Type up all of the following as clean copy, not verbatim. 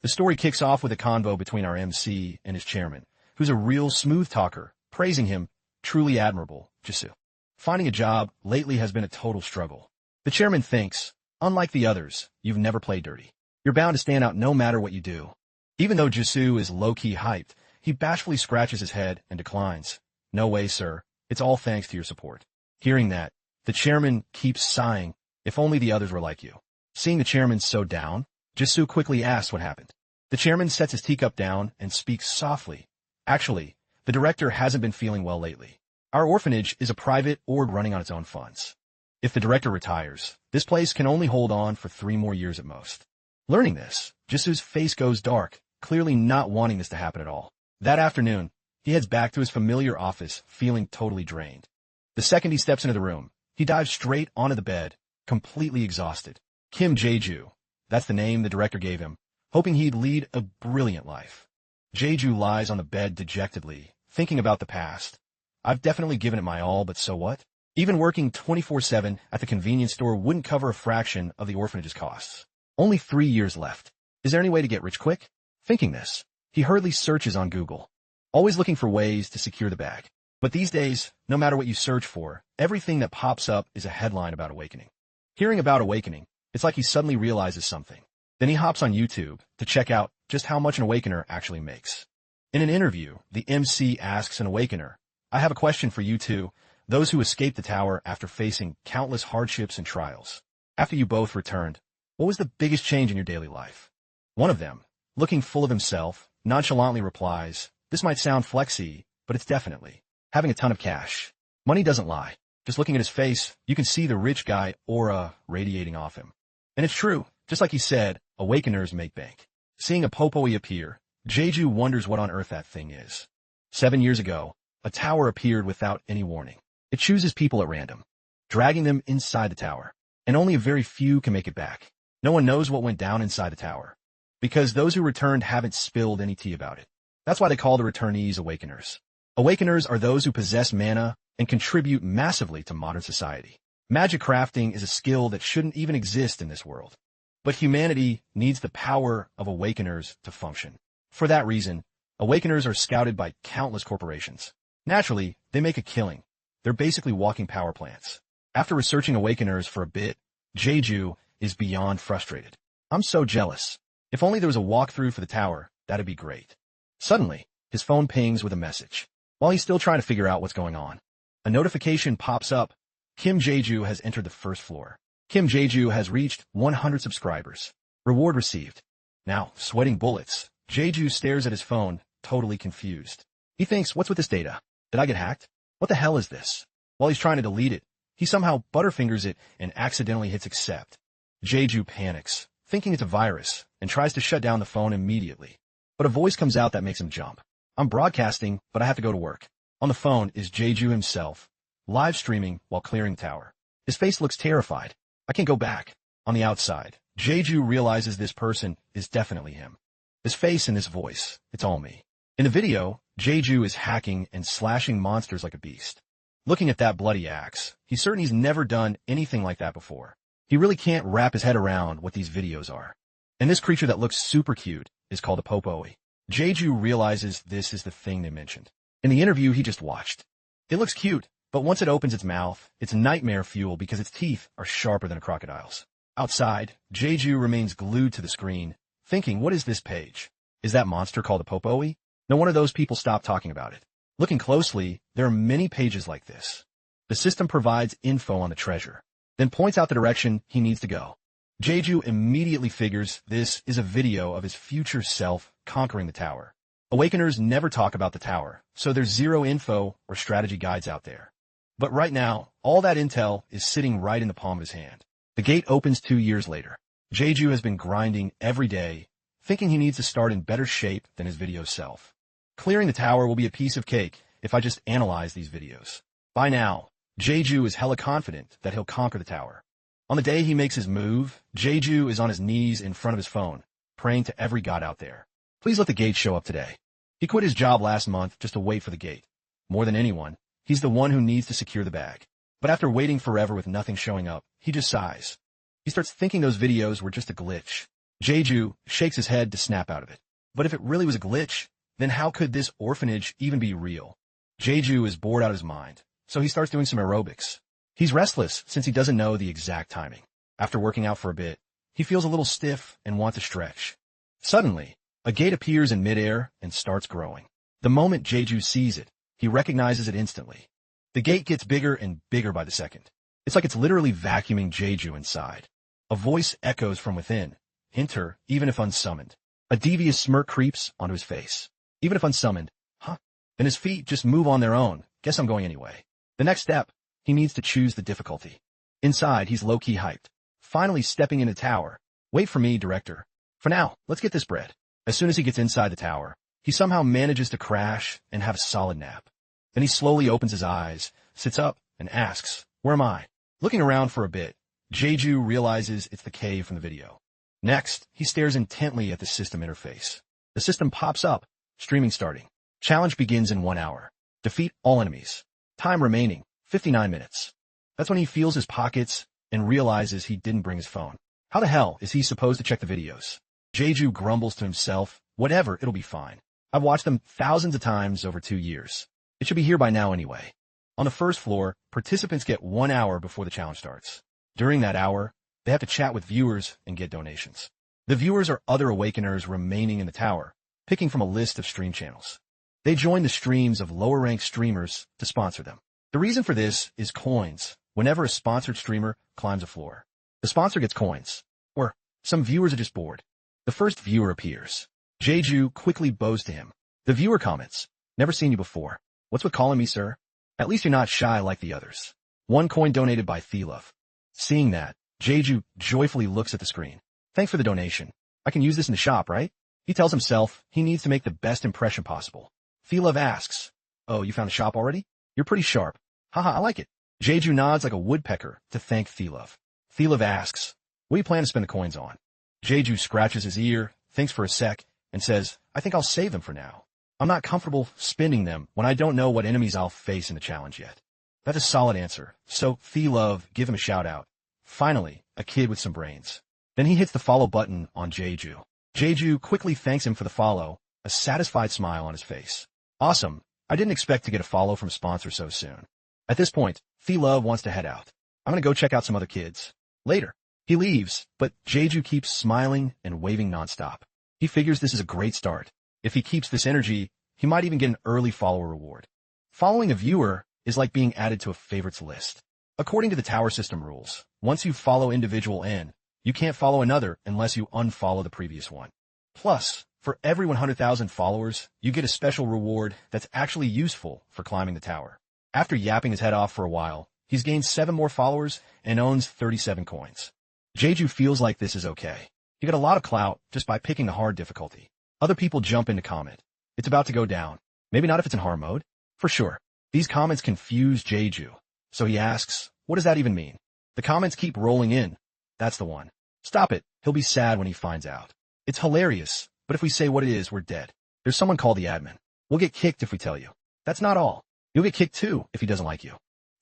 The story kicks off with a convo between our MC and his chairman, who's a real smooth talker, praising him, truly admirable, Jisoo. Finding a job lately has been a total struggle. The chairman thinks, unlike the others, you've never played dirty. You're bound to stand out no matter what you do. Even though Jisoo is low-key hyped, he bashfully scratches his head and declines. No way, sir. It's all thanks to your support. Hearing that, the chairman keeps sighing. If only the others were like you. Seeing the chairman so down, Jisoo quickly asks what happened. The chairman sets his teacup down and speaks softly. Actually, the director hasn't been feeling well lately. Our orphanage is a private org running on its own funds. If the director retires, this place can only hold on for 3 more years at most. Learning this, Jisoo's face goes dark, clearly not wanting this to happen at all. That afternoon, he heads back to his familiar office, feeling totally drained. The second he steps into the room, he dives straight onto the bed, completely exhausted. Kim Jae-ju, that's the name the director gave him, hoping he'd lead a brilliant life. Jae-ju lies on the bed dejectedly, thinking about the past. I've definitely given it my all, but so what? Even working 24/7 at the convenience store wouldn't cover a fraction of the orphanage's costs. Only 3 years left. Is there any way to get rich quick? Thinking this, he hurriedly searches on Google, always looking for ways to secure the bag. But these days, no matter what you search for, everything that pops up is a headline about awakening. Hearing about awakening, it's like he suddenly realizes something. Then he hops on YouTube to check out just how much an awakener actually makes. In an interview, the MC asks an awakener, I have a question for you two, those who escaped the tower after facing countless hardships and trials. After you both returned, what was the biggest change in your daily life? One of them, looking full of himself, nonchalantly replies, this might sound flexy, but it's definitely having a ton of cash. Money doesn't lie. Just looking at his face, you can see the rich guy aura radiating off him. And it's true, just like he said, awakeners make bank. Seeing a popoi appear, Jae-ju wonders what on earth that thing is. 7 years ago, a tower appeared without any warning. It chooses people at random, dragging them inside the tower, and only a very few can make it back. No one knows what went down inside the tower, because those who returned haven't spilled any tea about it. That's why they call the returnees awakeners. Awakeners are those who possess mana and contribute massively to modern society. Magic crafting is a skill that shouldn't even exist in this world. But humanity needs the power of awakeners to function. For that reason, awakeners are scouted by countless corporations. Naturally, they make a killing. They're basically walking power plants. After researching awakeners for a bit, Jae-ju is beyond frustrated. I'm so jealous. If only there was a walkthrough for the tower, that'd be great. Suddenly, his phone pings with a message. While he's still trying to figure out what's going on, a notification pops up. Kim Jae-ju has entered the first floor. Kim Jae-ju has reached 100 subscribers. Reward received. Now, sweating bullets, Jae-ju stares at his phone, totally confused. He thinks, what's with this data? Did I get hacked? What the hell is this? While he's trying to delete it, he somehow butterfingers it and accidentally hits accept. Jae-ju panics, thinking it's a virus, and tries to shut down the phone immediately. But a voice comes out that makes him jump. I'm broadcasting, but I have to go to work. On the phone is Jae-ju himself, live streaming while clearing the tower. His face looks terrified. I can't go back. On the outside, Jae-ju realizes this person is definitely him. This face and this voice, it's all me. In the video, Jae-ju is hacking and slashing monsters like a beast. Looking at that bloody axe, he's certain he's never done anything like that before. He really can't wrap his head around what these videos are. And this creature that looks super cute is called a popoi. Jae-ju realizes this is the thing they mentioned. In the interview he just watched. It looks cute, but once it opens its mouth, it's nightmare fuel because its teeth are sharper than a crocodile's. Outside, Jae-ju remains glued to the screen, thinking, what is this page? Is that monster called a popoi? No wonder those people stopped talking about it. Looking closely, there are many pages like this. The system provides info on the treasure, then points out the direction he needs to go. Jae-ju immediately figures this is a video of his future self conquering the tower. Awakeners never talk about the tower, so there's zero info or strategy guides out there. But right now, all that intel is sitting right in the palm of his hand. The gate opens 2 years later. Jae-ju has been grinding every day, thinking he needs to start in better shape than his video self. Clearing the tower will be a piece of cake if I just analyze these videos. By now, Jae-ju is hella confident that he'll conquer the tower. On the day he makes his move, Jae-ju is on his knees in front of his phone, praying to every god out there. Please let the gate show up today. He quit his job last month just to wait for the gate. More than anyone, he's the one who needs to secure the bag. But after waiting forever with nothing showing up, he just sighs. He starts thinking those videos were just a glitch. Jeju shakes his head to snap out of it. But if it really was a glitch, then how could this orphanage even be real? Jeju is bored out of his mind, so he starts doing some aerobics. He's restless since he doesn't know the exact timing. After working out for a bit, he feels a little stiff and wants to stretch. Suddenly, a gate appears in midair and starts growing. The moment Jeju sees it, he recognizes it instantly. The gate gets bigger and bigger by the second. It's like it's literally vacuuming Jeju inside. A voice echoes from within. Enter, even if unsummoned. A devious smirk creeps onto his face. Even if unsummoned, huh? Then his feet just move on their own. Guess I'm going anyway. The next step, he needs to choose the difficulty. Inside, he's low-key hyped. Finally stepping in the tower. Wait for me, director. For now, let's get this bread. As soon as he gets inside the tower, he somehow manages to crash and have a solid nap. Then he slowly opens his eyes, sits up, and asks, where am I? Looking around for a bit, Jeju realizes it's the cave from the video. Next, he stares intently at the system interface. The system pops up, streaming starting. Challenge begins in 1 hour. Defeat all enemies. Time remaining, 59 minutes. That's when he feels his pockets and realizes he didn't bring his phone. How the hell is he supposed to check the videos? Jeju grumbles to himself, whatever, it'll be fine. I've watched them thousands of times over 2 years. It should be here by now anyway. On the first floor, participants get 1 hour before the challenge starts. During that hour, they have to chat with viewers and get donations. The viewers are other awakeners remaining in the tower, picking from a list of stream channels. They join the streams of lower-ranked streamers to sponsor them. The reason for this is coins. Whenever a sponsored streamer climbs a floor, the sponsor gets coins. Or some viewers are just bored. The first viewer appears. Jeju quickly bows to him. The viewer comments, never seen you before. What's with calling me, sir? At least you're not shy like the others. 1 coin donated by Thelove. Seeing that, Jeju joyfully looks at the screen. Thanks for the donation. I can use this in the shop, right? He tells himself he needs to make the best impression possible. Thelove asks, oh, you found a shop already? You're pretty sharp. Haha, I like it. Jeju nods like a woodpecker to thank Thelove. Thelove asks, what do you plan to spend the coins on? Jeju scratches his ear, thinks for a sec, and says, I think I'll save them for now. I'm not comfortable spending them when I don't know what enemies I'll face in the challenge yet. That's a solid answer, so Thelove give him a shout out. Finally, a kid with some brains. Then he hits the follow button on Jeju. Jeju quickly thanks him for the follow, a satisfied smile on his face. Awesome, I didn't expect to get a follow from a sponsor so soon. At this point, Thelove wants to head out. I'm gonna go check out some other kids. Later. He leaves, but Jeju keeps smiling and waving nonstop. He figures this is a great start. If he keeps this energy, he might even get an early follower reward. Following a viewer is like being added to a favorites list. According to the tower system rules, once you follow individual N, you can't follow another unless you unfollow the previous one. Plus, for every 100,000 followers, you get a special reward that's actually useful for climbing the tower. After yapping his head off for a while, he's gained 7 more followers and owns 37 coins. Jeju feels like this is okay. He got a lot of clout just by picking the hard difficulty. Other people jump in to comment. It's about to go down. Maybe not if it's in hard mode. For sure. These comments confuse Jeju. So he asks, what does that even mean? The comments keep rolling in. That's the one. Stop it. He'll be sad when he finds out. It's hilarious, but if we say what it is, we're dead. There's someone called the admin. We'll get kicked if we tell you. That's not all. You'll get kicked too if he doesn't like you.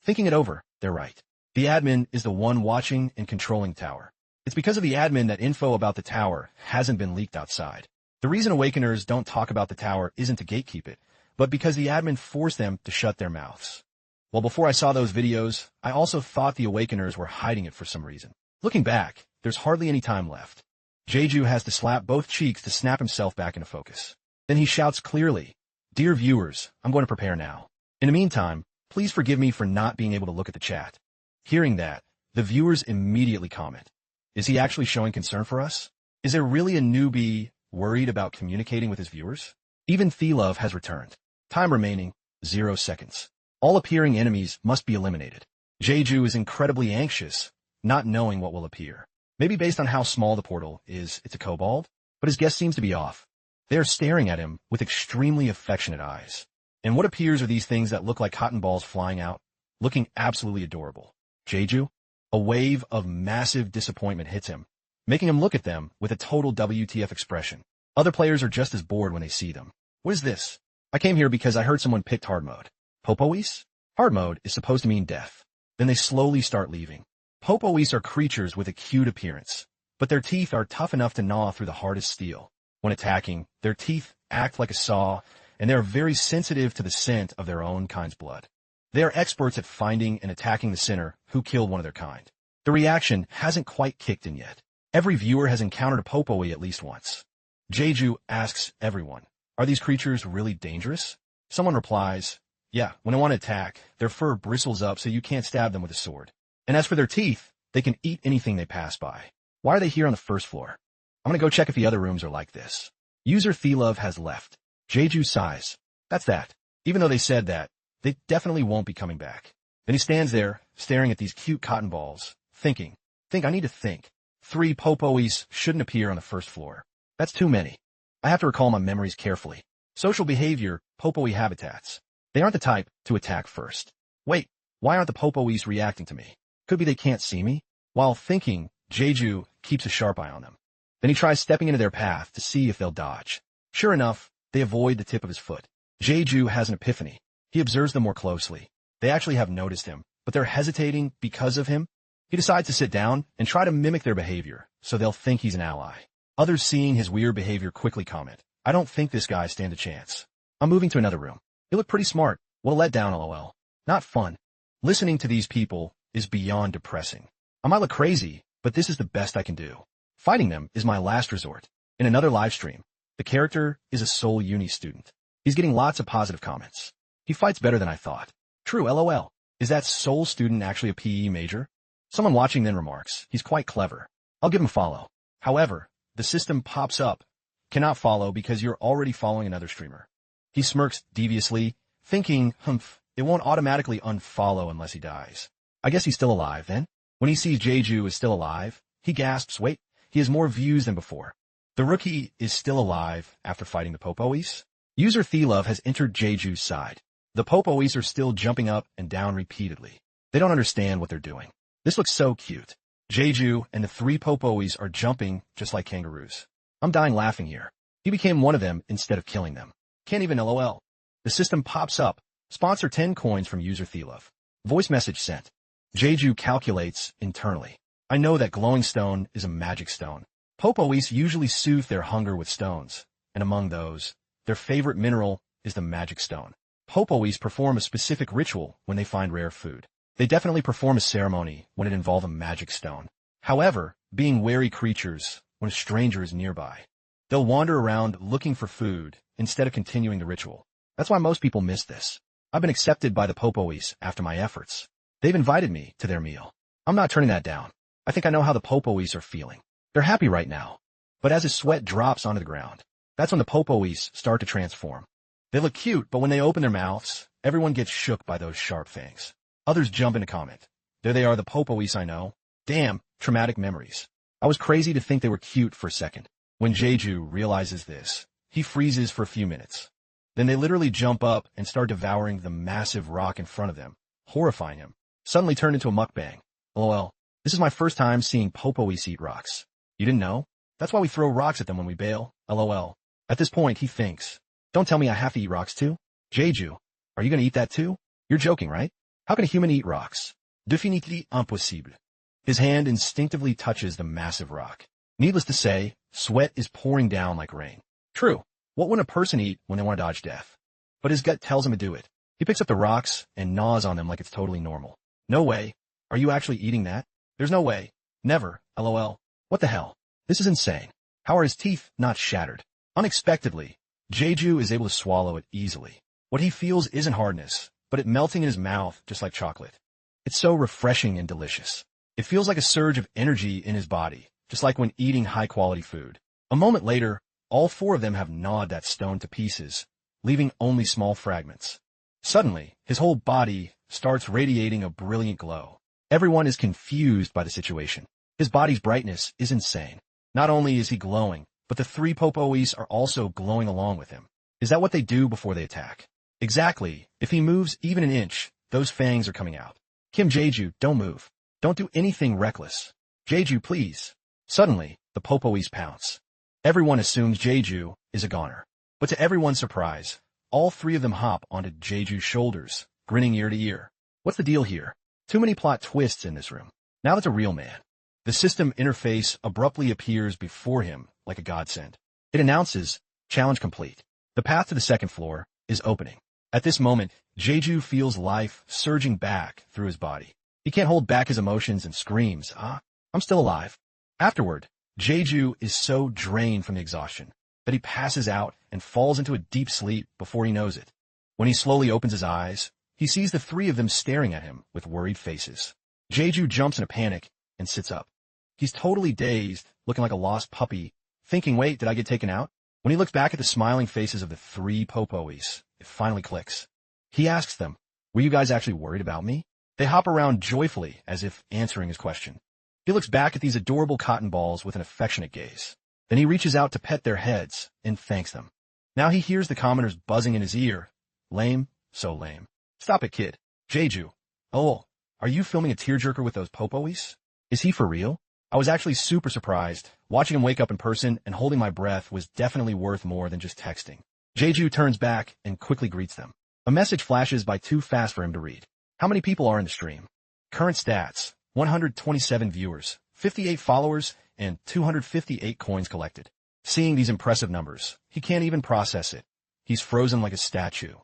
Thinking it over, they're right. The admin is the one watching and controlling the tower. It's because of the admin that info about the tower hasn't been leaked outside. The reason Awakeners don't talk about the tower isn't to gatekeep it, but because the admin forced them to shut their mouths. Well, before I saw those videos, I also thought the Awakeners were hiding it for some reason. Looking back, there's hardly any time left. Jeju has to slap both cheeks to snap himself back into focus. Then he shouts clearly, Dear viewers, I'm going to prepare now. In the meantime, please forgive me for not being able to look at the chat. Hearing that, the viewers immediately comment. Is he actually showing concern for us? Is there really a newbie worried about communicating with his viewers? Even Thelove has returned. Time remaining, 0 seconds. All appearing enemies must be eliminated. Jeju is incredibly anxious, not knowing what will appear. Maybe based on how small the portal is, it's a kobold, but his guess seems to be off. They are staring at him with extremely affectionate eyes. And what appears are these things that look like cotton balls flying out, looking absolutely adorable. Jeju? A wave of massive disappointment hits him, making him look at them with a total WTF expression. Other players are just as bored when they see them. What is this? I came here because I heard someone picked hard mode. Popois? Hard mode is supposed to mean death. Then they slowly start leaving. Popois are creatures with a cute appearance. but their teeth are tough enough to gnaw through the hardest steel. When attacking, their teeth act like a saw, and they are very sensitive to the scent of their own kind's blood. They are experts at finding and attacking the sinner who killed one of their kind. The reaction hasn't quite kicked in yet. Every viewer has encountered a popoi at least once. Jeju asks everyone, are these creatures really dangerous? Someone replies, yeah, when they want to attack, their fur bristles up so you can't stab them with a sword. And as for their teeth, they can eat anything they pass by. Why are they here on the first floor? I'm gonna go check if the other rooms are like this. User Thelove has left. Jeju sighs. That's that. Even though they said that, they definitely won't be coming back. Then he stands there, staring at these cute cotton balls, thinking, I need to think. 3 popois shouldn't appear on the first floor. That's too many. I have to recall my memories carefully. Social behavior, popoi habitats. They aren't the type to attack first. Wait, why aren't the popois reacting to me? Could be they can't see me? While thinking, Jeju keeps a sharp eye on them. Then he tries stepping into their path to see if they'll dodge. Sure enough, they avoid the tip of his foot. Jeju has an epiphany. He observes them more closely. They actually have noticed him, but they're hesitating because of him. He decides to sit down and try to mimic their behavior, so they'll think he's an ally. Others seeing his weird behavior quickly comment, I don't think this guy stands a chance. I'm moving to another room. You look pretty smart. What a letdown, lol. Not fun. Listening to these people is beyond depressing. I might look crazy, but this is the best I can do. Fighting them is my last resort. In another live stream, the character is a Seoul Uni student. He's getting lots of positive comments. He fights better than I thought. True, lol. Is that Seoul student actually a PE major? Someone watching then remarks, he's quite clever. I'll give him a follow. However, the system pops up. Cannot follow because you're already following another streamer. He smirks deviously, thinking, it won't automatically unfollow unless he dies. I guess he's still alive then. When he sees Jeju is still alive, he gasps, wait, he has more views than before. The rookie is still alive after fighting the popois. User Thelove has entered Jeju's side. The popois are still jumping up and down repeatedly. They don't understand what they're doing. This looks so cute. Jeju and the 3 popois are jumping just like kangaroos. I'm dying laughing here. He became one of them instead of killing them. Can't even lol. The system pops up. Sponsor 10 coins from User Thelove. Voice message sent. Jeju calculates internally. I know that glowing stone is a magic stone. Popois usually soothe their hunger with stones, and among those, their favorite mineral is the magic stone. Popois perform a specific ritual when they find rare food. They definitely perform a ceremony when it involves a magic stone. However, being wary creatures when a stranger is nearby, they'll wander around looking for food instead of continuing the ritual. That's why most people miss this. I've been accepted by the popois after my efforts. They've invited me to their meal. I'm not turning that down. I think I know how the popois are feeling. They're happy right now. But as his sweat drops onto the ground, that's when the popois start to transform. They look cute, but when they open their mouths, everyone gets shook by those sharp fangs. Others jump in to comment. There they are, the popois I know. Damn, traumatic memories. I was crazy to think they were cute for a second. When Jeju realizes this, he freezes for a few minutes. Then they literally jump up and start devouring the massive rock in front of them, horrifying him. Suddenly turned into a mukbang. Lol. This is my first time seeing popois eat rocks. You didn't know? That's why we throw rocks at them when we bail. LOL. At this point, he thinks, don't tell me I have to eat rocks too? Jeju, are you going to eat that too? You're joking, right? How can a human eat rocks? Définitivement impossible. His hand instinctively touches the massive rock. Needless to say, sweat is pouring down like rain. True. What would a person eat when they want to dodge death? But his gut tells him to do it. He picks up the rocks and gnaws on them like it's totally normal. No way. Are you actually eating that? There's no way. Never. LOL. What the hell? This is insane. How are his teeth not shattered? Unexpectedly, Jeju is able to swallow it easily. What he feels isn't hardness, but it melting in his mouth just like chocolate. It's so refreshing and delicious. It feels like a surge of energy in his body, just like when eating high-quality food. A moment later, all 4 of them have gnawed that stone to pieces, leaving only small fragments. Suddenly, his whole body starts radiating a brilliant glow. Everyone is confused by the situation. His body's brightness is insane. Not only is he glowing, but the 3 popois are also glowing along with him. Is that what they do before they attack? Exactly. If he moves even an inch, those fangs are coming out. Kim Jeju, don't move. Don't do anything reckless. Jeju, please. Suddenly, the popois pounce. Everyone assumes Jeju is a goner. But to everyone's surprise, all 3 of them hop onto Jeju's shoulders, grinning ear to ear. What's the deal here? Too many plot twists in this room. Now that's a real man. The system interface abruptly appears before him like a godsend. It announces, challenge complete. The path to the second floor is opening. At this moment, Jeju feels life surging back through his body. He can't hold back his emotions and screams, I'm still alive. Afterward, Jeju is so drained from the exhaustion that he passes out and falls into a deep sleep before he knows it. When he slowly opens his eyes, he sees the three of them staring at him with worried faces. Jeju jumps in a panic and sits up. He's totally dazed, looking like a lost puppy, thinking, wait, did I get taken out? When he looks back at the smiling faces of the three Popoes, it finally clicks. He asks them, were you guys actually worried about me? They hop around joyfully as if answering his question. He looks back at these adorable cotton balls with an affectionate gaze. Then he reaches out to pet their heads and thanks them. Now he hears the commoners buzzing in his ear. Lame, so lame. Stop it, kid. Jeju. Oh, are you filming a tearjerker with those Popoes? Is he for real? I was actually super surprised. Watching him wake up in person and holding my breath was definitely worth more than just texting. Jeju turns back and quickly greets them. A message flashes by too fast for him to read. How many people are in the stream? Current stats, 127 viewers, 58 followers, and 258 coins collected. Seeing these impressive numbers, he can't even process it. He's frozen like a statue.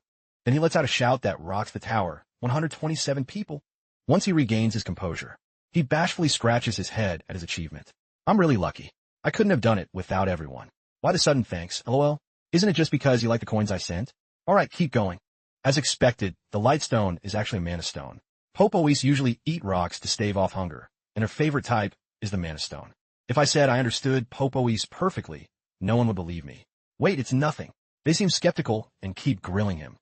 Then he lets out a shout that rocks the tower. 127 people. Once he regains his composure, he bashfully scratches his head at his achievement. I'm really lucky. I couldn't have done it without everyone. Why the sudden thanks, lol? Isn't it just because you like the coins I sent? Alright, keep going. As expected, the light stone is actually a mana stone. Popoes usually eat rocks to stave off hunger, and their favorite type is the mana stone. If I said I understood Popoes perfectly, no one would believe me. Wait, it's nothing. They seem skeptical and keep grilling him.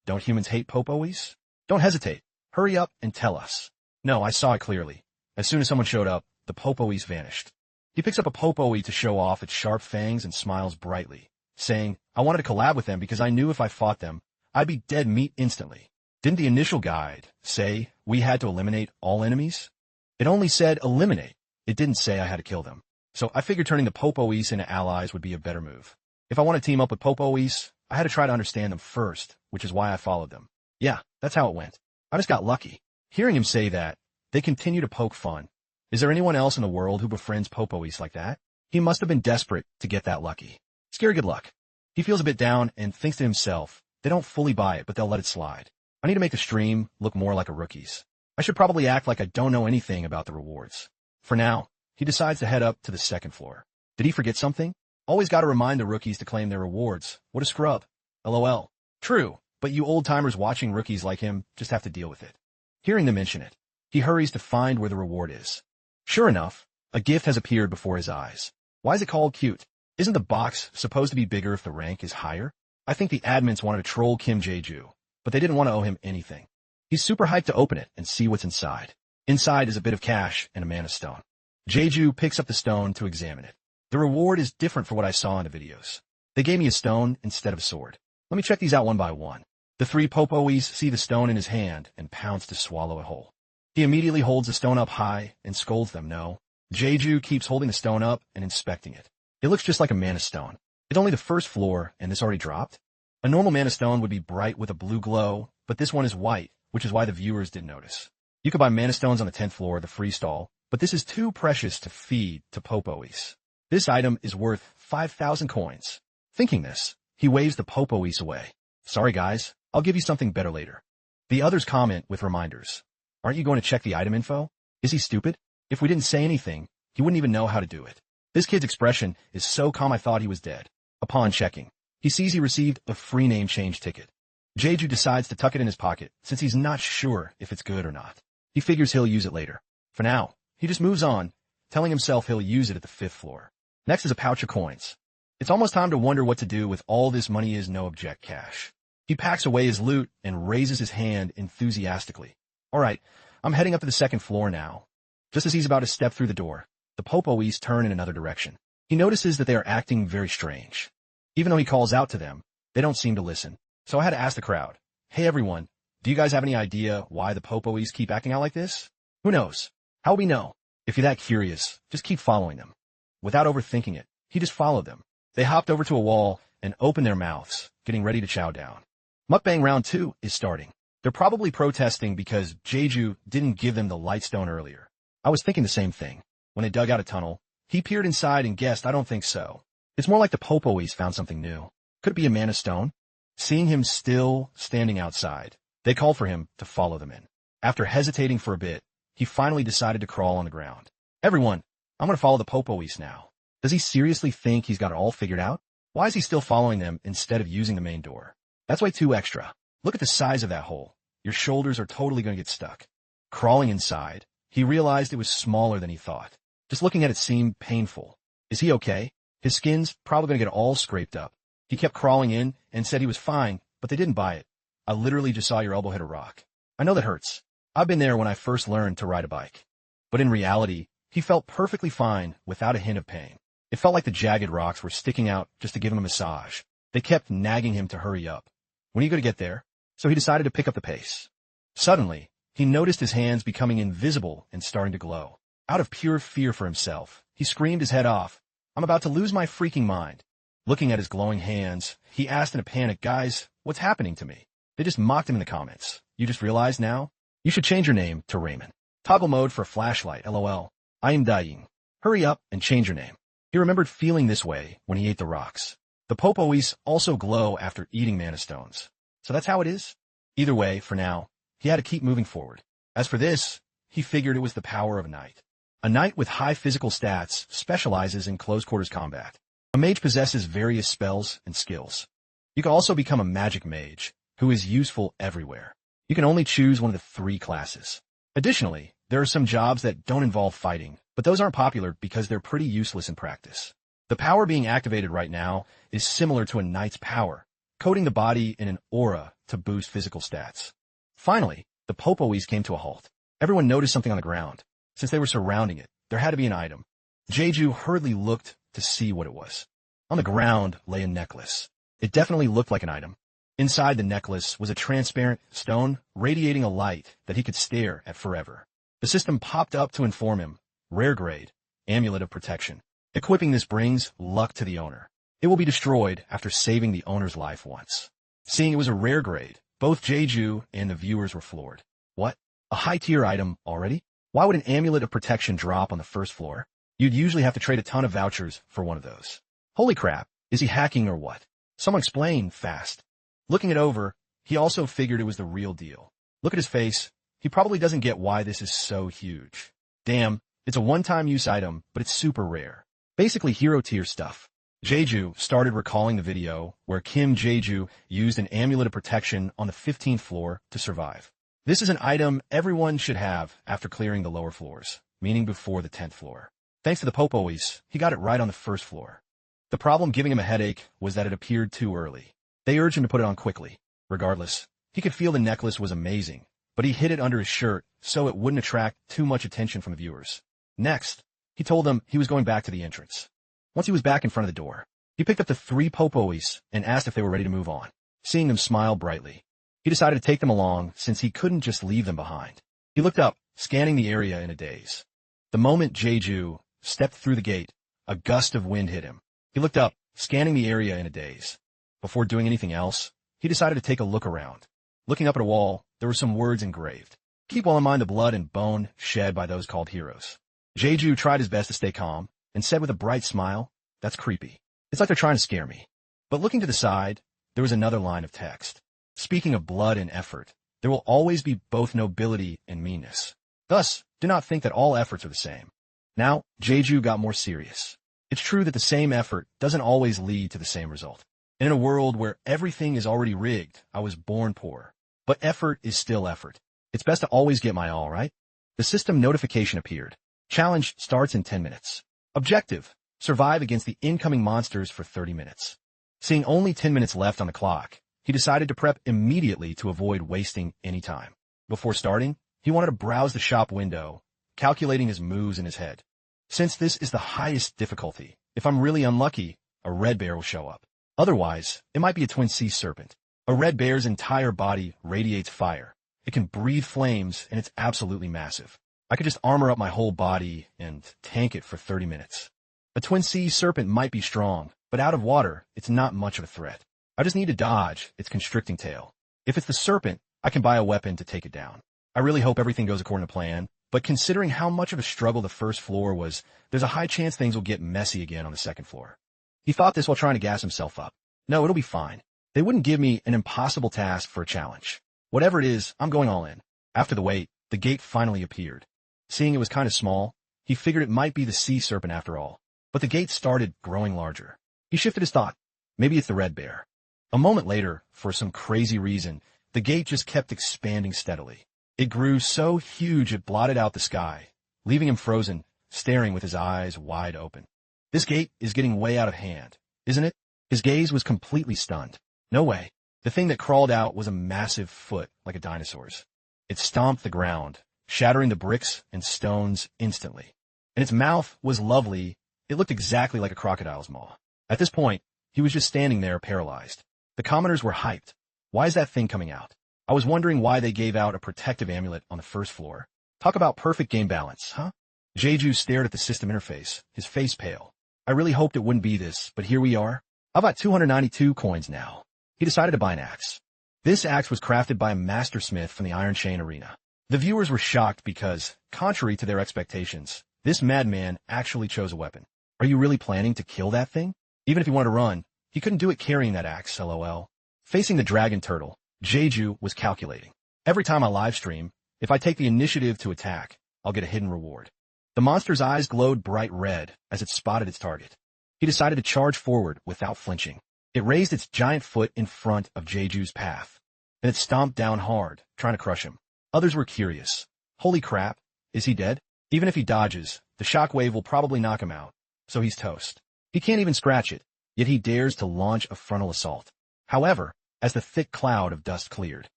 Don't humans hate Popoes? Don't hesitate. Hurry up and tell us. No, I saw it clearly. As soon as someone showed up, the Popoes vanished. He picks up a Popoe to show off its sharp fangs and smiles brightly, saying, I wanted to collab with them because I knew if I fought them, I'd be dead meat instantly. Didn't the initial guide say we had to eliminate all enemies? It only said eliminate. It didn't say I had to kill them. So I figured turning the Popoes into allies would be a better move. If I want to team up with Popoes, I had to try to understand them first, which is why I followed them. Yeah, that's how it went. I just got lucky. Hearing him say that, they continue to poke fun. Is there anyone else in the world who befriends Popoes like that? He must have been desperate to get that lucky. Scary good luck. He feels a bit down and thinks to himself, they don't fully buy it, but they'll let it slide. I need to make the stream look more like a rookie's. I should probably act like I don't know anything about the rewards. For now, he decides to head up to the second floor. Did he forget something? Always gotta remind the rookies to claim their rewards. What a scrub. LOL. True, but you old-timers watching rookies like him just have to deal with it. Hearing them mention it, he hurries to find where the reward is. Sure enough, a gift has appeared before his eyes. Why is it called cute? Isn't the box supposed to be bigger if the rank is higher? I think the admins wanted to troll Kim Jeju, but they didn't want to owe him anything. He's super hyped to open it and see what's inside. Inside is a bit of cash and a mana stone. Jeju picks up the stone to examine it. The reward is different from what I saw in the videos. They gave me a stone instead of a sword. Let me check these out one by one. The three Popoes see the stone in his hand and pounce to swallow it whole. He immediately holds the stone up high and scolds them, no. Jeju keeps holding the stone up and inspecting it. It looks just like a mana stone. It's only the first floor, and this already dropped? A normal mana stone would be bright with a blue glow, but this one is white, which is why the viewers didn't notice. You could buy mana stones on the 10th floor, the free stall, but this is too precious to feed to Popoes. This item is worth 5,000 coins. Thinking this, he waves the Popoes away. Sorry guys, I'll give you something better later. The others comment with reminders. Aren't you going to check the item info? Is he stupid? If we didn't say anything, he wouldn't even know how to do it. This kid's expression is so calm I thought he was dead. Upon checking, he sees he received a free name change ticket. Jeju decides to tuck it in his pocket since he's not sure if it's good or not. He figures he'll use it later. For now, he just moves on, telling himself he'll use it at the 5th floor. Next is a pouch of coins. It's almost time to wonder what to do with all this money is no object cash. He packs away his loot and raises his hand enthusiastically. Alright, I'm heading up to the 2nd floor now. Just as he's about to step through the door, the Popoes turn in another direction. He notices that they are acting very strange. Even though he calls out to them, they don't seem to listen. So I had to ask the crowd, hey everyone, do you guys have any idea why the Popoes keep acting out like this? Who knows? How will we know? If you're that curious, just keep following them. Without overthinking it, he just followed them. They hopped over to a wall and opened their mouths, getting ready to chow down. Mukbang round 2 is starting. They're probably protesting because Jeju didn't give them the light stone earlier. I was thinking the same thing. When they dug out a tunnel, he peered inside and guessed, "I don't think so." It's more like the Popoes found something new. Could it be a mana stone? Seeing him still standing outside, they called for him to follow them in. After hesitating for a bit, he finally decided to crawl on the ground. "Everyone, I'm going to follow the Popoes now." Does he seriously think he's got it all figured out? Why is he still following them instead of using the main door? That's way too extra. Look at the size of that hole. Your shoulders are totally going to get stuck. Crawling inside, he realized it was smaller than he thought. Just looking at it seemed painful. Is he okay? His skin's probably going to get all scraped up. He kept crawling in and said he was fine, but they didn't buy it. "I literally just saw your elbow hit a rock. I know that hurts. I've been there when I first learned to ride a bike." But in reality, he felt perfectly fine without a hint of pain. It felt like the jagged rocks were sticking out just to give him a massage. They kept nagging him to hurry up. When are you going to get there? So he decided to pick up the pace. Suddenly, he noticed his hands becoming invisible and starting to glow. Out of pure fear for himself, he screamed his head off. "I'm about to lose my freaking mind." Looking at his glowing hands, he asked in a panic, "Guys, what's happening to me?" They just mocked him in the comments. "You just realized now? You should change your name to Raymond. Toggle mode for flashlight, LOL. I am dying. Hurry up and change your name." He remembered feeling this way when he ate the rocks. The Popoes also glow after eating mana stones. So that's how it is? Either way, for now, he had to keep moving forward. As for this, he figured it was the power of a knight. A knight with high physical stats specializes in close-quarters combat. A mage possesses various spells and skills. You can also become a magic mage, who is useful everywhere. You can only choose one of the 3 classes. Additionally, there are some jobs that don't involve fighting, but those aren't popular because they're pretty useless in practice. The power being activated right now is similar to a knight's power, coating the body in an aura to boost physical stats. Finally, the Popoes came to a halt. Everyone noticed something on the ground. Since they were surrounding it, there had to be an item. Jeju hurriedly looked to see what it was. On the ground lay a necklace. It definitely looked like an item. Inside the necklace was a transparent stone radiating a light that he could stare at forever. The system popped up to inform him, "Rare grade, amulet of protection. Equipping this brings luck to the owner. It will be destroyed after saving the owner's life once." Seeing it was a rare grade, both Jeju and the viewers were floored. What? A high-tier item already? Why would an amulet of protection drop on the first floor? You'd usually have to trade a ton of vouchers for one of those. Holy crap, is he hacking or what? Someone explain fast. Looking it over, he also figured it was the real deal. Look at his face. He probably doesn't get why this is so huge. Damn, it's a one-time use item, but it's super rare. Basically hero-tier stuff. Jeju started recalling the video where Kim Jeju used an amulet of protection on the 15th floor to survive. This is an item everyone should have after clearing the lower floors, meaning before the 10th floor. Thanks to the Popoes, he got it right on the first floor. The problem giving him a headache was that it appeared too early. They urged him to put it on quickly. Regardless, he could feel the necklace was amazing, but he hid it under his shirt so it wouldn't attract too much attention from the viewers. Next, he told them he was going back to the entrance. Once he was back in front of the door, he picked up the 3 Popoes and asked if they were ready to move on. Seeing them smile brightly, he decided to take them along since he couldn't just leave them behind. He looked up, scanning the area in a daze. The moment Jeju stepped through the gate, a gust of wind hit him. He looked up, scanning the area in a daze. Before doing anything else, he decided to take a look around. Looking up at a wall, there were some words engraved. "Keep well in mind the blood and bone shed by those called heroes." Jeju tried his best to stay calm and said with a bright smile, "That's creepy. It's like they're trying to scare me." But looking to the side, there was another line of text. "Speaking of blood and effort, there will always be both nobility and meanness. Thus, do not think that all efforts are the same." Now, Jeju got more serious. It's true that the same effort doesn't always lead to the same result. And in a world where everything is already rigged, I was born poor. But effort is still effort. It's best to always get my all, right? The system notification appeared. Challenge starts in 10 minutes. Objective: survive against the incoming monsters for 30 minutes. Seeing only 10 minutes left on the clock, he decided to prep immediately to avoid wasting any time. Before starting, he wanted to browse the shop window, calculating his moves in his head. Since this is the highest difficulty, if I'm really unlucky, a red bear will show up. Otherwise, it might be a twin sea serpent. A red bear's entire body radiates fire. It can breathe flames, and it's absolutely massive. I could just armor up my whole body and tank it for 30 minutes. A twin sea serpent might be strong, but out of water, it's not much of a threat. I just need to dodge its constricting tail. If it's the serpent, I can buy a weapon to take it down. I really hope everything goes according to plan, But considering how much of a struggle the first floor was, there's a high chance things will get messy again on the second floor. He thought this while trying to gas himself up. No, it'll be fine. They wouldn't give me an impossible task for a challenge. Whatever it is, I'm going all in. After the wait, the gate finally appeared. Seeing it was kind of small, he figured it might be the sea serpent after all. But the gate started growing larger. He shifted his thought. Maybe it's the red bear. A moment later, for some crazy reason, the gate just kept expanding steadily. It grew so huge it blotted out the sky, leaving him frozen, staring with his eyes wide open. This gate is getting way out of hand, isn't it? His gaze was completely stunned. No way. The thing that crawled out was a massive foot, like a dinosaur's. It stomped the ground, shattering the bricks and stones instantly. And its mouth was lovely. It looked exactly like a crocodile's maw. At this point, he was just standing there paralyzed. The commoners were hyped. Why is that thing coming out? I was wondering why they gave out a protective amulet on the first floor. Talk about perfect game balance, huh? Jeju stared at the system interface, his face pale. I really hoped it wouldn't be this, but here we are. I've got 292 coins now. He decided to buy an axe. This axe was crafted by a mastersmith from the Iron Chain Arena. The viewers were shocked because, contrary to their expectations, this madman actually chose a weapon. Are you really planning to kill that thing? Even if he wanted to run, he couldn't do it carrying that axe, lol. Facing the dragon turtle, Jeju was calculating. Every time I livestream, if I take the initiative to attack, I'll get a hidden reward. The monster's eyes glowed bright red as it spotted its target. He decided to charge forward without flinching. It raised its giant foot in front of Jeju's path. Then it stomped down hard, trying to crush him. Others were curious. Holy crap, is he dead? Even if he dodges, the shockwave will probably knock him out, so he's toast. He can't even scratch it, yet he dares to launch a frontal assault. However, as the thick cloud of dust cleared,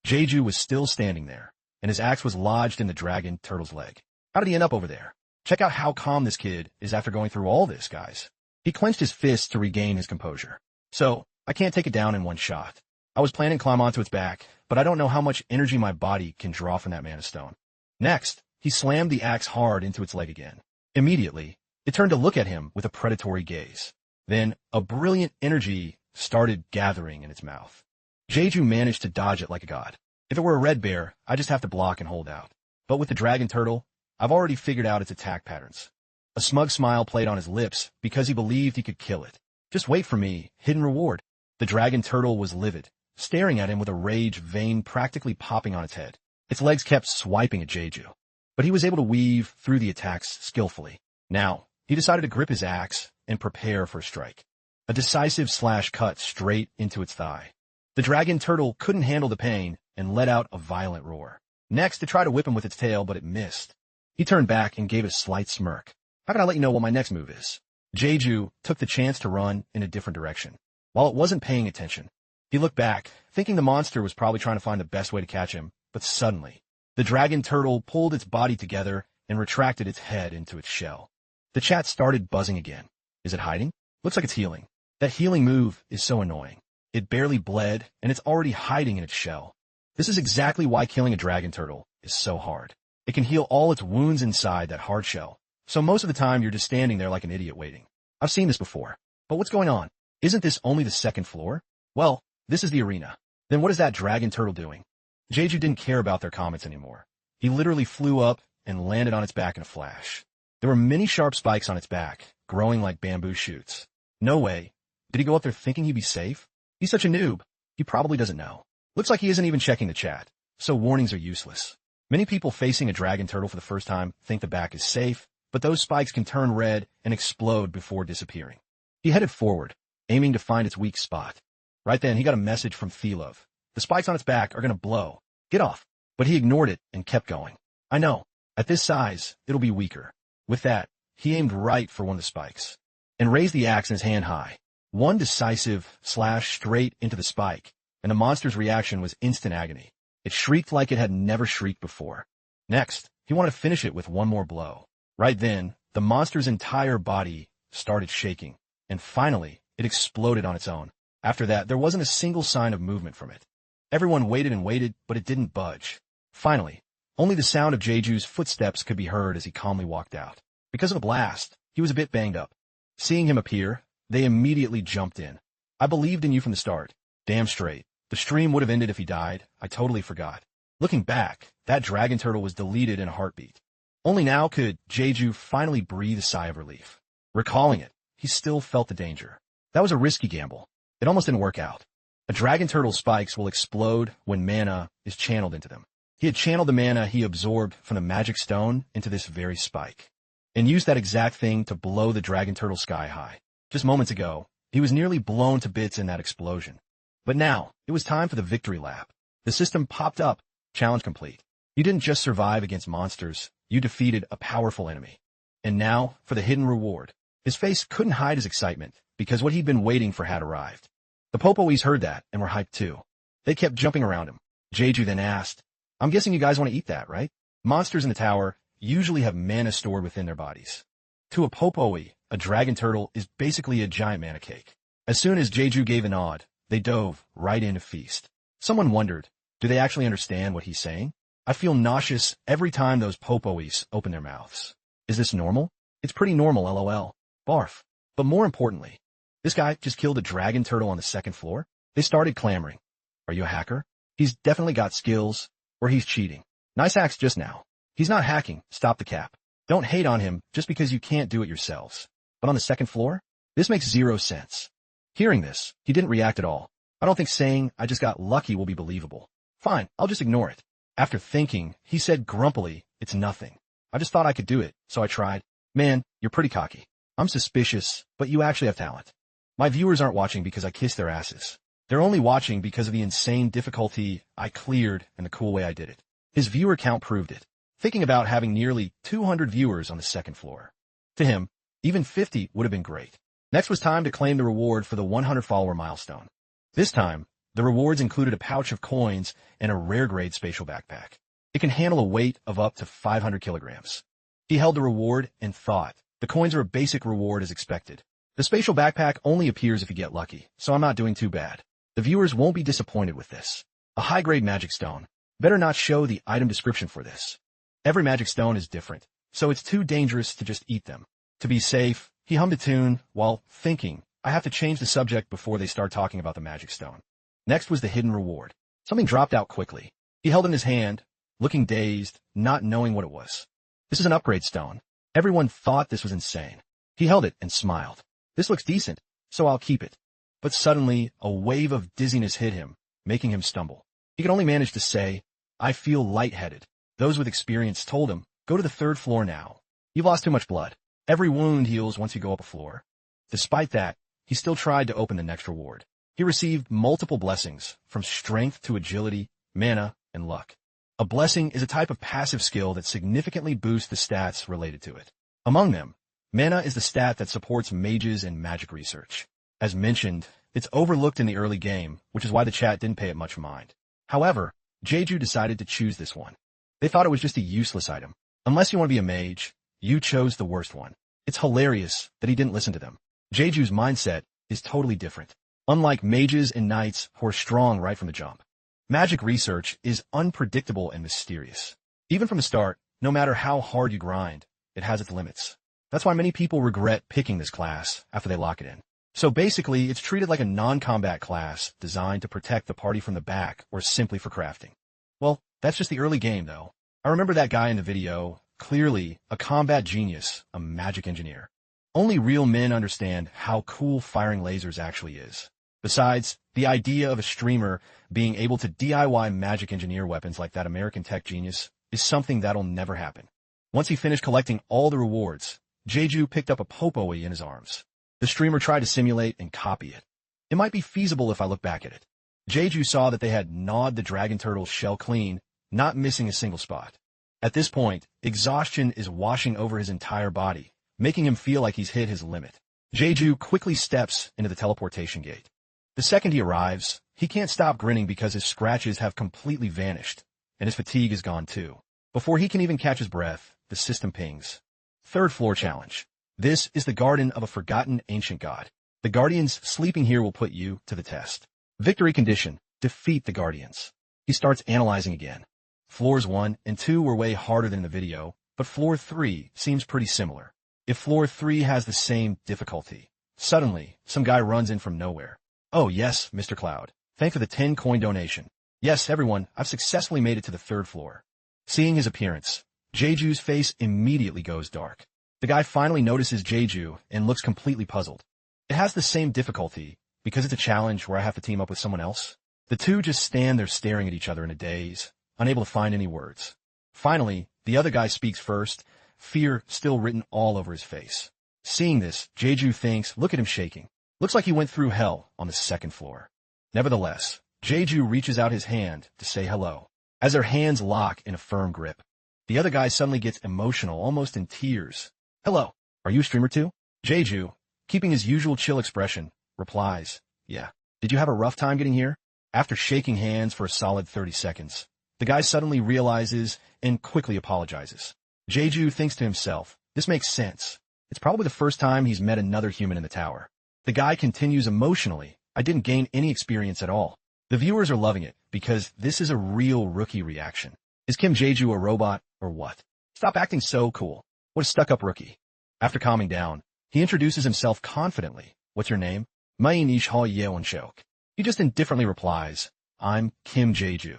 Jeju was still standing there, and his axe was lodged in the dragon turtle's leg. How did he end up over there? Check out how calm this kid is after going through all this, guys. He clenched his fists to regain his composure. So, I can't take it down in one shot. I was planning to climb onto its back, but I don't know how much energy my body can draw from that man of stone. Next, he slammed the axe hard into its leg again. Immediately, it turned to look at him with a predatory gaze. Then, a brilliant energy started gathering in its mouth. Jeju managed to dodge it like a god. If it were a red bear, I just have to block and hold out. But with the dragon turtle, I've already figured out its attack patterns. A smug smile played on his lips because he believed he could kill it. Just wait for me, hidden reward. The dragon turtle was livid, staring at him with a rage vein practically popping on its head. Its legs kept swiping at Jeju, but he was able to weave through the attacks skillfully. Now, he decided to grip his axe and prepare for a strike. A decisive slash cut straight into its thigh. The dragon turtle couldn't handle the pain and let out a violent roar. Next, it tried to whip him with its tail, but it missed. He turned back and gave a slight smirk. How can I let you know what my next move is? Jeju took the chance to run in a different direction. While it wasn't paying attention, he looked back, thinking the monster was probably trying to find the best way to catch him, but suddenly, the dragon turtle pulled its body together and retracted its head into its shell. The chat started buzzing again. Is it hiding? Looks like it's healing. That healing move is so annoying. It barely bled, and it's already hiding in its shell. This is exactly why killing a dragon turtle is so hard. It can heal all its wounds inside that hard shell. So most of the time, you're just standing there like an idiot waiting. I've seen this before. But what's going on? Isn't this only the second floor? Well, this is the arena. Then what is that dragon turtle doing? Jeju didn't care about their comments anymore. He literally flew up and landed on its back in a flash. There were many sharp spikes on its back, growing like bamboo shoots. No way. Did he go up there thinking he'd be safe? He's such a noob. He probably doesn't know. Looks like he isn't even checking the chat. So warnings are useless. Many people facing a dragon turtle for the first time think the back is safe, but those spikes can turn red and explode before disappearing. He headed forward, aiming to find its weak spot. Right then, he got a message from Thelov. The spikes on its back are going to blow. Get off. But he ignored it and kept going. I know. At this size, it'll be weaker. With that, he aimed right for one of the spikes and raised the axe in his hand high. One decisive slash straight into the spike, and the monster's reaction was instant agony. It shrieked like it had never shrieked before. Next, he wanted to finish it with one more blow. Right then, the monster's entire body started shaking, and finally, it exploded on its own. After that, there wasn't a single sign of movement from it. Everyone waited and waited, but it didn't budge. Finally, only the sound of Jeju's footsteps could be heard as he calmly walked out. Because of the blast, he was a bit banged up. Seeing him appear, they immediately jumped in. I believed in you from the start. Damn straight. The stream would have ended if he died. I totally forgot. Looking back, that dragon turtle was deleted in a heartbeat. Only now could Jeju finally breathe a sigh of relief. Recalling it, he still felt the danger. That was a risky gamble. It almost didn't work out. A dragon turtle's spikes will explode when mana is channeled into them. He had channeled the mana he absorbed from the magic stone into this very spike, and used that exact thing to blow the dragon turtle sky high. Just moments ago, he was nearly blown to bits in that explosion. But now, it was time for the victory lap. The system popped up, challenge complete. You didn't just survive against monsters, you defeated a powerful enemy. And now, for the hidden reward. His face couldn't hide his excitement, because what he'd been waiting for had arrived. The Popoes heard that, and were hyped too. They kept jumping around him. Jeju then asked, I'm guessing you guys want to eat that, right? Monsters in the tower usually have mana stored within their bodies. To a Popoe, a dragon turtle is basically a giant mana cake. As soon as Jeju gave a nod, they dove right in to feast. Someone wondered, do they actually understand what he's saying? I feel nauseous every time those Popoes open their mouths. Is this normal? It's pretty normal, lol. Barf. But more importantly, this guy just killed a dragon turtle on the second floor? They started clamoring. Are you a hacker? He's definitely got skills, or he's cheating. Nice hacks just now. He's not hacking, stop the cap. Don't hate on him just because you can't do it yourselves. But on the second floor? This makes zero sense. Hearing this, he didn't react at all. I don't think saying, I just got lucky will be believable. Fine, I'll just ignore it. After thinking, he said grumpily, it's nothing. I just thought I could do it, so I tried. Man, you're pretty cocky. I'm suspicious, but you actually have talent. My viewers aren't watching because I kissed their asses. They're only watching because of the insane difficulty I cleared and the cool way I did it. His viewer count proved it. Thinking about having nearly 200 viewers on the second floor. To him, even 50 would have been great. Next was time to claim the reward for the 100-follower milestone. This time, the rewards included a pouch of coins and a rare-grade spatial backpack. It can handle a weight of up to 500 kilograms. He held the reward and thought, the coins are a basic reward as expected. The spatial backpack only appears if you get lucky, so I'm not doing too bad. The viewers won't be disappointed with this. A high-grade magic stone. Better not show the item description for this. Every magic stone is different, so it's too dangerous to just eat them. To be safe, he hummed a tune while thinking, I have to change the subject before they start talking about the magic stone. Next was the hidden reward. Something dropped out quickly. He held it in his hand, looking dazed, not knowing what it was. This is an upgrade stone. Everyone thought this was insane. He held it and smiled. This looks decent, so I'll keep it. But suddenly, a wave of dizziness hit him, making him stumble. He could only manage to say, I feel lightheaded. Those with experience told him, go to the third floor now. You've lost too much blood. Every wound heals once you go up a floor. Despite that, he still tried to open the next reward. He received multiple blessings, from strength to agility, mana, and luck. A blessing is a type of passive skill that significantly boosts the stats related to it. Among them, mana is the stat that supports mages and magic research. As mentioned, it's overlooked in the early game, which is why the chat didn't pay it much mind. However, Jeju decided to choose this one. They thought it was just a useless item. Unless you want to be a mage, you chose the worst one. It's hilarious that he didn't listen to them. Jeju's mindset is totally different. Unlike mages and knights who are strong right from the jump. Magic research is unpredictable and mysterious. Even from the start, no matter how hard you grind, it has its limits. That's why many people regret picking this class after they lock it in. So basically, it's treated like a non-combat class designed to protect the party from the back or simply for crafting. Well, that's just the early game, though. I remember that guy in the video, clearly a combat genius, a magic engineer. Only real men understand how cool firing lasers actually is. Besides, the idea of a streamer being able to DIY magic engineer weapons like that American tech genius is something that'll never happen. Once he finished collecting all the rewards, Jeju picked up a Popoe in his arms. The streamer tried to simulate and copy it. It might be feasible if I look back at it. Jeju saw that they had gnawed the dragon turtle's shell clean, not missing a single spot. At this point, exhaustion is washing over his entire body, making him feel like he's hit his limit. Jeju quickly steps into the teleportation gate. The second he arrives, he can't stop grinning because his scratches have completely vanished, and his fatigue is gone too. Before he can even catch his breath, the system pings. Third floor challenge. This is the garden of a forgotten ancient god. The guardians sleeping here will put you to the test. Victory condition. Defeat the guardians. He starts analyzing again. Floors 1 and 2 were way harder than the video, but floor 3 seems pretty similar. If floor 3 has the same difficulty, suddenly, some guy runs in from nowhere. Oh yes, Mr. Cloud. Thanks for the 10-coin donation. Yes, everyone, I've successfully made it to the third floor. Seeing his appearance, Jeju's face immediately goes dark. The guy finally notices Jeju and looks completely puzzled. It has the same difficulty because it's a challenge where I have to team up with someone else. The two just stand there staring at each other in a daze, unable to find any words. Finally, the other guy speaks first, fear still written all over his face. Seeing this, Jeju thinks, look at him shaking. Looks like he went through hell on the second floor. Nevertheless, Jeju reaches out his hand to say hello. As their hands lock in a firm grip, the other guy suddenly gets emotional, almost in tears. Hello, are you a streamer too? Jeju, keeping his usual chill expression, replies, yeah. Did you have a rough time getting here? After shaking hands for a solid 30 seconds, the guy suddenly realizes and quickly apologizes. Jeju thinks to himself, this makes sense. It's probably the first time he's met another human in the tower. The guy continues emotionally, I didn't gain any experience at all. The viewers are loving it because this is a real rookie reaction. Is Kim Jeju a robot or what? Stop acting so cool. What a stuck-up rookie. After calming down, he introduces himself confidently. What's your name? Main Ish Ha Yeon Shok. He just indifferently replies, I'm Kim Jeju.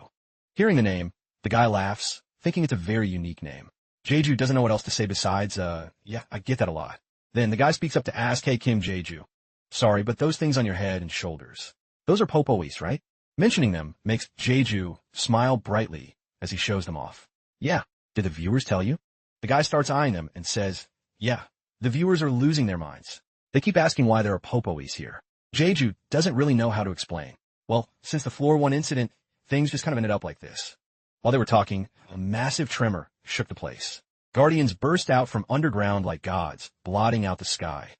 Hearing the name, the guy laughs, thinking it's a very unique name. Jeju doesn't know what else to say besides, yeah, I get that a lot. Then the guy speaks up to ask, hey Kim Jeju. Sorry, but those things on your head and shoulders, those are popois, right? Mentioning them makes Jeju smile brightly as he shows them off. Yeah, did the viewers tell you? The guy starts eyeing them and says, yeah, the viewers are losing their minds. They keep asking why there are popois here. Jeju doesn't really know how to explain. Well, since the floor 1 incident, things just kind of ended up like this. While they were talking, a massive tremor shook the place. Guardians burst out from underground like gods, blotting out the sky.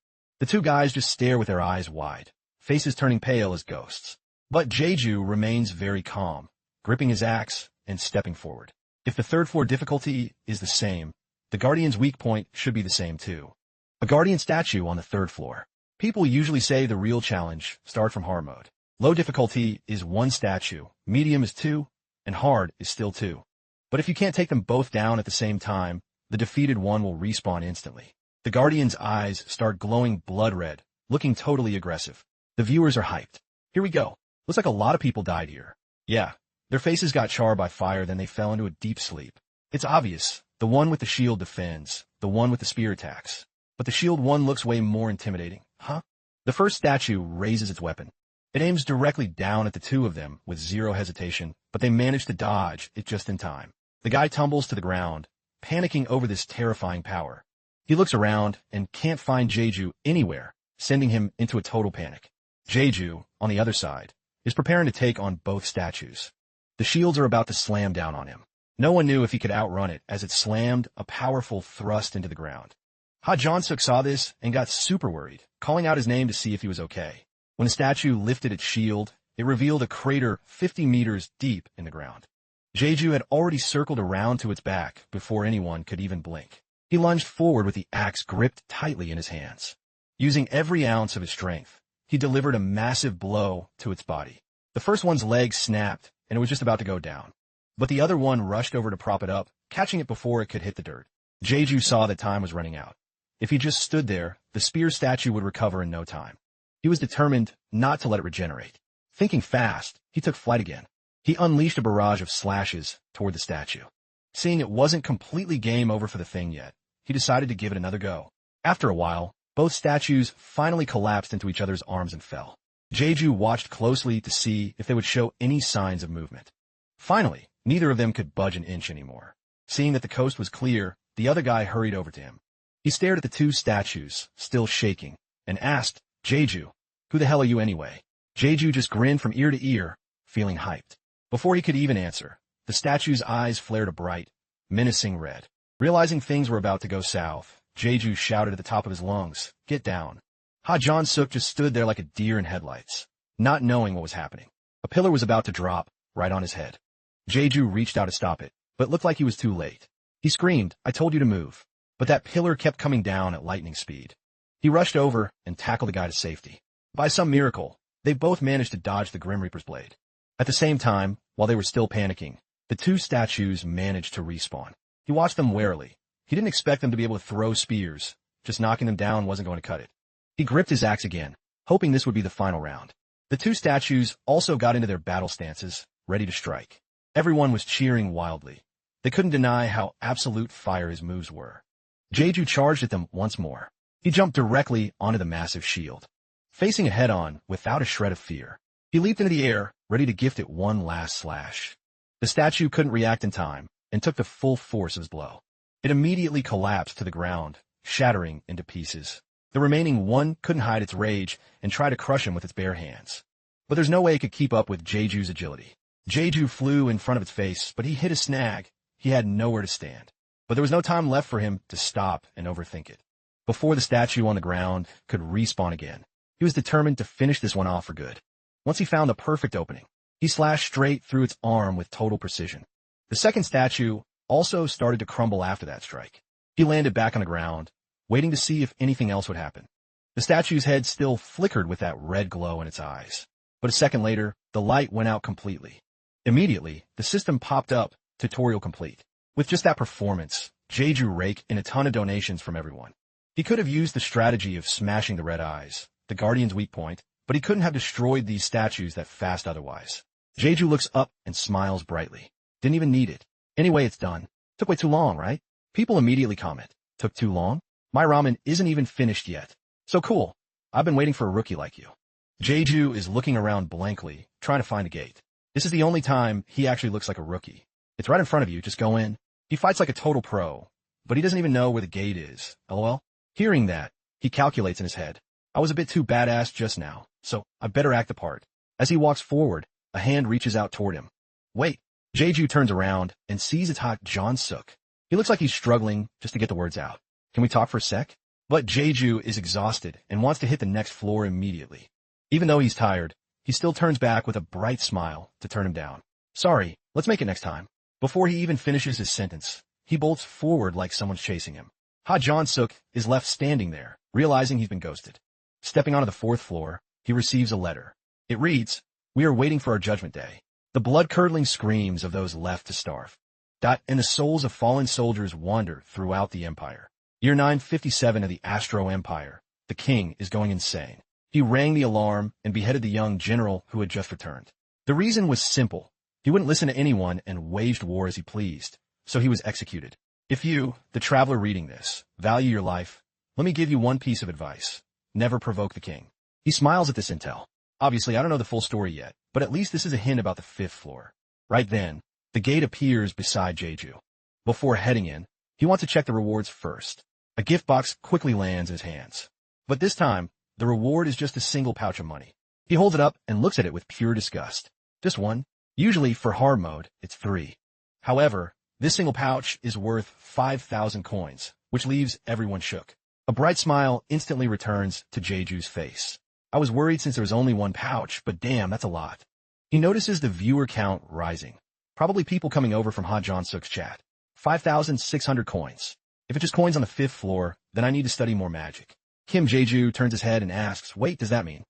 The two guys just stare with their eyes wide, faces turning pale as ghosts. But Jeju remains very calm, gripping his axe and stepping forward. If the third floor difficulty is the same, the Guardian's weak point should be the same too. A Guardian statue on the third floor. People usually say the real challenge starts from hard mode. Low difficulty is 1 statue, medium is 2, and hard is still 2. But if you can't take them both down at the same time, the defeated one will respawn instantly. The Guardian's eyes start glowing blood red, looking totally aggressive. The viewers are hyped. Here we go. Looks like a lot of people died here. Yeah, their faces got charred by fire, then they fell into a deep sleep. It's obvious. The one with the shield defends, the one with the spear attacks. But the shield one looks way more intimidating. Huh? The first statue raises its weapon. It aims directly down at the two of them with zero hesitation, but they manage to dodge it just in time. The guy tumbles to the ground, panicking over this terrifying power. He looks around and can't find Jeju anywhere, sending him into a total panic. Jeju, on the other side, is preparing to take on both statues. The shields are about to slam down on him. No one knew if he could outrun it as it slammed a powerful thrust into the ground. Ha Jong-suk saw this and got super worried, calling out his name to see if he was okay. When the statue lifted its shield, it revealed a crater 50 meters deep in the ground. Jeju had already circled around to its back before anyone could even blink. He lunged forward with the axe gripped tightly in his hands. Using every ounce of his strength, he delivered a massive blow to its body. The first one's leg snapped, and it was just about to go down. But the other one rushed over to prop it up, catching it before it could hit the dirt. Jeju saw that time was running out. If he just stood there, the spear statue would recover in no time. He was determined not to let it regenerate. Thinking fast, he took flight again. He unleashed a barrage of slashes toward the statue. Seeing it wasn't completely game over for the thing yet, he decided to give it another go. After a while, both statues finally collapsed into each other's arms and fell. Jeju watched closely to see if they would show any signs of movement. Finally, neither of them could budge an inch anymore. Seeing that the coast was clear, the other guy hurried over to him. He stared at the two statues, still shaking, and asked, Jeju, who the hell are you anyway? Jeju just grinned from ear to ear, feeling hyped. Before he could even answer, the statue's eyes flared a bright, menacing red. Realizing things were about to go south, Jeju shouted at the top of his lungs, get down. Ha Jong-suk just stood there like a deer in headlights, not knowing what was happening. A pillar was about to drop, right on his head. Jeju reached out to stop it, but looked like he was too late. He screamed, I told you to move. But that pillar kept coming down at lightning speed. He rushed over and tackled the guy to safety. By some miracle, they both managed to dodge the Grim Reaper's blade. At the same time, while they were still panicking, the two statues managed to respawn. He watched them warily. He didn't expect them to be able to throw spears. Just knocking them down wasn't going to cut it. He gripped his axe again, hoping this would be the final round. The two statues also got into their battle stances, ready to strike. Everyone was cheering wildly. They couldn't deny how absolute fire his moves were. Jeju charged at them once more. He jumped directly onto the massive shield. Facing it head-on, without a shred of fear, he leaped into the air, ready to gift it one last slash. The statue couldn't react in time, and took the full force of his blow. It immediately collapsed to the ground, shattering into pieces. The remaining one couldn't hide its rage and try to crush him with its bare hands. But there's no way it could keep up with Jeju's agility. Jeju flew in front of its face, but he hit a snag. He had nowhere to stand. But there was no time left for him to stop and overthink it. Before the statue on the ground could respawn again, he was determined to finish this one off for good. Once he found the perfect opening, he slashed straight through its arm with total precision. The second statue also started to crumble after that strike. He landed back on the ground, waiting to see if anything else would happen. The statue's head still flickered with that red glow in its eyes. But a second later, the light went out completely. Immediately, the system popped up, tutorial complete. With just that performance, Jeju raked in a ton of donations from everyone. He could have used the strategy of smashing the red eyes, the Guardian's weak point, but he couldn't have destroyed these statues that fast otherwise. Jeju looks up and smiles brightly. Didn't even need it. Anyway, it's done. Took way too long, right? People immediately comment. Took too long? My ramen isn't even finished yet. So cool. I've been waiting for a rookie like you. Jeju is looking around blankly, trying to find a gate. This is the only time he actually looks like a rookie. It's right in front of you, just go in. He fights like a total pro, but he doesn't even know where the gate is. LOL. Hearing that, he calculates in his head. I was a bit too badass just now, so I better act the part. As he walks forward, a hand reaches out toward him. Wait. Jeju turns around and sees it's hot John Sook. He looks like he's struggling just to get the words out. Can we talk for a sec? But Jeju is exhausted and wants to hit the next floor immediately. Even though he's tired, he still turns back with a bright smile to turn him down. Sorry, let's make it next time. Before he even finishes his sentence, he bolts forward like someone's chasing him. Ha John Sook is left standing there, realizing he's been ghosted. Stepping onto the fourth floor, he receives a letter. It reads, "We are waiting for our judgment day. The blood-curdling screams of those left to starve. And the souls of fallen soldiers wander throughout the empire. Year 957 of the Astro Empire. The king is going insane." He rang the alarm and beheaded the young general who had just returned. The reason was simple. He wouldn't listen to anyone and waged war as he pleased, so he was executed. If you, the traveler reading this, value your life, let me give you one piece of advice. Never provoke the king. He smiles at this intel. Obviously, I don't know the full story yet, but at least this is a hint about the fifth floor. Right then, the gate appears beside Jeju. Before heading in, he wants to check the rewards first. A gift box quickly lands in his hands. But this time, the reward is just a single pouch of money. He holds it up and looks at it with pure disgust. Just one. Usually, for hard mode, it's 3. However, this single pouch is worth 5,000 coins, which leaves everyone shook. A bright smile instantly returns to Jeju's face. I was worried since there was only one pouch, but damn, that's a lot. He notices the viewer count rising. Probably people coming over from Ha John Sook's chat. 5,600 coins. If it's just coins on the 5th floor, then I need to study more magic. Kim Jeju turns his head and asks, wait, does that mean?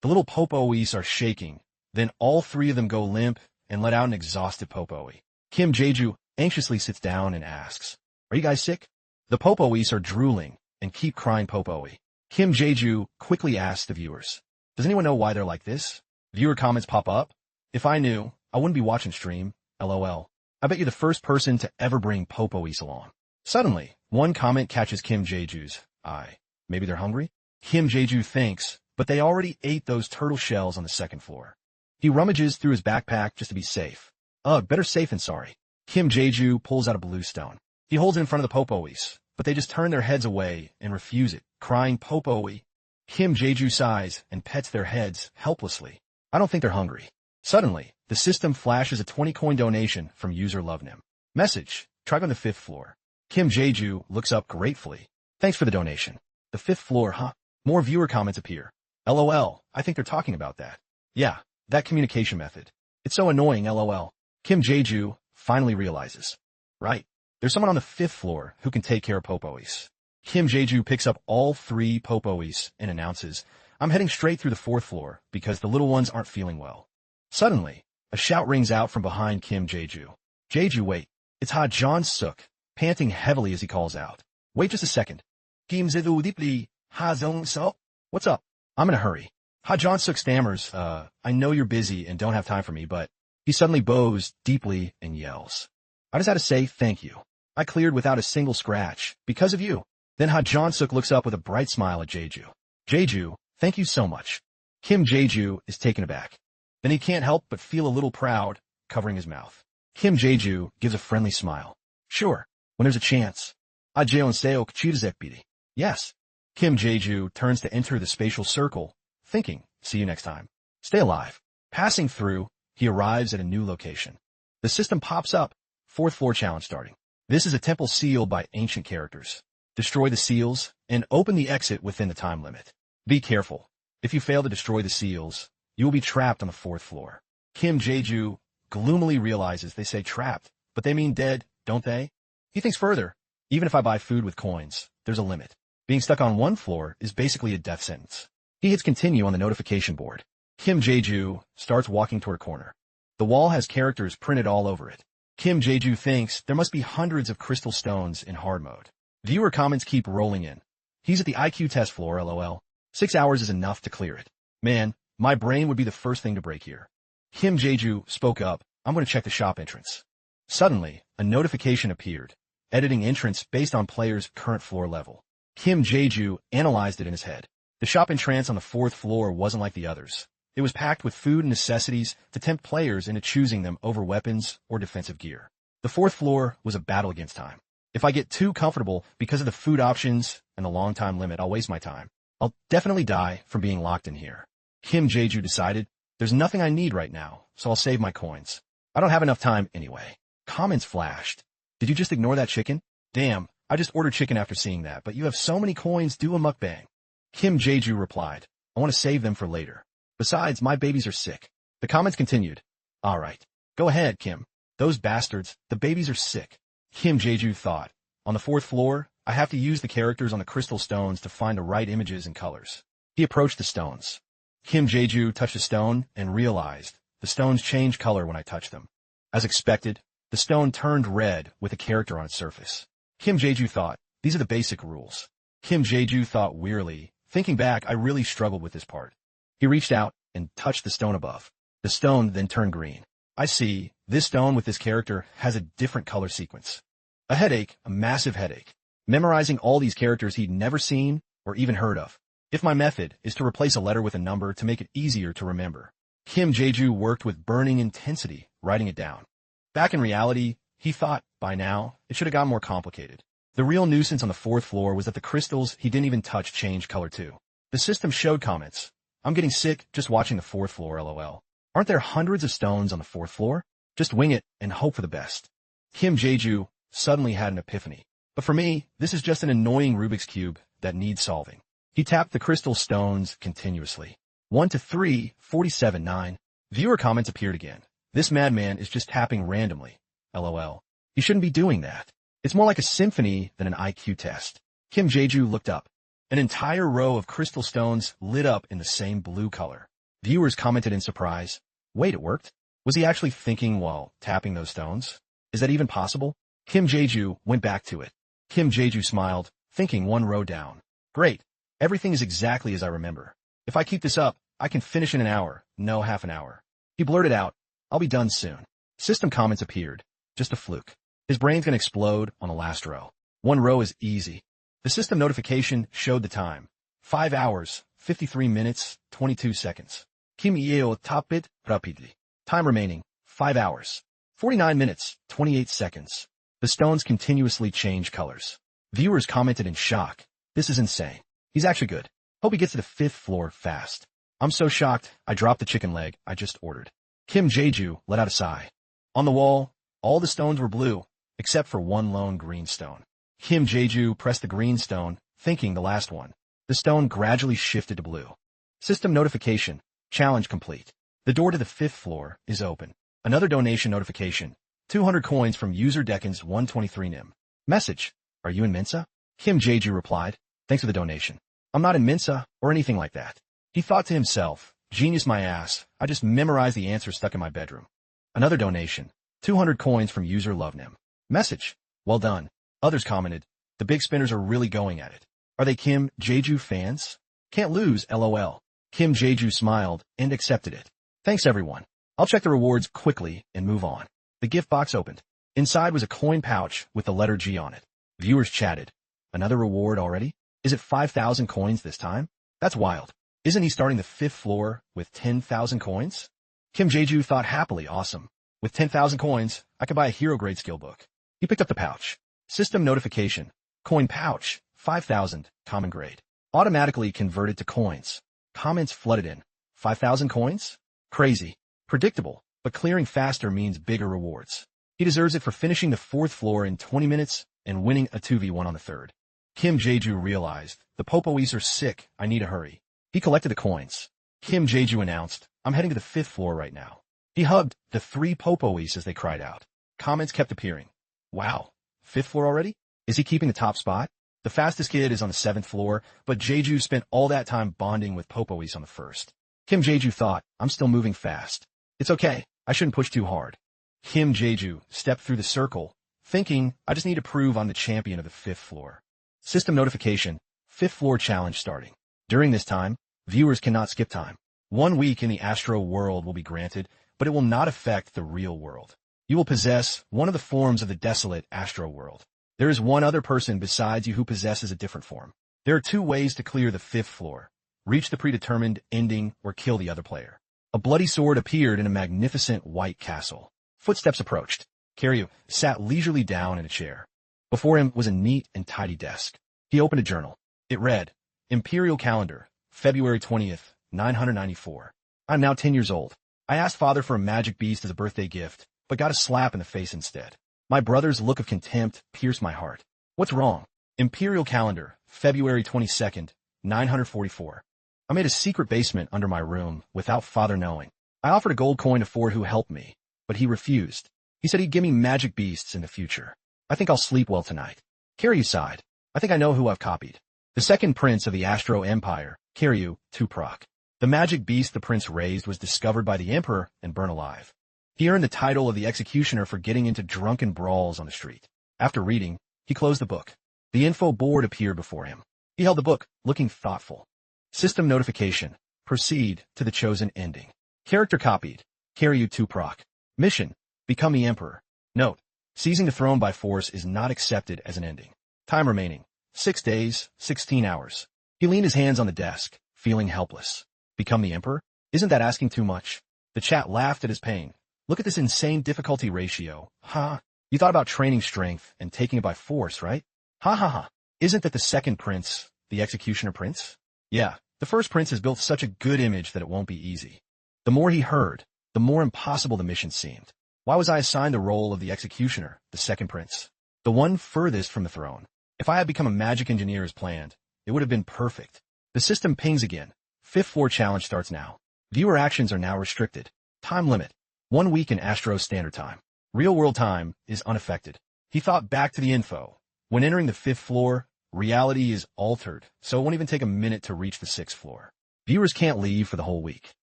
The little Popoes are shaking. Then all 3 of them go limp and let out an exhausted Popoe. Kim Jeju anxiously sits down and asks, are you guys sick? The Popoes are drooling and keep crying Popoe. Kim Jeju quickly asks the viewers, does anyone know why they're like this? Viewer comments pop up. If I knew, I wouldn't be watching stream. LOL. I bet you're the first person to ever bring Popoes along. Suddenly, one comment catches Kim Jeju's eye. Maybe they're hungry? Kim Jeju thinks, but they already ate those turtle shells on the 2nd floor. He rummages through his backpack just to be safe. Ugh, better safe than sorry. Kim Jeju pulls out a blue stone. He holds it in front of the Popoes, but they just turn their heads away and refuse it, crying Popoe. Kim Jeju sighs and pets their heads helplessly. I don't think they're hungry. Suddenly, the system flashes a 20-coin donation from user Lovenim. Message, try on the 5th floor. Kim Jeju looks up gratefully. Thanks for the donation. The 5th floor, huh? More viewer comments appear. LOL, I think they're talking about that. Yeah, that communication method. It's so annoying, LOL. Kim Jeju finally realizes. Right, there's someone on the 5th floor who can take care of Popoes. Kim Jeju picks up all 3 Popoes and announces, I'm heading straight through the 4th floor because the little ones aren't feeling well. Suddenly, a shout rings out from behind Kim Jeju. Jeju, wait, it's Ha John Sook, panting heavily as he calls out. Wait just a second. Kim Jeju deeply, Ha Jong Sook? What's up? I'm in a hurry. Ha John Sook stammers, I know you're busy and don't have time for me, but he suddenly bows deeply and yells. I just had to say thank you. I cleared without a single scratch, because of you. Then Ha Jong-suk looks up with a bright smile at Jeju. Jeju, thank you so much. Kim Jeju is taken aback. Then he can't help but feel a little proud, covering his mouth. Kim Jeju gives a friendly smile. Sure, when there's a chance. Ajeonseo Kchidazekbidi. Yes. Kim Jeju turns to enter the spatial circle, thinking, see you next time. Stay alive. Passing through, he arrives at a new location. The system pops up, 4th floor challenge starting. This is a temple sealed by ancient characters. Destroy the seals, and open the exit within the time limit. Be careful. If you fail to destroy the seals, you will be trapped on the 4th floor. Kim Jeju gloomily realizes they say trapped, but they mean dead, don't they? He thinks further. Even if I buy food with coins, there's a limit. Being stuck on one floor is basically a death sentence. He hits continue on the notification board. Kim Jeju starts walking toward a corner. The wall has characters printed all over it. Kim Jeju thinks there must be hundreds of crystal stones in hard mode. Viewer comments keep rolling in. He's at the IQ test floor, lol. 6 hours is enough to clear it. Man, my brain would be the first thing to break here. Kim Jeju spoke up, I'm going to check the shop entrance. Suddenly, a notification appeared, editing entrance based on player's current floor level. Kim Jeju analyzed it in his head. The shop entrance on the 4th floor wasn't like the others. It was packed with food and necessities to tempt players into choosing them over weapons or defensive gear. The 4th floor was a battle against time. If I get too comfortable because of the food options and the long time limit, I'll waste my time. I'll definitely die from being locked in here. Kim Jeju decided, there's nothing I need right now, so I'll save my coins. I don't have enough time anyway. Comments flashed. Did you just ignore that chicken? Damn, I just ordered chicken after seeing that, but you have so many coins, do a mukbang. Kim Jeju replied, I want to save them for later. Besides, my babies are sick. The comments continued. All right. Go ahead, Kim. Those bastards, the babies are sick. Kim Jeju thought. On the 4th floor, I have to use the characters on the crystal stones to find the right images and colors. He approached the stones. Kim Jeju touched a stone and realized the stones change color when I touch them. As expected, the stone turned red with a character on its surface. Kim Jeju thought, these are the basic rules. Kim Jeju thought wearily. Thinking back, I really struggled with this part. He reached out and touched the stone above. The stone then turned green. I see, this stone with this character has a different color sequence. A headache, a massive headache. Memorizing all these characters he'd never seen or even heard of. If my method is to replace a letter with a number to make it easier to remember. Kim Jeju worked with burning intensity, writing it down. Back in reality, he thought, by now, it should have gotten more complicated. The real nuisance on the 4th floor was that the crystals he didn't even touch changed color too. The system showed comments. I'm getting sick just watching the 4th floor, lol. Aren't there hundreds of stones on the 4th floor? Just wing it and hope for the best. Kim Jeju suddenly had an epiphany. But for me, this is just an annoying Rubik's Cube that needs solving. He tapped the crystal stones continuously. 1 to 3, 47, 9. Viewer comments appeared again. This madman is just tapping randomly. LOL. He shouldn't be doing that. It's more like a symphony than an IQ test. Kim Jeju looked up. An entire row of crystal stones lit up in the same blue color. Viewers commented in surprise. Wait, it worked? Was he actually thinking while tapping those stones? Is that even possible? Kim Jeju went back to it. Kim Jeju smiled, thinking one row down. Great. Everything is exactly as I remember. If I keep this up, I can finish in an hour, no half an hour. He blurted out, I'll be done soon. System comments appeared. Just a fluke. His brain's gonna explode on the last row. One row is easy. The system notification showed the time. 5 hours, 53 minutes, 22 seconds. Kim Yeo Topit Rapidly. Time remaining, 5 hours. 49 minutes, 28 seconds. The stones continuously change colors. Viewers commented in shock. This is insane. He's actually good. Hope he gets to the 5th floor fast. I'm so shocked, I dropped the chicken leg I just ordered. Kim Jeju let out a sigh. On the wall, all the stones were blue, except for one lone green stone. Kim Jeju pressed the green stone, thinking the last one. The stone gradually shifted to blue. System notification. Challenge complete. The door to the 5th floor is open. Another donation notification. 200 coins from user Dekins 123 nim. Message. Are you in Mensa? Kim Jeju replied. Thanks for the donation. I'm not in Mensa or anything like that. He thought to himself, genius my ass, I just memorized the answer stuck in my bedroom. Another donation. 200 coins from user Lovenim. Message. Well done. Others commented. The big spinners are really going at it. Are they Kim Jeju fans? Can't lose, lol. Kim Jeju smiled and accepted it. Thanks everyone. I'll check the rewards quickly and move on. The gift box opened. Inside was a coin pouch with the letter G on it. Viewers chatted. Another reward already? Is it 5,000 coins this time? That's wild. Isn't he starting the 5th floor with 10,000 coins? Kim Jae-ju thought happily, awesome. With 10,000 coins, I could buy a hero grade skill book. He picked up the pouch. System notification. Coin pouch, 5,000, common grade. Automatically converted to coins. Comments flooded in. 5,000 coins? Crazy. Predictable, but clearing faster means bigger rewards. He deserves it for finishing the 4th floor in 20 minutes and winning a 2v1 on the 3rd. Kim Jae-ju realized, the Popoes are sick, I need to hurry. He collected the coins. Kim Jae-ju announced, I'm heading to the 5th floor right now. He hugged the 3 Popoes as they cried out. Comments kept appearing. Wow, 5th floor already? Is he keeping the top spot? The fastest kid is on the 7th floor, but Jae-ju spent all that time bonding with Popoes on the 1st. Kim Jae-ju thought, I'm still moving fast. It's okay, I shouldn't push too hard. Kim Jae-ju stepped through the circle, thinking, I just need to prove I'm the champion of the 5th floor. System notification, 5th floor challenge starting. During this time, viewers cannot skip time. 1 week in the Astro world will be granted, but it will not affect the real world. You will possess one of the forms of the desolate Astro world. There is one other person besides you who possesses a different form. There are 2 ways to clear the 5th floor. Reach the predetermined ending or kill the other player. A bloody sword appeared in a magnificent white castle. Footsteps approached. Kiryu sat leisurely down in a chair. Before him was a neat and tidy desk. He opened a journal. It read, Imperial Calendar, February 20th, 994. I'm now 10 years old. I asked father for a magic beast as a birthday gift, but got a slap in the face instead. My brother's look of contempt pierced my heart. What's wrong? Imperial Calendar, February 22nd, 944. I made a secret basement under my room without father knowing. I offered a gold coin to Ford who helped me, but he refused. He said he'd give me magic beasts in the future. I think I'll sleep well tonight. Kiryu sighed. I think I know who I've copied. The second prince of the Astro Empire, Kiryu, Tuproc. The magic beast the prince raised was discovered by the emperor and burned alive. He earned the title of the executioner for getting into drunken brawls on the street. After reading, he closed the book. The info board appeared before him. He held the book, looking thoughtful. System notification. Proceed to the chosen ending. Character copied. Kiryu Tuproc. Mission. Become the emperor. Note. Seizing the throne by force is not accepted as an ending. Time remaining. 6 days, 16 hours. He leaned his hands on the desk, feeling helpless. Become the emperor? Isn't that asking too much? The chat laughed at his pain. Look at this insane difficulty ratio. Ha. You thought about training strength and taking it by force, right? Ha ha ha. Isn't that the second prince, the executioner prince? Yeah, the first prince has built such a good image that it won't be easy. The more he heard, the more impossible the mission seemed. Why was I assigned the role of the executioner, the second prince? The one furthest from the throne. If I had become a magic engineer as planned, it would have been perfect. The system pings again. 5th floor challenge starts now. Viewer actions are now restricted. Time limit. 1 week in Astro Standard Time. Real-world time is unaffected. He thought back to the info. When entering the 5th floor, reality is altered, so it won't even take a minute to reach the 6th floor. Viewers can't leave for the whole week.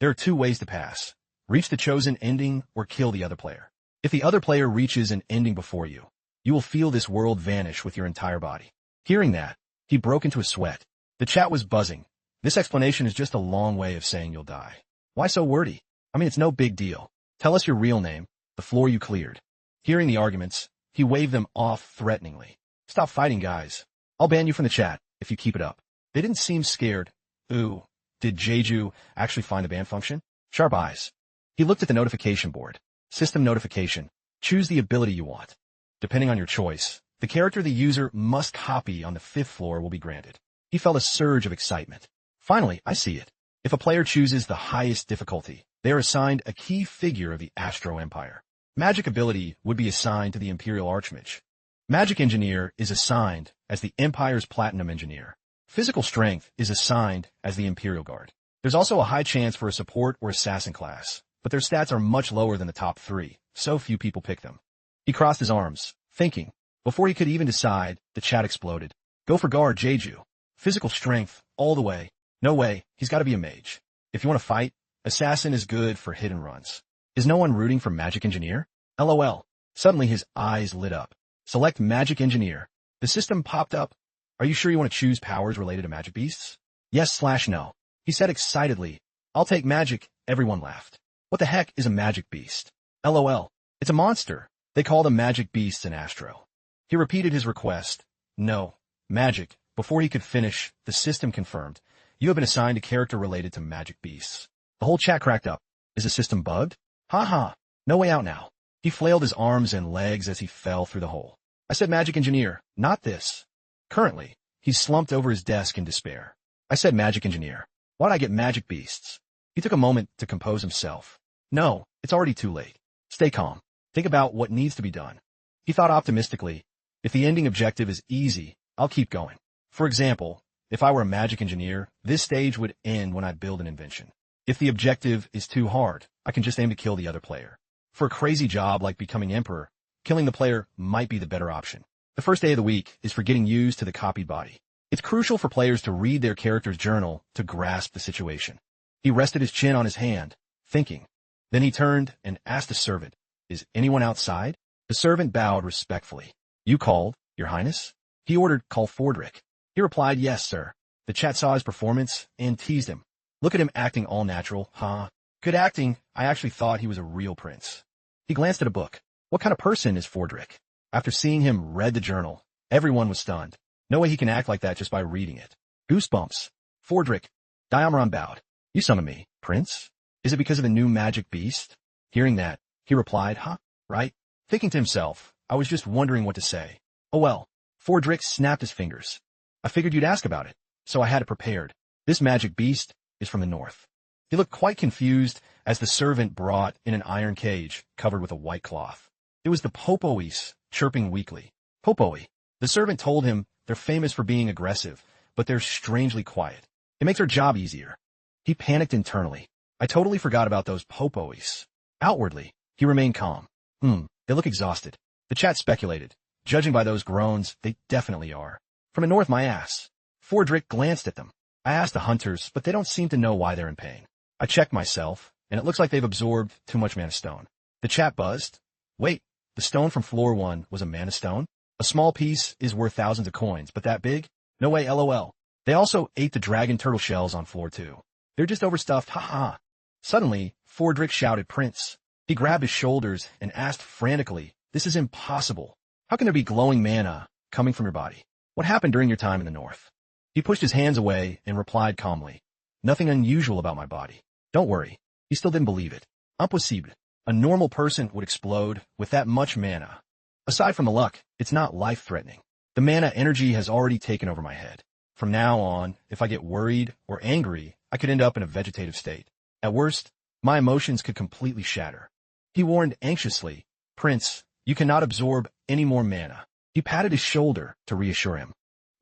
There are 2 ways to pass. Reach the chosen ending or kill the other player. If the other player reaches an ending before you, you will feel this world vanish with your entire body. Hearing that, he broke into a sweat. The chat was buzzing. This explanation is just a long way of saying you'll die. Why so wordy? I mean, it's no big deal. Tell us your real name, the floor you cleared. Hearing the arguments, he waved them off threateningly. Stop fighting, guys. I'll ban you from the chat if you keep it up. They didn't seem scared. Ooh, did Jae-ju actually find the ban function? Sharp eyes. He looked at the notification board. System notification. Choose the ability you want. Depending on your choice, the character the user must copy on the 5th floor will be granted. He felt a surge of excitement. Finally, I see it. If a player chooses the highest difficulty, they are assigned a key figure of the Astro Empire. Magic ability would be assigned to the Imperial Archmage. Magic Engineer is assigned as the Empire's Platinum Engineer. Physical Strength is assigned as the Imperial Guard. There's also a high chance for a Support or Assassin class, but their stats are much lower than the top 3, so few people pick them. He crossed his arms, thinking. Before he could even decide, the chat exploded. Go for guard, Jae-ju. Physical Strength, all the way. No way, he's got to be a mage. If you want to fight, Assassin is good for hit and runs. Is no one rooting for Magic Engineer? LOL. Suddenly his eyes lit up. Select Magic Engineer. The system popped up. Are you sure you want to choose powers related to magic beasts? Yes/no. He said excitedly. I'll take magic. Everyone laughed. What the heck is a magic beast? LOL. It's a monster. They call them magic beasts in Astro. He repeated his request. No, magic. Before he could finish, the system confirmed. You have been assigned a character related to magic beasts. The whole chat cracked up. Is the system bugged? Ha ha. No way out now. He flailed his arms and legs as he fell through the hole. I said magic engineer, not this. Currently, he slumped over his desk in despair. I said magic engineer. Why'd I get magic beasts? He took a moment to compose himself. No, it's already too late. Stay calm. Think about what needs to be done. He thought optimistically. If the ending objective is easy, I'll keep going. For example, if I were a magic engineer, this stage would end when I build an invention. If the objective is too hard, I can just aim to kill the other player. For a crazy job like becoming emperor, killing the player might be the better option. The first day of the week is for getting used to the copied body. It's crucial for players to read their character's journal to grasp the situation. He rested his chin on his hand, thinking. Then he turned and asked the servant, "Is anyone outside?" The servant bowed respectfully. "You called, Your Highness?" He ordered, "Call Fordrick." He replied, "Yes, sir." The chat saw his performance and teased him. Look at him acting all natural, huh? Good acting. I actually thought he was a real prince. He glanced at a book. What kind of person is Fordrick? After seeing him read the journal, everyone was stunned. No way he can act like that just by reading it. Goosebumps. Fordrick. Diamaron bowed. You summon me, Prince? Is it because of the new magic beast? Hearing that, he replied, huh? Right? Thinking to himself, I was just wondering what to say. Oh well. Fordrick snapped his fingers. I figured you'd ask about it, so I had it prepared. This magic beast is from the north. He looked quite confused as the servant brought in an iron cage covered with a white cloth. It was the Popois, chirping weakly. Popoi. The servant told him they're famous for being aggressive, but they're strangely quiet. It makes their job easier. He panicked internally. I totally forgot about those Popois. Outwardly, he remained calm. They look exhausted. The chat speculated. Judging by those groans, they definitely are. From the north, my ass. Fordrick glanced at them. I asked the hunters, but they don't seem to know why they're in pain. I checked myself, and it looks like they've absorbed too much mana stone. The chat buzzed. Wait, the stone from floor 1 was a mana stone? A small piece is worth thousands of coins, but that big? No way, lol. They also ate the dragon turtle shells on floor 2. They're just overstuffed, haha. Suddenly, Fordrick shouted Prince. He grabbed his shoulders and asked frantically, this is impossible. How can there be glowing mana coming from your body? What happened during your time in the north? He pushed his hands away and replied calmly. Nothing unusual about my body. Don't worry. He still didn't believe it. Impossible. A normal person would explode with that much mana. Aside from the luck, it's not life-threatening. The mana energy has already taken over my head. From now on, if I get worried or angry, I could end up in a vegetative state. At worst, my emotions could completely shatter. He warned anxiously, Prince, you cannot absorb any more mana. He patted his shoulder to reassure him.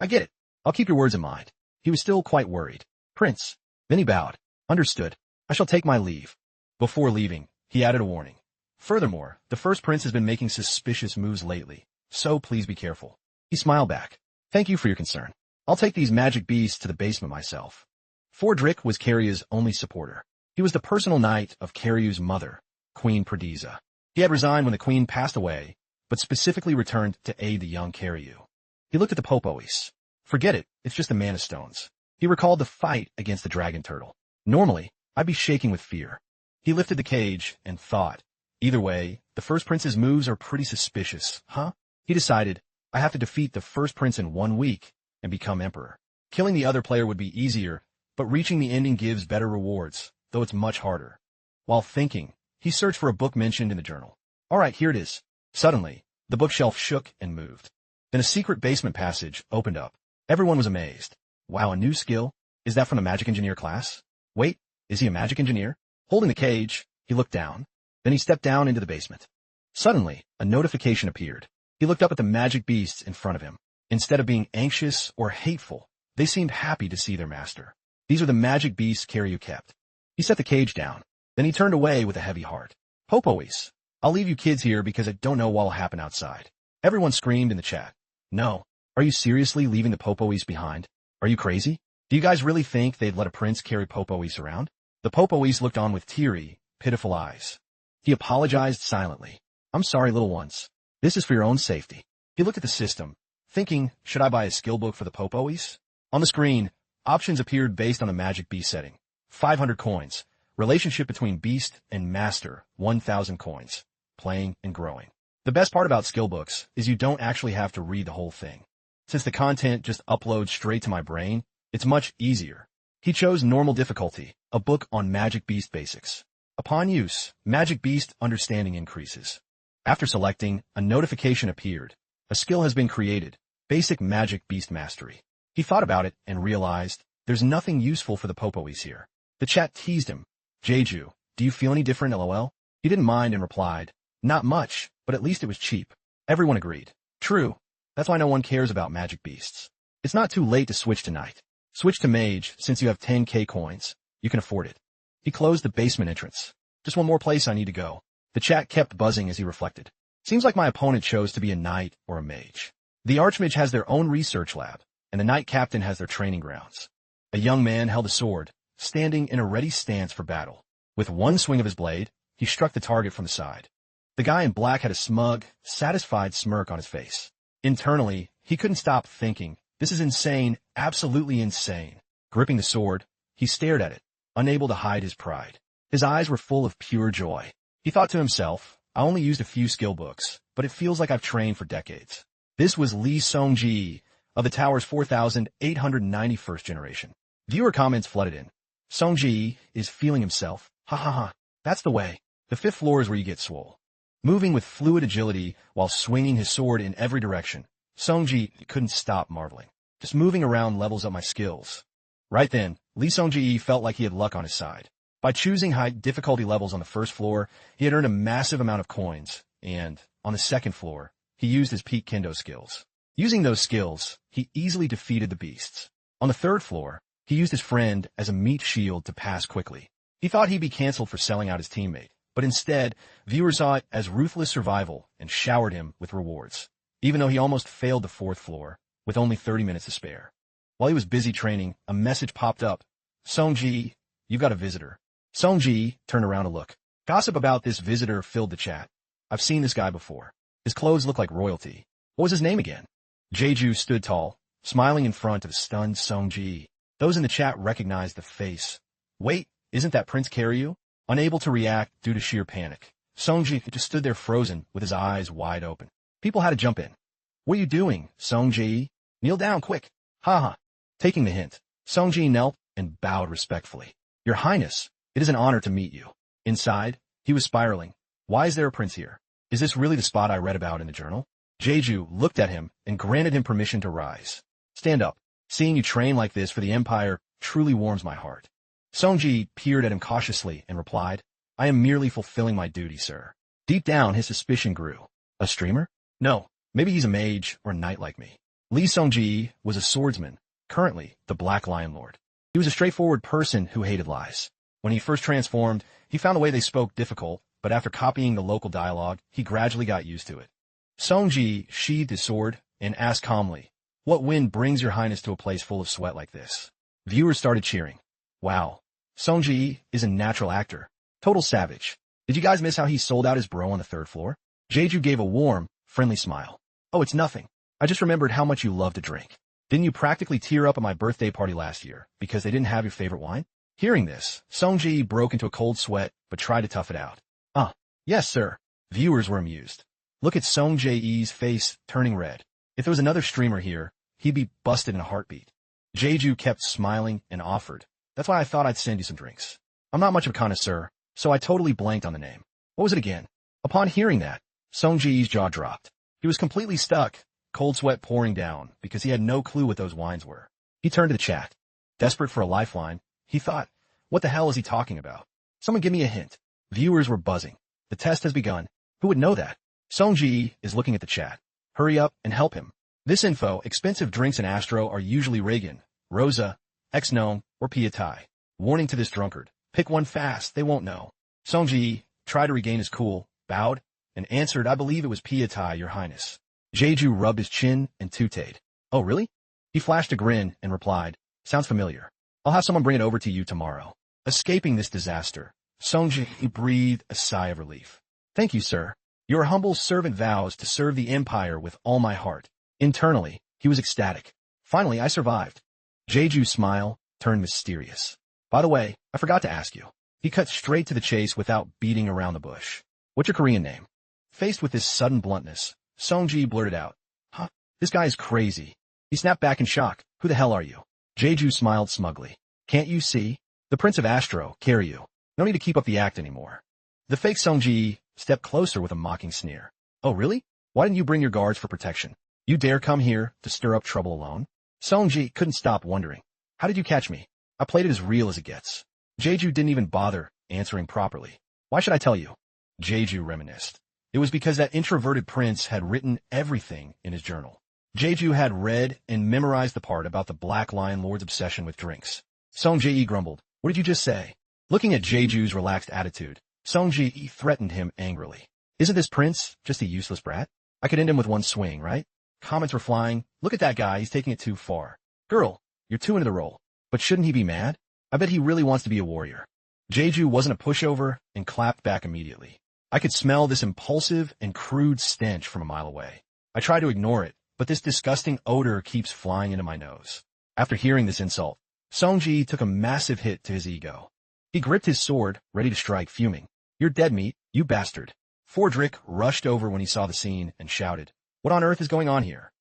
I get it. I'll keep your words in mind. He was still quite worried. Prince. Then he bowed. Understood. I shall take my leave. Before leaving, he added a warning. Furthermore, the first prince has been making suspicious moves lately, so please be careful. He smiled back. Thank you for your concern. I'll take these magic beasts to the basement myself. Fordrick was Karyu's only supporter. He was the personal knight of Karyu's mother, Queen Perdisa. He had resigned when the queen passed away, but specifically returned to aid the young Karyu. He looked at the Popois. Forget it, it's just the mana stones. He recalled the fight against the dragon turtle. Normally, I'd be shaking with fear. He lifted the cage and thought. Either way, the first prince's moves are pretty suspicious, huh? He decided, I have to defeat the first prince in 1 week and become emperor. Killing the other player would be easier, but reaching the ending gives better rewards, though it's much harder. While thinking, he searched for a book mentioned in the journal. All right, here it is. Suddenly, the bookshelf shook and moved. Then a secret basement passage opened up. Everyone was amazed. Wow, a new skill? Is that from the magic engineer class? Wait, is he a magic engineer? Holding the cage, he looked down. Then he stepped down into the basement. Suddenly, a notification appeared. He looked up at the magic beasts in front of him. Instead of being anxious or hateful, they seemed happy to see their master. These are the magic beasts Karyu kept. He set the cage down. Then he turned away with a heavy heart. Popois, I'll leave you kids here because I don't know what'll happen outside. Everyone screamed in the chat. No. Are you seriously leaving the Popois behind? Are you crazy? Do you guys really think they'd let a prince carry Popois around? The Popois looked on with teary, pitiful eyes. He apologized silently. I'm sorry, little ones. This is for your own safety. He looked at the system, thinking, should I buy a skill book for the Popois? On the screen, options appeared based on the magic beast setting. 500 coins. Relationship between beast and master, 1,000 coins. Playing and growing. The best part about skill books is you don't actually have to read the whole thing. Since the content just uploads straight to my brain, it's much easier. He chose normal difficulty, a book on Magic Beast basics. Upon use, Magic Beast understanding increases. After selecting, a notification appeared. A skill has been created, Basic Magic Beast Mastery. He thought about it and realized, there's nothing useful for the Popoes here. The chat teased him. Jeju, do you feel any different, lol? He didn't mind and replied, not much, but at least it was cheap. Everyone agreed. True. That's why no one cares about Magic Beasts. It's not too late to switch tonight. Switch to Mage, since you have 10k coins. You can afford it. He closed the basement entrance. Just one more place I need to go. The chat kept buzzing as he reflected. Seems like my opponent chose to be a knight or a mage. The Archmage has their own research lab, and the Knight Captain has their training grounds. A young man held a sword, standing in a ready stance for battle. With one swing of his blade, he struck the target from the side. The guy in black had a smug, satisfied smirk on his face. Internally, he couldn't stop thinking, this is insane, absolutely insane. Gripping the sword, he stared at it, unable to hide his pride. His eyes were full of pure joy. He thought to himself, I only used a few skill books, but it feels like I've trained for decades. This was Lee Song-ji of the tower's 4,891st generation. Viewer comments flooded in. Song-ji is feeling himself. Ha ha ha. That's the way. The 5th floor is where you get swole. Moving with fluid agility while swinging his sword in every direction, Song-ji couldn't stop marveling. Just moving around levels up my skills. Right then, Lee Song-ji felt like he had luck on his side. By choosing high difficulty levels on the 1st floor, he had earned a massive amount of coins, and, on the 2nd floor, he used his peak kendo skills. Using those skills, he easily defeated the beasts. On the 3rd floor, he used his friend as a meat shield to pass quickly. He thought he'd be cancelled for selling out his teammate, but instead, viewers saw it as ruthless survival and showered him with rewards, even though he almost failed the 4th floor, with only 30 minutes to spare. While he was busy training, a message popped up. Song-ji, you've got a visitor. Song-ji turned around to look. Gossip about this visitor filled the chat. I've seen this guy before. His clothes look like royalty. What was his name again? Jeju stood tall, smiling in front of stunned Song-ji. Those in the chat recognized the face. Wait, isn't that Prince Karyu? Unable to react due to sheer panic, Song-ji just stood there frozen with his eyes wide open. People had to jump in. What are you doing, Song-ji? Kneel down, quick. Ha. Taking the hint, Song-ji knelt and bowed respectfully. Your Highness, it is an honor to meet you. Inside, he was spiraling. Why is there a prince here? Is this really the spot I read about in the journal? Jeju looked at him and granted him permission to rise. Stand up. Seeing you train like this for the Empire truly warms my heart. Song-ji peered at him cautiously and replied, I am merely fulfilling my duty, sir. Deep down, his suspicion grew. A streamer? No, maybe he's a mage or a knight like me. Lee Song-ji was a swordsman, currently the Black Lion Lord. He was a straightforward person who hated lies. When he first transformed, he found the way they spoke difficult, but after copying the local dialogue, he gradually got used to it. Song-ji sheathed his sword and asked calmly, What wind brings your highness to a place full of sweat like this? Viewers started cheering. Wow. Song-ji is a natural actor. Total savage. Did you guys miss how he sold out his bro on the 3rd floor? Jeju gave a warm, friendly smile. Oh, it's nothing. I just remembered how much you love to drink. Didn't you practically tear up at my birthday party last year because they didn't have your favorite wine? Hearing this, Song-ji broke into a cold sweat but tried to tough it out. Yes, sir. Viewers were amused. Look at Song-ji's face turning red. If there was another streamer here, he'd be busted in a heartbeat. Jeju kept smiling and offered. That's why I thought I'd send you some drinks. I'm not much of a connoisseur, so I totally blanked on the name. What was it again? Upon hearing that, Song-ji's jaw dropped. He was completely stuck, cold sweat pouring down, because he had no clue what those wines were. He turned to the chat. Desperate for a lifeline, he thought, what the hell is he talking about? Someone give me a hint. Viewers were buzzing. The test has begun. Who would know that? Song-ji is looking at the chat. Hurry up and help him. This info, expensive drinks in Astro are usually Reagan, Rosa, X-Gnome, or Pietai. Warning to this drunkard. Pick one fast, they won't know. Song-ji tried to regain his cool, bowed, and answered, I believe it was Pietai, your highness. Jeju rubbed his chin and tooted. Oh, really? He flashed a grin and replied, sounds familiar. I'll have someone bring it over to you tomorrow. Escaping this disaster, Song-ji breathed a sigh of relief. Thank you, sir. Your humble servant vows to serve the Empire with all my heart. Internally, he was ecstatic. Finally, I survived. Jeju's smile turned mysterious. By the way, I forgot to ask you. He cut straight to the chase without beating around the bush. What's your Korean name? Faced with this sudden bluntness, Songji blurted out, "Huh? This guy is crazy." He snapped back in shock. "Who the hell are you?" Jeju smiled smugly. "Can't you see? The Prince of Astro, carry you. No need to keep up the act anymore." The fake Songji stepped closer with a mocking sneer. "Oh really? Why didn't you bring your guards for protection? You dare come here to stir up trouble alone?" Songji couldn't stop wondering. "How did you catch me? I played it as real as it gets." Jeju didn't even bother answering properly. "Why should I tell you?" Jeju reminisced. It was because that introverted prince had written everything in his journal. Jeju had read and memorized the part about the Black Lion Lord's obsession with drinks. Songji grumbled. "What did you just say?" Looking at Jeju's relaxed attitude, Songji threatened him angrily. "Isn't this prince just a useless brat? I could end him with one swing, right?" Comments were flying. "Look at that guy, he's taking it too far." "Girl, you're too into the role. But shouldn't he be mad? I bet he really wants to be a warrior." Jeju wasn't a pushover and clapped back immediately. I could smell this impulsive and crude stench from a mile away. I tried to ignore it, but this disgusting odor keeps flying into my nose. After hearing this insult, Songji took a massive hit to his ego. He gripped his sword, ready to strike, fuming. "You're dead meat, you bastard." Fordrick rushed over when he saw the scene and shouted, "What on earth is going on here?"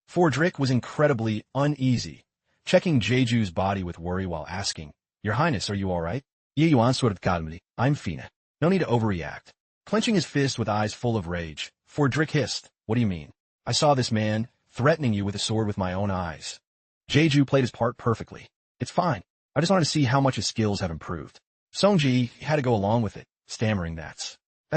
Fordrick was incredibly uneasy, checking Jeju's body with worry while asking, "Your Highness, are you all right?" "I'm fine. No need to overreact." Clenching his fist with eyes full of rage, Fordrick hissed, "What do you mean? I saw this man threatening you with a sword with my own eyes." Jeju played his part perfectly. "It's fine. I just wanted to see how much his skills have improved." Songji had to go along with it, stammering that's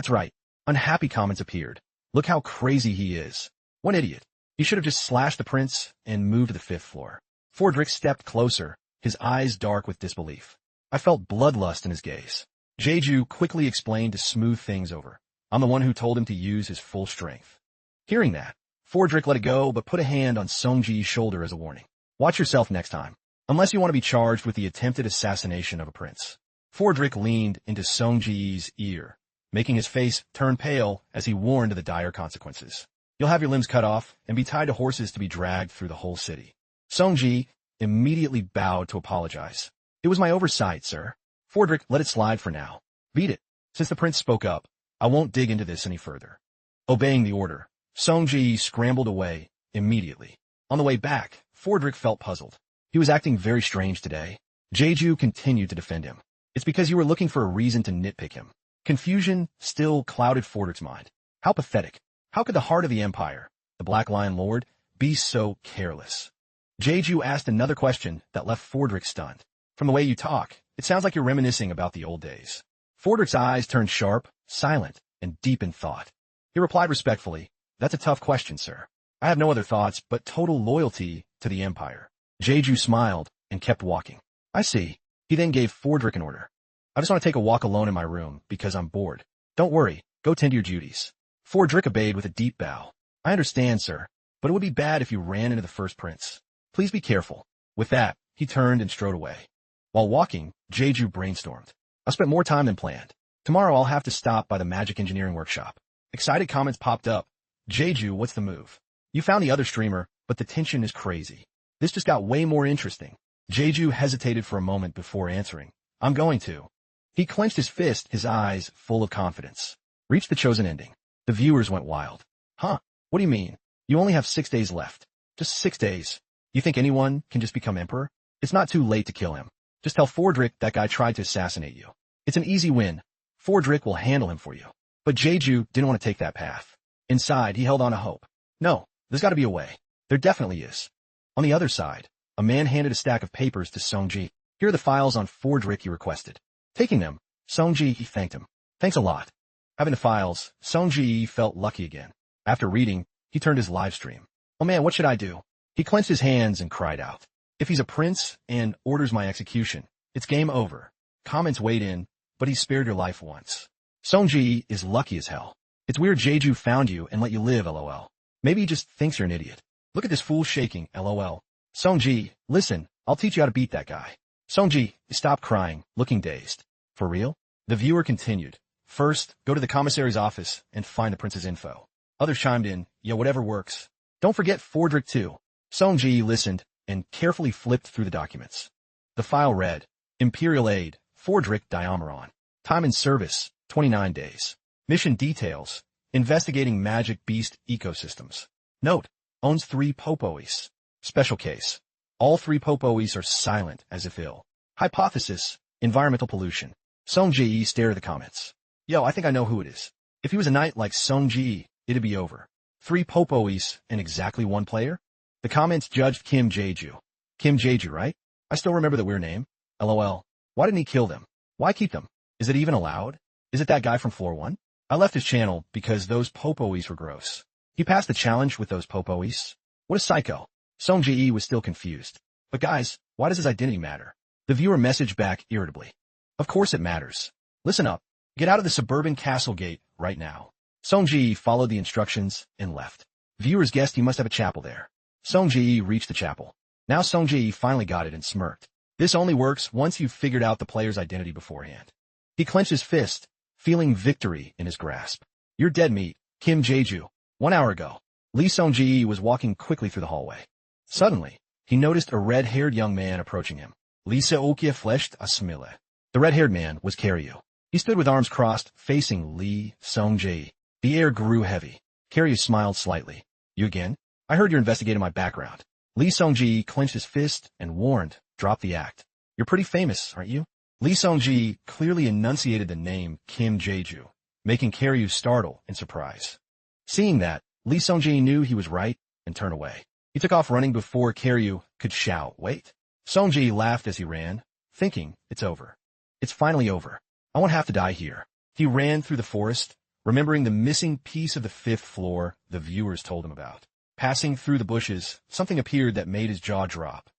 right. Unhappy comments appeared. "Look how crazy he is. What an idiot. He should have just slashed the prince and moved to the 5th floor." Fordrick stepped closer, his eyes dark with disbelief. I felt bloodlust in his gaze. Jeju quickly explained to smooth things over. "I'm the one who told him to use his full strength." Hearing that, Fordrick let it go but put a hand on Songji's shoulder as a warning. "Watch yourself next time, unless you want to be charged with the attempted assassination of a prince." Fordrick leaned into Songji's ear, making his face turn pale as he warned of the dire consequences. "You'll have your limbs cut off and be tied to horses to be dragged through the whole city." Songji immediately bowed to apologize. "It was my oversight, sir." Fordrick let it slide for now. "Beat it. Since the prince spoke up, I won't dig into this any further." Obeying the order, Songji scrambled away immediately. On the way back, Fordrick felt puzzled. He was acting very strange today. Jeju continued to defend him. "It's because you were looking for a reason to nitpick him." Confusion still clouded Fordrick's mind. How pathetic. How could the heart of the Empire, the Black Lion Lord, be so careless? Jeju asked another question that left Fordrick stunned. "From the way you talk, it sounds like you're reminiscing about the old days." Fordrick's eyes turned sharp, silent, and deep in thought. He replied respectfully, "That's a tough question, sir. I have no other thoughts but total loyalty to the Empire." Jeju smiled and kept walking. "I see." He then gave Fordrick an order. "I just want to take a walk alone in my room because I'm bored." "Don't worry. Go tend to your duties." Fordrick obeyed with a deep bow. "I understand, sir, but it would be bad if you ran into the first prince. Please be careful." With that, he turned and strode away. While walking, Jeju brainstormed. "I spent more time than planned. Tomorrow I'll have to stop by the magic engineering workshop." Excited comments popped up. "Jeju, what's the move? You found the other streamer, but the tension is crazy." This just got way more interesting. Jeju hesitated for a moment before answering. "I'm going to." He clenched his fist, his eyes full of confidence. Reach the chosen ending. The viewers went wild. "Huh? What do you mean? You only have 6 days left. Just 6 days. You think anyone can just become emperor? It's not too late to kill him. Just tell Fordrick that guy tried to assassinate you. It's an easy win. Fordrick will handle him for you." But Jeju didn't want to take that path. Inside, he held on to hope. "No, there's got to be a way. There definitely is." On the other side, a man handed a stack of papers to Songji. "Here are the files on Fordrick you requested." Taking them, Songji thanked him. "Thanks a lot." Having the files, Songji felt lucky again. After reading, he turned his live stream. "Oh man, what should I do?" He clenched his hands and cried out. "If he's a prince and orders my execution, it's game over." Comments weighed in, "But he spared your life once." Songji is lucky as hell. "It's weird Jeju found you and let you live, lol. Maybe he just thinks you're an idiot. Look at this fool shaking, lol. Songji, listen, I'll teach you how to beat that guy." Songji stopped crying, looking dazed. "For real?" The viewer continued. "First, go to the commissary's office and find the prince's info." Others chimed in, "Yeah, whatever works. Don't forget Fordrick too." Songji listened and carefully flipped through the documents. The file read, Imperial Aid, Fordrick Diameron. Time in service, 29 days. Mission details, investigating magic beast ecosystems. Note, owns 3 popoes. Special case. All 3 popoes are silent as if ill. Hypothesis, environmental pollution. Song Ji stared at the comments. Yo, I think I know who it is. If he was a knight like Song Ji, it'd be over. 3 popoes and exactly 1 player? The comments judged Kim Jae-ju. Kim Jae-ju, right? I still remember the weird name. LOL. Why didn't he kill them? Why keep them? Is it even allowed? Is it that guy from floor 1? I left his channel because those popoes were gross. He passed the challenge with those popoes? What a psycho. Song Ji was still confused. But guys, why does his identity matter? The viewer messaged back irritably. Of course it matters. Listen up. Get out of the suburban castle gate right now. Song Ji followed the instructions and left. Viewers guessed he must have a chapel there. Song Ji reached the chapel. Now Song Ji finally got it and smirked. This only works once you've figured out the player's identity beforehand. He clenched his fist, feeling victory in his grasp. You're dead meat, Kim Jae-ju. 1 hour ago, Lee Song-ji was walking quickly through the hallway. Suddenly, he noticed a red-haired young man approaching him. Lee Se-okia fleshed a smile. The red-haired man was Karyu. He stood with arms crossed, facing Lee Song-ji. The air grew heavy. Karyu smiled slightly. You again? I heard you're investigating my background. Lee Song-ji clenched his fist and warned, drop the act. You're pretty famous, aren't you? Lee Song-ji clearly enunciated the name Kim Jae-ju, making Karyu startle in surprise. Seeing that, Lee Song-ji knew he was right and turned away. He took off running before Karyu could shout, wait. Song-ji laughed as he ran, thinking, it's over. It's finally over. I won't have to die here. He ran through the forest, remembering the missing piece of the 5th floor the viewers told him about. Passing through the bushes, something appeared that made his jaw drop.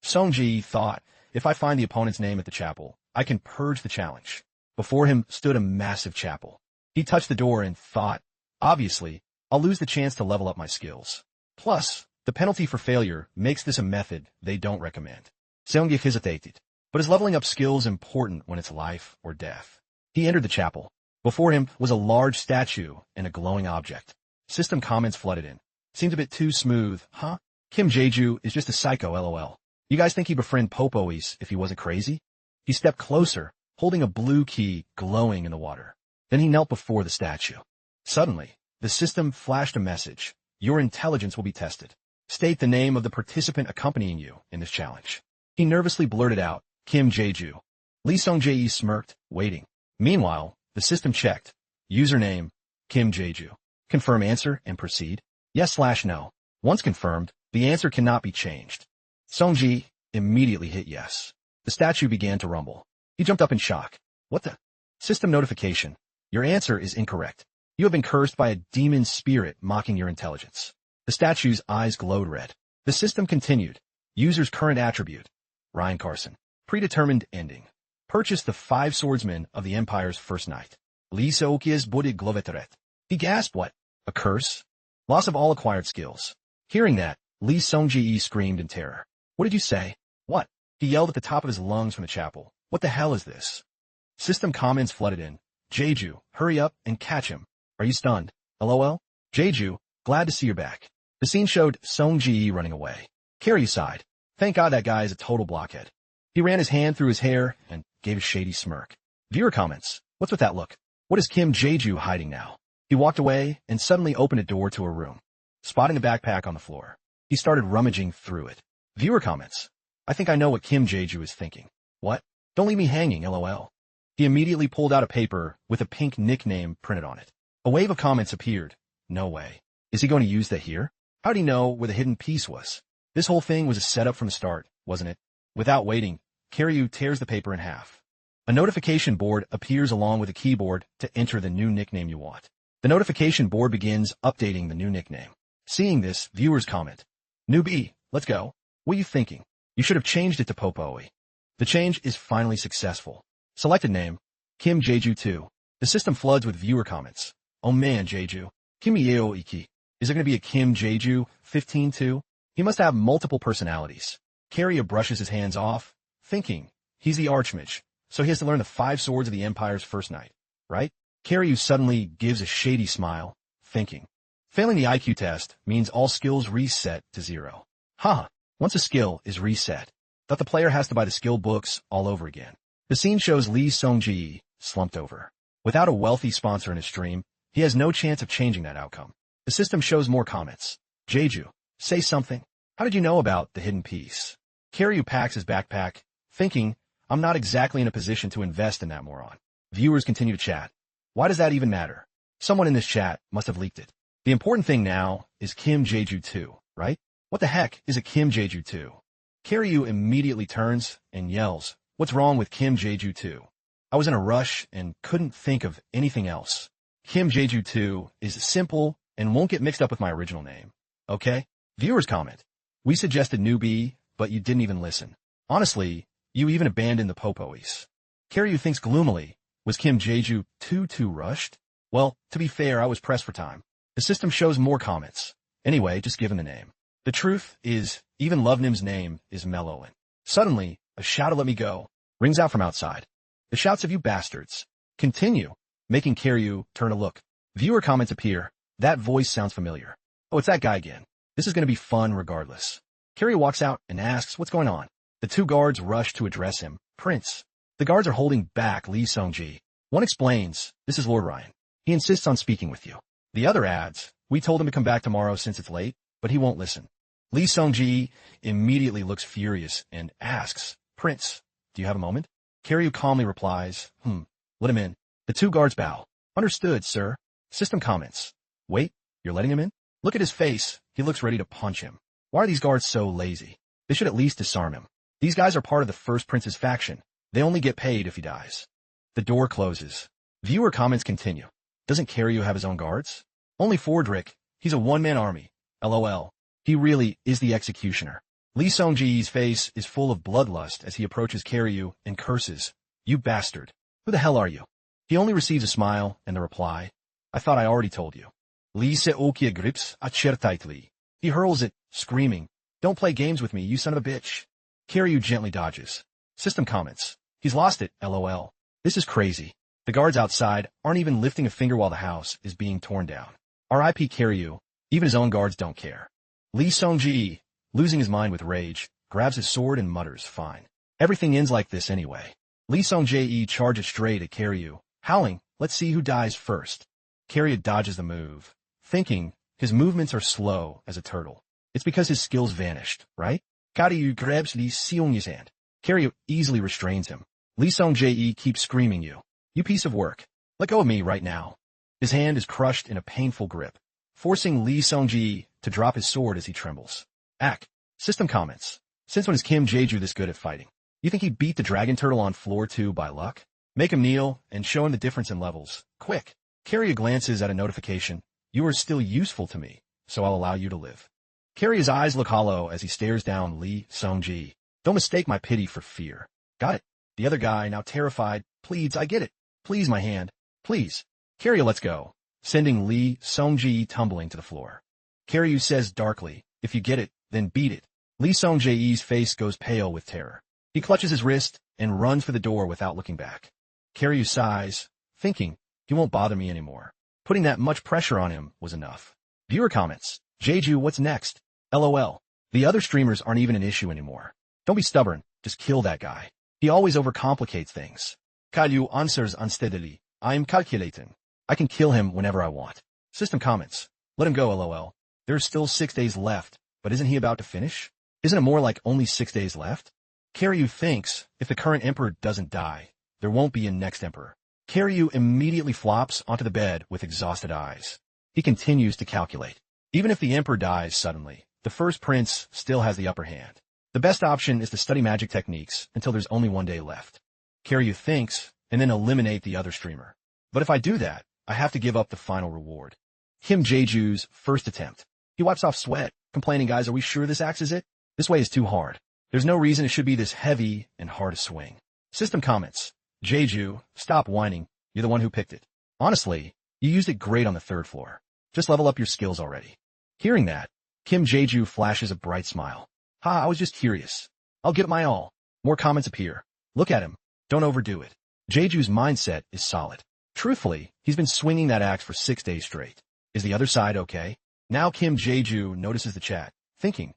Song-ji thought, if I find the opponent's name at the chapel, I can purge the challenge. Before him stood a massive chapel. He touched the door and thought, obviously, I'll lose the chance to level up my skills. Plus, the penalty for failure makes this a method they don't recommend. Seung-gi hesitated. But is leveling up skills important when it's life or death? He entered the chapel. Before him was a large statue and a glowing object. System comments flooded in. Seems a bit too smooth, huh? Kim Jae-ju is just a psycho, lol. You guys think he'd befriend popoes if he wasn't crazy? He stepped closer, holding a blue key glowing in the water. Then he knelt before the statue. Suddenly, the system flashed a message. Your intelligence will be tested. State the name of the participant accompanying you in this challenge. He nervously blurted out, Kim Jae-ju. Lee Song-jae smirked, waiting. Meanwhile, the system checked. Username, Kim Jae-ju. Confirm answer and proceed. Yes/no. Once confirmed, the answer cannot be changed. Song-ji immediately hit yes. The statue began to rumble. He jumped up in shock. What the? System notification. Your answer is incorrect. You have been cursed by a demon spirit mocking your intelligence. The statue's eyes glowed red. The system continued. User's current attribute. Ryan Carson. Predetermined ending. Purchase the 5 swordsmen of the Empire's first night. Lee Se-okia's Buddhid Gloveteret. He gasped, what? A curse? Loss of all acquired skills. Hearing that, Lee Song-ji screamed in terror. What did you say? What? He yelled at the top of his lungs from the chapel. What the hell is this? System comments flooded in. Jae-ju, hurry up and catch him. Are you stunned? LOL? Jae-ju, glad to see you're back. The scene showed Song-ji running away. Karyu sighed. Thank God that guy is a total blockhead. He ran his hand through his hair and gave a shady smirk. Viewer comments. What's with that look? What is Kim Jae-ju hiding now? He walked away and suddenly opened a door to a room. Spotting a backpack on the floor, he started rummaging through it. Viewer comments. I think I know what Kim Jae-ju is thinking. What? Don't leave me hanging, lol. He immediately pulled out a paper with a pink nickname printed on it. A wave of comments appeared. No way. Is he going to use that here? How'd he know where the hidden piece was? This whole thing was a setup from the start, wasn't it? Without waiting, Karyu tears the paper in half. A notification board appears along with a keyboard to enter the new nickname you want. The notification board begins updating the new nickname. Seeing this, viewers comment. Newbie, let's go. What are you thinking? You should have changed it to Popoe. The change is finally successful. Selected name, Kim Jae-ju 2. The system floods with viewer comments. Oh man, Jae-ju. Kim Yeo Iki. Is there going to be a Kim Jae-ju 15 too? He must have multiple personalities. Karyu brushes his hands off, thinking, he's the Archmage, so he has to learn the 5 swords of the Empire's first night, right? Karyu suddenly gives a shady smile, thinking. Failing the IQ test means all skills reset to 0. Haha, once a skill is reset, that the player has to buy the skill books all over again. The scene shows Lee Song-ji slumped over. Without a wealthy sponsor in his stream, He has no chance of changing that outcome. The system shows more comments. Jeju, say something. How did you know about the hidden piece? Kiryu packs his backpack, thinking, I'm not exactly in a position to invest in that moron. Viewers continue to chat. Why does that even matter? Someone in this chat must have leaked it. The important thing now is Kim Jeju 2, right? What the heck is a Kim Jeju 2? Kiryu immediately turns and yells, what's wrong with Kim Jeju 2? I was in a rush and couldn't think of anything else. Kim Jeju 2 is simple and won't get mixed up with my original name. Okay? Viewers comment. We suggested newbie, but you didn't even listen. Honestly, you even abandoned the popoes. Kiryu thinks gloomily, was Kim Jeju 2 too rushed? Well, to be fair, I was pressed for time. The system shows more comments. Anyway, just give him the name. The truth is, even Lovenim's name is Mellow. Suddenly, a shout of let me go rings out from outside. The shouts of you bastards continue, making Kiryu turn to look. Viewer comments appear. That voice sounds familiar. Oh, it's that guy again. This is going to be fun regardless. Kiryu walks out and asks what's going on. The two guards rush to address him. Prince. The guards are holding back Lee Sung-ji. One explains, this is Lord Ryan. He insists on speaking with you. The other adds, we told him to come back tomorrow since it's late, but he won't listen. Lee Sung-ji immediately looks furious and asks, Prince, do you have a moment? Kiryu calmly replies, let him in. The two guards bow. Understood, sir. System comments. Wait, you're letting him in? Look at his face. He looks ready to punch him. Why are these guards so lazy? They should at least disarm him. These guys are part of the first prince's faction. They only get paid if he dies. The door closes. Viewer comments continue. Doesn't Kiryu have his own guards? Only Fordrick. He's a one-man army. LOL. He really is the executioner. Lee Sung-ji's face is full of bloodlust as he approaches Kiryu and curses. You bastard. Who the hell are you? He only receives a smile and the reply. I thought I already told you. Lee Seokia grips acertaitly. He hurls it, screaming. Don't play games with me, you son of a bitch. Kiryu gently dodges. System comments. He's lost it, LOL. This is crazy. The guards outside aren't even lifting a finger while the house is being torn down. R.I.P. Kiryu. Even his own guards don't care. Lee Sung-ji, losing his mind with rage, grabs his sword and mutters, fine. Everything ends like this anyway. Lee Sung-jae charges straight at Kiryu, howling, let's see who dies first. Kiryu dodges the move, thinking his movements are slow as a turtle. It's because his skills vanished, right? Kiryu grabs Lee Seung-jae's hand. Kiryu easily restrains him. Lee Sung-jae keeps screaming you piece of work. Let go of me right now. His hand is crushed in a painful grip, forcing Lee Sung-jae to drop his sword as he trembles. System comments. Since when is Kim Jeju this good at fighting? You think he beat the dragon turtle on floor 2 by luck? Make him kneel and show him the difference in levels. Quick. Kiryu glances at a notification. You are still useful to me, so I'll allow you to live. Kiryu's eyes look hollow as he stares down Lee Sung-jae. Don't mistake my pity for fear. Got it. The other guy, now terrified, pleads, I get it. Please, my hand. Please. Kiryu lets go, sending Lee Sung-jae tumbling to the floor. Kiryu says darkly, if you get it, then beat it. Lee Sung-jae's face goes pale with terror. He clutches his wrist and runs for the door without looking back. Kiryu sighs, thinking, he won't bother me anymore. Putting that much pressure on him was enough. Viewer comments. Jeju, what's next? LOL. The other streamers aren't even an issue anymore. Don't be stubborn. Just kill that guy. He always overcomplicates things. Kalyu answers unsteadily. I'm calculating. I can kill him whenever I want. System comments. Let him go, LOL. There's still 6 days left, but isn't he about to finish? Isn't it more like only 6 days left? Kiryu thinks if the current emperor doesn't die, there won't be a next emperor. Kiryu immediately flops onto the bed with exhausted eyes. He continues to calculate. Even if the emperor dies suddenly, the first prince still has the upper hand. The best option is to study magic techniques until there's only 1 day left. Kiryu thinks, and then eliminate the other streamer. But if I do that, I have to give up the final reward. Kim Jeju's first attempt. He wipes off sweat, complaining, guys, are we sure this axe is it? This way is too hard. There's no reason it should be this heavy and hard to swing. System comments. Jeju, stop whining. You're the one who picked it. Honestly, you used it great on the 3rd floor. Just level up your skills already. Hearing that, Kim Jeju flashes a bright smile. I was just curious. I'll give it my all. More comments appear. Look at him. Don't overdo it. Jeju's mindset is solid. Truthfully, he's been swinging that axe for 6 days straight. Is the other side okay? Now Kim Jeju notices the chat, thinking,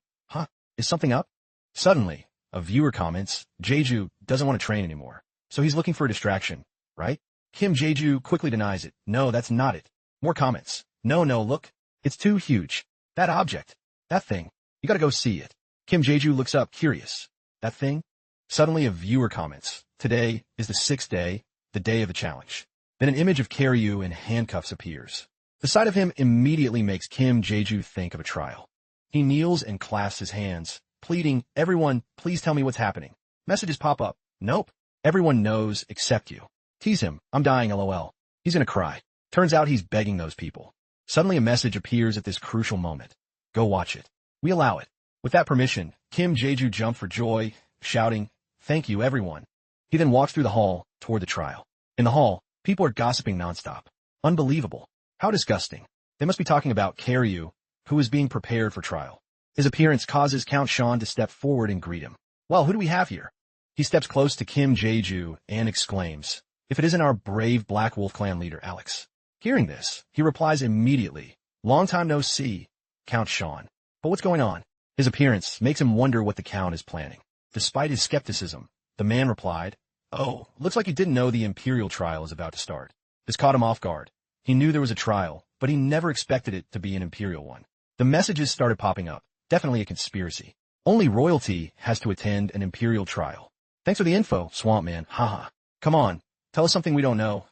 is something up? Suddenly, a viewer comments, Jeju doesn't want to train anymore, so he's looking for a distraction, right? Kim Jeju quickly denies it. No, that's not it. More comments. No, look. It's too huge. That object. That thing. You gotta go see it. Kim Jeju looks up, curious. That thing? Suddenly a viewer comments. Today is the 6th day, the day of the challenge. Then an image of Karyu in handcuffs appears. The sight of him immediately makes Kim Jeju think of a trial. He kneels and clasps his hands, pleading, everyone, please tell me what's happening. Messages pop up. Nope. Everyone knows except you. Tease him. I'm dying, lol. He's gonna cry. Turns out he's begging those people. Suddenly a message appears at this crucial moment. Go watch it. We allow it. With that permission, Kim Jeju jumped for joy, shouting, thank you, everyone. He then walks through the hall toward the trial. In the hall, people are gossiping nonstop. Unbelievable. How disgusting. They must be talking about Karyu, who is being prepared for trial. His appearance causes Count Sean to step forward and greet him. Well, who do we have here? He steps close to Kim Jeju and exclaims, if it isn't our brave Black Wolf Clan leader, Alex. Hearing this, he replies immediately, long time no see, Count Sean. But what's going on? His appearance makes him wonder what the Count is planning. Despite his skepticism, the man replied, oh, looks like you didn't know the Imperial trial is about to start. This caught him off guard. He knew there was a trial, but he never expected it to be an Imperial one. The messages started popping up. Definitely a conspiracy. Only royalty has to attend an Imperial trial. Thanks for the info, Swamp Man. Haha. Come on. Tell us something we don't know.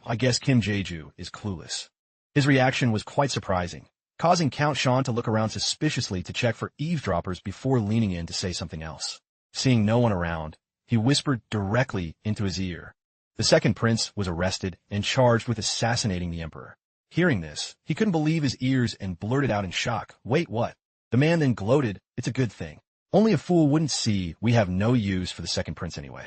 I guess Kim Jeju is clueless. His reaction was quite surprising, causing Count Sean to look around suspiciously to check for eavesdroppers before leaning in to say something else. Seeing no one around, he whispered directly into his ear. The second prince was arrested and charged with assassinating the emperor. Hearing this, he couldn't believe his ears and blurted out in shock, wait, what? The man then gloated, it's a good thing. Only a fool wouldn't see we have no use for the second prince anyway.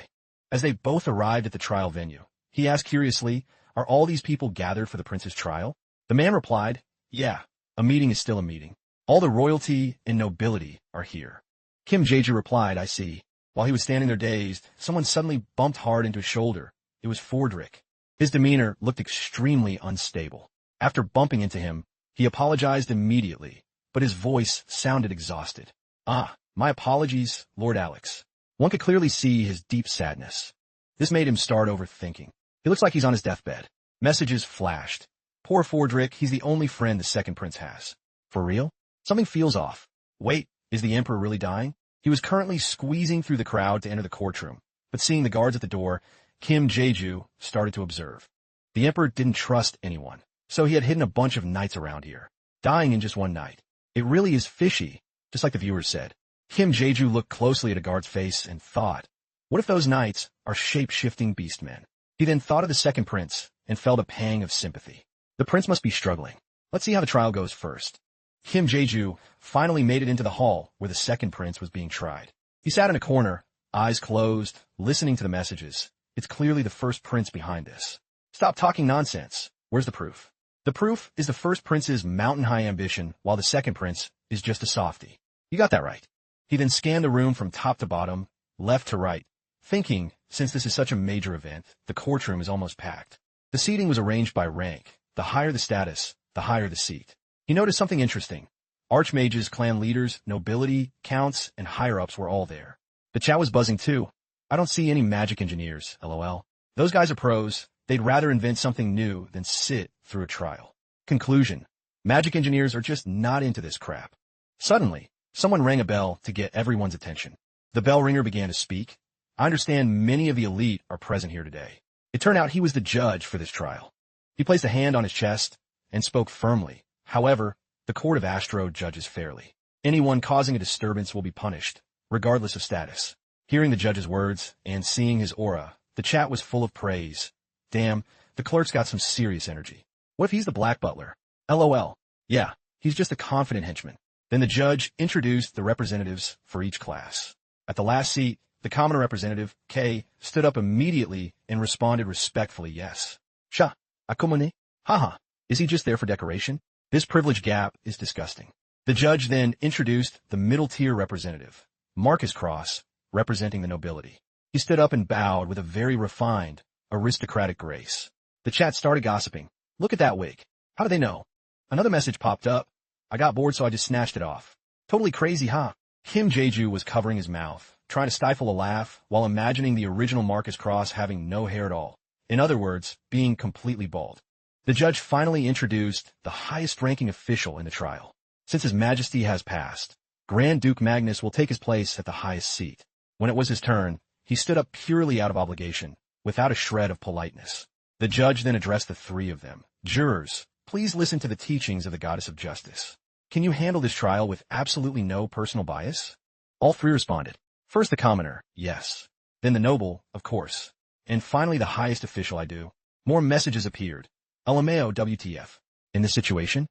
As they both arrived at the trial venue, he asked curiously, are all these people gathered for the prince's trial? The man replied, yeah, a meeting is still a meeting. All the royalty and nobility are here. Kim Jeju replied, I see. While he was standing there dazed, someone suddenly bumped hard into his shoulder. It was Fordrick. His demeanor looked extremely unstable. After bumping into him, he apologized immediately, but his voice sounded exhausted. My apologies, Lord Alex. One could clearly see his deep sadness. This made him start overthinking. It looks like he's on his deathbed. Messages flashed. Poor Fordrick, he's the only friend the second prince has. For real? Something feels off. Wait, is the emperor really dying? He was currently squeezing through the crowd to enter the courtroom, but seeing the guards at the door, Kim Jeju started to observe. The emperor didn't trust anyone, so he had hidden a bunch of knights around here, dying in just one night. It really is fishy, just like the viewers said. Kim Jeju looked closely at a guard's face and thought, what if those knights are shape-shifting beastmen? He then thought of the second prince and felt a pang of sympathy. The prince must be struggling. Let's see how the trial goes first. Kim Jeju finally made it into the hall where the second prince was being tried. He sat in a corner, eyes closed, listening to the messages. It's clearly the first prince behind this. Stop talking nonsense. Where's the proof? The proof is the first prince's mountain-high ambition, while the second prince is just a softie. You got that right. He then scanned the room from top to bottom, left to right, thinking, since this is such a major event, the courtroom is almost packed. The seating was arranged by rank. The higher the status, the higher the seat. He noticed something interesting. Archmages, clan leaders, nobility, counts, and higher-ups were all there. The chat was buzzing too. I don't see any magic engineers, lol. Those guys are pros. They'd rather invent something new than sit through a trial. Conclusion. Magic engineers are just not into this crap. Suddenly, someone rang a bell to get everyone's attention. The bell ringer began to speak. I understand many of the elite are present here today. It turned out he was the judge for this trial. He placed a hand on his chest and spoke firmly. However, the court of Astro judges fairly. Anyone causing a disturbance will be punished, regardless of status. Hearing the judge's words and seeing his aura, the chat was full of praise. Damn, the clerk's got some serious energy. What if he's the Black Butler? LOL. Yeah, he's just a confident henchman. Then the judge introduced the representatives for each class. At the last seat, the common representative, K, stood up immediately and responded respectfully, yes. Sha, akomone? Haha, is he just there for decoration? This privilege gap is disgusting. The judge then introduced the middle-tier representative, Marcus Cross, representing the nobility. He stood up and bowed with a very refined, aristocratic grace. The chat started gossiping. Look at that wig. How do they know? Another message popped up. I got bored, so I just snatched it off. Totally crazy, huh? Kim Jeju was covering his mouth, trying to stifle a laugh while imagining the original Marcus Cross having no hair at all. In other words, being completely bald. The judge finally introduced the highest-ranking official in the trial. Since His Majesty has passed, Grand Duke Magnus will take his place at the highest seat. When it was his turn, he stood up purely out of obligation, without a shred of politeness. The judge then addressed the three of them. Jurors, please listen to the teachings of the Goddess of Justice. Can you handle this trial with absolutely no personal bias? All three responded. First the commoner, yes. Then the noble, of course. And finally the highest official, I do. More messages appeared. LMAO WTF. In this situation?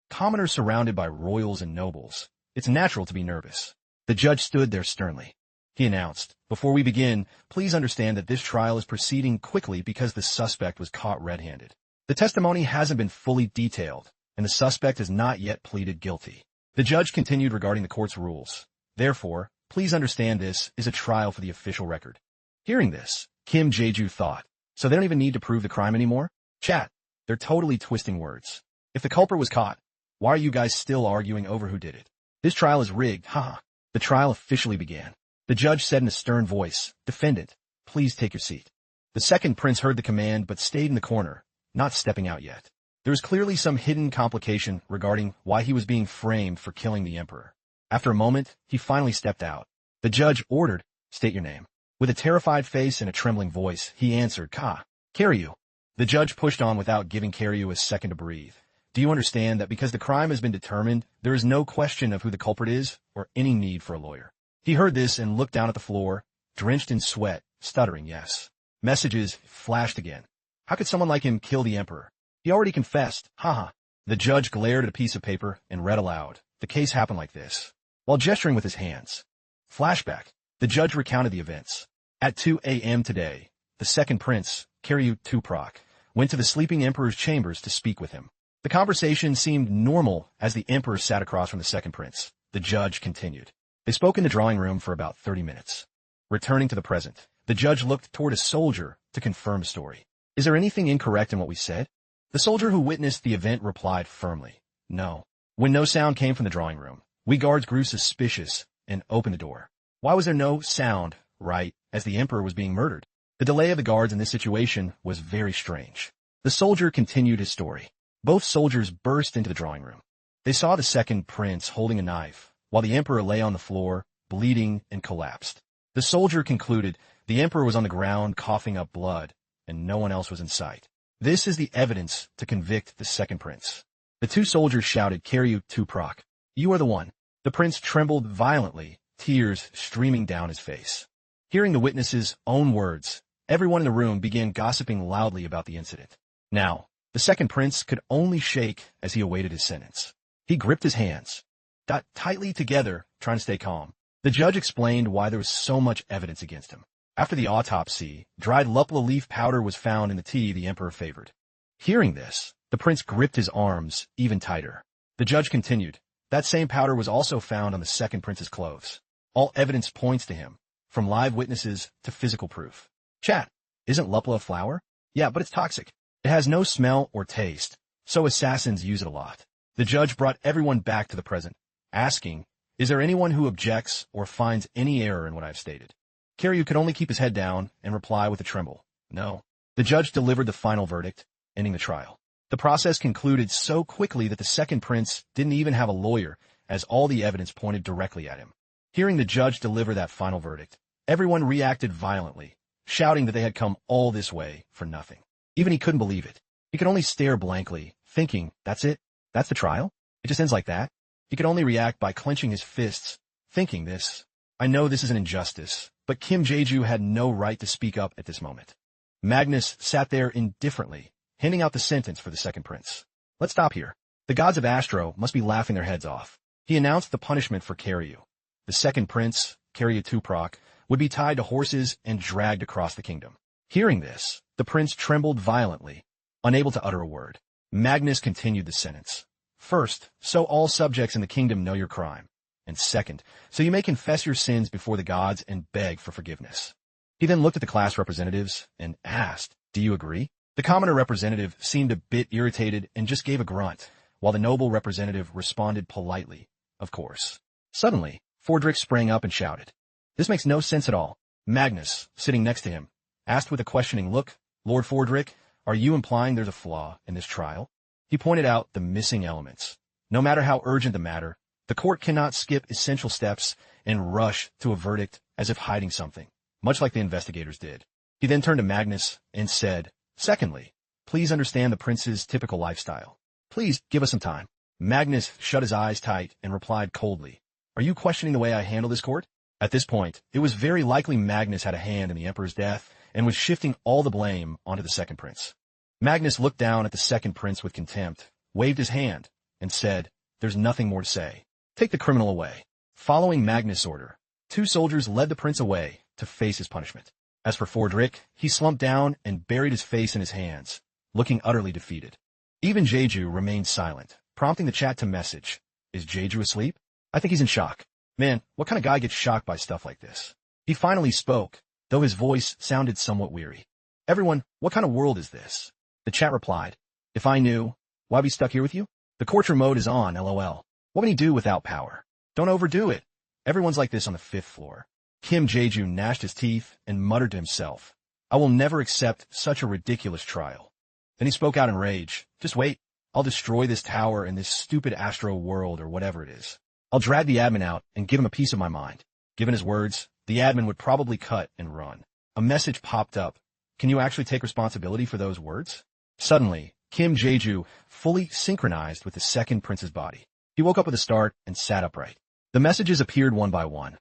Commoners surrounded by royals and nobles. It's natural to be nervous. The judge stood there sternly. He announced, before we begin, please understand that this trial is proceeding quickly because the suspect was caught red-handed. The testimony hasn't been fully detailed, and the suspect has not yet pleaded guilty. The judge continued regarding the court's rules. Therefore, please understand this is a trial for the official record. Hearing this, Kim Jae-ju thought, so they don't even need to prove the crime anymore? Chat, they're totally twisting words. If the culprit was caught, why are you guys still arguing over who did it? This trial is rigged, The trial officially began. The judge said in a stern voice, Defendant, please take your seat. The second prince heard the command but stayed in the corner, not stepping out yet. There was clearly some hidden complication regarding why he was being framed for killing the emperor. After a moment, he finally stepped out. The judge ordered, State your name. With a terrified face and a trembling voice, he answered, Karyu. The judge pushed on without giving Karyu a second to breathe. Do you understand that because the crime has been determined, there is no question of who the culprit is or any need for a lawyer? He heard this and looked down at the floor, drenched in sweat, stuttering yes. Messages flashed again. How could someone like him kill the emperor? He already confessed, The judge glared at a piece of paper and read aloud. The case happened like this. While gesturing with his hands. Flashback. The judge recounted the events. At 2 a.m. today, the second prince, Karyu Tuprok, went to the sleeping emperor's chambers to speak with him. The conversation seemed normal as the emperor sat across from the second prince. The judge continued. They spoke in the drawing room for about 30 minutes. Returning to the present, the judge looked toward a soldier to confirm a story. Is there anything incorrect in what we said? The soldier who witnessed the event replied firmly, No. When no sound came from the drawing room, we guards grew suspicious and opened the door. Why was there no sound, right, as the emperor was being murdered? The delay of the guards in this situation was very strange. The soldier continued his story. Both soldiers burst into the drawing room. They saw the second prince holding a knife, while the emperor lay on the floor, bleeding and collapsed. The soldier concluded the emperor was on the ground coughing up blood, and no one else was in sight. This is the evidence to convict the second prince. The two soldiers shouted, Karyu Tuprok, you are the one. The prince trembled violently, tears streaming down his face. Hearing the witness's own words, everyone in the room began gossiping loudly about the incident. Now, the second prince could only shake as he awaited his sentence. He gripped his hands, tightly together, trying to stay calm. The judge explained why there was so much evidence against him. After the autopsy, dried lupla leaf powder was found in the tea the emperor favored. Hearing this, the prince gripped his arms even tighter. The judge continued, that same powder was also found on the second prince's clothes. All evidence points to him, from live witnesses to physical proof. Chat, isn't lupla a flower? Yeah, but it's toxic. It has no smell or taste, so assassins use it a lot. The judge brought everyone back to the present, asking, is there anyone who objects or finds any error in what I've stated? Karyu could only keep his head down and reply with a tremble, no. The judge delivered the final verdict, ending the trial. The process concluded so quickly that the second prince didn't even have a lawyer, as all the evidence pointed directly at him. Hearing the judge deliver that final verdict, everyone reacted violently, shouting that they had come all this way for nothing. Even he couldn't believe it. He could only stare blankly, thinking, that's it? That's the trial? It just ends like that? He could only react by clenching his fists, thinking this. I know this is an injustice, but Kim Jae-ju had no right to speak up at this moment. Magnus sat there indifferently, handing out the sentence for the second prince. Let's stop here. The gods of Astro must be laughing their heads off. He announced the punishment for Karyu. The second prince, Karyu Tuprok, would be tied to horses and dragged across the kingdom. Hearing this, the prince trembled violently, unable to utter a word. Magnus continued the sentence. First, so all subjects in the kingdom know your crime. And second, so you may confess your sins before the gods and beg for forgiveness. He then looked at the class representatives and asked, do you agree? The commoner representative seemed a bit irritated and just gave a grunt, while the noble representative responded politely, of course. Suddenly, Fordrick sprang up and shouted. This makes no sense at all. Magnus, sitting next to him, asked with a questioning look, Lord Fordrick, Are you implying there's a flaw in this trial? He pointed out the missing elements. No matter how urgent the matter, the court cannot skip essential steps and rush to a verdict as if hiding something, much like the investigators did. He then turned to Magnus and said, "Secondly, please understand the prince's typical lifestyle. Please give us some time." Magnus shut his eyes tight and replied coldly, "Are you questioning the way I handle this court?" At this point, it was very likely Magnus had a hand in the emperor's death and was shifting all the blame onto the second prince. Magnus looked down at the second prince with contempt, waved his hand, and said, "There's nothing more to say. Take the criminal away." Following Magnus' order, 2 soldiers led the prince away to face his punishment. As for Fordrick, he slumped down and buried his face in his hands, looking utterly defeated. Even Jeju remained silent, prompting the chat to message, "Is Jeju asleep? I think he's in shock. Man, what kind of guy gets shocked by stuff like this?" He finally spoke, though his voice sounded somewhat weary. "Everyone, what kind of world is this?" The chat replied, "If I knew, why be stuck here with you? The torture mode is on, lol. What would he do without power? Don't overdo it. Everyone's like this on the 5th floor. Kim Jeju gnashed his teeth and muttered to himself, "I will never accept such a ridiculous trial." Then he spoke out in rage, "Just wait. I'll destroy this tower and this stupid Astro world or whatever it is. I'll drag the admin out and give him a piece of my mind." Given his words, the admin would probably cut and run. A message popped up. "Can you actually take responsibility for those words?" Suddenly, Kim Jeju fully synchronized with the second prince's body. He woke up with a start and sat upright. The messages appeared one by one.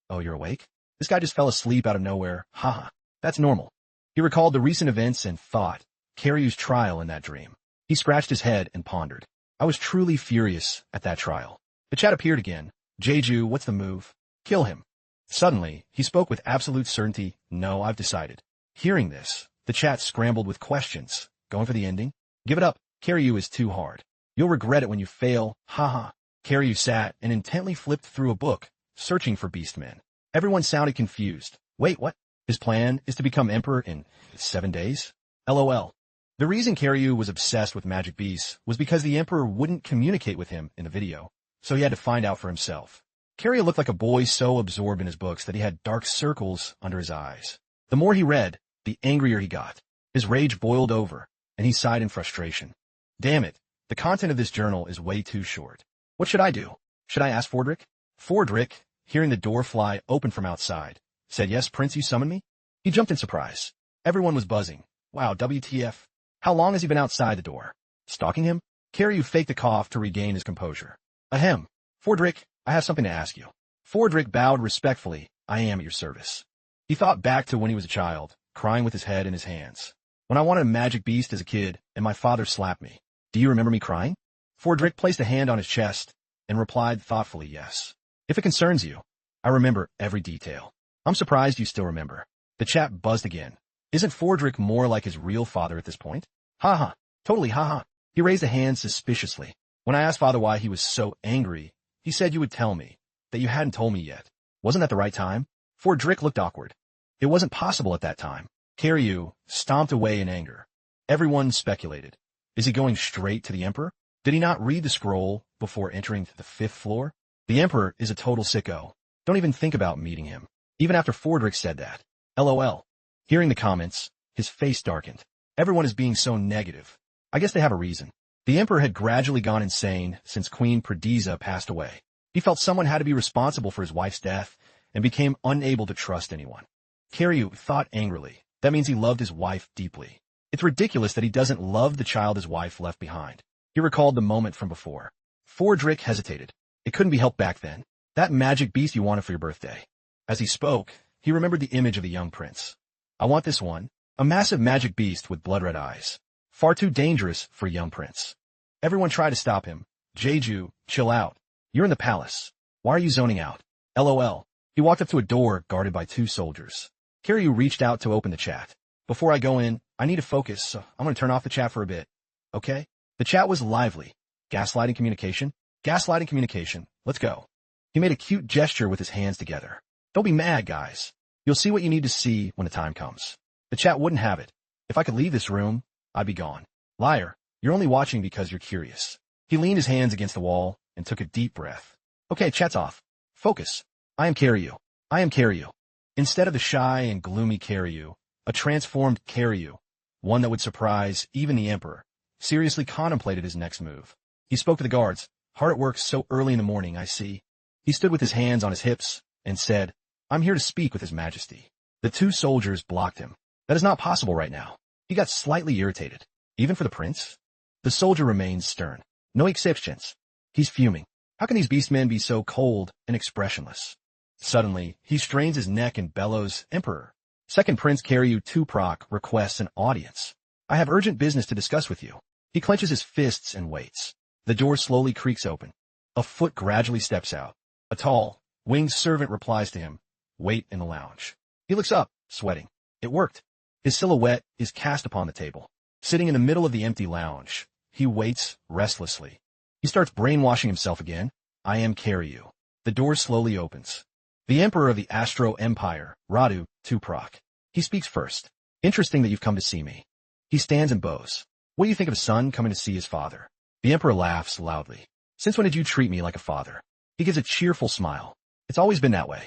"Oh, you're awake? This guy just fell asleep out of nowhere. Haha, that's normal." He recalled the recent events and thought, Karyu's trial in that dream. He scratched his head and pondered. "I was truly furious at that trial." The chat appeared again. "Jeju, what's the move? Kill him." Suddenly, he spoke with absolute certainty, "No, I've decided." Hearing this, the chat scrambled with questions. "Going for the ending? Give it up. Karyu is too hard. You'll regret it when you fail. Haha." Karyu sat and intently flipped through a book, searching for beastmen. Everyone sounded confused. "Wait, what? His plan is to become emperor in 7 days? LOL. The reason Karyu was obsessed with magic beasts was because the emperor wouldn't communicate with him in the video, so he had to find out for himself. Karyu looked like a boy so absorbed in his books that he had dark circles under his eyes. The more he read, the angrier he got. His rage boiled over, and he sighed in frustration. "Damn it, the content of this journal is way too short. What should I do? Should I ask Fordrick?" Fordrick, hearing the door fly open from outside, said, "Yes, Prince, you summoned me?" He jumped in surprise. Everyone was buzzing. "Wow, WTF. How long has he been outside the door? Stalking him?" Karyu faked a cough to regain his composure. "Ahem. Fordrick, I have something to ask you." Fordrick bowed respectfully. "I am at your service." He thought back to when he was a child, crying with his head in his hands. "When I wanted a magic beast as a kid, and my father slapped me. Do you remember me crying?" Fordrick placed a hand on his chest and replied thoughtfully, "Yes. If it concerns you, I remember every detail." "I'm surprised you still remember." The chat buzzed again. Isn't Fordrick more like his real father at this point? "Haha, totally haha." He raised a hand suspiciously. "When I asked father why he was so angry, he said you would tell me, that you hadn't told me yet. Wasn't that the right time?" Fordrick looked awkward. "It wasn't possible at that time." Karyu stomped away in anger. Everyone speculated. Is he going straight to the emperor? Did he not read the scroll before entering the 5th floor? The emperor is a total sicko. Don't even think about meeting him. Even after Fordrick said that. LOL. Hearing the comments, his face darkened. Everyone is being so negative. I guess they have a reason. The emperor had gradually gone insane since Queen Perdisa passed away. He felt someone had to be responsible for his wife's death and became unable to trust anyone. Karyu thought angrily. That means he loved his wife deeply. It's ridiculous that he doesn't love the child his wife left behind. He recalled the moment from before. Fordrick hesitated. It couldn't be helped back then. That magic beast you wanted for your birthday. As he spoke, he remembered the image of the young prince. I want this one. A massive magic beast with blood-red eyes. Far too dangerous for a young prince. Everyone tried to stop him. Jeju, chill out. You're in the palace. Why are you zoning out? LOL. He walked up to a door guarded by 2 soldiers. Karyu reached out to open the chat. Before I go in, I need to focus, so I'm going to turn off the chat for a bit. Okay? The chat was lively. Gaslighting communication? Gaslighting communication. Let's go. He made a cute gesture with his hands together. Don't be mad, guys. You'll see what you need to see when the time comes. The chat wouldn't have it. If I could leave this room, I'd be gone. Liar. You're only watching because you're curious. He leaned his hands against the wall and took a deep breath. Okay, chat's off. Focus. I am Karyu. I am Karyu. Instead of the shy and gloomy Karyu, a transformed Karyu, one that would surprise even the emperor, seriously contemplated his next move. He spoke to the guards. Hard at work so early in the morning, I see. He stood with his hands on his hips and said, I'm here to speak with His Majesty. The two soldiers blocked him. That is not possible right now. He got slightly irritated. Even for the prince? The soldier remains stern. No exceptions. He's fuming. How can these beastmen be so cold and expressionless? Suddenly, he strains his neck and bellows, Emperor. Second Prince Karyu Tuproc requests an audience. I have urgent business to discuss with you. He clenches his fists and waits. The door slowly creaks open. A foot gradually steps out. A tall, winged servant replies to him, wait in the lounge. He looks up, sweating. It worked. His silhouette is cast upon the table. Sitting in the middle of the empty lounge, he waits restlessly. He starts brainwashing himself again. I am Karyu. The door slowly opens. The Emperor of the Astro Empire, Radu Tuproc. He speaks first. Interesting that you've come to see me. He stands and bows. What do you think of a son coming to see his father? The Emperor laughs loudly. Since when did you treat me like a father? He gives a cheerful smile. It's always been that way.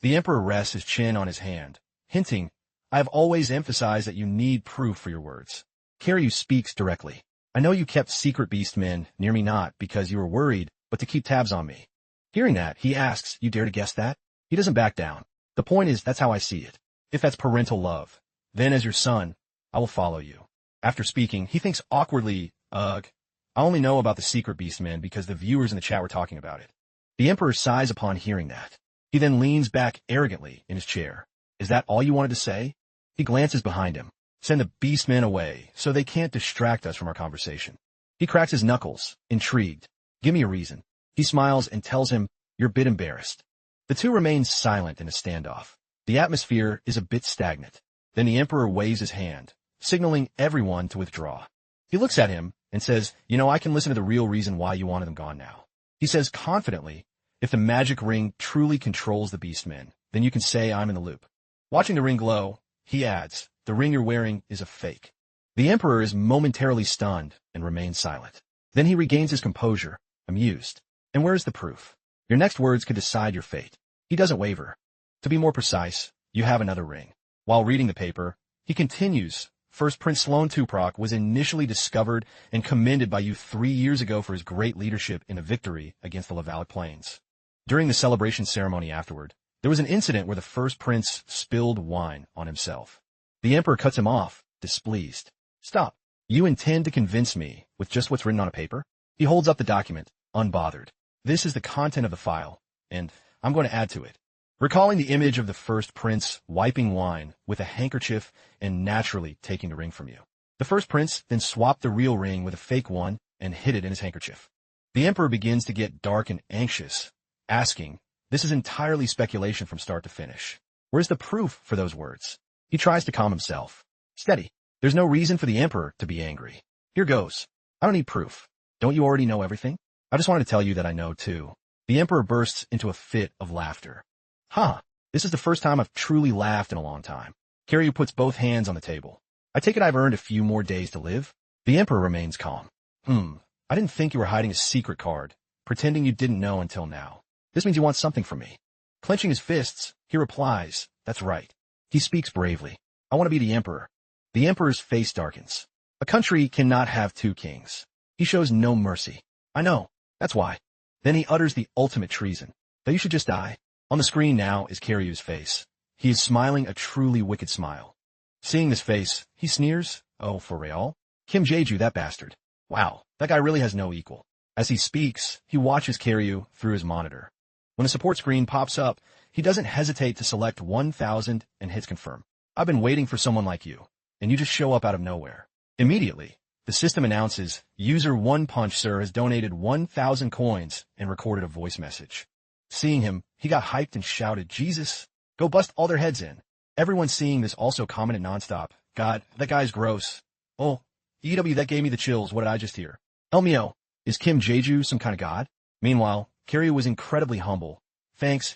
The Emperor rests his chin on his hand, hinting, I have always emphasized that you need proof for your words. Karyu speaks directly. I know you kept secret beastmen near me not because you were worried, but to keep tabs on me. Hearing that, he asks, you dare to guess that? He doesn't back down. The point is, that's how I see it. If that's parental love, then as your son, I will follow you. After speaking, he thinks awkwardly, I only know about the secret beastmen because the viewers in the chat were talking about it. The Emperor sighs upon hearing that. He then leans back arrogantly in his chair. Is that all you wanted to say? He glances behind him. Send the beastmen away so they can't distract us from our conversation. He cracks his knuckles, intrigued. Give me a reason. He smiles and tells him, you're a bit embarrassed. The two remain silent in a standoff. The atmosphere is a bit stagnant. Then the Emperor waves his hand, signaling everyone to withdraw. He looks at him and says, I can listen to the real reason why you wanted them gone now. He says confidently, if the magic ring truly controls the beastmen, then you can say I'm in the loop. Watching the ring glow, he adds, the ring you're wearing is a fake. The Emperor is momentarily stunned and remains silent. Then he regains his composure, amused. And where's the proof? Your next words could decide your fate. He doesn't waver. To be more precise, you have another ring. While reading the paper, he continues, First Prince Sloan Tuproc was initially discovered and commended by you 3 years ago for his great leadership in a victory against the Lavalic Plains. During the celebration ceremony afterward, there was an incident where the first prince spilled wine on himself. The Emperor cuts him off, displeased. Stop. You intend to convince me with just what's written on a paper? He holds up the document, unbothered. This is the content of the file, and I'm going to add to it. Recalling the image of the first prince wiping wine with a handkerchief and naturally taking the ring from you. The first prince then swapped the real ring with a fake one and hid it in his handkerchief. The Emperor begins to get dark and anxious, asking, this is entirely speculation from start to finish. Where's the proof for those words? He tries to calm himself. Steady. There's no reason for the Emperor to be angry. Here goes. I don't need proof. Don't you already know everything? I just wanted to tell you that I know too. The Emperor bursts into a fit of laughter. This is the first time I've truly laughed in a long time. Karyu puts both hands on the table. I take it I've earned a few more days to live? The Emperor remains calm. I didn't think you were hiding a secret card, pretending you didn't know until now. This means you want something from me. Clenching his fists, he replies, that's right. He speaks bravely. I want to be the Emperor. The Emperor's face darkens. A country cannot have two kings. He shows no mercy. I know. That's why. Then he utters the ultimate treason. That you should just die. On the screen now is Karyu's face. He is smiling a truly wicked smile. Seeing this face, he sneers, oh, for real? Kim Jae-ju, that bastard. Wow, that guy really has no equal. As he speaks, he watches Karyu through his monitor. When a support screen pops up, he doesn't hesitate to select 1000 and hits confirm. I've been waiting for someone like you, and you just show up out of nowhere. Immediately, the system announces, user One Punch Sir has donated 1000 coins and recorded a voice message. Seeing him, he got hyped and shouted, Jesus, go bust all their heads in. Everyone seeing this also commented nonstop, God, that guy's gross. Oh, EW, that gave me the chills, what did I just hear? Elmio, is Kim Jae-ju some kind of god? Meanwhile, Karyu was incredibly humble. Thanks,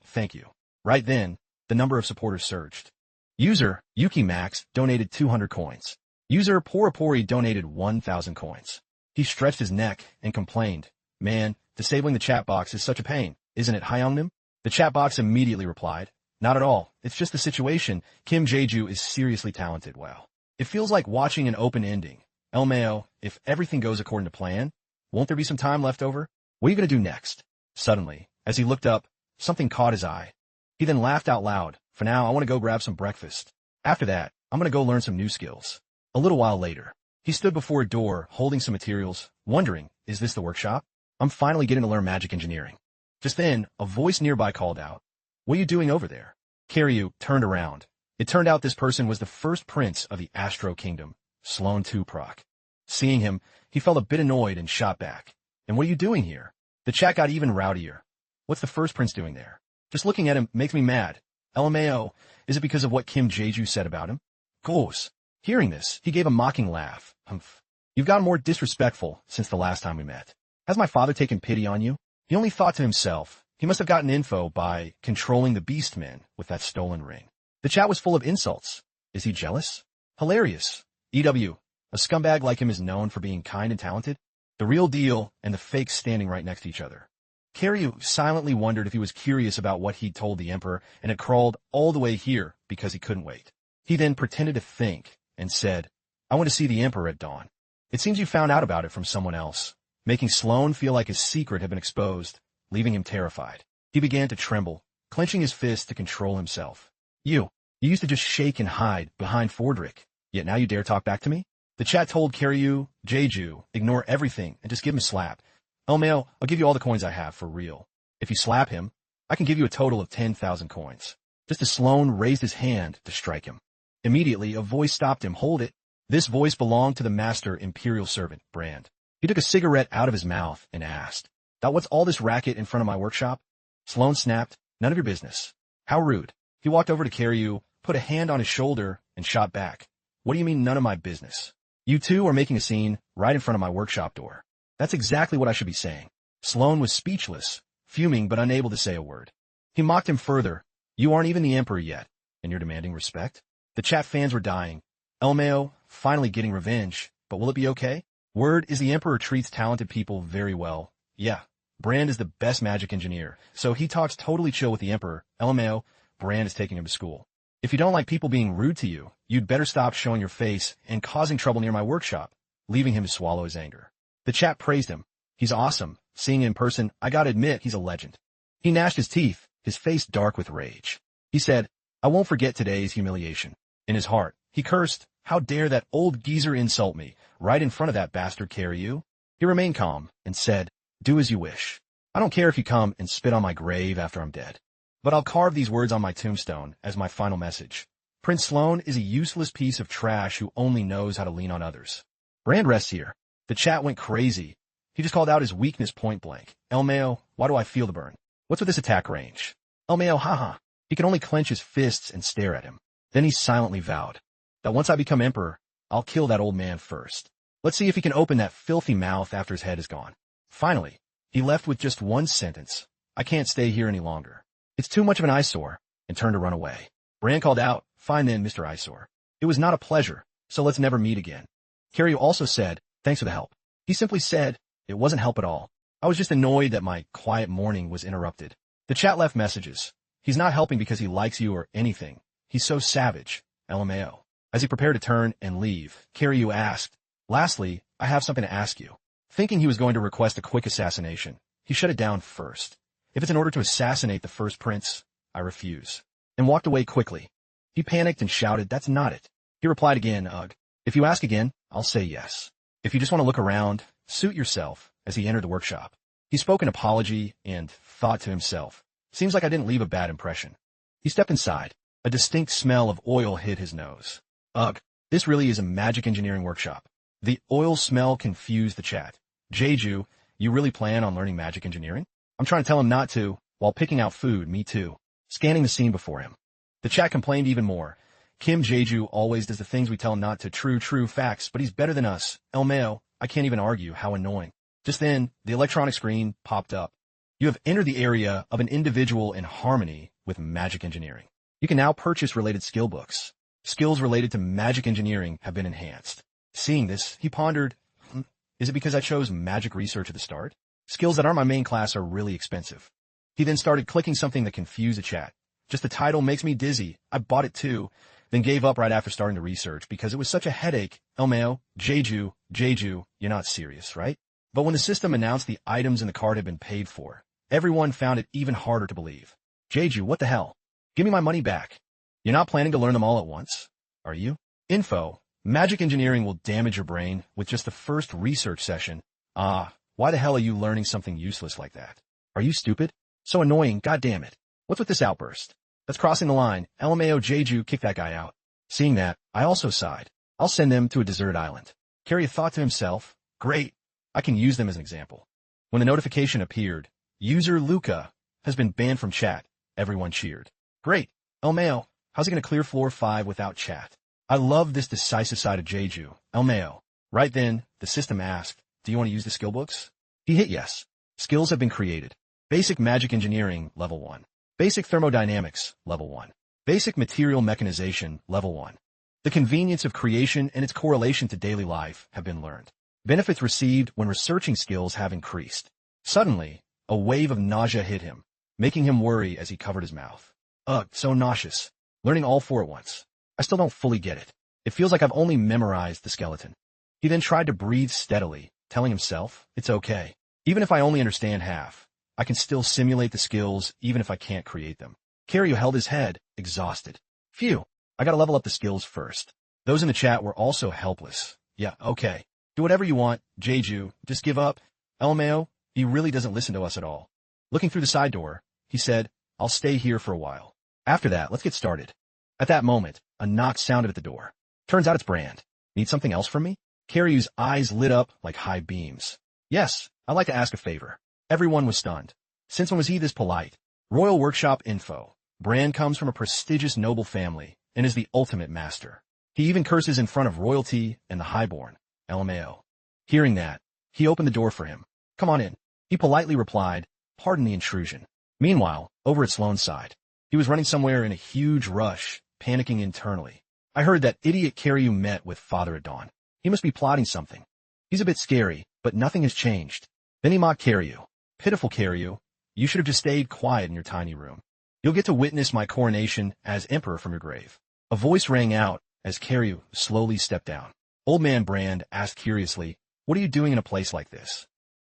thank you. Right then, the number of supporters surged. User Yuki Max donated 200 coins. User Porapori donated 1000 coins. He stretched his neck and complained, man, disabling the chat box is such a pain, isn't it, Hyungnim? The chat box immediately replied, not at all, it's just the situation. Kim Jae-ju is seriously talented, wow. It feels like watching an open ending. LMAO, if everything goes according to plan, won't there be some time left over? What are you going to do next? Suddenly, as he looked up, something caught his eye. He then laughed out loud. For now, I want to go grab some breakfast. After that, I'm going to go learn some new skills. A little while later, he stood before a door holding some materials, wondering, is this the workshop? I'm finally getting to learn magic engineering. Just then, a voice nearby called out, what are you doing over there? Kiryu turned around. It turned out this person was the first prince of the Astro Kingdom, Sloan Tuproc. Seeing him, he felt a bit annoyed and shot back. And what are you doing here? The chat got even rowdier. What's the first prince doing there? Just looking at him makes me mad. LMAO, is it because of what Kim Jeju said about him? Goes. Hearing this, he gave a mocking laugh. Humph. You've gotten more disrespectful since the last time we met. Has my father taken pity on you? He only thought to himself, he must have gotten info by controlling the Beastmen with that stolen ring. The chat was full of insults. Is he jealous? Hilarious. EW, a scumbag like him is known for being kind and talented. The real deal and the fake standing right next to each other. Kiryu silently wondered if he was curious about what he'd told the Emperor and had crawled all the way here because he couldn't wait. He then pretended to think and said, I want to see the Emperor at dawn. It seems you found out about it from someone else, making Sloan feel like his secret had been exposed, leaving him terrified. He began to tremble, clenching his fist to control himself. You used to just shake and hide behind Fordrick, yet now you dare talk back to me? The chat told Kiryu, Jeju, ignore everything and just give him a slap. LMAO, I'll give you all the coins I have for real. If you slap him, I can give you a total of 10,000 coins. Just as Sloan raised his hand to strike him. Immediately, a voice stopped him. Hold it. This voice belonged to the master imperial servant, Brand. He took a cigarette out of his mouth and asked, what's all this racket in front of my workshop? Sloan snapped, none of your business. How rude. He walked over to Kiryu, put a hand on his shoulder, and shot back. What do you mean none of my business? You two are making a scene right in front of my workshop door. That's exactly what I should be saying. Sloan was speechless, fuming but unable to say a word. He mocked him further. You aren't even the Emperor yet, and you're demanding respect? The chat fans were dying. LMAO, finally getting revenge, but will it be okay? Word is the Emperor treats talented people very well. Yeah, Brand is the best magic engineer, so he talks totally chill with the Emperor. LMAO, Brand is taking him to school. If you don't like people being rude to you, you'd better stop showing your face and causing trouble near my workshop, leaving him to swallow his anger. The chat praised him. He's awesome. Seeing him in person, I gotta admit, he's a legend. He gnashed his teeth, his face dark with rage. He said, I won't forget today's humiliation. In his heart, he cursed, how dare that old geezer insult me, right in front of that bastard Kiryu? He remained calm and said, do as you wish. I don't care if you come and spit on my grave after I'm dead. But I'll carve these words on my tombstone as my final message. Prince Sloan is a useless piece of trash who only knows how to lean on others. Brand rests here. The chat went crazy. He just called out his weakness point blank. LMAO, why do I feel the burn? What's with this attack range? LMAO, haha. He could only clench his fists and stare at him. Then he silently vowed that once I become Emperor, I'll kill that old man first. Let's see if he can open that filthy mouth after his head is gone. Finally, he left with just one sentence. I can't stay here any longer. It's too much of an eyesore, and turned to run away. Brand called out, fine then, Mr. Eyesore. It was not a pleasure, so let's never meet again. Kiryu also said, thanks for the help. He simply said, it wasn't help at all. I was just annoyed that my quiet morning was interrupted. The chat left messages. He's not helping because he likes you or anything. He's so savage. LMAO. As he prepared to turn and leave, Kiryu asked, lastly, I have something to ask you. Thinking he was going to request a quick assassination, he shut it down first. If it's in order to assassinate the first prince, I refuse. And walked away quickly. He panicked and shouted, that's not it. He replied again, ugh. If you ask again, I'll say yes. If you just want to look around, suit yourself, as he entered the workshop. He spoke an apology and thought to himself, seems like I didn't leave a bad impression. He stepped inside. A distinct smell of oil hit his nose. Ugh, this really is a magic engineering workshop. The oil smell confused the chat. Jeju, you really plan on learning magic engineering? I'm trying to tell him not to, while picking out food, me too. Scanning the scene before him. The chat complained even more. Kim Jeju always does the things we tell him not to. True facts, but he's better than us. LMAO, I can't even argue, how annoying. Just then, the electronic screen popped up. You have entered the area of an individual in harmony with magic engineering. You can now purchase related skill books. Skills related to magic engineering have been enhanced. Seeing this, he pondered, is it because I chose magic research at the start? Skills that aren't my main class are really expensive. He then started clicking something that confused the chat. Just the title makes me dizzy. I bought it too. then gave up right after starting to research because it was such a headache. LMAO, Jeju, you're not serious, right? But when the system announced the items in the card had been paid for, everyone found it even harder to believe. Jeju, what the hell? Give me my money back. You're not planning to learn them all at once, are you? Info. Magic engineering will damage your brain with just the first research session. Why the hell are you learning something useless like that? Are you stupid? So annoying, goddammit. What's with this outburst? That's crossing the line. LMAO Jeju, kick that guy out. Seeing that, I also sighed. I'll send them to a deserted island. Carry thought to himself, great, I can use them as an example. When the notification appeared, user Luca has been banned from chat. Everyone cheered. Great. LMAO, how's he going to clear floor 5 without chat? I love this decisive side of Jeju. LMAO. Right then, the system asked, do you want to use the skill books? He hit yes. Skills have been created. Basic Magic Engineering, Level 1. Basic Thermodynamics, Level 1. Basic Material Mechanization, Level 1. The convenience of creation and its correlation to daily life have been learned. Benefits received when researching skills have increased. Suddenly, a wave of nausea hit him, making him worry as he covered his mouth. Ugh, so nauseous. Learning all 4 at once. I still don't fully get it. It feels like I've only memorized the skeleton. He then tried to breathe steadily, telling himself, it's okay. Even if I only understand half, I can still simulate the skills even if I can't create them. Kiryu held his head, exhausted. Phew, I gotta level up the skills first. Those in the chat were also helpless. Yeah, okay. Do whatever you want, Jeju, just give up. LMAO, he really doesn't listen to us at all. Looking through the side door, he said, I'll stay here for a while. After that, let's get started. At that moment, a knock sounded at the door. Turns out it's Brand. Need something else from me? Kiryu's eyes lit up like high beams. Yes, I'd like to ask a favor. Everyone was stunned. Since when was he this polite? Royal Workshop info. Brand comes from a prestigious noble family and is the ultimate master. He even curses in front of royalty and the highborn. LMAO. Hearing that, he opened the door for him. Come on in. He politely replied, pardon the intrusion. Meanwhile, over at Sloane's side, he was running somewhere in a huge rush, panicking internally. I heard that idiot Kiryu met with Father at dawn. He must be plotting something. He's a bit scary, but nothing has changed. Then he mocked Kiryu. Pitiful Kiryu, you should have just stayed quiet in your tiny room. You'll get to witness my coronation as emperor from your grave. A voice rang out as Kiryu slowly stepped down. Old man Brand asked curiously, what are you doing in a place like this?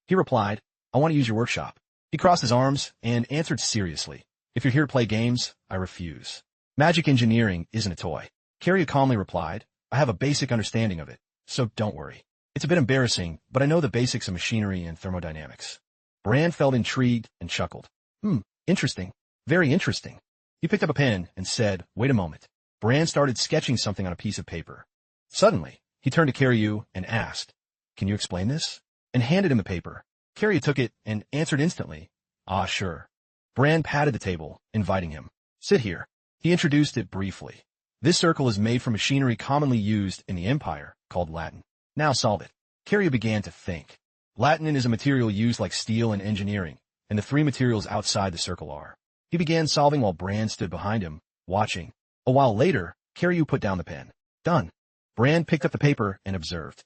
He replied, I want to use your workshop. He crossed his arms and answered seriously, if you're here to play games, I refuse. Magic engineering isn't a toy. Kiryu calmly replied, I have a basic understanding of it, so don't worry. It's a bit embarrassing, but I know the basics of machinery and thermodynamics. Brand felt intrigued and chuckled. Interesting. Very interesting. He picked up a pen and said, wait a moment. Brand started sketching something on a piece of paper. Suddenly, he turned to Kiryu and asked, can you explain this? And handed him the paper. Kiryu took it and answered instantly, ah, sure. Brand patted the table, inviting him. Sit here. He introduced it briefly. This circle is made from machinery commonly used in the Empire, called Latin. Now solve it. Kiryu began to think. Latin is a material used like steel in engineering, and the 3 materials outside the circle are. He began solving while Brand stood behind him, watching. A while later, Kiryu put down the pen. Done. Brand picked up the paper and observed.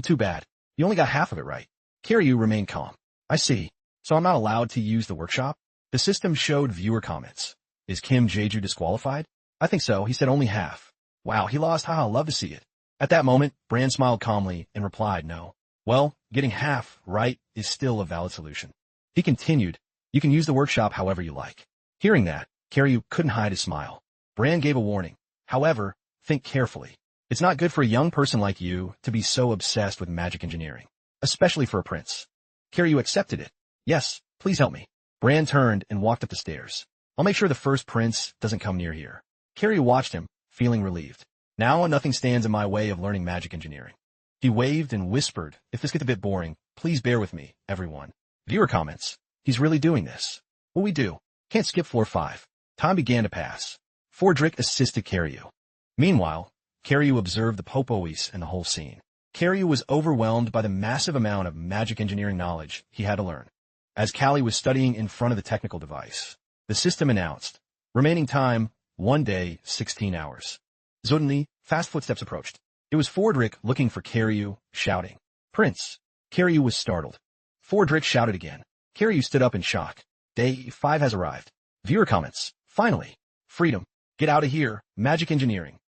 Too bad. You only got half of it right. Kiryu remained calm. I see. So I'm not allowed to use the workshop? The system showed viewer comments. Is Kim Jeju disqualified? I think so. He said only half. Wow, he lost. Haha, love to see it. At that moment, Brand smiled calmly and replied no. Well, getting half right is still a valid solution. He continued, you can use the workshop however you like. Hearing that, Kiryu couldn't hide his smile. Brand gave a warning. However, think carefully. It's not good for a young person like you to be so obsessed with magic engineering, especially for a prince. Kiryu accepted it. Yes, please help me. Brand turned and walked up the stairs. I'll make sure the first prince doesn't come near here. Kiryu watched him, feeling relieved. Now nothing stands in my way of learning magic engineering. He waved and whispered, if this gets a bit boring, please bear with me, everyone. Viewer comments. He's really doing this. What we do? Can't skip floor 5. Time began to pass. Fordrick assisted Kiryu. Meanwhile, Kiryu observed the Popois and the whole scene. Kiryu was overwhelmed by the massive amount of magic engineering knowledge he had to learn. As Callie was studying in front of the technical device, the system announced, remaining time, 1 day, 16 hours. Suddenly, fast footsteps approached. It was Fordrick looking for Kiryu, shouting, Prince. Kiryu was startled. Fordrick shouted again. Kiryu stood up in shock. Day 5 has arrived. Viewer comments. Finally. Freedom. Get out of here. Magic engineering.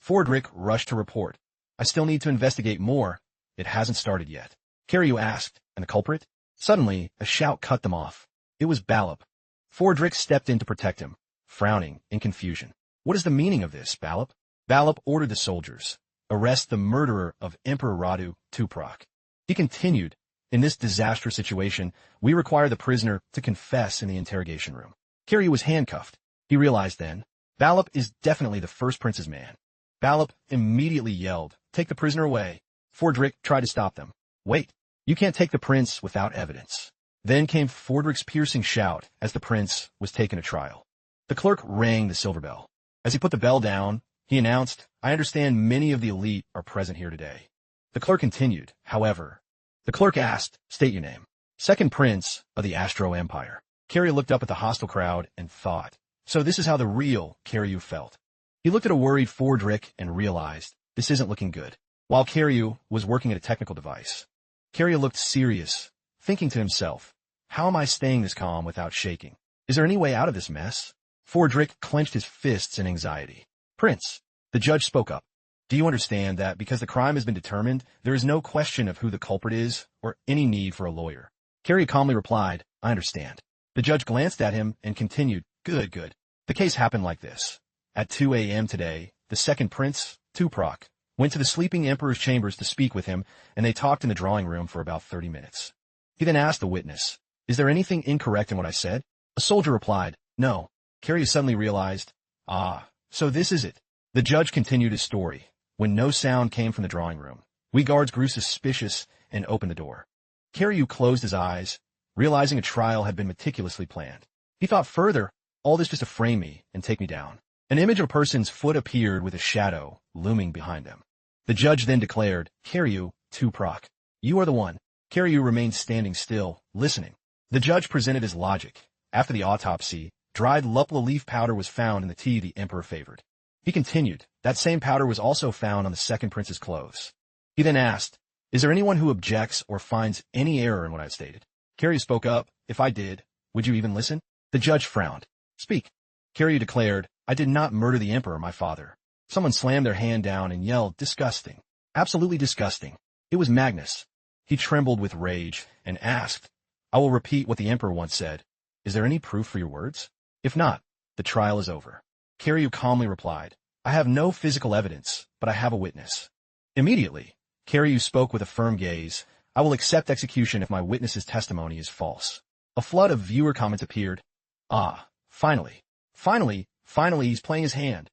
Fordrick rushed to report. I still need to investigate more. It hasn't started yet. Kiryu asked, and the culprit? Suddenly, a shout cut them off. It was Ballop. Fordrick stepped in to protect him, frowning in confusion. What is the meaning of this, Ballop? Ballop ordered the soldiers. Arrest the murderer of Emperor Radu, Tuproc. He continued, in this disastrous situation, we require the prisoner to confess in the interrogation room. Kiryu was handcuffed. He realized then, Ballop is definitely the first prince's man. Ballop immediately yelled, take the prisoner away. Fordrick tried to stop them. Wait, you can't take the prince without evidence. Then came Fordrick's piercing shout as the prince was taken to trial. The clerk rang the silver bell. As he put the bell down, he announced, I understand many of the elite are present here today. The clerk continued, however. The clerk asked, state your name. Second prince of the Astro Empire. Kiryu looked up at the hostile crowd and thought, so this is how the real Kiryu felt. He looked at a worried Fordrick and realized, this isn't looking good. While Kiryu was working at a technical device, Kiryu looked serious, thinking to himself, how am I staying this calm without shaking? Is there any way out of this mess? Fordrick clenched his fists in anxiety. Prince, the judge spoke up. Do you understand that because the crime has been determined, there is no question of who the culprit is or any need for a lawyer? Kiryu calmly replied, I understand. The judge glanced at him and continued, good. The case happened like this. At 2 a.m. today, the second prince, Tuproc, went to the sleeping emperor's chambers to speak with him, and they talked in the drawing room for about 30 minutes. He then asked the witness, is there anything incorrect in what I said? A soldier replied, no. Kiryu suddenly realized, so this is it. The judge continued his story. When no sound came from the drawing room, we guards grew suspicious and opened the door. Kiryu closed his eyes, realizing a trial had been meticulously planned. He thought further, all this just to frame me and take me down. An image of a person's foot appeared with a shadow looming behind them. The judge then declared, Kiryu, Tuproc, you are the one. Kiryu remained standing still, listening. The judge presented his logic. After the autopsy, dried lupla leaf powder was found in the tea the emperor favored. He continued, that same powder was also found on the second prince's clothes. He then asked, is there anyone who objects or finds any error in what I've stated? Kiryu spoke up, if I did, would you even listen? The judge frowned. Speak. Kiryu declared, I did not murder the emperor, my father. Someone slammed their hand down and yelled, disgusting. Absolutely disgusting. It was Magnus. He trembled with rage and asked, I will repeat what the emperor once said. Is there any proof for your words? If not, the trial is over. Kiryu calmly replied, I have no physical evidence, but I have a witness. Immediately, Kiryu spoke with a firm gaze, I will accept execution if my witness's testimony is false. A flood of viewer comments appeared. Finally, he's playing his hand.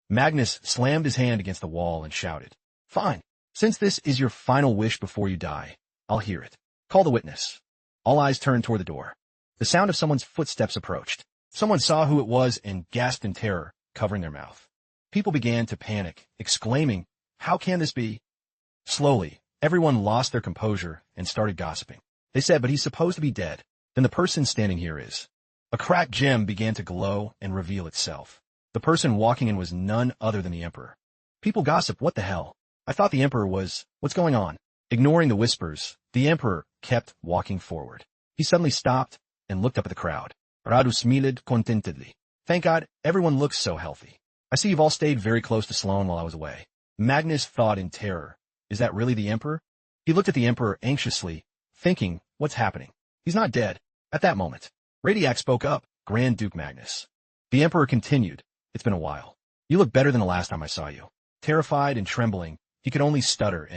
Magnus slammed his hand against the wall and shouted, fine. Since this is your final wish before you die, I'll hear it. Call the witness. All eyes turned toward the door. The sound of someone's footsteps approached. Someone saw who it was and gasped in terror, covering their mouth. People began to panic, exclaiming, how can this be? Slowly, everyone lost their composure and started gossiping. They said, but he's supposed to be dead. Then the person standing here is. A cracked gem began to glow and reveal itself. The person walking in was none other than the emperor. People gossip, what the hell? I thought the emperor was, what's going on? Ignoring the whispers, the emperor kept walking forward. He suddenly stopped and looked up at the crowd. Radu smiled contentedly. Thank God, everyone looks so healthy. I see you've all stayed very close to Sloane while I was away. Magnus thought in terror. Is that really the emperor? He looked at the emperor anxiously, thinking, what's happening? He's not dead. At that moment, Radiac spoke up, Grand Duke Magnus. The emperor continued, it's been a while. You look better than the last time I saw you. Terrified and trembling, he could only stutter,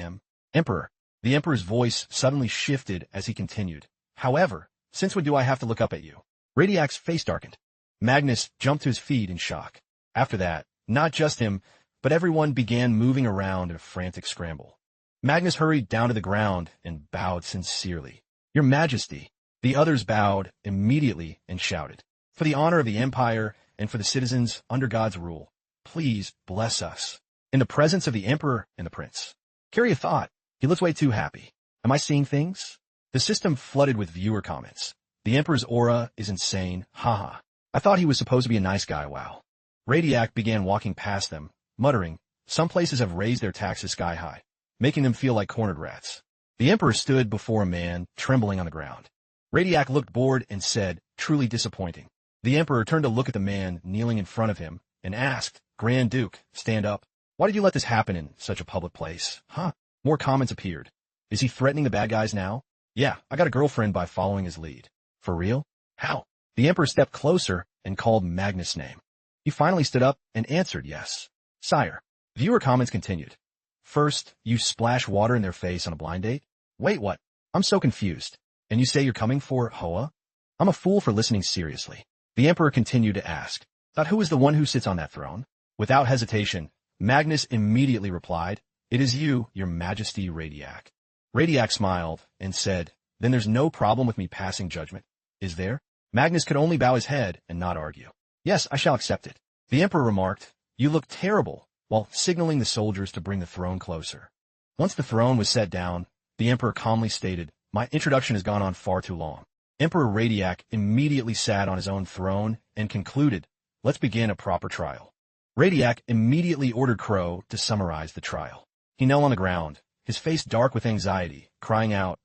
Emperor. The emperor's voice suddenly shifted as he continued. However, since when do I have to look up at you? Radiac's face darkened. Magnus jumped to his feet in shock. After that, not just him, but everyone began moving around in a frantic scramble. Magnus hurried down to the ground and bowed sincerely. Your Majesty. The others bowed immediately and shouted, for the honor of the empire and for the citizens under God's rule, please bless us. In the presence of the emperor and the prince. Kiryu thought, he looks way too happy. Am I seeing things? The system flooded with viewer comments. The emperor's aura is insane, haha. I thought he was supposed to be a nice guy, wow. Radiac began walking past them, muttering, some places have raised their taxes sky high, making them feel like cornered rats. The emperor stood before a man, trembling on the ground. Radiac looked bored and said, truly disappointing. The emperor turned to look at the man kneeling in front of him and asked, Grand Duke, stand up. Why did you let this happen in such a public place? Huh? More comments appeared. Is he threatening the bad guys now? Yeah, I got a girlfriend by following his lead. For real? How? The Emperor stepped closer and called Magnus' name. He finally stood up and answered yes. Sire. Viewer comments continued. First, you splash water in their face on a blind date? Wait, what? I'm so confused. And you say you're coming for Hoa? I'm a fool for listening seriously. The Emperor continued to ask, "But who is the one who sits on that throne?" Without hesitation, Magnus immediately replied, "It is you, your Majesty Radiac." Radiac smiled and said, "Then there's no problem with me passing judgment, is there?" Magnus could only bow his head and not argue. "Yes, I shall accept it." The Emperor remarked, "You look terrible," while signaling the soldiers to bring the throne closer. Once the throne was set down, the Emperor calmly stated, "My introduction has gone on far too long." Emperor Radiac immediately sat on his own throne and concluded, "Let's begin a proper trial." Radiac immediately ordered Crow to summarize the trial. He knelt on the ground, his face dark with anxiety, crying out,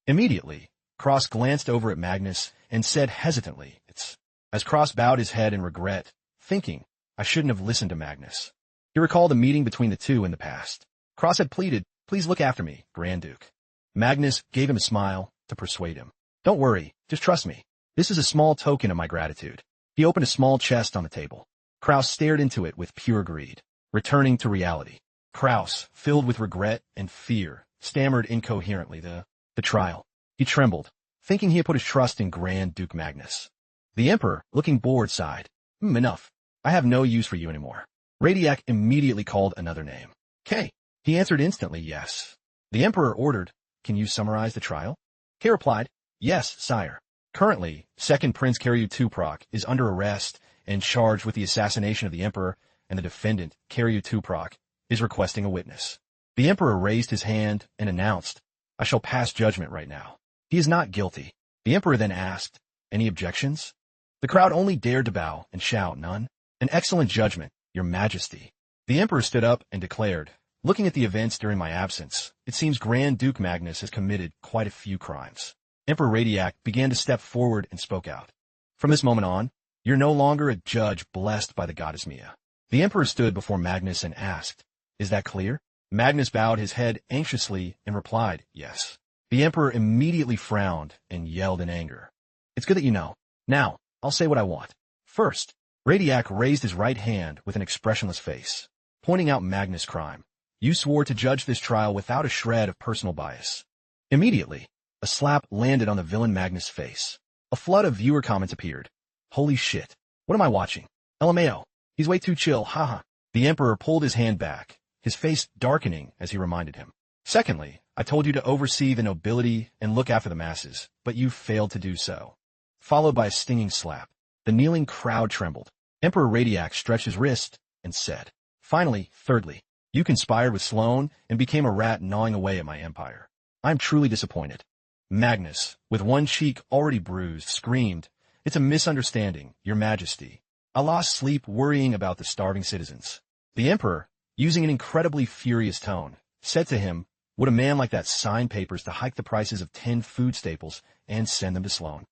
Immediately, Cross glanced over at Magnus and said hesitantly, "It's..." As Cross bowed his head in regret, thinking, "I shouldn't have listened to Magnus." He recalled a meeting between the two in the past. Cross had pleaded, "Please look after me, Grand Duke." Magnus gave him a smile to persuade him. "Don't worry, just trust me. This is a small token of my gratitude." He opened a small chest on the table. Kraus stared into it with pure greed, returning to reality. Kraus, filled with regret and fear, stammered incoherently the trial. He trembled, thinking he had put his trust in Grand Duke Magnus. The Emperor, looking bored, sighed. Enough. I have no use for you anymore." Radiac immediately called another name. K. He answered instantly yes. The Emperor ordered, "Can you summarize the trial?" K replied, "Yes, sire. Currently, Second Prince Karyu Tuprok is under arrest and charged with the assassination of the Emperor, and the defendant, Karyu Tuprok, is requesting a witness." The Emperor raised his hand and announced, "I shall pass judgment right now. He is not guilty." The Emperor then asked, "Any objections?" The crowd only dared to bow and shout, "None." "An excellent judgment, Your Majesty." The Emperor stood up and declared, "Looking at the events during my absence, it seems Grand Duke Magnus has committed quite a few crimes." Emperor Radiac began to step forward and spoke out. "From this moment on, you're no longer a judge blessed by the goddess Mia." The Emperor stood before Magnus and asked, "Is that clear?" Magnus bowed his head anxiously and replied, "Yes." The Emperor immediately frowned and yelled in anger, "It's good that you know. Now, I'll say what I want." First, Radiac raised his right hand with an expressionless face, pointing out Magnus' crime. "You swore to judge this trial without a shred of personal bias." Immediately, a slap landed on the villain Magnus' face. A flood of viewer comments appeared. "Holy shit. What am I watching? LMAO. He's way too chill, haha." The Emperor pulled his hand back, his face darkening as he reminded him. "Secondly, I told you to oversee the nobility and look after the masses, but you failed to do so." Followed by a stinging slap. The kneeling crowd trembled. Emperor Radiac stretched his wrist and said, "Finally, thirdly, you conspired with Sloane and became a rat gnawing away at my empire. I am truly disappointed." Magnus, with one cheek already bruised, screamed, "It's a misunderstanding, Your Majesty. I lost sleep worrying about the starving citizens." The Emperor, using an incredibly furious tone, said to him, "Would a man like that sign papers to hike the prices of 10 food staples and send them to Sloane?"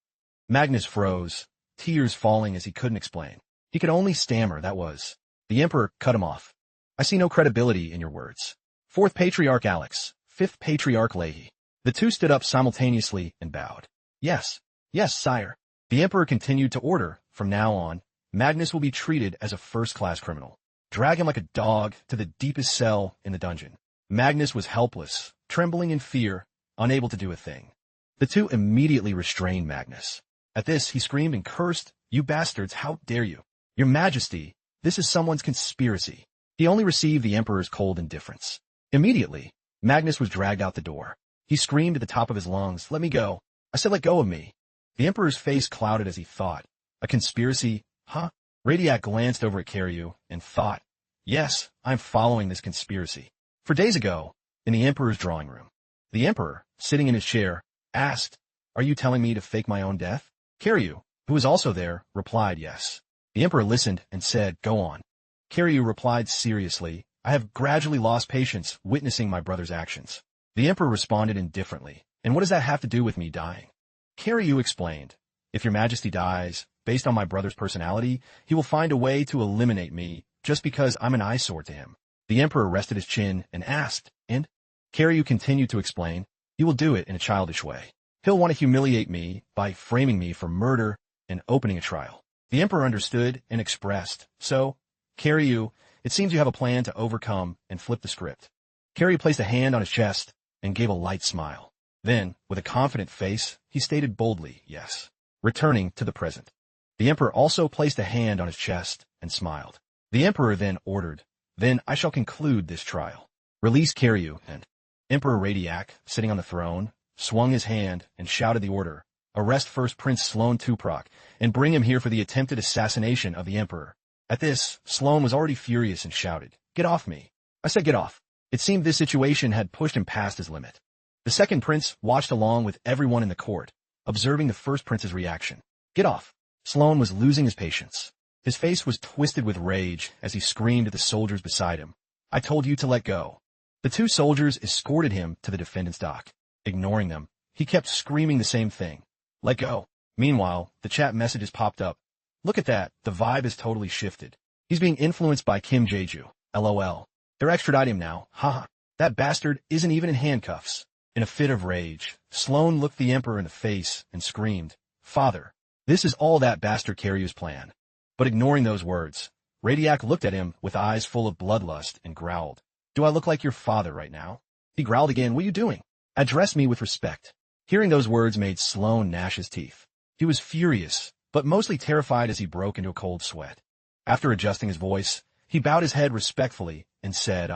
Magnus froze, tears falling as he couldn't explain. He could only stammer, "That was." The Emperor cut him off. "I see no credibility in your words. Fourth Patriarch Alex, Fifth Patriarch Leahy." The two stood up simultaneously and bowed. "Yes, yes, sire." The Emperor continued to order, "From now on, Magnus will be treated as a first-class criminal. Drag him like a dog to the deepest cell in the dungeon." Magnus was helpless, trembling in fear, unable to do a thing. The two immediately restrained Magnus. At this, he screamed and cursed, "You bastards, how dare you? Your Majesty, this is someone's conspiracy." He only received the Emperor's cold indifference. Immediately, Magnus was dragged out the door. He screamed at the top of his lungs, "Let me go. I said let go of me." The Emperor's face clouded as he thought, "A conspiracy? Huh?" Radiac glanced over at Karyu and thought, "Yes, I'm following this conspiracy." For days ago, in the Emperor's drawing room, the Emperor, sitting in his chair, asked, "Are you telling me to fake my own death?" Karyu, who was also there, replied yes. The Emperor listened and said, "Go on." Karyu replied seriously, "I have gradually lost patience witnessing my brother's actions." The Emperor responded indifferently, "And what does that have to do with me dying?" Karyu explained, "If Your Majesty dies, based on my brother's personality, he will find a way to eliminate me just because I'm an eyesore to him. The emperor rested his chin and asked, and Kiryu continued to explain, "You will do it in a childish way. He'll want to humiliate me by framing me for murder and opening a trial." The emperor understood and expressed, "So, Kiryu, it seems you have a plan to overcome and flip the script." Kiryu placed a hand on his chest and gave a light smile. Then, with a confident face, he stated boldly, "Yes." Returning to the present. The emperor also placed a hand on his chest and smiled. The emperor then ordered, "Then I shall conclude this trial. Release Kiryu." And Emperor Radiac, sitting on the throne, swung his hand and shouted the order, "Arrest First Prince Sloan Tuprock and bring him here for the attempted assassination of the emperor." At this, Sloan was already furious and shouted, "Get off me. I said get off." It seemed this situation had pushed him past his limit. The second prince watched along with everyone in the court, observing the first prince's reaction. "Get off." Sloan was losing his patience. His face was twisted with rage as he screamed at the soldiers beside him, "I told you to let go." The two soldiers escorted him to the defendant's dock. Ignoring them, he kept screaming the same thing, "Let go." Meanwhile, the chat messages popped up. "Look at that, the vibe has totally shifted. He's being influenced by Kim Jae-ju. LOL. They're extraditing him now. Haha. That bastard isn't even in handcuffs." In a fit of rage, Sloan looked the emperor in the face and screamed, "Father, this is all that bastard Kiryu's plan." But ignoring those words, Radiac looked at him with eyes full of bloodlust and growled, "Do I look like your father right now?" He growled again, "What are you doing? Address me with respect." Hearing those words made Sloan gnash his teeth. He was furious, but mostly terrified as he broke into a cold sweat. After adjusting his voice, he bowed his head respectfully and said,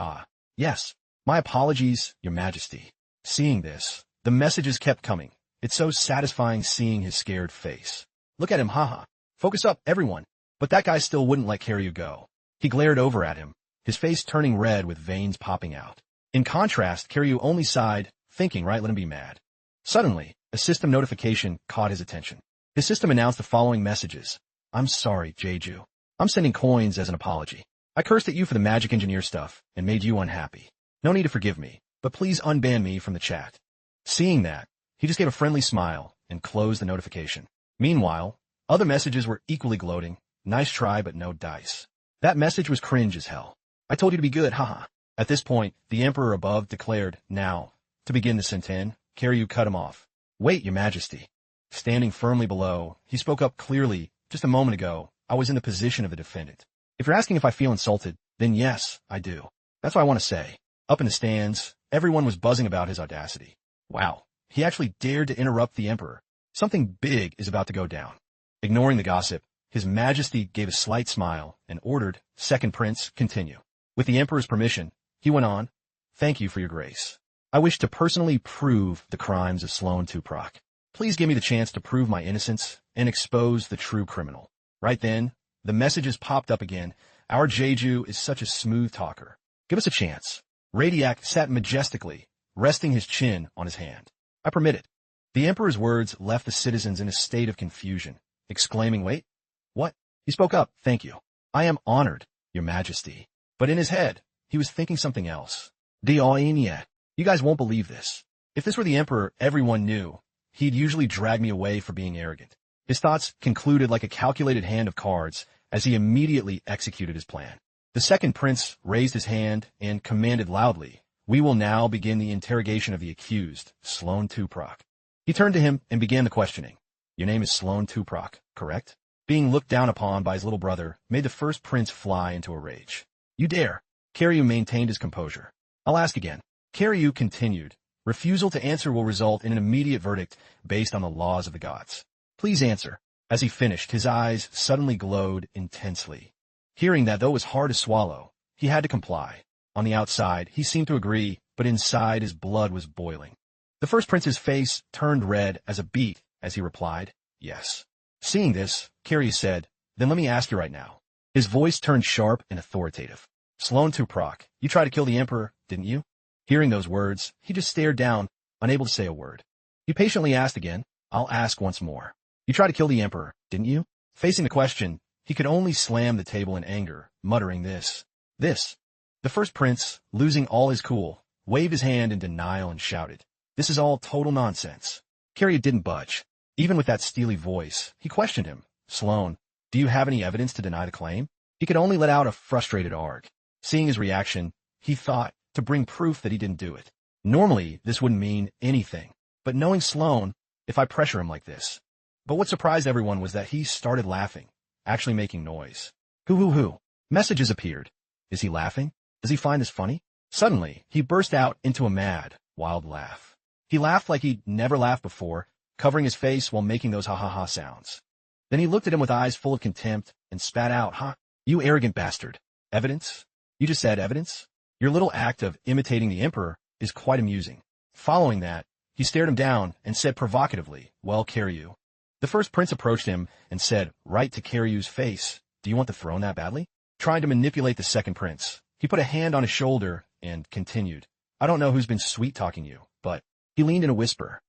"Yes, my apologies, Your Majesty." Seeing this, the messages kept coming. It's so satisfying seeing his scared face. "Look at him, haha. Focus up, everyone." But that guy still wouldn't let Kiryu go. He glared over at him, his face turning red with veins popping out. In contrast, Kiryu only sighed, thinking, right, let him be mad. Suddenly, a system notification caught his attention. His system announced the following messages. "I'm sorry, Jeju. I'm sending coins as an apology. I cursed at you for the magic engineer stuff and made you unhappy. No need to forgive me, but please unban me from the chat." Seeing that, he just gave a friendly smile and closed the notification. Meanwhile, other messages were equally gloating. "Nice try, but no dice." That message was cringe as hell. "I told you to be good, haha." At this point, the emperor above declared, "Now, to begin the senten." Kiryu cut him off. "Wait, Your Majesty." Standing firmly below, he spoke up clearly, "Just a moment ago, I was in the position of the defendant. If you're asking if I feel insulted, then yes, I do. That's what I want to say." Up in the stands, everyone was buzzing about his audacity. Wow, he actually dared to interrupt the emperor. Something big is about to go down. Ignoring the gossip, His Majesty gave a slight smile and ordered, "Second Prince, continue." With the emperor's permission, he went on, "Thank you for your grace. I wish to personally prove the crimes of Sloan Tuprock. Please give me the chance to prove my innocence and expose the true criminal." Right then, the messages popped up again. "Our Jeju is such a smooth talker. Give us a chance." Radiac sat majestically, resting his chin on his hand. "I permit it." The emperor's words left the citizens in a state of confusion, exclaiming, "Wait, what?" He spoke up, "Thank you. I am honored, Your Majesty." But in his head, he was thinking something else. "Dioinia, you guys won't believe this. If this were the emperor everyone knew, he'd usually drag me away for being arrogant." His thoughts concluded like a calculated hand of cards as he immediately executed his plan. The second prince raised his hand and commanded loudly, "We will now begin the interrogation of the accused, Sloan Tuprock." He turned to him and began the questioning. "Your name is Sloan Tuprock, correct?" Being looked down upon by his little brother made the first prince fly into a rage. "You dare!" Kiryu maintained his composure. "I'll ask again." Kiryu continued, "Refusal to answer will result in an immediate verdict based on the laws of the gods. Please answer." As he finished, his eyes suddenly glowed intensely. Hearing that, though it was hard to swallow, he had to comply. On the outside, he seemed to agree, but inside his blood was boiling. The first prince's face turned red as a beet as he replied, "Yes." Seeing this, Kiryu said, "Then let me ask you right now." His voice turned sharp and authoritative. "Sloan Tuprock, you tried to kill the emperor, didn't you?" Hearing those words, he just stared down, unable to say a word. He patiently asked again, "I'll ask once more. You tried to kill the emperor, didn't you?" Facing the question, he could only slam the table in anger, muttering this. The first prince, losing all his cool, waved his hand in denial and shouted, "This is all total nonsense." Kiryu didn't budge. Even with that steely voice, he questioned him. "Sloan, do you have any evidence to deny the claim?" He could only let out a frustrated arg. Seeing his reaction, he thought, to bring proof that he didn't do it. Normally, this wouldn't mean anything, but knowing Sloan, if I pressure him like this. But what surprised everyone was that he started laughing, actually making noise. Hoo. Messages appeared. Is he laughing? Does he find this funny? Suddenly, he burst out into a mad, wild laugh. He laughed like he'd never laughed before, covering his face while making those ha-ha-ha sounds. Then he looked at him with eyes full of contempt and spat out, "Ha, you arrogant bastard. Evidence? You just said evidence? Your little act of imitating the emperor is quite amusing." Following that, he stared him down and said provocatively, "Well, Kiryu." The first prince approached him and said, right to Kiryu's face, "Do you want the throne that badly?" Trying to manipulate the second prince, he put a hand on his shoulder and continued, "I don't know who's been sweet-talking you, but..." He leaned in a whisper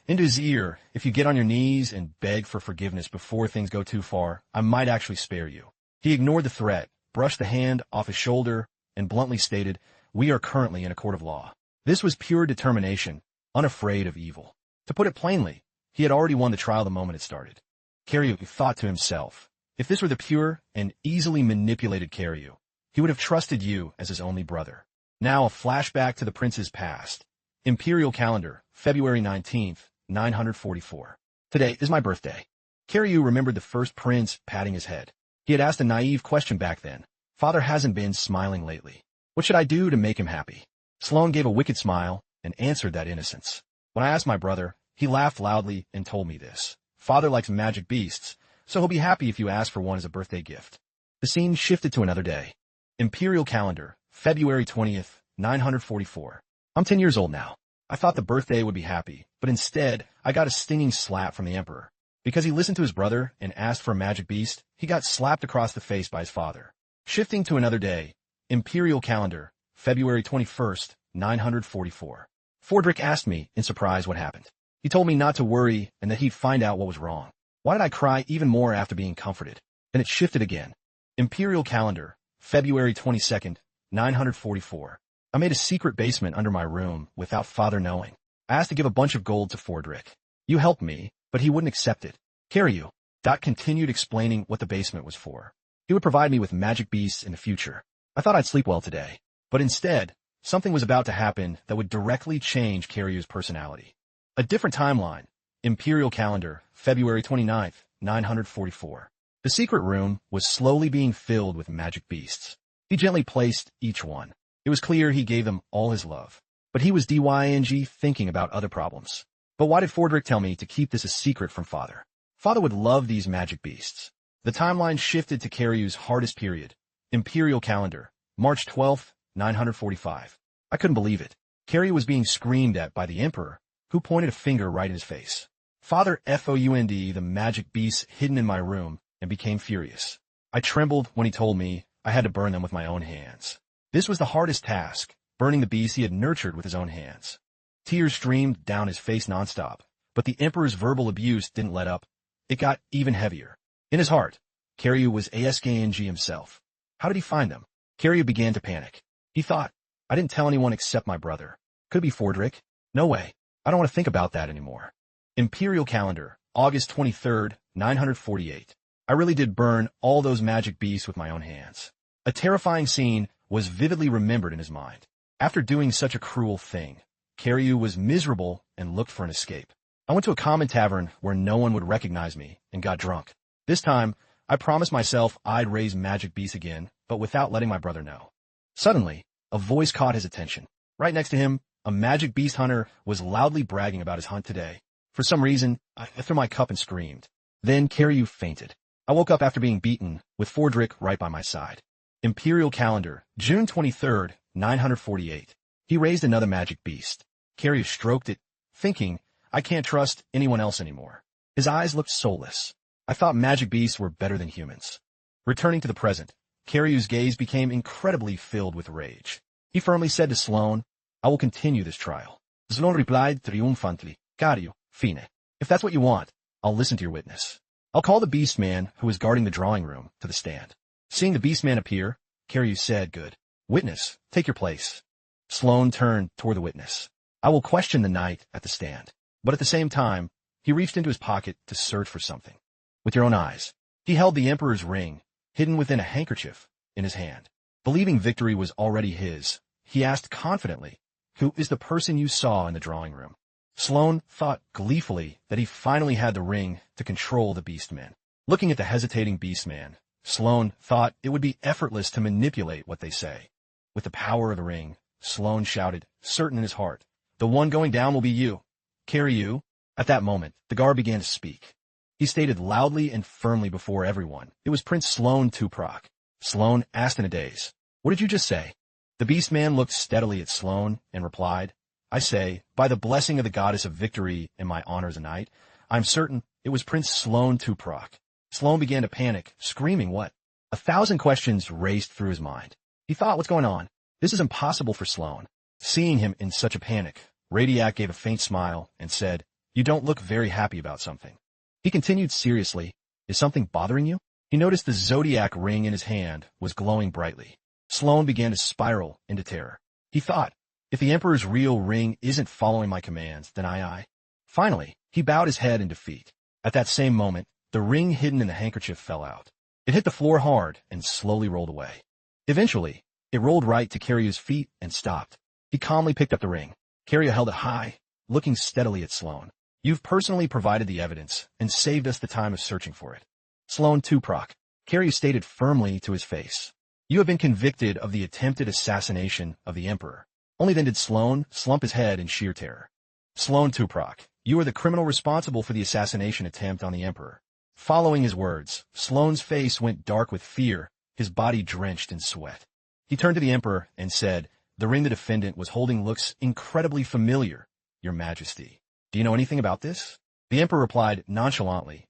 into his ear, "If you get on your knees and beg for forgiveness before things go too far, I might actually spare you." He ignored the threat, brushed the hand off his shoulder, and bluntly stated, "We are currently in a court of law." This was pure determination, unafraid of evil. To put it plainly, he had already won the trial the moment it started. Kiryu thought to himself, if this were the pure and easily manipulated Kiryu, he would have trusted you as his only brother. Now a flashback to the prince's past. Imperial calendar, February 19th, 944. Today is my birthday. Kiryu remembered the first prince patting his head. He had asked a naive question back then. Father hasn't been smiling lately. What should I do to make him happy? Sloan gave a wicked smile and answered that innocence. When I asked my brother, he laughed loudly and told me this. Father likes magic beasts, so he'll be happy if you ask for one as a birthday gift. The scene shifted to another day. Imperial calendar, February 20th, 944. I'm 10 years old now. I thought the birthday would be happy, but instead, I got a stinging slap from the emperor. Because he listened to his brother and asked for a magic beast, he got slapped across the face by his father. Shifting to another day. Imperial calendar, February 21st, 944. Fordrick asked me, in surprise, what happened. He told me not to worry and that he'd find out what was wrong. Why did I cry even more after being comforted? Then it shifted again. Imperial calendar, February 22nd, 944. I made a secret basement under my room without Father knowing. I asked to give a bunch of gold to Fordrick. You helped me, but he wouldn't accept it. Kiryu. Continued explaining what the basement was for. He would provide me with magic beasts in the future. I thought I'd sleep well today. But instead, something was about to happen that would directly change Kiryu's personality. A different timeline. Imperial calendar, February 29th, 944. The secret room was slowly being filled with magic beasts. He gently placed each one. It was clear he gave them all his love. But he was thinking about other problems. But why did Fordrick tell me to keep this a secret from Father? Father would love these magic beasts. The timeline shifted to Kiryu's hardest period. Imperial calendar, March 12th, 945. I couldn't believe it. Kiryu was being screamed at by the emperor, who pointed a finger right in his face. Father found the magic beasts hidden in my room and became furious. I trembled when he told me I had to burn them with my own hands. This was the hardest task, burning the beasts he had nurtured with his own hands. Tears streamed down his face nonstop, but the emperor's verbal abuse didn't let up. It got even heavier. In his heart, Kiryu was ASKNG himself. How did he find them? Kiryu began to panic. He thought, I didn't tell anyone except my brother. Could it be Fordrick? No way. I don't want to think about that anymore. Imperial calendar, August 23rd, 948. I really did burn all those magic beasts with my own hands. A terrifying scene was vividly remembered in his mind. After doing such a cruel thing, Kiryu was miserable and looked for an escape. I went to a common tavern where no one would recognize me and got drunk. This time, I promised myself I'd raise magic beasts again, but without letting my brother know. Suddenly, a voice caught his attention. Right next to him, a magic beast hunter was loudly bragging about his hunt today. For some reason, I threw my cup and screamed. Then Kiryu fainted. I woke up after being beaten, with Fordrick right by my side. Imperial calendar, June 23rd, 948. He raised another magic beast. Kiryu stroked it, thinking, I can't trust anyone else anymore. His eyes looked soulless. I thought magic beasts were better than humans. Returning to the present, Kiryu's gaze became incredibly filled with rage. He firmly said to Sloan, I will continue this trial. Sloan replied triumphantly, Kiryu, fine. If that's what you want, I'll listen to your witness. I'll call the beast man who is guarding the drawing room to the stand. Seeing the beast man appear, Kiryu said, Good. Witness, take your place. Sloan turned toward the witness. I will question the knight at the stand. But at the same time, he reached into his pocket to search for something. With your own eyes, he held the emperor's ring, hidden within a handkerchief, in his hand. Believing victory was already his, he asked confidently, "Who is the person you saw in the drawing room?" Sloan thought gleefully that he finally had the ring to control the Beastmen. Looking at the hesitating Beastman, Sloan thought it would be effortless to manipulate what they say. With the power of the ring, Sloan shouted, certain in his heart, "The one going down will be you. Carry you." At that moment, the guard began to speak. He stated loudly and firmly before everyone, it was Prince Sloan Tuproc. Sloan asked in a daze, "What did you just say?" The Beastman looked steadily at Sloan and replied, "I say, by the blessing of the goddess of victory and my honor as a knight, I'm certain it was Prince Sloan Tuproc." Sloan began to panic, screaming what? 1,000 questions raced through his mind. He thought, what's going on? This is impossible for Sloan. Seeing him in such a panic, Radiac gave a faint smile and said, "You don't look very happy about something." He continued seriously, "Is something bothering you?" He noticed the zodiac ring in his hand was glowing brightly. Sloan began to spiral into terror. He thought, if the Emperor's real ring isn't following my commands, then I. Finally, he bowed his head in defeat. At that same moment, the ring hidden in the handkerchief fell out. It hit the floor hard and slowly rolled away. Eventually, it rolled right to Kiryu's feet and stopped. He calmly picked up the ring. Kiryu held it high, looking steadily at Sloan. "You've personally provided the evidence and saved us the time of searching for it." Sloan Tuproc, Kiryu stated firmly to his face. "You have been convicted of the attempted assassination of the Emperor." Only then did Sloan slump his head in sheer terror. "Sloan Tuproc, you are the criminal responsible for the assassination attempt on the Emperor." Following his words, Sloan's face went dark with fear, his body drenched in sweat. He turned to the Emperor and said, "The ring the defendant was holding looks incredibly familiar, Your Majesty. Do you know anything about this?" The Emperor replied nonchalantly,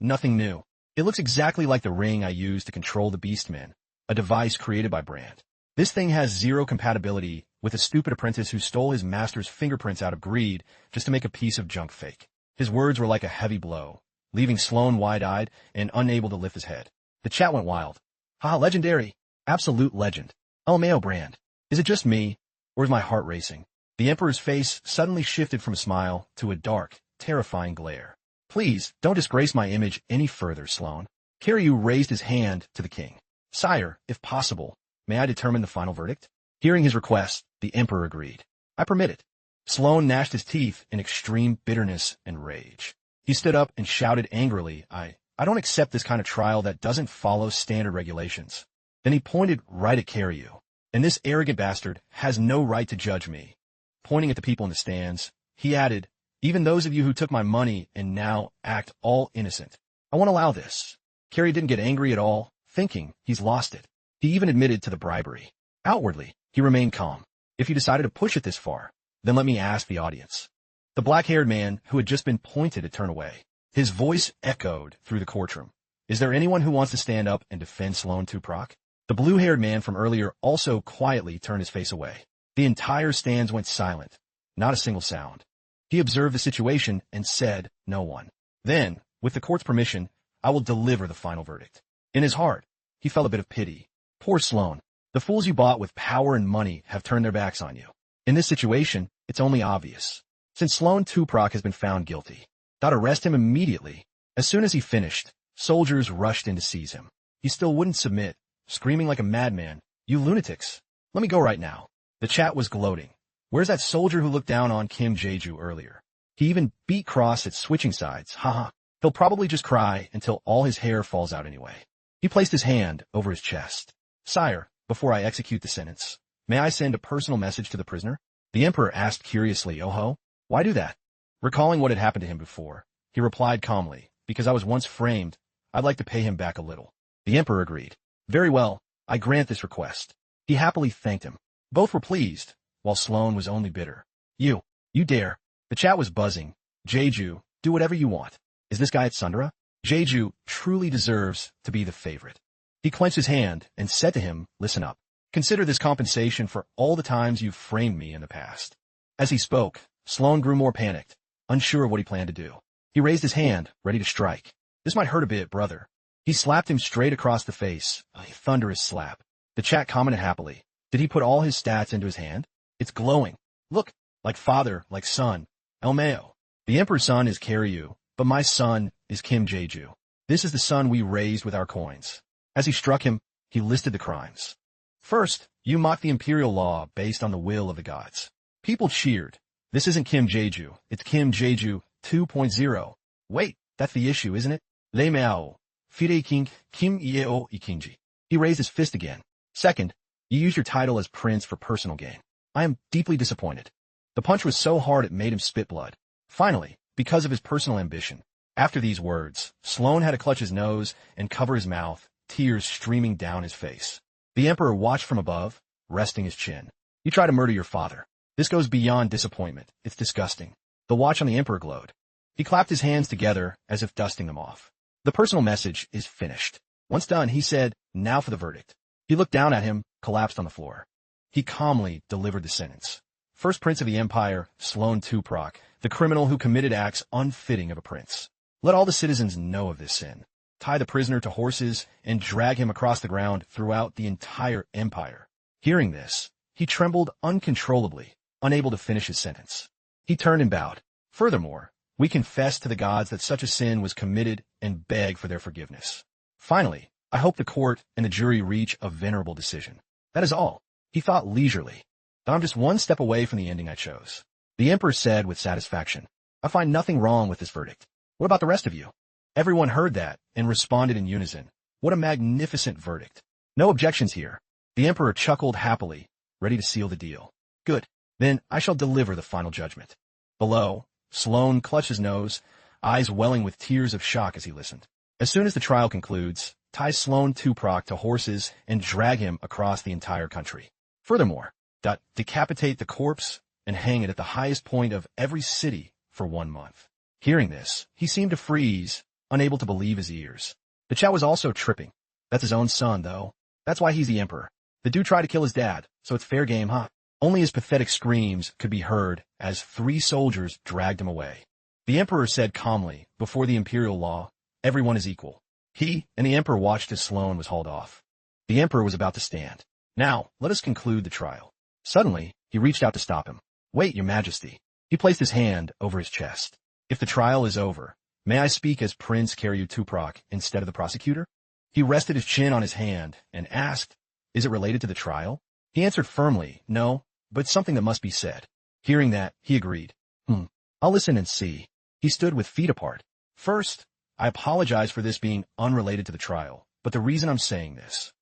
nothing new. It looks exactly like the ring I used to control the Beastmen, a device created by Brand. This thing has zero compatibility with a stupid apprentice who stole his master's fingerprints out of greed just to make a piece of junk fake." His words were like a heavy blow, leaving Sloan wide-eyed and unable to lift his head. The chat went wild. "Ha, legendary. Absolute legend. LMAO Brand. Is it just me, or is my heart racing?" The Emperor's face suddenly shifted from a smile to a dark, terrifying glare. "Please, don't disgrace my image any further, Sloan." Kiryu raised his hand to the king. "Sire, if possible, may I determine the final verdict?" Hearing his request, the Emperor agreed. "I permit it." Sloan gnashed his teeth in extreme bitterness and rage. He stood up and shouted angrily, I don't accept this kind of trial that doesn't follow standard regulations." Then he pointed right at Kiryu. "And this arrogant bastard has no right to judge me." Pointing at the people in the stands, he added, "Even those of you who took my money and now act all innocent. I won't allow this." Kiryu didn't get angry at all, thinking he's lost it. He even admitted to the bribery. Outwardly, he remained calm. "If you decided to push it this far, then let me ask the audience." The black-haired man, who had just been pointed to turn away, his voice echoed through the courtroom. "Is there anyone who wants to stand up and defend Sloan Tuproc?" The blue-haired man from earlier also quietly turned his face away. The entire stands went silent, not a single sound. He observed the situation and said, "No one." Then, with the court's permission, I will deliver the final verdict. In his heart, he felt a bit of pity. Poor Sloan. The fools you bought with power and money have turned their backs on you. In this situation, it's only obvious. Since Sloan Tuproc has been found guilty, they'd arrest him immediately. As soon as he finished, soldiers rushed in to seize him. He still wouldn't submit, screaming like a madman, "You lunatics! Let me go right now." The chat was gloating. "Where's that soldier who looked down on Kim Jeju earlier? He even beat Cross at switching sides, haha. He'll probably just cry until all his hair falls out anyway." He placed his hand over his chest. "Sire, before I execute the sentence, may I send a personal message to the prisoner?" The Emperor asked curiously, "Oh-ho? Why do that?" Recalling what had happened to him before, he replied calmly, "Because I was once framed, I'd like to pay him back a little." The Emperor agreed. "Very well, I grant this request." He happily thanked him. Both were pleased, while Sloan was only bitter. You dare." The chat was buzzing. "Jeju, do whatever you want. Is this guy at Sundara? Jeju truly deserves to be the favorite." He clenched his hand and said to him, "Listen up. Consider this compensation for all the times you've framed me in the past." As he spoke, Sloan grew more panicked, unsure of what he planned to do. He raised his hand, ready to strike. "This might hurt a bit, brother." He slapped him straight across the face, a thunderous slap. The chat commented happily. Did he put all his stats into his hand? It's glowing. Look, like father, like son. LMAO. The Emperor's son is Kiryu, but my son is Kim Jeju. This is the son we raised with our coins. As he struck him, he listed the crimes. First, you mock the imperial law based on the will of the gods. People cheered. This isn't Kim Jeju, it's Kim Jeju 2.0. Wait, that's the issue, isn't it? Le Miao. Fide King Kim Yeo Ikinji. He raised his fist again. Second, you use your title as prince for personal gain. I am deeply disappointed. The punch was so hard it made him spit blood. Finally, because of his personal ambition. After these words, Sloane had to clutch his nose and cover his mouth, tears streaming down his face. The emperor watched from above, resting his chin. You try to murder your father. This goes beyond disappointment. It's disgusting. The watch on the emperor glowed. He clapped his hands together as if dusting them off. The personal message is finished. Once done, he said, now for the verdict. He looked down at him, collapsed on the floor. He calmly delivered the sentence. First Prince of the Empire, Sloane Tuprock, the criminal who committed acts unfitting of a prince. Let all the citizens know of this sin. Tie the prisoner to horses and drag him across the ground throughout the entire empire. Hearing this, he trembled uncontrollably, unable to finish his sentence. He turned and bowed. Furthermore, we confess to the gods that such a sin was committed and beg for their forgiveness. Finally, I hope the court and the jury reach a venerable decision. That is all. He thought leisurely. I'm just one step away from the ending I chose. The emperor said with satisfaction, I find nothing wrong with this verdict. What about the rest of you? Everyone heard that and responded in unison. What a magnificent verdict. No objections here. The emperor chuckled happily, ready to seal the deal. Good. Then I shall deliver the final judgment. Below, Sloane clutched his nose, eyes welling with tears of shock as he listened. As soon as the trial concludes, tie Sloane Tuprock to horses and drag him across the entire country. Furthermore, decapitate the corpse and hang it at the highest point of every city for 1 month. Hearing this, he seemed to freeze, unable to believe his ears. The Chow was also tripping. That's his own son, though. That's why he's the emperor. The dude tried to kill his dad, so it's fair game, huh? Only his pathetic screams could be heard as 3 soldiers dragged him away. The emperor said calmly, before the imperial law, everyone is equal. He and the emperor watched as Sloane was hauled off. The emperor was about to stand. Now, let us conclude the trial. Suddenly, he reached out to stop him. Wait, your majesty. He placed his hand over his chest. If the trial is over, may I speak as Prince Karyu Tuprock instead of the prosecutor? He rested his chin on his hand and asked, is it related to the trial? He answered firmly, no, but something that must be said. Hearing that, he agreed. I'll listen and see. He stood with feet apart. First, I apologize for this being unrelated to the trial, but the reason I'm saying this,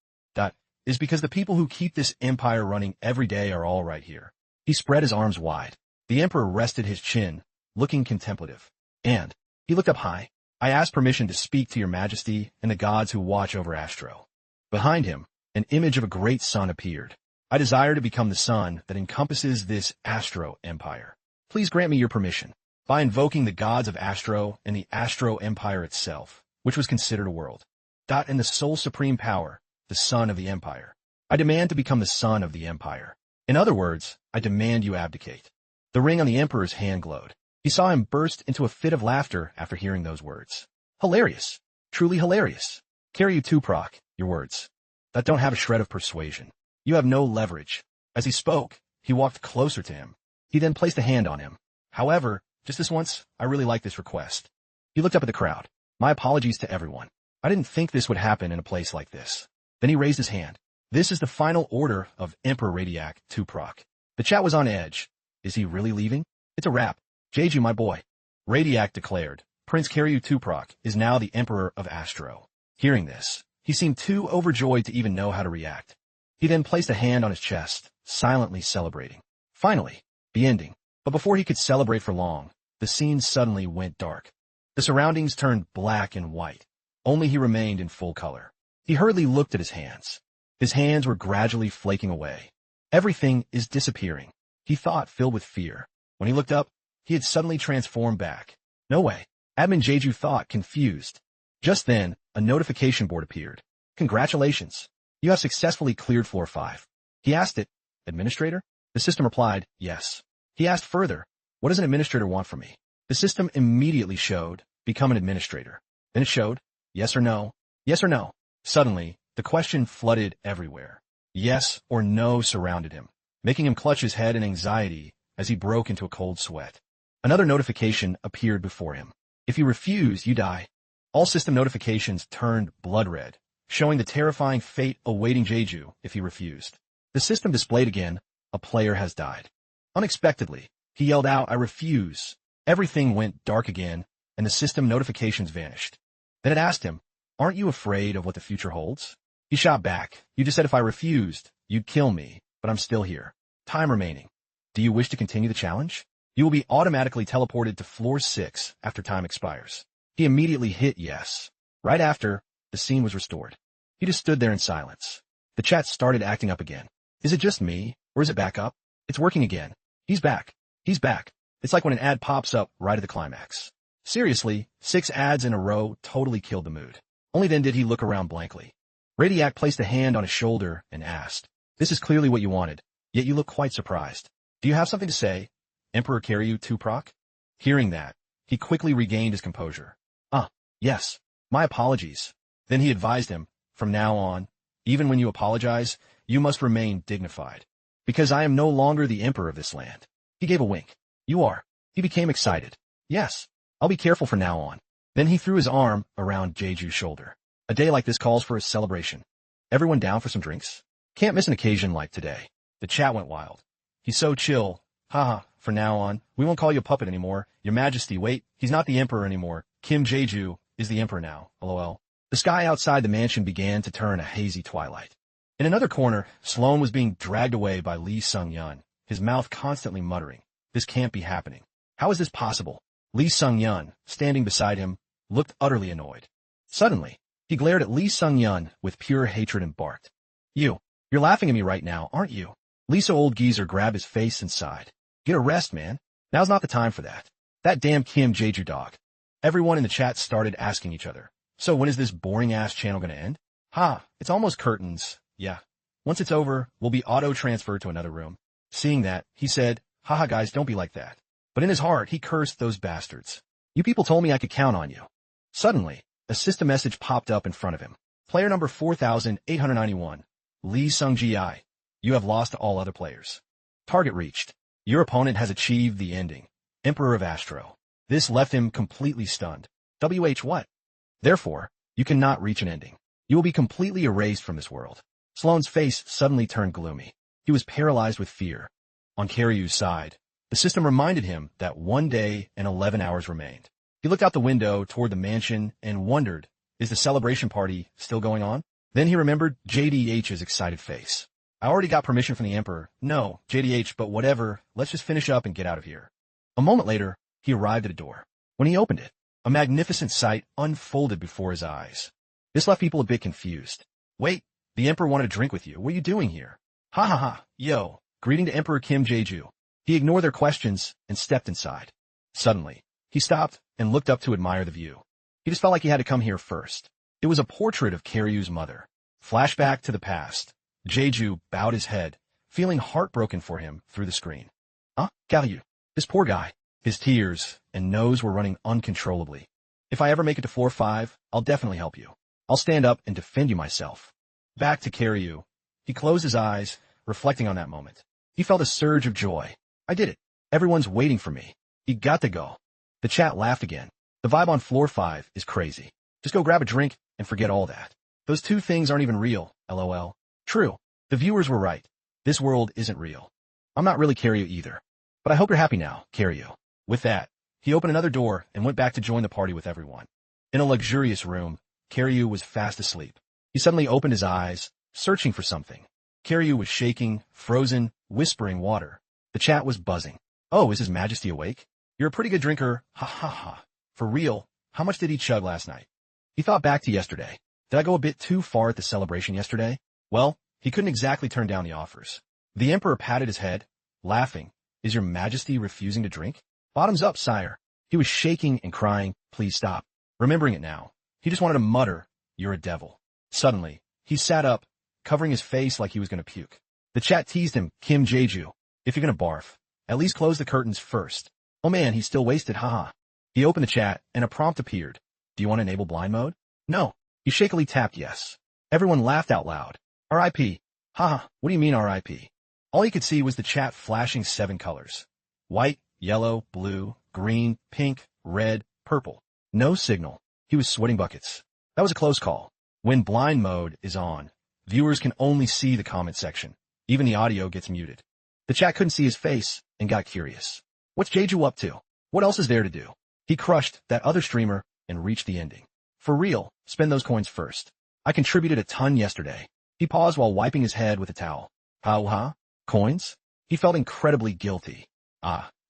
is because the people who keep this empire running every day are all right here. He spread his arms wide. The emperor rested his chin, looking contemplative. And he looked up high. I ask permission to speak to your majesty and the gods who watch over Astro. Behind him, an image of a great sun appeared. I desire to become the sun that encompasses this Astro Empire. Please grant me your permission. By invoking the gods of Astro and the Astro Empire itself, which was considered a world. And the sole supreme power, the sun of the empire. I demand to become the son of the empire. In other words, I demand you abdicate. The ring on the emperor's hand glowed. He saw him burst into a fit of laughter after hearing those words. Hilarious. Truly hilarious. Karyu Tuprock, your words. That don't have a shred of persuasion. You have no leverage. As he spoke, he walked closer to him. He then placed a hand on him. However, just this once, I really like this request. He looked up at the crowd. My apologies to everyone. I didn't think this would happen in a place like this. Then he raised his hand. This is the final order of Emperor Radiac Tuprock. The chat was on edge. Is he really leaving? It's a wrap. Jeju, my boy. Radiac declared. Prince Karyu Tuprock is now the Emperor of Astro. Hearing this, he seemed too overjoyed to even know how to react. He then placed a hand on his chest, silently celebrating. Finally, the ending. But before he could celebrate for long, the scene suddenly went dark. The surroundings turned black and white. Only he remained in full color. He hurriedly looked at his hands. His hands were gradually flaking away. Everything is disappearing, he thought, filled with fear. When he looked up, he had suddenly transformed back. No way. Admin Jeju thought, confused. Just then, a notification board appeared. Congratulations. You have successfully cleared floor 5. He asked it, Administrator? The system replied, yes. He asked further, what does an administrator want from me? The system immediately showed, become an administrator. Then it showed, yes or no, yes or no. Suddenly, the question flooded everywhere. Yes or no surrounded him, making him clutch his head in anxiety as he broke into a cold sweat. Another notification appeared before him. If you refuse, you die. All system notifications turned blood red, showing the terrifying fate awaiting Jeju if he refused. The system displayed again, a player has died. Unexpectedly, he yelled out, "I refuse." Everything went dark again, and the system notifications vanished. Then it asked him, "Aren't you afraid of what the future holds?" He shot back, "You just said if I refused, you'd kill me, but I'm still here. Time remaining. Do you wish to continue the challenge? You will be automatically teleported to floor 6 after time expires." He immediately hit yes. Right after, the scene was restored. He just stood there in silence. The chat started acting up again. Is it just me, or is it back up? It's working again. He's back. He's back. It's like when an ad pops up right at the climax. Seriously, 6 ads in a row totally killed the mood. Only then did he look around blankly. Radiac placed a hand on his shoulder and asked, "This is clearly what you wanted, yet you look quite surprised. Do you have something to say? Emperor Karyu 2 proc?" Hearing that, he quickly regained his composure. Yes. My apologies." Then he advised him, "From now on, even when you apologize, you must remain dignified. Because I am no longer the emperor of this land." He gave a wink. "You are." He became excited. "Yes. I'll be careful from now on." Then he threw his arm around Jeju's shoulder. A day like this calls for a celebration. Everyone down for some drinks? Can't miss an occasion like today. The chat went wild. "He's so chill. Haha, from now on, we won't call you a puppet anymore. Your Majesty, wait, he's not the emperor anymore. Kim Jeju is the emperor now, lol." The sky outside the mansion began to turn a hazy twilight. In another corner, Sloan was being dragged away by Lee Sung-yun, his mouth constantly muttering, "This can't be happening. How is this possible?" Lee Sung-yun, standing beside him, looked utterly annoyed. Suddenly, he glared at Lee Sung-yun with pure hatred and barked, You're laughing at me right now, aren't you?" Lisa old geezer grabbed his face and sighed. "Get a rest, man. Now's not the time for that. That damn Kim Jeju dog." Everyone in the chat started asking each other, "So when is this boring-ass channel gonna end?" It's almost curtains. Yeah. Once it's over, we'll be auto-transferred to another room." Seeing that, he said, "Haha guys, don't be like that." But in his heart, he cursed those bastards. "You people told me I could count on you." Suddenly, a system message popped up in front of him. Player number 4891, Lee Sung-ji. You have lost to all other players. Target reached. Your opponent has achieved the ending, Emperor of Astro. This left him completely stunned. What? Therefore, you cannot reach an ending. You will be completely erased from this world. Sloane's face suddenly turned gloomy. He was paralyzed with fear. On Karyu's side, the system reminded him that 1 day and 11 hours remained. He looked out the window toward the mansion and wondered, is the celebration party still going on? Then he remembered JDH's excited face. "I already got permission from the Emperor." "No, JDH, but whatever, let's just finish up and get out of here." A moment later, he arrived at a door. When he opened it, a magnificent sight unfolded before his eyes. This left people a bit confused. "Wait, the Emperor wanted a drink with you. What are you doing here?" Yo, greeting to Emperor Kim Jeju. He ignored their questions and stepped inside. Suddenly, he stopped and looked up to admire the view. He just felt like he had to come here first. It was a portrait of Karyu's mother. Flashback to the past. Jeju bowed his head, feeling heartbroken for him through the screen. Karyu, this poor guy. His tears and nose were running uncontrollably. "If I ever make it to floor 5, I'll definitely help you. I'll stand up and defend you myself." Back to Karyu. He closed his eyes, reflecting on that moment. He felt a surge of joy. "I did it. Everyone's waiting for me. He got to go." The chat laughed again. "The vibe on floor 5 is crazy. Just go grab a drink and forget all that. Those two things aren't even real, lol. True. The viewers were right. This world isn't real. I'm not really Karyu either. But I hope you're happy now, Karyu." With that, he opened another door and went back to join the party with everyone. In a luxurious room, Karyu was fast asleep. He suddenly opened his eyes, searching for something. Karyu was shaking, frozen, whispering water. The chat was buzzing. "Oh, is His Majesty awake? You're a pretty good drinker, ha. For real, how much did he chug last night?" He thought back to yesterday. Did I go a bit too far at the celebration yesterday? Well, he couldn't exactly turn down the offers. The Emperor patted his head, laughing. "Is Your Majesty refusing to drink?" "Bottoms up, sire." He was shaking and crying, "Please stop." Remembering it now, he just wanted to mutter, "You're a devil." Suddenly, he sat up, covering his face like he was going to puke. The chat teased him, "Kim Jeju, if you're going to barf, at least close the curtains first." Oh man, he's still wasted, haha. He opened the chat, and a prompt appeared. "Do you want to enable blind mode?" "No." He shakily tapped yes. Everyone laughed out loud. "RIP. Haha, what do you mean RIP?" All he could see was the chat flashing 7 colors. White, yellow, blue, green, pink, red, purple. No signal. He was sweating buckets. That was a close call. When blind mode is on, viewers can only see the comment section. Even the audio gets muted. The chat couldn't see his face and got curious. What's Jeju up to? What else is there to do? He crushed that other streamer and reached the ending. For real, spend those coins first. I contributed a ton yesterday. He paused while wiping his head with a towel. Huh? Coins? He felt incredibly guilty.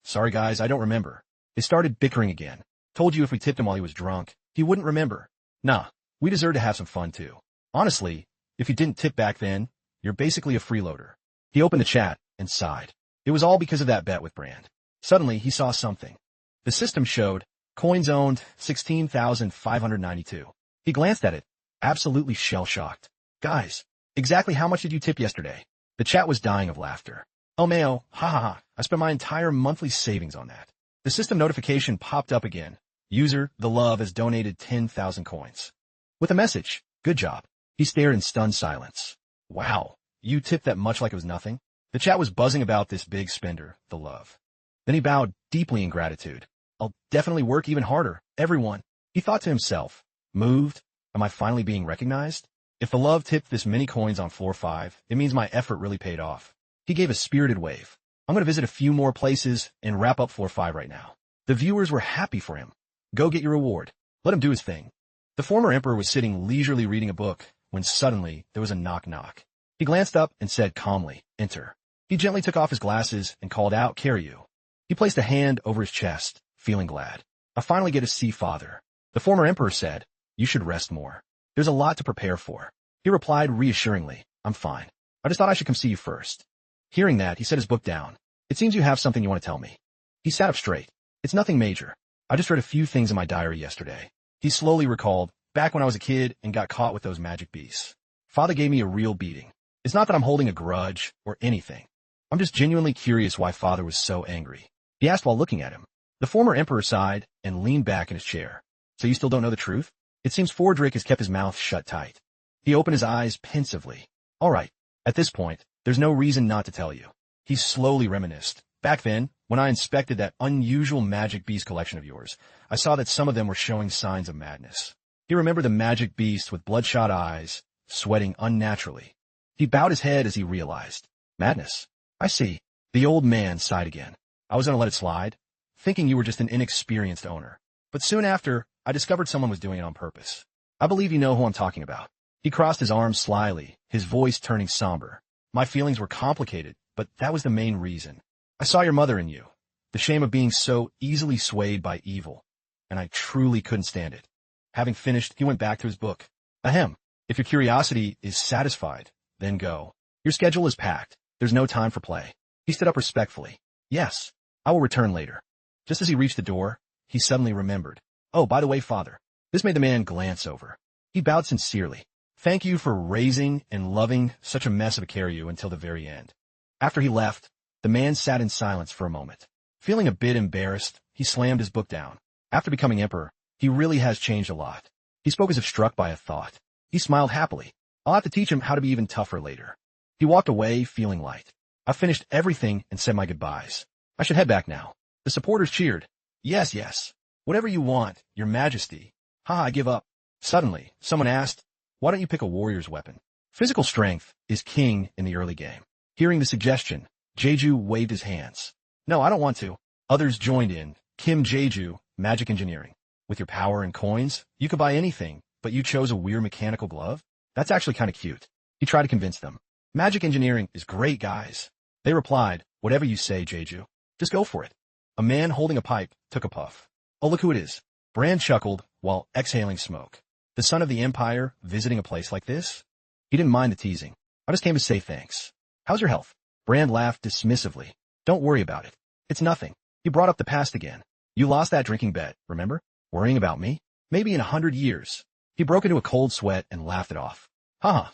Sorry guys, I don't remember. They started bickering again. Told you if we tipped him while he was drunk, he wouldn't remember. Nah, we deserve to have some fun too. Honestly, if you didn't tip back then, you're basically a freeloader. He opened the chat and sighed. It was all because of that bet with Brand. Suddenly, he saw something. The system showed coins owned 16,592. He glanced at it, absolutely shell-shocked. Guys, exactly how much did you tip yesterday? The chat was dying of laughter. Oh mayo, ha ha ha, I spent my entire monthly savings on that. The system notification popped up again. User, The Love has donated 10,000 coins. With a message, good job. He stared in stunned silence. Wow, you tipped that much like it was nothing? The chat was buzzing about this big spender, The Love. Then he bowed deeply in gratitude. I'll definitely work even harder, everyone. He thought to himself. Moved? Am I finally being recognized? If The Love tipped this many coins on floor 5, it means my effort really paid off. He gave a spirited wave. I'm going to visit a few more places and wrap up floor 5 right now. The viewers were happy for him. Go get your reward. Let him do his thing. The former emperor was sitting leisurely reading a book when suddenly there was a knock-knock. He glanced up and said calmly, Enter. He gently took off his glasses and called out, Carry-you. He placed a hand over his chest, feeling glad. I finally get to see father. The former emperor said, You should rest more. There's a lot to prepare for. He replied reassuringly, I'm fine. I just thought I should come see you first. Hearing that, he set his book down. It seems you have something you want to tell me. He sat up straight. It's nothing major. I just read a few things in my diary yesterday. He slowly recalled, back when I was a kid and got caught with those magic beasts. Father gave me a real beating. It's not that I'm holding a grudge or anything. I'm just genuinely curious why father was so angry. He asked while looking at him. The former emperor sighed and leaned back in his chair. So you still don't know the truth? It seems Fordrick has kept his mouth shut tight. He opened his eyes pensively. All right. At this point, there's no reason not to tell you. He slowly reminisced. Back then, when I inspected that unusual magic beast collection of yours, I saw that some of them were showing signs of madness. He remembered the magic beast with bloodshot eyes, sweating unnaturally. He bowed his head as he realized. Madness? I see. The old man sighed again. I was going to let it slide, thinking you were just an inexperienced owner. But soon after, I discovered someone was doing it on purpose. I believe you know who I'm talking about. He crossed his arms slyly, his voice turning somber. My feelings were complicated, but that was the main reason. I saw your mother in you, the shame of being so easily swayed by evil, and I truly couldn't stand it. Having finished, he went back to his book. Ahem. If your curiosity is satisfied, then go. Your schedule is packed. There's no time for play. He stood up respectfully. Yes, I will return later. Just as he reached the door, he suddenly remembered. Oh, by the way, father. This made the man glance over. He bowed sincerely. Thank you for raising and loving such a mess of a Karyu until the very end. After he left, the man sat in silence for a moment. Feeling a bit embarrassed, he slammed his book down. After becoming emperor, he really has changed a lot. He spoke as if struck by a thought. He smiled happily. I'll have to teach him how to be even tougher later. He walked away, feeling light. I finished everything and said my goodbyes. I should head back now. The supporters cheered. Yes, yes. Whatever you want, your majesty. I give up. Suddenly, someone asked, why don't you pick a warrior's weapon? Physical strength is king in the early game. Hearing the suggestion, Jeju waved his hands. No, I don't want to. Others joined in. Kim Jeju, magic engineering. With your power and coins, you could buy anything, but you chose a weird mechanical glove? That's actually kind of cute. He tried to convince them. Magic engineering is great, guys. They replied, whatever you say, Jeju. Just go for it. A man holding a pipe took a puff. Oh, look who it is. Brand chuckled while exhaling smoke. The son of the empire visiting a place like this? He didn't mind the teasing. I just came to say thanks. How's your health? Brand laughed dismissively. Don't worry about it. It's nothing. He brought up the past again. You lost that drinking bet, remember? Worrying about me? Maybe in 100 years. He broke into a cold sweat and laughed it off.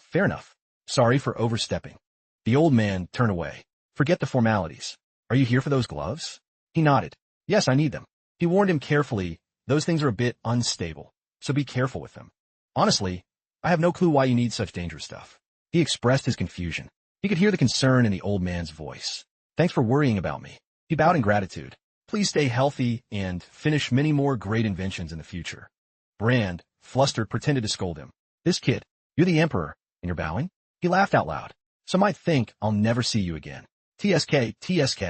Fair enough. Sorry for overstepping. The old man turned away. Forget the formalities. Are you here for those gloves? He nodded. Yes, I need them. He warned him carefully, those things are a bit unstable, so be careful with them. Honestly, I have no clue why you need such dangerous stuff. He expressed his confusion. He could hear the concern in the old man's voice. Thanks for worrying about me. He bowed in gratitude. Please stay healthy and finish many more great inventions in the future. Brand, flustered, pretended to scold him. This kid, you're the emperor, and you're bowing? He laughed out loud. Some might think I'll never see you again. TSK, TSK.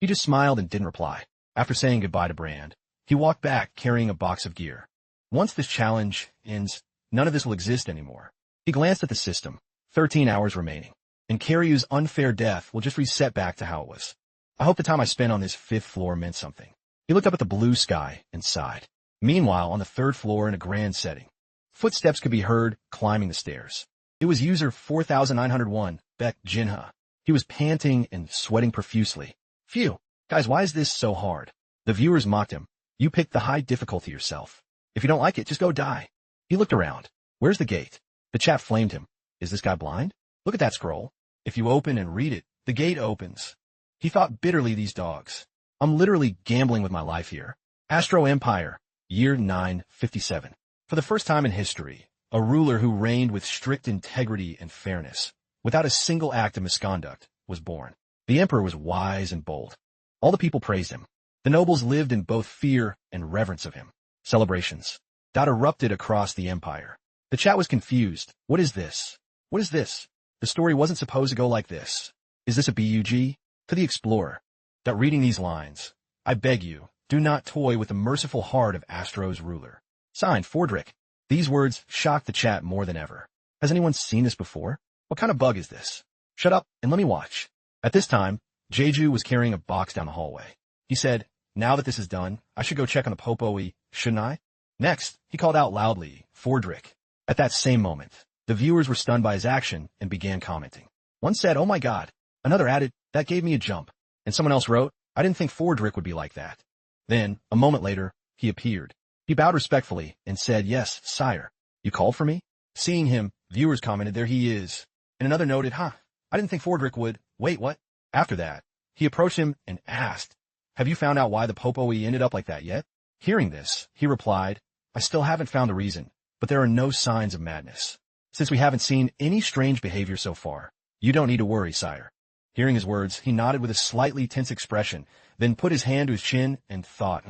He just smiled and didn't reply. After saying goodbye to Brand, he walked back carrying a box of gear. Once this challenge ends, none of this will exist anymore. He glanced at the system. 13 hours remaining. And Karyu's unfair death will just reset back to how it was. I hope the time I spent on this 5th floor meant something. He looked up at the blue sky and sighed. Meanwhile, on the 3rd floor in a grand setting, footsteps could be heard climbing the stairs. It was user 4901, Baek Jinha. He was panting and sweating profusely. Phew, guys, why is this so hard? The viewers mocked him. You picked the high difficulty yourself. If you don't like it, just go die. He looked around. Where's the gate? The chat flamed him. Is this guy blind? Look at that scroll. If you open and read it, the gate opens. He thought bitterly, these dogs. I'm literally gambling with my life here. Astro Empire, year 957. For the first time in history, a ruler who reigned with strict integrity and fairness, without a single act of misconduct, was born. The emperor was wise and bold. All the people praised him. The nobles lived in both fear and reverence of him. Celebrations erupted across the empire. The chat was confused. What is this? What is this? The story wasn't supposed to go like this. Is this a BUG? To the explorer. Reading these lines, I beg you, do not toy with the merciful heart of Astro's ruler. Signed, Fordrick. These words shocked the chat more than ever. Has anyone seen this before? What kind of bug is this? Shut up and let me watch. At this time, Jeju was carrying a box down the hallway. He said, now that this is done, I should go check on the Popoe, shouldn't I? Next, he called out loudly, Fordrick. At that same moment, the viewers were stunned by his action and began commenting. One said, oh my god. Another added, that gave me a jump. And someone else wrote, I didn't think Fordrick would be like that. Then, a moment later, he appeared. He bowed respectfully and said, yes, sire. You called for me? Seeing him, viewers commented, there he is. And another noted, I didn't think Fordrick would. Wait, what? After that, he approached him and asked, have you found out why the Popoe ended up like that yet? Hearing this, he replied, I still haven't found the reason, but there are no signs of madness. Since we haven't seen any strange behavior so far, you don't need to worry, sire. Hearing his words, he nodded with a slightly tense expression, then put his hand to his chin and thought,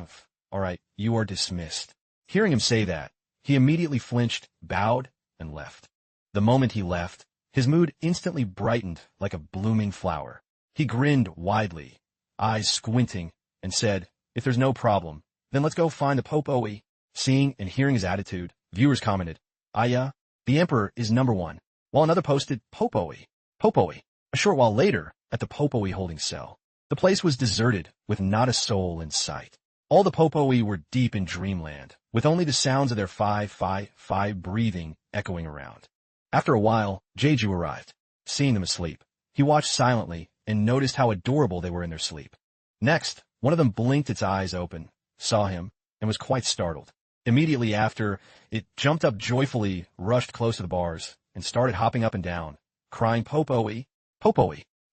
all right, you are dismissed. Hearing him say that, he immediately flinched, bowed, and left. The moment he left, his mood instantly brightened like a blooming flower. He grinned widely, eyes squinting, and said, if there's no problem, then let's go find the Popoe. Seeing and hearing his attitude, viewers commented, the emperor is number one, while another posted, Popoe. A short while later, at the Popoe holding cell, the place was deserted with not a soul in sight. All the Popoe were deep in dreamland, with only the sounds of their fi breathing echoing around. After a while, Jeju arrived. Seeing them asleep, he watched silently and noticed how adorable they were in their sleep. Next, one of them blinked its eyes open, saw him, and was quite startled. Immediately after, it jumped up joyfully, rushed close to the bars, and started hopping up and down, crying, Popoe.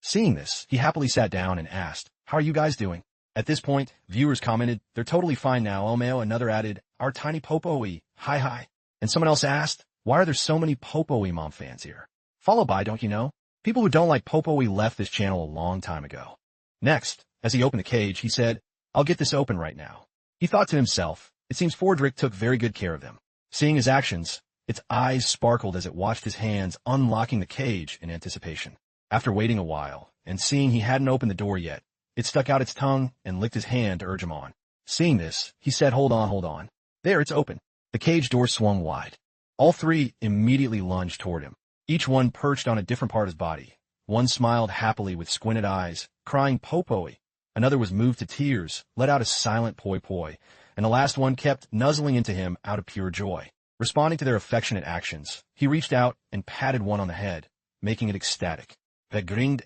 Seeing this, he happily sat down and asked, how are you guys doing? At this point, viewers commented, they're totally fine now, Omeo. Another added, our tiny Popoe, hi. And someone else asked, why are there so many Popoe mom fans here? Followed by, don't you know? People who don't like Popoe left this channel a long time ago. Next, as he opened the cage, he said, I'll get this open right now. He thought to himself, it seems Fordrick took very good care of them. Seeing his actions, its eyes sparkled as it watched his hands unlocking the cage in anticipation. After waiting a while, and seeing he hadn't opened the door yet, it stuck out its tongue and licked his hand to urge him on. Seeing this, he said, hold on. There, it's open. The cage door swung wide. All three immediately lunged toward him, each one perched on a different part of his body. One smiled happily with squinted eyes, crying Popoe. Another was moved to tears, let out a silent poi, and the last one kept nuzzling into him out of pure joy. Responding to their affectionate actions, he reached out and patted one on the head, making it ecstatic. Begringd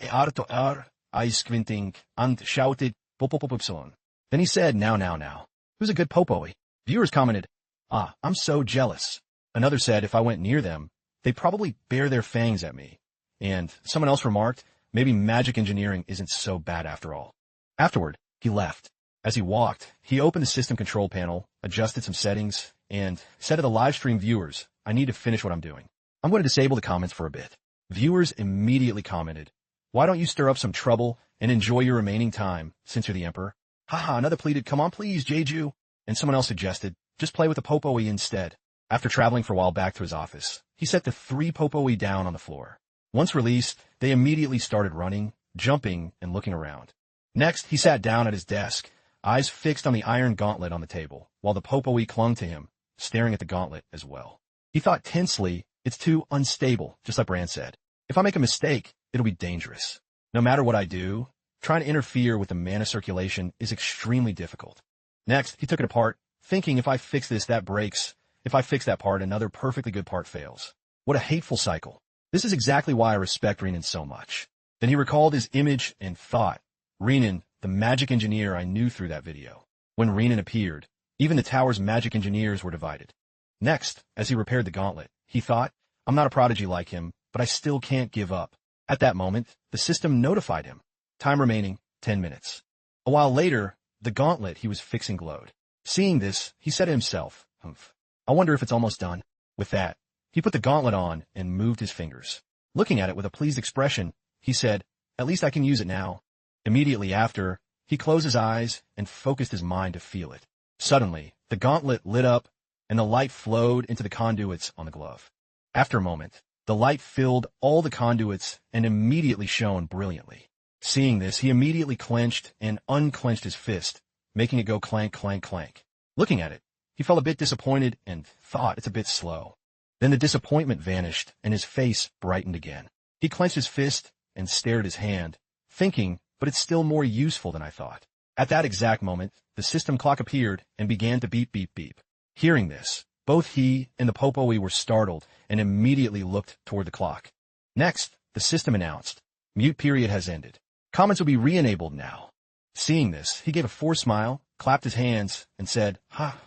eye squinting, and shouted, Popopopopson. Then he said, now. Who's a good Popoe? Viewers commented, I'm so jealous. Another said, if I went near them, they'd probably bare their fangs at me. And someone else remarked, maybe magic engineering isn't so bad after all. Afterward, he left. As he walked, he opened the system control panel, adjusted some settings, and said to the live stream viewers, I need to finish what I'm doing. I'm going to disable the comments for a bit. Viewers immediately commented, why don't you stir up some trouble and enjoy your remaining time, since you're the emperor? Another pleaded, come on please, Jeju. And someone else suggested, just play with the Popoe instead. After traveling for a while back to his office, he set the 3 popoi down on the floor. Once released, they immediately started running, jumping, and looking around. Next, he sat down at his desk, eyes fixed on the iron gauntlet on the table, while the popoi clung to him, staring at the gauntlet as well. He thought tensely, it's too unstable, just like Brand said. If I make a mistake, it'll be dangerous. No matter what I do, trying to interfere with the mana circulation is extremely difficult. Next, he took it apart, thinking if I fix this, that breaks. If I fix that part, another perfectly good part fails. What a hateful cycle. This is exactly why I respect Renan so much. Then he recalled his image and thought, Renan, the magic engineer I knew through that video. When Renan appeared, even the tower's magic engineers were divided. Next, as he repaired the gauntlet, he thought, I'm not a prodigy like him, but I still can't give up. At that moment, the system notified him. Time remaining, 10 minutes. A while later, the gauntlet he was fixing glowed. Seeing this, he said to himself, Humph. I wonder if it's almost done. With that, he put the gauntlet on and moved his fingers. Looking at it with a pleased expression, he said, at least I can use it now. Immediately after, he closed his eyes and focused his mind to feel it. Suddenly, the gauntlet lit up and the light flowed into the conduits on the glove. After a moment, the light filled all the conduits and immediately shone brilliantly. Seeing this, he immediately clenched and unclenched his fist, making it go clank, clank, clank. Looking at it, he felt a bit disappointed and thought it's a bit slow. Then the disappointment vanished and his face brightened again. He clenched his fist and stared at his hand, thinking, but it's still more useful than I thought. At that exact moment, the system clock appeared and began to beep, beep, beep. Hearing this, both he and the popoi were startled and immediately looked toward the clock. Next, the system announced, mute period has ended. Comments will be re-enabled now. Seeing this, he gave a forced smile, clapped his hands, and said,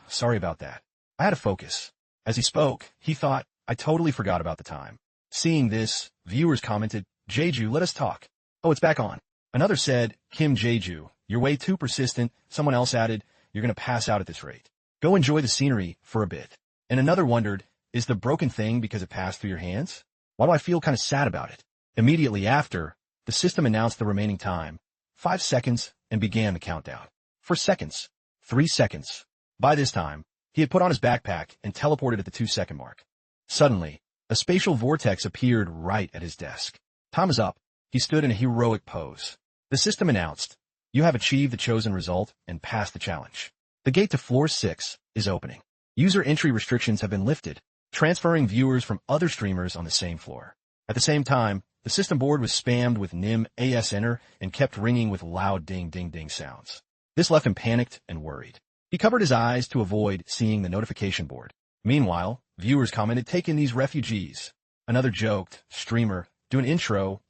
sorry about that. I had to focus. As he spoke, he thought, I totally forgot about the time. Seeing this, viewers commented, Jeju, let us talk. Oh, it's back on. Another said, Kim Jeju, you're way too persistent. Someone else added, you're going to pass out at this rate. Go enjoy the scenery for a bit. And another wondered, is the broken thing because it passed through your hands? Why do I feel kind of sad about it? Immediately after, the system announced the remaining time, 5 seconds, and began the countdown. 4 seconds, 3 seconds. By this time, he had put on his backpack and teleported at the 2-second mark. Suddenly, a spatial vortex appeared right at his desk. Time is up. He stood in a heroic pose. The system announced, you have achieved the chosen result and passed the challenge. The gate to floor 6 is opening. User entry restrictions have been lifted, transferring viewers from other streamers on the same floor. At the same time, the system board was spammed with NIM AS enter and kept ringing with loud ding-ding-ding sounds. This left him panicked and worried. He covered his eyes to avoid seeing the notification board. Meanwhile, viewers commented, take in these refugees. Another joked, streamer, do an intro.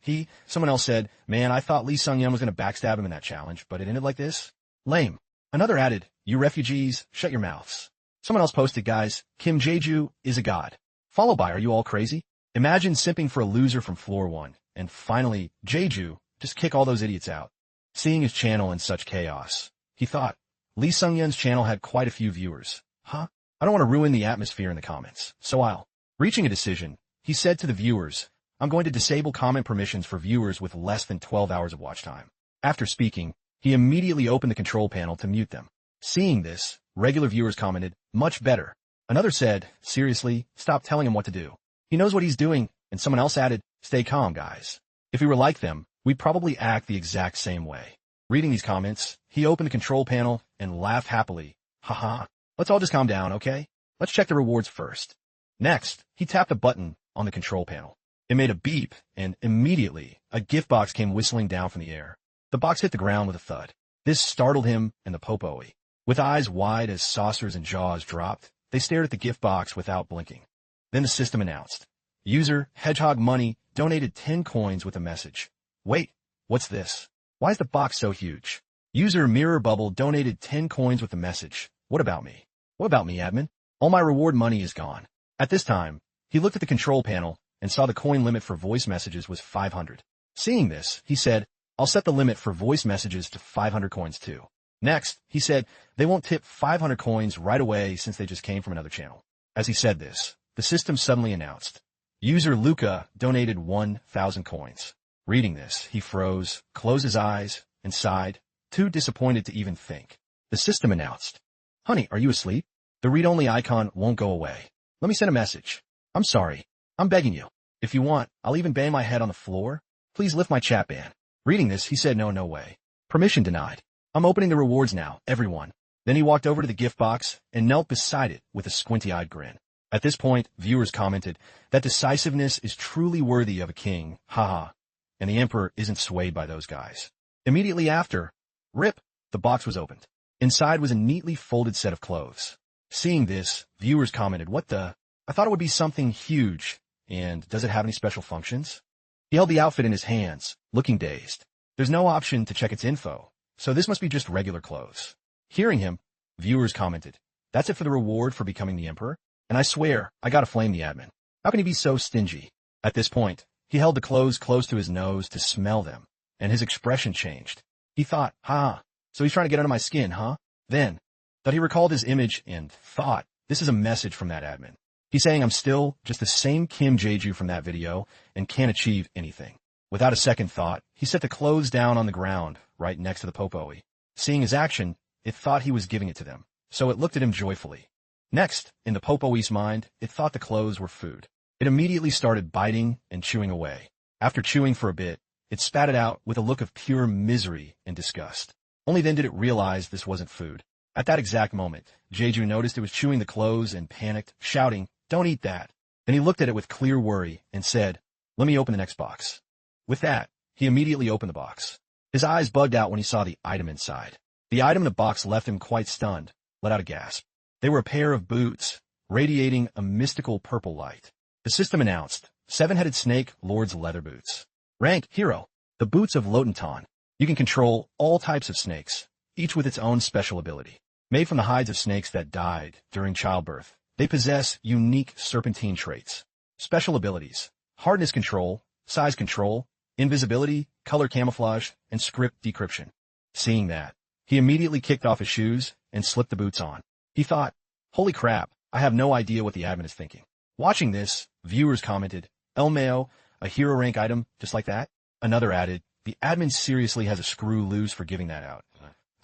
Someone else said, man, I thought Lee Sung-yeon was going to backstab him in that challenge, but it ended like this? Lame. Another added, you refugees, shut your mouths. Someone else posted, guys, Kim Jeju is a god. Followed by, are you all crazy? Imagine simping for a loser from floor 1. And finally, Jeju, just kick all those idiots out. Seeing his channel in such chaos, he thought, Lee Sung-yeon's channel had quite a few viewers. I don't want to ruin the atmosphere in the comments, so Reaching a decision, he said to the viewers, I'm going to disable comment permissions for viewers with less than 12 hours of watch time. After speaking, he immediately opened the control panel to mute them. Seeing this, regular viewers commented, much better. Another said, seriously, stop telling him what to do. He knows what he's doing, and someone else added, stay calm, guys. If we were like them, we'd probably act the exact same way. Reading these comments, he opened the control panel and laughed happily. Let's all just calm down, okay? Let's check the rewards first. Next, he tapped a button on the control panel. It made a beep, and immediately, a gift box came whistling down from the air. The box hit the ground with a thud. This startled him and the popoi. With eyes wide as saucers and jaws dropped, they stared at the gift box without blinking. Then the system announced, user Hedgehog Money donated 10 coins with a message. Wait, what's this? Why is the box so huge? User Mirror Bubble donated 10 coins with a message. What about me? What about me, admin? All my reward money is gone. At this time, he looked at the control panel and saw the coin limit for voice messages was 500. Seeing this, he said, I'll set the limit for voice messages to 500 coins too. Next, he said, they won't tip 500 coins right away since they just came from another channel. As he said this, the system suddenly announced, user Luca donated 1,000 coins. Reading this, he froze, closed his eyes, and sighed, too disappointed to even think. The system announced, honey, are you asleep? The read-only icon won't go away. Let me send a message. I'm sorry. I'm begging you. If you want, I'll even bang my head on the floor. Please lift my chat ban. Reading this, he said no way. Permission denied. I'm opening the rewards now, everyone. Then he walked over to the gift box and knelt beside it with a squinty-eyed grin. At this point, viewers commented that decisiveness is truly worthy of a king, haha, and the emperor isn't swayed by those guys. Immediately after, rip, the box was opened. Inside was a neatly folded set of clothes. Seeing this, viewers commented, what the? I thought it would be something huge, and does it have any special functions? He held the outfit in his hands, looking dazed. There's no option to check its info, so this must be just regular clothes. Hearing him, viewers commented, that's it for the reward for becoming the emperor? And I swear, I gotta flame the admin. How can he be so stingy? At this point, he held the clothes close to his nose to smell them, and his expression changed. He thought, so he's trying to get under my skin, huh? Then, that he recalled his image and thought, this is a message from that admin. He's saying I'm still just the same Kim Jeju from that video and can't achieve anything. Without a second thought, he set the clothes down on the ground, right next to the popoi. Seeing his action, it thought he was giving it to them, so it looked at him joyfully. Next, in the popoi's mind, it thought the clothes were food. It immediately started biting and chewing away. After chewing for a bit, it spat it out with a look of pure misery and disgust. Only then did it realize this wasn't food. At that exact moment, Jeju noticed it was chewing the clothes and panicked, shouting, "Don't eat that." Then he looked at it with clear worry and said, "Let me open the next box." With that, he immediately opened the box. His eyes bugged out when he saw the item inside. The item in the box left him quite stunned, let out a gasp. They were a pair of boots, radiating a mystical purple light. The system announced, Seven-Headed Snake Lord's Leather Boots. Rank, Hero. The boots of Lotenton. You can control all types of snakes, each with its own special ability. Made from the hides of snakes that died during childbirth, they possess unique serpentine traits. Special abilities: hardness control, size control, invisibility, color camouflage, and script decryption. Seeing that, he immediately kicked off his shoes and slipped the boots on. He thought, holy crap, I have no idea what the admin is thinking. Watching this, viewers commented, El Mayo, a hero rank item just like that? Another added, the admin seriously has a screw loose for giving that out.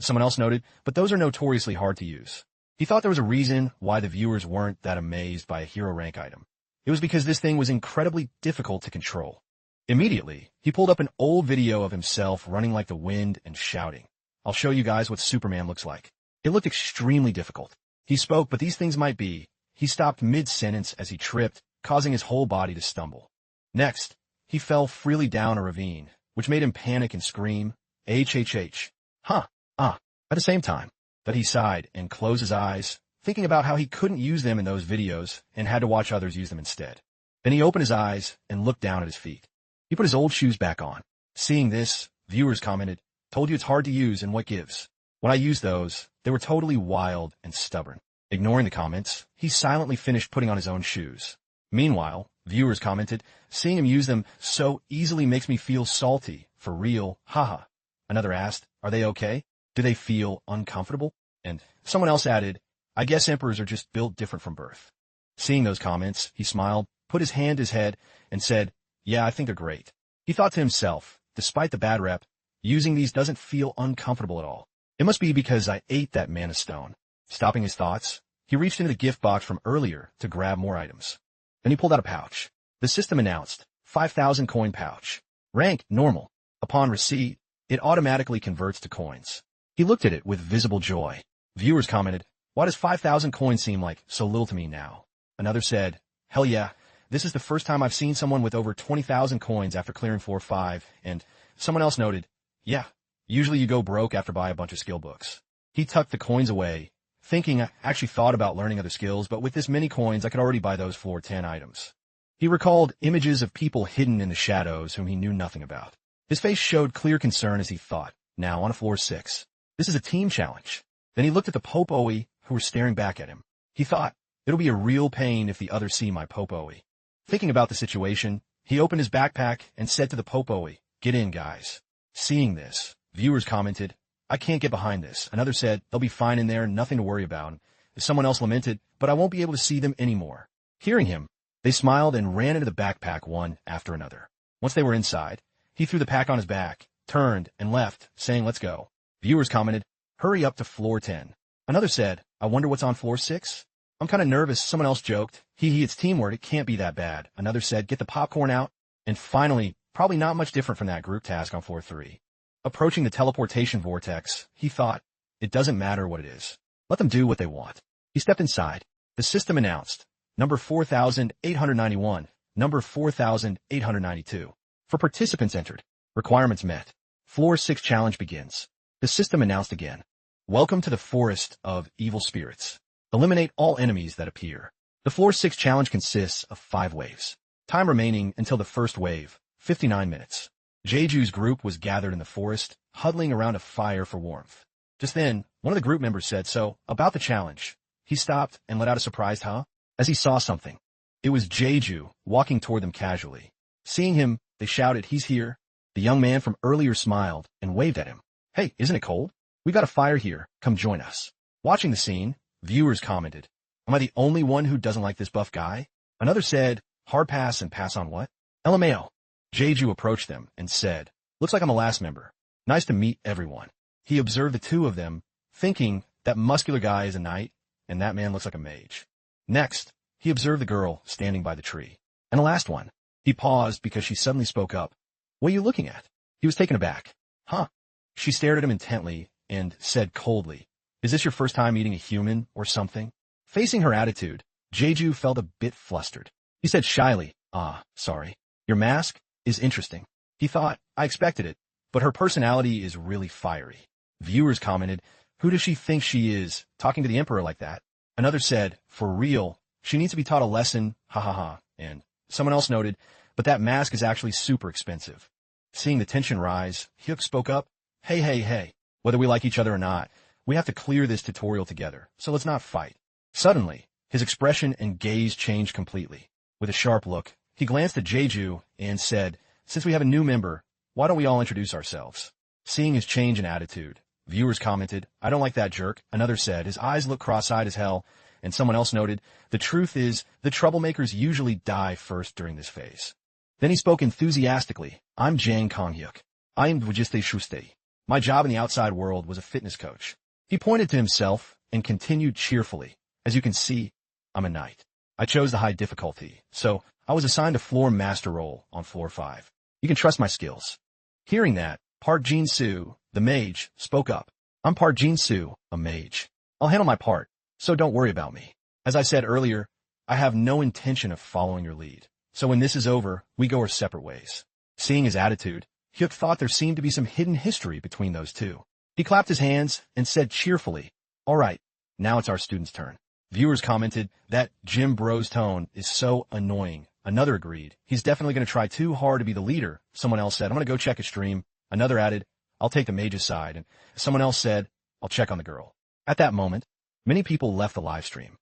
Someone else noted, but those are notoriously hard to use. He thought there was a reason why the viewers weren't that amazed by a hero rank item. It was because this thing was incredibly difficult to control. Immediately, he pulled up an old video of himself running like the wind and shouting, I'll show you guys what Superman looks like. It looked extremely difficult. He spoke, but these things might be. He stopped mid-sentence as he tripped, causing his whole body to stumble. Next, he fell freely down a ravine, which made him panic and scream, HHH. At the same time, that he sighed and closed his eyes, thinking about how he couldn't use them in those videos and had to watch others use them instead. Then he opened his eyes and looked down at his feet. He put his old shoes back on. Seeing this, viewers commented, told you it's hard to use and what gives. When I used those, they were totally wild and stubborn. Ignoring the comments, he silently finished putting on his own shoes. Meanwhile, viewers commented, seeing him use them so easily makes me feel salty, for real, haha. Another asked, are they okay? Do they feel uncomfortable? And someone else added, I guess emperors are just built different from birth. Seeing those comments, he smiled, put his hand to his head, and said, yeah, I think they're great. He thought to himself, despite the bad rep, using these doesn't feel uncomfortable at all. It must be because I ate that mana stone. Stopping his thoughts, he reached into the gift box from earlier to grab more items. Then he pulled out a pouch. The system announced, 5,000 coin pouch. Rank, normal. Upon receipt, it automatically converts to coins. He looked at it with visible joy. Viewers commented, why does 5,000 coins seem like so little to me now? Another said, hell yeah, this is the first time I've seen someone with over 20,000 coins after clearing 4-5, and someone else noted, yeah, usually you go broke after buy a bunch of skill books. He tucked the coins away, thinking I actually thought about learning other skills, but with this many coins I could already buy those floor 10 items. He recalled images of people hidden in the shadows whom he knew nothing about. His face showed clear concern as he thought, now on a floor 6. This is a team challenge. Then he looked at the popoi who were staring back at him. He thought, it'll be a real pain if the others see my popoi. Thinking about the situation, he opened his backpack and said to the popoi, get in, guys. Seeing this, viewers commented, I can't get behind this. Another said, they'll be fine in there, nothing to worry about. Someone else lamented, but I won't be able to see them anymore. Hearing him, they smiled and ran into the backpack one after another. Once they were inside, he threw the pack on his back, turned, and left, saying, let's go. Viewers commented, hurry up to floor 10. Another said, I wonder what's on floor 6? I'm kind of nervous, someone else joked. It's teamwork, it can't be that bad. Another said, get the popcorn out. And finally, probably not much different from that group task on floor 3. Approaching the teleportation vortex, he thought, it doesn't matter what it is. Let them do what they want. He stepped inside. The system announced, number 4,891, number 4,892. For participants entered. Requirements met. Floor 6 challenge begins. The system announced again. Welcome to the forest of evil spirits. Eliminate all enemies that appear. The floor 6 challenge consists of 5 waves. Time remaining until the first wave, 59 minutes. Jeju's group was gathered in the forest, huddling around a fire for warmth. Just then, one of the group members said, so, about the challenge. He stopped and let out a surprised huh? As he saw something. It was Jeju, walking toward them casually. Seeing him, they shouted, he's here. The young man from earlier smiled and waved at him. Hey, isn't it cold? We got a fire here, come join us. Watching the scene, viewers commented, am I the only one who doesn't like this buff guy? Another said, hard pass and pass on what? LMAO. Jeju approached them and said, looks like I'm a last member. Nice to meet everyone. He observed the two of them, thinking that muscular guy is a knight, and that man looks like a mage. Next, he observed the girl standing by the tree. And the last one. He paused because she suddenly spoke up. What are you looking at? He was taken aback. Huh? She stared at him intently and said coldly, is this your first time meeting a human or something? Facing her attitude, Jeju felt a bit flustered. He said shyly, sorry. Your mask is interesting. He thought, I expected it, but her personality is really fiery. Viewers commented, who does she think she is, talking to the emperor like that? Another said, for real, she needs to be taught a lesson, ha ha ha. And someone else noted, but that mask is actually super expensive. Seeing the tension rise, Hyuk spoke up, hey, whether we like each other or not, we have to clear this tutorial together, so let's not fight. Suddenly, his expression and gaze changed completely. With a sharp look, he glanced at Jeju and said, since we have a new member, why don't we all introduce ourselves? Seeing his change in attitude, viewers commented, I don't like that jerk. Another said, his eyes look cross-eyed as hell. And someone else noted, the truth is, the troublemakers usually die first during this phase. Then he spoke enthusiastically, I'm Jang Kong-hyuk. I am Dwajiste Shuste. My job in the outside world was a fitness coach. He pointed to himself and continued cheerfully, as you can see, I'm a knight. I chose the high difficulty, so I was assigned a floor master role on floor 5. You can trust my skills. Hearing that, Park Jin-soo, the mage, spoke up. I'm Park Jin-soo, a mage. I'll handle my part, so don't worry about me. As I said earlier, I have no intention of following your lead. So when this is over, we go our separate ways. Seeing his attitude, Hyuk thought there seemed to be some hidden history between those two. He clapped his hands and said cheerfully, all right, now it's our student's turn. Viewers commented, that Jim Bro's tone is so annoying. Another agreed, he's definitely going to try too hard to be the leader. Someone else said, I'm going to go check his stream. Another added, I'll take the mage's side. And someone else said, I'll check on the girl. At that moment, many people left the live stream.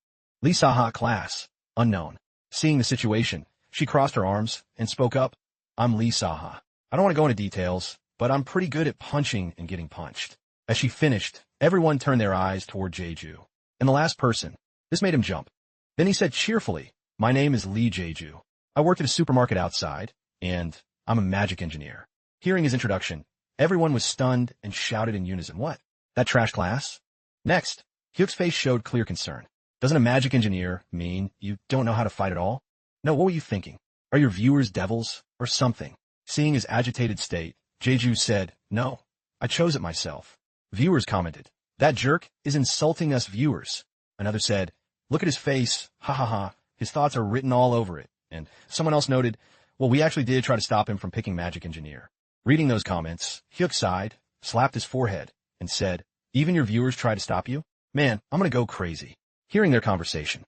SSS-Class, unknown. Seeing the situation, she crossed her arms and spoke up, I'm Lee Saha. I don't want to go into details, but I'm pretty good at punching and getting punched. As she finished, everyone turned their eyes toward Jeju. And the last person, this made him jump. Then he said cheerfully, my name is Lee Jeju. I worked at a supermarket outside, and I'm a magic engineer. Hearing his introduction, everyone was stunned and shouted in unison, what? That trash class? Next, Hyuk's face showed clear concern. Doesn't a magic engineer mean you don't know how to fight at all? No, what were you thinking? Are your viewers devils or something? Seeing his agitated state, Jeju said, no, I chose it myself. Viewers commented, that jerk is insulting us viewers. Another said, look at his face, ha ha ha, his thoughts are written all over it. And someone else noted, well, we actually did try to stop him from picking magic engineer. Reading those comments, Hyuk sighed, slapped his forehead, and said, even your viewers try to stop you? Man, I'm gonna go crazy. Hearing their conversation,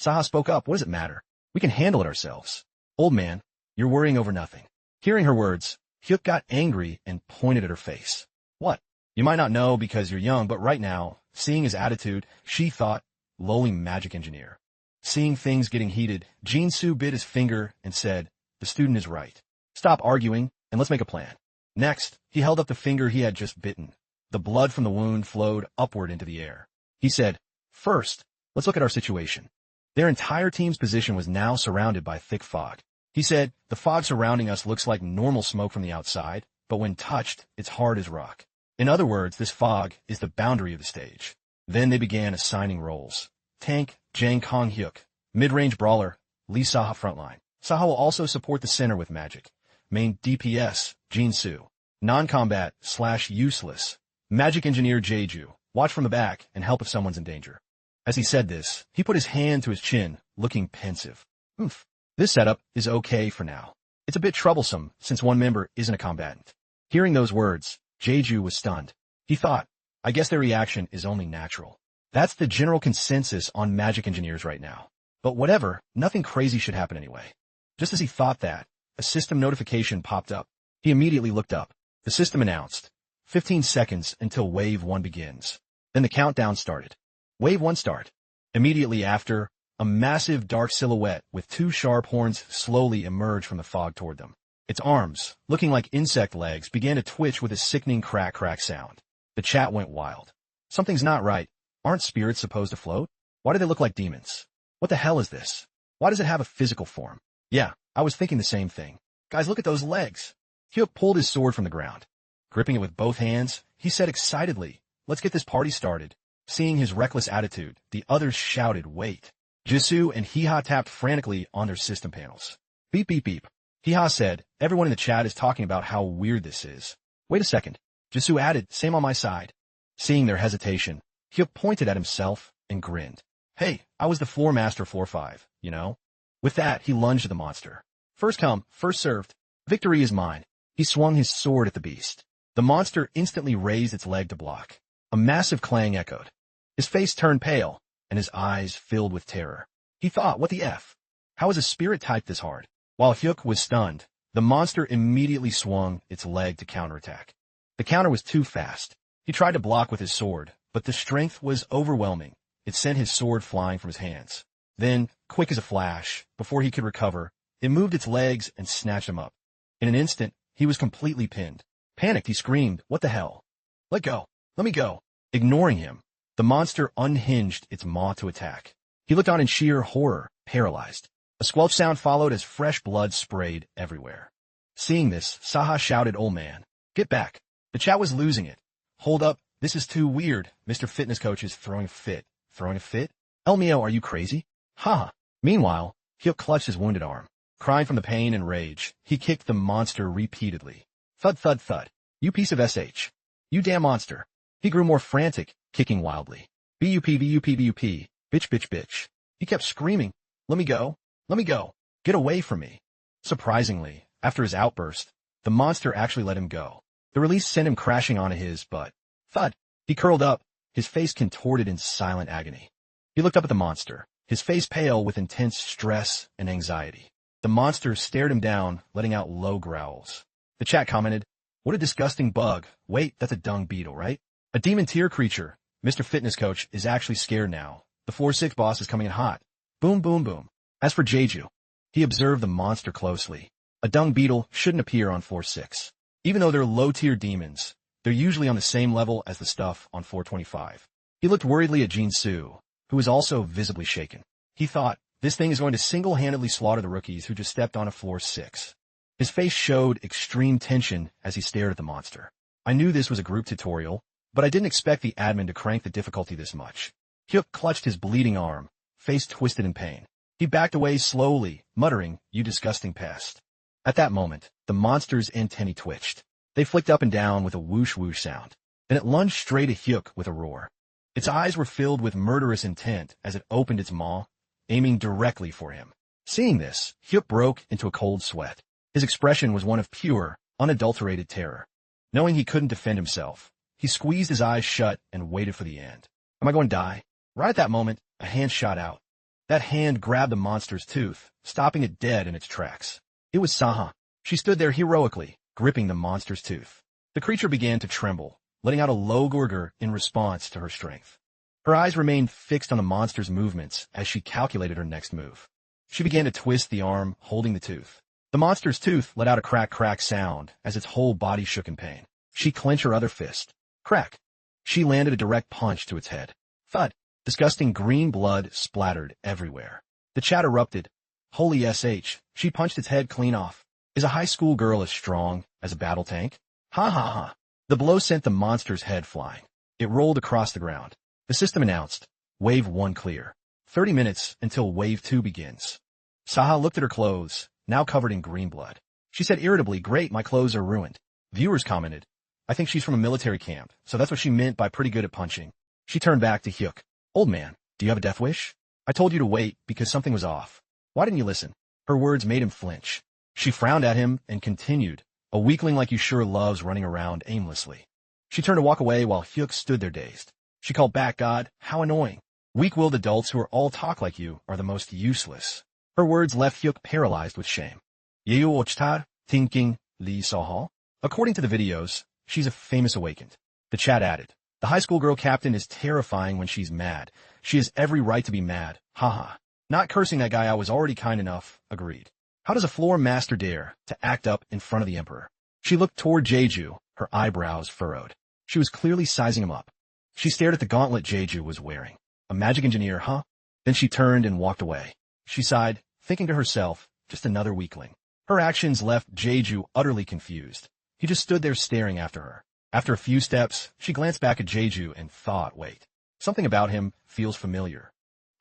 Saha spoke up, what does it matter? We can handle it ourselves. Old man, you're worrying over nothing. Hearing her words, Hyuk got angry and pointed at her face. What? You might not know because you're young, but right now, seeing his attitude, she thought, lowly magic engineer. Seeing things getting heated, Jin-soo bit his finger and said, the student is right. Stop arguing, and let's make a plan. Next, he held up the finger he had just bitten. The blood from the wound flowed upward into the air. He said, first, let's look at our situation. Their entire team's position was now surrounded by thick fog. He said, the fog surrounding us looks like normal smoke from the outside, but when touched, it's hard as rock. In other words, this fog is the boundary of the stage. Then they began assigning roles. Tank, Jang Kong-hyuk. Mid-range brawler, Lee Saha frontline. Saha will also support the center with magic. Main DPS, Jinsu. Non-combat / useless. Magic engineer Jeju. Watch from the back and help if someone's in danger. As he said this, he put his hand to his chin, looking pensive. Oomph. This setup is okay for now. It's a bit troublesome since one member isn't a combatant. Hearing those words, Jeju was stunned. He thought, I guess their reaction is only natural. That's the general consensus on magic engineers right now. But whatever, nothing crazy should happen anyway. Just as he thought that, a system notification popped up. He immediately looked up. The system announced, 15 seconds until Wave 1 begins. Then the countdown started. Wave 1 start. Immediately after, a massive dark silhouette with 2 sharp horns slowly emerged from the fog toward them. Its arms, looking like insect legs, began to twitch with a sickening crack sound. The chat went wild. Something's not right. Aren't spirits supposed to float? Why do they look like demons? What the hell is this? Why does it have a physical form? Yeah, I was thinking the same thing. Guys, look at those legs. Hyuk pulled his sword from the ground. Gripping it with both hands, he said excitedly, let's get this party started. Seeing his reckless attitude, the others shouted, wait. Jisoo and Hiha tapped frantically on their system panels. Beep, beep, beep. Hiha said, everyone in the chat is talking about how weird this is. Wait a second. Jisoo added, same on my side. Seeing their hesitation, Hyuk pointed at himself and grinned. Hey, I was the floor master floor 5, you know? With that, he lunged at the monster. First come, first served. Victory is mine. He swung his sword at the beast. The monster instantly raised its leg to block. A massive clang echoed. His face turned pale, and his eyes filled with terror. He thought, what the F? How is a spirit type this hard? While Hyuk was stunned, the monster immediately swung its leg to counterattack. The counter was too fast. He tried to block with his sword, but the strength was overwhelming. It sent his sword flying from his hands. Then, quick as a flash, before he could recover, it moved its legs and snatched him up. In an instant, he was completely pinned. Panicked, he screamed, what the hell? Let go. Let me go. Ignoring him, the monster unhinged its maw to attack. He looked on in sheer horror, paralyzed. A squelch sound followed as fresh blood sprayed everywhere. Seeing this, Saha shouted, "Oh man, get back." The chat was losing it. Hold up, this is too weird. Mr. Fitness Coach is throwing a fit. Throwing a fit? Elmio, are you crazy? Ha! Meanwhile, Hyuk clutched his wounded arm. Crying from the pain and rage, he kicked the monster repeatedly. Thud, thud, thud. You piece of SH. You damn monster. He grew more frantic, kicking wildly. BUP, BUP, BUP. Bitch, bitch, bitch. He kept screaming, let me go. Let me go. Get away from me. Surprisingly, after his outburst, the monster actually let him go. The release sent him crashing onto his butt. Thud. He curled up, his face contorted in silent agony. He looked up at the monster, his face pale with intense stress and anxiety. The monster stared him down, letting out low growls. The chat commented, what a disgusting bug. Wait, that's a dung beetle, right? A demon tier creature. Mr. Fitness Coach is actually scared now. The floor 6 boss is coming in hot. Boom, boom, boom. As for Jeju, he observed the monster closely. A dung beetle shouldn't appear on floor 6. Even though they're low-tier demons, they're usually on the same level as the stuff on floor 25. He looked worriedly at Jin-Soo, who was also visibly shaken. He thought, this thing is going to single-handedly slaughter the rookies who just stepped on a floor 6. His face showed extreme tension as he stared at the monster. I knew this was a group tutorial, but I didn't expect the admin to crank the difficulty this much. Hyuk clutched his bleeding arm, face twisted in pain. He backed away slowly, muttering, you disgusting pest. At that moment, the monster's antennae twitched. They flicked up and down with a whoosh-whoosh sound. Then it lunged straight at Hyuk with a roar. Its eyes were filled with murderous intent as it opened its maw, aiming directly for him. Seeing this, Hyuk broke into a cold sweat. His expression was one of pure, unadulterated terror. Knowing he couldn't defend himself, he squeezed his eyes shut and waited for the end. Am I going to die? Right at that moment, a hand shot out. That hand grabbed the monster's tooth, stopping it dead in its tracks. It was Saha. She stood there heroically, gripping the monster's tooth. The creature began to tremble, letting out a low gurgle in response to her strength. Her eyes remained fixed on the monster's movements as she calculated her next move. She began to twist the arm, holding the tooth. The monster's tooth let out a crack sound as its whole body shook in pain. She clenched her other fist. Crack. She landed a direct punch to its head. Thud. Disgusting green blood splattered everywhere. The chat erupted. Holy SH, she punched its head clean off. Is a high school girl as strong as a battle tank? Ha ha ha. The blow sent the monster's head flying. It rolled across the ground. The system announced, Wave 1 clear. 30 minutes until Wave 2 begins. Saha looked at her clothes, now covered in green blood. She said irritably, "Great, my clothes are ruined." Viewers commented, "I think she's from a military camp, so that's what she meant by pretty good at punching." She turned back to Hyuk. "Old man, do you have a death wish? I told you to wait because something was off. Why didn't you listen?" Her words made him flinch. She frowned at him and continued, "A weakling like you sure loves running around aimlessly." She turned to walk away while Hyuk stood there dazed. She called back, "God, how annoying. Weak-willed adults who are all talk like you are the most useless." Her words left Hyuk paralyzed with shame. Yeyu ochtar, thinking Lee Sahal. According to the videos, she's a famous awakened. The chat added, "The high school girl captain is terrifying when she's mad. She has every right to be mad. Haha. Not cursing that guy, I was already kind enough." Agreed. How does a floor master dare to act up in front of the emperor? She looked toward Jeju, her eyebrows furrowed. She was clearly sizing him up. She stared at the gauntlet Jeju was wearing. A magic engineer, huh? Then she turned and walked away. She sighed, thinking to herself, just another weakling. Her actions left Jeju utterly confused. He just stood there staring after her. After a few steps, she glanced back at Jeju and thought, wait, something about him feels familiar.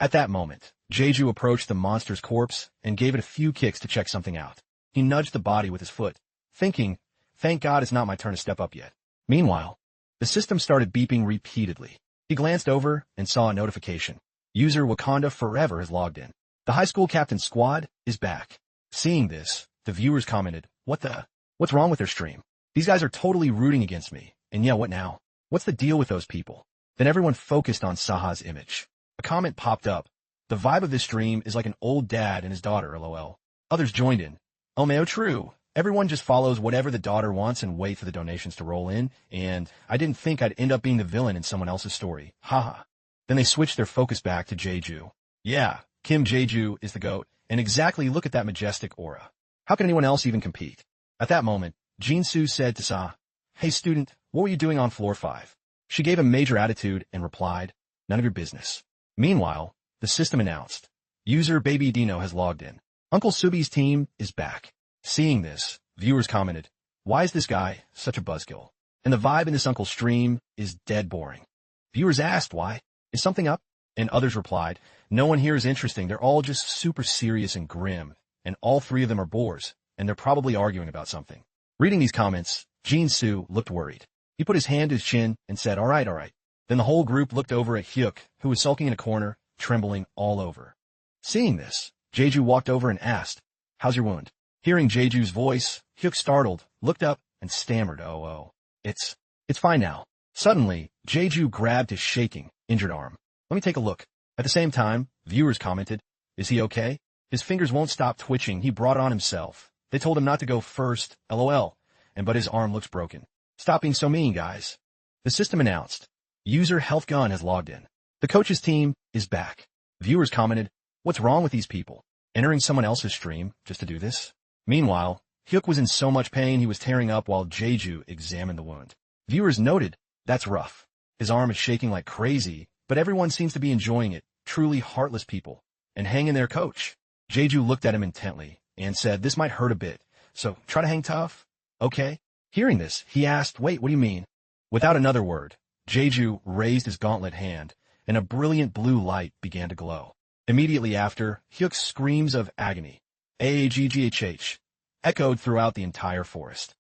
At that moment, Jeju approached the monster's corpse and gave it a few kicks to check something out. He nudged the body with his foot, thinking, thank God it's not my turn to step up yet. Meanwhile, the system started beeping repeatedly. He glanced over and saw a notification. User Wakanda Forever has logged in. The high school captain squad is back. Seeing this, the viewers commented, what's wrong with their stream? These guys are totally rooting against me. And yeah, what now? What's the deal with those people? Then everyone focused on Saha's image. A comment popped up. The vibe of this stream is like an old dad and his daughter, lol. Others joined in. Oh man, true. Everyone just follows whatever the daughter wants and wait for the donations to roll in, and I didn't think I'd end up being the villain in someone else's story. Haha. Then they switched their focus back to Jeju. Yeah, Kim Jeju is the GOAT, and exactly look at that majestic aura. How can anyone else even compete? At that moment, Jinsu said to Sa, hey student, what were you doing on floor 5? She gave a major attitude and replied, none of your business. Meanwhile, the system announced, user Baby Dino has logged in. Uncle Subi's team is back. Seeing this, viewers commented, why is this guy such a buzzkill? And the vibe in this uncle's stream is dead boring. Viewers asked why. Is something up? And others replied, no one here is interesting. They're all just super serious and grim. And all 3 of them are bores. And they're probably arguing about something. Reading these comments, Jinsu looked worried. He put his hand to his chin and said, all right. Then the whole group looked over at Hyuk, who was sulking in a corner, trembling all over. Seeing this, Jeju walked over and asked, how's your wound? Hearing Jeju's voice, Hyuk startled, looked up, and stammered, oh. It's fine now. Suddenly, Jeju grabbed his shaking, injured arm. Let me take a look. At the same time, viewers commented, is he okay? His fingers won't stop twitching. He brought it on himself. They told him not to go first, lol. But his arm looks broken. Stop being so mean, guys. The system announced, user Health Gun has logged in. The coach's team is back. Viewers commented, what's wrong with these people? Entering someone else's stream just to do this? Meanwhile, Hyuk was in so much pain he was tearing up while Jeju examined the wound. Viewers noted, that's rough. His arm is shaking like crazy, but everyone seems to be enjoying it, truly heartless people. And hang in there, coach. Jeju looked at him intently and said, this might hurt a bit, so try to hang tough. Okay? Hearing this, he asked, wait, what do you mean? Without another word, Jeju raised his gauntlet hand, and a brilliant blue light began to glow. Immediately after, Hyuk's screams of agony, AAGGHH, echoed throughout the entire forest.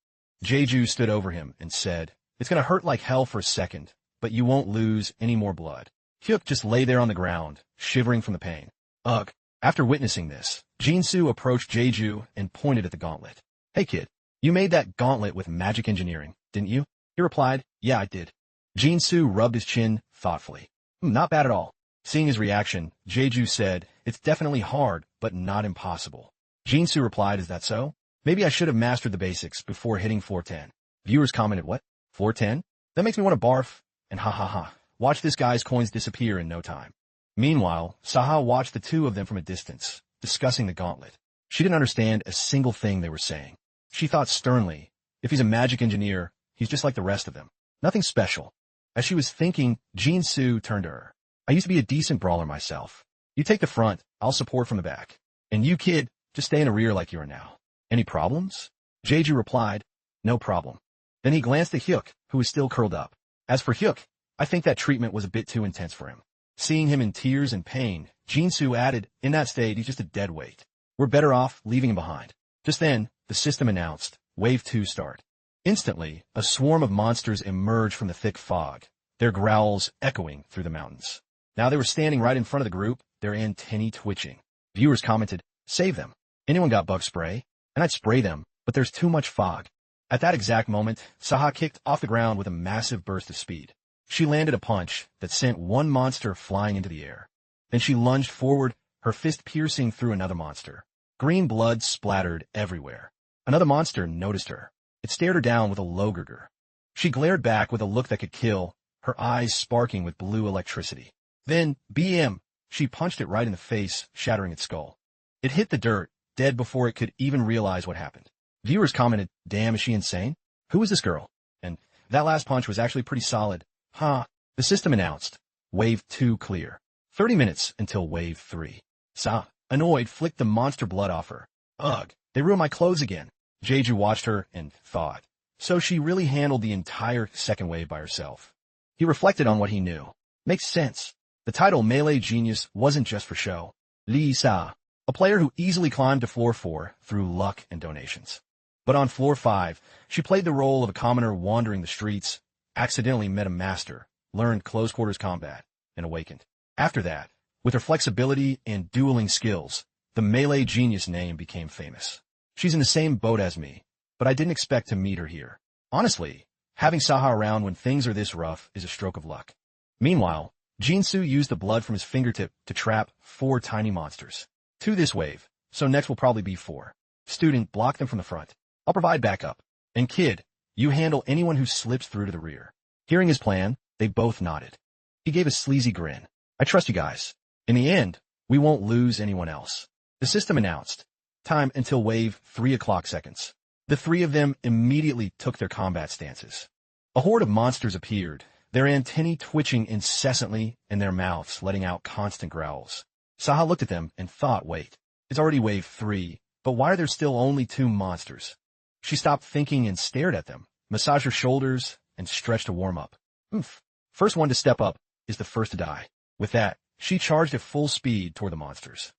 Jeju stood over him and said, it's gonna hurt like hell for a second, but you won't lose any more blood. Hyuk just lay there on the ground, shivering from the pain. Ugh. After witnessing this, Jinsu approached Jeju and pointed at the gauntlet. Hey kid, you made that gauntlet with magic engineering, didn't you? He replied, yeah, I did. Jinsu rubbed his chin thoughtfully. Not bad at all. Seeing his reaction, Jeju said, it's definitely hard, but not impossible. Jinsu replied, is that so? Maybe I should have mastered the basics before hitting floor 10. Viewers commented, what? Floor 10? That makes me want to barf. And ha. Watch this guy's coins disappear in no time. Meanwhile, Saha watched the 2 of them from a distance, discussing the gauntlet. She didn't understand a single thing they were saying. She thought sternly, if he's a magic engineer, he's just like the rest of them. Nothing special. As she was thinking, Jinsu turned to her. I used to be a decent brawler myself. You take the front, I'll support from the back. And you, kid, just stay in the rear like you are now. Any problems? Jeju replied, no problem. Then he glanced at Hyuk, who was still curled up. As for Hyuk, I think that treatment was a bit too intense for him. Seeing him in tears and pain, Jinsu added, in that state, he's just a dead weight. We're better off leaving him behind. Just then, the system announced, Wave 2 start. Instantly, a swarm of monsters emerged from the thick fog, their growls echoing through the mountains. Now they were standing right in front of the group, their antennae twitching. Viewers commented, save them. Anyone got bug spray? And I'd spray them, but there's too much fog. At that exact moment, Saha kicked off the ground with a massive burst of speed. She landed a punch that sent one monster flying into the air. Then she lunged forward, her fist piercing through another monster. Green blood splattered everywhere. Another monster noticed her. It stared her down with a low gurgle. She glared back with a look that could kill, her eyes sparking with blue electricity. Then, BM, she punched it right in the face, shattering its skull. It hit the dirt, dead before it could even realize what happened. Viewers commented, damn, is she insane? Who is this girl? And that last punch was actually pretty solid. Huh. The system announced, Wave 2 clear. 30 minutes until Wave 3. Sa, annoyed, flicked the monster blood off her. Ugh, they ruined my clothes again. Jeju watched her and thought. So she really handled the entire second wave by herself. He reflected on what he knew. Makes sense. The title Melee Genius wasn't just for show. Lee Sa, a player who easily climbed to floor 4 through luck and donations. But on floor 5, she played the role of a commoner wandering the streets, accidentally met a master, learned close-quarters combat, and awakened. After that, with her flexibility and dueling skills, the Melee Genius name became famous. She's in the same boat as me, but I didn't expect to meet her here. Honestly, having Saha around when things are this rough is a stroke of luck. Meanwhile, Jinsu used the blood from his fingertip to trap 4 tiny monsters. 2 this wave, so next will probably be 4. Student, block them from the front. I'll provide backup. And kid, you handle anyone who slips through to the rear. Hearing his plan, they both nodded. He gave a sleazy grin. I trust you guys. In the end, we won't lose anyone else. The system announced. Time until wave 3 o'clock seconds. The 3 of them immediately took their combat stances. A horde of monsters appeared, their antennae twitching incessantly and their mouths letting out constant growls. Saha looked at them and thought, wait, it's already wave 3, but why are there still only 2 monsters? She stopped thinking and stared at them, massaged her shoulders, and stretched to warm up. Oof. First one to step up is the first to die. With that, she charged at full speed toward the monsters.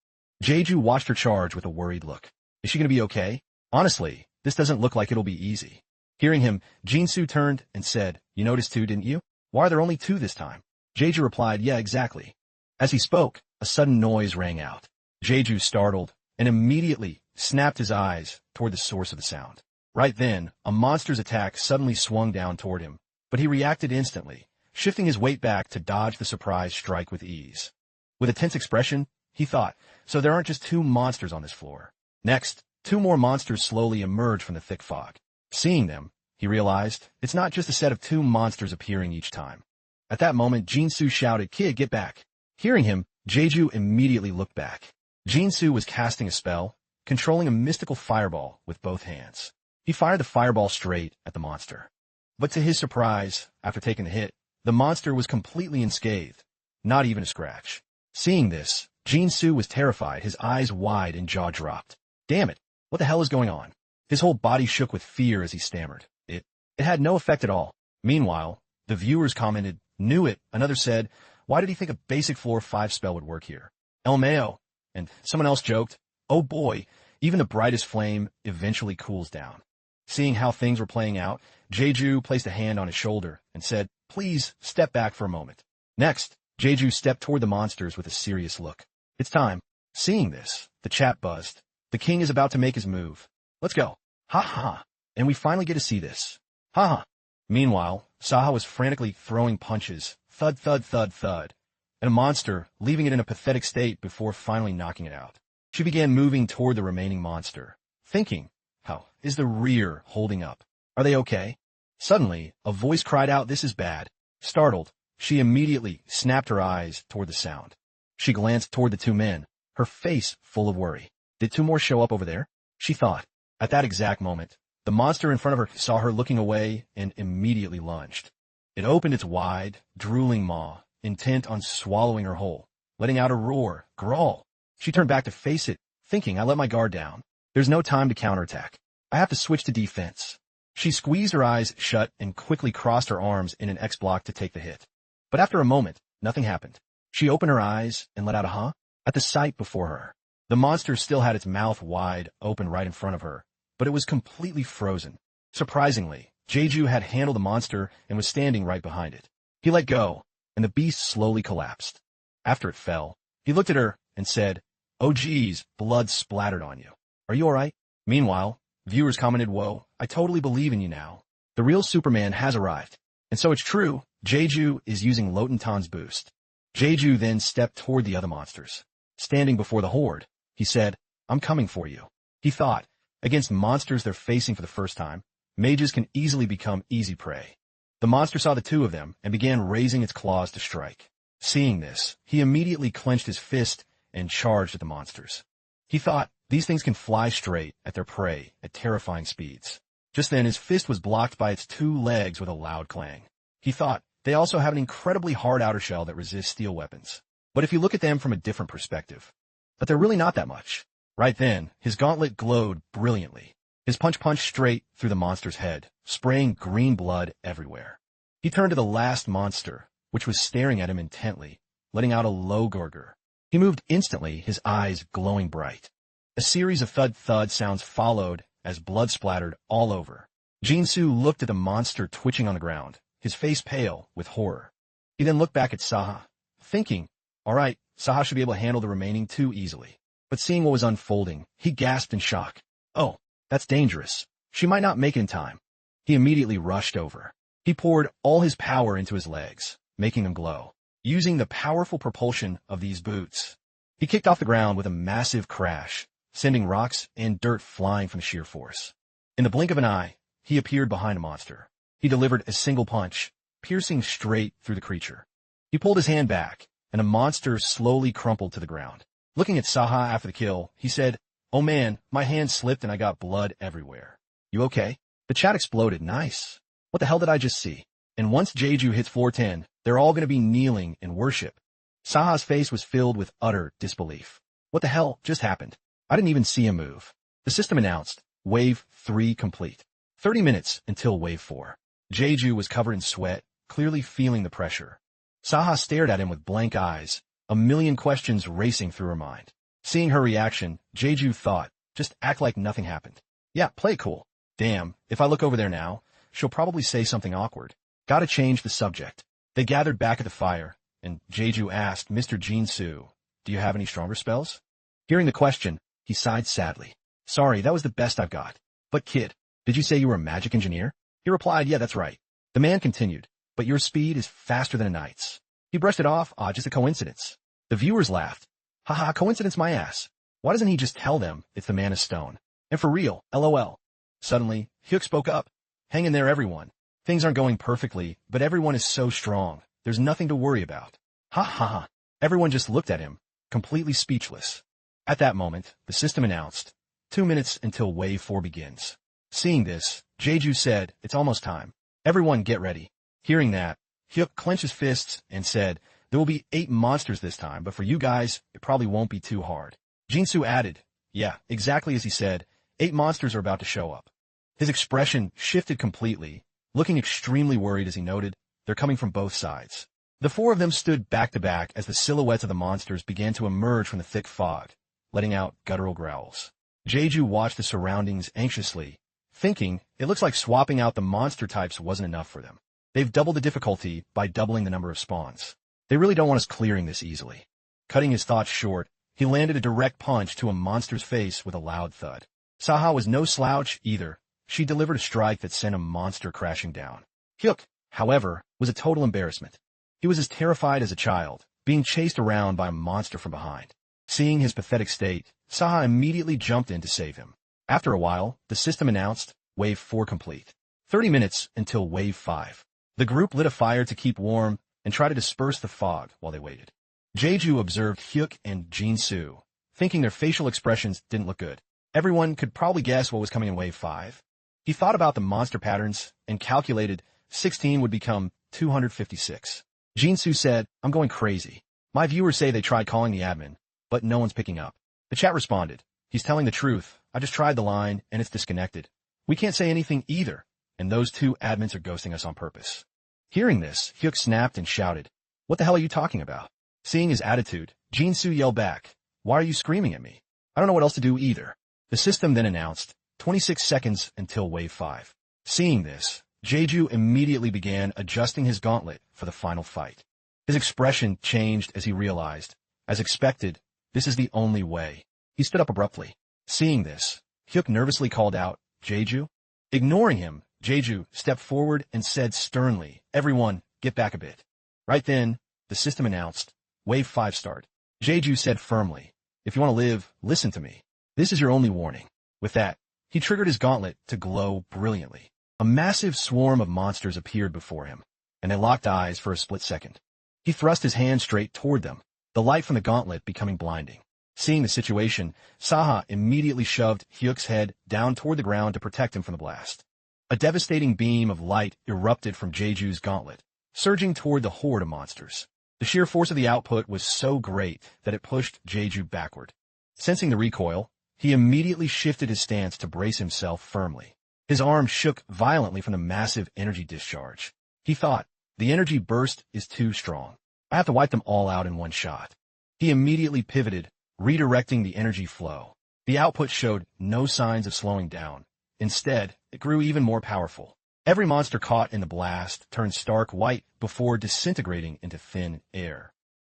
Jeju watched her charge with a worried look. Is she going to be okay? Honestly, this doesn't look like it'll be easy. Hearing him, Jinsu turned and said, you noticed 2, didn't you? Why are there only 2 this time? Jeju replied, yeah, exactly. As he spoke, a sudden noise rang out. Jeju startled and immediately snapped his eyes toward the source of the sound. Right then, a monster's attack suddenly swung down toward him, but he reacted instantly, shifting his weight back to dodge the surprise strike with ease. With a tense expression, he thought, so there aren't just 2 monsters on this floor. Next, 2 more monsters slowly emerged from the thick fog. Seeing them, he realized it's not just a set of 2 monsters appearing each time. At that moment, Jinsu shouted, kid, get back. Hearing him, Jeju immediately looked back. Jinsu was casting a spell, controlling a mystical fireball with both hands. He fired the fireball straight at the monster. But to his surprise, after taking the hit, the monster was completely unscathed, not even a scratch. Seeing this, Jinsu was terrified, his eyes wide and jaw dropped. Damn it, what the hell is going on? His whole body shook with fear as he stammered. It had no effect at all. Meanwhile, the viewers commented, knew it. Another said, why did he think a basic floor 5 spell would work here? El Mayo. And someone else joked, oh boy, even the brightest flame eventually cools down. Seeing how things were playing out, Jeju placed a hand on his shoulder and said, please step back for a moment. Next, Jeju stepped toward the monsters with a serious look. It's time. Seeing this, the chat buzzed. The king is about to make his move. Let's go. Ha ha. And we finally get to see this. Ha ha. Meanwhile, Saha was frantically throwing punches, thud, thud, thud, thud, at a monster, leaving it in a pathetic state before finally knocking it out. She began moving toward the remaining monster, thinking, how is the rear holding up? Are they okay? Suddenly, a voice cried out, this is bad. Startled, she immediately snapped her eyes toward the sound. She glanced toward the 2 men, her face full of worry. Did 2 more show up over there? She thought. At that exact moment, the monster in front of her saw her looking away and immediately lunged. It opened its wide, drooling maw, intent on swallowing her whole, letting out a roar, growl. She turned back to face it, thinking, I let my guard down. There's no time to counterattack. I have to switch to defense. She squeezed her eyes shut and quickly crossed her arms in an X block to take the hit. But after a moment, nothing happened. She opened her eyes and let out a huh? at the sight before her. The monster still had its mouth wide open right in front of her, but it was completely frozen. Surprisingly, Jeju had handled the monster and was standing right behind it. He let go, and the beast slowly collapsed. After it fell, he looked at her and said, "Oh geez, blood splattered on you. Are you alright?" Meanwhile, viewers commented, "Whoa, I totally believe in you now. The real Superman has arrived." And so it's true, Jeju is using Lotentan's boost. Jeju then stepped toward the other monsters. Standing before the horde, he said, "I'm coming for you." He thought, against monsters they're facing for the first time, mages can easily become easy prey. The monster saw the two of them and began raising its claws to strike. Seeing this, he immediately clenched his fist and charged at the monsters. He thought, these things can fly straight at their prey at terrifying speeds. Just then his fist was blocked by its two legs with a loud clang. He thought, they also have an incredibly hard outer shell that resists steel weapons. But if you look at them from a different perspective, but they're really not that much. Right then, his gauntlet glowed brilliantly. His punch punched straight through the monster's head, spraying green blood everywhere. He turned to the last monster, which was staring at him intently, letting out a low gurgle. He moved instantly, his eyes glowing bright. A series of thud-thud sounds followed as blood splattered all over. Jinsu looked at the monster twitching on the ground, his face pale with horror. He then looked back at Saha, thinking, all right, Saha should be able to handle the remaining two easily. But seeing what was unfolding, he gasped in shock. Oh, that's dangerous. She might not make it in time. He immediately rushed over. He poured all his power into his legs, making them glow. Using the powerful propulsion of these boots, he kicked off the ground with a massive crash, sending rocks and dirt flying from sheer force. In the blink of an eye, he appeared behind a monster. He delivered a single punch, piercing straight through the creature. He pulled his hand back, and the monster slowly crumpled to the ground. Looking at Saha after the kill, he said, "Oh man, my hand slipped and I got blood everywhere. You okay?" The chat exploded. Nice. What the hell did I just see? And once Jeju hits floor 10, they're all going to be kneeling in worship. Saha's face was filled with utter disbelief. What the hell just happened? I didn't even see him move. The system announced, Wave 3 complete. 30 minutes until Wave 4. Jeju was covered in sweat, clearly feeling the pressure. Saha stared at him with blank eyes, a million questions racing through her mind. Seeing her reaction, Jeju thought, just act like nothing happened. Yeah, play it cool. Damn, if I look over there now, she'll probably say something awkward. Gotta change the subject. They gathered back at the fire, and Jeju asked Mr. Jinsu, "Do you have any stronger spells?" Hearing the question, he sighed sadly. "Sorry, that was the best I've got. But kid, did you say you were a magic engineer?" He replied, "Yeah, that's right." The man continued, "But your speed is faster than a knight's." He brushed it off, just a coincidence. The viewers laughed. Haha, coincidence my ass. Why doesn't he just tell them it's the man of stone? And for real, LOL. Suddenly, Hyuk spoke up. "Hang in there, everyone. Things aren't going perfectly, but everyone is so strong. There's nothing to worry about." Ha ha ha. Everyone just looked at him, completely speechless. At that moment, the system announced, 2 minutes until Wave 4 begins. Seeing this, Jeju said, "It's almost time. Everyone get ready." Hearing that, Hyuk clenched his fists and said, "There will be 8 monsters this time, but for you guys, it probably won't be too hard." Jinsu added, "Yeah, exactly as he said, 8 monsters are about to show up." His expression shifted completely, looking extremely worried as he noted, "They're coming from both sides." The 4 of them stood back to back as the silhouettes of the monsters began to emerge from the thick fog, letting out guttural growls. Jeju watched the surroundings anxiously, thinking, it looks like swapping out the monster types wasn't enough for them. They've doubled the difficulty by doubling the number of spawns. They really don't want us clearing this easily. Cutting his thoughts short, he landed a direct punch to a monster's face with a loud thud. Saha was no slouch either. She delivered a strike that sent a monster crashing down. Hyuk, however, was a total embarrassment. He was as terrified as a child, being chased around by a monster from behind. Seeing his pathetic state, Saha immediately jumped in to save him. After a while, the system announced, Wave 4 complete. 30 minutes until Wave 5. The group lit a fire to keep warm and try to disperse the fog while they waited. Jeju observed Hyuk and Jinsu, thinking their facial expressions didn't look good. Everyone could probably guess what was coming in Wave 5. He thought about the monster patterns and calculated 16 would become 256. Jinsu said, "I'm going crazy. My viewers say they tried calling the admin, but no one's picking up." The chat responded, "He's telling the truth. I just tried the line, and it's disconnected. We can't say anything either, and those 2 admins are ghosting us on purpose." Hearing this, Hyuk snapped and shouted, "What the hell are you talking about?" Seeing his attitude, Jinsu yelled back, Why are you screaming at me? I don't know what else to do either. The system then announced, 26 seconds until Wave 5. Seeing this, Jeju immediately began adjusting his gauntlet for the final fight. His expression changed as he realized, as expected, this is the only way. He stood up abruptly. Seeing this, Hyuk nervously called out, Jeju? Ignoring him, Jeju stepped forward and said sternly, everyone, get back a bit. Right then, the system announced, Wave 5 start. Jeju said firmly, if you want to live, listen to me. This is your only warning. With that, he triggered his gauntlet to glow brilliantly. A massive swarm of monsters appeared before him, and they locked eyes for a split second. He thrust his hand straight toward them, the light from the gauntlet becoming blinding. Seeing the situation, Saha immediately shoved Hyuk's head down toward the ground to protect him from the blast. A devastating beam of light erupted from Jeju's gauntlet, surging toward the horde of monsters. The sheer force of the output was so great that it pushed Jeju backward. Sensing the recoil, he immediately shifted his stance to brace himself firmly. His arm shook violently from the massive energy discharge. He thought, the energy burst is too strong. I have to wipe them all out in one shot. He immediately pivoted, redirecting the energy flow. The output showed no signs of slowing down. Instead, it grew even more powerful. Every monster caught in the blast turned stark white before disintegrating into thin air.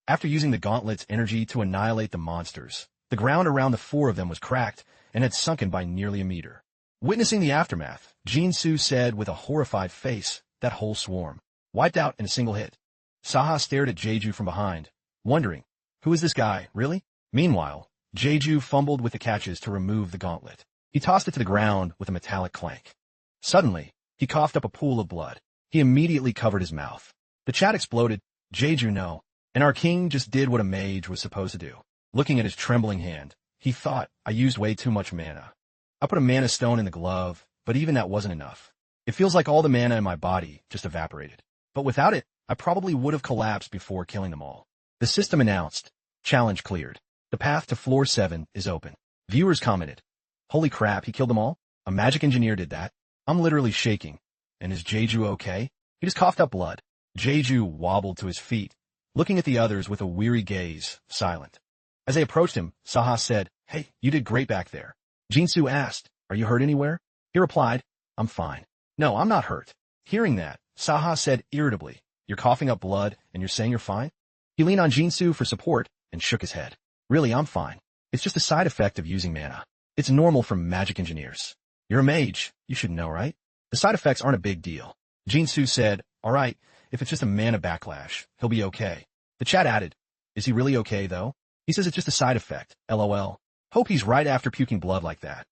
After using the gauntlet's energy to annihilate the monsters, the ground around the 4 of them was cracked and had sunken by nearly a meter. Witnessing the aftermath, Jinsu said with a horrified face, that whole swarm, wiped out in a single hit. Saha stared at Jeju from behind, wondering, who is this guy, really? Meanwhile, Jeju fumbled with the catches to remove the gauntlet. He tossed it to the ground with a metallic clank. Suddenly, he coughed up a pool of blood. He immediately covered his mouth. The chat exploded, Jeju no, and our king just did what a mage was supposed to do. Looking at his trembling hand, he thought, I used way too much mana. I put a mana stone in the glove, but even that wasn't enough. It feels like all the mana in my body just evaporated. But without it, I probably would have collapsed before killing them all. The system announced, challenge cleared. The path to floor 7 is open. Viewers commented, holy crap, he killed them all? A magic engineer did that? I'm literally shaking. And is Jeju okay? He just coughed up blood. Jeju wobbled to his feet, looking at the others with a weary gaze, silent. As they approached him, Saha said, hey, you did great back there. Jinsu asked, are you hurt anywhere? He replied, I'm fine. No, I'm not hurt. Hearing that, Saha said irritably, you're coughing up blood and you're saying you're fine? He leaned on Jinsu for support and shook his head. Really, I'm fine. It's just a side effect of using mana. It's normal for magic engineers. You're a mage. You should know, right? The side effects aren't a big deal. Jinsu said, all right, if it's just a mana backlash, he'll be okay. The chat added, is he really okay, though? He says it's just a side effect, lol. Hope he's right after puking blood like that,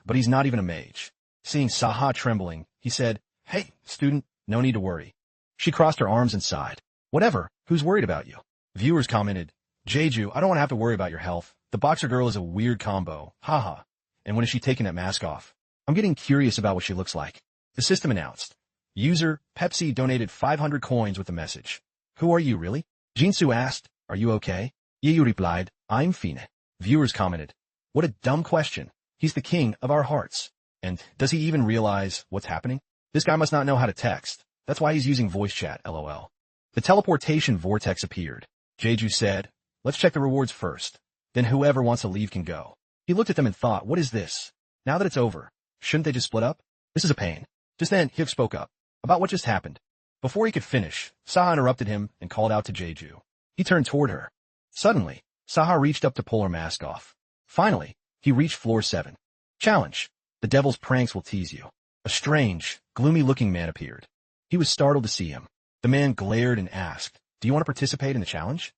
but he's not even a mage. Seeing Saha trembling, he said, hey, student, no need to worry. She crossed her arms and sighed. Whatever, who's worried about you? Viewers commented, Jeju, I don't want to have to worry about your health. The boxer girl is a weird combo, haha. And when is she taking that mask off? I'm getting curious about what she looks like. The system announced. User, Pepsi donated 500 coins with the message. Who are you, really? Jinsu asked, are you okay? Yeyu replied, I'm fine. Viewers commented, what a dumb question. He's the king of our hearts. And does he even realize what's happening? This guy must not know how to text. That's why he's using voice chat, lol. The teleportation vortex appeared. Jeju said, let's check the rewards first. Then whoever wants to leave can go. He looked at them and thought, what is this? Now that it's over, shouldn't they just split up? This is a pain. Just then, Hyuk spoke up about what just happened. Before he could finish, Saha interrupted him and called out to Jeju. He turned toward her. Suddenly, Saha reached up to pull her mask off. Finally, he reached floor 7. Challenge. The devil's pranks will tease you. A strange, gloomy-looking man appeared. He was startled to see him. The man glared and asked, do you want to participate in the challenge?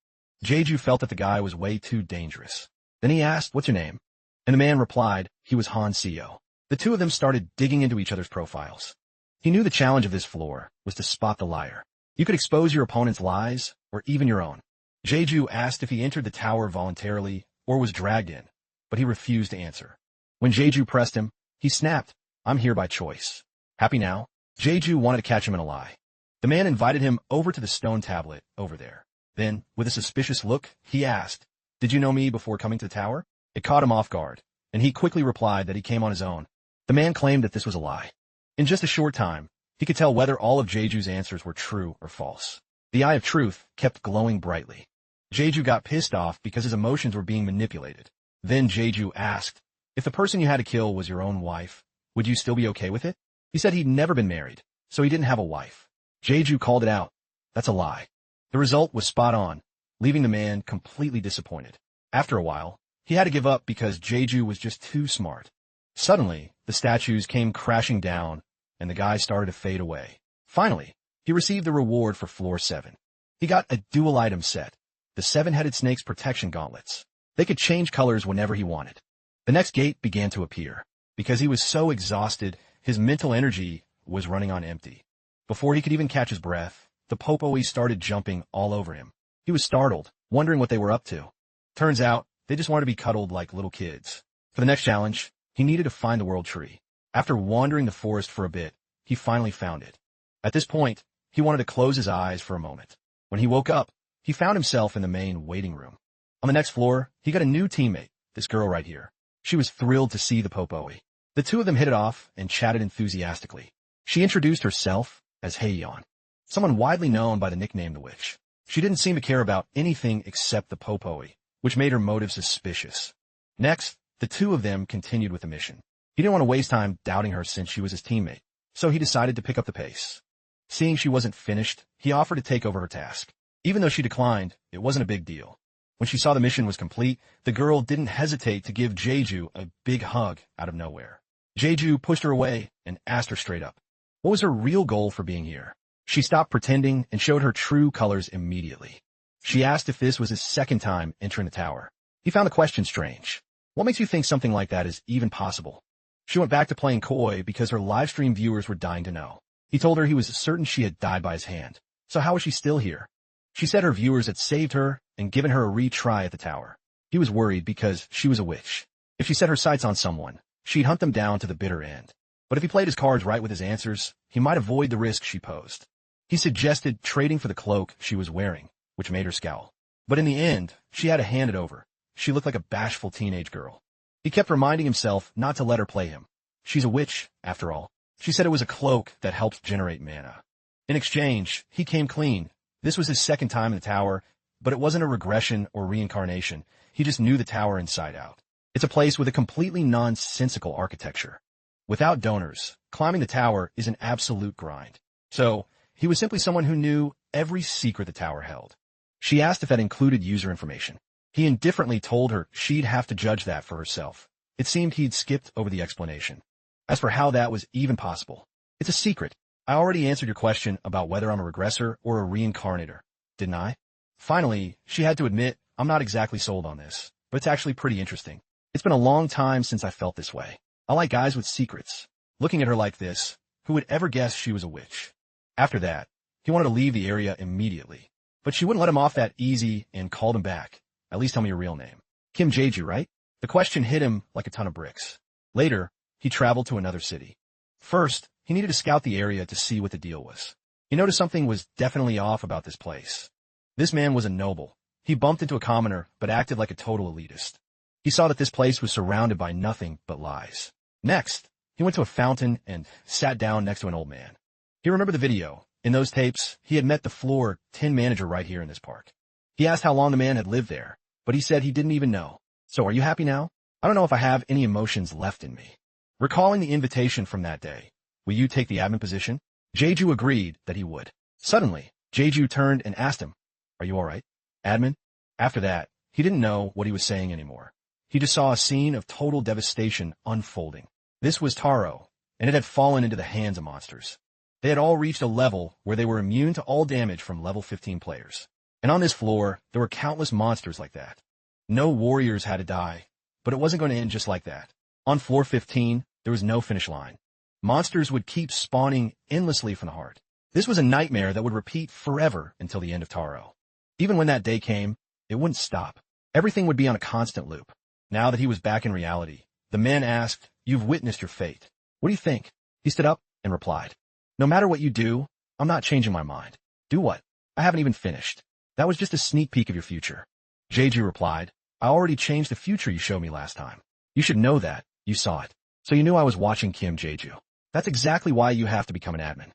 Jeju felt that the guy was way too dangerous. Then he asked, what's your name? And the man replied, he was Han Seo. The two of them started digging into each other's profiles. He knew the challenge of this floor was to spot the liar. You could expose your opponent's lies, or even your own. Jeju asked if he entered the tower voluntarily or was dragged in, but he refused to answer. When Jeju pressed him, he snapped, I'm here by choice. Happy now? Jeju wanted to catch him in a lie. The man invited him over to the stone tablet over there. Then, with a suspicious look, he asked, did you know me before coming to the tower? It caught him off guard, and he quickly replied that he came on his own. The man claimed that this was a lie. In just a short time, he could tell whether all of Jeju's answers were true or false. The eye of truth kept glowing brightly. Jeju got pissed off because his emotions were being manipulated. Then Jeju asked, if the person you had to kill was your own wife, would you still be okay with it? He said he'd never been married, so he didn't have a wife. Jeju called it out. That's a lie. The result was spot on, leaving the man completely disappointed. After a while, he had to give up because Jeju was just too smart. Suddenly, the statues came crashing down, and the guy started to fade away. Finally, he received the reward for floor 7. He got a dual item set, the 7-headed snake's protection gauntlets. They could change colors whenever he wanted. The next gate began to appear. Because he was so exhausted, his mental energy was running on empty. Before he could even catch his breath, the popoi started jumping all over him. He was startled, wondering what they were up to. Turns out, they just wanted to be cuddled like little kids. For the next challenge, he needed to find the world tree. After wandering the forest for a bit, he finally found it. At this point, he wanted to close his eyes for a moment. When he woke up, he found himself in the main waiting room. On the next floor, he got a new teammate, this girl right here. She was thrilled to see the popoi. The two of them hit it off and chatted enthusiastically. She introduced herself as Heiyon, someone widely known by the nickname the Witch. She didn't seem to care about anything except the popoi, which made her motive suspicious. Next, the two of them continued with the mission. He didn't want to waste time doubting her since she was his teammate, so he decided to pick up the pace. Seeing she wasn't finished, he offered to take over her task. Even though she declined, it wasn't a big deal. When she saw the mission was complete, the girl didn't hesitate to give Jeju a big hug out of nowhere. Jeju pushed her away and asked her straight up, what was her real goal for being here? She stopped pretending and showed her true colors immediately. She asked if this was his second time entering the tower. He found the question strange. What makes you think something like that is even possible? She went back to playing coy because her livestream viewers were dying to know. He told her he was certain she had died by his hand. So how was she still here? She said her viewers had saved her and given her a retry at the tower. He was worried because she was a witch. If she set her sights on someone, she'd hunt them down to the bitter end. But if he played his cards right with his answers, he might avoid the risk she posed. He suggested trading for the cloak she was wearing, which made her scowl. But in the end, she had to hand it over. She looked like a bashful teenage girl. He kept reminding himself not to let her play him. She's a witch, after all. She said it was a cloak that helped generate mana. In exchange, he came clean. This was his second time in the tower, but it wasn't a regression or reincarnation. He just knew the tower inside out. It's a place with a completely nonsensical architecture. Without donors, climbing the tower is an absolute grind. So, he was simply someone who knew every secret the tower held. She asked if that included user information. He indifferently told her she'd have to judge that for herself. It seemed he'd skipped over the explanation. As for how that was even possible, it's a secret. I already answered your question about whether I'm a regressor or a reincarnator, didn't I? Finally, she had to admit, I'm not exactly sold on this, but it's actually pretty interesting. It's been a long time since I felt this way. I like guys with secrets. Looking at her like this, who would ever guess she was a witch? After that, he wanted to leave the area immediately. But she wouldn't let him off that easy and called him back. At least tell me your real name. Kim Jeju, right? The question hit him like a ton of bricks. Later, he traveled to another city. First, he needed to scout the area to see what the deal was. He noticed something was definitely off about this place. This man was a noble. He bumped into a commoner, but acted like a total elitist. He saw that this place was surrounded by nothing but lies. Next, he went to a fountain and sat down next to an old man. He remembered the video. In those tapes, he had met the floor 10 manager right here in this park. He asked how long the man had lived there, but he said he didn't even know. So are you happy now? I don't know if I have any emotions left in me. Recalling the invitation from that day, will you take the admin position? Jeju agreed that he would. Suddenly, Jeju turned and asked him, are you all right, admin? After that, he didn't know what he was saying anymore. He just saw a scene of total devastation unfolding. This was Taro, and it had fallen into the hands of monsters. They had all reached a level where they were immune to all damage from level 15 players. And on this floor, there were countless monsters like that. No warriors had to die, but it wasn't going to end just like that. On floor 15, there was no finish line. Monsters would keep spawning endlessly from the heart. This was a nightmare that would repeat forever until the end of Taro. Even when that day came, it wouldn't stop. Everything would be on a constant loop. Now that he was back in reality, the man asked, you've witnessed your fate. What do you think? He stood up and replied, no matter what you do, I'm not changing my mind. Do what? I haven't even finished. That was just a sneak peek of your future. Jeju replied, I already changed the future you showed me last time. You should know that. You saw it. So you knew I was watching Kim Jeju. That's exactly why you have to become an admin.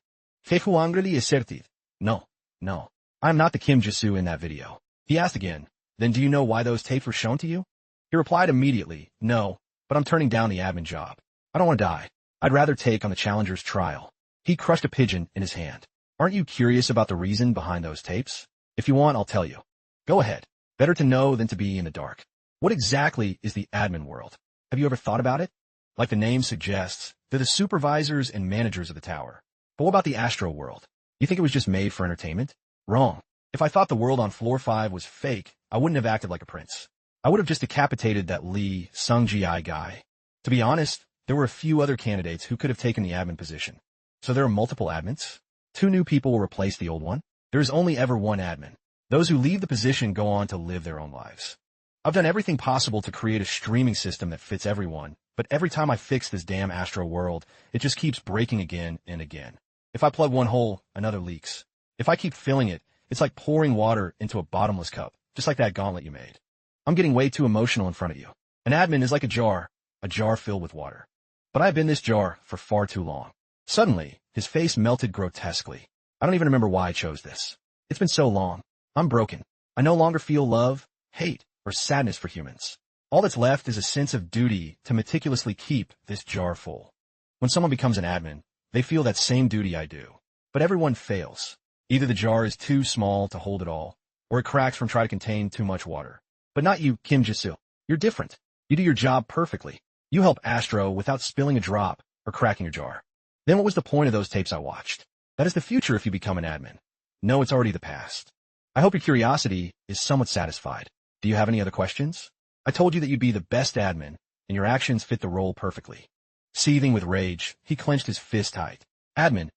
Fefu angrili assertive. No. I'm not the Kim Jesu in that video. He asked again, then do you know why those tapes were shown to you? He replied immediately, no, but I'm turning down the admin job. I don't want to die. I'd rather take on the challenger's trial. He crushed a pigeon in his hand. Aren't you curious about the reason behind those tapes? If you want, I'll tell you. Go ahead. Better to know than to be in the dark. What exactly is the admin world? Have you ever thought about it? Like the name suggests, they're the supervisors and managers of the tower. But what about the astro world? You think it was just made for entertainment? Wrong. If I thought the world on floor 5 was fake, I wouldn't have acted like a prince. I would have just decapitated that Lee Sung-ji guy. To be honest, there were a few other candidates who could have taken the admin position. So there are multiple admins? 2 new people will replace the old one? There is only ever one admin. Those who leave the position go on to live their own lives. I've done everything possible to create a streaming system that fits everyone, but every time I fix this damn astro world, it just keeps breaking again and again. If I plug one hole, another leaks. If I keep filling it, it's like pouring water into a bottomless cup, just like that gauntlet you made. I'm getting way too emotional in front of you. An admin is like a jar filled with water. But I've been this jar for far too long. Suddenly, his face melted grotesquely. I don't even remember why I chose this. It's been so long. I'm broken. I no longer feel love, hate, or sadness for humans. All that's left is a sense of duty to meticulously keep this jar full. When someone becomes an admin, they feel that same duty I do. But everyone fails. Either the jar is too small to hold it all, or it cracks from trying to contain too much water. But not you, Kim Ji-soo. You're different. You do your job perfectly. You help Astro without spilling a drop or cracking your jar. Then what was the point of those tapes I watched? That is the future if you become an admin. No, it's already the past. I hope your curiosity is somewhat satisfied. Do you have any other questions? I told you that you'd be the best admin, and your actions fit the role perfectly. Seething with rage, he clenched his fist tight. Admin.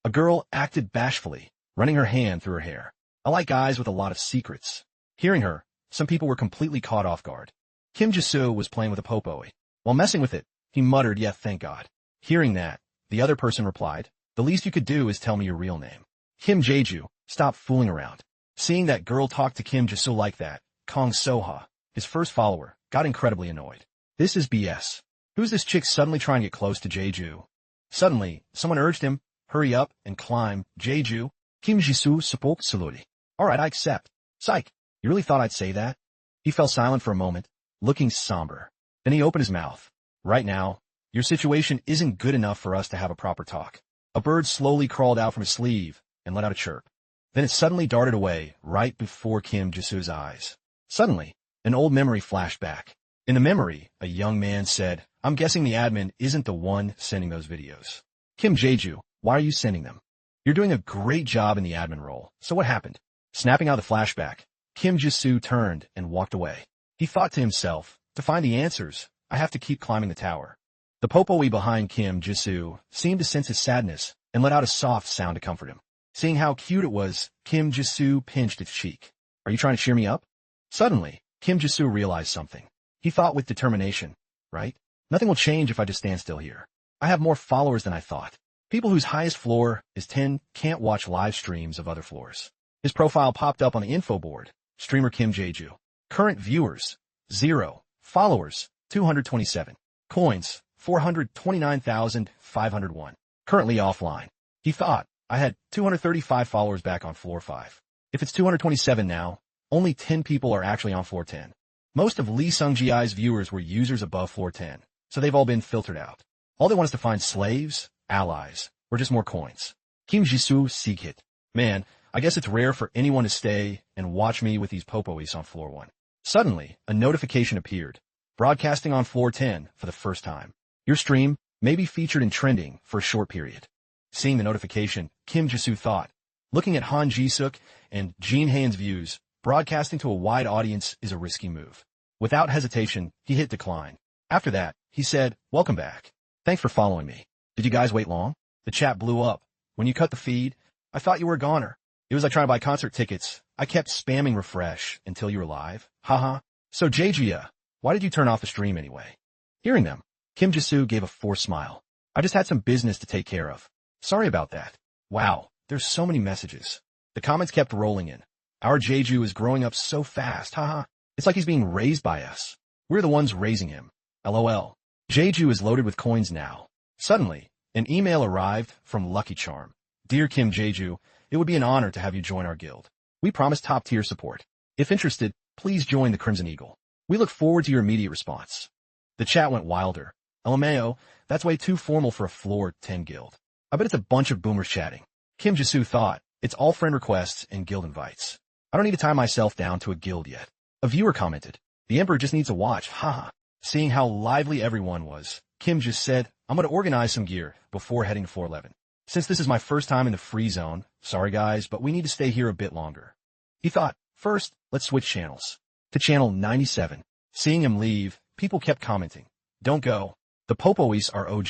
A girl acted bashfully, running her hand through her hair. I like guys with a lot of secrets. Hearing her, some people were completely caught off guard. Kim Ji-soo was playing with a popoi. While messing with it, he muttered, yeah, thank God. Hearing that, the other person replied, the least you could do is tell me your real name. Kim Jae-ju, stop fooling around. Seeing that girl talk to Kim Ji-soo like that, Kong So-ha, his first follower, got incredibly annoyed. This is BS. Who's this chick suddenly trying to get close to Jae-ju? Suddenly, someone urged him, hurry up and climb. Jae-ju, Kim Ji-soo spoke slowly. Alright, I accept. Psych, you really thought I'd say that? He fell silent for a moment, looking somber. Then he opened his mouth. Right now, your situation isn't good enough for us to have a proper talk. A bird slowly crawled out from his sleeve and let out a chirp. Then it suddenly darted away right before Kim Ji-soo's eyes. Suddenly, an old memory flashed back. In the memory, a young man said, I'm guessing the admin isn't the one sending those videos. Kim Jae-ju, why are you sending them? You're doing a great job in the admin role. So what happened? Snapping out the flashback, Kim Ji-soo turned and walked away. He thought to himself, to find the answers, I have to keep climbing the tower. The popoi behind Kim Ji-soo seemed to sense his sadness and let out a soft sound to comfort him. Seeing how cute it was, Kim Ji-soo pinched its cheek. Are you trying to cheer me up? Suddenly, Kim Ji-soo realized something. He thought with determination, right? Nothing will change if I just stand still here. I have more followers than I thought. People whose highest floor is 10 can't watch live streams of other floors. His profile popped up on the info board. Streamer Kim Jae-ju. Current viewers, 0. Followers, 227. Coins, 429,501. Currently offline. He thought, I had 235 followers back on floor 5. If it's 227 now, only 10 people are actually on floor 10. Most of Lee Sung-ji's viewers were users above floor 10, so they've all been filtered out. All they want is to find slaves, allies, or just more coins. Kim Ji-soo Seek-hit. Man, I guess it's rare for anyone to stay and watch me with these popois on floor 1. Suddenly, a notification appeared, broadcasting on floor 10 for the first time. Your stream may be featured in trending for a short period. Seeing the notification, Kim Ji-soo thought, looking at Han Ji-suk and Jin Han's views, broadcasting to a wide audience is a risky move. Without hesitation, he hit decline. After that, he said, welcome back. Thanks for following me. Did you guys wait long? The chat blew up. When you cut the feed, I thought you were a goner. It was like trying to buy concert tickets. I kept spamming refresh until you were live. Haha. So Jae-ju, why did you turn off the stream anyway? Hearing them, Kim Ji-soo gave a forced smile. I just had some business to take care of. Sorry about that. Wow, there's so many messages. The comments kept rolling in. Our Jae-ju is growing up so fast, haha. It's like he's being raised by us. We're the ones raising him. LOL. Jae-ju is loaded with coins now. Suddenly, an email arrived from Lucky Charm. Dear Kim Jae-ju, it would be an honor to have you join our guild. We promise top-tier support. If interested, please join the Crimson Eagle. We look forward to your immediate response. The chat went wilder. LMAO, that's way too formal for a floor 10 guild. I bet it's a bunch of boomers chatting. Kim Jisoo thought, it's all friend requests and guild invites. I don't need to tie myself down to a guild yet. A viewer commented, the Emperor just needs to watch, haha. Seeing how lively everyone was, Kim just said, I'm going to organize some gear before heading to floor 11. Since this is my first time in the free zone, sorry guys, but we need to stay here a bit longer. He thought, first, let's switch channels. To channel 97. Seeing him leave, people kept commenting, don't go. The Popois are OG.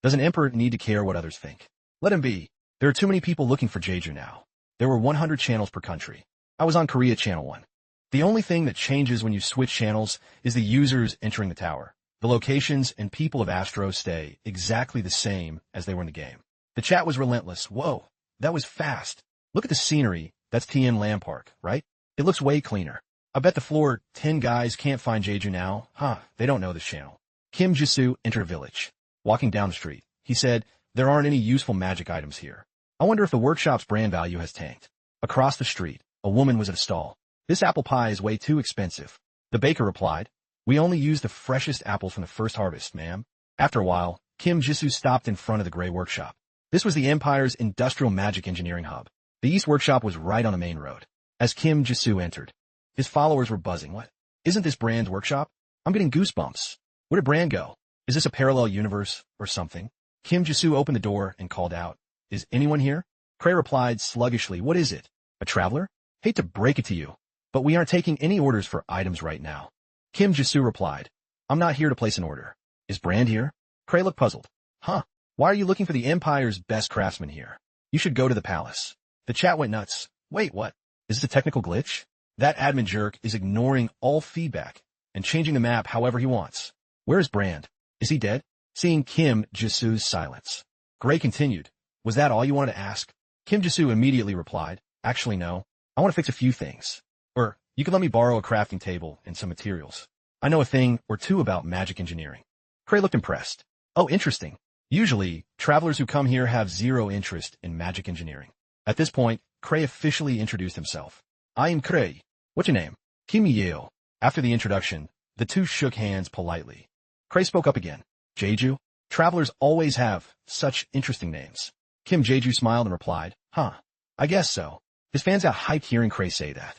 Does an Emperor need to care what others think? Let him be. There are too many people looking for Jeju now. There were 100 channels per country. I was on Korea channel 1. The only thing that changes when you switch channels is the users entering the tower. The locations and people of Astro stay exactly the same as they were in the game. The chat was relentless. Whoa, that was fast. Look at the scenery. That's TN Land Park, right? It looks way cleaner. I bet the floor 10 guys can't find Jeju now. They don't know this channel. Kim Jisoo entered a village. Walking down the street, he said, there aren't any useful magic items here. I wonder if the workshop's brand value has tanked. Across the street, a woman was at a stall. This apple pie is way too expensive. The baker replied, we only use the freshest apples from the first harvest, ma'am. After a while, Kim Jisoo stopped in front of the gray workshop. This was the Empire's industrial magic engineering hub. The East workshop was right on the main road. As Kim Jisoo entered, his followers were buzzing. What? Isn't this Brand's workshop? I'm getting goosebumps. Where did Brand go? Is this a parallel universe or something? Kim Jisoo opened the door and called out, is anyone here? Cray replied sluggishly, what is it? A traveler? Hate to break it to you, but we aren't taking any orders for items right now. Kim Jisoo replied, I'm not here to place an order. Is Brand here? Cray looked puzzled. Why are you looking for the Empire's best craftsman here? You should go to the palace. The chat went nuts. Wait, what? Is this a technical glitch? That admin jerk is ignoring all feedback and changing the map however he wants. Where is Brand? Is he dead? Seeing Kim Jisoo's silence, Gray continued, was that all you wanted to ask? Kim Jisoo immediately replied, actually no, I want to fix a few things. Or, you could let me borrow a crafting table and some materials. I know a thing or two about magic engineering. Cray looked impressed. Oh, interesting. Usually, travelers who come here have zero interest in magic engineering. At this point, Cray officially introduced himself. I am Cray. What's your name? Kim Yeo. After the introduction, the two shook hands politely. Cray spoke up again. Jeju? Travelers always have such interesting names. Kim Jeju smiled and replied, I guess so. His fans got hyped hearing Cray say that.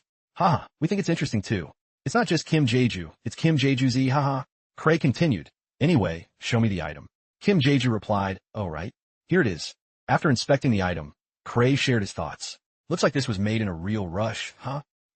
We think it's interesting too. It's not just Kim Jeju, it's Kim Jeju Z, Cray continued. Anyway, show me the item. Kim Jeju replied, oh right. Here it is. After inspecting the item, Cray shared his thoughts. Looks like this was made in a real rush,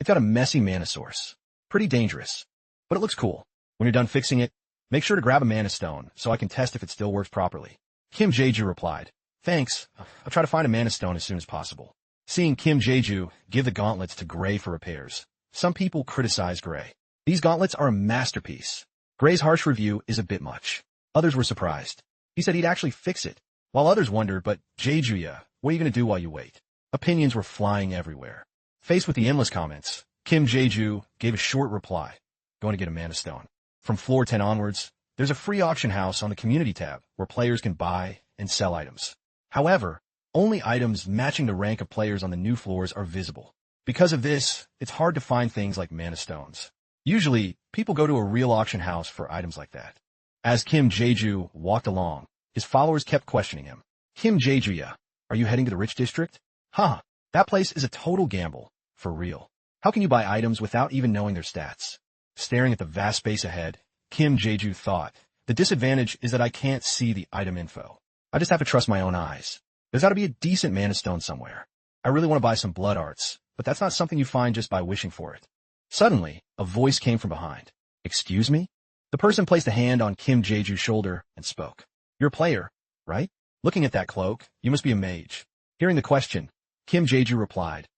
It's got a messy mana source. Pretty dangerous. But it looks cool. When you're done fixing it, make sure to grab a mana stone so I can test if it still works properly. Kim Jeju replied, thanks. I'll try to find a mana stone as soon as possible. Seeing Kim Jeju give the gauntlets to Gray for repairs, some people criticize Gray. These gauntlets are a masterpiece. Gray's harsh review is a bit much. Others were surprised. He said he'd actually fix it, while others wondered, but Jeju, what are you going to do while you wait? Opinions were flying everywhere. Faced with the endless comments, Kim Jeju gave a short reply, going to get a mana stone. From floor 10 onwards, there's a free auction house on the community tab where players can buy and sell items. However, only items matching the rank of players on the new floors are visible. Because of this, it's hard to find things like mana stones. Usually, people go to a real auction house for items like that. As Kim Jeju walked along, his followers kept questioning him. Kim Jeju, are you heading to the rich district? That place is a total gamble. For real. How can you buy items without even knowing their stats? Staring at the vast space ahead, Kim Jeju thought, the disadvantage is that I can't see the item info. I just have to trust my own eyes. There's got to be a decent mana stone somewhere. I really want to buy some blood arts, but that's not something you find just by wishing for it. Suddenly, a voice came from behind. Excuse me? The person placed a hand on Kim Jeju's shoulder and spoke. You're a player, right? Looking at that cloak, you must be a mage. Hearing the question, Kim Jeju replied,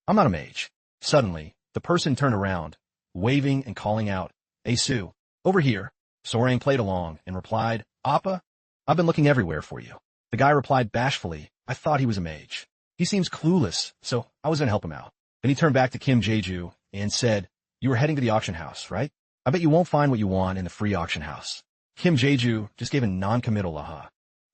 I'm not a mage. Suddenly, the person turned around, waving and calling out, Asu, over here. Sorang played along and replied, Appa? I've been looking everywhere for you. The guy replied bashfully, I thought he was a mage. He seems clueless, so I was going to help him out. Then he turned back to Kim Jeju and said, you were heading to the auction house, right? I bet you won't find what you want in the free auction house. Kim Jeju just gave a non-committal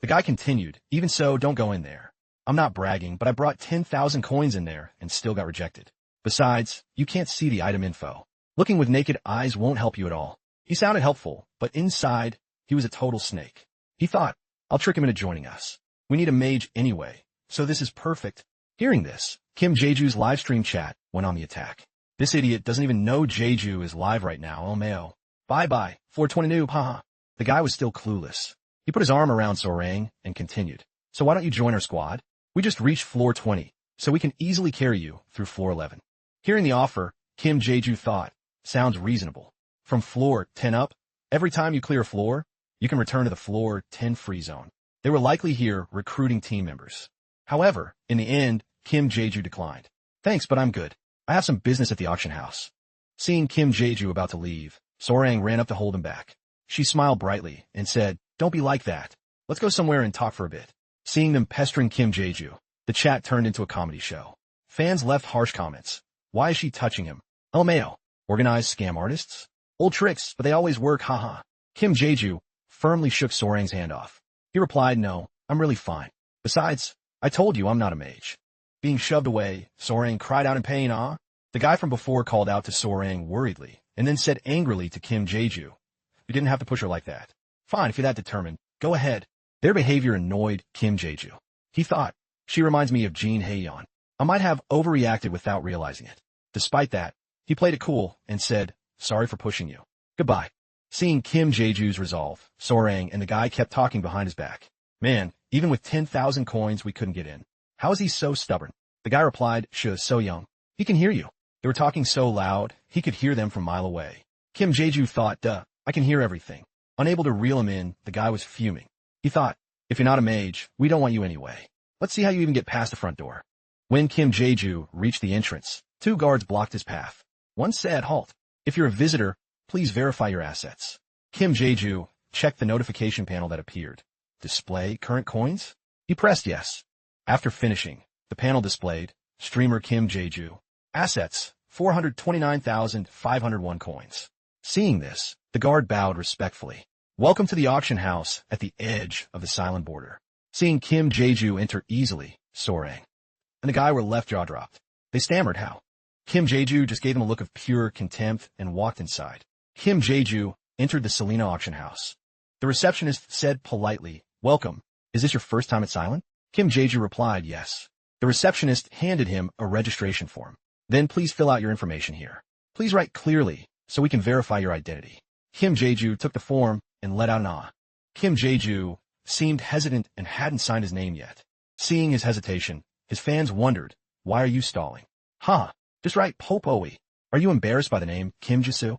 The guy continued, even so, don't go in there. I'm not bragging, but I brought 10,000 coins in there and still got rejected. Besides, you can't see the item info. Looking with naked eyes won't help you at all. He sounded helpful, but inside, he was a total snake. He thought, I'll trick him into joining us. We need a mage anyway, so this is perfect. Hearing this, Kim Jae-ju's livestream chat went on the attack. This idiot doesn't even know Jae-ju is live right now, oh mayo. Bye-bye, 420 noob, haha. The guy was still clueless. He put his arm around Sorang and continued. So why don't you join our squad? We just reached floor 20, so we can easily carry you through floor 11. Hearing the offer, Kim Jae-ju thought, sounds reasonable. From floor 10 up, every time you clear a floor, you can return to the floor 10 free zone. They were likely here recruiting team members. However, in the end, Kim Jae-ju declined. Thanks, but I'm good. I have some business at the auction house. Seeing Kim Jae-ju about to leave, Sorang ran up to hold him back. She smiled brightly and said, don't be like that. Let's go somewhere and talk for a bit. Seeing them pestering Kim Jae-ju, the chat turned into a comedy show. Fans left harsh comments. Why is she touching him? LMAO. Organized scam artists? Old tricks, but they always work, haha. Kim Jae-ju firmly shook Sorang's hand off. He replied, no, I'm really fine. Besides, I told you I'm not a mage. Being shoved away, Sorang cried out in pain, ah? The guy from before called out to Sorang worriedly, and then said angrily to Kim Jae-ju, you didn't have to push her like that. Fine, if you're that determined, go ahead. Their behavior annoyed Kim Jae-ju. He thought, she reminds me of Jin Haeyeon. I might have overreacted without realizing it. Despite that, he played it cool and said, sorry for pushing you. Goodbye. Seeing Kim Jae-ju's resolve, Sorang and the guy kept talking behind his back. Man, even with 10,000 coins we couldn't get in. How is he so stubborn? The guy replied, Shu, so young. He can hear you. They were talking so loud, he could hear them from a mile away. Kim Jae-ju thought, duh, I can hear everything. Unable to reel him in, the guy was fuming. He thought, if you're not a mage, we don't want you anyway. Let's see how you even get past the front door. When Kim Jae-ju reached the entrance, 2 guards blocked his path. One said, halt. If you're a visitor, please verify your assets. Kim Jae-ju checked the notification panel that appeared. Display current coins? He pressed yes. After finishing, the panel displayed, streamer Kim Jae-ju. Assets, 429,501 coins. Seeing this, the guard bowed respectfully. Welcome to the auction house at the edge of the silent border. Seeing Kim Jae-ju enter easily, Sorang and the guy were left jaw dropped. They stammered how. Kim Jae-ju just gave him a look of pure contempt and walked inside. Kim Jae-ju entered the Selena auction house. The receptionist said politely, welcome. Is this your first time at Silent? Kim Jae-ju replied, yes. The receptionist handed him a registration form. Then please fill out your information here. Please write clearly so we can verify your identity. Kim Jae-ju took the form and let out an ah. Kim Jae-ju seemed hesitant and hadn't signed his name yet. Seeing his hesitation, his fans wondered, why are you stalling? Huh, just write Popoe. Are you embarrassed by the name Kim Jisoo?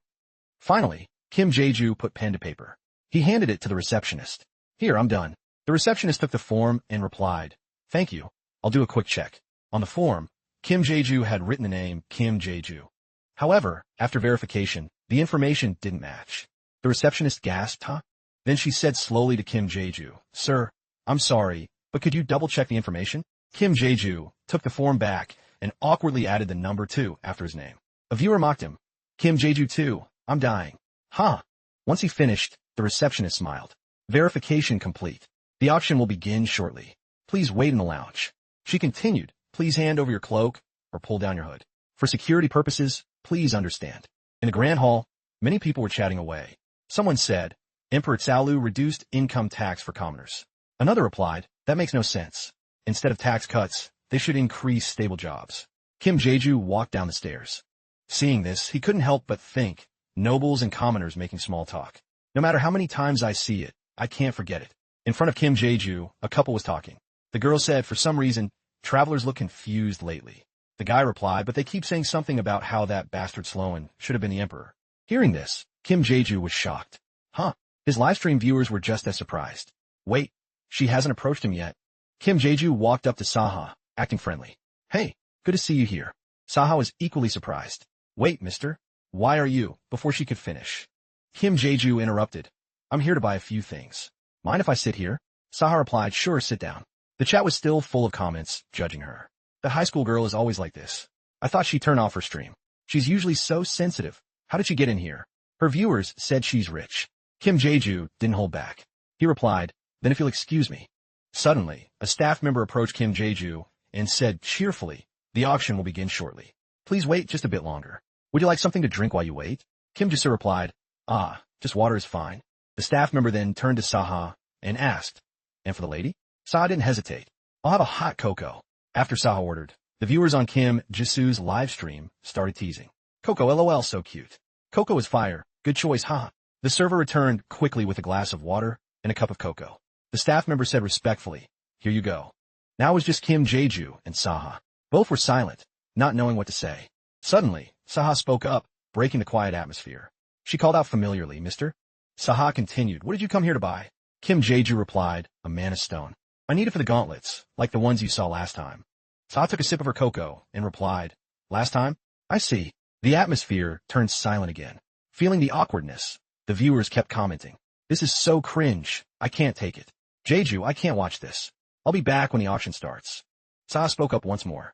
Finally, Kim Jae-ju put pen to paper. He handed it to the receptionist. Here, I'm done. The receptionist took the form and replied, thank you. I'll do a quick check. On the form, Kim Jae-ju had written the name Kim Jae-ju. However, after verification, the information didn't match. The receptionist gasped, huh? Then she said slowly to Kim Jae-ju, sir, I'm sorry, but could you double-check the information? Kim Jae-ju took the form back and awkwardly added the number 2 after his name. A viewer mocked him. Kim Jae-ju 2, I'm dying. Huh? Once he finished, the receptionist smiled. Verification complete. The auction will begin shortly. Please wait in the lounge. She continued, please hand over your cloak or pull down your hood. For security purposes, please understand. In the grand hall, many people were chatting away. Someone said, Emperor Tsaolu reduced income tax for commoners. Another replied, that makes no sense. Instead of tax cuts, they should increase stable jobs. Kim Jae-ju walked down the stairs. Seeing this, he couldn't help but think, nobles and commoners making small talk. No matter how many times I see it, I can't forget it. In front of Kim Jae-ju, a couple was talking. The girl said, for some reason, travelers look confused lately. The guy replied, but they keep saying something about how that bastard Sloan should have been the emperor. Hearing this, Kim Jae-ju was shocked. Huh? His livestream viewers were just as surprised. Wait, she hasn't approached him yet. Kim Jae-ju walked up to Saha, acting friendly. Hey, good to see you here. Saha was equally surprised. Wait, mister. Why are you? Before she could finish, Kim Jae-ju interrupted. I'm here to buy a few things. Mind if I sit here? Saha replied, sure, sit down. The chat was still full of comments, judging her. The high school girl is always like this. I thought she'd turn off her stream. She's usually so sensitive. How did she get in here? Her viewers said she's rich. Kim Jae-ju didn't hold back. He replied, then if you'll excuse me. Suddenly, a staff member approached Kim Jae-ju and said cheerfully, the auction will begin shortly. Please wait just a bit longer. Would you like something to drink while you wait? Kim Jisoo replied, ah, just water is fine. The staff member then turned to Saha and asked, and for the lady? Saha didn't hesitate. I'll have a hot cocoa. After Saha ordered, the viewers on Kim Jisoo's live stream started teasing. Cocoa lol so cute. Cocoa is fire. Good choice, haha. The server returned quickly with a glass of water and a cup of cocoa. The staff member said respectfully, here you go. Now it was just Kim Jae-ju and Saha. Both were silent, not knowing what to say. Suddenly, Saha spoke up, breaking the quiet atmosphere. She called out familiarly, Mister. Saha continued, what did you come here to buy? Kim Jae-ju replied, a man of stone. I need it for the gauntlets, like the ones you saw last time. Saha took a sip of her cocoa and replied, last time? I see. The atmosphere turned silent again. Feeling the awkwardness, the viewers kept commenting. This is so cringe. I can't take it. Jae-ju, I can't watch this. I'll be back when the auction starts. Saha spoke up once more.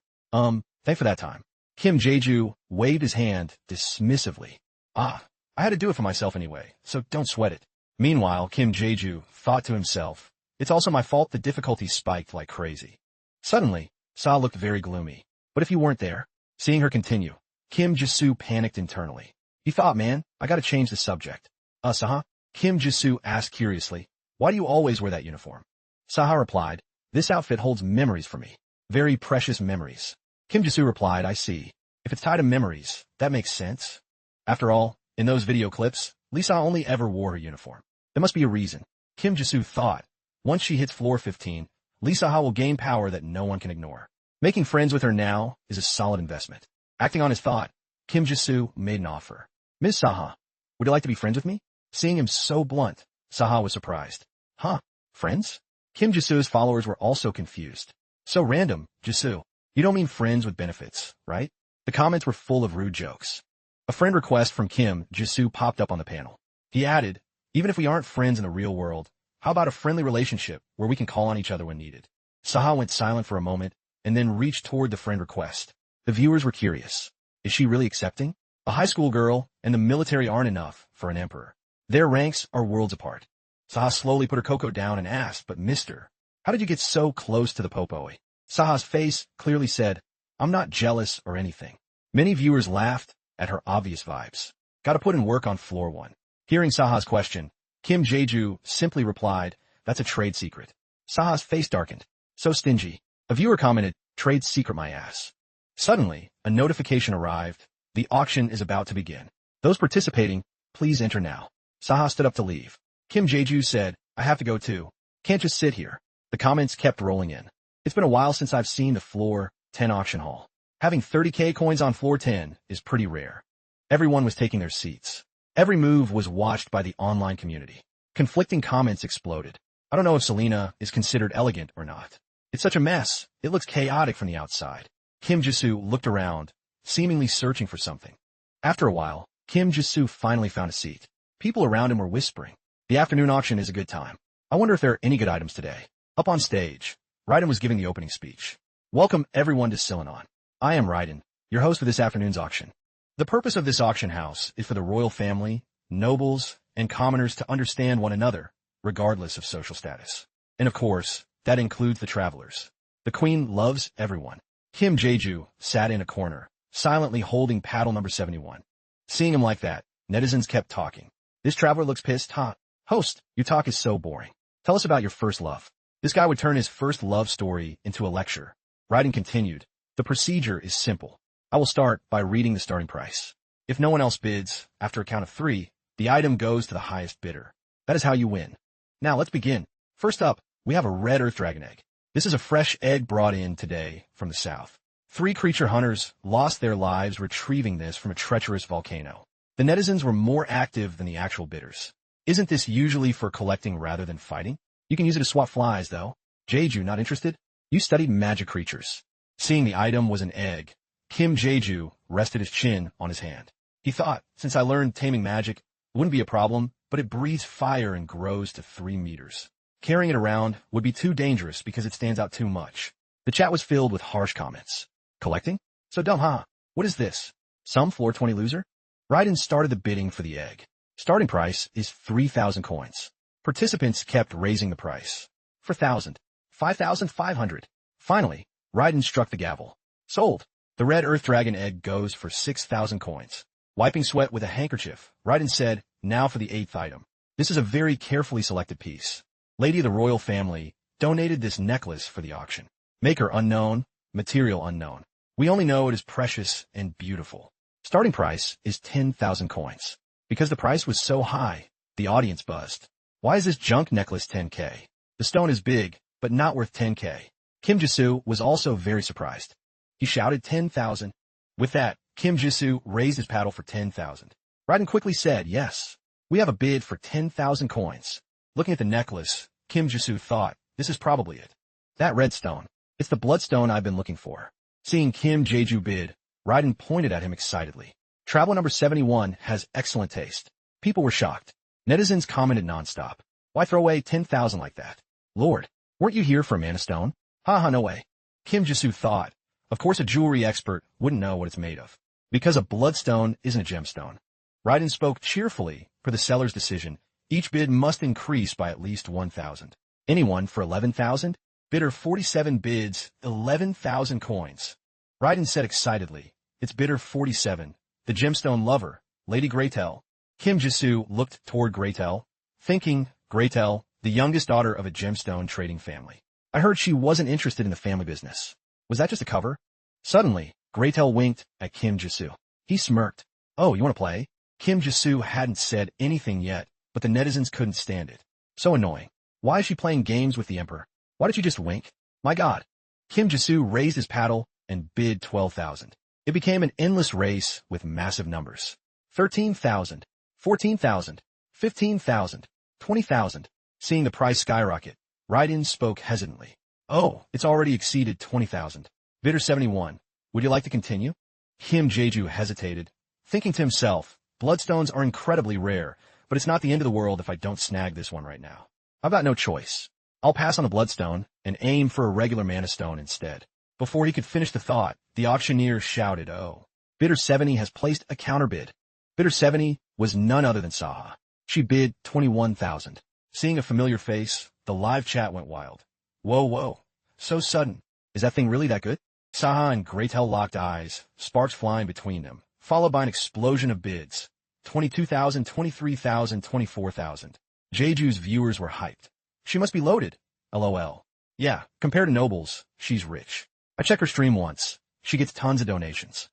Thanks for that time. Kim Jae-ju waved his hand dismissively. Ah, I had to do it for myself anyway, so don't sweat it. Meanwhile, Kim Jae-ju thought to himself, it's also my fault the difficulty spiked like crazy. Suddenly, Saha looked very gloomy. But if you weren't there? Seeing her continue, Kim Jisoo panicked internally. He thought, man, I gotta change the subject. Saha? Kim Jisoo asked curiously, why do you always wear that uniform? Saha replied, this outfit holds memories for me. Very precious memories. Kim Jisoo replied, I see. If it's tied to memories, that makes sense. After all, in those video clips, Lisa only ever wore her uniform. There must be a reason. Kim Jisoo thought. Once she hits floor 15, Lisa will gain power that no one can ignore. Making friends with her now is a solid investment. Acting on his thought, Kim Jisoo made an offer. Ms. Saha, would you like to be friends with me? Seeing him so blunt, Saha was surprised. Huh? Friends? Kim Jisoo's followers were also confused. So random, Jisoo. You don't mean friends with benefits, right? The comments were full of rude jokes. A friend request from Kim Jisoo popped up on the panel. He added, even if we aren't friends in the real world, how about a friendly relationship where we can call on each other when needed? Saha went silent for a moment and then reached toward the friend request. The viewers were curious. Is she really accepting? A high school girl and the military aren't enough for an emperor. Their ranks are worlds apart. Saha slowly put her cocoa down and asked, but mister, how did you get so close to the popoi? Saha's face clearly said, I'm not jealous or anything. Many viewers laughed at her obvious vibes. Gotta put in work on floor 1. Hearing Saha's question, Kim Jae-ju simply replied, that's a trade secret. Saha's face darkened. So stingy. A viewer commented, trade secret my ass. Suddenly, a notification arrived. The auction is about to begin. Those participating, please enter now. Saha stood up to leave. Kim Jae-ju said, I have to go too. Can't just sit here. The comments kept rolling in. It's been a while since I've seen the floor 10 auction hall. Having 30k coins on floor 10 is pretty rare. Everyone was taking their seats. Every move was watched by the online community. Conflicting comments exploded. I don't know if Selena is considered elegant or not. It's such a mess. It looks chaotic from the outside. Kim Jisoo looked around, seemingly searching for something. After a while, Kim Jisoo finally found a seat. People around him were whispering. The afternoon auction is a good time. I wonder if there are any good items today. Up on stage, Raiden was giving the opening speech. Welcome everyone to Silenon. I am Raiden, your host for this afternoon's auction. The purpose of this auction house is for the royal family, nobles, and commoners to understand one another, regardless of social status. And of course, that includes the travelers. The queen loves everyone. Kim Jae-ju sat in a corner, silently holding paddle number 71. Seeing him like that, netizens kept talking. This traveler looks pissed, huh? Host, your talk is so boring. Tell us about your first love. This guy would turn his first love story into a lecture. Raiden continued. The procedure is simple. I will start by reading the starting price. If no one else bids, after a count of 3, the item goes to the highest bidder. That is how you win. Now let's begin. First up, we have a red earth dragon egg. This is a fresh egg brought in today from the south. 3 creature hunters lost their lives retrieving this from a treacherous volcano. The netizens were more active than the actual bidders. Isn't this usually for collecting rather than fighting? You can use it to swap flies, though. Jae-ju, not interested? You studied magic creatures. Seeing the item was an egg, Kim Jae-ju rested his chin on his hand. He thought, since I learned taming magic, it wouldn't be a problem, but it breathes fire and grows to 3 meters. Carrying it around would be too dangerous because it stands out too much. The chat was filled with harsh comments. Collecting? So dumb, huh? What is this? Some floor 20 loser? Raiden started the bidding for the egg. Starting price is 3,000 coins. Participants kept raising the price. 4,000. 5,500. Finally, Raiden struck the gavel. Sold. The red earth dragon egg goes for 6,000 coins. Wiping sweat with a handkerchief, Raiden said, now for the 8th item. This is a very carefully selected piece. Lady of the royal family donated this necklace for the auction. Maker unknown, material unknown. We only know it is precious and beautiful. Starting price is 10,000 coins. Because the price was so high, the audience buzzed. Why is this junk necklace 10k? The stone is big, but not worth 10k. Kim Jisoo was also very surprised. He shouted 10,000. With that, Kim Jisoo raised his paddle for 10,000. Raiden quickly said, yes, we have a bid for 10,000 coins. Looking at the necklace, Kim Jisoo thought, this is probably it. That red stone. It's the bloodstone I've been looking for. Seeing Kim Jeju bid, Raiden pointed at him excitedly. Traveler number 71 has excellent taste. People were shocked. Netizens commented nonstop. Why throw away 10,000 like that? Lord, weren't you here for a mana stone? Haha, no way. Kim Jisoo thought. Of course a jewelry expert wouldn't know what it's made of. Because a bloodstone isn't a gemstone. Raiden spoke cheerfully for the seller's decision. Each bid must increase by at least 1,000. Anyone for 11,000? Bidder 47 bids 11,000 coins. Raiden said excitedly, it's bidder 47, the gemstone lover, Lady Greytail. Kim Jisoo looked toward Greytail, thinking, Greytail, the youngest daughter of a gemstone trading family. I heard she wasn't interested in the family business. Was that just a cover? Suddenly, Greytail winked at Kim Jisoo. He smirked. Oh, you want to play? Kim Jisoo hadn't said anything yet, but the netizens couldn't stand it. So annoying. Why is she playing games with the Emperor? Why did you just wink? My God. Kim Jisoo raised his paddle and bid 12,000. It became an endless race with massive numbers. 13,000, 14,000, 15,000, 20,000. Seeing the price skyrocket, Raiden spoke hesitantly. Oh, it's already exceeded 20,000. Bidder 71. Would you like to continue? Kim Jeju hesitated, thinking to himself, bloodstones are incredibly rare, but it's not the end of the world if I don't snag this one right now. I've got no choice. I'll pass on the bloodstone and aim for a regular mana stone instead. Before he could finish the thought, the auctioneer shouted, oh. Bidder 70 has placed a counterbid. Bidder 70 was none other than Saha. She bid 21,000. Seeing a familiar face, the live chat went wild. Whoa, whoa. So sudden. Is that thing really that good? Saha and Greytail locked eyes, sparks flying between them, followed by an explosion of bids. 22,000, 23,000, 24,000. Jeju's viewers were hyped. She must be loaded. LOL. Yeah, compared to nobles, she's rich. I check her stream once. She gets tons of donations.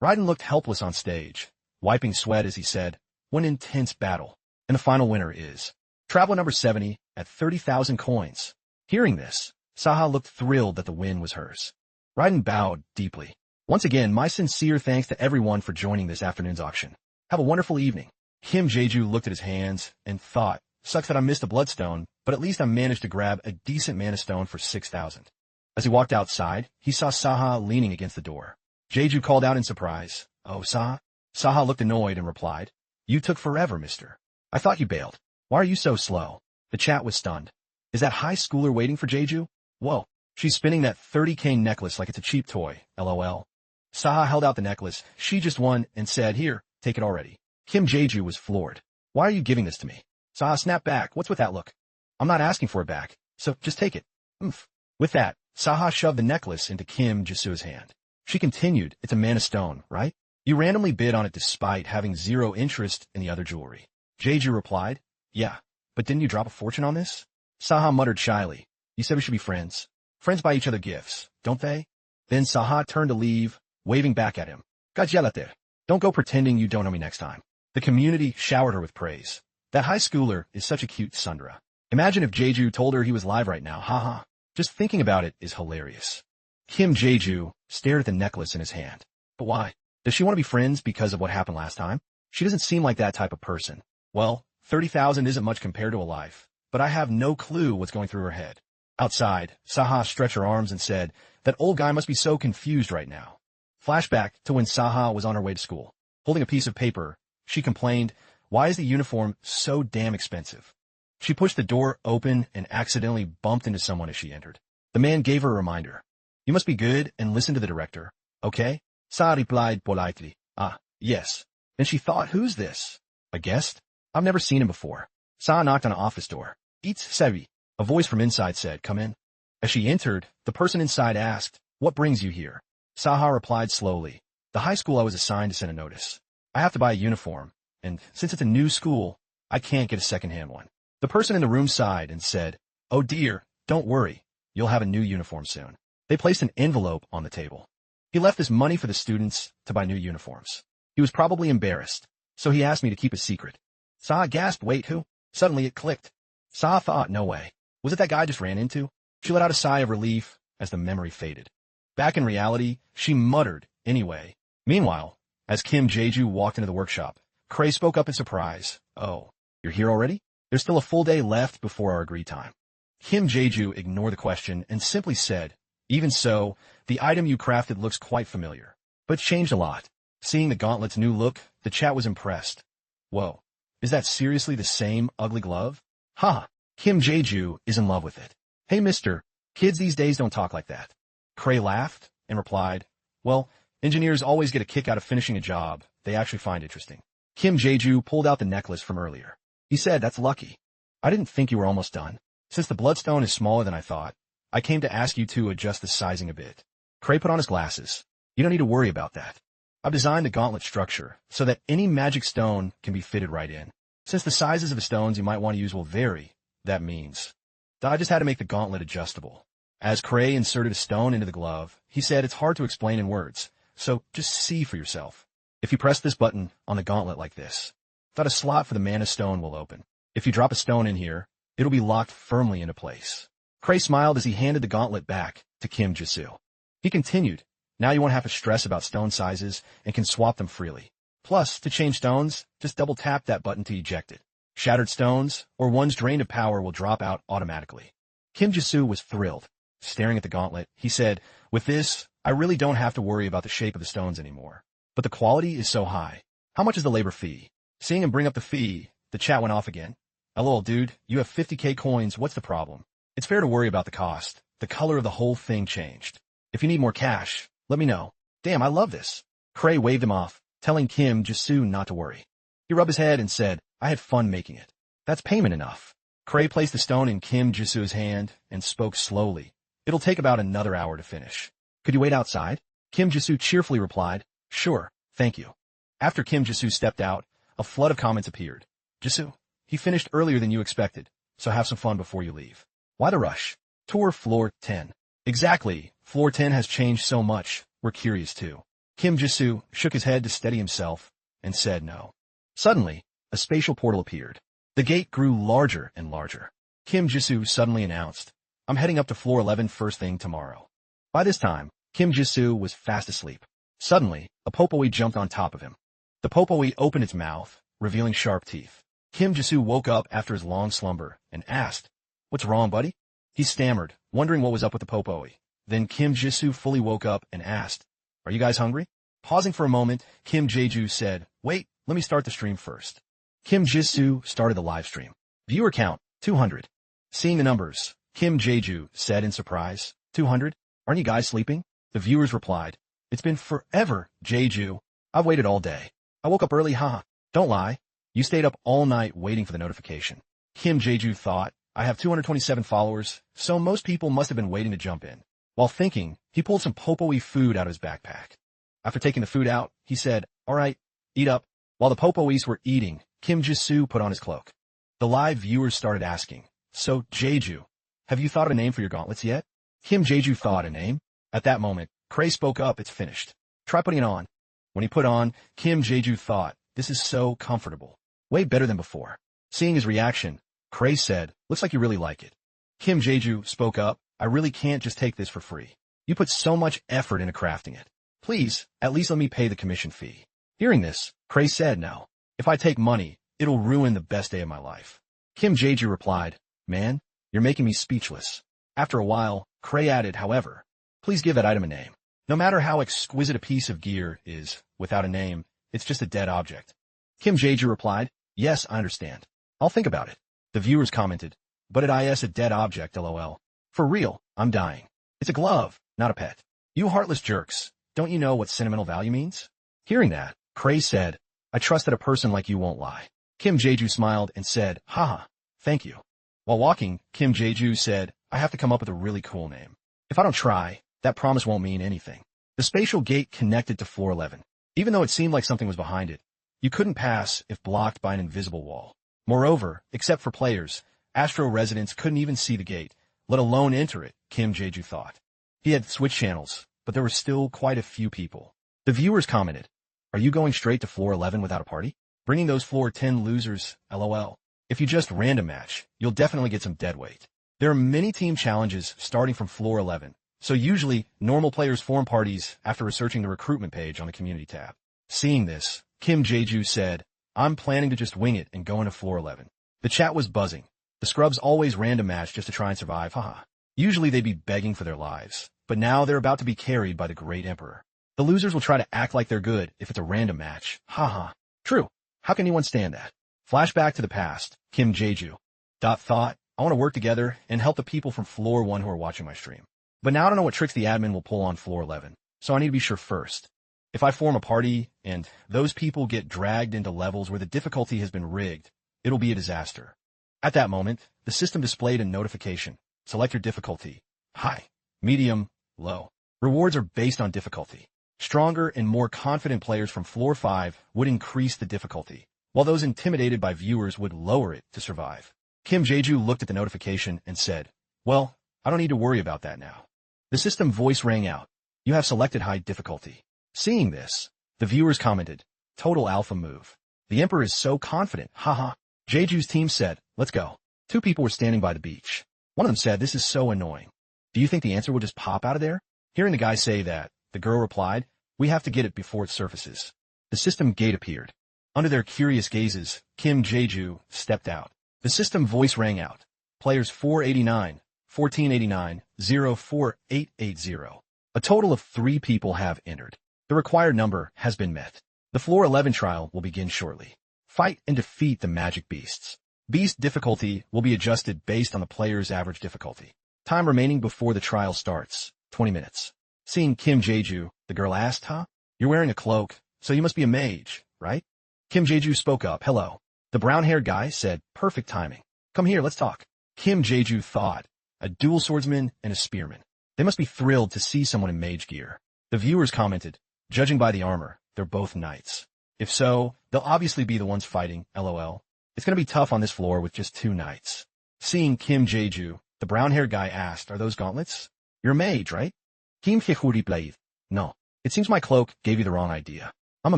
Raiden looked helpless on stage, wiping sweat as he said, what an intense battle. And the final winner is Traveler number 70 at 30,000 coins. Hearing this, Saha looked thrilled that the win was hers. Raiden bowed deeply. Once again, my sincere thanks to everyone for joining this afternoon's auction. Have a wonderful evening. Kim Jeju looked at his hands and thought, sucks that I missed a bloodstone, but at least I managed to grab a decent mana stone for 6,000. As he walked outside, he saw Saha leaning against the door. Jeju called out in surprise, oh, Saha? Saha looked annoyed and replied, you took forever, mister. I thought you bailed. Why are you so slow? The chat was stunned. Is that high schooler waiting for Jeju? Whoa, she's spinning that 30k necklace like it's a cheap toy, LOL. Saha held out the necklace she just won and said, here, take it already. Kim Jeju was floored. Why are you giving this to me? Saha snapped back, what's with that look? I'm not asking for it back, so just take it. Oomph. With that, Saha shoved the necklace into Kim Jisoo's hand. She continued, it's a mana stone, right? You randomly bid on it despite having zero interest in the other jewelry. Jeju replied, yeah, but didn't you drop a fortune on this? Saha muttered shyly, you said we should be friends. Friends buy each other gifts, don't they? Then Saha turned to leave, waving back at him. Gajelate. Don't go pretending you don't know me next time. The community showered her with praise. That high schooler is such a cute Sundra. Imagine if Jeju told her he was live right now, haha. Just thinking about it is hilarious. Kim Jeju stared at the necklace in his hand. But why? Does she want to be friends because of what happened last time? She doesn't seem like that type of person. Well, 30,000 isn't much compared to a life, but I have no clue what's going through her head. Outside, Saha stretched her arms and said, that old guy must be so confused right now. Flashback to when Saha was on her way to school. Holding a piece of paper, she complained, why is the uniform so damn expensive? She pushed the door open and accidentally bumped into someone as she entered. The man gave her a reminder. You must be good and listen to the director, okay? Saha replied politely, ah, yes. Then she thought, who's this? A guest? I've never seen him before. Saha knocked on an office door. It's Sebi. A voice from inside said, come in. As she entered, the person inside asked, what brings you here? Saha replied slowly. The high school I was assigned to send a notice. I have to buy a uniform, and since it's a new school, I can't get a second-hand one. The person in the room sighed and said, "Oh dear, don't worry. You'll have a new uniform soon." They placed an envelope on the table. He left this money for the students to buy new uniforms. He was probably embarrassed, so he asked me to keep a secret. Saha gasped, "Wait, who?" Suddenly it clicked. Saha thought, no way. Was it that guy I just ran into? She let out a sigh of relief as the memory faded. Back in reality, she muttered, "Anyway." Meanwhile, as Kim Jae-ju walked into the workshop, Cray spoke up in surprise. "Oh, you're here already? There's still a full day left before our agreed time." Kim Jae-ju ignored the question and simply said, "Even so, the item you crafted looks quite familiar, but it's changed a lot." Seeing the gauntlet's new look, the chat was impressed. "Whoa, is that seriously the same ugly glove?" "Ha, Kim Jae-ju is in love with it." "Hey mister, kids these days don't talk like that." Cray laughed and replied, "Well, engineers always get a kick out of finishing a job they actually find interesting." Kim Jae-ju pulled out the necklace from earlier. He said, "That's lucky. I didn't think you were almost done. Since the bloodstone is smaller than I thought, I came to ask you to adjust the sizing a bit." Cray put on his glasses. "You don't need to worry about that. I've designed the gauntlet structure so that any magic stone can be fitted right in. Since the sizes of the stones you might want to use will vary, that means that I just had to make the gauntlet adjustable." As Cray inserted a stone into the glove, he said, "It's hard to explain in words, so just see for yourself. If you press this button on the gauntlet like this, that a slot for the mana stone will open. If you drop a stone in here, it'll be locked firmly into place." Cray smiled as he handed the gauntlet back to Kim Jae-soo. He continued, "Now you won't have to stress about stone sizes and can swap them freely. Plus, to change stones, just double tap that button to eject it. Shattered stones, or ones drained of power, will drop out automatically." Kim Jae-soo was thrilled. Staring at the gauntlet, he said, "With this, I really don't have to worry about the shape of the stones anymore. But the quality is so high. How much is the labor fee?" Seeing him bring up the fee, the chat went off again. "LOL, dude, you have 50k coins, what's the problem? It's fair to worry about the cost. The color of the whole thing changed. If you need more cash, let me know." "Damn, I love this." Cray waved him off, telling Kim Jae-soo not to worry. He rubbed his head and said, "I had fun making it. That's payment enough." Cray placed the stone in Kim Jae-soo's hand and spoke slowly. "It'll take about another hour to finish. Could you wait outside?" Kim Jae-soo cheerfully replied, "Sure, thank you." After Kim Jae-soo stepped out, a flood of comments appeared. "Jae-soo, he finished earlier than you expected, so have some fun before you leave. Why the rush? Tour floor 10. Exactly, floor 10 has changed so much, we're curious too." Kim Jae-soo shook his head to steady himself and said no. Suddenly, a spatial portal appeared. The gate grew larger and larger. Kim Jae-soo suddenly announced, "I'm heading up to floor 11 first thing tomorrow." By this time, Kim Jae-soo was fast asleep. Suddenly, a popoi jumped on top of him. The popoi opened its mouth, revealing sharp teeth. Kim Jae-soo woke up after his long slumber and asked, "What's wrong, buddy?" He stammered, wondering what was up with the popoi. Then Kim Jae-soo fully woke up and asked, "Are you guys hungry?" Pausing for a moment, Kim Jae-ju said, "Wait, let me start the stream first." Kim Jae-soo started the live stream. Viewer count, 200. Seeing the numbers, Kim Jae-ju said in surprise, 200? Aren't you guys sleeping? The viewers replied, "It's been forever, Jae-ju. I've waited all day. I woke up early, haha." "Don't lie. You stayed up all night waiting for the notification." Kim Jae-ju thought, "I have 227 followers, so most people must have been waiting to jump in." While thinking, he pulled some popoi food out of his backpack. After taking the food out, he said, "All right, eat up." While the popois were eating, Kim Jae-soo put on his cloak. The live viewers started asking, "So, Jae-ju, have you thought of a name for your gauntlets yet?" Kim Jae-ju thought a name. At that moment, Cray spoke up, "It's finished. Try putting it on." When he put on, Kim Jae-ju thought, "This is so comfortable. Way better than before." Seeing his reaction, Cray said, "Looks like you really like it." Kim Jae-ju spoke up, "I really can't just take this for free. You put so much effort into crafting it. Please, at least let me pay the commission fee." Hearing this, Cray said, "No. If I take money, it'll ruin the best day of my life." Kim Jae-ju replied, "Man, you're making me speechless." After a while, Cray added, "However, please give that item a name. No matter how exquisite a piece of gear is, without a name, it's just a dead object." Kim Jae-ju replied, "Yes, I understand. I'll think about it." The viewers commented, "But it is a dead object, lol. For real, I'm dying. It's a glove, not a pet. You heartless jerks, don't you know what sentimental value means?" Hearing that, Cray said, "I trust that a person like you won't lie." Kim Jae-ju smiled and said, "Haha, thank you." While walking, Kim Jae-ju said, "I have to come up with a really cool name. If I don't try, that promise won't mean anything." The spatial gate connected to floor 11. Even though it seemed like something was behind it, you couldn't pass if blocked by an invisible wall. Moreover, except for players, Astro residents couldn't even see the gate, let alone enter it, Kim Jae-ju thought. He had switched channels, but there were still quite a few people. The viewers commented, "Are you going straight to floor 11 without a party? Bringing those floor 10 losers, lol. If you just random match, you'll definitely get some deadweight." There are many team challenges starting from floor 11, so usually normal players form parties after researching the recruitment page on the community tab. Seeing this, Kim Jae-ju said, "I'm planning to just wing it and go into floor 11. The chat was buzzing. The scrubs always random match just to try and survive, haha. Usually they'd be begging for their lives, but now they're about to be carried by the great emperor. The losers will try to act like they're good if it's a random match, haha. True. How can anyone stand that?" Flashback to the past, Kim Jae-ju. Thought, I want to work together and help the people from floor 1 who are watching my stream. But now I don't know what tricks the admin will pull on floor 11, so I need to be sure first. If I form a party and those people get dragged into levels where the difficulty has been rigged, it'll be a disaster. At that moment, the system displayed a notification. Select your difficulty. High, medium, low. Rewards are based on difficulty. Stronger and more confident players from floor 5 would increase the difficulty, while those intimidated by viewers would lower it to survive. Kim Jae-ju looked at the notification and said, "Well, I don't need to worry about that now." The system voice rang out. "You have selected high difficulty." Seeing this, the viewers commented, "Total alpha move. The Emperor is so confident, haha." Jae-ju's team said, "Let's go." 2 people were standing by the beach. One of them said, "This is so annoying. Do you think the answer will just pop out of there?" Hearing the guy say that, the girl replied, "We have to get it before it surfaces." The system gate appeared. Under their curious gazes, Kim Jae-ju stepped out. The system voice rang out. Players 489, 1489, 04880. A total of 3 people have entered. The required number has been met. The floor 11 trial will begin shortly. Fight and defeat the magic beasts. Beast difficulty will be adjusted based on the player's average difficulty. Time remaining before the trial starts, 20 minutes. Seeing Kim Jae-ju, the girl asked, "Huh? You're wearing a cloak, so you must be a mage, right?" Kim Jae-ju spoke up, "Hello." The brown-haired guy said, "Perfect timing. Come here, let's talk." Kim Jae-ju thought, a dual swordsman and a spearman. They must be thrilled to see someone in mage gear. The viewers commented, "Judging by the armor, they're both knights. If so, they'll obviously be the ones fighting, lol. It's going to be tough on this floor with just 2 knights." Seeing Kim Jae-ju, the brown-haired guy asked, "Are those gauntlets? You're a mage, right?" Kim Jae-ju replied, "No. It seems my cloak gave you the wrong idea. I'm a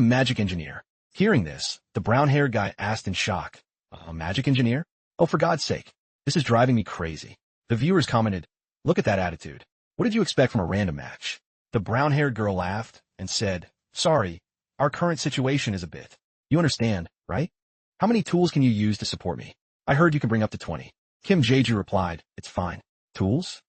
magic engineer." Hearing this, the brown-haired guy asked in shock, "A magic engineer? Oh, for God's sake. This is driving me crazy." The viewers commented, "Look at that attitude. What did you expect from a random match?" The brown-haired girl laughed and said, "Sorry, our current situation is a bit. You understand, right? How many tools can you use to support me? I heard you can bring up to 20. Kim Jae-ju replied, "It's fine." "Tools?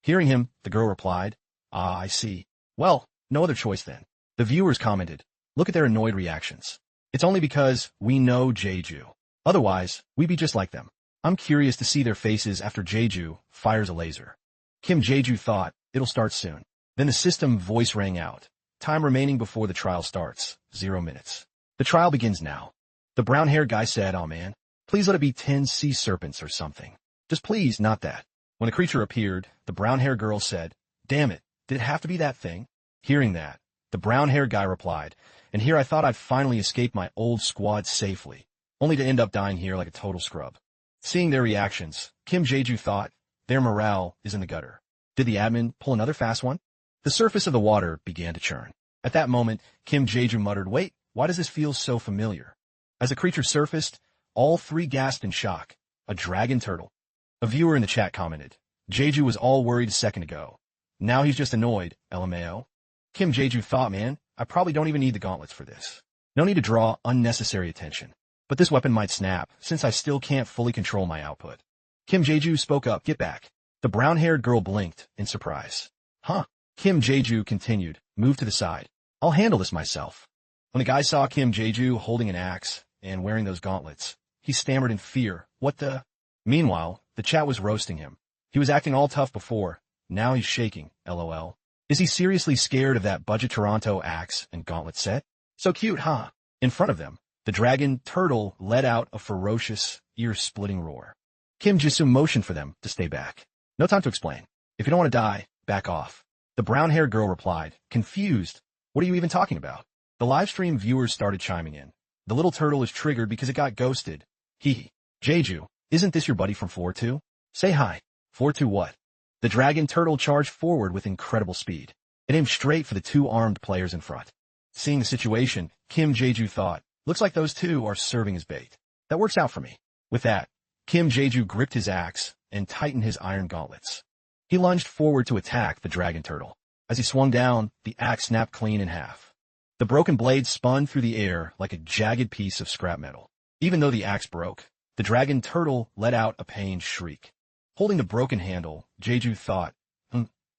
Hearing him, the girl replied, "Ah, I see. Well, no other choice then." The viewers commented, "Look at their annoyed reactions. It's only because we know Jae-ju. Otherwise, we'd be just like them." I'm curious to see their faces after Jae-ju fires a laser. Kim Jae-ju thought, it'll start soon. Then the system voice rang out. Time remaining before the trial starts, 0 minutes. The trial begins now. The brown-haired guy said, "Oh man, please let it be 10 sea serpents or something. Just please, not that." When a creature appeared, the brown-haired girl said, "Damn it, did it have to be that thing?" Hearing that, the brown-haired guy replied, "And here I thought I'd finally escape my old squad safely, only to end up dying here like a total scrub." Seeing their reactions, Kim Jae-ju thought, their morale is in the gutter. Did the admin pull another fast one? The surface of the water began to churn. At that moment, Kim Jae-ju muttered, "Wait, why does this feel so familiar?" As the creature surfaced, all 3 gasped in shock. A dragon turtle. A viewer in the chat commented, "Jae-ju was all worried a second ago. Now he's just annoyed, LMAO." Kim Jae-ju thought, man, I probably don't even need the gauntlets for this. No need to draw unnecessary attention. But this weapon might snap, since I still can't fully control my output. Kim Jae-ju spoke up, "Get back." The brown-haired girl blinked in surprise. "Huh?" Kim Jae-ju continued, "Move to the side. I'll handle this myself." When the guy saw Kim Jae-ju holding an axe and wearing those gauntlets, he stammered in fear, "What the?" Meanwhile, the chat was roasting him. He was acting all tough before. Now he's shaking, lol. Is he seriously scared of that budget Toronto axe and gauntlet set? So cute, huh? In front of them, the dragon turtle let out a ferocious, ear-splitting roar. Kim Jisoo motioned for them to stay back. No time to explain. If you don't want to die, back off. The brown-haired girl replied, confused. What are you even talking about? The livestream viewers started chiming in. The little turtle is triggered because it got ghosted. Hee. Jeju, isn't this your buddy from floor 2? Say hi. Floor 2 what? The dragon turtle charged forward with incredible speed. It aimed straight for the two armed players in front. Seeing the situation, Kim Jeju thought, looks like those two are serving as bait. That works out for me. With that, Kim Jeju gripped his axe and tightened his iron gauntlets. He lunged forward to attack the dragon turtle. As he swung down, the axe snapped clean in half. The broken blade spun through the air like a jagged piece of scrap metal. Even though the axe broke, the dragon turtle let out a pained shriek. Holding the broken handle, Jeju thought,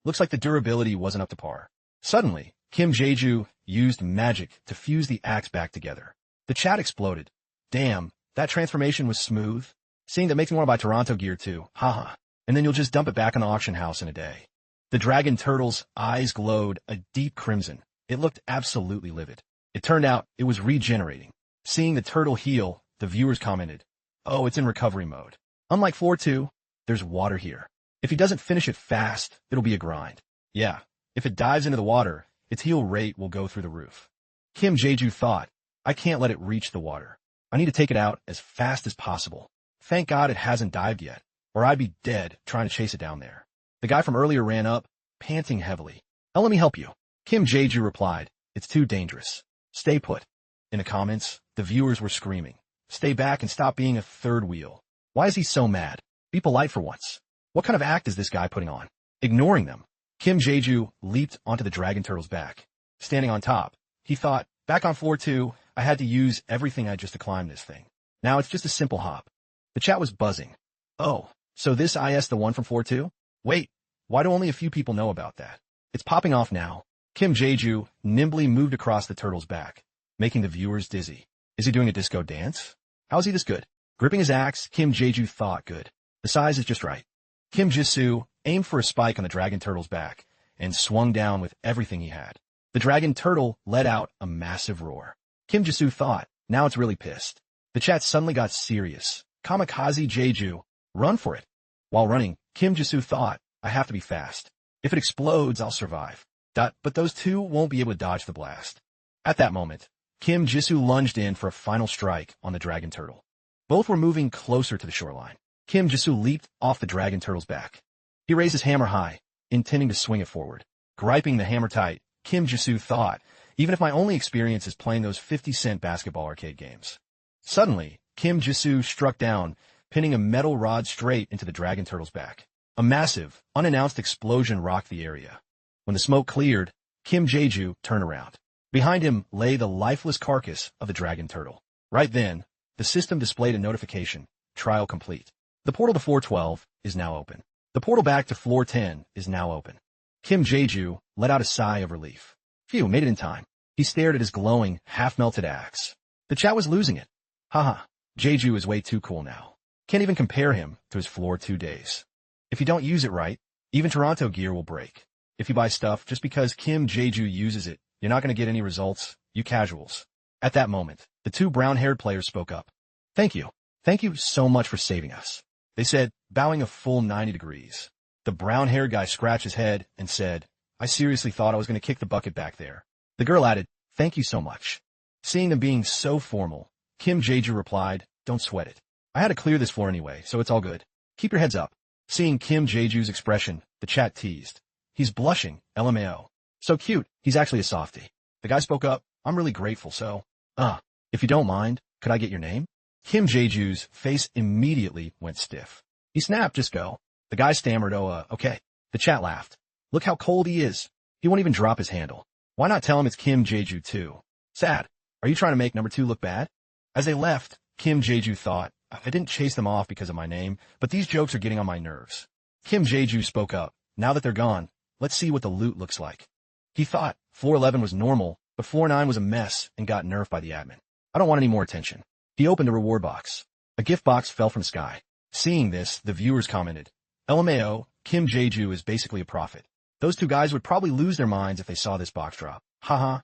looks like the durability wasn't up to par. Suddenly, Kim Jeju used magic to fuse the axe back together. The chat exploded. Damn, that transformation was smooth. Seeing that makes me want to buy Toronto gear too, haha. And then you'll just dump it back in the auction house in a day. The dragon turtle's eyes glowed a deep crimson. It looked absolutely livid. It turned out it was regenerating. Seeing the turtle heal, the viewers commented, oh, it's in recovery mode. Unlike floor 2, there's water here. If he doesn't finish it fast, it'll be a grind. Yeah, if it dives into the water, its heal rate will go through the roof. Kim Jeju thought, I can't let it reach the water. I need to take it out as fast as possible. Thank God it hasn't dived yet, or I'd be dead trying to chase it down there. The guy from earlier ran up, panting heavily. Let me help you. Kim Jeju replied, it's too dangerous. Stay put. In the comments, the viewers were screaming, stay back and stop being a third wheel. Why is he so mad? Be polite for once. What kind of act is this guy putting on? Ignoring them, Kim Jeju leaped onto the dragon turtle's back. Standing on top, he thought, back on floor 2, I had to use everything I just to climb this thing. Now it's just a simple hop. The chat was buzzing. Oh, so this is the one from floor 2? Wait, why do only a few people know about that? It's popping off now. Kim Jeju nimbly moved across the turtle's back, making the viewers dizzy. Is he doing a disco dance? How is he this good? Gripping his axe, Kim Jeju thought good. The size is just right. Kim Jisoo aimed for a spike on the dragon turtle's back and swung down with everything he had. The dragon turtle let out a massive roar. Kim Jisoo thought, now it's really pissed. The chat suddenly got serious. Kamikaze Jeju, run for it. While running, Kim Jisoo thought, I have to be fast. If it explodes, I'll survive. But those two won't be able to dodge the blast. At that moment, Kim Jisoo lunged in for a final strike on the dragon turtle. Both were moving closer to the shoreline. Kim Jisoo leaped off the dragon turtle's back. He raised his hammer high, intending to swing it forward. Griping the hammer tight, Kim Jisoo thought, even if my only experience is playing those 50-cent basketball arcade games. Suddenly, Kim Jisoo struck down, pinning a metal rod straight into the dragon turtle's back. A massive, unannounced explosion rocked the area. When the smoke cleared, Kim Jeju turned around. Behind him lay the lifeless carcass of the dragon turtle. Right then, the system displayed a notification, trial complete. The portal to floor 12 is now open. The portal back to floor 10 is now open. Kim Jeju let out a sigh of relief. Phew, made it in time. He stared at his glowing, half-melted axe. The chat was losing it. Haha, Jeju is way too cool now. Can't even compare him to his floor 2 days. If you don't use it right, even Toronto gear will break. If you buy stuff just because Kim Jeju uses it, you're not going to get any results, you casuals. At that moment, the two brown-haired players spoke up. Thank you. Thank you so much for saving us. They said, bowing a full 90 degrees. The brown-haired guy scratched his head and said, I seriously thought I was going to kick the bucket back there. The girl added, thank you so much. Seeing them being so formal, Kim Jeju replied, don't sweat it. I had to clear this floor anyway, so it's all good. Keep your heads up. Seeing Kim Jeju's expression, the chat teased. He's blushing, LMAO. So cute, he's actually a softie. The guy spoke up, I'm really grateful, so, if you don't mind, could I get your name? Kim Jeju's face immediately went stiff. He snapped, just go. The guy stammered, okay. The chat laughed. Look how cold he is. He won't even drop his handle. Why not tell him it's Kim Jeju too? Sad. Are you trying to make number 2 look bad? As they left, Kim Jeju thought, I didn't chase them off because of my name, but these jokes are getting on my nerves. Kim Jeju spoke up. Now that they're gone, let's see what the loot looks like. He thought floor 11 was normal, but floor 9 was a mess and got nerfed by the admin. I don't want any more attention. He opened a reward box. A gift box fell from the sky. Seeing this, the viewers commented, LMAO, Kim Jeju is basically a prophet. Those two guys would probably lose their minds if they saw this box drop. Haha.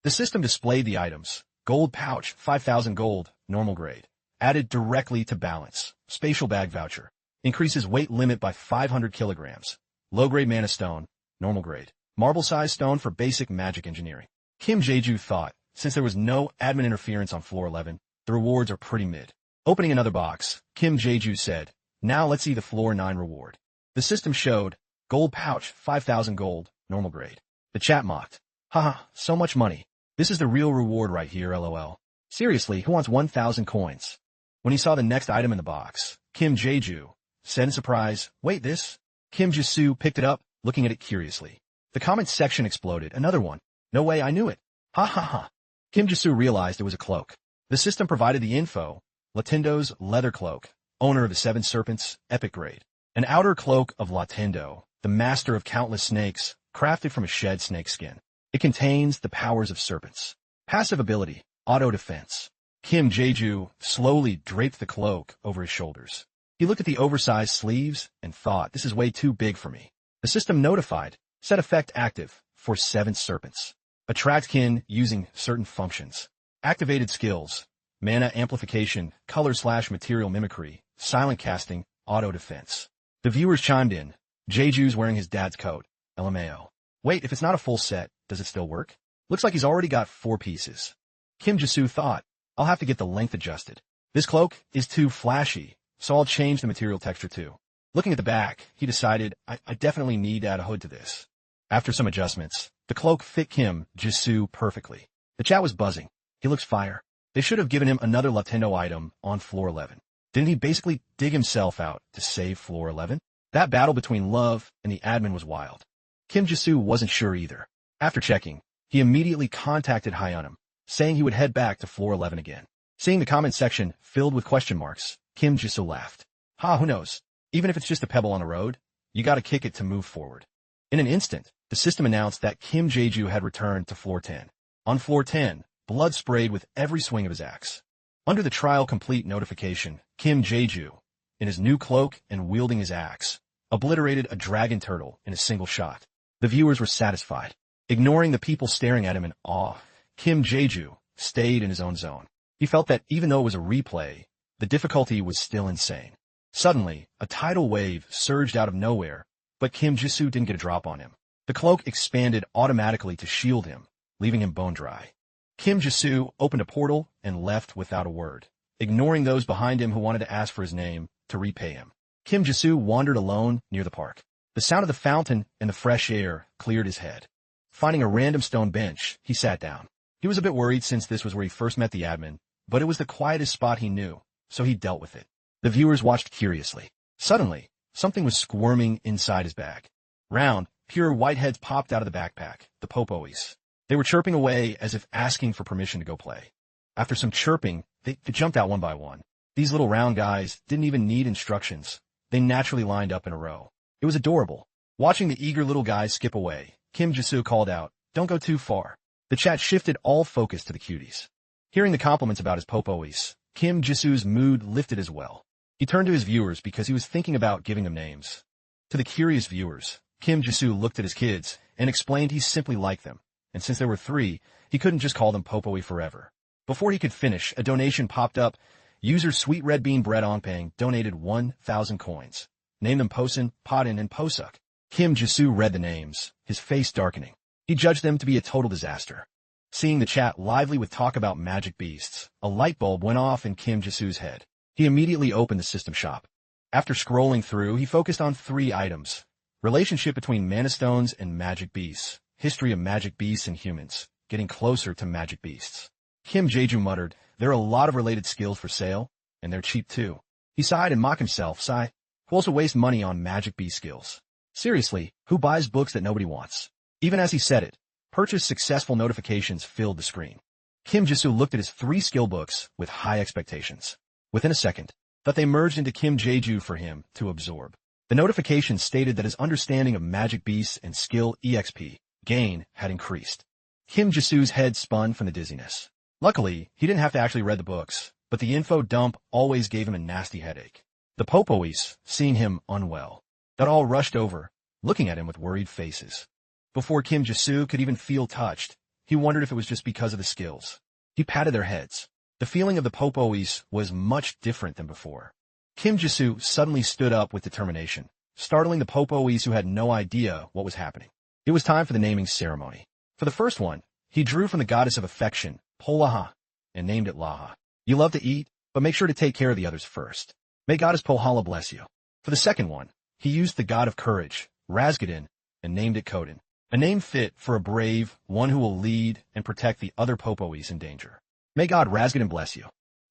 The system displayed the items. Gold pouch, 5,000 gold, normal grade. Added directly to balance. Spatial bag voucher. Increases weight limit by 500 kilograms. Low grade mana stone, normal grade. Marble-sized stone for basic magic engineering. Kim Jae-ju thought, since there was no admin interference on floor 11, the rewards are pretty mid. Opening another box, Kim Jae-ju said, now let's see the floor 9 reward. The system showed, gold pouch, 5,000 gold, normal grade. The chat mocked. Haha, so much money. This is the real reward right here, lol. Seriously, who wants 1,000 coins? When he saw the next item in the box, Kim Jae-ju said in surprise, wait, this? Kim Jisoo picked it up, looking at it curiously. The comment section exploded. Another one. No way, I knew it. Ha ha ha. Kim Jisoo realized it was a cloak. The system provided the info. Latendo's leather cloak, owner of the 7 serpents, epic grade. An outer cloak of Latendo, the master of countless snakes, crafted from a shed snake skin. It contains the powers of serpents. Passive ability, auto defense. Kim Jae-ju slowly draped the cloak over his shoulders. He looked at the oversized sleeves and thought, this is way too big for me. The system notified, set effect active for 7 serpents. Attract kin using certain functions. Activated skills, mana amplification, color/material mimicry, silent casting, auto defense. The viewers chimed in. Jae-ju's wearing his dad's coat. LMAO. Wait, if it's not a full set, does it still work? Looks like he's already got 4 pieces. Kim Jisoo thought, I'll have to get the length adjusted. This cloak is too flashy, so I'll change the material texture too. Looking at the back, he decided, I definitely need to add a hood to this. After some adjustments, the cloak fit Kim Jisoo perfectly. The chat was buzzing. He looks fire. They should have given him another Latendo item on floor 11. Didn't he basically dig himself out to save floor 11? That battle between Love and the admin was wild. Kim Jisoo wasn't sure either. After checking, he immediately contacted Hyunum, saying he would head back to floor 11 again. Seeing the comment section filled with question marks, Kim Jisoo laughed. Ha, who knows? Even if it's just a pebble on the road, you gotta kick it to move forward. In an instant, the system announced that Kim Jae-ju had returned to floor 10. On floor 10, blood sprayed with every swing of his axe. Under the trial complete notification, Kim Jae-ju, in his new cloak and wielding his axe, obliterated a dragon turtle in a single shot. The viewers were satisfied. Ignoring the people staring at him in awe, Kim Jae-ju stayed in his own zone. He felt that even though it was a replay, the difficulty was still insane. Suddenly, a tidal wave surged out of nowhere, but Kim Jisoo didn't get a drop on him. The cloak expanded automatically to shield him, leaving him bone dry. Kim Jisoo opened a portal and left without a word, ignoring those behind him who wanted to ask for his name to repay him. Kim Jisoo wandered alone near the park. The sound of the fountain and the fresh air cleared his head. Finding a random stone bench, he sat down. He was a bit worried since this was where he first met the admin, but it was the quietest spot he knew, so he dealt with it. The viewers watched curiously. Suddenly, something was squirming inside his bag. Round, pure white heads popped out of the backpack, the popoes. They were chirping away as if asking for permission to go play. After some chirping, they jumped out one by one. These little round guys didn't even need instructions. They naturally lined up in a row. It was adorable. Watching the eager little guys skip away, Kim Jisoo called out, don't go too far. The chat shifted all focus to the cuties. Hearing the compliments about his popoes, Kim Jisoo's mood lifted as well. He turned to his viewers because he was thinking about giving them names. To the curious viewers, Kim Jisoo looked at his kids and explained he simply liked them, and since there were 3, he couldn't just call them Popoe forever. Before he could finish, a donation popped up. User Sweet Red Bean Bread Onpang donated 1,000 coins. Named them Posin, Podin, and Posuk. Kim Jisoo read the names, his face darkening. He judged them to be a total disaster. Seeing the chat lively with talk about magic beasts, a light bulb went off in Kim Jisoo's head. He immediately opened the system shop. After scrolling through, he focused on 3 items. Relationship between mana stones and magic beasts. History of magic beasts and humans. Getting closer to magic beasts. Kim Jae-ju muttered, there are a lot of related skills for sale, and they're cheap too. He sighed and mocked himself, who also waste money on magic beast skills. Seriously, who buys books that nobody wants? Even as he said it, purchase successful notifications filled the screen. Kim Jisoo looked at his 3 skill books with high expectations. Within a second, that they merged into Kim Jae-ju for him to absorb. The notification stated that his understanding of magic beasts and skill EXP gain had increased. Kim Jisoo's head spun from the dizziness. Luckily, he didn't have to actually read the books, but the info dump always gave him a nasty headache. The Popoes, seeing him unwell, that all rushed over, looking at him with worried faces. Before Kim Jisoo could even feel touched, he wondered if it was just because of the skills. He patted their heads. The feeling of the Popoes was much different than before. Kim Jisoo suddenly stood up with determination, startling the Popoes who had no idea what was happening. It was time for the naming ceremony. For the first one, he drew from the goddess of affection, Polaha, and named it Laha. You love to eat, but make sure to take care of the others first. May goddess Pohala bless you. For the second one, he used the god of courage, Razgadin, and named it Kodin. A name fit for a brave, one who will lead and protect the other Popoes in danger. May God Razgadin bless you.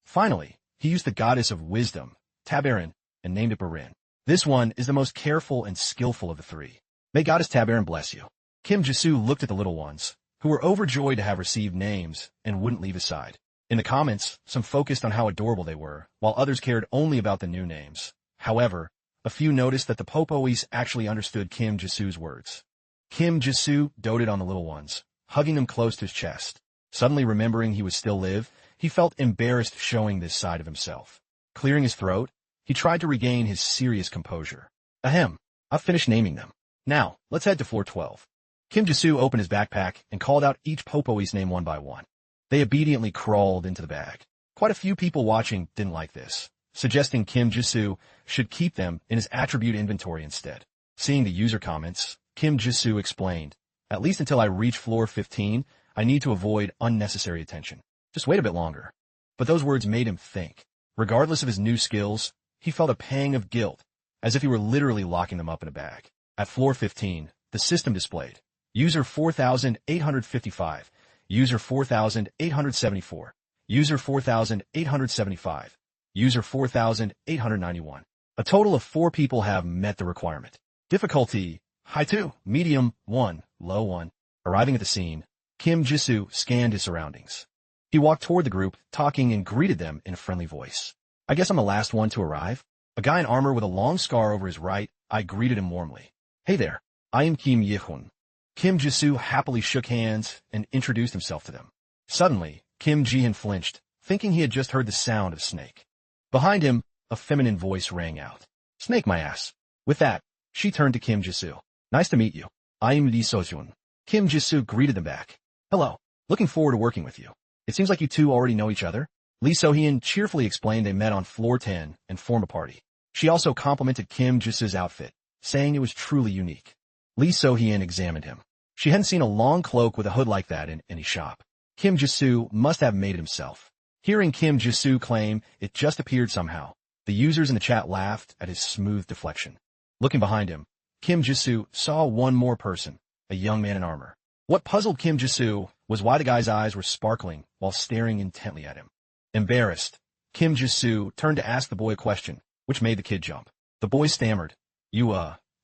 Finally, he used the goddess of wisdom, Tabarin, and named it Barin. This one is the most careful and skillful of the three. May goddess Tabarin bless you. Kim Jisoo looked at the little ones, who were overjoyed to have received names and wouldn't leave his side. In the comments, some focused on how adorable they were, while others cared only about the new names. However, a few noticed that the Popoes actually understood Kim Jisoo's words. Kim Jisoo doted on the little ones, hugging them close to his chest. Suddenly remembering he would still live, he felt embarrassed showing this side of himself. Clearing his throat, he tried to regain his serious composure. Ahem, I've finished naming them. Now, let's head to floor 12. Kim Jisoo opened his backpack and called out each Popoe's name one by one. They obediently crawled into the bag. Quite a few people watching didn't like this, suggesting Kim Jisoo should keep them in his attribute inventory instead. Seeing the user comments, Kim Jisoo explained, at least until I reach floor 15, I need to avoid unnecessary attention. Just wait a bit longer. But those words made him think. Regardless of his new skills, he felt a pang of guilt, as if he were literally locking them up in a bag. At floor 15, the system displayed, user 4855, user 4874, user 4875, user 4891. A total of 4 people have met the requirement. Difficulty, high 2, medium 1, low 1. Arriving at the scene, Kim Jisoo scanned his surroundings. He walked toward the group, talking and greeted them in a friendly voice. I guess I'm the last one to arrive? A guy in armor with a long scar over his right eye greeted him warmly. Hey there, I am Kim Yihun. Kim Jisoo happily shook hands and introduced himself to them. Suddenly, Kim Jihin flinched, thinking he had just heard the sound of Snake. Behind him, a feminine voice rang out. Snake my ass. With that, she turned to Kim Jisoo. Nice to meet you. I am Lee Sojun. Kim Jisoo greeted them back. Hello. Looking forward to working with you. It seems like you two already know each other. Lee So-hyun cheerfully explained they met on floor 10 and formed a party. She also complimented Kim Jisoo's outfit, saying it was truly unique. Lee So-hyun examined him. She hadn't seen a long cloak with a hood like that in any shop. Kim Jisoo must have made it himself. Hearing Kim Jisoo claim it just appeared somehow, the users in the chat laughed at his smooth deflection. Looking behind him, Kim Jisoo saw one more person, a young man in armor. What puzzled Kim Jisoo was why the guy's eyes were sparkling while staring intently at him. Embarrassed, Kim Jisoo turned to ask the boy a question, which made the kid jump. The boy stammered.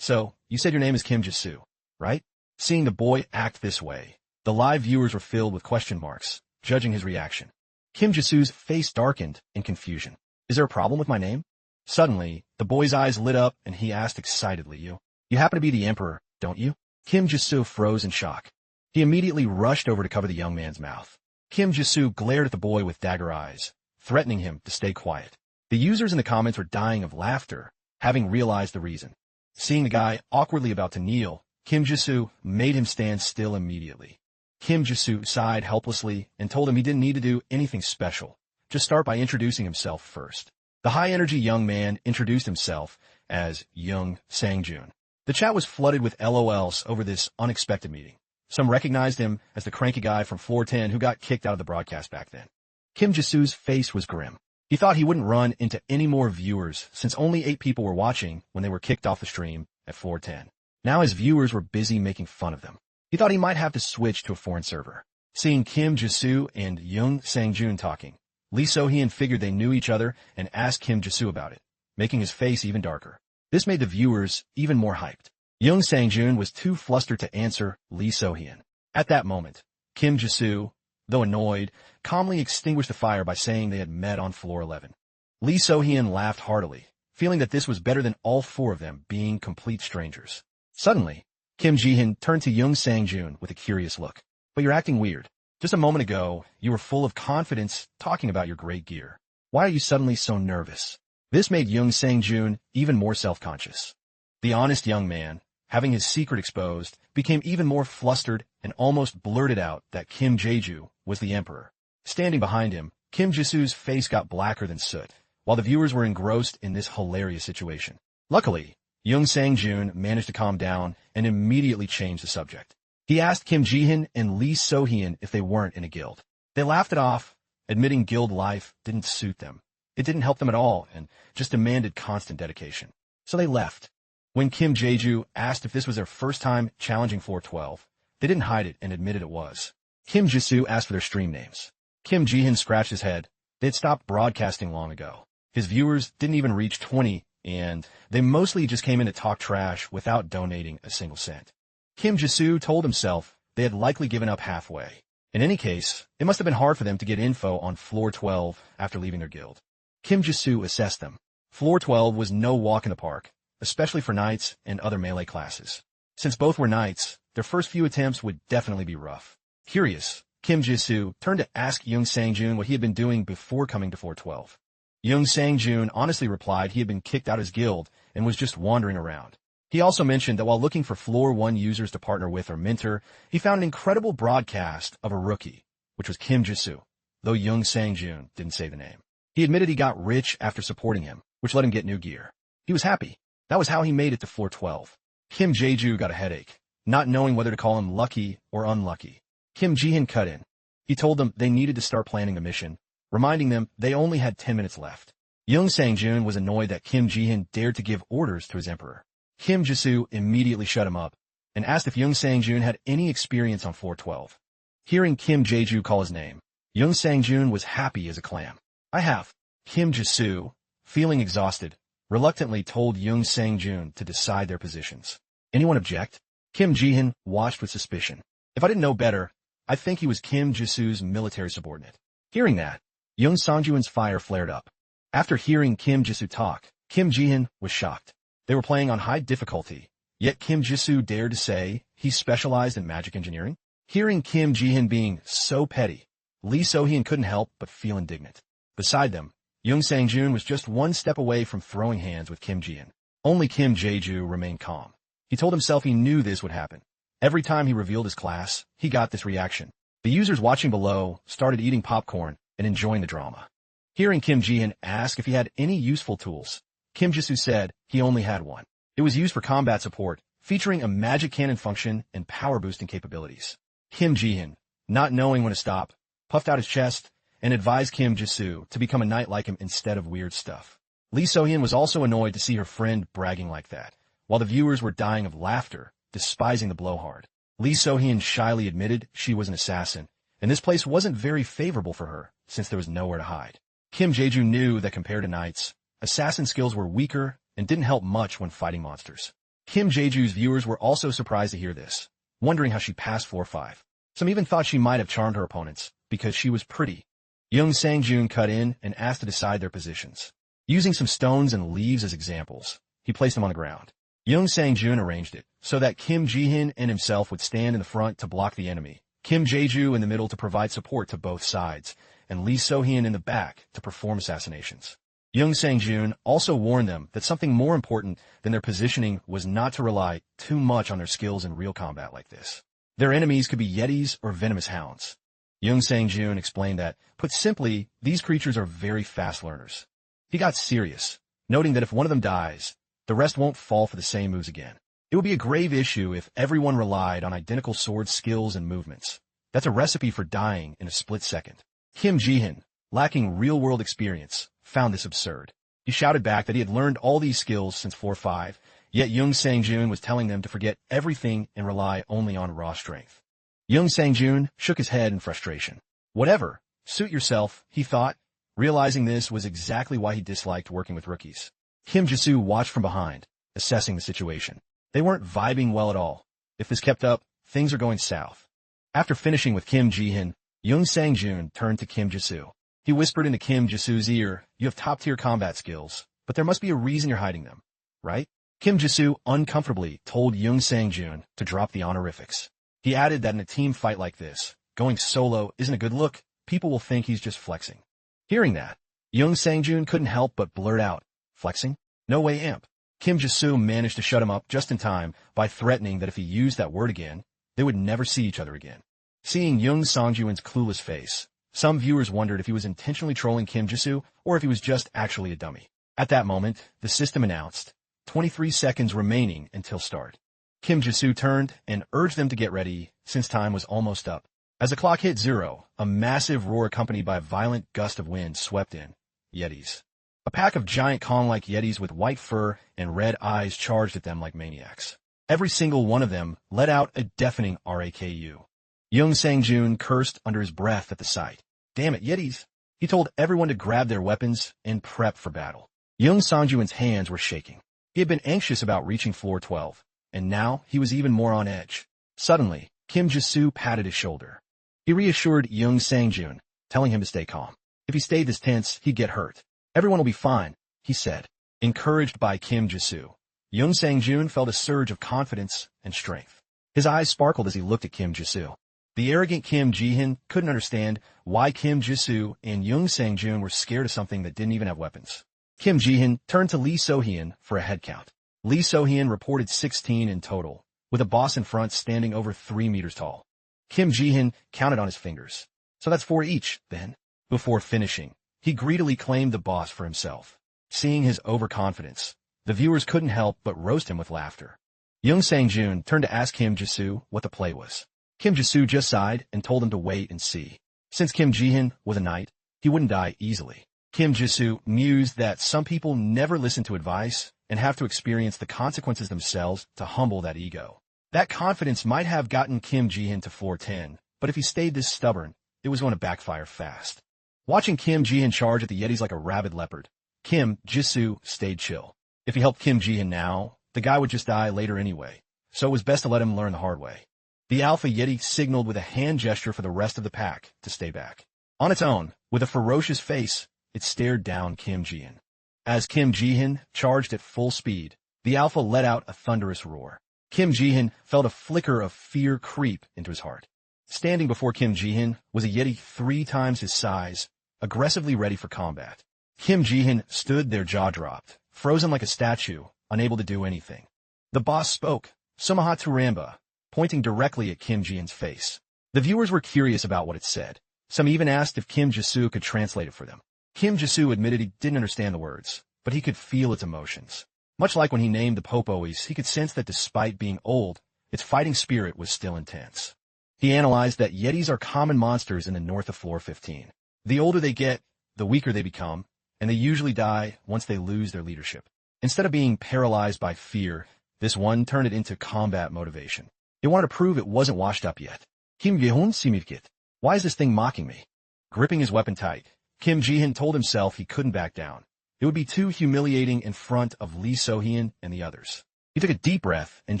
So, you said your name is Kim Jisoo, right? Seeing the boy act this way, the live viewers were filled with question marks, judging his reaction. Kim Jisoo's face darkened in confusion. Is there a problem with my name? Suddenly, the boy's eyes lit up and he asked excitedly, You happen to be the emperor, don't you? Kim Jisoo froze in shock. He immediately rushed over to cover the young man's mouth. Kim Jisoo glared at the boy with dagger eyes, threatening him to stay quiet. The users in the comments were dying of laughter, having realized the reason. Seeing the guy awkwardly about to kneel, Kim Jisoo made him stand still immediately. Kim Jisoo sighed helplessly and told him he didn't need to do anything special, just start by introducing himself first. The high-energy young man introduced himself as Young Sang-jun. The chat was flooded with LOLs over this unexpected meeting. Some recognized him as the cranky guy from floor 10 who got kicked out of the broadcast back then. Kim Jisoo's face was grim. He thought he wouldn't run into any more viewers since only 8 people were watching when they were kicked off the stream at floor 10. Now his viewers were busy making fun of them. He thought he might have to switch to a foreign server. Seeing Kim Jisoo and Young Sang-jun talking, Lee So-hyun figured they knew each other and asked Kim Jisoo about it, making his face even darker. This made the viewers even more hyped. Young Sang-jun was too flustered to answer Lee So-hyun. At that moment, Kim Jisoo, though annoyed, calmly extinguished the fire by saying they had met on floor 11. Lee So-hyun laughed heartily, feeling that this was better than all 4 of them being complete strangers. Suddenly, Kim Jihin turned to Young Sang-jun with a curious look. But you're acting weird. Just a moment ago, you were full of confidence talking about your great gear. Why are you suddenly so nervous? This made Young Sang-jun even more self-conscious. The honest young man, having his secret exposed, became even more flustered and almost blurted out that Kim Jeju was the emperor. Standing behind him, Kim Jisoo's face got blacker than soot, while the viewers were engrossed in this hilarious situation. Luckily, Young Sang-jun managed to calm down and immediately changed the subject. He asked Kim Ji-hyun and Lee So-hyun if they weren't in a guild. They laughed it off, admitting guild life didn't suit them. It didn't help them at all and just demanded constant dedication. So they left. When Kim Jae-ju asked if this was their first time challenging 412, they didn't hide it and admitted it was. Kim Ji-soo asked for their stream names. Kim Ji-hyun scratched his head. They had stopped broadcasting long ago. His viewers didn't even reach 20, and they mostly just came in to talk trash without donating a single cent. Kim Ji-soo told himself they had likely given up halfway. In any case, it must have been hard for them to get info on Floor 12 after leaving their guild. Kim Ji-soo assessed them. Floor 12 was no walk in the park, especially for knights and other melee classes. Since both were knights, their first few attempts would definitely be rough. Curious, Kim Ji-soo turned to ask Young Sang-jun what he had been doing before coming to 412. Young Sang-jun honestly replied he had been kicked out of his guild and was just wandering around. He also mentioned that while looking for Floor 1 users to partner with or mentor, he found an incredible broadcast of a rookie, which was Kim Ji-soo, though Young Sang-jun didn't say the name. He admitted he got rich after supporting him, which let him get new gear. He was happy. That was how he made it to Floor 12. Kim Jae-ju got a headache, not knowing whether to call him lucky or unlucky. Kim Ji-hyun cut in. He told them they needed to start planning the mission, reminding them they only had 10 minutes left. Young Sang-jun was annoyed that Kim Ji-hyun dared to give orders to his emperor. Kim Ji-soo immediately shut him up and asked if Young Sang-jun had any experience on 412. Hearing Kim Jae-ju call his name, Young Sang-jun was happy as a clam. I have. Kim Ji-soo, feeling exhausted, reluctantly told Young Sang-jun to decide their positions. Anyone object? Kim Ji-hyun watched with suspicion. If I didn't know better, I think he was Kim Ji-soo's military subordinate. Hearing that, Young Sang-jun's fire flared up. After hearing Kim Ji-soo talk, Kim Ji-hyun was shocked. They were playing on high difficulty, yet Kim Ji-soo dared to say he specialized in magic engineering? Hearing Kim Ji-hyun being so petty, Lee So-hyun couldn't help but feel indignant. Beside them, Young Sang-jun was just one step away from throwing hands with Kim Ji-hyun. Only Kim Jae-ju remained calm. He told himself he knew this would happen. Every time he revealed his class, he got this reaction. The users watching below started eating popcorn and enjoying the drama. Hearing Kim Ji-hyun ask if he had any useful tools, Kim Ji-soo said he only had one. It was used for combat support, featuring a magic cannon function and power boosting capabilities. Kim Ji-hyun, not knowing when to stop, puffed out his chest and advised Kim Ji-soo to become a knight like him instead of weird stuff. Lee So-hyun was also annoyed to see her friend bragging like that, while the viewers were dying of laughter, despising the blowhard. Lee So-hyun shyly admitted she was an assassin, and this place wasn't very favorable for her, since there was nowhere to hide. Kim Jae-ju knew that compared to knights, assassin skills were weaker and didn't help much when fighting monsters. Kim Jae-ju's viewers were also surprised to hear this, wondering how she passed Floor 5. Some even thought she might have charmed her opponents, because she was pretty. Young Sang-jun cut in and asked to decide their positions. Using some stones and leaves as examples, he placed them on the ground. Young Sang-jun arranged it so that Kim Ji-hyun and himself would stand in the front to block the enemy, Kim Jae-ju in the middle to provide support to both sides, and Lee So-hyun in the back to perform assassinations. Young Sang-jun also warned them that something more important than their positioning was not to rely too much on their skills in real combat like this. Their enemies could be yetis or venomous hounds. Young Sang-jun explained that, put simply, these creatures are very fast learners. He got serious, noting that if one of them dies, the rest won't fall for the same moves again. It would be a grave issue if everyone relied on identical sword skills and movements. That's a recipe for dying in a split second. Kim Ji-hyun, lacking real-world experience, found this absurd. He shouted back that he had learned all these skills since 4-5, yet Young Sang-jun was telling them to forget everything and rely only on raw strength. Young Sang-jun shook his head in frustration. Whatever, suit yourself, he thought, realizing this was exactly why he disliked working with rookies. Kim Ji-soo watched from behind, assessing the situation. They weren't vibing well at all. If this kept up, things are going south. After finishing with Kim Ji-hyun, Young Sang-jun turned to Kim Ji-soo. He whispered into Kim Ji-soo's ear, "You have top-tier combat skills, but there must be a reason you're hiding them, right?" Kim Ji-soo uncomfortably told Young Sang-jun to drop the honorifics. He added that in a team fight like this, going solo isn't a good look. People will think he's just flexing. Hearing that, Young Sang-jun couldn't help but blurt out, "Flexing? No way, imp." Kim Ji-soo managed to shut him up just in time by threatening that if he used that word again, they would never see each other again. Seeing Young Sang-jun's clueless face, some viewers wondered if he was intentionally trolling Kim Ji-soo or if he was just actually a dummy. At that moment, the system announced, 23 seconds remaining until start. Kim Jisoo turned and urged them to get ready since time was almost up. As the clock hit 0, a massive roar accompanied by a violent gust of wind swept in. Yetis. A pack of giant Kong-like Yetis with white fur and red eyes charged at them like maniacs. Every single one of them let out a deafening RAKU. Young Sang-joon cursed under his breath at the sight. Damn it, Yetis! He told everyone to grab their weapons and prep for battle. Young Sang-joon's hands were shaking. He had been anxious about reaching floor 12, and now he was even more on edge. Suddenly, Kim Jisoo patted his shoulder. He reassured Young Sang-joon, telling him to stay calm. If he stayed this tense, he'd get hurt. Everyone will be fine, he said. Encouraged by Kim Jisoo, Young Sang-joon felt a surge of confidence and strength. His eyes sparkled as he looked at Kim Jisoo. The arrogant Kim Ji-hin couldn't understand why Kim Jisoo and Young Sang-joon were scared of something that didn't even have weapons. Kim Ji-hin turned to Lee So-hyun for a head count. Lee So-hyun reported 16 in total, with a boss in front standing over 3 meters tall. Kim Ji-hin counted on his fingers. So that's 4 each, then. Before finishing, he greedily claimed the boss for himself. Seeing his overconfidence, the viewers couldn't help but roast him with laughter. Young Sang-joon turned to ask Kim Jisoo what the play was. Kim Jisoo just sighed and told him to wait and see. Since Kim Ji-hin was a knight, he wouldn't die easily. Kim Jisoo mused that some people never listen to advice and have to experience the consequences themselves to humble that ego. That confidence might have gotten Kim Ji-hin to floor 10, but if he stayed this stubborn, it was going to backfire fast. Watching Kim Ji-hin charge at the Yetis like a rabid leopard, Kim Jisoo stayed chill. If he helped Kim Ji-hin now, the guy would just die later anyway, so it was best to let him learn the hard way. The Alpha Yeti signaled with a hand gesture for the rest of the pack to stay back. On its own, with a ferocious face, it stared down Kim Ji-hin. As Kim Ji-hin charged at full speed, the Alpha let out a thunderous roar. Kim Ji-hin felt a flicker of fear creep into his heart. Standing before Kim Ji-hin was a Yeti 3 times his size, aggressively ready for combat. Kim Ji-hin stood there jaw-dropped, frozen like a statue, unable to do anything. The boss spoke, Sumaha Turamba, pointing directly at Kim Ji-hin's face. The viewers were curious about what it said. Some even asked if Kim Jisoo could translate it for them. Kim Jisoo admitted he didn't understand the words, but he could feel its emotions. Much like when he named the Popoes, he could sense that despite being old, its fighting spirit was still intense. He analyzed that Yetis are common monsters in the north of floor 15. The older they get, the weaker they become, and they usually die once they lose their leadership. Instead of being paralyzed by fear, this one turned it into combat motivation. It wanted to prove it wasn't washed up yet. Kim Gi-hun simivkit. Why is this thing mocking me? Gripping his weapon tight, Kim Ji-hin told himself he couldn't back down. It would be too humiliating in front of Lee So-hyun and the others. He took a deep breath and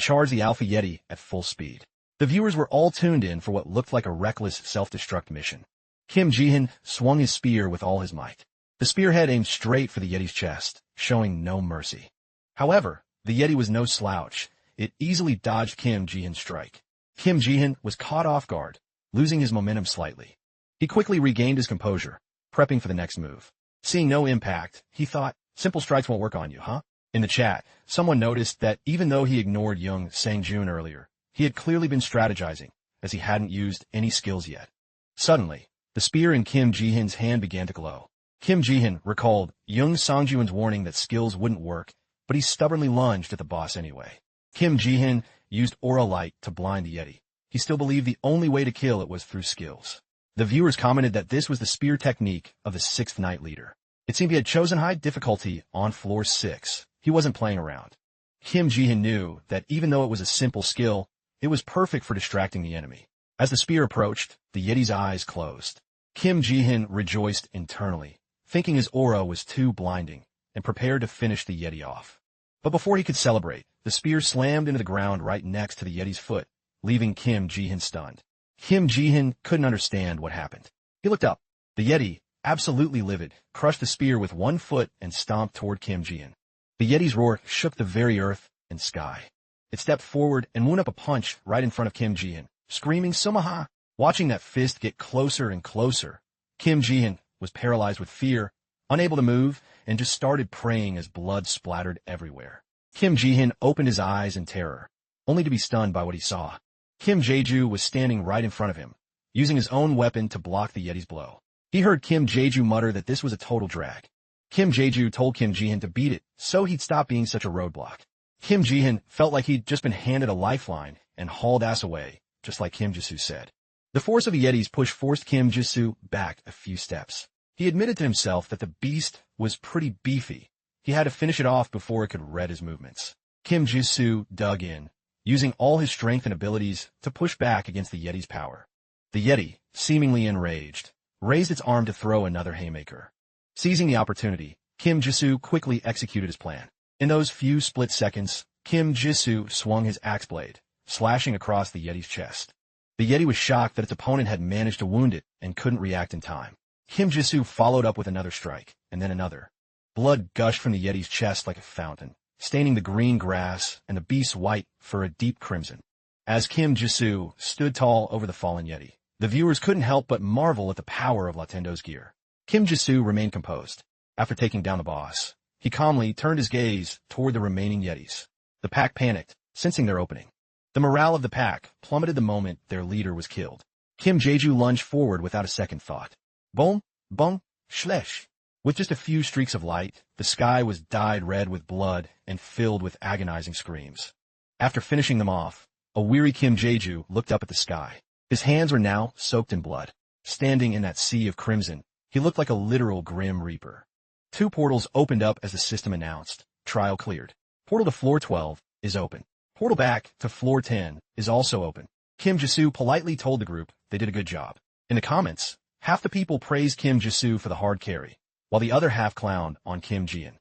charged the Alpha Yeti at full speed. The viewers were all tuned in for what looked like a reckless self-destruct mission. Kim Ji-hin swung his spear with all his might. The spearhead aimed straight for the Yeti's chest, showing no mercy. However, the Yeti was no slouch. It easily dodged Kim Ji-hin's strike. Kim Ji-hin was caught off guard, losing his momentum slightly. He quickly regained his composure, prepping for the next move. Seeing no impact, he thought, simple strikes won't work on you, huh? In the chat, someone noticed that even though he ignored Young Sang-joon earlier, he had clearly been strategizing, as he hadn't used any skills yet. Suddenly, the spear in Kim Ji-hin's hand began to glow. Kim Ji-hin recalled Young Sang-joon's warning that skills wouldn't work, but he stubbornly lunged at the boss anyway. Kim Ji-hin used aura light to blind the Yeti. He still believed the only way to kill it was through skills. The viewers commented that this was the spear technique of the 6th Night Leader. It seemed he had chosen high difficulty on floor 6. He wasn't playing around. Kim Ji-hin knew that even though it was a simple skill, it was perfect for distracting the enemy. As the spear approached, the Yeti's eyes closed. Kim Ji-hin rejoiced internally, thinking his aura was too blinding, and prepared to finish the Yeti off. But before he could celebrate, the spear slammed into the ground right next to the Yeti's foot, leaving Kim Ji-hin stunned. Kim Ji-hin couldn't understand what happened. He looked up. The Yeti, absolutely livid, crushed the spear with one foot and stomped toward Kim Ji-hin. The Yeti's roar shook the very earth and sky. It stepped forward and wound up a punch right in front of Kim Ji-hin, screaming Sumaha. Watching that fist get closer and closer, Kim Ji-hin was paralyzed with fear, unable to move, and just started praying as blood splattered everywhere. Kim Ji-hin opened his eyes in terror, only to be stunned by what he saw. Kim Jae-ju was standing right in front of him, using his own weapon to block the Yeti's blow. He heard Kim Jae-ju mutter that this was a total drag. Kim Jae-ju told Kim Ji-hyun to beat it so he'd stop being such a roadblock. Kim Ji-hyun felt like he'd just been handed a lifeline and hauled ass away, just like Kim Ji-soo said. The force of the Yeti's push forced Kim Ji-soo back a few steps. He admitted to himself that the beast was pretty beefy. He had to finish it off before it could read his movements. Kim Ji-soo dug in, using all his strength and abilities to push back against the Yeti's power. The Yeti, seemingly enraged, raised its arm to throw another haymaker. Seizing the opportunity, Kim Ji-soo quickly executed his plan. In those few split seconds, Kim Ji-soo swung his axe blade, slashing across the Yeti's chest. The Yeti was shocked that its opponent had managed to wound it and couldn't react in time. Kim Ji-soo followed up with another strike, and then another. Blood gushed from the Yeti's chest like a fountain, staining the green grass and the beast's white for a deep crimson. As Kim Ji-soo stood tall over the fallen Yeti, the viewers couldn't help but marvel at the power of Latendo's gear. Kim Ji-soo remained composed. After taking down the boss, he calmly turned his gaze toward the remaining Yetis. The pack panicked, sensing their opening. The morale of the pack plummeted the moment their leader was killed. Kim Jae-ju lunged forward without a second thought. Boom, boom, shlesh. With just a few streaks of light, the sky was dyed red with blood and filled with agonizing screams. After finishing them off, a weary Kim Jae-ju looked up at the sky. His hands were now soaked in blood. Standing in that sea of crimson, he looked like a literal grim reaper. 2 portals opened up as the system announced. Trial cleared. Portal to floor 12 is open. Portal back to floor 10 is also open. Kim Ji-soo politely told the group they did a good job. In the comments, half the people praised Kim Ji-soo for the hard carry, while the other half clowned on Kim Ji-hyun.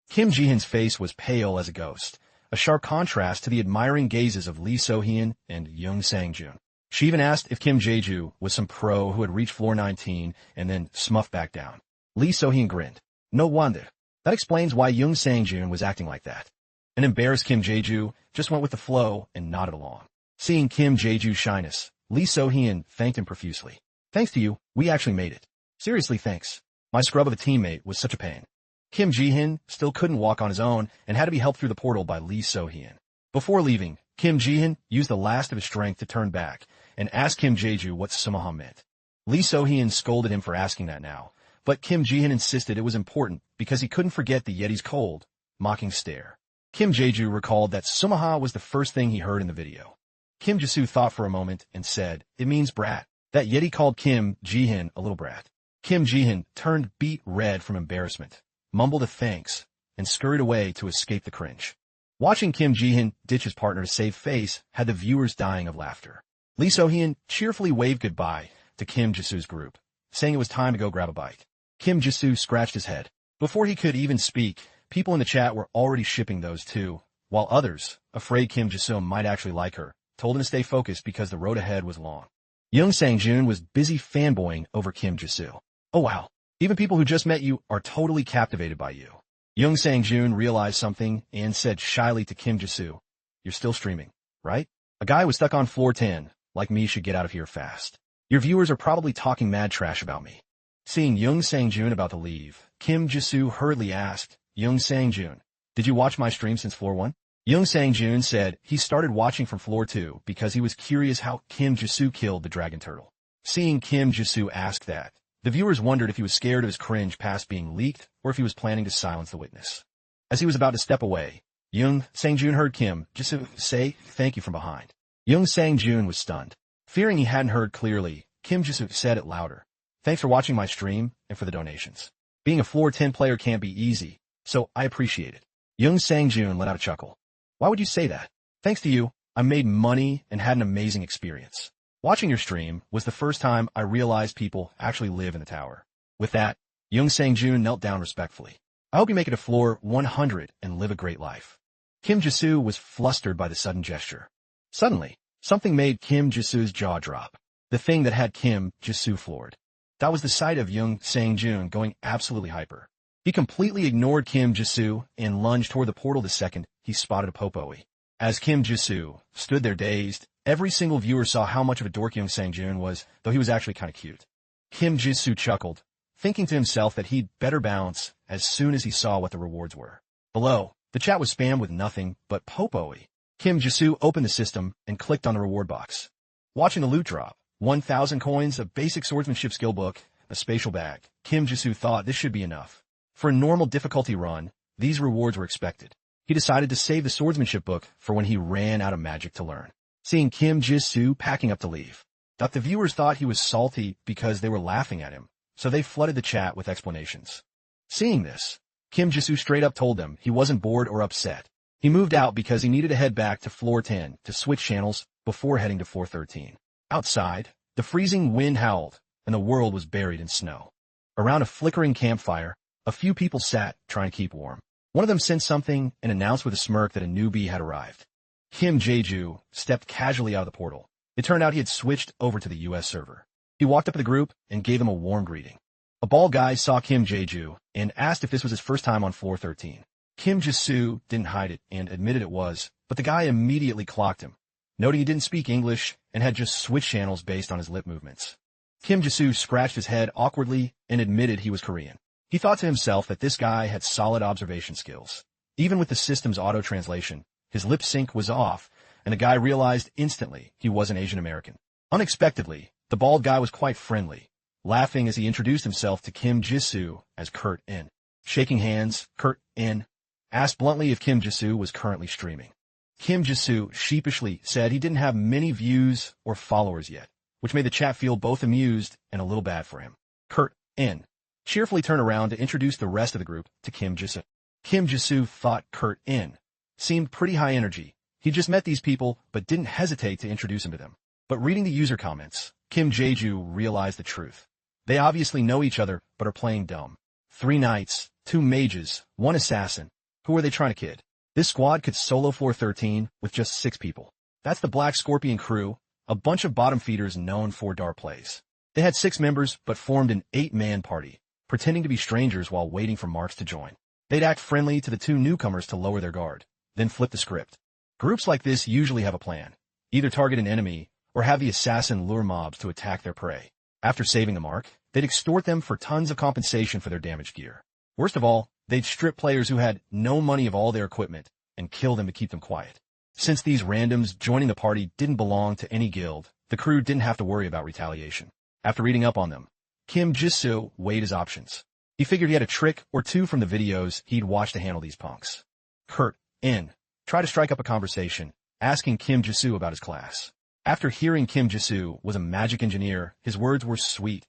Kim Ji-hyun's face was pale as a ghost, a sharp contrast to the admiring gazes of Lee So-hyun and Young Sang-joon. She even asked if Kim Jae-ju was some pro who had reached floor 19 and then smuffed back down. Lee So-hyun grinned. No wonder. That explains why Young Sang-joon was acting like that. An embarrassed Kim Jae-ju just went with the flow and nodded along. Seeing Kim Jae-ju's shyness, Lee So-hyun thanked him profusely. Thanks to you, we actually made it. Seriously, thanks. My scrub of a teammate was such a pain. Kim Ji-hyun still couldn't walk on his own and had to be helped through the portal by Lee So-hyun. Before leaving, Kim Ji-hyun used the last of his strength to turn back and asked Kim Jae-ju what Sumaha meant. Lee So-hyun scolded him for asking that now, but Kim Ji-hyun insisted it was important because he couldn't forget the Yeti's cold, mocking stare. Kim Jae-ju recalled that Sumaha was the first thing he heard in the video. Kim Ji-soo thought for a moment and said, "It means brat." That Yeti called Kim Ji-hyun a little brat. Kim Ji-hyun turned beet red from embarrassment, mumbled a thanks, and scurried away to escape the cringe. Watching Kim Ji-hyun ditch his partner to save face had the viewers dying of laughter. Lee So-hyun cheerfully waved goodbye to Kim Ji-soo's group, saying it was time to go grab a bite. Kim Ji-soo scratched his head. Before he could even speak, people in the chat were already shipping those two, while others, afraid Kim Ji-soo might actually like her, told him to stay focused because the road ahead was long. Young Sang-joon was busy fanboying over Kim Ji-soo. Oh wow, even people who just met you are totally captivated by you. Young Sang-joon realized something and said shyly to Kim Ji-soo, "You're still streaming, right? A guy was stuck on floor 10, like me, should get out of here fast. Your viewers are probably talking mad trash about me." Seeing Young Sang-joon about to leave, Kim Ji-soo hurriedly asked, "Young Sang-joon, did you watch my stream since floor 1? Young Sang-joon said he started watching from floor 2 because he was curious how Kim Ji-soo killed the dragon turtle. Seeing Kim Ji-soo ask that, the viewers wondered if he was scared of his cringe past being leaked or if he was planning to silence the witness. As he was about to step away, Young Sang-joon heard Kim Ji-soo say thank you from behind. Young Sang-joon was stunned. Fearing he hadn't heard clearly, Kim Ji-soo said it louder. "Thanks for watching my stream and for the donations. Being a floor 10 player can't be easy, so I appreciate it." Young Sang-joon let out a chuckle. "Why would you say that? Thanks to you, I made money and had an amazing experience. Watching your stream was the first time I realized people actually live in the tower." With that, Young Sang-joon knelt down respectfully. "I hope you make it to floor 100 and live a great life." Kim Ji-soo was flustered by the sudden gesture. Suddenly, something made Kim Ji-soo's jaw drop. The thing that had Kim Ji-soo floored. That was the sight of Young Sang-joon going absolutely hyper. He completely ignored Kim Ji-soo and lunged toward the portal the second he spotted a Popoe. As Kim Ji-soo stood there dazed, every single viewer saw how much of a dork Young Sang-joon was, though he was actually kind of cute. Kim Ji-soo chuckled, thinking to himself that he'd better bounce as soon as he saw what the rewards were. Below, the chat was spammed with nothing but Popoe. Kim Ji-soo opened the system and clicked on the reward box. Watching the loot drop, 1,000 coins, a basic swordsmanship skill book, a spatial bag, Kim Ji-soo thought this should be enough. For a normal difficulty run, these rewards were expected. He decided to save the swordsmanship book for when he ran out of magic to learn. Seeing Kim Jisoo packing up to leave, the viewers thought he was salty because they were laughing at him, so they flooded the chat with explanations. Seeing this, Kim Jisoo straight up told them he wasn't bored or upset. He moved out because he needed to head back to floor 10 to switch channels before heading to floor 13. Outside, the freezing wind howled, and the world was buried in snow. Around a flickering campfire, a few people sat trying to keep warm. One of them sensed something and announced with a smirk that a newbie had arrived. Kim Jae-ju stepped casually out of the portal. It turned out he had switched over to the US server. He walked up to the group and gave them a warm greeting. A bald guy saw Kim Jae-ju and asked if this was his first time on floor 13. Kim Jisoo didn't hide it and admitted it was, but the guy immediately clocked him, noting he didn't speak English and had just switched channels based on his lip movements. Kim Jisoo scratched his head awkwardly and admitted he was Korean. He thought to himself that this guy had solid observation skills. Even with the system's auto-translation, his lip sync was off, and the guy realized instantly he wasn't Asian American. Unexpectedly, the bald guy was quite friendly, laughing as he introduced himself to Kim Jisoo as Kurt In. Shaking hands, Kurt In asked bluntly if Kim Jisoo was currently streaming. Kim Jisoo sheepishly said he didn't have many views or followers yet, which made the chat feel both amused and a little bad for him. Kurt In cheerfully turned around to introduce the rest of the group to Kim Jisoo. Kim Jisoo thought Kurt In seemed pretty high energy. He just met these people but didn't hesitate to introduce him to them. But reading the user comments, Kim Jae-ju realized the truth. They obviously know each other but are playing dumb. 3 knights, 2 mages, 1 assassin. Who are they trying to kid? This squad could solo floor 13 with just 6 people. That's the Black Scorpion crew, a bunch of bottom feeders known for dar plays. They had 6 members but formed an 8-man party, pretending to be strangers while waiting for marks to join. They'd act friendly to the 2 newcomers to lower their guard, then flip the script. Groups like this usually have a plan. Either target an enemy or have the assassin lure mobs to attack their prey. After saving the mark, they'd extort them for tons of compensation for their damaged gear. Worst of all, they'd strip players who had no money of all their equipment and kill them to keep them quiet. Since these randoms joining the party didn't belong to any guild, the crew didn't have to worry about retaliation. After reading up on them, Kim Jisoo weighed his options. He figured he had a trick or 2 from the videos he'd watched to handle these punks. Kurt In tried to strike up a conversation, asking Kim Jisoo about his class. After hearing Kim Jisoo was a magic engineer, his words were sweet,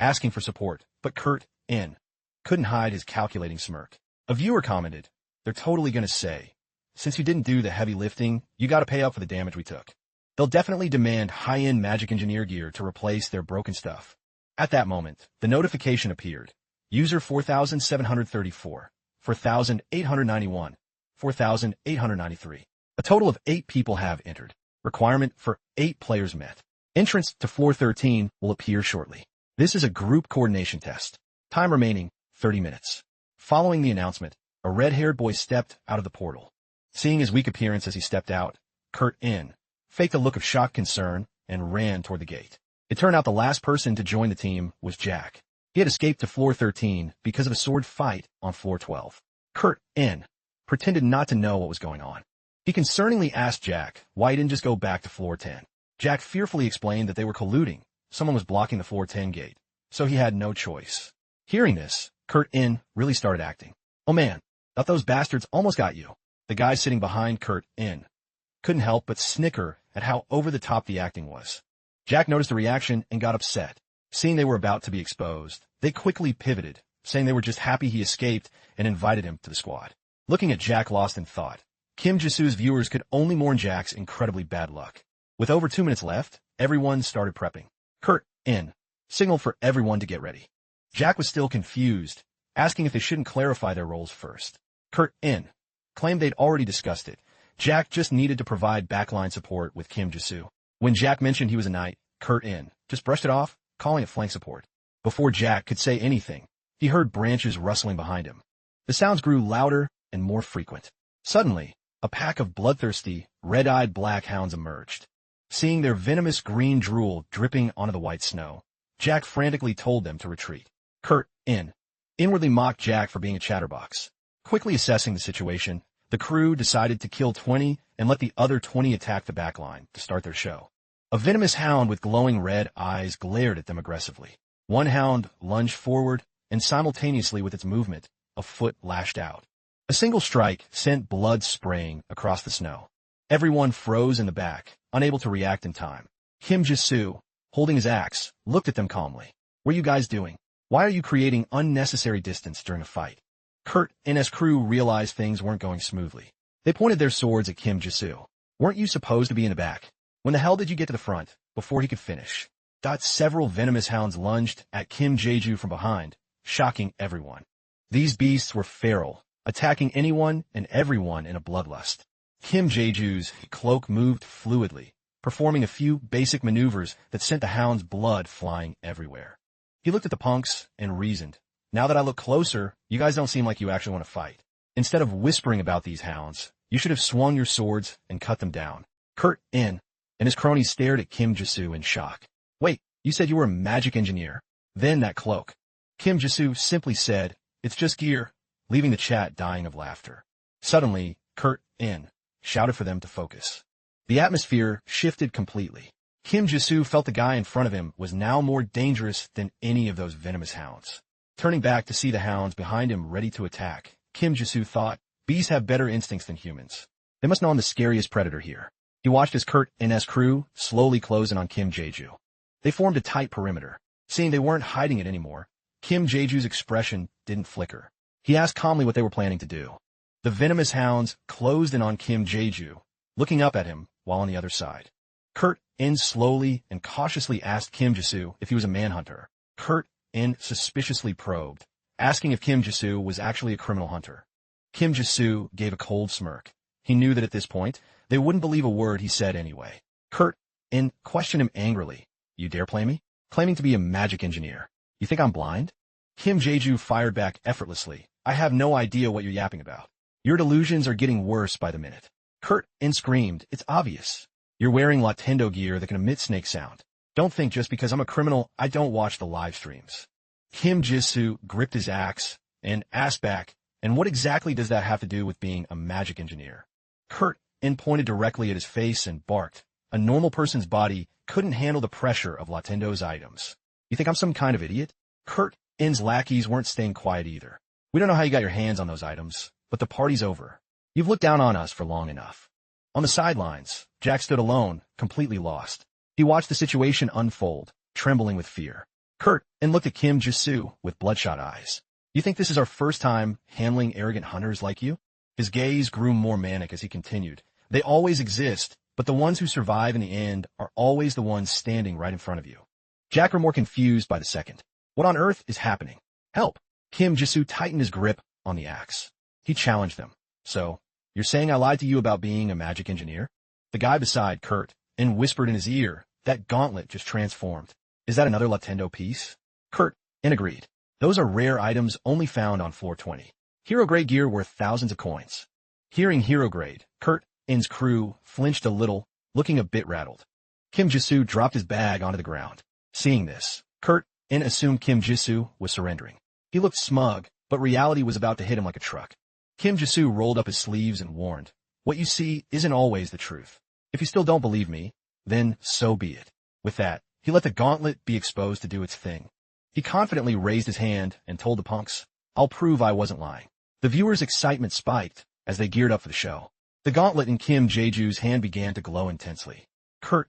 asking for support, but Kurt In couldn't hide his calculating smirk. A viewer commented, "They're totally gonna say, since you didn't do the heavy lifting, you gotta pay up for the damage we took. They'll definitely demand high-end magic engineer gear to replace their broken stuff." At that moment, the notification appeared. User 4734, 4891, 4893. A total of 8 people have entered. Requirement for 8 players met. Entrance to floor 13 will appear shortly. This is a group coordination test. Time remaining, 30 minutes. Following the announcement, a red-haired boy stepped out of the portal. Seeing his weak appearance as he stepped out, Kurt In faked a look of shocked concern and ran toward the gate. It turned out the last person to join the team was Jack. He had escaped to floor 13 because of a sword fight on floor 12. Kurt In pretended not to know what was going on. He concerningly asked Jack why he didn't just go back to floor 10. Jack fearfully explained that they were colluding. Someone was blocking the floor 10 gate, so he had no choice. Hearing this, Kurt In really started acting. "Oh man, thought those bastards almost got you." The guy sitting behind Kurt In couldn't help but snicker at how over-the-top the acting was. Jack noticed the reaction and got upset. Seeing they were about to be exposed, they quickly pivoted, saying they were just happy he escaped and invited him to the squad. Looking at Jack lost in thought, Kim Jisoo's viewers could only mourn Jack's incredibly bad luck. With over 2 minutes left, everyone started prepping. Kurt In signaled for everyone to get ready. Jack was still confused, asking if they shouldn't clarify their roles first. Kurt In claimed they'd already discussed it. Jack just needed to provide backline support with Kim Jisoo. When Jack mentioned he was a knight, Kurt In just brushed it off, calling it flank support. Before Jack could say anything, he heard branches rustling behind him. The sounds grew louder and more frequent. Suddenly, a pack of bloodthirsty, red-eyed black hounds emerged. Seeing their venomous green drool dripping onto the white snow, Jack frantically told them to retreat. Kurt In inwardly mocked Jack for being a chatterbox. Quickly assessing the situation, the crew decided to kill 20 and let the other 20 attack the backline to start their show. A venomous hound with glowing red eyes glared at them aggressively. One hound lunged forward, and simultaneously with its movement, a foot lashed out. A single strike sent blood spraying across the snow. Everyone froze in the back, unable to react in time. Kim Jisoo, holding his axe, looked at them calmly. What are you guys doing? Why are you creating unnecessary distance during a fight? Kurt and his crew realized things weren't going smoothly. They pointed their swords at Kim Jisoo. Weren't you supposed to be in the back? When the hell did you get to the front, before he could finish? Several venomous hounds lunged at Kim Jae-ju from behind, shocking everyone. These beasts were feral, attacking anyone and everyone in a bloodlust. Kim Jae-ju's cloak moved fluidly, performing a few basic maneuvers that sent the hound's blood flying everywhere. He looked at the punks and reasoned. Now that I look closer, you guys don't seem like you actually want to fight. Instead of whispering about these hounds, you should have swung your swords and cut them down. Kurt and his cronies stared at Kim Jisoo in shock. Wait, you said you were a magic engineer? Then that cloak. Kim Jisoo simply said, it's just gear, leaving the chat dying of laughter. Suddenly, Kurt shouted for them to focus. The atmosphere shifted completely. Kim Jisoo felt the guy in front of him was now more dangerous than any of those venomous hounds. Turning back to see the hounds behind him ready to attack, Kim Jisoo thought, bees have better instincts than humans. They must know I'm the scariest predator here. He watched as Kurt and his crew slowly closed in on Kim Jae-ju. They formed a tight perimeter. Seeing they weren't hiding it anymore, Kim Jae-ju's expression didn't flicker. He asked calmly what they were planning to do. The venomous hounds closed in on Kim Jae-ju, looking up at him while on the other side. Kurt slowly and cautiously asked Kim Jisoo if he was a manhunter. Kurt suspiciously probed, asking if Kim Jisoo was actually a criminal hunter. Kim Jisoo gave a cold smirk. He knew that at this point, they wouldn't believe a word he said anyway. Kurt questioned him angrily. You dare play me? Claiming to be a magic engineer. You think I'm blind? Kim Jae-ju fired back effortlessly. I have no idea what you're yapping about. Your delusions are getting worse by the minute. Kurt screamed. It's obvious. You're wearing Latendo gear that can emit snake sound. Don't think just because I'm a criminal, I don't watch the live streams. Kim Jisoo gripped his axe and asked back, and what exactly does that have to do with being a magic engineer? Kurt pointed directly at his face and barked. A normal person's body couldn't handle the pressure of Latendo's items. You think I'm some kind of idiot? Kurt's lackeys weren't staying quiet either. We don't know how you got your hands on those items, but the party's over. You've looked down on us for long enough. On the sidelines, Jack stood alone, completely lost. He watched the situation unfold, trembling with fear. Kurt looked at Kim Jisoo with bloodshot eyes. You think this is our first time handling arrogant hunters like you? His gaze grew more manic as he continued. They always exist, but the ones who survive in the end are always the ones standing right in front of you. Jack grew more confused by the second. What on earth is happening? Help! Kim Jisoo tightened his grip on the axe. He challenged them. So, you're saying I lied to you about being a magic engineer? The guy beside Kurt whispered in his ear, that gauntlet just transformed. Is that another Latendo piece? Kurt agreed. Those are rare items only found on floor 20. Hero grade gear worth thousands of coins. Hearing hero grade, Kurt's crew flinched a little, looking a bit rattled. Kim Jisoo dropped his bag onto the ground. Seeing this, Kurt assumed Kim Jisoo was surrendering. He looked smug, but reality was about to hit him like a truck. Kim Jisoo rolled up his sleeves and warned, what you see isn't always the truth. If you still don't believe me, then so be it. With that, he let the gauntlet be exposed to do its thing. He confidently raised his hand and told the punks, I'll prove I wasn't lying. The viewers' excitement spiked as they geared up for the show. The gauntlet in Kim Jae-ju's hand began to glow intensely. Kurt,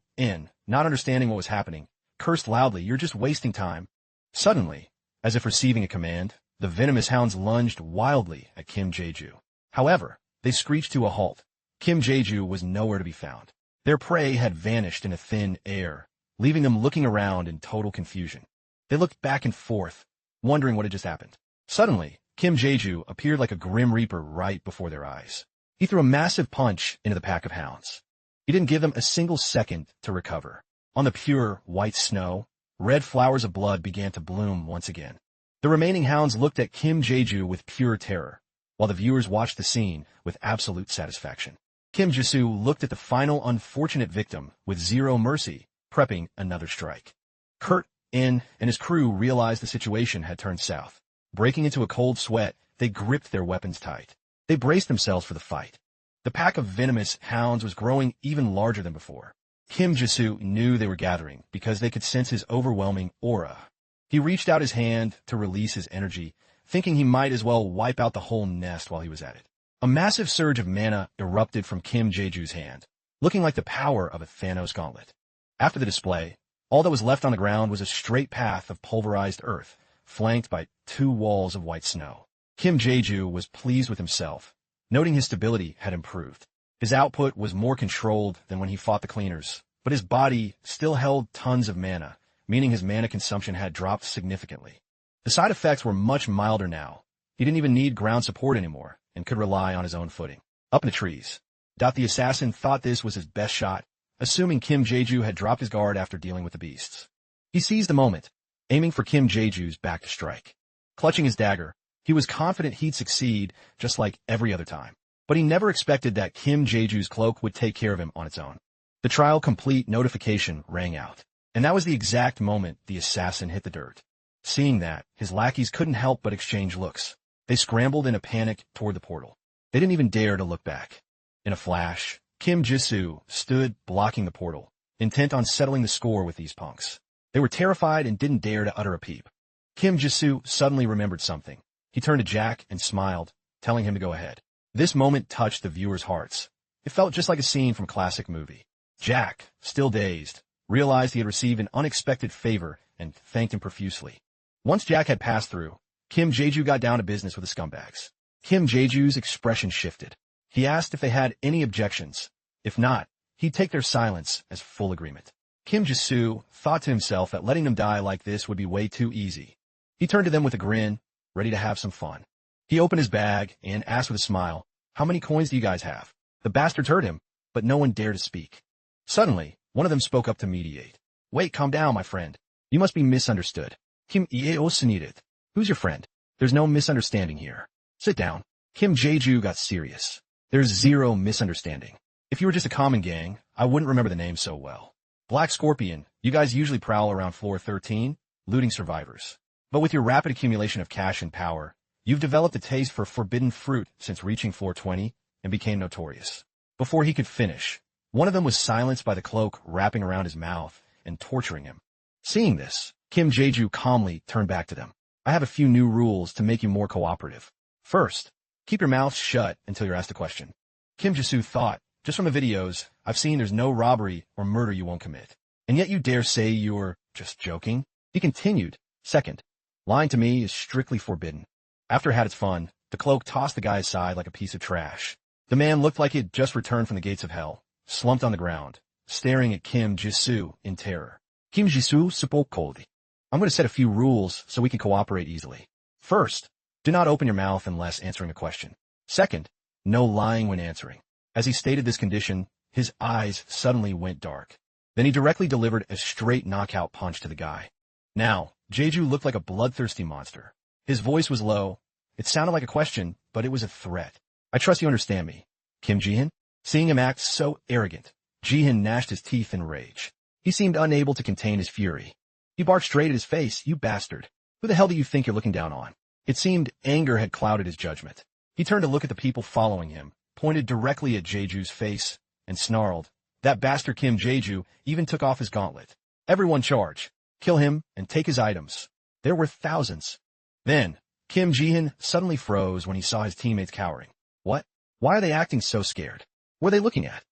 not understanding what was happening, cursed loudly, you're just wasting time. Suddenly, as if receiving a command, the venomous hounds lunged wildly at Kim Jae-ju. However, they screeched to a halt. Kim Jae-ju was nowhere to be found. Their prey had vanished in a thin air, leaving them looking around in total confusion. They looked back and forth, wondering what had just happened. Suddenly, Kim Jae-ju appeared like a grim reaper right before their eyes. He threw a massive punch into the pack of hounds. He didn't give them a single second to recover. On the pure, white snow, red flowers of blood began to bloom once again. The remaining hounds looked at Kim Jae-ju with pure terror, while the viewers watched the scene with absolute satisfaction. Kim Jisoo looked at the final unfortunate victim with zero mercy, prepping another strike. Kurt and his crew realized the situation had turned south. Breaking into a cold sweat, they gripped their weapons tight. They braced themselves for the fight. The pack of venomous hounds was growing even larger than before. Kim Jisoo knew they were gathering because they could sense his overwhelming aura. He reached out his hand to release his energy, thinking he might as well wipe out the whole nest while he was at it. A massive surge of mana erupted from Kim Jae-ju's hand, looking like the power of a Thanos gauntlet. After the display, all that was left on the ground was a straight path of pulverized earth, flanked by 2 walls of white snow. Kim Jae-ju was pleased with himself, noting his stability had improved. His output was more controlled than when he fought the cleaners, but his body still held tons of mana, meaning his mana consumption had dropped significantly. The side effects were much milder now. He didn't even need ground support anymore and could rely on his own footing. Up in the trees, the assassin thought this was his best shot, assuming Kim Jae-ju had dropped his guard after dealing with the beasts. He seized the moment, aiming for Kim Jae-ju's back to strike. Clutching his dagger, he was confident he'd succeed just like every other time. But he never expected that Kim Jae-ju's cloak would take care of him on its own. The trial complete notification rang out, and that was the exact moment the assassin hit the dirt. Seeing that, his lackeys couldn't help but exchange looks. They scrambled in a panic toward the portal. They didn't even dare to look back. In a flash, Kim Jisoo stood blocking the portal, intent on settling the score with these punks. They were terrified and didn't dare to utter a peep. Kim Jisoo suddenly remembered something. He turned to Jack and smiled, telling him to go ahead. This moment touched the viewers' hearts. It felt just like a scene from a classic movie. Jack, still dazed, realized he had received an unexpected favor and thanked him profusely. Once Jack had passed through, Kim Jae-ju got down to business with the scumbags. Kim Jae-ju's expression shifted. He asked if they had any objections. If not, he'd take their silence as full agreement. Kim Jisoo thought to himself that letting them die like this would be way too easy. He turned to them with a grin, ready to have some fun. He opened his bag and asked with a smile, "How many coins do you guys have?" The bastards heard him, but no one dared to speak. Suddenly, one of them spoke up to mediate. "Wait, calm down, my friend. You must be misunderstood. Kim Ieo Sunidet. Who's your friend? There's no misunderstanding here. Sit down." Kim Jae-ju got serious. "There's zero misunderstanding. If you were just a common gang, I wouldn't remember the name so well. Black Scorpion, you guys usually prowl around floor 13, looting survivors. But with your rapid accumulation of cash and power, you've developed a taste for forbidden fruit since reaching floor 20 and became notorious." Before he could finish, one of them was silenced by the cloak wrapping around his mouth and torturing him. Seeing this, Kim Jae-ju calmly turned back to them. "I have a few new rules to make you more cooperative. First, keep your mouth shut until you're asked a question." Kim Jisoo thought, "Just from the videos, I've seen there's no robbery or murder you won't commit. And yet you dare say you're just joking?" He continued, "Second, lying to me is strictly forbidden." After it had its fun, the cloak tossed the guy aside like a piece of trash. The man looked like he had just returned from the gates of hell, slumped on the ground, staring at Kim Jisoo in terror. Kim Jisoo spoke coldly. "I'm going to set a few rules so we can cooperate easily. First, do not open your mouth unless answering a question. Second, no lying when answering." As he stated this condition, his eyes suddenly went dark. Then he directly delivered a straight knockout punch to the guy. Now, Jae-ju looked like a bloodthirsty monster. His voice was low. It sounded like a question, but it was a threat. "I trust you understand me, Kim Jihin?" Seeing him act so arrogant, Jihin gnashed his teeth in rage. He seemed unable to contain his fury. He barked straight at his face, "You bastard. Who the hell do you think you're looking down on?" It seemed anger had clouded his judgment. He turned to look at the people following him, pointed directly at Jae-ju's face, and snarled. That bastard Kim Jae-ju even took off his gauntlet. "Everyone charge. Kill him and take his items." There were thousands. Then, Kim Jihin suddenly froze when he saw his teammates cowering. What? Why are they acting so scared? What are they looking at?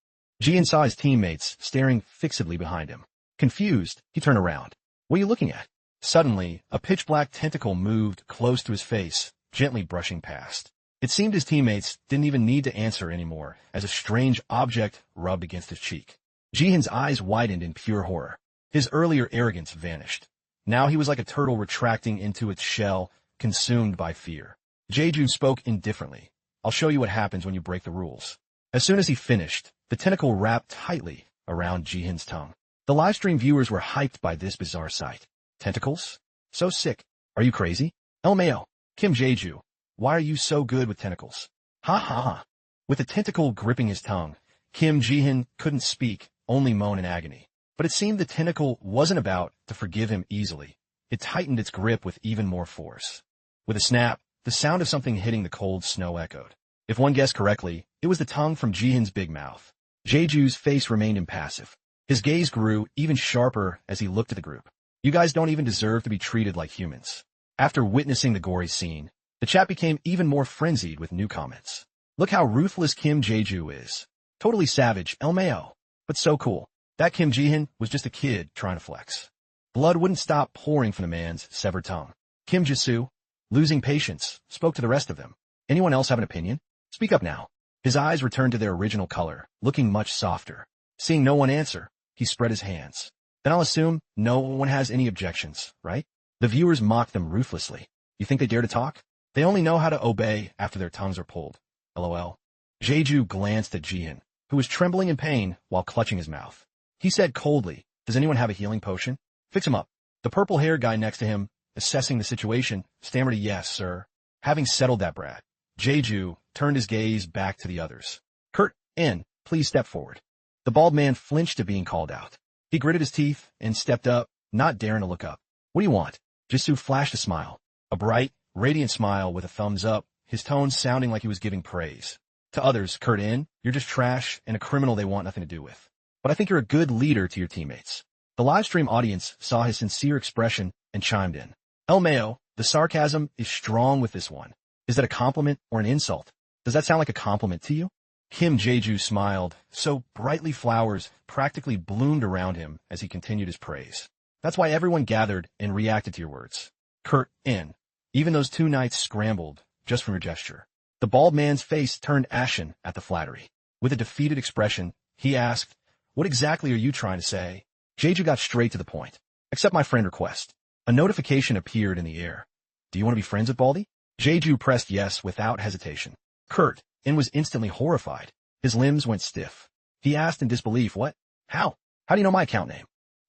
Jihin saw his teammates staring fixedly behind him. Confused, he turned around. "What are you looking at?" Suddenly, a pitch-black tentacle moved close to his face, gently brushing past. It seemed his teammates didn't even need to answer anymore as a strange object rubbed against his cheek. Jihin's eyes widened in pure horror. His earlier arrogance vanished. Now he was like a turtle retracting into its shell, consumed by fear. Jae-ju spoke indifferently. "I'll show you what happens when you break the rules." As soon as he finished, the tentacle wrapped tightly around Jihin's tongue. The livestream viewers were hyped by this bizarre sight. Tentacles? So sick. Are you crazy? LMAO. Kim Jae-ju, why are you so good with tentacles? Ha ha ha. With the tentacle gripping his tongue, Kim Jihin couldn't speak, only moan in agony. But it seemed the tentacle wasn't about to forgive him easily. It tightened its grip with even more force. With a snap, the sound of something hitting the cold snow echoed. If one guessed correctly, it was the tongue from Jihin's big mouth. Jae-ju's face remained impassive. His gaze grew even sharper as he looked at the group. "You guys don't even deserve to be treated like humans." After witnessing the gory scene, The chat became even more frenzied with new comments. Look how ruthless Kim Jae-ju is. Totally savage, LMAO. But so cool. That Kim Ji-hin was just a kid trying to flex. Blood wouldn't stop pouring from the man's severed tongue. Kim Ji-soo, losing patience, spoke to the rest of them. Anyone else have an opinion? Speak up now. His eyes returned to their original color, looking much softer. Seeing no one answer, he spread his hands. Then I'll assume no one has any objections, right? The viewers mocked them ruthlessly. You think they dare to talk? They only know how to obey after their tongues are pulled. LOL. Jae-ju glanced at Ji-hin, who was trembling in pain while clutching his mouth. He said coldly, does anyone have a healing potion? Fix him up. The purple-haired guy next to him, assessing the situation, stammered a yes, sir. Having settled that brat, Jae-ju turned his gaze back to the others. Kurt, in, please step forward. The bald man flinched at being called out. He gritted his teeth and stepped up, not daring to look up. What do you want? Jisoo flashed a smile. A bright, radiant smile with a thumbs up, his tone sounding like he was giving praise. To others, Kurt in, you're just trash and a criminal they want nothing to do with. But I think you're a good leader to your teammates. The livestream audience saw his sincere expression and chimed in. LMAO, the sarcasm is strong with this one. Is that a compliment or an insult? Does that sound like a compliment to you? Kim Jae-ju smiled, so brightly flowers practically bloomed around him as he continued his praise. That's why everyone gathered and reacted to your words. Kurt, in. Even those two knights scrambled, just from your gesture. The bald man's face turned ashen at the flattery. With a defeated expression, he asked, what exactly are you trying to say? Jae-ju got straight to the point. Accept my friend request. A notification appeared in the air. Do you want to be friends with Baldy? Jae-ju pressed yes without hesitation. Kurt, in was instantly horrified. His limbs went stiff. He asked in disbelief, what? How? How do you know my account name?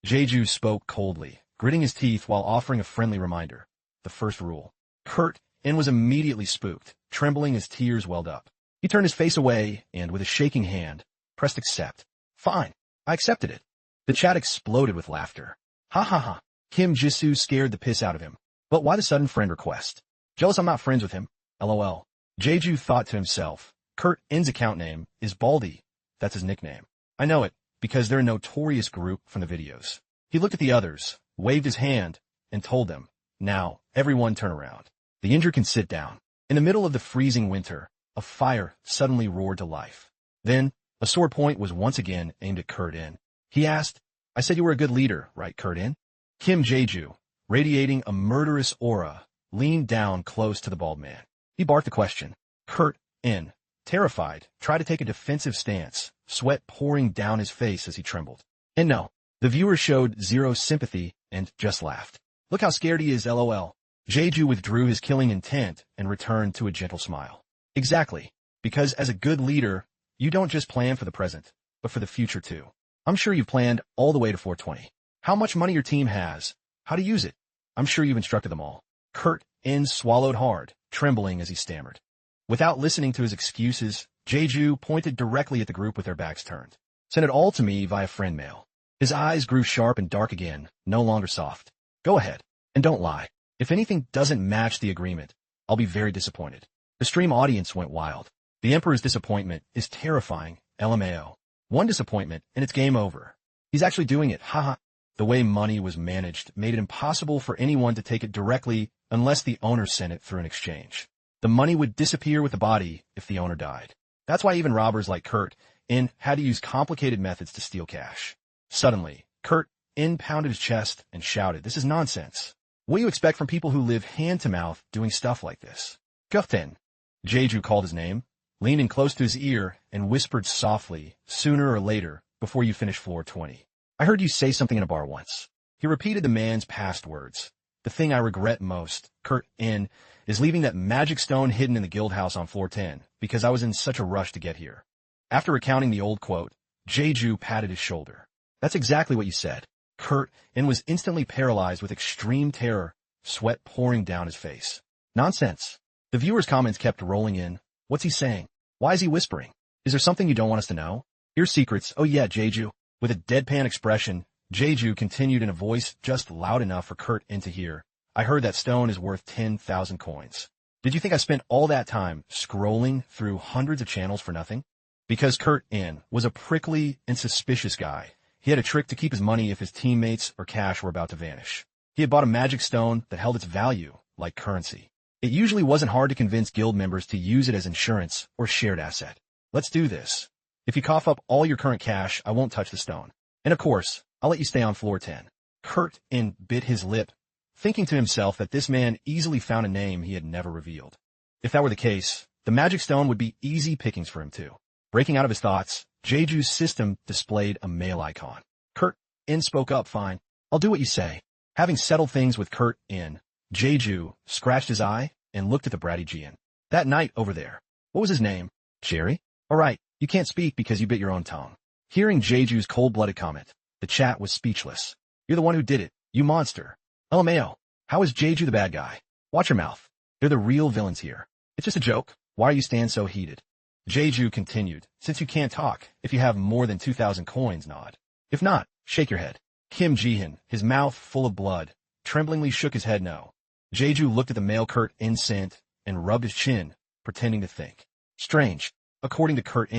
Jae-ju spoke coldly, gritting his teeth while offering a friendly reminder. The first rule. Kurt, in was immediately spooked, trembling as tears welled up. He turned his face away and, with a shaking hand, pressed accept. Fine. I accepted it. The chat exploded with laughter. Ha ha ha. Kim Ji-soo scared the piss out of him. But why the sudden friend request? Jealous I'm not friends with him. LOL. Jae-ju thought to himself, Kurt In's account name is Baldy. That's his nickname. I know it, because they're a notorious group from the videos. He looked at the others, waved his hand, and told them, now, everyone turn around. The injured can sit down. In the middle of the freezing winter, a fire suddenly roared to life. Then, a sore point was once again aimed at Kurt In. He asked, I said you were a good leader, right, Kurt In? Kim Jae-ju, radiating a murderous aura, leaned down close to the bald man. He barked a question. Kurt In, terrified, tried to take a defensive stance, sweat pouring down his face as he trembled. And no, the viewer showed zero sympathy and just laughed. Look how scared he is, LOL. Jae-ju withdrew his killing intent and returned to a gentle smile. Exactly, because as a good leader, you don't just plan for the present, but for the future too. I'm sure you've planned all the way to 420. How much money your team has, how to use it. I'm sure you've instructed them all. Kurt In swallowed hard, trembling as he stammered. Without listening to his excuses, Jae-ju pointed directly at the group with their backs turned. Send it all to me via friend mail. His eyes grew sharp and dark again, no longer soft. Go ahead, and don't lie. If anything doesn't match the agreement, I'll be very disappointed. The stream audience went wild. The Emperor's disappointment is terrifying, LMAO. One disappointment, and it's game over. He's actually doing it, haha. The way money was managed made it impossible for anyone to take it directly unless the owner sent it through an exchange. The money would disappear with the body if the owner died. That's why even robbers like Kurt In had to use complicated methods to steal cash. Suddenly, Kurt In pounded his chest and shouted, this is nonsense. What do you expect from people who live hand-to-mouth doing stuff like this? Guften. Jae-ju called his name, leaned in close to his ear, and whispered softly, sooner or later, before you finish floor 20. I heard you say something in a bar once. He repeated the man's past words. The thing I regret most, Kurt In, is leaving that magic stone hidden in the guild house on floor 10, because I was in such a rush to get here. After recounting the old quote, Jae-ju patted his shoulder. That's exactly what you said. Kurt In was instantly paralyzed with extreme terror, sweat pouring down his face. Nonsense. The viewers' comments kept rolling in. What's he saying? Why is he whispering? Is there something you don't want us to know? Here's secrets. Oh yeah, Jae-ju. With a deadpan expression, Jae-ju continued in a voice just loud enough for Kurt In to hear. I heard that stone is worth 10,000 coins. Did you think I spent all that time scrolling through hundreds of channels for nothing? Because Kurt In was a prickly and suspicious guy. He had a trick to keep his money if his teammates or cash were about to vanish. He had bought a magic stone that held its value like currency. It usually wasn't hard to convince guild members to use it as insurance or shared asset. Let's do this. If you cough up all your current cash, I won't touch the stone. And of course, I'll let you stay on floor 10. Kurt bit his lip, thinking to himself that this man easily found a name he had never revealed. If that were the case, the magic stone would be easy pickings for him too. Breaking out of his thoughts, Jeju's system displayed a male icon. Kurt spoke up, fine. I'll do what you say. Having settled things with Kurt Jeju scratched his eye and looked at the bratty Jian. That knight over there. What was his name? Jerry? All right, you can't speak because you bit your own tongue. Hearing Jeju's cold-blooded comment, the chat was speechless. You're the one who did it, you monster. LMAO. How is Jeju the bad guy? Watch your mouth. They're the real villains here. It's just a joke. Why are you stand so heated? Jeju continued. Since you can't talk, if you have more than 2,000 coins, nod. If not, shake your head. Kim Jihin, his mouth full of blood, tremblingly shook his head no. Jeju looked at the male Kurt Sint and rubbed his chin, pretending to think. Strange. According to Kurt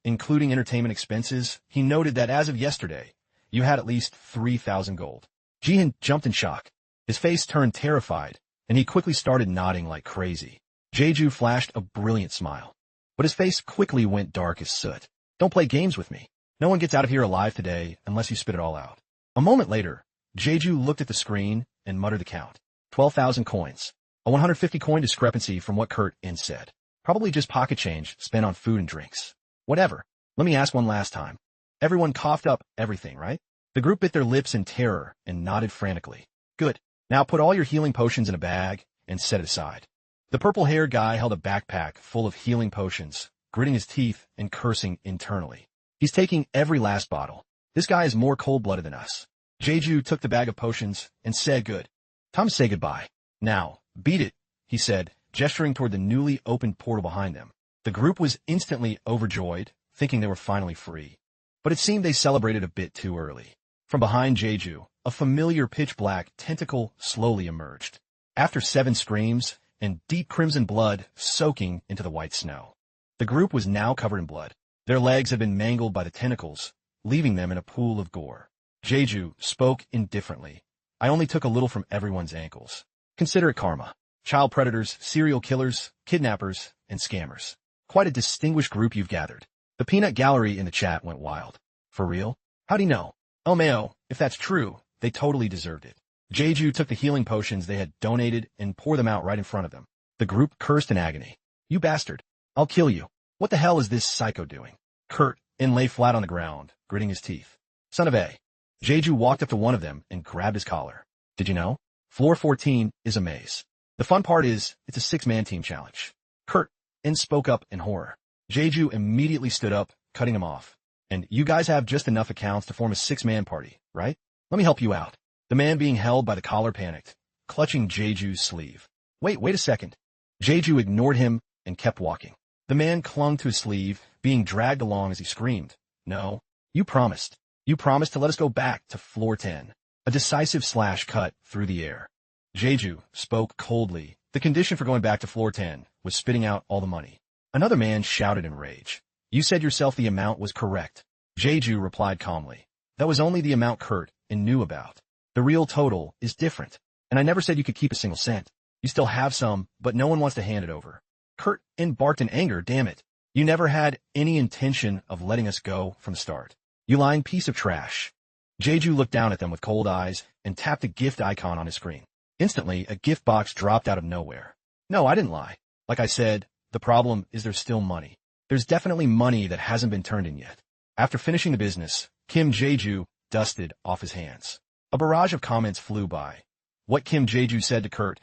including entertainment expenses, he noted that as of yesterday, you had at least 3,000 gold. Jihin jumped in shock. His face turned terrified, and he quickly started nodding like crazy. Jeju flashed a brilliant smile. But his face quickly went dark as soot. Don't play games with me. No one gets out of here alive today unless you spit it all out. A moment later, Jeju looked at the screen and muttered the count. 12,000 coins. A 150 coin discrepancy from what Kurt said. Probably just pocket change spent on food and drinks. Whatever. Let me ask one last time. Everyone coughed up everything, right? The group bit their lips in terror and nodded frantically. Good. Now put all your healing potions in a bag and set it aside. The purple-haired guy held a backpack full of healing potions, gritting his teeth and cursing internally. He's taking every last bottle. This guy is more cold-blooded than us. Jeju took the bag of potions and said good. Time to say goodbye. Now, beat it, he said, gesturing toward the newly opened portal behind them. The group was instantly overjoyed, thinking they were finally free. But it seemed they celebrated a bit too early. From behind Jeju, a familiar pitch-black tentacle slowly emerged. After 7 screams and deep crimson blood soaking into the white snow, the group was now covered in blood. Their legs had been mangled by the tentacles, leaving them in a pool of gore. Jeju spoke indifferently. I only took a little from everyone's ankles. Consider it karma. Child predators, serial killers, kidnappers, and scammers. Quite a distinguished group you've gathered. The peanut gallery in the chat went wild. For real? How'd he know? Oh, Mayo, if that's true, they totally deserved it. Jeju took the healing potions they had donated and poured them out right in front of them. The group cursed in agony. You bastard. I'll kill you. What the hell is this psycho doing? Kurt lay flat on the ground, gritting his teeth. Son of a. Jeju walked up to one of them and grabbed his collar. Did you know? Floor 14 is a maze. The fun part is, it's a 6-man team challenge. Kurt spoke up in horror. Jeju immediately stood up, cutting him off. And you guys have just enough accounts to form a 6-man party, right? Let me help you out. The man being held by the collar panicked, clutching Jeju's sleeve. Wait a second. Jeju ignored him and kept walking. The man clung to his sleeve, being dragged along as he screamed. No, you promised. You promised to let us go back to floor 10. A decisive slash cut through the air. Jeju spoke coldly. The condition for going back to floor 10 was spitting out all the money. Another man shouted in rage. You said yourself the amount was correct. Jeju replied calmly. That was only the amount Kurt knew about. The real total is different. And I never said you could keep a single cent. You still have some, but no one wants to hand it over. Kurt barked in anger, damn it. You never had any intention of letting us go from the start. You lying piece of trash. Jeju looked down at them with cold eyes and tapped a gift icon on his screen. Instantly, a gift box dropped out of nowhere. No, I didn't lie. Like I said, the problem is there's still money. There's definitely money that hasn't been turned in yet. After finishing the business, Kim Jeju dusted off his hands. A barrage of comments flew by. What Kim Jeju said to Kurt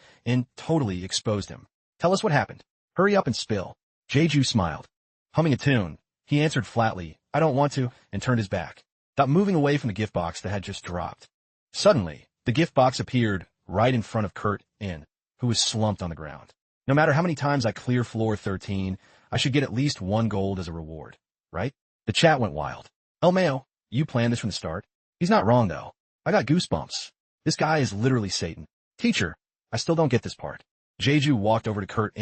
totally exposed him. Tell us what happened. Hurry up and spill. Jeju smiled. Humming a tune, he answered flatly, I don't want to, and turned his back. Stop moving away from the gift box that had just dropped. Suddenly, the gift box appeared right in front of Kurt who was slumped on the ground. No matter how many times I clear floor 13, I should get at least 1 gold as a reward, right? The chat went wild. El Mayo, you planned this from the start? He's not wrong, though. I got goosebumps. This guy is literally Satan. Teacher, I still don't get this part. Jeju walked over to Kurt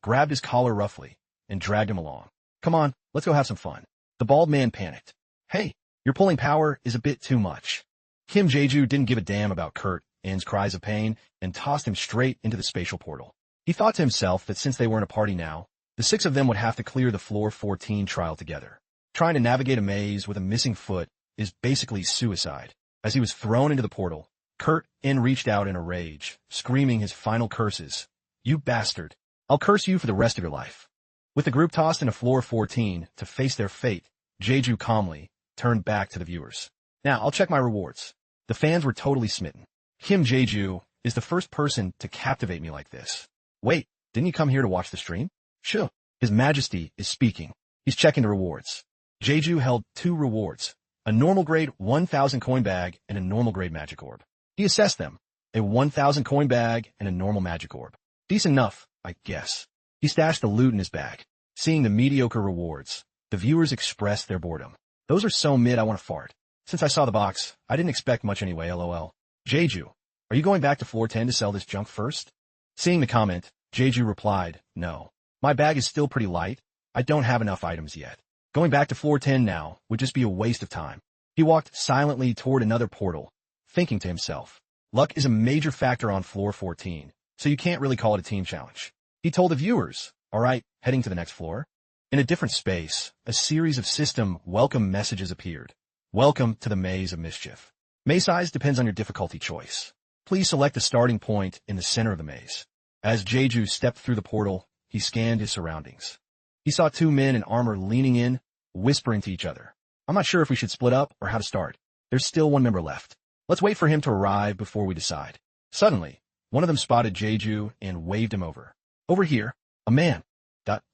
grabbed his collar roughly, and dragged him along. Come on, let's go have some fun. The bald man panicked. Hey, your pulling power is a bit too much. Kim Jeju didn't give a damn about Kurt cries of pain and tossed him straight into the spatial portal. He thought to himself that since they were in a party now, the 6 of them would have to clear the floor 14 trial together. Trying to navigate a maze with a missing foot is basically suicide. As he was thrown into the portal, Kurt reached out in a rage, screaming his final curses. "You bastard. I'll curse you for the rest of your life." With the group tossed into floor 14 to face their fate, Jeju calmly turned back to the viewers. "Now, I'll check my rewards." The fans were totally smitten. Kim Jeju is the first person to captivate me like this. "Wait, didn't you come here to watch the stream?" "Sure." His Majesty is speaking. He's checking the rewards. Jeju held 2 rewards, a normal grade 1,000 coin bag and a normal grade magic orb. He assessed them, a 1,000 coin bag and a normal magic orb. Decent enough, I guess. He stashed the loot in his bag. Seeing the mediocre rewards, the viewers expressed their boredom. "Those are so mid I want to fart. Since I saw the box, I didn't expect much anyway, lol. Jeju, are you going back to floor 10 to sell this junk first?" Seeing the comment, Jeju replied, "No. My bag is still pretty light. I don't have enough items yet. Going back to floor 10 now would just be a waste of time." He walked silently toward another portal, thinking to himself, luck is a major factor on floor 14, so you can't really call it a team challenge. He told the viewers, "Alright, heading to the next floor." In a different space, a series of system welcome messages appeared. "Welcome to the Maze of Mischief. Maze size depends on your difficulty choice. Please select a starting point in the center of the maze." As Jeju stepped through the portal, he scanned his surroundings. He saw 2 men in armor leaning in, whispering to each other. "I'm not sure if we should split up or how to start. There's still 1 member left. Let's wait for him to arrive before we decide." Suddenly, one of them spotted Jeju and waved him over. "Over here." A man,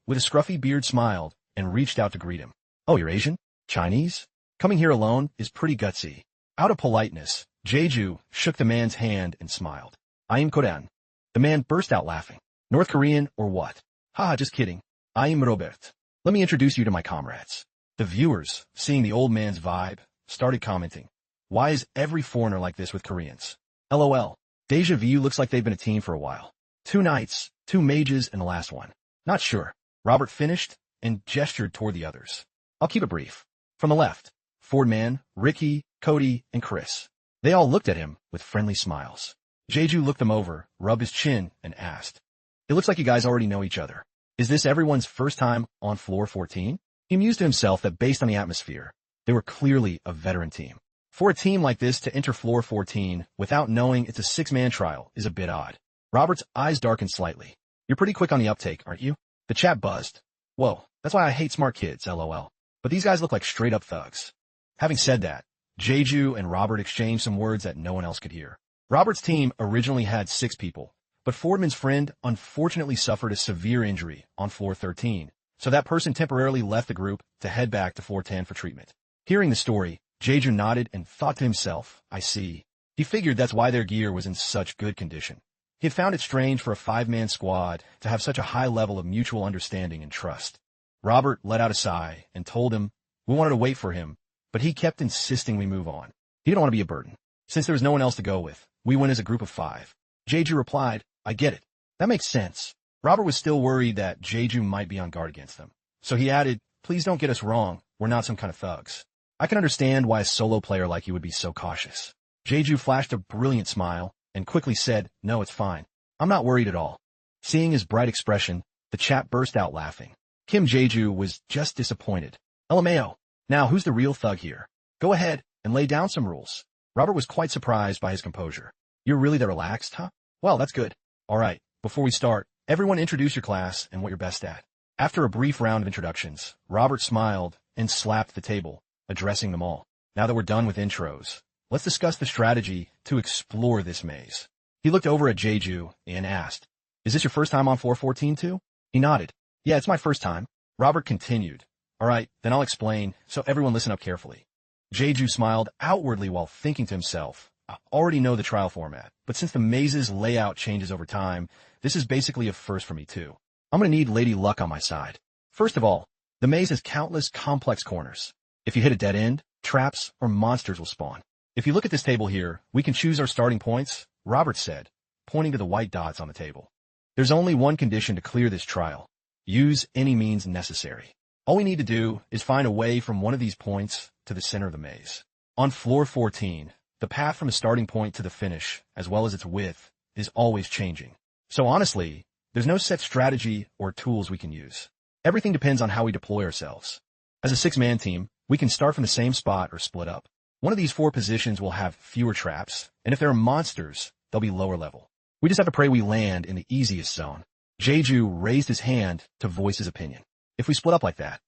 with a scruffy beard, smiled and reached out to greet him. "Oh, you're Asian? Chinese? Coming here alone is pretty gutsy." Out of politeness, Jeju shook the man's hand and smiled. "I am Korean." The man burst out laughing. "North Korean or what?" "Haha, just kidding. I am Robert. Let me introduce you to my comrades." The viewers, seeing the old man's vibe, started commenting. "Why is every foreigner like this with Koreans? LOL. Deja Vu looks like they've been a team for a while. 2 knights, 2 mages, and the last one. Not sure." Robert finished and gestured toward the others. "I'll keep it brief. From the left, Fordman, Ricky, Cody, and Chris." They all looked at him with friendly smiles. Jeju looked them over, rubbed his chin, and asked, "It looks like you guys already know each other. Is this everyone's first time on floor 14? He mused to himself that based on the atmosphere, they were clearly a veteran team. For a team like this to enter floor 14 without knowing it's a 6-man trial is a bit odd. Robert's eyes darkened slightly. "You're pretty quick on the uptake, aren't you?" The chat buzzed. "Whoa, that's why I hate smart kids, lol. But these guys look like straight-up thugs." Having said that, Jeju and Robert exchanged some words that no one else could hear. Robert's team originally had 6 people, but Fordman's friend unfortunately suffered a severe injury on floor 13, so that person temporarily left the group to head back to floor 10 for treatment. Hearing the story, Jeju nodded and thought to himself, "I see." He figured that's why their gear was in such good condition. He had found it strange for a 5-man squad to have such a high level of mutual understanding and trust. Robert let out a sigh and told him we wanted to wait for him, but he kept insisting we move on. He didn't want to be a burden. Since there was no one else to go with, we went as a group of 5. Jeju replied, "I get it. That makes sense." Robert was still worried that Jeju might be on guard against them. So he added, "Please don't get us wrong. We're not some kind of thugs. I can understand why a solo player like you would be so cautious." Jeju flashed a brilliant smile and quickly said, "No, it's fine. I'm not worried at all." Seeing his bright expression, the chat burst out laughing. Kim Jeju was just disappointed. "LMAO. Now who's the real thug here? Go ahead and lay down some rules." Robert was quite surprised by his composure. "You're really that relaxed, huh? Well, that's good. Alright, before we start, everyone introduce your class and what you're best at." After a brief round of introductions, Robert smiled and slapped the table, addressing them all. "Now that we're done with intros, let's discuss the strategy to explore this maze." He looked over at Jeju and asked, "Is this your first time on floor 14 too?" He nodded. "Yeah, it's my first time." Robert continued, "Alright, then I'll explain, so everyone listen up carefully." Jeju smiled outwardly while thinking to himself, "I already know the trial format, but since the maze's layout changes over time, this is basically a first for me too. I'm going to need Lady Luck on my side. First of all, the maze has countless complex corners. If you hit a dead end, traps or monsters will spawn. If you look at this table here, we can choose our starting points," Robert said, pointing to the white dots on the table. "There's only one condition to clear this trial. Use any means necessary. All we need to do is find a way from one of these points to the center of the maze. On floor 14, the path from the starting point to the finish, as well as its width, is always changing. So honestly, There's no set strategy or tools we can use. Everything depends on how we deploy ourselves. As a six-man team, we can start from the same spot or split up. One of these four positions will have fewer traps, and if there are monsters, they'll be lower level. We just have to pray we land in the easiest zone. Jeju raised his hand to voice his opinion. If we split up like that,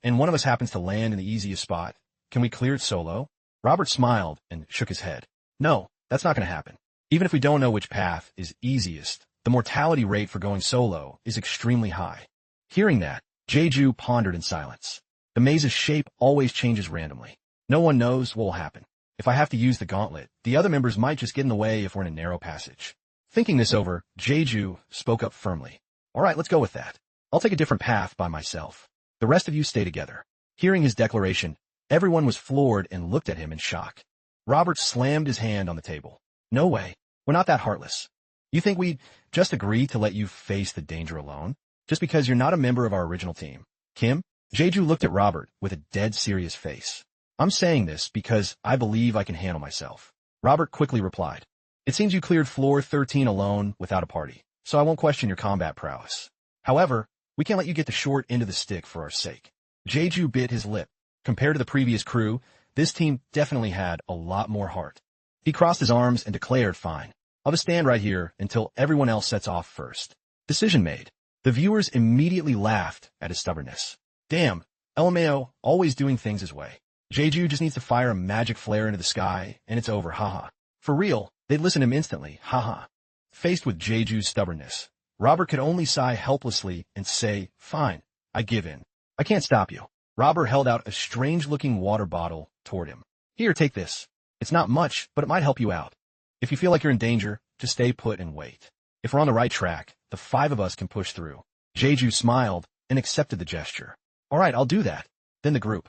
and one of us happens to land in the easiest spot, can we clear it solo? Robert smiled and shook his head. No, that's not going to happen. Even if we don't know which path is easiest, the mortality rate for going solo is extremely high. Hearing that, Jeju pondered in silence. The maze's shape always changes randomly. No one knows what will happen. If I have to use the gauntlet, the other members might just get in the way if we're in a narrow passage. Thinking this over, Jeju spoke up firmly. All right, let's go with that. I'll take a different path by myself. The rest of you stay together. Hearing his declaration, everyone was floored and looked at him in shock. Robert slammed his hand on the table. No way. We're not that heartless. You think we'd just agree to let you face the danger alone? Just because you're not a member of our original team? Kim? Jeju looked at Robert with a dead serious face. I'm saying this because I believe I can handle myself. Robert quickly replied. It seems you cleared floor 13 alone without a party, so I won't question your combat prowess. However, we can't let you get the short end of the stick for our sake. Jeju bit his lip. Compared to the previous crew, this team definitely had a lot more heart. He crossed his arms and declared, fine. I'll just stand right here until everyone else sets off first. Decision made. The viewers immediately laughed at his stubbornness. Damn, LMAO always doing things his way. Jeju just needs to fire a magic flare into the sky, and it's over, haha. For real, they'd listen to him instantly, haha. Faced with Jeju's stubbornness, Robert could only sigh helplessly and say, fine, I give in. I can't stop you. Robert held out a strange-looking water bottle toward him. Here, take this. It's not much, but it might help you out. If you feel like you're in danger, just stay put and wait. If we're on the right track, the five of us can push through. Jeju smiled and accepted the gesture. All right, I'll do that. Then the group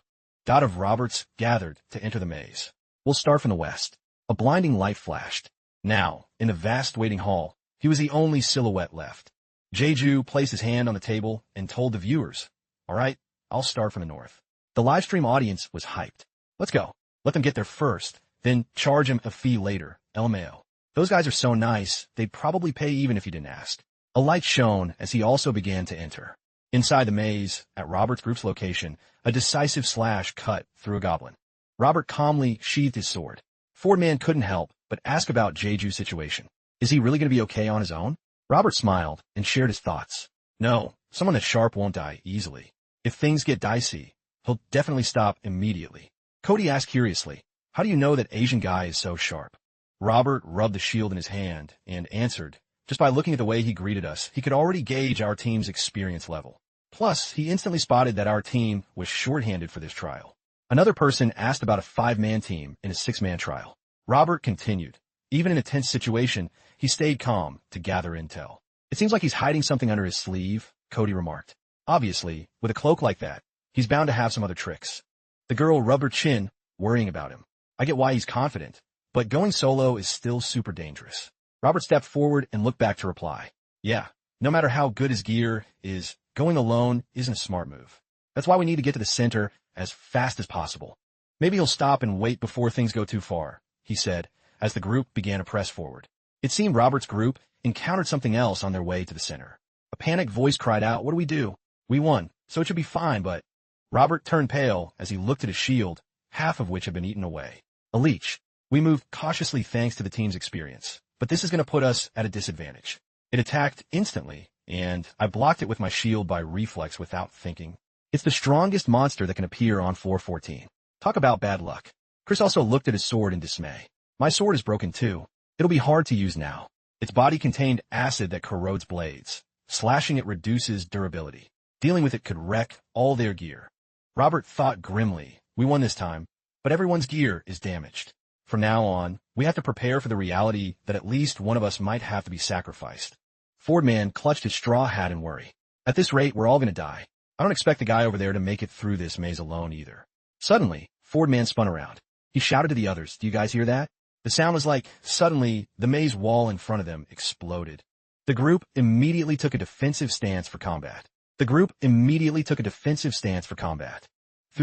of Roberts gathered to enter the maze. We'll start from the west. A blinding light flashed. Now, in the vast waiting hall, he was the only silhouette left. Jeju placed his hand on the table and told the viewers, all right, I'll start from the north. The livestream audience was hyped. Let's go. Let them get there first, then charge him a fee later, LMAO. Those guys are so nice, they'd probably pay even if you didn't ask. A light shone as he also began to enter. Inside the maze, at Robert's group's location, a decisive slash cut through a goblin. Robert calmly sheathed his sword. Fordman couldn't help but ask about Jeju's situation. Is he really going to be okay on his own? Robert smiled and shared his thoughts. No, someone that's sharp won't die easily. If things get dicey, he'll definitely stop immediately. Cody asked curiously, how do you know that Asian guy is so sharp? Robert rubbed the shield in his hand and answered, just by looking at the way he greeted us, he could already gauge our team's experience level. Plus, he instantly spotted that our team was shorthanded for this trial. Another person asked about a 5-man team in a 6-man trial. Robert continued. Even in a tense situation, he stayed calm to gather intel. It seems like he's hiding something under his sleeve, Cody remarked. Obviously, with a cloak like that, he's bound to have some other tricks. The girl rubbed her chin, worrying about him. I get why he's confident, but going solo is still super dangerous. Robert stepped forward and looked back to reply. Yeah, no matter how good his gear is, going alone isn't a smart move. That's why we need to get to the center as fast as possible. Maybe he'll stop and wait before things go too far, he said, as the group began to press forward. It seemed Robert's group encountered something else on their way to the center. A panicked voice cried out, what do we do? We won, so it should be fine, but... Robert turned pale as he looked at his shield, half of which had been eaten away. A leech. We moved cautiously thanks to the team's experience, but this is going to put us at a disadvantage. It attacked instantly, and I blocked it with my shield by reflex without thinking. It's the strongest monster that can appear on floor 14. Talk about bad luck. Chris also looked at his sword in dismay. My sword is broken too. It'll be hard to use now. Its body contained acid that corrodes blades. Slashing it reduces durability. Dealing with it could wreck all their gear. Robert thought grimly, we won this time, but everyone's gear is damaged. From now on, we have to prepare for the reality that at least one of us might have to be sacrificed. Fordman clutched his straw hat in worry. At this rate, we're all going to die. I don't expect the guy over there to make it through this maze alone either. Suddenly, Fordman spun around. He shouted to the others, do you guys hear that? The sound was like, suddenly, the maze wall in front of them exploded. The group immediately took a defensive stance for combat. Through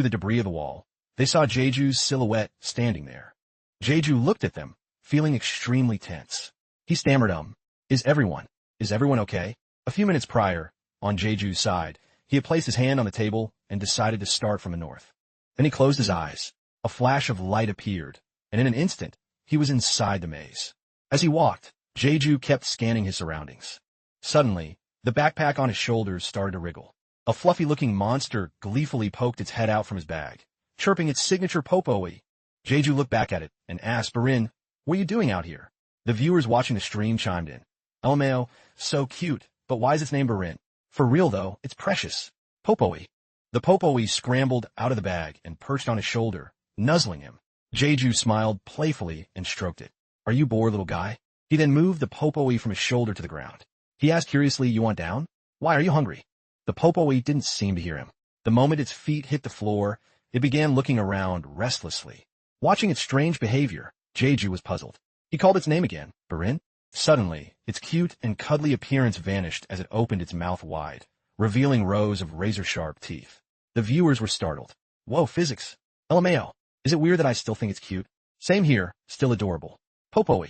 the debris of the wall, they saw Jeju's silhouette standing there. Jeju looked at them, feeling extremely tense. He stammered, is everyone Is everyone okay? A few minutes prior, on Jeju's side, he had placed his hand on the table and decided to start from the north. Then he closed his eyes. A flash of light appeared, and in an instant, he was inside the maze. As he walked, Jeju kept scanning his surroundings. Suddenly, the backpack on his shoulders started to wriggle. A fluffy-looking monster gleefully poked its head out from his bag, chirping its signature popoe. Jeju looked back at it and asked Barin, "What are you doing out here?" The viewers watching the stream chimed in. "LMAO, so cute, but why is its name Barin? For real though, it's precious. Popoe." The popoe scrambled out of the bag and perched on his shoulder, nuzzling him. Jeju smiled playfully and stroked it. "Are you bored, little guy?" He then moved the popoe from his shoulder to the ground. He asked curiously, "You want down? Why, are you hungry?" The popoe didn't seem to hear him. The moment its feet hit the floor, it began looking around restlessly. Watching its strange behavior, Jeju was puzzled. He called its name again, Barin. Suddenly, its cute and cuddly appearance vanished as it opened its mouth wide, revealing rows of razor-sharp teeth. The viewers were startled. "Whoa, physics. LMAO. Is it weird that I still think it's cute?" "Same here, still adorable. Popoe."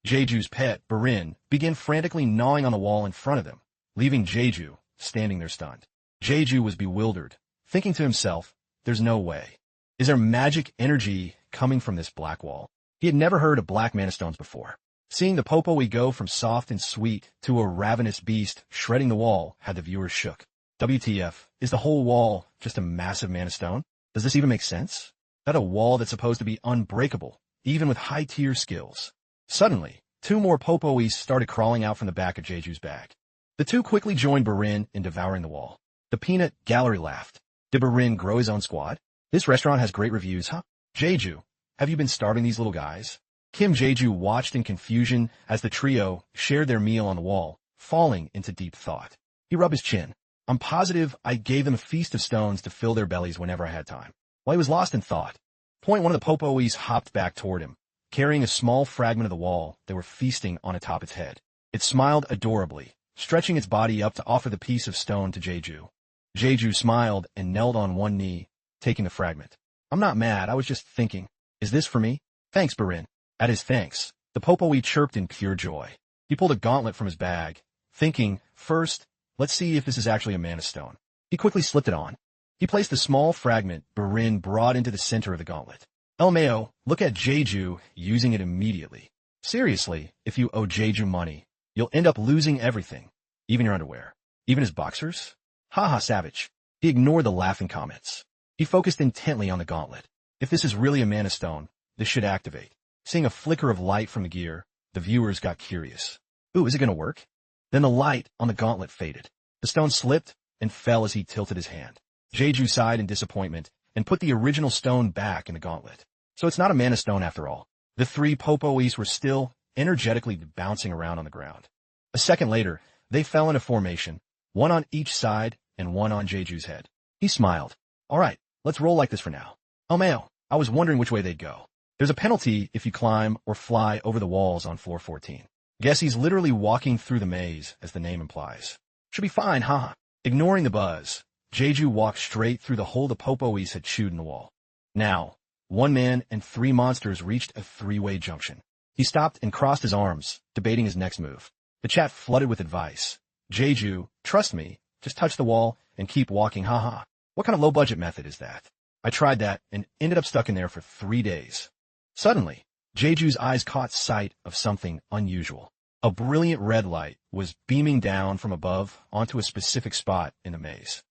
Jeju's pet, Barin, began frantically gnawing on the wall in front of them, leaving Jeju standing there stunned. Jeju was bewildered, thinking to himself, "There's no way. Is there magic energy coming from this black wall?" He had never heard of black mana stones before. Seeing the popoe go from soft and sweet to a ravenous beast shredding the wall had the viewers shook. WTF, is the whole wall just a massive mana stone? Does this even make sense? That a wall that's supposed to be unbreakable, even with high-tier skills. Suddenly, two more popoes started crawling out from the back of Jeju's bag. The two quickly joined Barin in devouring the wall. The peanut gallery laughed. Did Barin grow his own squad? This restaurant has great reviews, huh? Jeju, have you been starving these little guys? Kim Jeju watched in confusion as the trio shared their meal on the wall, falling into deep thought. He rubbed his chin. "I'm positive I gave them a feast of stones to fill their bellies whenever I had time." While he was lost in thought, one of the popoes hopped back toward him, carrying a small fragment of the wall they were feasting on atop its head. It smiled adorably, stretching its body up to offer the piece of stone to Jeju. Jeju smiled and knelt on one knee, taking the fragment. "I'm not mad, I was just thinking. Is this for me?" "Thanks, Barin." At his thanks, the popoe chirped in pure joy. He pulled a gauntlet from his bag, thinking, "First, let's see if this is actually a mana stone." He quickly slipped it on. He placed the small fragment Barin brought into the center of the gauntlet. LMAO, look at Jeju using it immediately. Seriously, if you owe Jeju money, you'll end up losing everything, even your underwear. Even his boxers? Haha, savage. He ignored the laughing comments. He focused intently on the gauntlet. If this is really a mana stone, this should activate. Seeing a flicker of light from the gear, the viewers got curious. Ooh, is it going to work? Then the light on the gauntlet faded. The stone slipped and fell as he tilted his hand. Jeju sighed in disappointment and put the original stone back in the gauntlet. So it's not a mana stone after all. The three popoes were still energetically bouncing around on the ground. A second later, they fell into formation, one on each side and one on Jeju's head. He smiled. "All right, let's roll like this for now." "Oh, man, I was wondering which way they'd go." "There's a penalty if you climb or fly over the walls on floor 14. Guess he's literally walking through the maze, as the name implies. Should be fine, haha." Ignoring the buzz, Jeju walked straight through the hole the popoes had chewed in the wall. Now, one man and three monsters reached a three-way junction. He stopped and crossed his arms, debating his next move. The chat flooded with advice. "Jeju, trust me, just touch the wall and keep walking, haha. What kind of low-budget method is that? I tried that and ended up stuck in there for 3 days. Suddenly, Jeju's eyes caught sight of something unusual. A brilliant red light was beaming down from above onto a specific spot in the maze.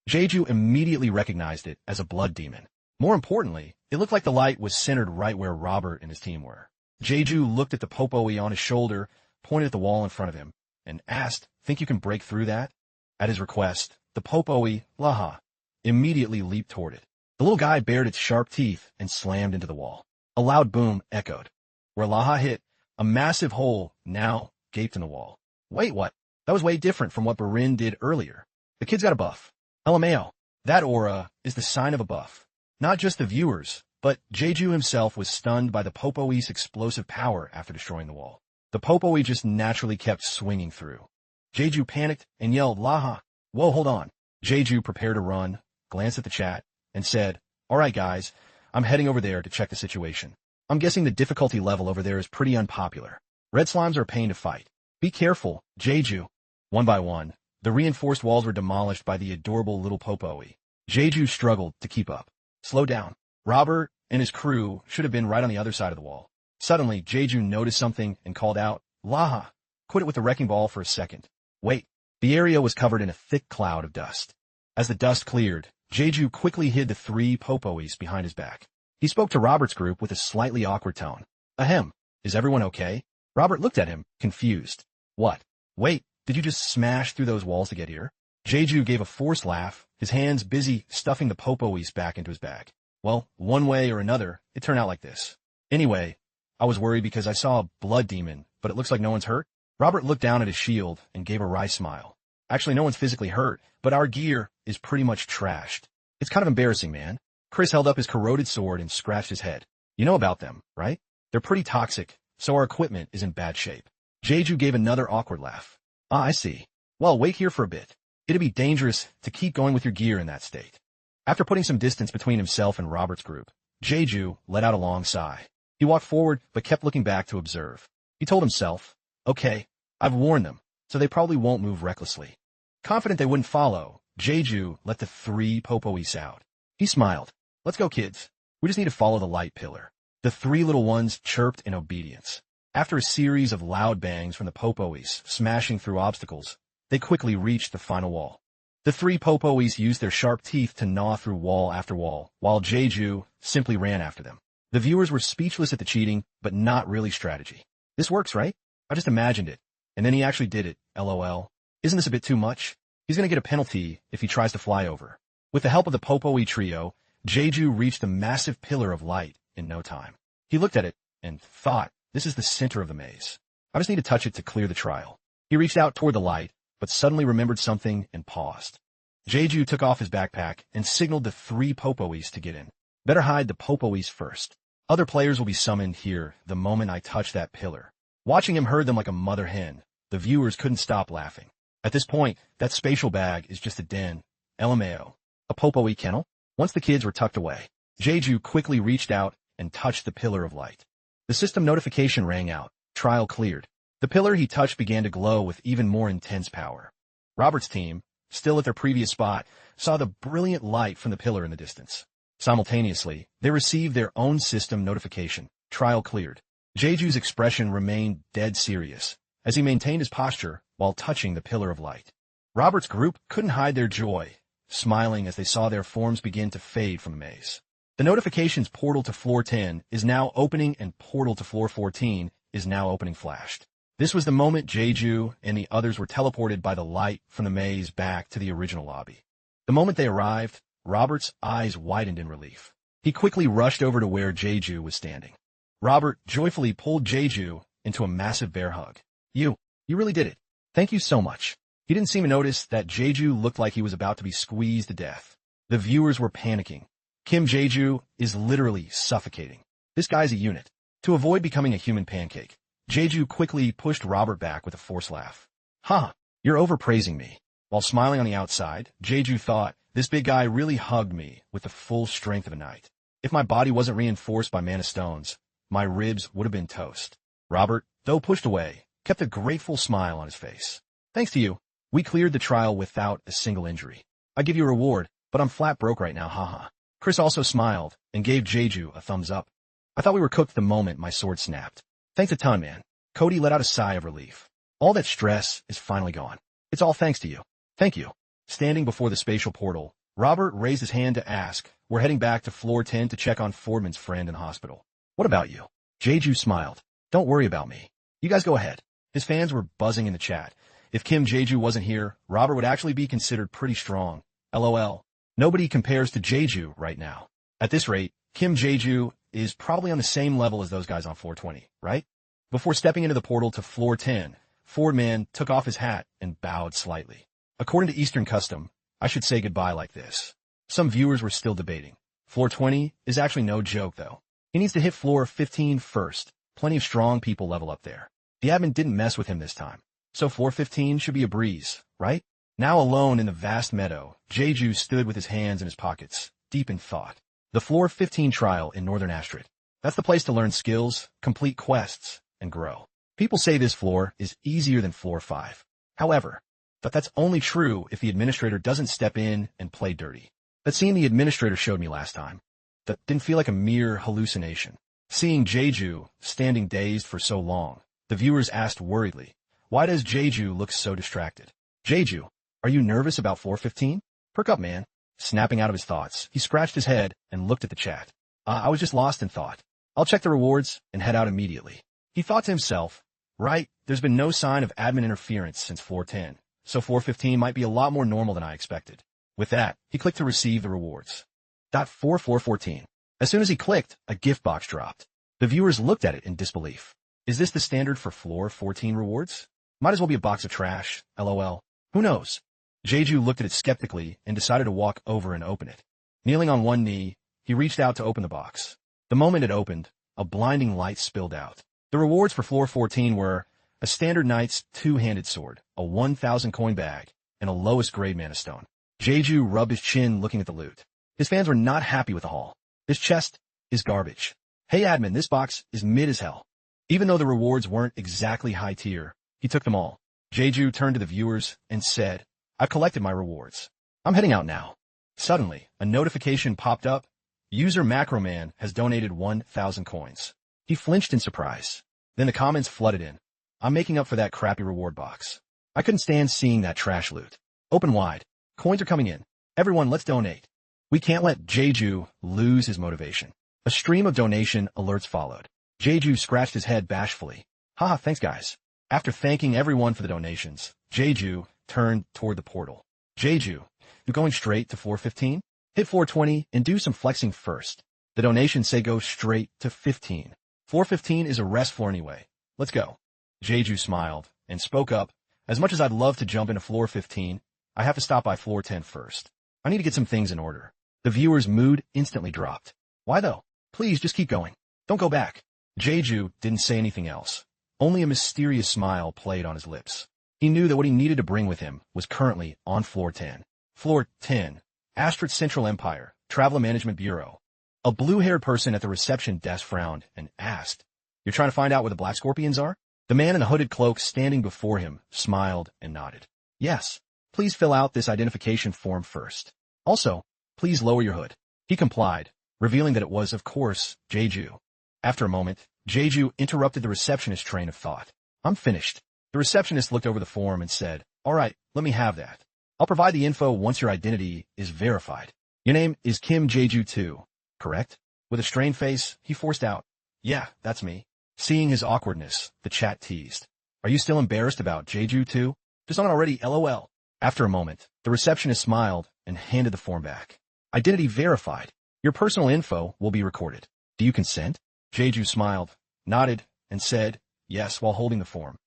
Jeju immediately recognized it as a blood demon. More importantly, it looked like the light was centered right where Robert and his team were. Jeju looked at the popoe on his shoulder, pointed at the wall in front of him, and asked, "Think you can break through that?" At his request, the popoe, Laha, immediately leaped toward it. The little guy bared its sharp teeth and slammed into the wall. A loud boom echoed. Where Laha hit, a massive hole now gaped in the wall. Wait, what? That was way different from what Barin did earlier. The kid's got a buff. LMAO. That aura is the sign of a buff. Not just the viewers, but Jeju himself was stunned by the popoe's explosive power after destroying the wall. The popoe just naturally kept swinging through. Jeju panicked and yelled, "Laha! Whoa, hold on." Jeju prepared to run, glanced at the chat, and said, "All right, guys, I'm heading over there to check the situation. I'm guessing the difficulty level over there is pretty unpopular. Red slimes are a pain to fight. Be careful, Jeju." One by one, the reinforced walls were demolished by the adorable little Popoi. Jeju struggled to keep up. Slow down. Robert and his crew should have been right on the other side of the wall. Suddenly, Jeju noticed something and called out, "Laha! Quit it with the wrecking ball for a second." Wait. The area was covered in a thick cloud of dust. As the dust cleared, Jeju quickly hid the 3 Popois behind his back. He spoke to Robert's group with a slightly awkward tone. "Ahem. Is everyone okay?" Robert looked at him, confused. "What? Wait, did you just smash through those walls to get here?" Jeju gave a forced laugh, his hands busy stuffing the Popois back into his bag. "Well, one way or another, it turned out like this. Anyway, I was worried because I saw a blood demon, but it looks like no one's hurt." Robert looked down at his shield and gave a wry smile. "Actually, no one's physically hurt, but our gear is pretty much trashed. It's kind of embarrassing, man." Chris held up his corroded sword and scratched his head. "You know about them, right? They're pretty toxic, so our equipment is in bad shape." Jeju gave another awkward laugh. "Ah, I see. Well, wait here for a bit. It'd be dangerous to keep going with your gear in that state." After putting some distance between himself and Robert's group, Jeju let out a long sigh. He walked forward, but kept looking back to observe. He told himself, "Okay, I've warned them, so they probably won't move recklessly." Confident they wouldn't follow, Jeju let the 3 Popois out. He smiled. "Let's go, kids. We just need to follow the light pillar." The 3 little ones chirped in obedience. After a series of loud bangs from the Popois smashing through obstacles, they quickly reached the final wall. The 3 Popois used their sharp teeth to gnaw through wall after wall, while Jeju simply ran after them. The viewers were speechless at the cheating, but not really strategy. "This works, right? I just imagined it. And then he actually did it, lol. Isn't this a bit too much? He's gonna get a penalty if he tries to fly over." With the help of the Popoi trio, Jeju reached the massive pillar of light in no time. He looked at it and thought, "This is the center of the maze. I just need to touch it to clear the trial." He reached out toward the light, but suddenly remembered something and paused. Jeju took off his backpack and signaled the 3 Popois to get in. "Better hide the Popois first. Other players will be summoned here the moment I touch that pillar." Watching him herd them like a mother hen, the viewers couldn't stop laughing. At this point, that spatial bag is just a den. LMAO. A Popoi kennel? Once the kids were tucked away, Jeju quickly reached out and touched the pillar of light. The system notification rang out. Trial cleared. The pillar he touched began to glow with even more intense power. Robert's team, still at their previous spot, saw the brilliant light from the pillar in the distance. Simultaneously, they received their own system notification. Trial cleared. Jeju's expression remained dead serious, as he maintained his posture while touching the pillar of light. Robert's group couldn't hide their joy, smiling as they saw their forms begin to fade from the maze. The notification's portal to floor 10 is now opening and portal to floor 14 is now opening flashed. This was the moment Jeju and the others were teleported by the light from the maze back to the original lobby. The moment they arrived, Robert's eyes widened in relief. He quickly rushed over to where Jeju was standing. Robert joyfully pulled Jeju into a massive bear hug. You really did it. Thank you so much." He didn't seem to notice that Jeju looked like he was about to be squeezed to death. The viewers were panicking. Kim Jeju is literally suffocating. This guy's a unit. To avoid becoming a human pancake, Jeju quickly pushed Robert back with a forced laugh. "Ha, you're overpraising me." While smiling on the outside, Jeju thought, "This big guy really hugged me with the full strength of a knight. If my body wasn't reinforced by mana stones, my ribs would have been toast." Robert, though pushed away, kept a grateful smile on his face. "Thanks to you, we cleared the trial without a single injury. I give you a reward, but I'm flat broke right now, haha." Chris also smiled and gave Jeju a thumbs up. "I thought we were cooked the moment my sword snapped. Thanks a ton, man." Cody let out a sigh of relief. "All that stress is finally gone. It's all thanks to you." "Thank you." Standing before the spatial portal, Robert raised his hand to ask, "We're heading back to floor 10 to check on Fordman's friend in the hospital. What about you?" Jeju smiled. "Don't worry about me. You guys go ahead." His fans were buzzing in the chat. If Kim Jeju wasn't here, Robert would actually be considered pretty strong. LOL. Nobody compares to Jeju right now. At this rate, Kim Jeju is probably on the same level as those guys on floor 20, right? Before stepping into the portal to floor 10, Fordman took off his hat and bowed slightly. According to Eastern custom, I should say goodbye like this. Some viewers were still debating. Floor 20 is actually no joke, though. He needs to hit floor 15 first. Plenty of strong people level up there. The admin didn't mess with him this time. So floor 15 should be a breeze, right? Now alone in the vast meadow, Jeju stood with his hands in his pockets, deep in thought. The floor 15 trial in Northern Astrid. That's the place to learn skills, complete quests, and grow. People say this floor is easier than floor 5. However, But that's only true if the administrator doesn't step in and play dirty. That scene the administrator showed me last time. That didn't feel like a mere hallucination. Seeing Jeju standing dazed for so long, the viewers asked worriedly, why does Jeju look so distracted? Jeju, are you nervous about 415? Perk up, man. Snapping out of his thoughts, he scratched his head and looked at the chat. I was just lost in thought. I'll check the rewards and head out immediately. He thought to himself, right, there's been no sign of admin interference since 410, so 415 might be a lot more normal than I expected. With that, he clicked to receive the rewards. 4414. As soon as he clicked, a gift box dropped. The viewers looked at it in disbelief. Is this the standard for floor 14 rewards? Might as well be a box of trash, lol. Who knows? Jeju looked at it skeptically and decided to walk over and open it. Kneeling on one knee, he reached out to open the box. The moment it opened, a blinding light spilled out. The rewards for floor 14 were a standard knight's two-handed sword, a 1,000 coin bag, and a lowest grade mana stone. Jeju rubbed his chin looking at the loot. His fans were not happy with the haul. This chest is garbage. Hey admin, this box is mid as hell. Even though the rewards weren't exactly high tier, he took them all. Jeju turned to the viewers and said, I've collected my rewards. I'm heading out now. Suddenly, a notification popped up. User Macroman has donated 1,000 coins. He flinched in surprise. Then the comments flooded in. I'm making up for that crappy reward box. I couldn't stand seeing that trash loot. Open wide. Coins are coming in. Everyone, let's donate. We can't let Jeju lose his motivation. A stream of donation alerts followed. Jeju scratched his head bashfully. Haha, thanks guys. After thanking everyone for the donations, Jeju turned toward the portal. Jeju, you're going straight to 415? Hit 420 and do some flexing first. The donations say go straight to 15. 415 is a rest floor anyway. Let's go. Jeju smiled and spoke up. As much as I'd love to jump into floor 15, I have to stop by floor 10 first. I need to get some things in order. The viewer's mood instantly dropped. Why though? Please just keep going. Don't go back. Jeju didn't say anything else. Only a mysterious smile played on his lips. He knew that what he needed to bring with him was currently on floor 10. Floor 10. Astrid Central Empire, Travel Management Bureau. A blue-haired person at the reception desk frowned and asked, You're trying to find out where the Black Scorpions are? The man in the hooded cloak standing before him smiled and nodded. Yes. Please fill out this identification form first. Also, please lower your hood. He complied, revealing that it was, of course, Jeju. After a moment, Jeju interrupted the receptionist's train of thought. I'm finished. The receptionist looked over the form and said, All right, let me have that. I'll provide the info once your identity is verified. Your name is Kim Jeju 2, correct? With a strained face, he forced out, Yeah, that's me. Seeing his awkwardness, the chat teased. Are you still embarrassed about Jeju 2? Just aren't already, lol. After a moment, the receptionist smiled and handed the form back. Identity verified. Your personal info will be recorded. Do you consent? Jeju smiled, nodded, and said, yes, while holding the form.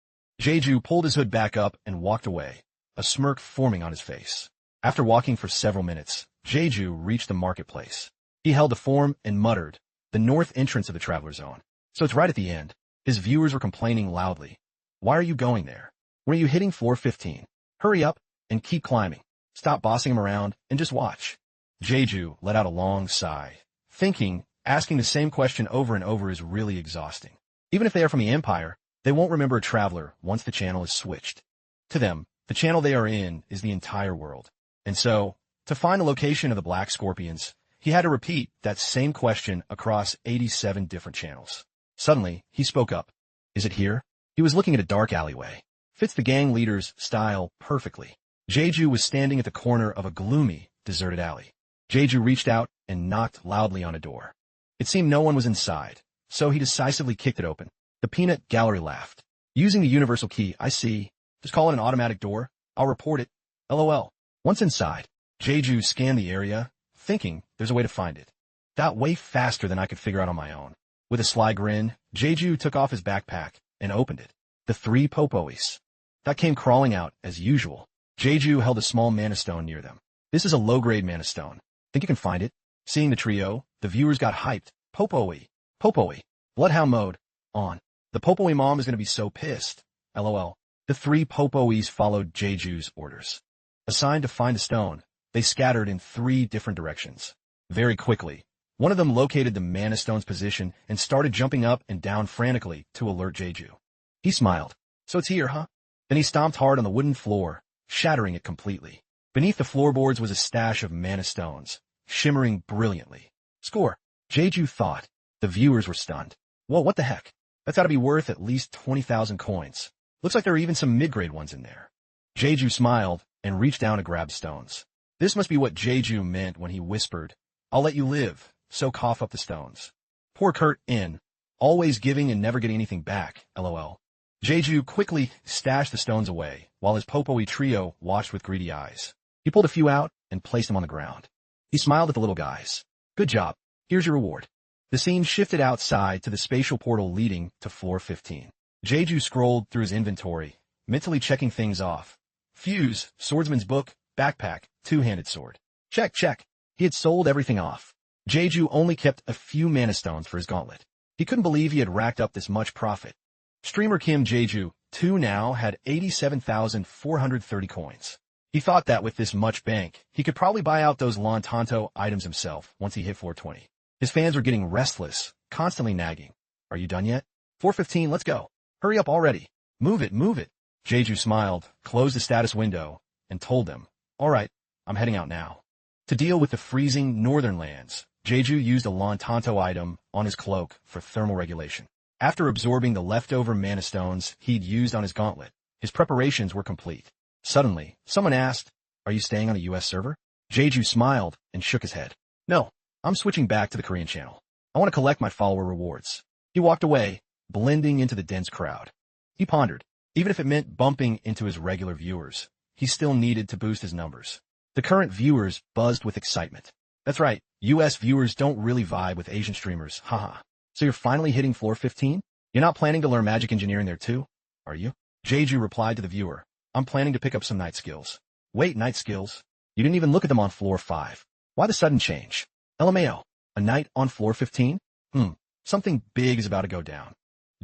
Jeju pulled his hood back up and walked away, a smirk forming on his face. After walking for several minutes, Jeju reached the marketplace. He held the form and muttered, the north entrance of the traveler zone. So it's right at the end. His viewers were complaining loudly. Why are you going there? When are you hitting floor 15? Hurry up and keep climbing. Stop bossing him around and just watch. Jeju let out a long sigh, thinking asking the same question over and over is really exhausting. Even if they are from the Empire, they won't remember a traveler once the channel is switched. To them, the channel they are in is the entire world. And so, to find the location of the Black Scorpions, he had to repeat that same question across 87 different channels. Suddenly, he spoke up. Is it here? He was looking at a dark alleyway. Fits the gang leader's style perfectly. Jeju was standing at the corner of a gloomy, deserted alley. Jeju reached out and knocked loudly on a door. It seemed no one was inside, so he decisively kicked it open. The peanut gallery laughed. Using the universal key, I see. Just call it an automatic door. I'll report it. LOL. Once inside, Jeju scanned the area, thinking there's a way to find it. That way faster than I could figure out on my own. With a sly grin, Jeju took off his backpack and opened it. The 3 popoes. That came crawling out as usual. Jeju held a small mana stone near them. This is a low-grade mana stone. Think you can find it? Seeing the trio, the viewers got hyped. Popoe. Popoe. Bloodhound mode. On. The Popoe mom is going to be so pissed. LOL. The 3 popoes followed Jeju's orders. Assigned to find the stone, they scattered in 3 different directions. Very quickly, one of them located the mana stone's position and started jumping up and down frantically to alert Jeju. He smiled. So it's here, huh? Then he stomped hard on the wooden floor, shattering it completely. Beneath the floorboards was a stash of mana stones, shimmering brilliantly. Score. Jeju thought. The viewers were stunned. Whoa, what the heck? That's gotta be worth at least 20,000 coins. Looks like there are even some mid-grade ones in there. Jeju smiled and reached down to grab stones. This must be what Jeju meant when he whispered, "I'll let you live, so cough up the stones." Poor Kurt in, always giving and never getting anything back, lol. Jeju quickly stashed the stones away, while his Popoi trio watched with greedy eyes. He pulled a few out and placed them on the ground. He smiled at the little guys. Good job. Here's your reward. The scene shifted outside to the spatial portal leading to floor 15. Jeju scrolled through his inventory, mentally checking things off. Fuse, swordsman's book, backpack, two-handed sword. Check, check. He had sold everything off. Jeju only kept a few mana stones for his gauntlet. He couldn't believe he had racked up this much profit. Streamer Kim Jeju, 2 now, had 87,430 coins. He thought that with this much bank, he could probably buy out those Lantanto items himself once he hit 420. His fans were getting restless, constantly nagging. Are you done yet? 415, let's go. Hurry up already. Move it, move it. Jeju smiled, closed the status window, and told them, all right, I'm heading out now. To deal with the freezing northern lands, Jeju used a Lantanto item on his cloak for thermal regulation. After absorbing the leftover mana stones he'd used on his gauntlet, his preparations were complete. Suddenly, someone asked, are you staying on a US server? Jeju smiled and shook his head. No, I'm switching back to the Korean channel. I want to collect my follower rewards. He walked away, blending into the dense crowd. He pondered. Even if it meant bumping into his regular viewers, he still needed to boost his numbers. The current viewers buzzed with excitement. That's right, US viewers don't really vibe with Asian streamers, haha. So you're finally hitting floor 15? You're not planning to learn magic engineering there too? Are you? Jeju replied to the viewer. I'm planning to pick up some night skills. Wait, night skills? You didn't even look at them on floor 5. Why the sudden change? LMAO, a night on floor 15? Something big is about to go down.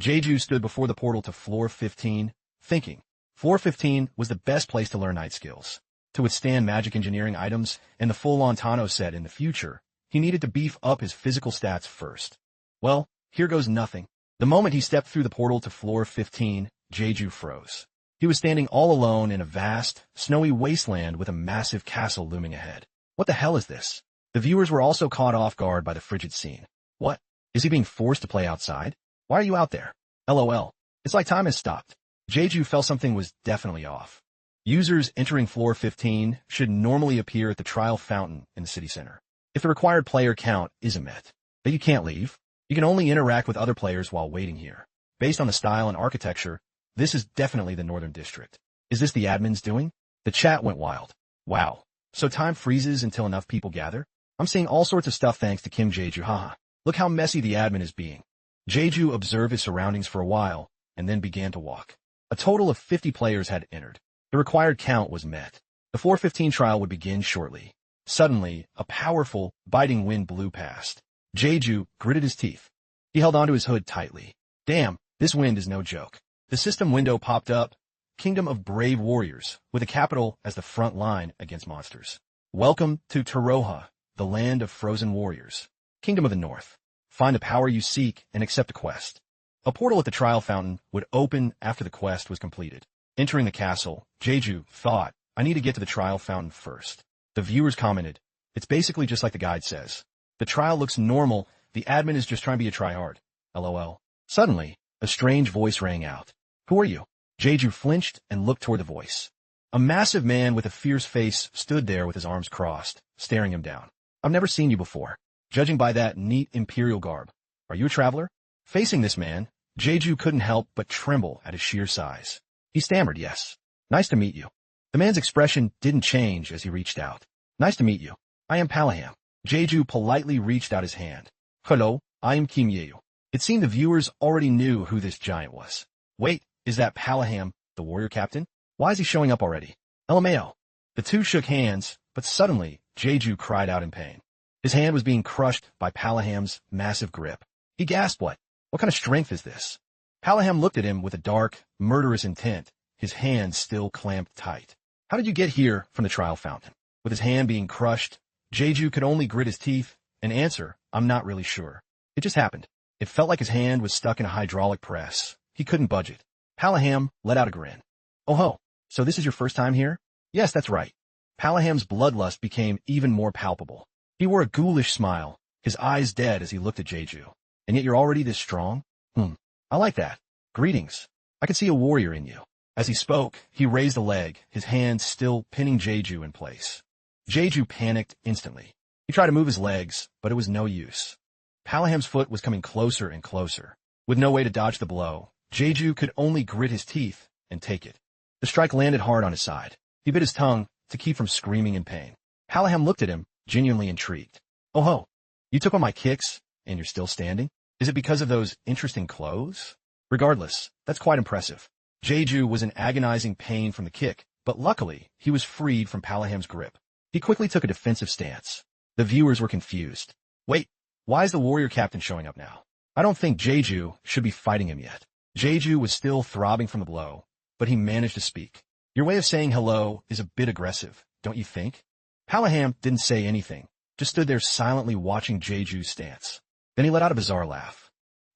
Jeju stood before the portal to floor 15, thinking. Floor 15 was the best place to learn night skills. To withstand magic engineering items and the full Lantano set in the future, he needed to beef up his physical stats first. Well, here goes nothing. The moment he stepped through the portal to floor 15, Jeju froze. He was standing all alone in a vast, snowy wasteland with a massive castle looming ahead. What the hell is this? The viewers were also caught off guard by the frigid scene. What? Is he being forced to play outside? Why are you out there? LOL. It's like time has stopped. Jeju felt something was definitely off. Users entering floor 15 should normally appear at the trial fountain in the city center. If the required player count isn't met, then you can't leave. You can only interact with other players while waiting here. Based on the style and architecture, this is definitely the Northern District. Is this the admin's doing? The chat went wild. Wow. So time freezes until enough people gather? I'm seeing all sorts of stuff thanks to Kim Jeju, haha. Look how messy the admin is being. Jeju observed his surroundings for a while, and then began to walk. A total of 50 players had entered. The required count was met. The 415 trial would begin shortly. Suddenly, a powerful, biting wind blew past. Jeju gritted his teeth. He held onto his hood tightly. Damn, this wind is no joke. The system window popped up. Kingdom of Brave Warriors, with a capital as the front line against monsters. Welcome to Taroha, the land of frozen warriors. Kingdom of the North. Find the power you seek and accept a quest. A portal at the trial fountain would open after the quest was completed. Entering the castle, Jeju thought, I need to get to the trial fountain first. The viewers commented, it's basically just like the guide says. The trial looks normal, the admin is just trying to be a tryhard. LOL. Suddenly, a strange voice rang out. Who are you? Jeju flinched and looked toward the voice. A massive man with a fierce face stood there with his arms crossed, staring him down. I've never seen you before. Judging by that neat imperial garb. Are you a traveler? Facing this man, Jeju couldn't help but tremble at his sheer size. He stammered, yes. Nice to meet you. The man's expression didn't change as he reached out. Nice to meet you. I am Palaham. Jeju politely reached out his hand. Hello, I am Kim Yeyu. It seemed the viewers already knew who this giant was. Wait, is that Palaham, the warrior captain? Why is he showing up already? LMAO. The two shook hands, but suddenly, Jeju cried out in pain. His hand was being crushed by Palaham's massive grip. He gasped, what? What kind of strength is this? Palaham looked at him with a dark, murderous intent, his hand still clamped tight. How did you get here from the trial fountain? With his hand being crushed, Jeju could only grit his teeth and answer, I'm not really sure. It just happened. It felt like his hand was stuck in a hydraulic press. He couldn't budge it. Palaham let out a grin. Oh ho, so this is your first time here? Yes, that's right. Palaham's bloodlust became even more palpable. He wore a ghoulish smile, his eyes dead as he looked at Jeju. And yet you're already this strong? I like that. Greetings. I can see a warrior in you. As he spoke, he raised a leg, his hand still pinning Jeju in place. Jeju panicked instantly. He tried to move his legs, but it was no use. Palaham's foot was coming closer and closer. With no way to dodge the blow, Jeju could only grit his teeth and take it. The strike landed hard on his side. He bit his tongue to keep from screaming in pain. Palaham looked at him, genuinely intrigued. Oh ho, you took on my kicks, and you're still standing? Is it because of those interesting clothes? Regardless, that's quite impressive. Jeju was in agonizing pain from the kick, but luckily, he was freed from Palaham's grip. He quickly took a defensive stance. The viewers were confused. Wait, why is the warrior captain showing up now? I don't think Jeju should be fighting him yet. Jeju was still throbbing from the blow, but he managed to speak. Your way of saying hello is a bit aggressive, don't you think? Palaham didn't say anything, just stood there silently watching Jeju's stance. Then he let out a bizarre laugh.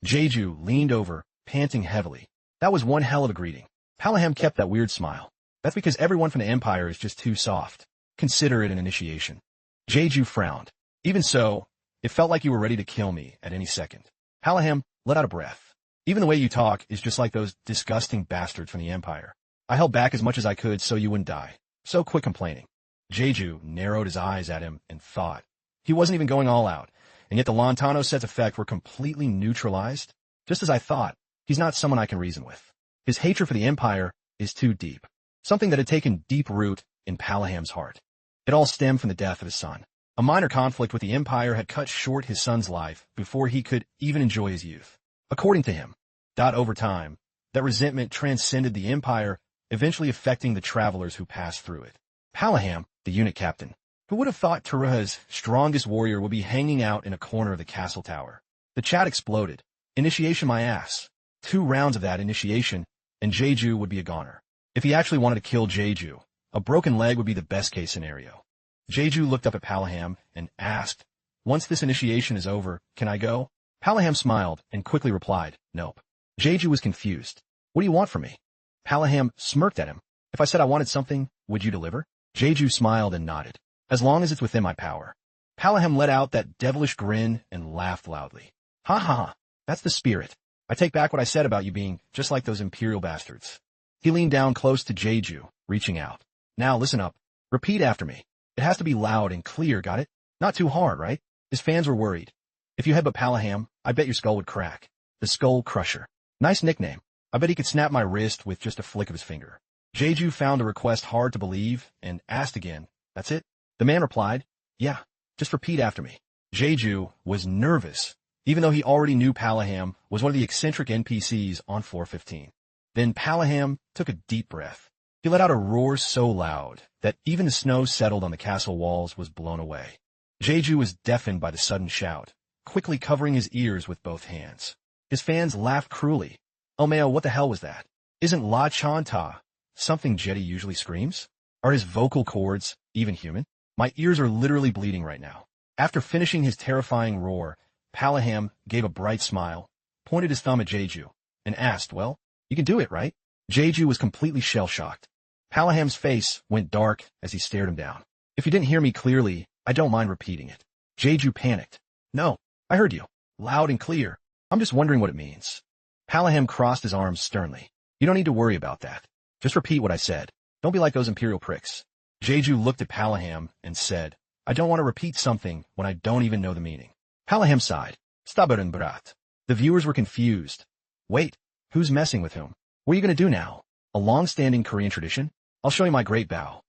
Jeju leaned over, panting heavily. That was one hell of a greeting. Palaham kept that weird smile. That's because everyone from the Empire is just too soft. Consider it an initiation. Jeju frowned. Even so, it felt like you were ready to kill me at any second. Palaham let out a breath. Even the way you talk is just like those disgusting bastards from the Empire. I held back as much as I could so you wouldn't die. So quit complaining. Jeju narrowed his eyes at him and thought. He wasn't even going all out, and yet the Lontano set's effect were completely neutralized. Just as I thought, he's not someone I can reason with. His hatred for the Empire is too deep. Something that had taken deep root in Palaham's heart. It all stemmed from the death of his son. A minor conflict with the Empire had cut short his son's life before he could even enjoy his youth. According to him, over time, that resentment transcended the Empire, eventually affecting the travelers who passed through it. Palaham, the unit captain, who would have thought Taruha's strongest warrior would be hanging out in a corner of the castle tower. The chat exploded. Initiation my ass. 2 rounds of that initiation, and Jeju would be a goner. If he actually wanted to kill Jeju, a broken leg would be the best-case scenario. Jeju looked up at Palaham and asked, once this initiation is over, can I go? Palaham smiled and quickly replied, nope. Jeju was confused. What do you want from me? Palaham smirked at him. If I said I wanted something, would you deliver? Jeju smiled and nodded. As long as it's within my power. Palaham let out that devilish grin and laughed loudly. Ha ha ha, that's the spirit. I take back what I said about you being just like those imperial bastards. He leaned down close to Jeju, reaching out. Now listen up. Repeat after me. It has to be loud and clear, got it? Not too hard, right? His fans were worried. If you headbutt Palaham, I bet your skull would crack. The Skull Crusher. Nice nickname. I bet he could snap my wrist with just a flick of his finger. Jeju found the request hard to believe and asked again, that's it? The man replied, yeah, just repeat after me. Jeju was nervous, even though he already knew Palaham was one of the eccentric NPCs on floor 15. Then Palaham took a deep breath. He let out a roar so loud that even the snow settled on the castle walls was blown away. Jeju was deafened by the sudden shout, quickly covering his ears with both hands. His fans laughed cruelly. Oh Meo, what the hell was that? Isn't La Chanta something Jetty usually screams? Are his vocal cords even human? My ears are literally bleeding right now. After finishing his terrifying roar, Palaham gave a bright smile, pointed his thumb at Jeju, and asked, well, you can do it, right? Jeju was completely shell-shocked. Palaham's face went dark as he stared him down. If you didn't hear me clearly, I don't mind repeating it. Jeju panicked. No, I heard you. Loud and clear. I'm just wondering what it means. Palaham crossed his arms sternly. You don't need to worry about that. Just repeat what I said. Don't be like those imperial pricks. Jeju looked at Palaham and said, I don't want to repeat something when I don't even know the meaning. Palaham sighed. Stubborn brat. The viewers were confused. Wait, who's messing with whom? What are you going to do now? A long-standing Korean tradition? I'll show you my great bow.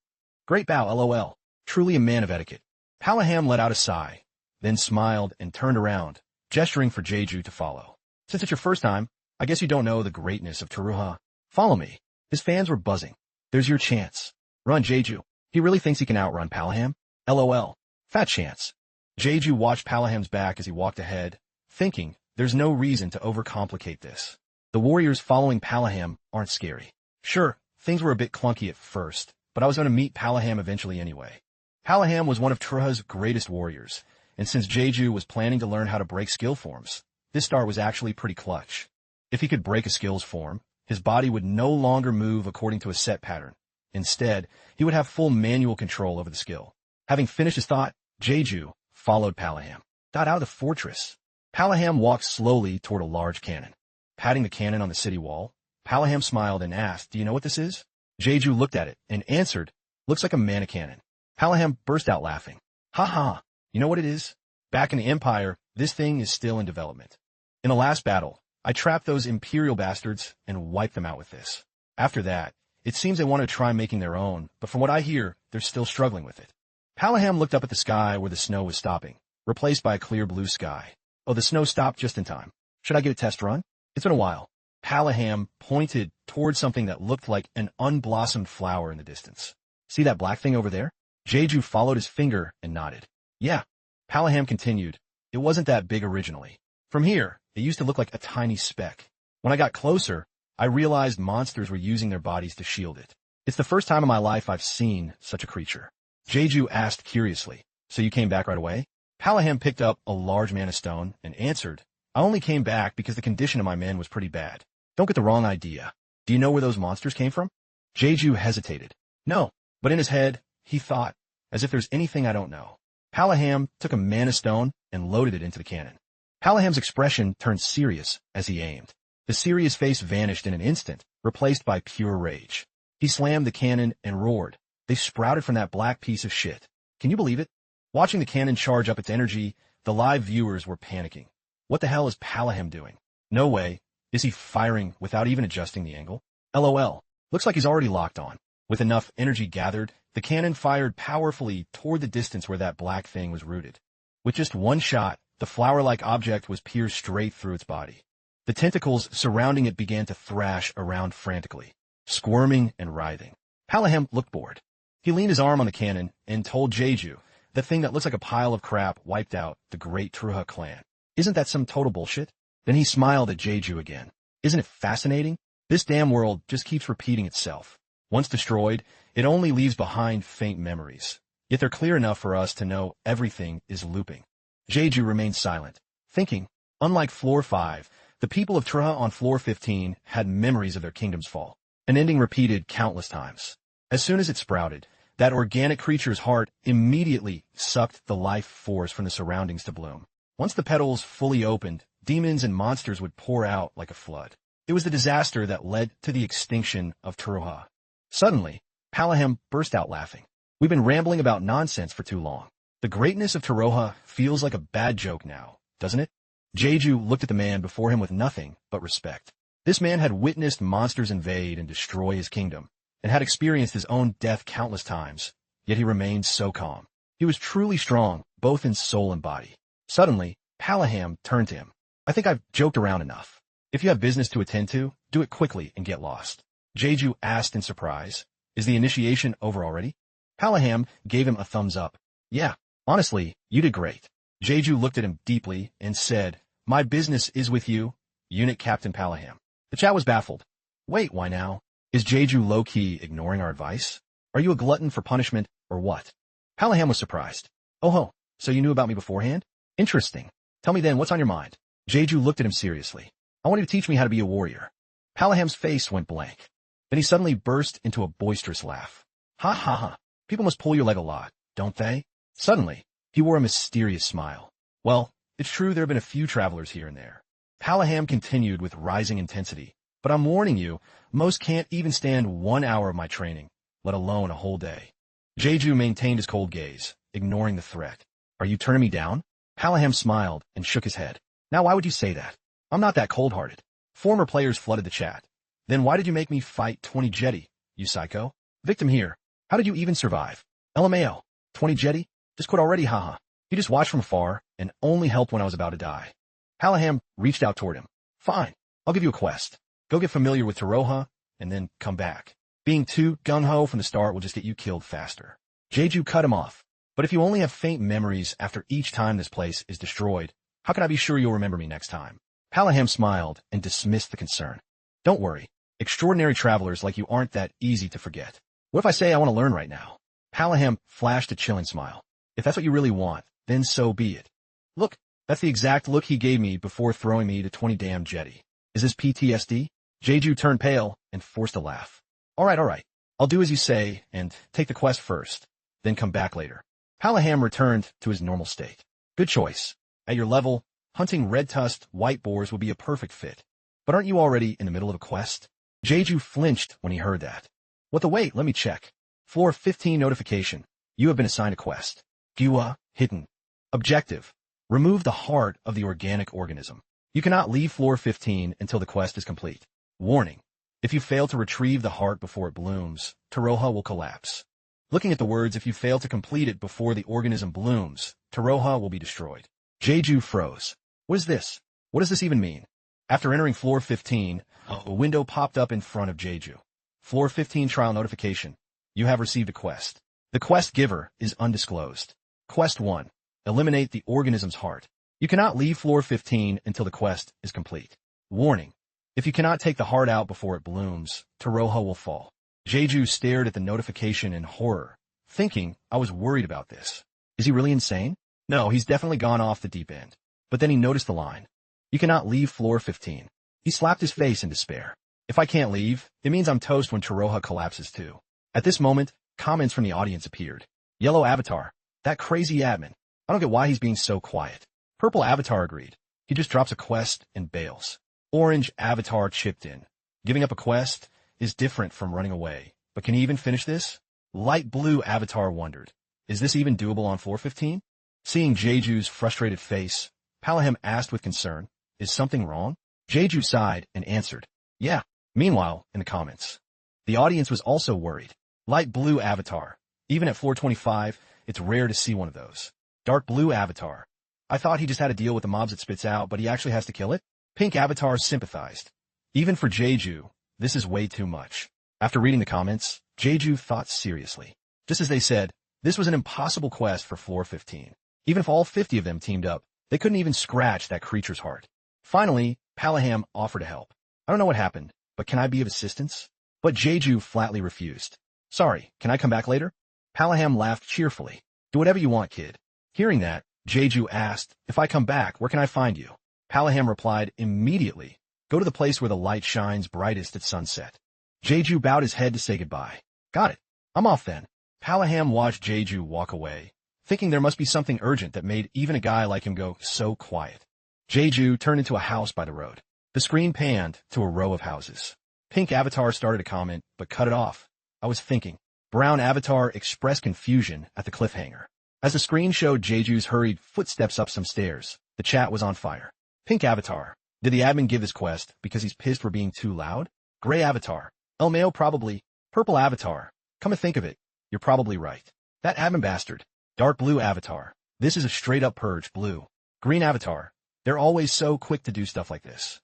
Great bow, LOL. Truly a man of etiquette. Palaham let out a sigh, then smiled and turned around, gesturing for Jeju to follow. Since it's your first time, I guess you don't know the greatness of Taruha. Follow me. His fans were buzzing. There's your chance. Run, Jeju. He really thinks he can outrun Palaham? LOL. Fat chance. Jeju watched Palaham's back as he walked ahead, thinking, there's no reason to overcomplicate this. The warriors following Palaham aren't scary. Sure, things were a bit clunky at first, but I was going to meet Palaham eventually anyway. Palaham was one of Taruha's greatest warriors, and since Jeju was planning to learn how to break skill forms, this start was actually pretty clutch. If he could break a skills form, his body would no longer move according to a set pattern. Instead, he would have full manual control over the skill. Having finished his thought, Jeju followed Palaham. Got out of the fortress. Palaham walked slowly toward a large cannon. Patting the cannon on the city wall, Palaham smiled and asked, "Do you know what this is?" Jeju looked at it and answered, "Looks like a mana cannon." Palaham burst out laughing. "Ha ha, you know what it is? Back in the Empire, this thing is still in development. In the last battle, I trapped those Imperial bastards and wiped them out with this. After that, it seems they want to try making their own, but from what I hear, they're still struggling with it." Palaham looked up at the sky where the snow was stopping, replaced by a clear blue sky. "Oh, the snow stopped just in time. Should I get a test run? It's been a while." Palaham pointed toward something that looked like an unblossomed flower in the distance. "See that black thing over there?" Jeju followed his finger and nodded. "Yeah." Palaham continued, "It wasn't that big originally. From here, it used to look like a tiny speck. When I got closer, I realized monsters were using their bodies to shield it. It's the first time in my life I've seen such a creature." Jeju asked curiously, "So you came back right away?" Palaham picked up a large mana stone and answered, "I only came back because the condition of my men was pretty bad. Don't get the wrong idea. Do you know where those monsters came from?" Jeju hesitated. "No," but in his head, he thought, "As if there's anything I don't know." Palaham took a mana stone and loaded it into the cannon. Palaham's expression turned serious as he aimed. The serious face vanished in an instant, replaced by pure rage. He slammed the cannon and roared. "They sprouted from that black piece of shit. Can you believe it?" Watching the cannon charge up its energy, the live viewers were panicking. What the hell is Palaham doing? No way. Is he firing without even adjusting the angle? LOL. Looks like he's already locked on. With enough energy gathered, the cannon fired powerfully toward the distance where that black thing was rooted. With just one shot, the flower-like object was pierced straight through its body. The tentacles surrounding it began to thrash around frantically, squirming and writhing. Palaham looked bored. He leaned his arm on the cannon and told Jeju, "The thing that looks like a pile of crap wiped out the great Truha clan. Isn't that some total bullshit?" Then he smiled at Jeju again. "Isn't it fascinating? This damn world just keeps repeating itself. Once destroyed, it only leaves behind faint memories. Yet they're clear enough for us to know everything is looping." Jeju remained silent, thinking. Unlike Floor 5, the people of Truha on Floor 15 had memories of their kingdom's fall, an ending repeated countless times. As soon as it sprouted, that organic creature's heart immediately sucked the life force from the surroundings to bloom. Once the petals fully opened, demons and monsters would pour out like a flood. It was the disaster that led to the extinction of Truha. Suddenly, Palaham burst out laughing. "We've been rambling about nonsense for too long. The greatness of Truha feels like a bad joke now, doesn't it?" Jeju looked at the man before him with nothing but respect. This man had witnessed monsters invade and destroy his kingdom, and had experienced his own death countless times, yet he remained so calm. He was truly strong, both in soul and body. Suddenly, Palaham turned to him. "I think I've joked around enough. If you have business to attend to, do it quickly and get lost." Jeju asked in surprise, "Is the initiation over already?" Palaham gave him a thumbs up. "Yeah, honestly, you did great." Jeju looked at him deeply and said, "My business is with you, Unit Captain Palaham." The chat was baffled. "Wait, why now? Is Jeju low-key ignoring our advice? Are you a glutton for punishment, or what?" Palaham was surprised. "Oh ho, so you knew about me beforehand? Interesting. Tell me then, what's on your mind?" Jeju looked at him seriously. "I want you to teach me how to be a warrior." Palaham's face went blank. Then he suddenly burst into a boisterous laugh. "Ha ha ha. People must pull your leg a lot, don't they?" Suddenly, he wore a mysterious smile. "Well, it's true there have been a few travelers here and there." Palaham continued with rising intensity. "But I'm warning you, most can't even stand 1 hour of my training, let alone a whole day." Jeju maintained his cold gaze, ignoring the threat. "Are you turning me down?" Palaham smiled and shook his head. "Now why would you say that? I'm not that cold-hearted." Former players flooded the chat. "Then why did you make me fight 20 Jetty, you psycho? Victim here. How did you even survive? LMAO. 20 Jetty? Just quit already, haha. You just watched from afar and only helped when I was about to die." Palaham reached out toward him. "Fine, I'll give you a quest. Go get familiar with Taroha, and then come back. Being too gung-ho from the start will just get you killed faster." Jeju cut him off. "But if you only have faint memories after each time this place is destroyed, how can I be sure you'll remember me next time?" Palaham smiled and dismissed the concern. "Don't worry. Extraordinary travelers like you aren't that easy to forget. What if I say I want to learn right now?" Palaham flashed a chilling smile. "If that's what you really want, then so be it. Look, that's the exact look he gave me before throwing me to 20 damn Jetty. Is this PTSD?" Jeju turned pale and forced a laugh. All right. I'll do as you say and take the quest first, then come back later. Palaham returned to his normal state. Good choice. At your level, hunting red-tusked white boars would be a perfect fit. But aren't you already in the middle of a quest? Jeju flinched when he heard that. What the wait? Let me check. Floor 15 notification. You have been assigned a quest. Gua, hidden. Objective. Remove the heart of the organic organism. You cannot leave floor 15 until the quest is complete. Warning. If you fail to retrieve the heart before it blooms, Taroha will collapse. Looking at the words, if you fail to complete it before the organism blooms, Taroha will be destroyed. Jeju froze. What is this? What does this even mean? After entering floor 15, a window popped up in front of Jeju. Floor 15 trial notification. You have received a quest. The quest giver is undisclosed. Quest 1. Eliminate the organism's heart. You cannot leave floor 15 until the quest is complete. Warning. If you cannot take the heart out before it blooms, Taroha will fall. Jeju stared at the notification in horror, thinking, I was worried about this. Is he really insane? No, he's definitely gone off the deep end. But then he noticed the line. You cannot leave floor 15. He slapped his face in despair. If I can't leave, it means I'm toast when Taroha collapses too. At this moment, comments from the audience appeared. Yellow Avatar. That crazy admin. I don't get why he's being so quiet. Purple Avatar agreed. He just drops a quest and bails. Orange Avatar chipped in. Giving up a quest is different from running away. But can he even finish this? Light Blue Avatar wondered. Is this even doable on floor 15? Seeing Jeju's frustrated face, Palaham asked with concern, is something wrong? Jeju sighed and answered, yeah. Meanwhile, in the comments, the audience was also worried. Light Blue Avatar. Even at floor 25, it's rare to see one of those. Dark Blue Avatar. I thought he just had to deal with the mobs it spits out, but he actually has to kill it? Pink Avatar sympathized. Even for Jeju, this is way too much. After reading the comments, Jeju thought seriously. Just as they said, this was an impossible quest for floor 15. Even if all 50 of them teamed up, they couldn't even scratch that creature's heart. Finally, Palaham offered to help. I don't know what happened, but can I be of assistance? But Jeju flatly refused. Sorry, can I come back later? Palaham laughed cheerfully. Do whatever you want, kid. Hearing that, Jeju asked, if I come back, where can I find you? Palaham replied, immediately. Go to the place where the light shines brightest at sunset. Jeju bowed his head to say goodbye. Got it. I'm off then. Palaham watched Jeju walk away, thinking there must be something urgent that made even a guy like him go so quiet. Jeju turned into a house by the road. The screen panned to a row of houses. Pink Avatar started a comment, but cut it off. I was thinking. Brown Avatar expressed confusion at the cliffhanger. As the screen showed Jeju's hurried footsteps up some stairs, the chat was on fire. Pink Avatar. Did the admin give this quest because he's pissed for being too loud? Gray Avatar. El Mayo probably. Purple Avatar. Come to think of it, you're probably right. That admin bastard. Dark Blue Avatar. This is a straight-up purge, blue. Green Avatar. They're always so quick to do stuff like this.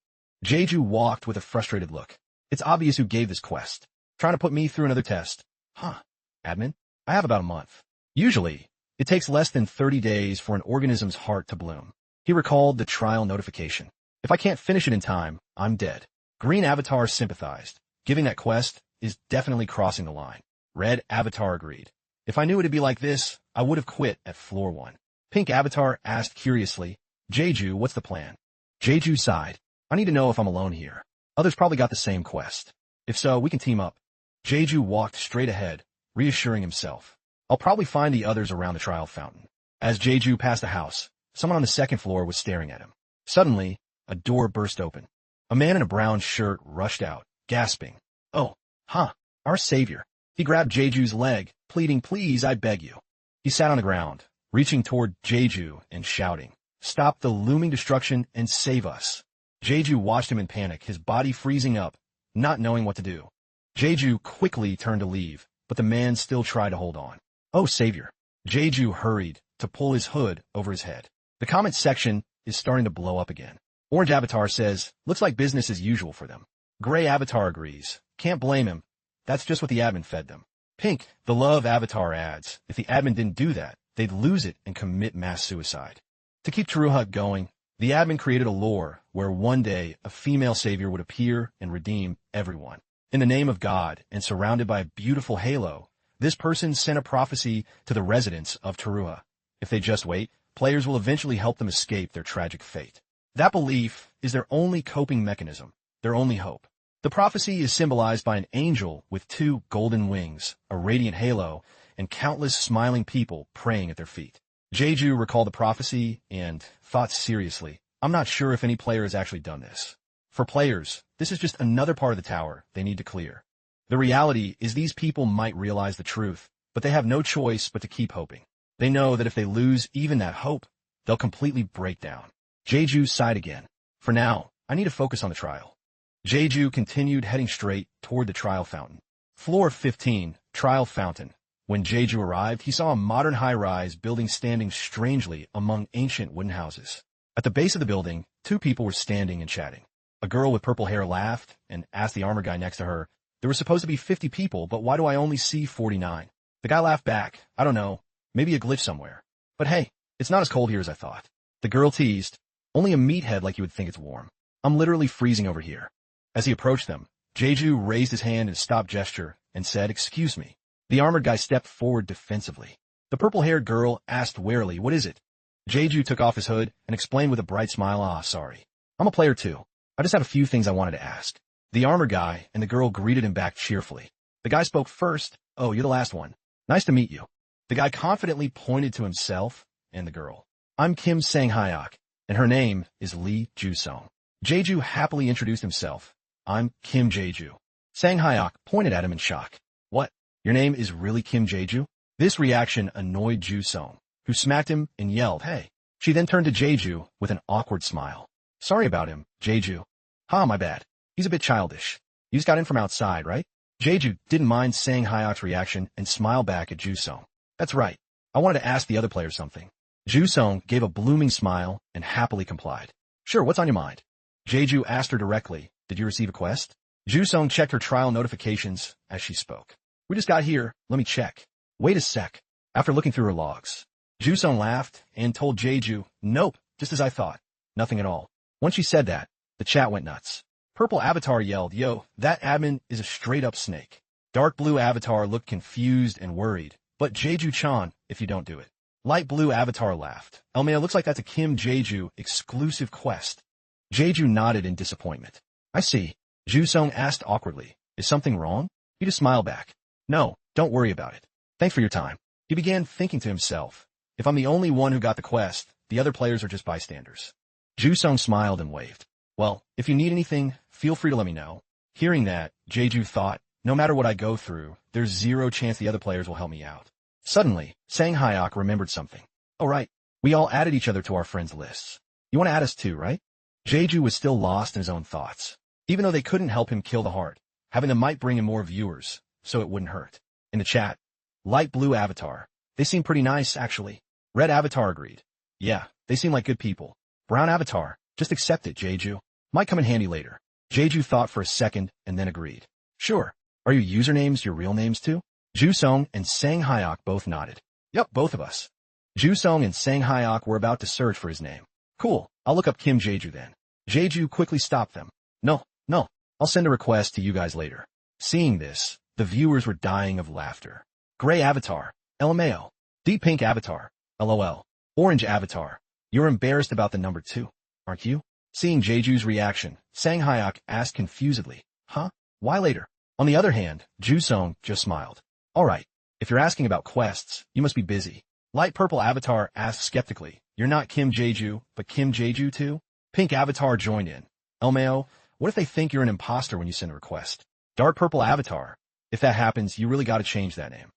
Jeju walked with a frustrated look. It's obvious who gave this quest. Trying to put me through another test. Huh. Admin? I have about a month. Usually, it takes less than 30 days for an organism's heart to bloom. He recalled the trial notification. If I can't finish it in time, I'm dead. Green Avatar sympathized. Giving that quest is definitely crossing the line. Red Avatar agreed. If I knew it'd be like this, I would have quit at floor 1. Pink Avatar asked curiously, Jeju, what's the plan? Jeju sighed. I need to know if I'm alone here. Others probably got the same quest. If so, we can team up. Jeju walked straight ahead, reassuring himself. I'll probably find the others around the trial fountain. As Jeju passed the house, someone on the second floor was staring at him. Suddenly, a door burst open. A man in a brown shirt rushed out, gasping. Oh, our savior. He grabbed Jeju's leg, pleading, please, I beg you. He sat on the ground, reaching toward Jeju and shouting, stop the looming destruction and save us. Jeju watched him in panic, his body freezing up, not knowing what to do. Jeju quickly turned to leave, but the man still tried to hold on. Oh, savior. Jeju hurried to pull his hood over his head. The comment section is starting to blow up again. Orange Avatar says, looks like business as usual for them. Gray Avatar agrees. Can't blame him. That's just what the admin fed them. Pink, the love Avatar adds, if the admin didn't do that, they'd lose it and commit mass suicide. To keep Taroha going, the admin created a lore where one day a female savior would appear and redeem everyone. In the name of God and surrounded by a beautiful halo, this person sent a prophecy to the residents of Taroha. If they just wait, players will eventually help them escape their tragic fate. That belief is their only coping mechanism, their only hope. The prophecy is symbolized by an angel with 2 golden wings, a radiant halo, and countless smiling people praying at their feet. Jeju recalled the prophecy and thought seriously, I'm not sure if any player has actually done this. For players, this is just another part of the tower they need to clear. The reality is these people might realize the truth, but they have no choice but to keep hoping. They know that if they lose even that hope, they'll completely break down. Jeju sighed again. For now, I need to focus on the trial. Jeju continued heading straight toward the trial fountain. Floor 15, Trial Fountain. When Jeju arrived, he saw a modern high-rise building standing strangely among ancient wooden houses. At the base of the building, 2 people were standing and chatting. A girl with purple hair laughed and asked the armor guy next to her, there were supposed to be 50 people, but why do I only see 49? The guy laughed back, I don't know, maybe a glitch somewhere. But hey, it's not as cold here as I thought. The girl teased, only a meathead like you would think it's warm. I'm literally freezing over here. As he approached them, Jeju raised his hand in a stop gesture and said, excuse me. The armored guy stepped forward defensively. The purple-haired girl asked warily, what is it? Jeju took off his hood and explained with a bright smile, sorry. I'm a player too. I just had a few things I wanted to ask. The armored guy and the girl greeted him back cheerfully. The guy spoke first, oh, you're the last one. Nice to meet you. The guy confidently pointed to himself and the girl. I'm Kim Sang-hyuk, and her name is Lee Ju-sung. Jeju happily introduced himself. I'm Kim Jeju. Sang-hyuk pointed at him in shock. What? Your name is really Kim Jeju? This reaction annoyed Ju-sung, who smacked him and yelled, hey. She then turned to Jeju with an awkward smile. Sorry about him, Jeju. My bad. He's a bit childish. You just got in from outside, right? Jeju didn't mind Sang-hyuk's reaction and smiled back at Ju-sung. That's right. I wanted to ask the other players something. Ju-sung gave a blooming smile and happily complied. Sure, what's on your mind? Jeju asked her directly, did you receive a quest? Ju-sung checked her trial notifications as she spoke. We just got here, let me check. Wait a sec. After looking through her logs, Ju-sung laughed and told Jeju, nope, just as I thought. Nothing at all. Once she said that, the chat went nuts. Purple Avatar yelled, yo, that admin is a straight-up snake. Dark Blue Avatar looked confused and worried, but Jeju-chan, if you don't do it. Light Blue Avatar laughed. Elmeo, looks like that's a Kim Jeju exclusive quest. Jeju nodded in disappointment. I see. Ju-sung asked awkwardly, is something wrong? He just smiled back. No, don't worry about it. Thanks for your time. He began thinking to himself, if I'm the only one who got the quest, the other players are just bystanders. Ju-sung smiled and waved. Well, if you need anything, feel free to let me know. Hearing that, Jeju thought, no matter what I go through, there's zero chance the other players will help me out. Suddenly, Sang-hyuk remembered something. Oh right, we all added each other to our friends lists. You want to add us too, right? Jeju was still lost in his own thoughts. Even though they couldn't help him kill the heart, having them might bring him more viewers, so it wouldn't hurt. In the chat, Light Blue Avatar. They seem pretty nice, actually. Red Avatar agreed. Yeah, they seem like good people. Brown Avatar, just accept it, Jeju. Might come in handy later. Jeju thought for a second and then agreed. Sure. Are your usernames your real names too? Ju-sung and Sang-hyuk both nodded. Yup, both of us. Ju-sung and Sang-hyuk were about to search for his name. Cool, I'll look up Kim Jeju then. Jeju quickly stopped them. No, I'll send a request to you guys later. Seeing this, the viewers were dying of laughter. Gray Avatar, LMAO. Deep Pink Avatar, LOL. Orange Avatar, you're embarrassed about the number 2, aren't you? Seeing Jeju's reaction, Sang-hyuk asked confusedly, huh? Why later? On the other hand, Ju-sung just smiled. Alright, if you're asking about quests, you must be busy. Light Purple Avatar asked skeptically, you're not Kim Jeju, but Kim Jeju too? Pink Avatar joined in. LMAO, what if they think you're an imposter when you send a request? Dark Purple Avatar, if that happens, you really gotta change that name.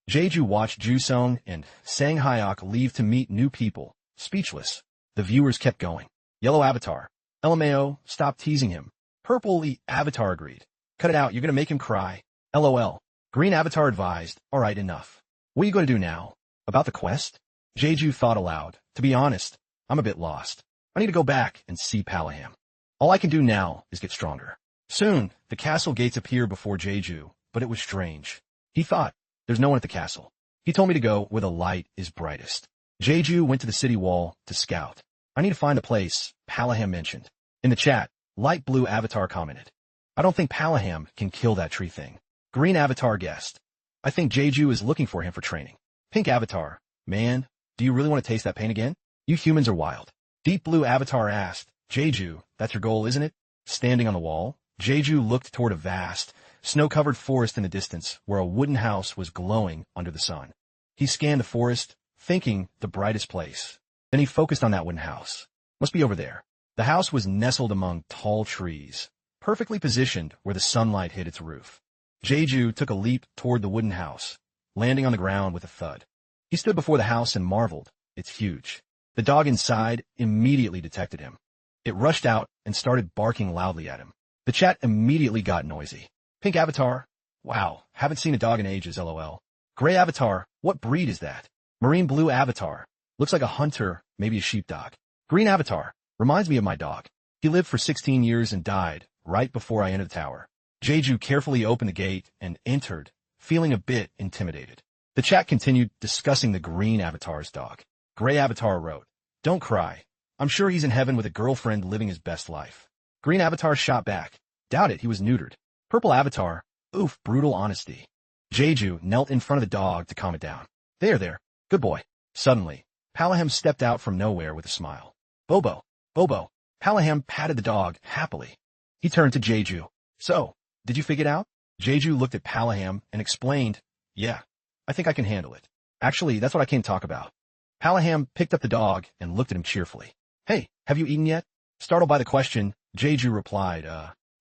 Jeju watched Ju-sung and Sang-hyuk leave to meet new people. Speechless. The viewers kept going. Yellow Avatar. LMAO, stop teasing him. Purple Avatar agreed. Cut it out, you're gonna make him cry. LOL. Green Avatar advised, alright, enough. What are you gonna do now? About the quest? Jeju thought aloud. To be honest, I'm a bit lost. I need to go back and see Palaham. All I can do now is get stronger. Soon, the castle gates appeared before Jeju, but it was strange. He thought, there's no one at the castle. He told me to go where the light is brightest. Jeju went to the city wall to scout. I need to find a place, Palaham mentioned. In the chat, Light Blue Avatar commented. I don't think Palaham can kill that tree thing. Green Avatar guessed. I think Jeju is looking for him for training. Pink Avatar. Man, do you really want to taste that pain again? You humans are wild. Deep Blue Avatar asked. Jeju, that's your goal, isn't it? Standing on the wall, Jeju looked toward a vast, snow-covered forest in the distance where a wooden house was glowing under the sun. He scanned the forest, thinking the brightest place. Then he focused on that wooden house. Must be over there. The house was nestled among tall trees, perfectly positioned where the sunlight hit its roof. Jeju took a leap toward the wooden house, landing on the ground with a thud. He stood before the house and marveled. It's huge. The dog inside immediately detected him. It rushed out and started barking loudly at him. The chat immediately got noisy. Pink avatar? Wow, haven't seen a dog in ages, lol. Gray avatar? What breed is that? Marine blue avatar? Looks like a hunter, maybe a sheepdog. Green avatar? Reminds me of my dog. He lived for 16 years and died right before I entered the tower. Jeju carefully opened the gate and entered, feeling a bit intimidated. The chat continued discussing the green avatar's dog. Gray avatar wrote, "Don't cry. I'm sure he's in heaven with a girlfriend living his best life." Green avatar shot back, "Doubt it, he was neutered." Purple avatar, "Oof, brutal honesty." Jeju knelt in front of the dog to calm it down. There, good boy." Suddenly, Palaham stepped out from nowhere with a smile. Bobo. Palaham patted the dog happily. He turned to Jeju. "So, did you figure it out?" Jeju looked at Palaham and explained, "Yeah, I think I can handle it. Actually, that's what I came to talk about." Palaham picked up the dog and looked at him cheerfully. "Hey, have you eaten yet?" Startled by the question, Jeju replied,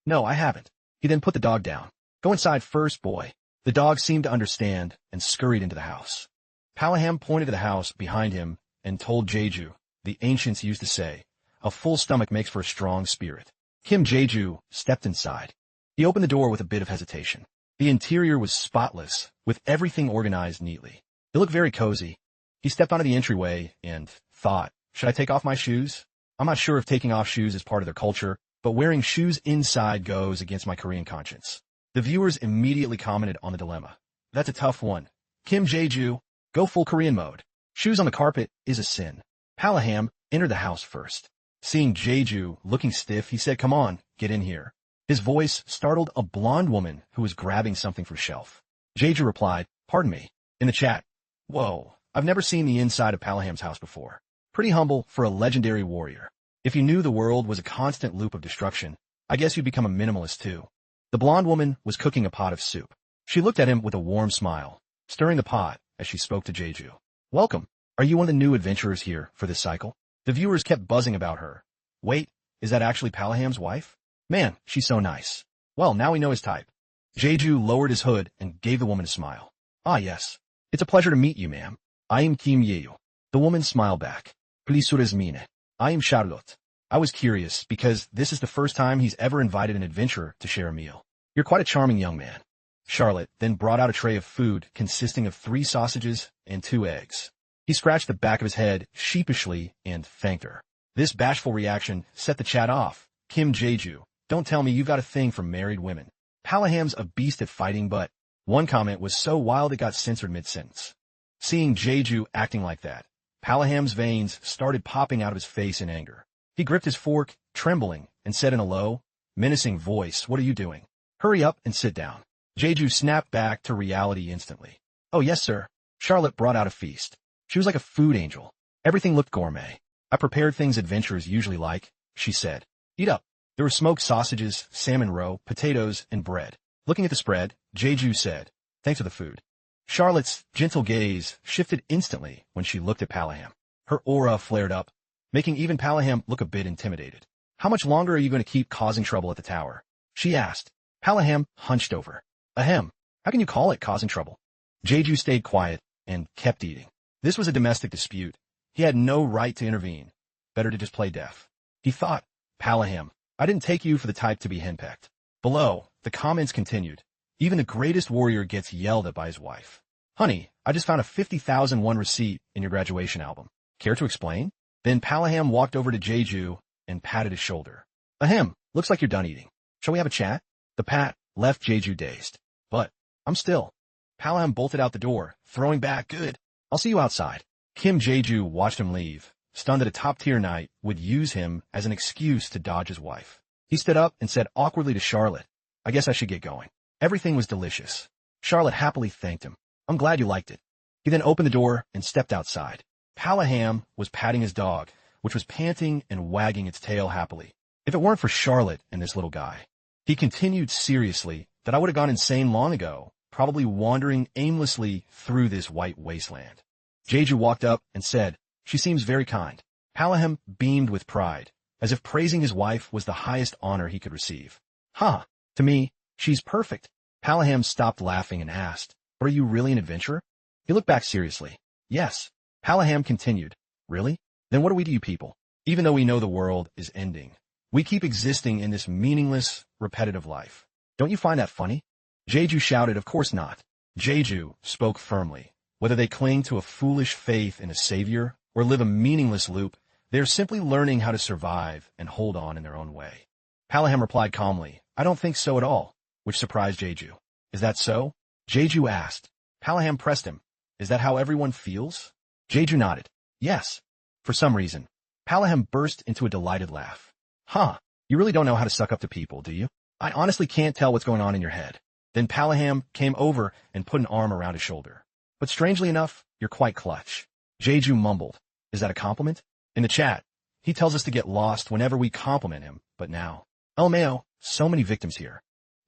"No, I haven't." He then put the dog down. "Go inside first, boy." The dog seemed to understand and scurried into the house. Palaham pointed to the house behind him and told Jeju, the ancients used to say, "A full stomach makes for a strong spirit." Kim Jeju stepped inside. He opened the door with a bit of hesitation. The interior was spotless, with everything organized neatly. It looked very cozy. He stepped onto the entryway and thought, should I take off my shoes? I'm not sure if taking off shoes is part of their culture, but wearing shoes inside goes against my Korean conscience. The viewers immediately commented on the dilemma. That's a tough one. Kim Jeju, go full Korean mode. Shoes on the carpet is a sin. Palaham entered the house first. Seeing Jeju looking stiff, he said, "Come on, get in here." His voice startled a blonde woman who was grabbing something from a shelf. Jeju replied, "Pardon me." In the chat, "Whoa, I've never seen the inside of Palaham's house before. Pretty humble for a legendary warrior. If you knew the world was a constant loop of destruction, I guess you'd become a minimalist too." The blonde woman was cooking a pot of soup. She looked at him with a warm smile, stirring the pot as she spoke to Jeju. "Welcome. Are you one of the new adventurers here for this cycle?" The viewers kept buzzing about her. "Wait, is that actually Palaham's wife? Man, she's so nice. Well, now we know his type." Jeju lowered his hood and gave the woman a smile. "Ah, yes. It's a pleasure to meet you, ma'am. I am Kim Yeju." The woman smiled back. "Pleasure mine. I am Charlotte. I was curious because this is the first time he's ever invited an adventurer to share a meal. You're quite a charming young man." Charlotte then brought out a tray of food consisting of 3 sausages and 2 eggs. He scratched the back of his head sheepishly and thanked her. This bashful reaction set the chat off. Kim Jeju, don't tell me you've got a thing for married women. Palaham's a beast at fighting, but one comment was so wild it got censored mid-sentence. Seeing Jeju acting like that, Palaham's veins started popping out of his face in anger. He gripped his fork, trembling, and said in a low, menacing voice, "What are you doing? Hurry up and sit down." Jeju snapped back to reality instantly. "Oh yes, sir." Charlotte brought out a feast. She was like a food angel. Everything looked gourmet. "I prepared things adventurers usually like," she said. "Eat up." There were smoked sausages, salmon roe, potatoes, and bread. Looking at the spread, Jeju said, "Thanks for the food." Charlotte's gentle gaze shifted instantly when she looked at Palaham. Her aura flared up, making even Palaham look a bit intimidated. "How much longer are you going to keep causing trouble at the tower?" she asked. Palaham hunched over. "Ahem, how can you call it causing trouble?" Jeju stayed quiet and kept eating. This was a domestic dispute. He had no right to intervene. Better to just play deaf. He thought, "Palaham, I didn't take you for the type to be henpecked." Below, the comments continued. Even the greatest warrior gets yelled at by his wife. "Honey, I just found a 50,001 receipt in your graduation album. Care to explain?" Then Palaham walked over to Jeju and patted his shoulder. "Ahem, looks like you're done eating. Shall we have a chat?" The pat left Jeju dazed. "But, I'm still." Palaham bolted out the door, throwing back, "Good. I'll see you outside." Kim Jeju watched him leave, stunned that a top-tier knight would use him as an excuse to dodge his wife. He stood up and said awkwardly to Charlotte, "I guess I should get going." Everything was delicious. Charlotte happily thanked him. "I'm glad you liked it." He then opened the door and stepped outside. Palaham was patting his dog, which was panting and wagging its tail happily. If it weren't for Charlotte and this little guy, He continued seriously that I would have gone insane long ago, probably wandering aimlessly through this white wasteland. Jeju walked up and said, "She seems very kind." Palaham beamed with pride, as if praising his wife was the highest honor he could receive. "Huh, to me, she's perfect." Palaham stopped laughing and asked, "But are you really an adventurer?" He looked back seriously. "Yes." Palaham continued, "Really? Then what are we to you people? Even though we know the world is ending, we keep existing in this meaningless, repetitive life. Don't you find that funny?" Jeju shouted, "Of course not." Jeju spoke firmly. Whether they cling to a foolish faith in a savior or live a meaningless loop, they are simply learning how to survive and hold on in their own way. Palaham replied calmly, "I don't think so at all," which surprised Jeju. "Is that so?" Jeju asked. Palaham pressed him. "Is that how everyone feels?" Jeju nodded. "Yes." For some reason, Palaham burst into a delighted laugh. "Huh, you really don't know how to suck up to people, do you? I honestly can't tell what's going on in your head." Then Palaham came over and put an arm around his shoulder. "But strangely enough, you're quite clutch." Jeju mumbled, "Is that a compliment?" In the chat, he tells us to get lost whenever we compliment him, but now. LMAO, so many victims here.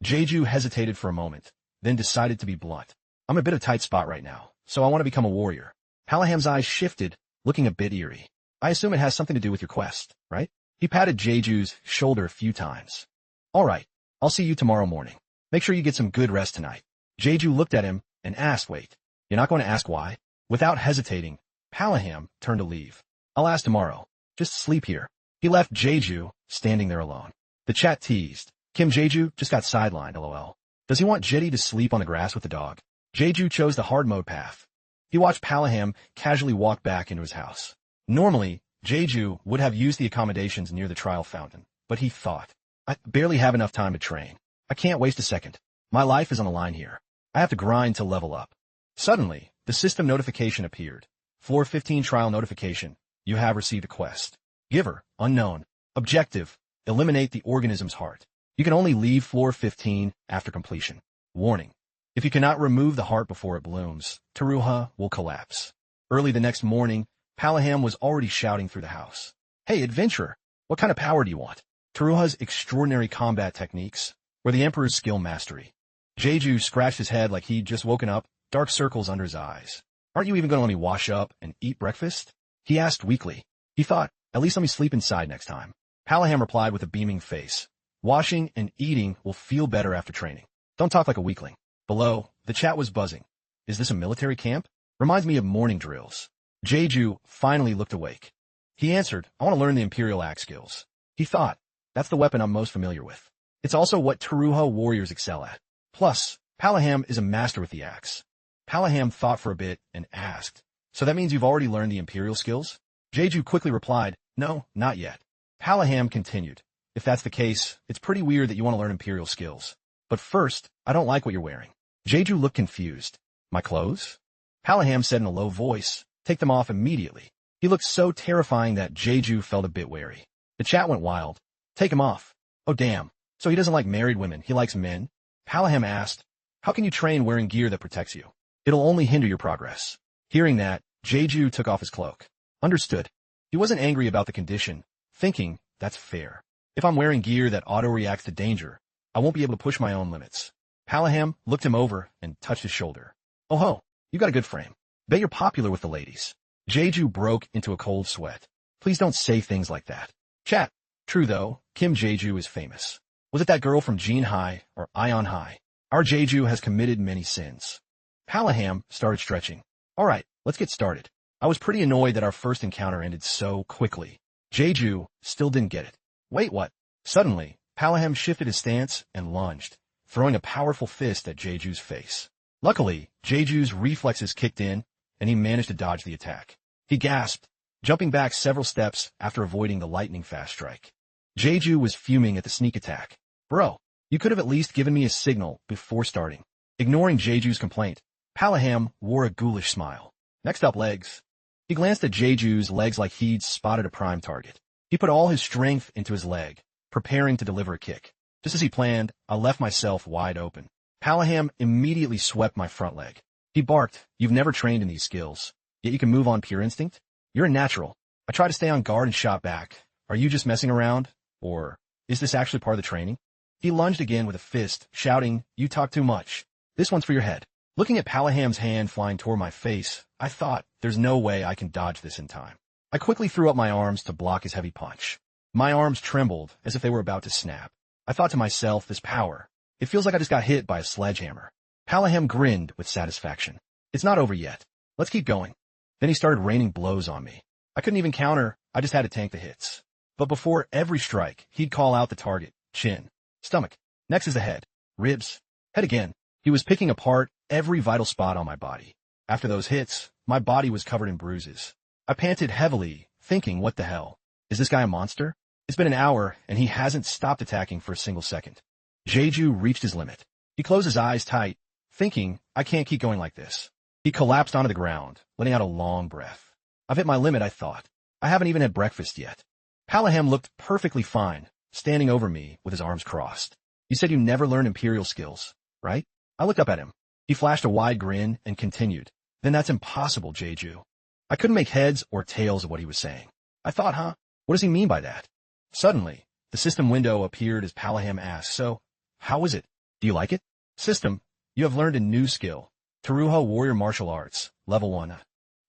Jeju hesitated for a moment, then decided to be blunt. "I'm a bit of a tight spot right now, so I want to become a warrior." Palaham's eyes shifted, looking a bit eerie. "I assume it has something to do with your quest, right?" He patted Jeju's shoulder a few times. "All right, I'll see you tomorrow morning. Make sure you get some good rest tonight." Jeju looked at him and asked, "Wait, you're not going to ask why?" Without hesitating, Palaham turned to leave. "I'll ask tomorrow. Just sleep here." He left Jeju standing there alone. The chat teased, "Kim Jeju just got sidelined, lol. Does he want Jetty to sleep on the grass with the dog?" Jeju chose the hard mode path. He watched Palaham casually walk back into his house. Normally, Jeju would have used the accommodations near the trial fountain, but he thought, "I barely have enough time to train. I can't waste a second. My life is on the line here. I have to grind to level up." Suddenly, the system notification appeared. Floor 15 trial notification. You have received a quest. Giver, unknown. Objective, eliminate the organism's heart. You can only leave floor 15 after completion. Warning. If you cannot remove the heart before it blooms, Taruha will collapse. Early the next morning, Palaham was already shouting through the house. "Hey, adventurer, what kind of power do you want?" Taruha's extraordinary combat techniques, or the Emperor's skill mastery. Jeju scratched his head like he'd just woken up, dark circles under his eyes. "Aren't you even going to let me wash up and eat breakfast?" He asked weakly. He thought, "At least let me sleep inside next time." Palaham replied with a beaming face. "Washing and eating will feel better after training. Don't talk like a weakling." Below, the chat was buzzing. "Is this a military camp? Reminds me of morning drills." Jeju finally looked awake. He answered, "I want to learn the Imperial Axe skills." He thought, "That's the weapon I'm most familiar with. It's also what Taruha warriors excel at. Plus, Palaham is a master with the axe." Palaham thought for a bit and asked, "So that means you've already learned the Imperial skills?" Jeju quickly replied, "No, not yet." Palaham continued, "If that's the case, it's pretty weird that you want to learn Imperial skills. But first, I don't like what you're wearing." Jeju looked confused. "My clothes?" Palaham said in a low voice, "Take them off immediately." He looked so terrifying that Jeju felt a bit wary. The chat went wild. "Take him off. Oh damn. So he doesn't like married women, he likes men?" Palaham asked, "How can you train wearing gear that protects you? It'll only hinder your progress." Hearing that, Jeju took off his cloak. Understood. He wasn't angry about the condition, thinking, "That's fair. If I'm wearing gear that auto-reacts to danger, I won't be able to push my own limits." Palaham looked him over and touched his shoulder. "Oh ho, you got a good frame. Bet you're popular with the ladies." Jeju broke into a cold sweat. "Please don't say things like that." Chat. True though, Kim Jeju is famous. Was it that girl from Jean High or Ion High? Our Jeju has committed many sins. Palaham started stretching. "All right, let's get started." I was pretty annoyed that our first encounter ended so quickly. Jeju still didn't get it. "Wait, what?" Suddenly, Palaham shifted his stance and lunged, throwing a powerful fist at Jeju's face. Luckily, Jeju's reflexes kicked in, and he managed to dodge the attack. He gasped, jumping back several steps after avoiding the lightning-fast strike. Jeju was fuming at the sneak attack. "Bro, you could have at least given me a signal before starting." Ignoring Jeju's complaint, Palaham wore a ghoulish smile. "Next up, legs." He glanced at Jeju's legs like he'd spotted a prime target. He put all his strength into his leg, preparing to deliver a kick. Just as he planned, I left myself wide open. Palaham immediately swept my front leg. He barked, "You've never trained in these skills, yet you can move on pure instinct? You're a natural." I tried to stay on guard and shot back. "Are you just messing around? Or is this actually part of the training?" He lunged again with a fist, shouting, "You talk too much. This one's for your head." Looking at Palaham's hand flying toward my face, I thought, there's no way I can dodge this in time. I quickly threw up my arms to block his heavy punch. My arms trembled as if they were about to snap. I thought to myself, this power. It feels like I just got hit by a sledgehammer. Palaham grinned with satisfaction. "It's not over yet. Let's keep going." Then he started raining blows on me. I couldn't even counter, I just had to tank the hits. But before every strike, he'd call out the target: chin, stomach, next is the head, ribs, head again. He was picking apart every vital spot on my body. After those hits, my body was covered in bruises. I panted heavily, thinking, what the hell? Is this guy a monster? It's been an hour, and he hasn't stopped attacking for a single second. Jeju reached his limit. He closed his eyes tight, thinking, I can't keep going like this. He collapsed onto the ground, letting out a long breath. I've hit my limit, I thought. I haven't even had breakfast yet. Palaham looked perfectly fine, standing over me with his arms crossed. You said you never learned Imperial skills, right? I looked up at him. He flashed a wide grin and continued. Then that's impossible, Jeju. I couldn't make heads or tails of what he was saying. I thought, what does he mean by that? Suddenly, the system window appeared as Palaham asked, so, how is it? Do you like it? System, you have learned a new skill. Teruha Warrior Martial Arts, Level 1.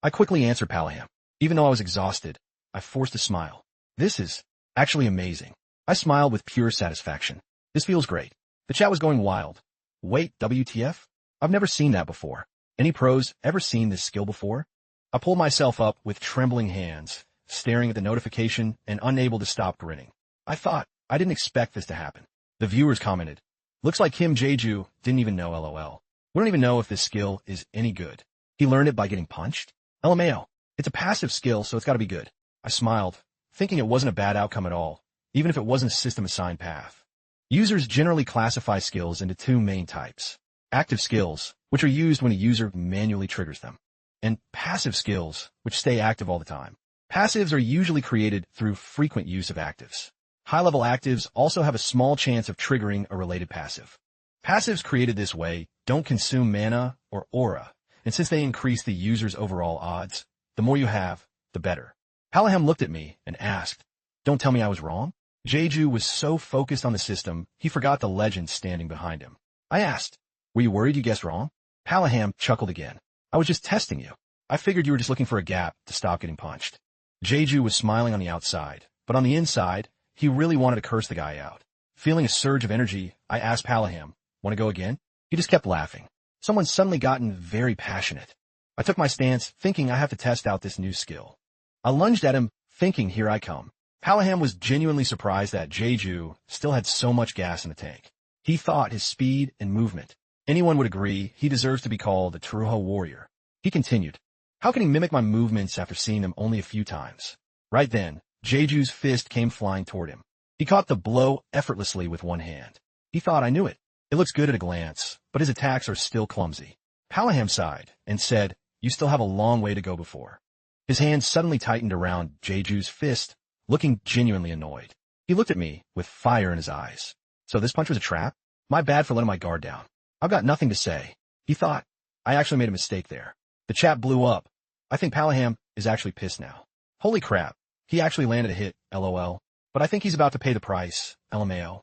I quickly answered Palaham. Even though I was exhausted, I forced a smile. This is actually amazing. I smiled with pure satisfaction. This feels great. The chat was going wild. Wait, WTF? I've never seen that before. Any pros ever seen this skill before? I pulled myself up with trembling hands, staring at the notification and unable to stop grinning. I thought, I didn't expect this to happen. The viewers commented, looks like Kim Jeju didn't even know LOL. We don't even know if this skill is any good. He learned it by getting punched? LMAO. It's a passive skill, so it's gotta be good. I smiled, thinking it wasn't a bad outcome at all, even if it wasn't a system-assigned path. Users generally classify skills into two main types. Active skills, which are used when a user manually triggers them, and passive skills, which stay active all the time. Passives are usually created through frequent use of actives. High-level actives also have a small chance of triggering a related passive. Passives created this way don't consume mana or aura, and since they increase the user's overall odds, the more you have, the better. Palaham looked at me and asked, don't tell me I was wrong? Jeju was so focused on the system, he forgot the legend standing behind him. I asked, were you worried you guessed wrong? Palaham chuckled again. I was just testing you. I figured you were just looking for a gap to stop getting punched. Jeju was smiling on the outside, but on the inside, he really wanted to curse the guy out. Feeling a surge of energy, I asked Palaham, want to go again? He just kept laughing. Someone's suddenly gotten very passionate. I took my stance, thinking I have to test out this new skill. I lunged at him, thinking here I come. Palaham was genuinely surprised that Jeju still had so much gas in the tank. He thought his speed and movement. Anyone would agree he deserves to be called the Teruha Warrior. He continued, how can he mimic my movements after seeing them only a few times? Right then, Jeju's fist came flying toward him. He caught the blow effortlessly with one hand. He thought I knew it. It looks good at a glance, but his attacks are still clumsy. Palaham sighed and said, you still have a long way to go before. His hand suddenly tightened around Jeju's fist, looking genuinely annoyed. He looked at me with fire in his eyes. So this punch was a trap? My bad for letting my guard down. I've got nothing to say. He thought, I actually made a mistake there. The chat blew up. I think Palaham is actually pissed now. Holy crap. He actually landed a hit, LOL. But I think he's about to pay the price, LMAO.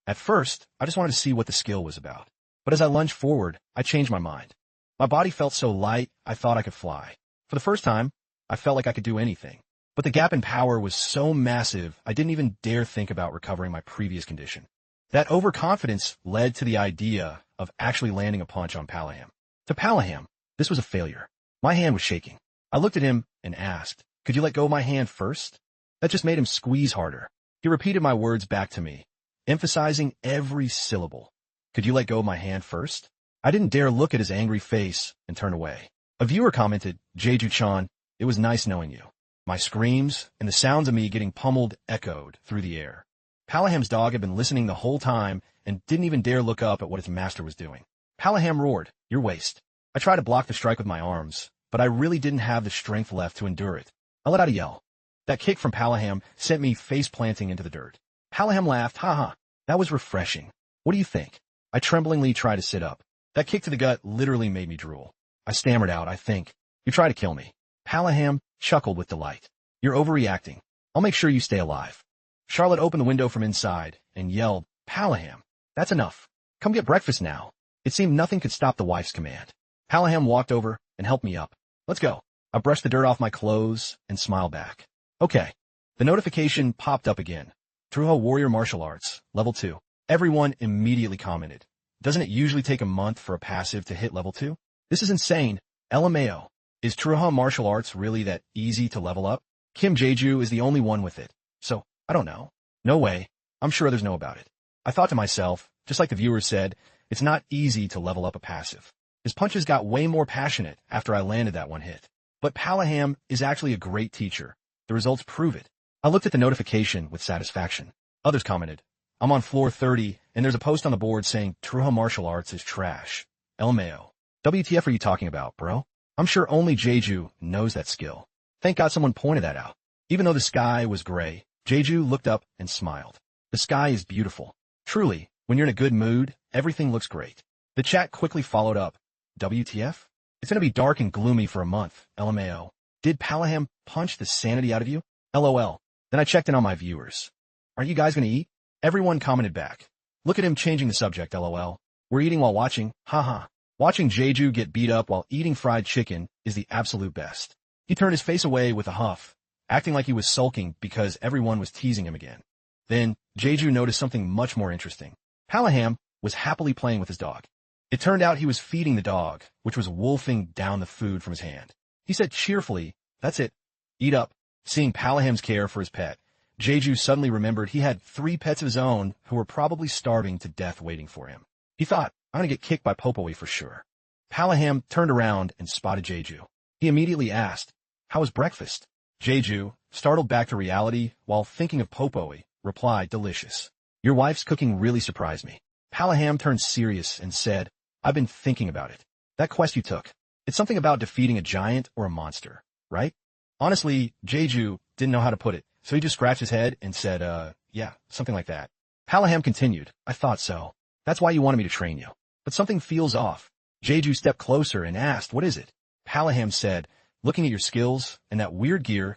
At first, I just wanted to see what the skill was about. But as I lunged forward, I changed my mind. My body felt so light, I thought I could fly. For the first time, I felt like I could do anything. But the gap in power was so massive, I didn't even dare think about recovering my previous condition. That overconfidence led to the idea of actually landing a punch on Palaham. To Palaham, this was a failure. My hand was shaking. I looked at him and asked, could you let go of my hand first? That just made him squeeze harder. He repeated my words back to me, emphasizing every syllable. Could you let go of my hand first? I didn't dare look at his angry face and turn away. A viewer commented, Jeju-chan, it was nice knowing you. My screams and the sounds of me getting pummeled echoed through the air. Palaham's dog had been listening the whole time and didn't even dare look up at what his master was doing. Palaham roared, your waist. I tried to block the strike with my arms, but I really didn't have the strength left to endure it. I let out a yell. That kick from Palaham sent me face-planting into the dirt. Palaham laughed, haha, that was refreshing. What do you think? I tremblingly tried to sit up. That kick to the gut literally made me drool. I stammered out, I think. You try to kill me. Palaham chuckled with delight. You're overreacting. I'll make sure you stay alive. Charlotte opened the window from inside and yelled, Palaham, That's enough. Come get breakfast now. It seemed nothing could stop the wife's command. Palaham walked over and helped me up. Let's go. I brushed the dirt off my clothes and smiled back. Okay. The notification popped up again. Truho Warrior Martial Arts, Level 2. Everyone immediately commented. Doesn't it usually take a month for a passive to hit Level 2? This is insane. LMAO. Is Truho Martial Arts really that easy to level up? Kim Jeju is the only one with it. So, I don't know. No way. I'm sure others know about it. I thought to myself, just like the viewers said, it's not easy to level up a passive. His punches got way more passionate after I landed that one hit. But Palaham is actually a great teacher. The results prove it. I looked at the notification with satisfaction. Others commented, I'm on floor 30, and there's a post on the board saying Truho Martial Arts is trash. LMAO. WTF are you talking about, bro? I'm sure only Jeju knows that skill. Thank God someone pointed that out. Even though the sky was gray, Jeju looked up and smiled. The sky is beautiful. Truly, when you're in a good mood, everything looks great. The chat quickly followed up. WTF? It's gonna be dark and gloomy for a month, LMAO. Did Palaham punch the sanity out of you? LOL. Then I checked in on my viewers. Aren't you guys gonna eat? Everyone commented back. Look at him changing the subject, LOL. We're eating while watching, haha. Watching Jeju get beat up while eating fried chicken is the absolute best. He turned his face away with a huff, acting like he was sulking because everyone was teasing him again. Then, Jeju noticed something much more interesting. Palaham was happily playing with his dog. It turned out he was feeding the dog, which was wolfing down the food from his hand. He said cheerfully, that's it. Eat up. Seeing Palaham's care for his pet, Jeju suddenly remembered he had 3 pets of his own who were probably starving to death waiting for him. He thought, I'm gonna get kicked by Popoe for sure. Palaham turned around and spotted Jeju. He immediately asked, how was breakfast? Jeju, startled back to reality while thinking of Popoe, replied, delicious. Your wife's cooking really surprised me. Palaham turned serious and said, I've been thinking about it. That quest you took. It's something about defeating a giant or a monster, right? Honestly, Jeju didn't know how to put it, so he just scratched his head and said, yeah, something like that. Palaham continued, I thought so. That's why you wanted me to train you. But something feels off. Jeju stepped closer and asked, what is it? Palaham said, looking at your skills and that weird gear,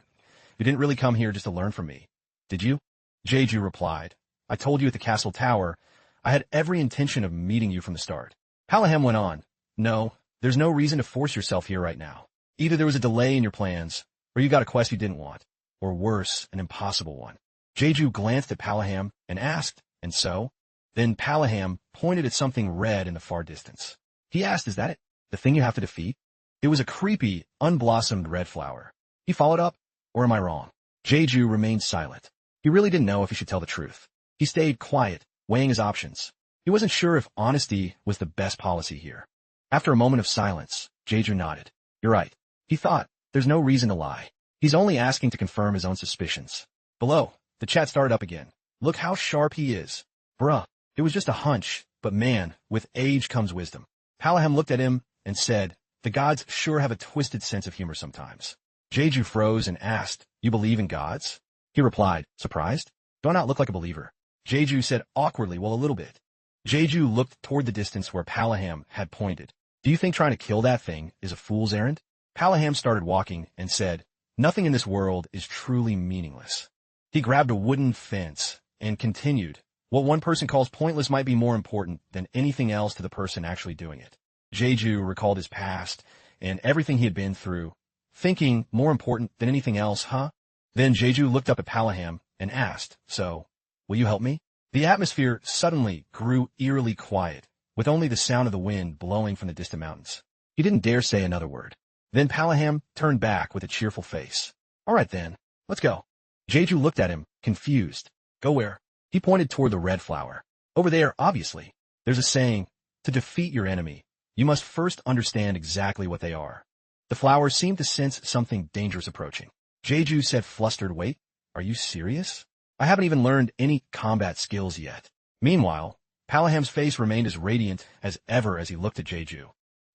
you didn't really come here just to learn from me, did you? Jeju replied, I told you at the castle tower, I had every intention of meeting you from the start. Palaham went on, no, there's no reason to force yourself here right now. Either there was a delay in your plans, or you got a quest you didn't want, or worse, an impossible one. Jeju glanced at Palaham and asked, and so? Then Palaham pointed at something red in the far distance. He asked, is that it? The thing you have to defeat? It was a creepy, unblossomed red flower. He followed up, or am I wrong? Jeju remained silent. He really didn't know if he should tell the truth. He stayed quiet, weighing his options. He wasn't sure if honesty was the best policy here. After a moment of silence, Jeju nodded. You're right. He thought, there's no reason to lie. He's only asking to confirm his own suspicions. Below, the chat started up again. Look how sharp he is. Bruh, it was just a hunch, but man, with age comes wisdom. Palaham looked at him and said, the gods sure have a twisted sense of humor sometimes. Jeju froze and asked, you believe in gods? He replied, surprised? Do I not look like a believer? Jeju said awkwardly, well, a little bit. Jeju looked toward the distance where Palaham had pointed. Do you think trying to kill that thing is a fool's errand? Palaham started walking and said, nothing in this world is truly meaningless. He grabbed a wooden fence and continued, what one person calls pointless might be more important than anything else to the person actually doing it. Jeju recalled his past and everything he had been through, thinking more important than anything else, huh? Then Jeju looked up at Palaham and asked, so, will you help me? The atmosphere suddenly grew eerily quiet, with only the sound of the wind blowing from the distant mountains. He didn't dare say another word. Then Palaham turned back with a cheerful face. All right then, let's go. Jeju looked at him, confused. Go where? He pointed toward the red flower. Over there, obviously. There's a saying, to defeat your enemy, you must first understand exactly what they are. The flower seemed to sense something dangerous approaching. Jeju said flustered, wait, are you serious? I haven't even learned any combat skills yet. Meanwhile, Palaham's face remained as radiant as ever as he looked at Jeju.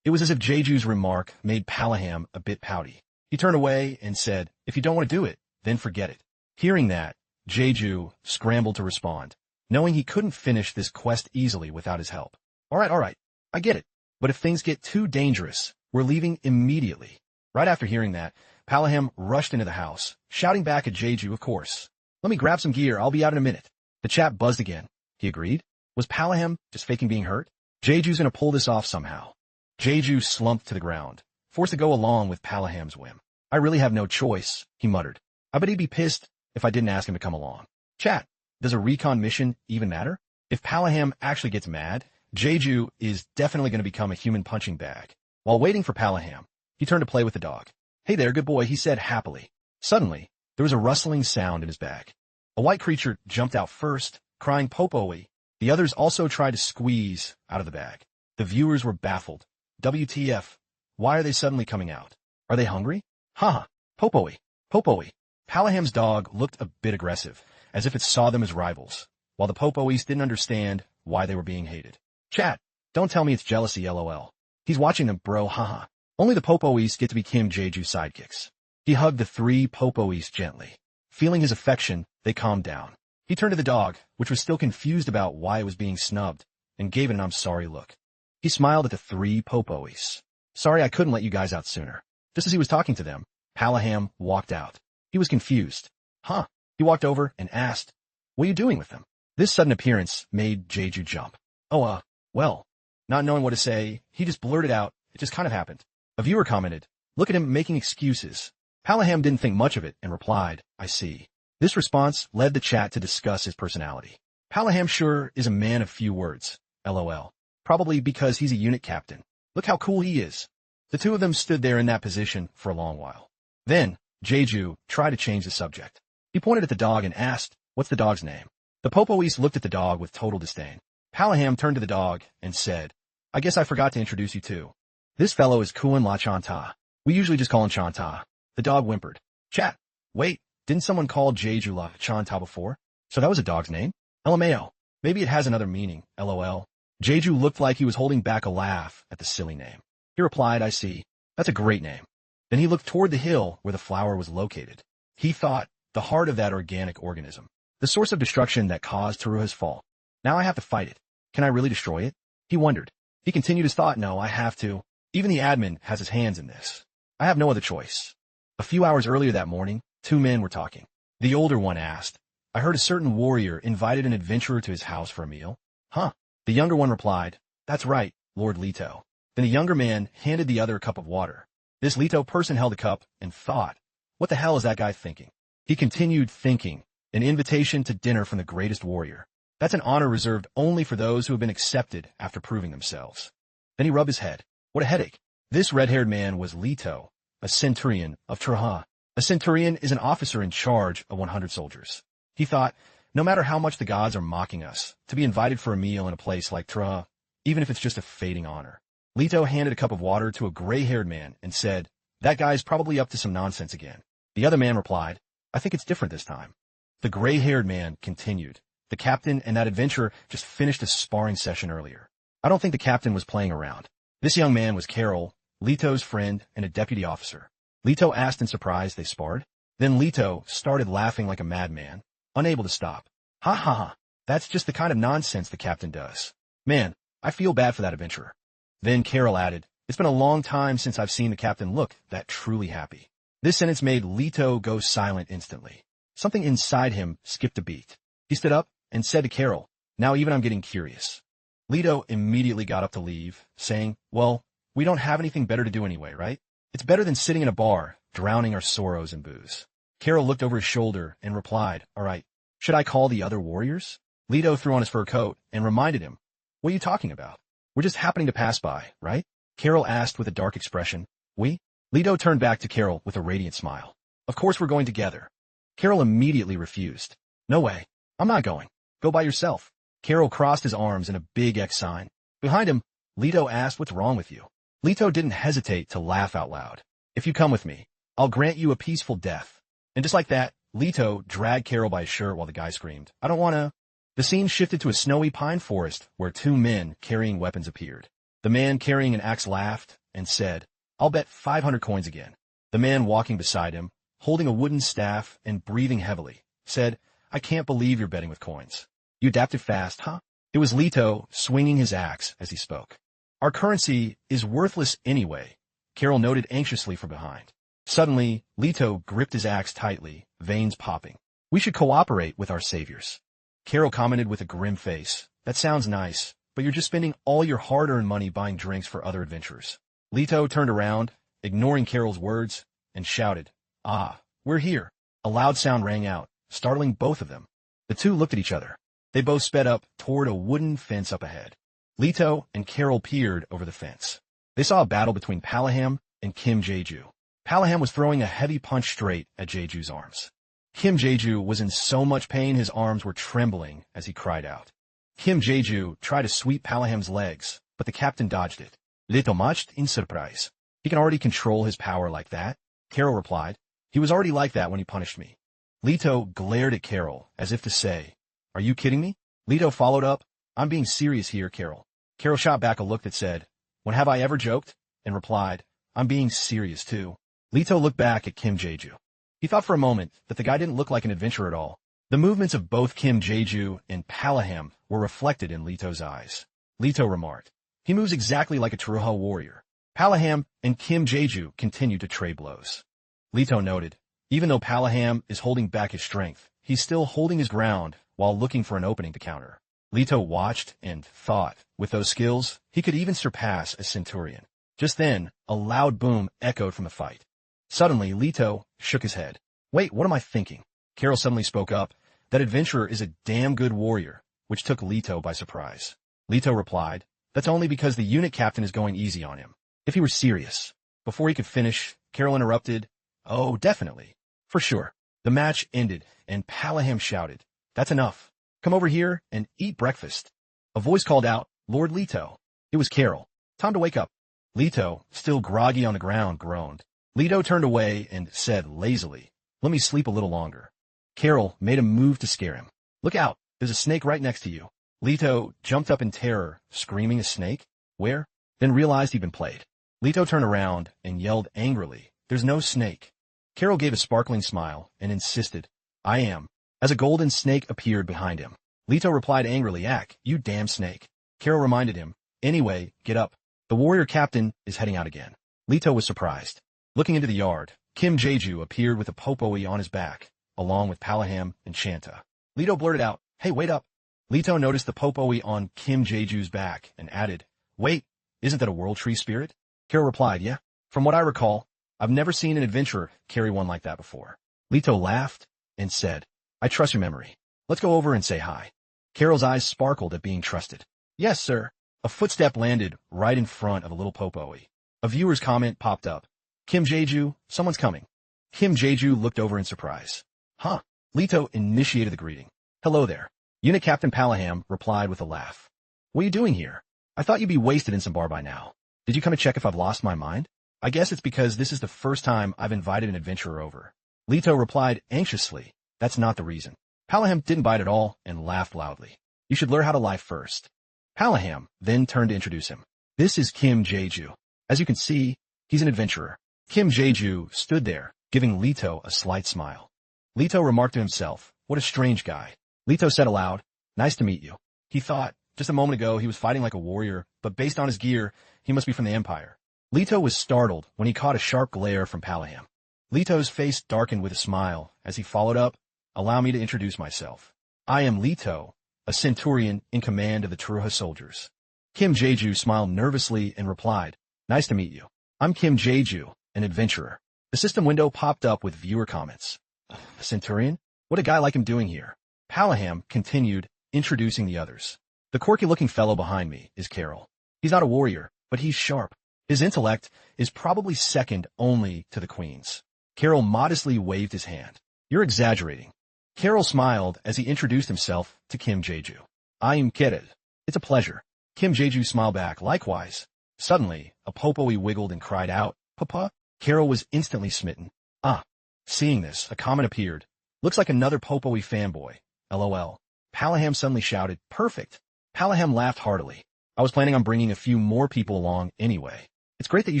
It was as if Jeju's remark made Palaham a bit pouty. He turned away and said, if you don't want to do it, then forget it. Hearing that, Jeju scrambled to respond, knowing he couldn't finish this quest easily without his help. All right, I get it. But if things get too dangerous, we're leaving immediately. Right after hearing that, Palaham rushed into the house, shouting back at Jeju, of course. Let me grab some gear, I'll be out in a minute. The chat buzzed again. He agreed. Was Palaham just faking being hurt? Jeju's gonna pull this off somehow. Jeju slumped to the ground, forced to go along with Palaham's whim. I really have no choice, he muttered. I bet he'd be pissed if I didn't ask him to come along. Chat, does a recon mission even matter? If Palaham actually gets mad, Jeju is definitely going to become a human punching bag. While waiting for Palaham, he turned to play with the dog. Hey there, good boy, he said happily. Suddenly, there was a rustling sound in his bag. A white creature jumped out first, crying popo-y. The others also tried to squeeze out of the bag. The viewers were baffled. WTF? Why are they suddenly coming out? Are they hungry? Haha, popo-y, popo-y. Palaham's dog looked a bit aggressive, as if it saw them as rivals, while the popo-ys didn't understand why they were being hated. Chat, don't tell me it's jealousy, lol. He's watching them, bro, haha. Only the popo-ys get to be Kim Jeju's sidekicks. He hugged the 3 popo-ys gently. Feeling his affection, they calmed down. He turned to the dog, which was still confused about why it was being snubbed, and gave it an I'm sorry look. He smiled at the 3 popo-ys. Sorry I couldn't let you guys out sooner. Just as he was talking to them, Palaham walked out. He was confused. Huh? He walked over and asked, what are you doing with them? This sudden appearance made Jeju jump. Oh, well. Not knowing what to say, he just blurted out, it just kind of happened. A viewer commented, look at him making excuses. Palaham didn't think much of it and replied, I see. This response led the chat to discuss his personality. Palaham sure is a man of few words, lol. Probably because he's a unit captain. Look how cool he is. The 2 of them stood there in that position for a long while. Then, Jeju tried to change the subject. He pointed at the dog and asked, what's the dog's name? The popo-ys looked at the dog with total disdain. Palaham turned to the dog and said, I guess I forgot to introduce you too. This fellow is Kuan La Chanta. We usually just call him Chanta. The dog whimpered. Chat, wait, didn't someone call Jeju La Chanta before? So that was a dog's name? LMAO. Maybe it has another meaning, lol. Jeju looked like he was holding back a laugh at the silly name. He replied, I see. That's a great name. Then he looked toward the hill where the flower was located. He thought, the heart of that organic organism. The source of destruction that caused Teruha's fall. Now I have to fight it. Can I really destroy it? He wondered. He continued his thought, no, I have to. Even the admin has his hands in this. I have no other choice. A few hours earlier that morning, 2 men were talking. The older one asked, I heard a certain warrior invited an adventurer to his house for a meal. Huh? The younger one replied, that's right, Lord Leto. Then the younger man handed the other a cup of water. This Leto person held the cup and thought, what the hell is that guy thinking? He continued thinking, an invitation to dinner from the greatest warrior. That's an honor reserved only for those who have been accepted after proving themselves. Then he rubbed his head. What a headache. This red-haired man was Leto, a centurion of Teruha. A centurion is an officer in charge of 100 soldiers. He thought, no matter how much the gods are mocking us, to be invited for a meal in a place like Teruha, even if it's just a fading honor. Leto handed a cup of water to a gray-haired man and said, that guy's probably up to some nonsense again. The other man replied, I think it's different this time. The gray-haired man continued. The captain and that adventurer just finished a sparring session earlier. I don't think the captain was playing around. This young man was Carol, Leto's friend and a deputy officer. Leto asked in surprise they sparred. Then Leto started laughing like a madman, unable to stop. Ha ha ha, that's just the kind of nonsense the captain does. Man, I feel bad for that adventurer. Then Carol added, it's been a long time since I've seen the captain look that truly happy. This sentence made Leto go silent instantly. Something inside him skipped a beat. He stood up and said to Carol, now even I'm getting curious. Leto immediately got up to leave, saying, well, we don't have anything better to do anyway, right? It's better than sitting in a bar, drowning our sorrows in booze. Carol looked over his shoulder and replied, all right, should I call the other warriors? Leto threw on his fur coat and reminded him, what are you talking about? We're just happening to pass by, right? Carol asked with a dark expression. We? Leto turned back to Carol with a radiant smile. Of course we're going together. Carol immediately refused. No way. I'm not going. Go by yourself. Carol crossed his arms in a big X sign. Behind him, Leto asked, what's wrong with you? Leto didn't hesitate to laugh out loud. If you come with me, I'll grant you a peaceful death. And just like that, Leto dragged Carol by his shirt while the guy screamed, I don't want to. The scene shifted to a snowy pine forest where 2 men carrying weapons appeared. The man carrying an axe laughed and said, I'll bet 500 coins again. The man walking beside him, holding a wooden staff and breathing heavily, said, I can't believe you're betting with coins. You adapted fast, huh? It was Leto swinging his axe as he spoke. Our currency is worthless anyway, Carol noted anxiously from behind. Suddenly, Leto gripped his axe tightly, veins popping. We should cooperate with our saviors. Carol commented with a grim face, That sounds nice, but you're just spending all your hard-earned money buying drinks for other adventurers. Leto turned around, ignoring Carol's words, and shouted, "Ah, we're here." A loud sound rang out, startling both of them. The two looked at each other. They both sped up toward a wooden fence up ahead. Leto and Carol peered over the fence. They saw a battle between Palaham and Kim Jeju. Palaham was throwing a heavy punch straight at Jeju's arms. Kim Jeju was in so much pain his arms were trembling as he cried out. Kim Jeju tried to sweep Palaham's legs, but the captain dodged it. Leto matched in surprise. He can already control his power like that, Carol replied. He was already like that when he punished me. Leto glared at Carol as if to say, "Are you kidding me?" Leto followed up, "I'm being serious here, Carol." Carol shot back a look that said, "When have I ever joked?" and replied, "I'm being serious too." Leto looked back at Kim Jeju. He thought for a moment that the guy didn't look like an adventurer at all. The movements of both Kim Jeju and Palaham were reflected in Leto's eyes. Leto remarked, "He moves exactly like a Truha warrior." Palaham and Kim Jeju continued to trade blows. Leto noted, even though Palaham is holding back his strength, he's still holding his ground while looking for an opening to counter. Leto watched and thought, with those skills, he could even surpass a centurion. Just then, a loud boom echoed from the fight. Suddenly, Leto shook his head. "Wait, what am I thinking?" Carol suddenly spoke up. "That adventurer is a damn good warrior," which took Leto by surprise. Leto replied, "That's only because the unit captain is going easy on him. If he were serious." Before he could finish, Carol interrupted, "Oh, definitely. For sure." The match ended, and Palaham shouted, "That's enough. Come over here and eat breakfast." A voice called out, "Lord Leto." It was Carol. "Time to wake up." Leto, still groggy on the ground, groaned. Leto turned away and said lazily, "Let me sleep a little longer." Carol made a move to scare him. "Look out, there's a snake right next to you." Leto jumped up in terror, screaming, "A snake? Where?" Then realized he'd been played. Leto turned around and yelled angrily, "There's no snake." Carol gave a sparkling smile and insisted, "I am," as a golden snake appeared behind him. Leto replied angrily, "Ack, you damn snake." Carol reminded him, "Anyway, get up. The warrior captain is heading out again." Leto was surprised. Looking into the yard, Kim Jeju appeared with a popoi on his back, along with Palaham and Shanta. Leto blurted out, "Hey, wait up." Leto noticed the popoi on Kim Jeju's back and added, "Wait, isn't that a world tree spirit?" Carol replied, "Yeah. From what I recall, I've never seen an adventurer carry one like that before." Leto laughed and said, "I trust your memory. Let's go over and say hi." Carol's eyes sparkled at being trusted. "Yes, sir." A footstep landed right in front of a little popoi. A viewer's comment popped up. "Kim Jeju, someone's coming." Kim Jeju looked over in surprise. "Huh." Leto initiated the greeting. "Hello there." Unit Captain Palaham replied with a laugh. "What are you doing here? I thought you'd be wasted in some bar by now. Did you come to check if I've lost my mind? I guess it's because this is the first time I've invited an adventurer over." Leto replied anxiously, "That's not the reason." Palaham didn't bite at all and laughed loudly. "You should learn how to lie first." Palaham then turned to introduce him. "This is Kim Jeju. As you can see, he's an adventurer." Kim Jeju stood there, giving Leto a slight smile. Leto remarked to himself, "What a strange guy." Leto said aloud, "Nice to meet you." He thought, just a moment ago he was fighting like a warrior, but based on his gear, he must be from the Empire. Leto was startled when he caught a sharp glare from Palaham. Leto's face darkened with a smile as he followed up, "Allow me to introduce myself. I am Leto, a centurion in command of the Truha soldiers." Kim Jeju smiled nervously and replied, "Nice to meet you. I'm Kim Jeju, an adventurer." The system window popped up with viewer comments. "A centurion? What a guy like him doing here?" Palaham continued, introducing the others. "The quirky-looking fellow behind me is Carol. He's not a warrior, but he's sharp. His intellect is probably second only to the Queen's." Carol modestly waved his hand. "You're exaggerating." Carol smiled as he introduced himself to Kim Jeju. "I am Kered. It's a pleasure." Kim Jeju smiled back, "Likewise." Suddenly, a popoi wiggled and cried out, "Papa." Carol was instantly smitten. "Ah." Seeing this, a comment appeared. "Looks like another popoi fanboy. LOL. Palaham suddenly shouted, "Perfect." Palaham laughed heartily. "I was planning on bringing a few more people along anyway. It's great that you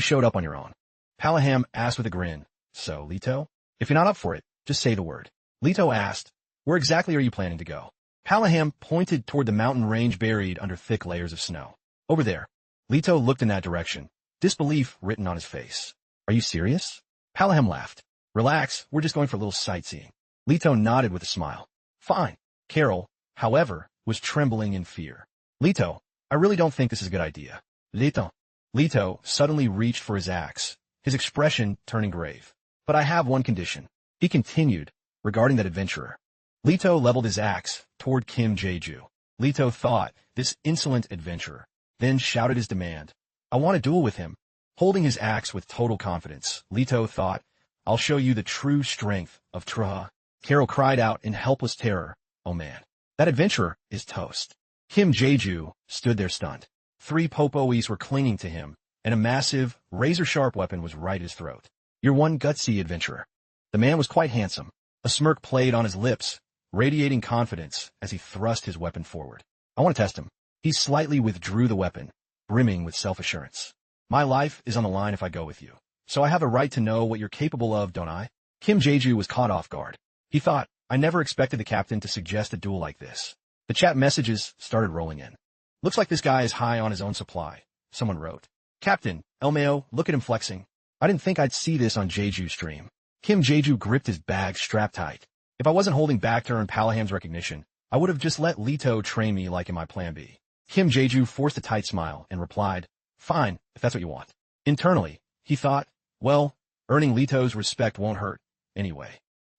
showed up on your own." Palaham asked with a grin, "So, Leto? If you're not up for it, just say the word." Leto asked, "Where exactly are you planning to go?" Palaham pointed toward the mountain range buried under thick layers of snow. "Over there." Leto looked in that direction, disbelief written on his face. "Are you serious?" Palaham laughed. "Relax, we're just going for a little sightseeing." Leto nodded with a smile. "Fine." Carol, however, was trembling in fear. Leto, I really don't think this is a good idea. Leto. Leto suddenly reached for his axe, his expression turning grave. But I have one condition. He continued, regarding that adventurer. Leto leveled his axe toward Kim Jae-ju. Leto thought, this insolent adventurer, then shouted his demand. I want a duel with him. Holding his axe with total confidence, Leto thought, I'll show you the true strength of Truha. Carol cried out in helpless terror. Oh man, that adventurer is toast. Kim Jae-ju stood there stunned. 3 popoes were clinging to him, and a massive, razor-sharp weapon was right at his throat. You're one gutsy adventurer. The man was quite handsome. A smirk played on his lips, radiating confidence as he thrust his weapon forward. I want to test him. He slightly withdrew the weapon, brimming with self-assurance. My life is on the line if I go with you, so I have a right to know what you're capable of, don't I? Kim Jae-ju was caught off guard. He thought, I never expected the captain to suggest a duel like this. The chat messages started rolling in. Looks like this guy is high on his own supply, someone wrote. Captain, Elmeo, look at him flexing. I didn't think I'd see this on Jae-ju's stream. Kim Jae-ju gripped his bag strapped tight. If I wasn't holding back to earn Palaham's recognition, I would have just let Leto train me like in my plan B. Kim Jae-ju forced a tight smile and replied, fine, if that's what you want. Internally, he thought, well, earning Leto's respect won't hurt, anyway.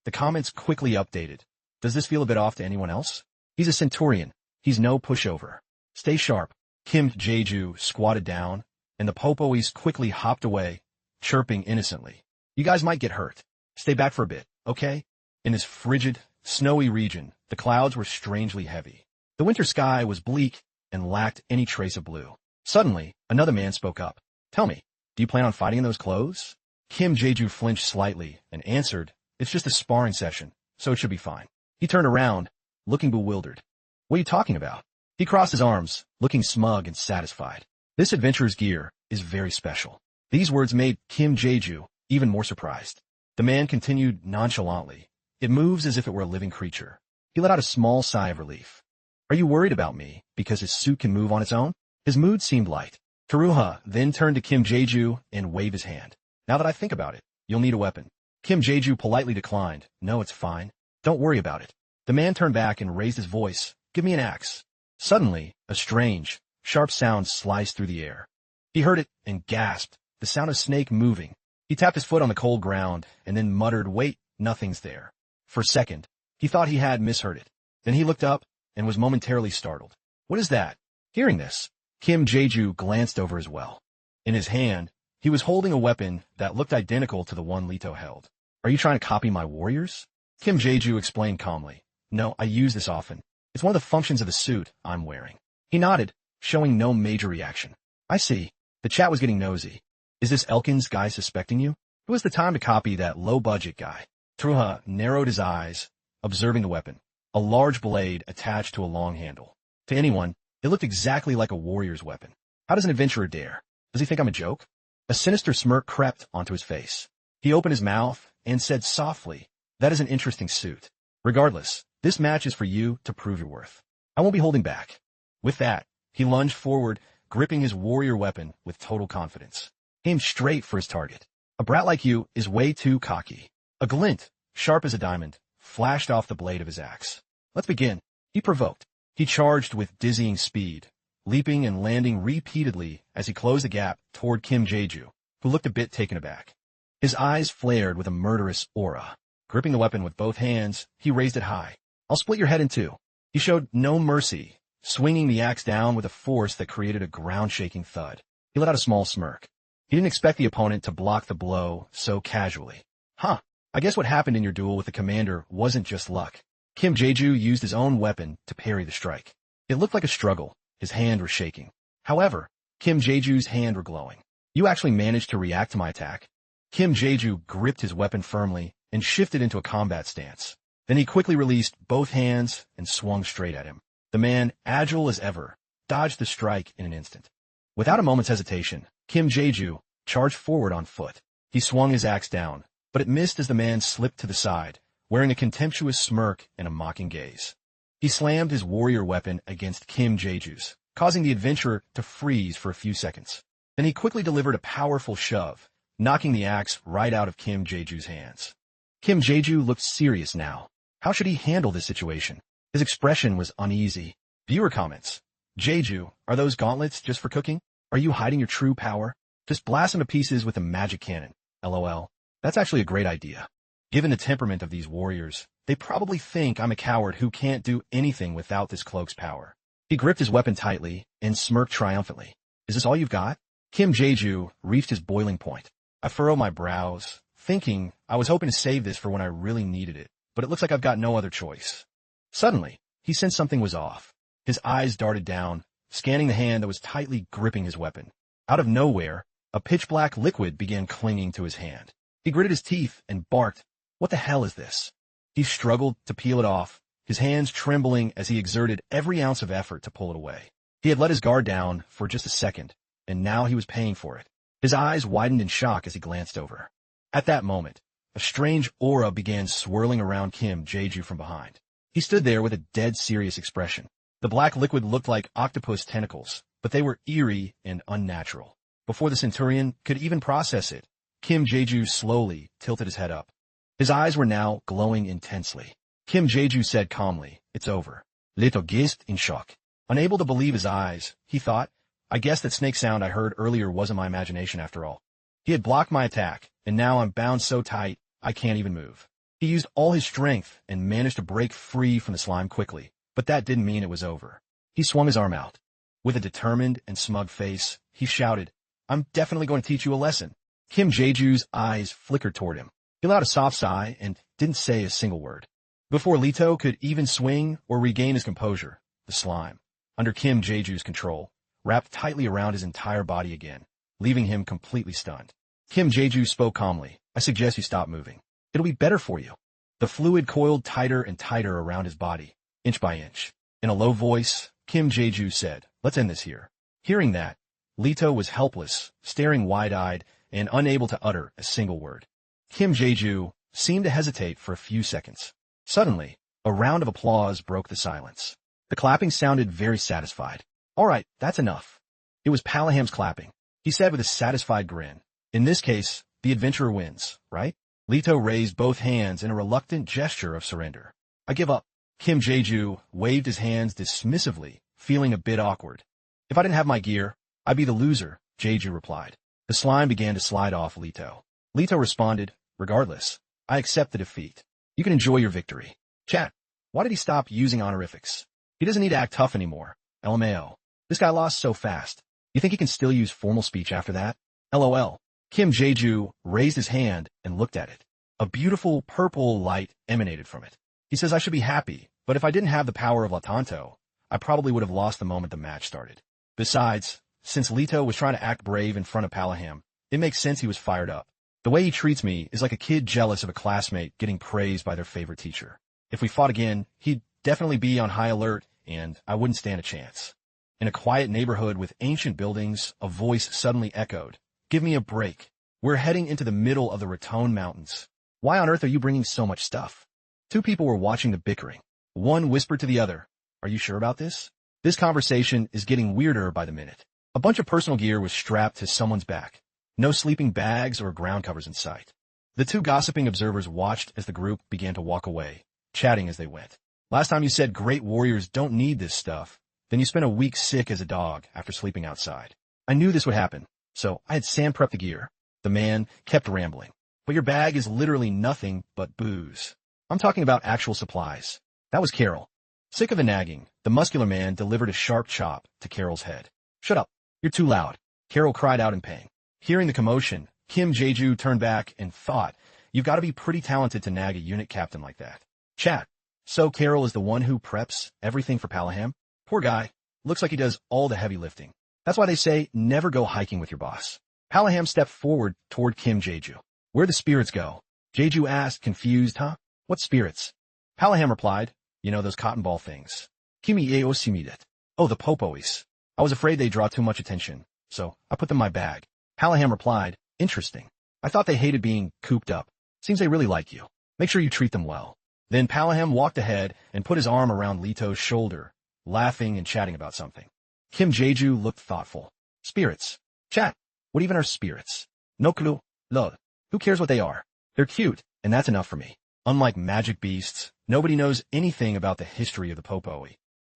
The comments quickly updated. Does this feel a bit off to anyone else? He's a centurion. He's no pushover. Stay sharp. Kim Jae-ju squatted down, and the popoes quickly hopped away, chirping innocently. You guys might get hurt. Stay back for a bit, okay? In this frigid, snowy region, the clouds were strangely heavy. The winter sky was bleak and lacked any trace of blue. Suddenly, another man spoke up. Tell me, do you plan on fighting in those clothes? Kim Jae-ju flinched slightly and answered, it's just a sparring session, so it should be fine. He turned around, looking bewildered. What are you talking about? He crossed his arms, looking smug and satisfied. This adventurer's gear is very special. These words made Kim Jae-ju even more surprised. The man continued nonchalantly. It moves as if it were a living creature. He let out a small sigh of relief. Are you worried about me because his suit can move on its own? His mood seemed light. Teruha then turned to Kim Jae-ju and waved his hand. Now that I think about it, you'll need a weapon. Kim Jae-ju politely declined. No, it's fine. Don't worry about it. The man turned back and raised his voice. Give me an axe. Suddenly, a strange, sharp sound sliced through the air. He heard it and gasped, the sound of snake moving. He tapped his foot on the cold ground and then muttered, wait, nothing's there. For a second, he thought he had misheard it. Then he looked up and was momentarily startled. What is that? Hearing this, Kim Jae-ju glanced over as well. In his hand, he was holding a weapon that looked identical to the one Leto held. Are you trying to copy my warriors? Kim Jae-ju explained calmly. No, I use this often. It's one of the functions of the suit I'm wearing. He nodded, showing no major reaction. I see. The chat was getting nosy. Is this Elkins guy suspecting you? It was the time to copy that low-budget guy. Truha narrowed his eyes, observing the weapon. A large blade attached to a long handle. To anyone, it looked exactly like a warrior's weapon. How does an adventurer dare? Does he think I'm a joke? A sinister smirk crept onto his face. He opened his mouth and said softly, that is an interesting suit. Regardless, this match is for you to prove your worth. I won't be holding back. With that, he lunged forward, gripping his warrior weapon with total confidence. Aimed straight for his target. A brat like you is way too cocky. A glint, sharp as a diamond, flashed off the blade of his axe. Let's begin. He provoked. He charged with dizzying speed, leaping and landing repeatedly as he closed the gap toward Kim Jae-ju, who looked a bit taken aback. His eyes flared with a murderous aura. Gripping the weapon with both hands, he raised it high. I'll split your head in two. He showed no mercy, swinging the axe down with a force that created a ground-shaking thud. He let out a small smirk. He didn't expect the opponent to block the blow so casually. Huh, I guess what happened in your duel with the commander wasn't just luck. Kim Jae-ju used his own weapon to parry the strike. It looked like a struggle. His hand was shaking. However, Kim Jae-ju's hand were glowing. You actually managed to react to my attack. Kim Jae-ju gripped his weapon firmly and shifted into a combat stance. Then he quickly released both hands and swung straight at him. The man, agile as ever, dodged the strike in an instant. Without a moment's hesitation, Kim Jae-ju charged forward on foot. He swung his axe down, but it missed as the man slipped to the side, wearing a contemptuous smirk and a mocking gaze. He slammed his warrior weapon against Kim Jae-ju's, causing the adventurer to freeze for a few seconds. Then he quickly delivered a powerful shove, knocking the axe right out of Kim Jae-ju's hands. Kim Jae-ju looked serious now. How should he handle this situation? His expression was uneasy. Viewer comments. Jeju, are those gauntlets just for cooking? Are you hiding your true power? Just blast them to pieces with a magic cannon. LOL. That's actually a great idea. Given the temperament of these warriors, they probably think I'm a coward who can't do anything without this cloak's power. He gripped his weapon tightly and smirked triumphantly. Is this all you've got? Kim Jeju reached his boiling point. I furrowed my brows, thinking I was hoping to save this for when I really needed it, but it looks like I've got no other choice. Suddenly, he sensed something was off. His eyes darted down, scanning the hand that was tightly gripping his weapon. Out of nowhere, a pitch-black liquid began clinging to his hand. He gritted his teeth and barked, "What the hell is this?" He struggled to peel it off, his hands trembling as he exerted every ounce of effort to pull it away. He had let his guard down for just a second, and now he was paying for it. His eyes widened in shock as he glanced over. At that moment, a strange aura began swirling around Kim Jeju from behind. He stood there with a dead serious expression. The black liquid looked like octopus tentacles, but they were eerie and unnatural. Before the Centurion could even process it, Kim Jeju slowly tilted his head up. His eyes were now glowing intensely. Kim Jeju said calmly, "It's over." Leto gazed in shock. Unable to believe his eyes, he thought, I guess that snake sound I heard earlier wasn't my imagination after all. He had blocked my attack, and now I'm bound so tight, I can't even move. He used all his strength and managed to break free from the slime quickly, but that didn't mean it was over. He swung his arm out. With a determined and smug face, he shouted, "I'm definitely going to teach you a lesson." Kim Jeju's eyes flickered toward him. He allowed a soft sigh and didn't say a single word. Before Leto could even swing or regain his composure, the slime, under Kim Jeju's control, wrapped tightly around his entire body again, leaving him completely stunned. Kim Jeju spoke calmly, "I suggest you stop moving. It'll be better for you." The fluid coiled tighter and tighter around his body, inch by inch. In a low voice, Kim Jeju said, "Let's end this here." Hearing that, Leto was helpless, staring wide-eyed and unable to utter a single word. Kim Jeju seemed to hesitate for a few seconds. Suddenly, a round of applause broke the silence. The clapping sounded very satisfied. "All right, that's enough." It was Palaham's clapping. He said with a satisfied grin, "In this case, the adventurer wins, right?" Leto raised both hands in a reluctant gesture of surrender. "I give up." Kim Jeju waved his hands dismissively, feeling a bit awkward. "If I didn't have my gear, I'd be the loser," Jeju replied. The slime began to slide off Leto. Leto responded, "Regardless, I accept the defeat. You can enjoy your victory." Chat, why did he stop using honorifics? He doesn't need to act tough anymore. LMAO. This guy lost so fast. You think he can still use formal speech after that? LOL. Kim Jeju raised his hand and looked at it. A beautiful purple light emanated from it. He says, "I should be happy, but if I didn't have the power of Latanto, I probably would have lost the moment the match started." Besides, since Leto was trying to act brave in front of Palaham, it makes sense he was fired up. The way he treats me is like a kid jealous of a classmate getting praised by their favorite teacher. If we fought again, he'd definitely be on high alert, and I wouldn't stand a chance. In a quiet neighborhood with ancient buildings, a voice suddenly echoed, "Give me a break. We're heading into the middle of the Raton Mountains. Why on earth are you bringing so much stuff?" Two people were watching the bickering. One whispered to the other, "Are you sure about this?" This conversation is getting weirder by the minute. A bunch of personal gear was strapped to someone's back. No sleeping bags or ground covers in sight. The two gossiping observers watched as the group began to walk away, chatting as they went. "Last time you said great warriors don't need this stuff. Then you spent a week sick as a dog after sleeping outside. I knew this would happen, so I had sand prepped the gear." The man kept rambling. "But your bag is literally nothing but booze. I'm talking about actual supplies." That was Carol. Sick of the nagging, the muscular man delivered a sharp chop to Carol's head. "Shut up. You're too loud." Carol cried out in pain. Hearing the commotion, Kim Jeju turned back and thought, "You've got to be pretty talented to nag a unit captain like that." Chat. So Carol is the one who preps everything for Palaham? Poor guy. Looks like he does all the heavy lifting. That's why they say never go hiking with your boss. Palaham stepped forward toward Kim Jeju. "Where'd the spirits go?" Jeju asked, confused, "Huh? What spirits?" Palaham replied, "You know those cotton ball things. Kimi e osimidet. Oh, the popois. I was afraid they draw too much attention, so I put them in my bag." Palaham replied, "Interesting. I thought they hated being cooped up. Seems they really like you. Make sure you treat them well." Then Palaham walked ahead and put his arm around Leto's shoulder, laughing and chatting about something. Kim Jeju looked thoughtful. "Spirits. Chat. What even are spirits?" "No clue. Lol. Who cares what they are? They're cute, and that's enough for me. Unlike magic beasts, nobody knows anything about the history of the popoi.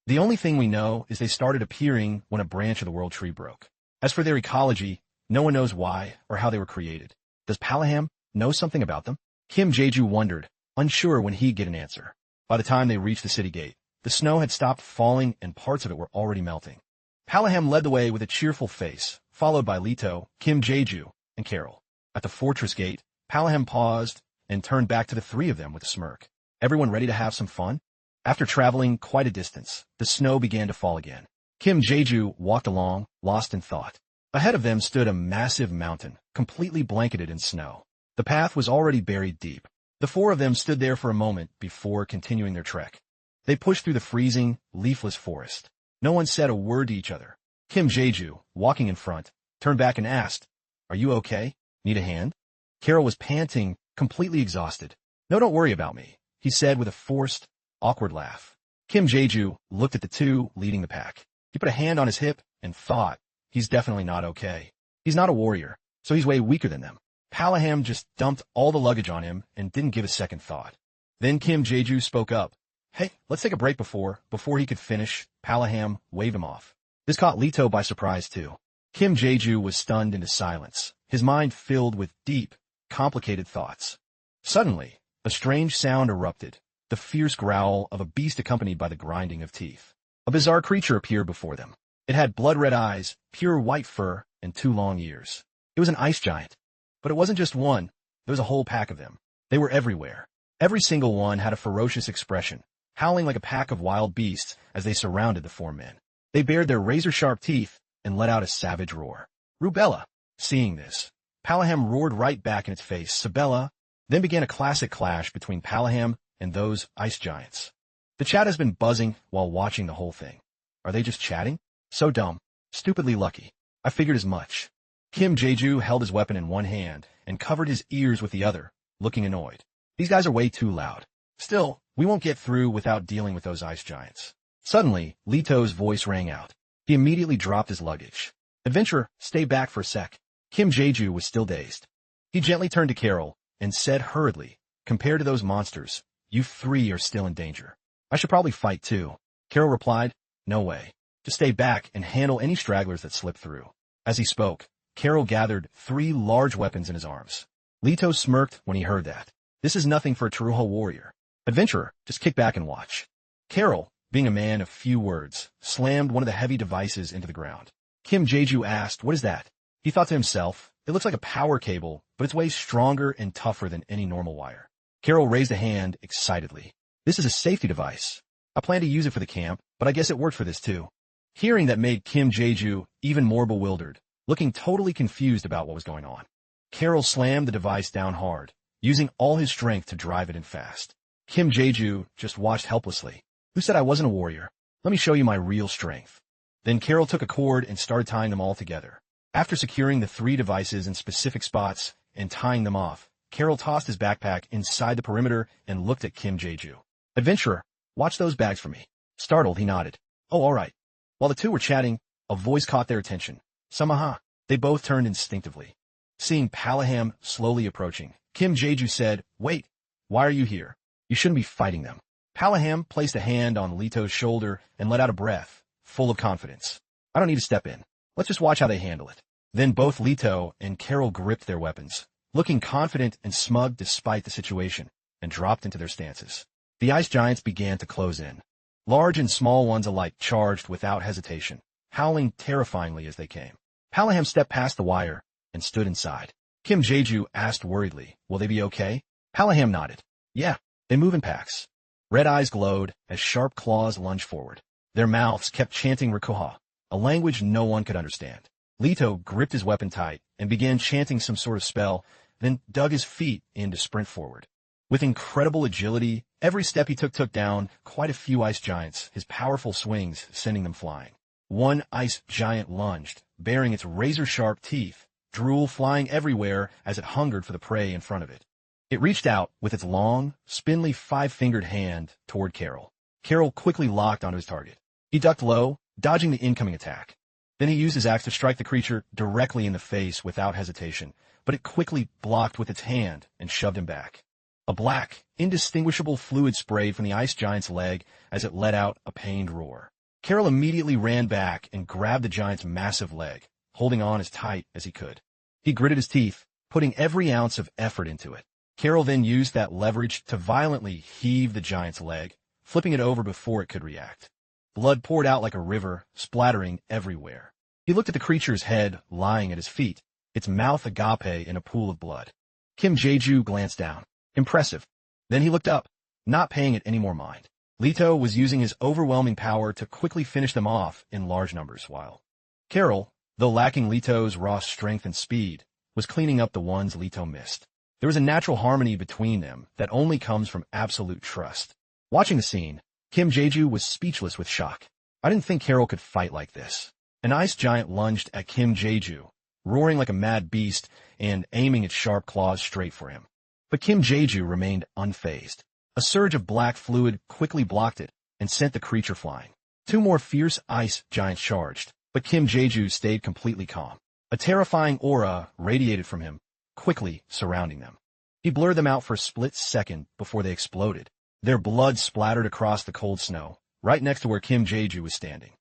The only thing we know is they started appearing when a branch of the world tree broke. As for their ecology, no one knows why or how they were created. Does Palaham know something about them? Kim Jae-ju wondered, unsure when he'd get an answer. By the time they reached the city gate, the snow had stopped falling and parts of it were already melting. Palaham led the way with a cheerful face, followed by Leto, Kim Jae-ju, and Carol. At the fortress gate, Palaham paused and turned back to the three of them with a smirk. Everyone ready to have some fun? After traveling quite a distance, the snow began to fall again. Kim Jae-ju walked along, lost in thought. Ahead of them stood a massive mountain, completely blanketed in snow. The path was already buried deep. The four of them stood there for a moment before continuing their trek. They pushed through the freezing, leafless forest. No one said a word to each other. Kim Jae-ju, walking in front, turned back and asked, "Are you okay? Need a hand?" Carol was panting, completely exhausted. "No, don't worry about me," he said with a forced, awkward laugh. Kim Jae-ju looked at the two leading the pack. He put a hand on his hip and thought, he's definitely not okay. He's not a warrior, so he's way weaker than them. Palaham just dumped all the luggage on him and didn't give a second thought. Then Kim Jae-ju spoke up. "Hey, let's take a break before he could finish." Palaham waved him off. This caught Leto by surprise too. Kim Jae-ju was stunned into silence, his mind filled with deep, complicated thoughts. Suddenly, a strange sound erupted, the fierce growl of a beast accompanied by the grinding of teeth. A bizarre creature appeared before them. It had blood-red eyes, pure white fur, and 2 long ears. It was an ice giant. But it wasn't just one, there was a whole pack of them. They were everywhere. Every single one had a ferocious expression, howling like a pack of wild beasts as they surrounded the 4 men. They bared their razor-sharp teeth and let out a savage roar. Rubella! Seeing this, Palaham roared right back in its face. Sabella! Then began a classic clash between Palaham and those ice giants. The chat has been buzzing while watching the whole thing. Are they just chatting? So dumb. Stupidly lucky. I figured as much. Kim Jae-ju held his weapon in one hand and covered his ears with the other, looking annoyed. These guys are way too loud. Still, we won't get through without dealing with those ice giants. Suddenly, Leto's voice rang out. He immediately dropped his luggage. "Adventurer, stay back for a sec." Kim Jae-ju was still dazed. He gently turned to Carol and said hurriedly, "Compared to those monsters, you 3 are still in danger. I should probably fight too." Carol replied, "No way. Just stay back and handle any stragglers that slip through." As he spoke, Carol gathered 3 large weapons in his arms. Leto smirked when he heard that. This is nothing for a Teruho warrior. Adventurer, just kick back and watch. Carol, being a man of few words, slammed one of the heavy devices into the ground. Kim Jae-ju asked, "What is that?" He thought to himself, "It looks like a power cable, but it's way stronger and tougher than any normal wire." Carol raised a hand excitedly. "This is a safety device. I plan to use it for the camp, but I guess it worked for this too." Hearing that made Kim Jae-ju even more bewildered, looking totally confused about what was going on. Carol slammed the device down hard, using all his strength to drive it in fast. Kim Jae-ju just watched helplessly. "Who said I wasn't a warrior? Let me show you my real strength." Then Carol took a cord and started tying them all together. After securing the 3 devices in specific spots and tying them off, Carol tossed his backpack inside the perimeter and looked at Kim Jae-ju. "Adventurer, watch those bags for me." Startled, he nodded. "Oh, all right." While the two were chatting, a voice caught their attention. "Samaha." They both turned instinctively. Seeing Palaham slowly approaching, Kim Jae-ju said, "Wait, why are you here? You shouldn't be fighting them." Palaham placed a hand on Leto's shoulder and let out a breath, full of confidence. "I don't need to step in. Let's just watch how they handle it." Then both Leto and Carol gripped their weapons, looking confident and smug despite the situation, and dropped into their stances. The ice giants began to close in. Large and small ones alike charged without hesitation, howling terrifyingly as they came. Palaham stepped past the wire and stood inside. Kim Jae-ju asked worriedly, "Will they be okay?" Palaham nodded. "Yeah, they move in packs." Red eyes glowed as sharp claws lunged forward. Their mouths kept chanting Rikuha, a language no one could understand. Leto gripped his weapon tight and began chanting some sort of spell, then dug his feet in to sprint forward. With incredible agility, every step he took down quite a few ice giants, his powerful swings sending them flying. One ice giant lunged, baring its razor-sharp teeth, drool flying everywhere as it hungered for the prey in front of it. It reached out with its long, spindly 5-fingered hand toward Carol. Carol quickly locked onto his target. He ducked low, dodging the incoming attack. Then he used his axe to strike the creature directly in the face without hesitation, but it quickly blocked with its hand and shoved him back. A black, indistinguishable fluid sprayed from the ice giant's leg as it let out a pained roar. Carol immediately ran back and grabbed the giant's massive leg, holding on as tight as he could. He gritted his teeth, putting every ounce of effort into it. Carol then used that leverage to violently heave the giant's leg, flipping it over before it could react. Blood poured out like a river, splattering everywhere. He looked at the creature's head lying at his feet, its mouth agape in a pool of blood. Kim Jae-ju glanced down. Impressive. Then he looked up, not paying it any more mind. Leto was using his overwhelming power to quickly finish them off in large numbers, while Carol, though lacking Leto's raw strength and speed, was cleaning up the ones Leto missed. There was a natural harmony between them that only comes from absolute trust. Watching the scene, Kim Jae-ju was speechless with shock. I didn't think Carol could fight like this. An ice giant lunged at Kim Jae-ju, roaring like a mad beast and aiming its sharp claws straight for him. But Kim Jae-ju remained unfazed. A surge of black fluid quickly blocked it and sent the creature flying. Two more fierce ice giants charged, but Kim Jae-ju stayed completely calm. A terrifying aura radiated from him, quickly surrounding them. He blurred them out for a split second before they exploded. Their blood splattered across the cold snow, right next to where Kim Jae-ju was standing.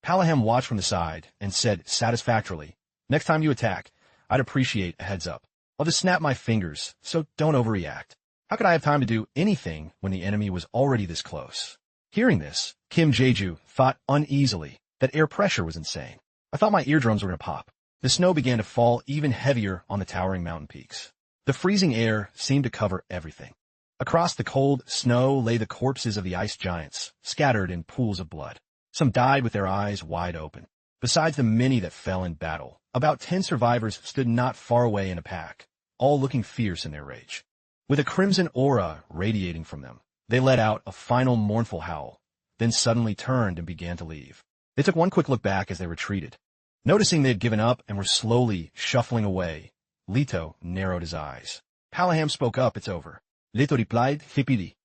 Palaham watched from the side and said satisfactorily, "Next time you attack, I'd appreciate a heads up. I'll just snap my fingers, so don't overreact. How could I have time to do anything when the enemy was already this close?" Hearing this, Kim Jae-ju thought uneasily that air pressure was insane. I thought my eardrums were going to pop. The snow began to fall even heavier on the towering mountain peaks. The freezing air seemed to cover everything. Across the cold snow lay the corpses of the ice giants, scattered in pools of blood. Some died with their eyes wide open. Besides the many that fell in battle, about 10 survivors stood not far away in a pack, all looking fierce in their rage. With a crimson aura radiating from them, they let out a final mournful howl, then suddenly turned and began to leave. They took one quick look back as they retreated. Noticing they had given up and were slowly shuffling away, Leto narrowed his eyes. Palaham spoke up, "It's over." Leto replied, "Hippity."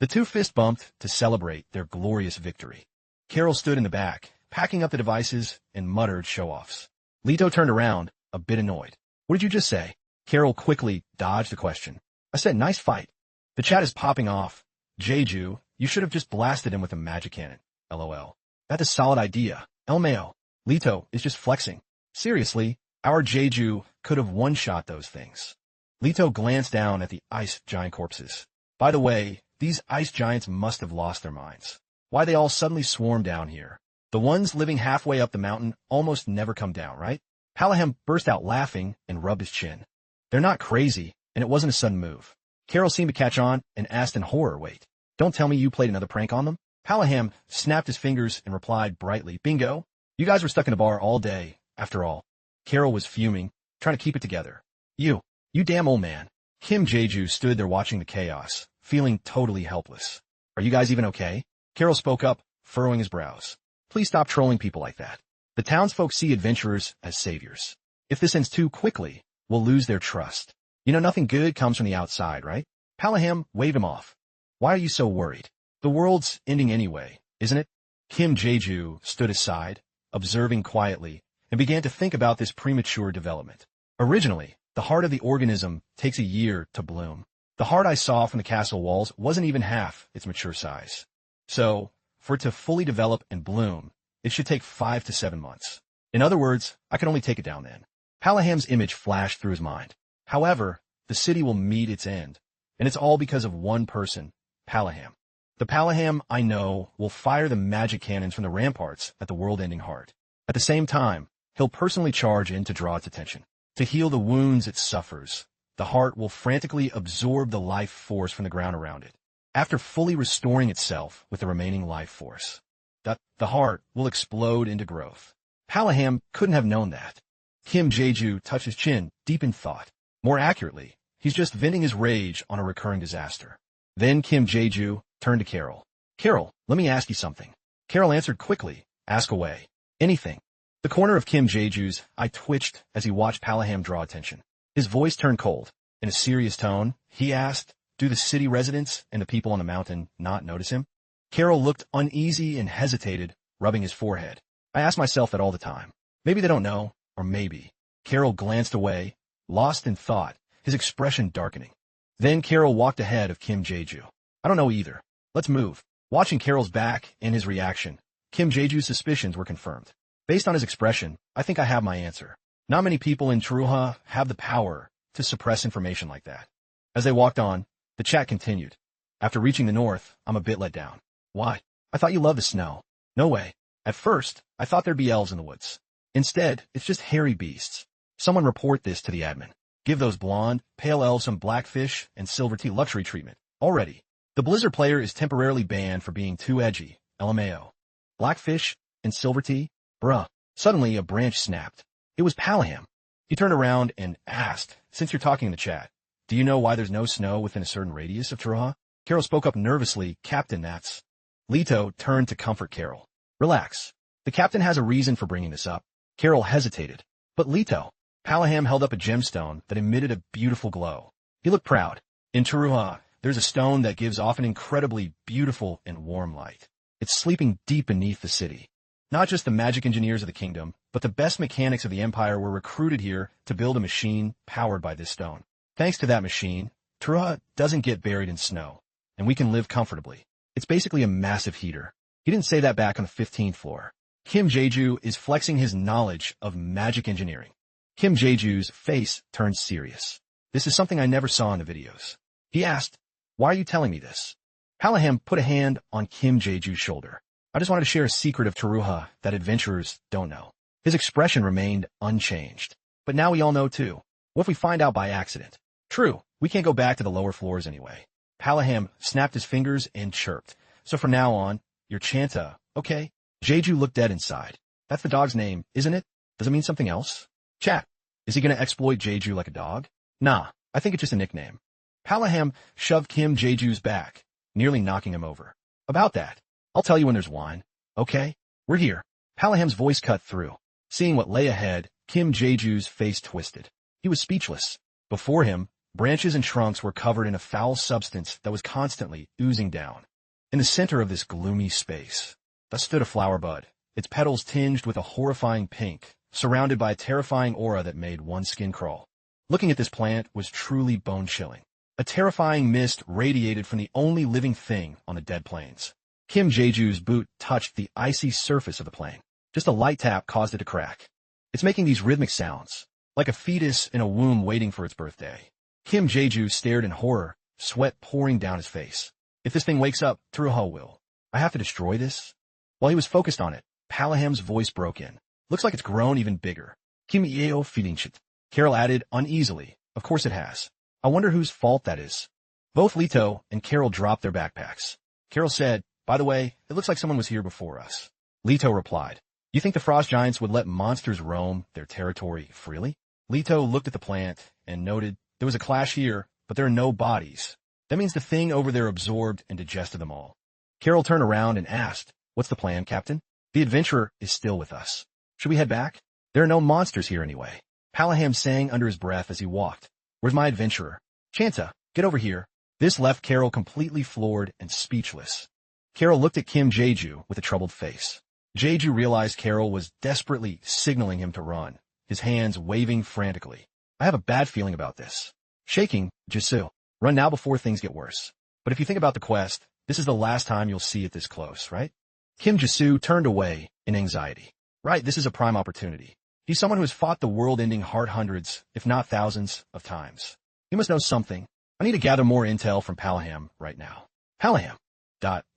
The two fist bumped to celebrate their glorious victory. Carol stood in the back, packing up the devices and muttered show-offs. Leto turned around, a bit annoyed. "What did you just say?" Carol quickly dodged the question. "I said nice fight." The chat is popping off. Jae-ju, you should have just blasted him with a magic cannon. LOL. That's a solid idea. LMAO. Leto is just flexing. Seriously, our Jae-ju could have one-shot those things. Leto glanced down at the ice giant corpses. By the way, these ice giants must have lost their minds. Why they all suddenly swarm down here? The ones living halfway up the mountain almost never come down, right? Palaham burst out laughing and rubbed his chin. They're not crazy, and it wasn't a sudden move. Carol seemed to catch on and asked in horror, "Wait, don't tell me you played another prank on them?" Palaham snapped his fingers and replied brightly, "Bingo. You guys were stuck in a bar all day, after all." Carol was fuming, trying to keep it together. You damn old man." Kim Jae-ju stood there watching the chaos, feeling totally helpless. "Are you guys even okay?" Carol spoke up, furrowing his brows. "Please stop trolling people like that. The townsfolk see adventurers as saviors. If this ends too quickly, we'll lose their trust. You know nothing good comes from the outside, right?" Palaham waved him off. "Why are you so worried? The world's ending anyway, isn't it?" Kim Jae-ju stood aside, observing quietly, and began to think about this premature development. Originally, the heart of the organism takes a year to bloom. The heart I saw from the castle walls wasn't even half its mature size. So, for it to fully develop and bloom, it should take 5 to 7 months. In other words, I could only take it down then. Palaham's image flashed through his mind. However, the city will meet its end, and it's all because of one person, Palaham. The Palaham I know will fire the magic cannons from the ramparts at the world-ending heart. At the same time, he'll personally charge in to draw its attention. To heal the wounds it suffers, the heart will frantically absorb the life force from the ground around it. After fully restoring itself with the remaining life force, the heart will explode into growth. Palaham couldn't have known that. Kim Jae-ju touched his chin, deep in thought. More accurately, he's just venting his rage on a recurring disaster. Then Kim Jae-ju turned to Carol. "Carol, let me ask you something." Carol answered quickly, "Ask away." "Anything." The corner of Kim Jae-ju's eye twitched as he watched Palaham draw attention. His voice turned cold. In a serious tone, he asked, "Do the city residents and the people on the mountain not notice him?" Carol looked uneasy and hesitated, rubbing his forehead. "I ask myself that all the time. Maybe they don't know, or maybe." Carol glanced away, lost in thought, his expression darkening. Then Carol walked ahead of Kim Jae-ju. "I don't know either. Let's move." Watching Carol's back and his reaction, Kim Jae-ju's suspicions were confirmed. Based on his expression, I think I have my answer. Not many people in Truha have the power to suppress information like that. As they walked on, the chat continued. After reaching the north, I'm a bit let down. Why? I thought you loved the snow. No way. At first, I thought there'd be elves in the woods. Instead, it's just hairy beasts. Someone report this to the admin. Give those blonde, pale elves some blackfish and silver tea luxury treatment. Already. The Blizzard player is temporarily banned for being too edgy. LMAO. Blackfish and silver tea? Bruh. Suddenly, a branch snapped. It was Palaham. He turned around and asked, since you're talking in the chat, do you know why there's no snow within a certain radius of Truha? Carol spoke up nervously, Captain, that's... Leto turned to comfort Carol. Relax. The captain has a reason for bringing this up. Carol hesitated. But Leto. Palaham held up a gemstone that emitted a beautiful glow. He looked proud. In Truha, there's a stone that gives off an incredibly beautiful and warm light. It's sleeping deep beneath the city. Not just the magic engineers of the kingdom, but the best mechanics of the empire were recruited here to build a machine powered by this stone. Thanks to that machine, Truha doesn't get buried in snow, and we can live comfortably. It's basically a massive heater. He didn't say that back on the 15th floor. Kim Jae-ju is flexing his knowledge of magic engineering. Kim Jae-ju's face turned serious. This is something I never saw in the videos. He asked, why are you telling me this? Palaham put a hand on Kim Jae-ju's shoulder. I just wanted to share a secret of Truha that adventurers don't know. His expression remained unchanged. But now we all know too. What if we find out by accident? True, we can't go back to the lower floors anyway. Palaham snapped his fingers and chirped. So from now on, you're Chanta, okay? Jae-ju looked dead inside. That's the dog's name, isn't it? Does it mean something else? Chat, is he gonna exploit Jae-ju like a dog? Nah, I think it's just a nickname. Palaham shoved Kim Jae-ju's back, nearly knocking him over. About that, I'll tell you when there's wine, okay? We're here. Palaham's voice cut through. Seeing what lay ahead, Kim Jae-ju's face twisted. He was speechless. Before him, branches and trunks were covered in a foul substance that was constantly oozing down. In the center of this gloomy space, thus stood a flower bud, its petals tinged with a horrifying pink, surrounded by a terrifying aura that made one's skin crawl. Looking at this plant was truly bone-chilling. A terrifying mist radiated from the only living thing on the dead plains. Kim Jae-ju's boot touched the icy surface of the plane. Just a light tap caused it to crack. It's making these rhythmic sounds, like a fetus in a womb waiting for its birthday. Kim Jae-ju stared in horror, sweat pouring down his face. If this thing wakes up, Truha will. I have to destroy this? While he was focused on it, Palaham's voice broke in. Looks like it's grown even bigger. Kim Yeo Filinchit. Carol added uneasily. Of course it has. I wonder whose fault that is. Both Leto and Carol dropped their backpacks. Carol said, by the way, it looks like someone was here before us. Leto replied, you think the frost giants would let monsters roam their territory freely? Leto looked at the plant and noted, there was a clash here, but there are no bodies. That means the thing over there absorbed and digested them all. Carol turned around and asked, what's the plan, Captain? The adventurer is still with us. Should we head back? There are no monsters here anyway. Palaham sang under his breath as he walked. Where's my adventurer? Chanta, get over here. This left Carol completely floored and speechless. Carol looked at Kim Jae-ju with a troubled face. Jae-ju realized Carol was desperately signaling him to run, his hands waving frantically. I have a bad feeling about this. Shaking, Jisoo. Run now before things get worse. But if you think about the quest, this is the last time you'll see it this close, right? Kim Jisoo turned away in anxiety. Right, this is a prime opportunity. He's someone who has fought the world-ending heart hundreds, if not thousands, of times. He must know something. I need to gather more intel from Palaham right now. Palaham.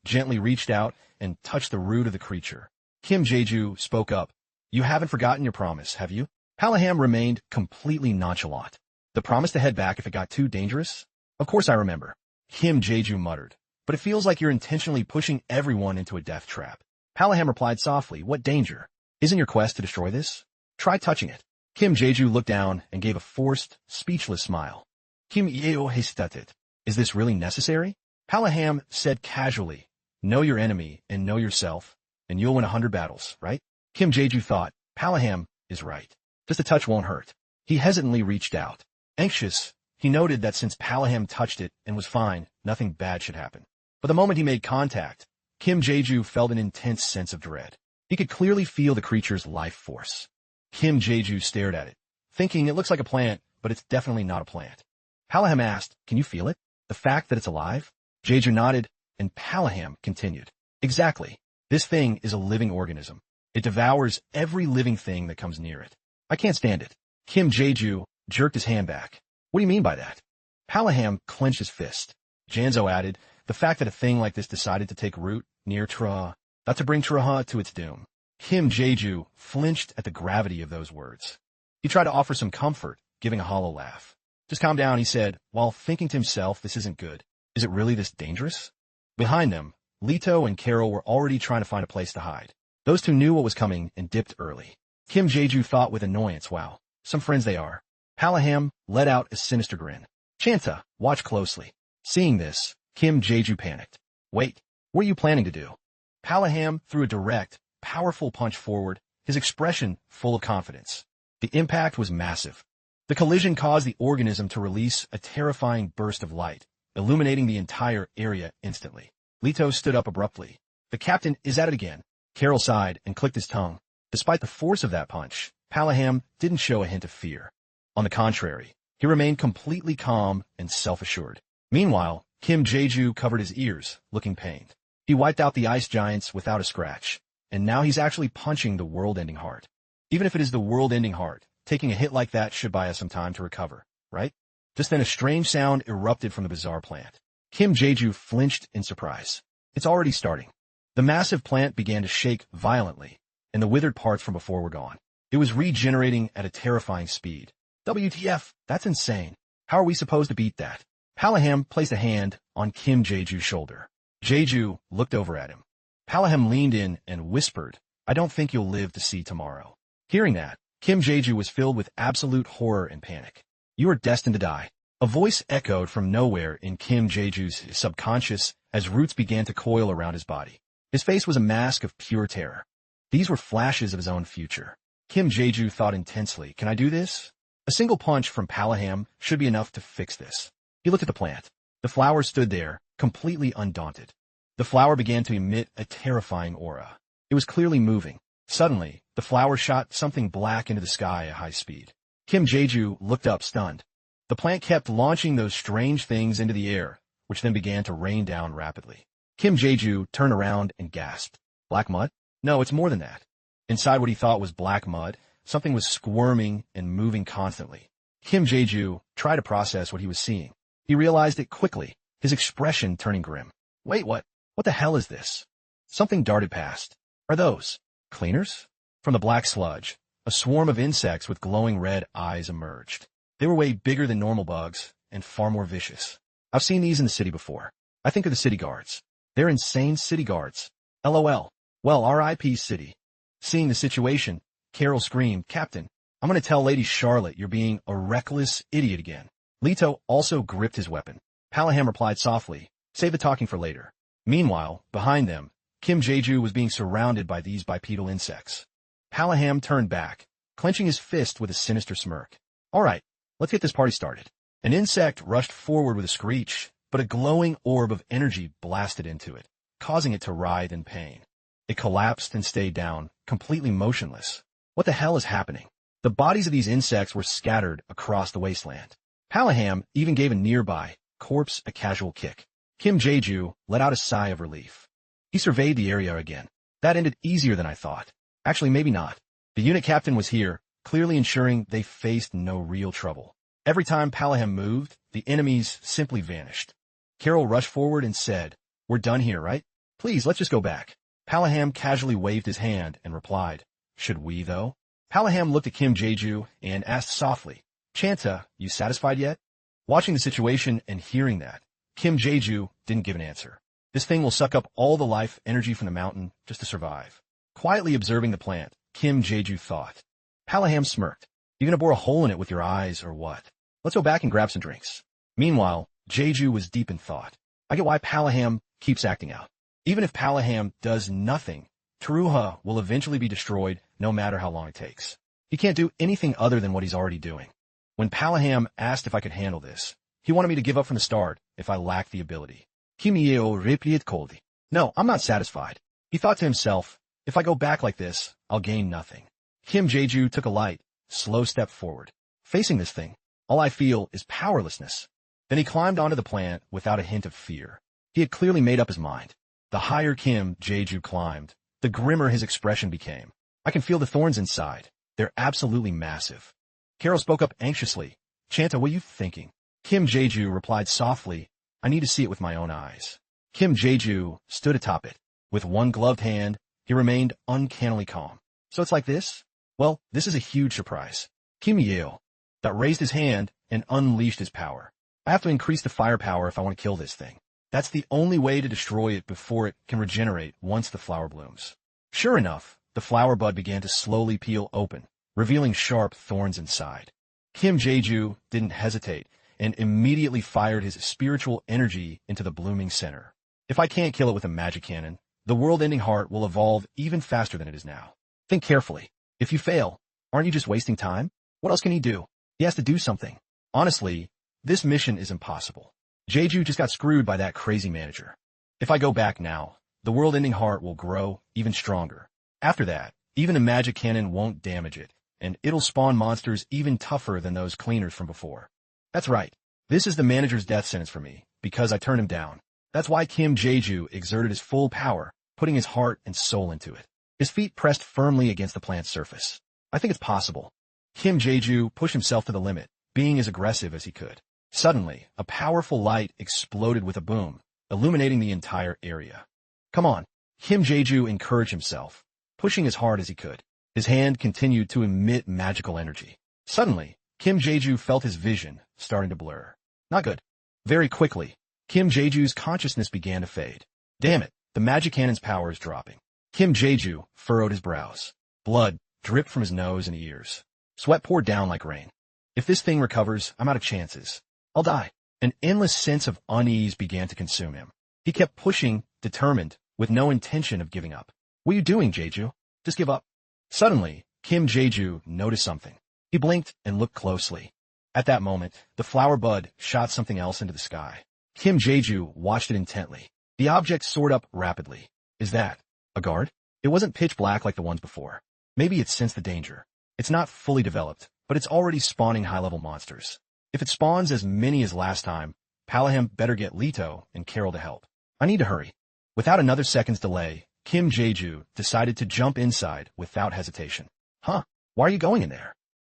Gently reached out and touched the root of the creature. Kim Jae-ju spoke up. You haven't forgotten your promise, have you? Palaham remained completely nonchalant. The promise to head back if it got too dangerous? Of course I remember. Kim Jae-ju muttered. But it feels like you're intentionally pushing everyone into a death trap. Palaham replied softly, what danger? Isn't your quest to destroy this? Try touching it. Kim Jae-ju looked down and gave a forced, speechless smile. Kim Yeo hesitated. Is this really necessary? Palaham said casually, know your enemy and know yourself, and you'll win 100 battles, right? Kim Jae-ju thought, Palaham is right. Just a touch won't hurt. He hesitantly reached out. Anxious, he noted that since Palaham touched it and was fine, nothing bad should happen. But the moment he made contact, Kim Jae-ju felt an intense sense of dread. He could clearly feel the creature's life force. Kim Jae-ju stared at it, thinking it looks like a plant, but it's definitely not a plant. Palaham asked, can you feel it? The fact that it's alive? Jae-ju nodded, and Palaham continued. Exactly. This thing is a living organism. It devours every living thing that comes near it. I can't stand it. Kim Jae-ju jerked his hand back. What do you mean by that? Palaham clenched his fist. Janzo added, the fact that a thing like this decided to take root near Tra, not to bring Traha to its doom. Kim Jae-ju flinched at the gravity of those words. He tried to offer some comfort, giving a hollow laugh. Just calm down, he said, while thinking to himself, this isn't good. Is it really this dangerous? Behind them, Leto and Carol were already trying to find a place to hide. Those two knew what was coming and dipped early. Kim Jae-ju thought with annoyance, wow, some friends they are. Palaham let out a sinister grin. Chanta, watch closely. Seeing this, Kim Jae-ju panicked. Wait, what are you planning to do? Palaham threw a direct, powerful punch forward, his expression full of confidence. The impact was massive. The collision caused the organism to release a terrifying burst of light, illuminating the entire area instantly. Leto stood up abruptly. The captain is at it again. Carol sighed and clicked his tongue. Despite the force of that punch, Palaham didn't show a hint of fear. On the contrary, he remained completely calm and self-assured. Meanwhile, Kim Jae-ju covered his ears, looking pained. He wiped out the ice giants without a scratch, and now he's actually punching the world-ending heart. Even if it is the world-ending heart, taking a hit like that should buy us some time to recover, right? Just then a strange sound erupted from the bizarre plant. Kim Jae-ju flinched in surprise. It's already starting. The massive plant began to shake violently, and the withered parts from before were gone. It was regenerating at a terrifying speed. WTF, that's insane. How are we supposed to beat that? Palaham placed a hand on Kim Jae-ju's shoulder. Jae-ju looked over at him. Palaham leaned in and whispered, I don't think you'll live to see tomorrow. Hearing that, Kim Jae-ju was filled with absolute horror and panic. You are destined to die. A voice echoed from nowhere in Kim Jae-ju's subconscious as roots began to coil around his body. His face was a mask of pure terror. These were flashes of his own future. Kim Jae-ju thought intensely, can I do this? A single punch from Palaham should be enough to fix this. He looked at the plant. The flower stood there, completely undaunted. The flower began to emit a terrifying aura. It was clearly moving. Suddenly, the flower shot something black into the sky at high speed. Kim Jae-ju looked up stunned. The plant kept launching those strange things into the air, which then began to rain down rapidly. Kim Jae-ju turned around and gasped. Black mud? No, it's more than that. Inside what he thought was black mud, something was squirming and moving constantly. Kim Jae-ju tried to process what he was seeing. He realized it quickly, his expression turning grim. Wait, what? What the hell is this? Something darted past. Are those cleaners? From the black sludge, a swarm of insects with glowing red eyes emerged. They were way bigger than normal bugs and far more vicious. I've seen these in the city before. I think of the city guards. They're insane city guards. LOL. Well, R.I.P. city. Seeing the situation, Carol screamed, Captain, I'm going to tell Lady Charlotte you're being a reckless idiot again. Leto also gripped his weapon. Palaham replied softly, save the talking for later. Meanwhile, behind them, Kim Jae-ju was being surrounded by these bipedal insects. Palaham turned back, clenching his fist with a sinister smirk. All right, let's get this party started. An insect rushed forward with a screech, but a glowing orb of energy blasted into it, causing it to writhe in pain. It collapsed and stayed down, completely motionless. What the hell is happening? The bodies of these insects were scattered across the wasteland. Palaham even gave a nearby corpse a casual kick. Kim Jae-ju let out a sigh of relief. He surveyed the area again. That ended easier than I thought. Actually, maybe not. The unit captain was here, clearly ensuring they faced no real trouble. Every time Palaham moved, the enemies simply vanished. Carol rushed forward and said, we're done here, right? Please, let's just go back. Palaham casually waved his hand and replied, should we, though? Palaham looked at Kim Jae-ju and asked softly, Chanta, you satisfied yet? Watching the situation and hearing that, Kim Jae-ju didn't give an answer. This thing will suck up all the life energy from the mountain just to survive. Quietly observing the plant, Kim Jae-ju thought. Palaham smirked. You gonna bore a hole in it with your eyes or what? Let's go back and grab some drinks. Meanwhile, Jae-ju was deep in thought. I get why Palaham keeps acting out. Even if Palaham does nothing, Teruha will eventually be destroyed no matter how long it takes. He can't do anything other than what he's already doing. When Palaham asked if I could handle this, he wanted me to give up from the start if I lacked the ability. Kimio replied coldly. No, I'm not satisfied. He thought to himself, if I go back like this, I'll gain nothing. Kim Jae-ju took a light, slow step forward. Facing this thing, all I feel is powerlessness. Then he climbed onto the plant without a hint of fear. He had clearly made up his mind. The higher Kim Jae-ju climbed, the grimmer his expression became. I can feel the thorns inside. They're absolutely massive. Carol spoke up anxiously. Chanta, what are you thinking? Kim Jae-ju replied softly, I need to see it with my own eyes. Kim Jae-ju stood atop it. With one gloved hand, he remained uncannily calm. So it's like this? Well, this is a huge surprise. Kim Yeo raised his hand and unleashed his power. I have to increase the firepower if I want to kill this thing. That's the only way to destroy it before it can regenerate once the flower blooms. Sure enough, the flower bud began to slowly peel open, revealing sharp thorns inside. Kim Jae-ju didn't hesitate and immediately fired his spiritual energy into the blooming center. If I can't kill it with a magic cannon, the world-ending heart will evolve even faster than it is now. Think carefully. If you fail, aren't you just wasting time? What else can he do? He has to do something. Honestly, this mission is impossible. Jae-ju just got screwed by that crazy manager. If I go back now, the world-ending heart will grow even stronger. After that, even a magic cannon won't damage it, and it'll spawn monsters even tougher than those cleaners from before. That's right. This is the manager's death sentence for me, because I turned him down. That's why Kim Jae-ju exerted his full power, putting his heart and soul into it. His feet pressed firmly against the plant's surface. I think it's possible. Kim Jae-ju pushed himself to the limit, being as aggressive as he could. Suddenly, a powerful light exploded with a boom, illuminating the entire area. Come on. Kim Jae-ju encouraged himself, pushing as hard as he could. His hand continued to emit magical energy. Suddenly, Kim Jae-ju felt his vision starting to blur. Not good. Very quickly, Kim Jae-ju's consciousness began to fade. Damn it, the magic cannon's power is dropping. Kim Jae-ju furrowed his brows. Blood dripped from his nose and ears. Sweat poured down like rain. If this thing recovers, I'm out of chances. I'll die. An endless sense of unease began to consume him. He kept pushing, determined, with no intention of giving up. What are you doing, Jae-ju? Just give up. Suddenly, Kim Jae-ju noticed something. He blinked and looked closely. At that moment, the flower bud shot something else into the sky. Kim Jae-ju watched it intently. The object soared up rapidly. Is that a guard? It wasn't pitch black like the ones before. Maybe it sensed the danger. It's not fully developed, but it's already spawning high-level monsters. If it spawns as many as last time, Palaham better get Leto and Carol to help. I need to hurry. Without another second's delay, Kim Jae-ju decided to jump inside without hesitation. Huh? Why are you going in there?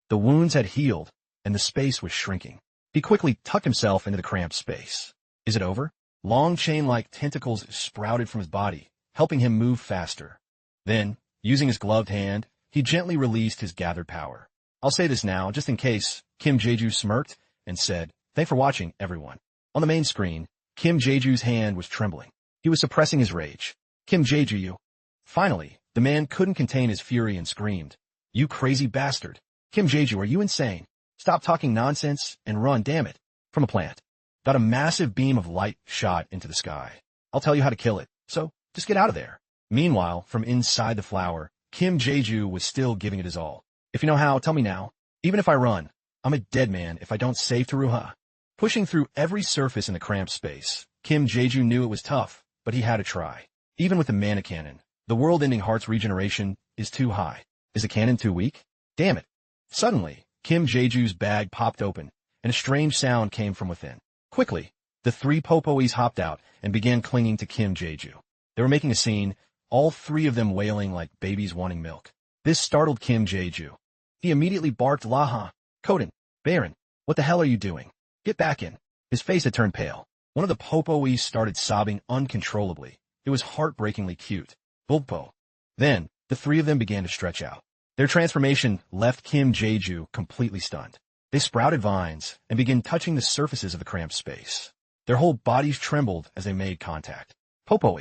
The wounds had healed, and the space was shrinking. He quickly tucked himself into the cramped space. Is it over? Long chain-like tentacles sprouted from his body, helping him move faster. Then, using his gloved hand, he gently released his gathered power. I'll say this now, just in case. Kim Jae-ju smirked and said, Thanks for watching, everyone. On the main screen, Kim Jae-ju's hand was trembling. He was suppressing his rage. Kim Jae-ju, you. Finally, the man couldn't contain his fury and screamed, You crazy bastard. Kim Jae-ju, are you insane? Stop talking nonsense and run, damn it. From a plant. Got a massive beam of light shot into the sky. I'll tell you how to kill it, so just get out of there. Meanwhile, from inside the flower, Kim Jae-ju was still giving it his all. If you know how, tell me now. Even if I run, I'm a dead man if I don't save Teruha. Pushing through every surface in the cramped space, Kim Jae-ju knew it was tough, but he had to try. Even with the mana cannon, the world-ending heart's regeneration is too high. Is the cannon too weak? Damn it. Suddenly, Kim Jae-ju's bag popped open, and a strange sound came from within. Quickly, the three Popoes hopped out and began clinging to Kim Jae-ju. They were making a scene, all three of them wailing like babies wanting milk. This startled Kim Jae-ju. He immediately barked, Laha, Koden, Baron, what the hell are you doing? Get back in. His face had turned pale. One of the Popoes started sobbing uncontrollably. It was heartbreakingly cute. Bulpo. Then, the three of them began to stretch out. Their transformation left Kim Jae-ju completely stunned. They sprouted vines and began touching the surfaces of the cramped space. Their whole bodies trembled as they made contact. Popoe.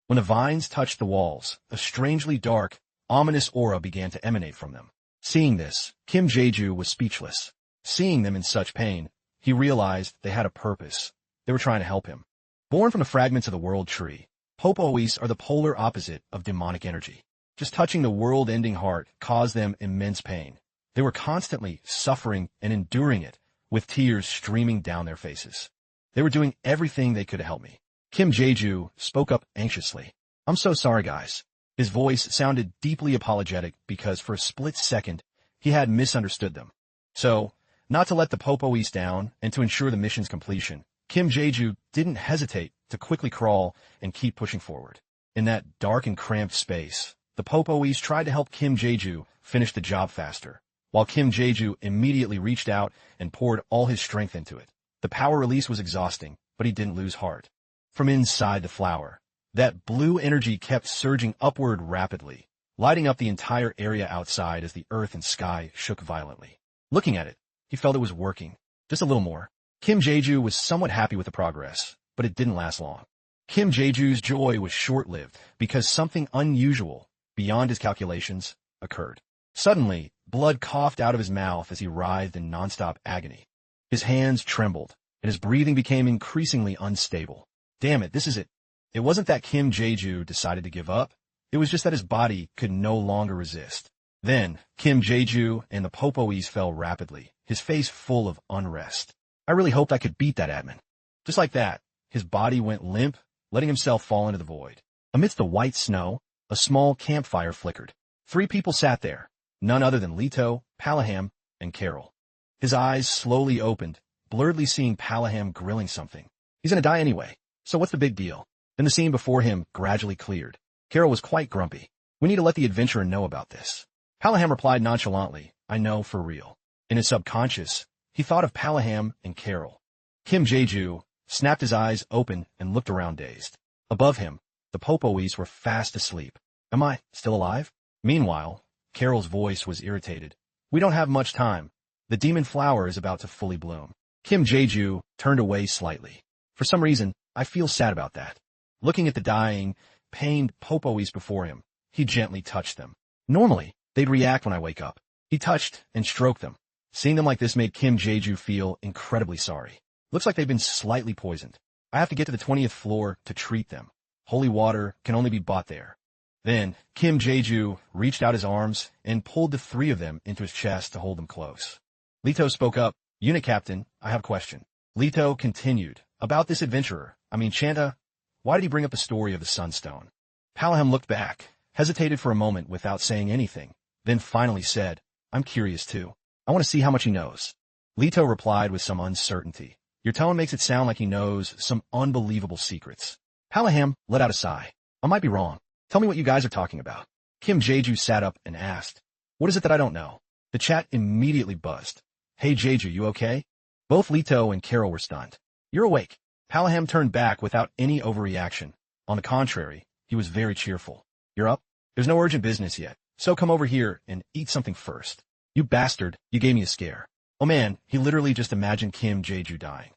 When the vines touched the walls, a strangely dark, ominous aura began to emanate from them. Seeing this, Kim Jae-ju was speechless. Seeing them in such pain, he realized they had a purpose. They were trying to help him. Born from the fragments of the world tree, Popoes are the polar opposite of demonic energy. Just touching the world-ending heart caused them immense pain. They were constantly suffering and enduring it, with tears streaming down their faces. They were doing everything they could to help me. Kim Jae-ju spoke up anxiously. I'm so sorry, guys. His voice sounded deeply apologetic because for a split second, he had misunderstood them. So, not to let the Popoes down and to ensure the mission's completion, Kim Jae-ju didn't hesitate to quickly crawl and keep pushing forward. In that dark and cramped space, the Popoes tried to help Kim Jae-ju finish the job faster, while Kim Jae-ju immediately reached out and poured all his strength into it. The power release was exhausting, but he didn't lose heart. From inside the flower, that blue energy kept surging upward rapidly, lighting up the entire area outside as the earth and sky shook violently. Looking at it, he felt it was working. Just a little more. Kim Jae-ju was somewhat happy with the progress, but it didn't last long. Kim Jae-ju's joy was short-lived because something unusual, beyond his calculations, occurred. Suddenly, blood coughed out of his mouth as he writhed in nonstop agony. His hands trembled, and his breathing became increasingly unstable. Damn it, this is it. It wasn't that Kim Jae-ju decided to give up. It was just that his body could no longer resist. Then, Kim Jae-ju and the Popoes fell rapidly, his face full of unrest. I really hoped I could beat that admin. Just like that, his body went limp, letting himself fall into the void. Amidst the white snow, a small campfire flickered. 3 people sat there, none other than Leto, Palaham, and Carol. His eyes slowly opened, blurredly seeing Palaham grilling something. He's gonna die anyway, so what's the big deal? Then the scene before him gradually cleared. Carol was quite grumpy. We need to let the adventurer know about this. Palaham replied nonchalantly, I know for real. In his subconscious, he thought of Palaham and Carol. Kim Jae-ju snapped his eyes open and looked around dazed. Above him, the Popoes were fast asleep. Am I still alive? Meanwhile, Carol's voice was irritated. We don't have much time. The demon flower is about to fully bloom. Kim Jae-ju turned away slightly. For some reason, I feel sad about that. Looking at the dying, pained Popoes before him, he gently touched them. Normally, they'd react when I wake up. He touched and stroked them. Seeing them like this made Kim Jae-ju feel incredibly sorry. Looks like they've been slightly poisoned. I have to get to the 20th floor to treat them. Holy water can only be bought there. Then, Kim Jae-ju reached out his arms and pulled the 3 of them into his chest to hold them close. Leto spoke up, Unit Captain, I have a question. Leto continued, about this adventurer, Chanta, why did he bring up the story of the Sunstone? Palaham looked back, hesitated for a moment without saying anything, then finally said, I'm curious too. I want to see how much he knows. Leto replied with some uncertainty. Your tone makes it sound like he knows some unbelievable secrets. Palaham let out a sigh. I might be wrong. Tell me what you guys are talking about. Kim Jae-ju sat up and asked, what is it that I don't know? The chat immediately buzzed. Hey Jae-ju, you okay? Both Leto and Carol were stunned. You're awake. Palaham turned back without any overreaction. On the contrary, he was very cheerful. You're up? There's no urgent business yet, so come over here and eat something first. You bastard, you gave me a scare. Oh man, he literally just imagined Kim Jae-ju dying.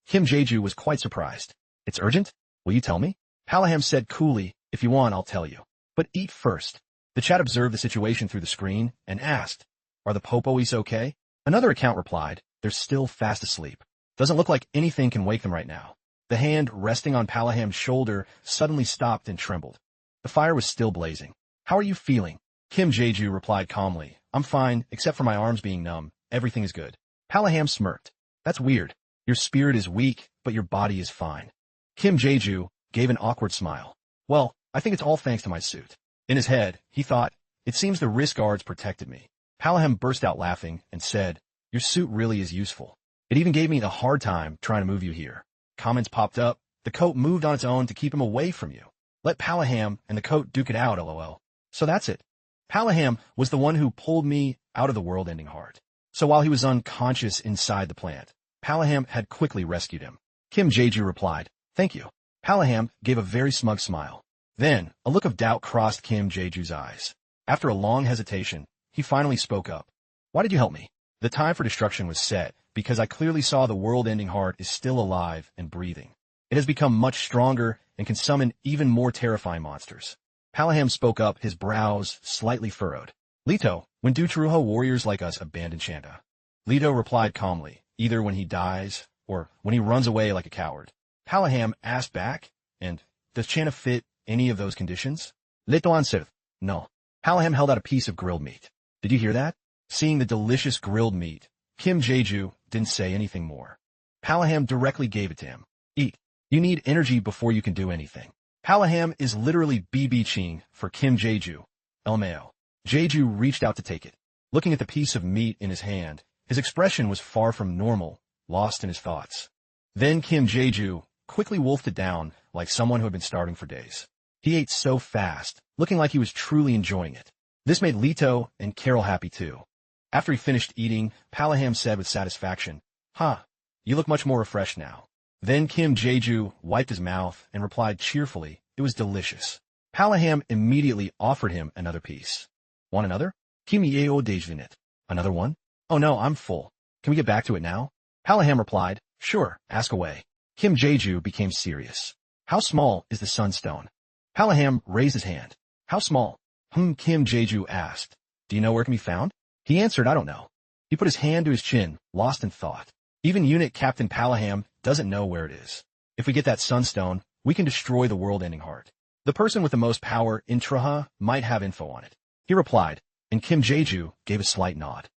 Kim Jae-ju was quite surprised. It's urgent? Will you tell me? Palaham said coolly, if you want, I'll tell you. But eat first. The chat observed the situation through the screen and asked, are the Popoes okay? Another account replied, they're still fast asleep. Doesn't look like anything can wake them right now. The hand resting on Palaham's shoulder suddenly stopped and trembled. The fire was still blazing. How are you feeling? Kim Jae-ju replied calmly, I'm fine, except for my arms being numb. Everything is good. Palaham smirked. That's weird. Your spirit is weak, but your body is fine. Kim Jae-ju gave an awkward smile. Well, I think it's all thanks to my suit. In his head, he thought, it seems the wrist guards protected me. Palaham burst out laughing and said, your suit really is useful. It even gave me a hard time trying to move you here. Comments popped up. The coat moved on its own to keep him away from you. Let Palaham and the coat duke it out, lol. So that's it. Palaham was the one who pulled me out of the world-ending heart. So while he was unconscious inside the plant, Palaham had quickly rescued him. Kim Jae-ju replied, thank you. Palaham gave a very smug smile. Then, a look of doubt crossed Kim Jae-ju's eyes. After a long hesitation, he finally spoke up. Why did you help me? The time for destruction was set, because I clearly saw the world-ending heart is still alive and breathing. It has become much stronger and can summon even more terrifying monsters. Palaham spoke up, his brows slightly furrowed. Leto, when do Truho warriors like us abandon Chanta? Leto replied calmly, either when he dies, or when he runs away like a coward. Palaham asked back, and does Chanta fit any of those conditions? Leto answered, no. Palaham held out a piece of grilled meat. Did you hear that? Seeing the delicious grilled meat, Kim Jae-ju didn't say anything more. Palaham directly gave it to him. Eat. You need energy before you can do anything. Palaham is literally BB-ching for Kim Jae-ju. LMAO. Jae-ju reached out to take it. Looking at the piece of meat in his hand, his expression was far from normal, lost in his thoughts. Then Kim Jae-ju quickly wolfed it down like someone who had been starving for days. He ate so fast, looking like he was truly enjoying it. This made Leto and Carol happy too. After he finished eating, Palaham said with satisfaction, "Huh, you look much more refreshed now." Then Kim Jae-ju wiped his mouth and replied cheerfully, "It was delicious." Palaham immediately offered him another piece. "Want another?" "Kim yeo dejvinit." "Another one?" "Oh no, I'm full. Can we get back to it now?" Palaham replied, "Sure, ask away." Kim Jae-ju became serious. "How small is the sunstone?" Palaham raised his hand. "How small?" Kim Jae-ju asked. "Do you know where it can be found?" He answered, "I don't know." He put his hand to his chin, lost in thought. Even Unit Captain Palaham doesn't know where it is. If we get that sunstone, we can destroy the world-ending heart. The person with the most power in Traha might have info on it. He replied, and Kim Jae-ju gave a slight nod.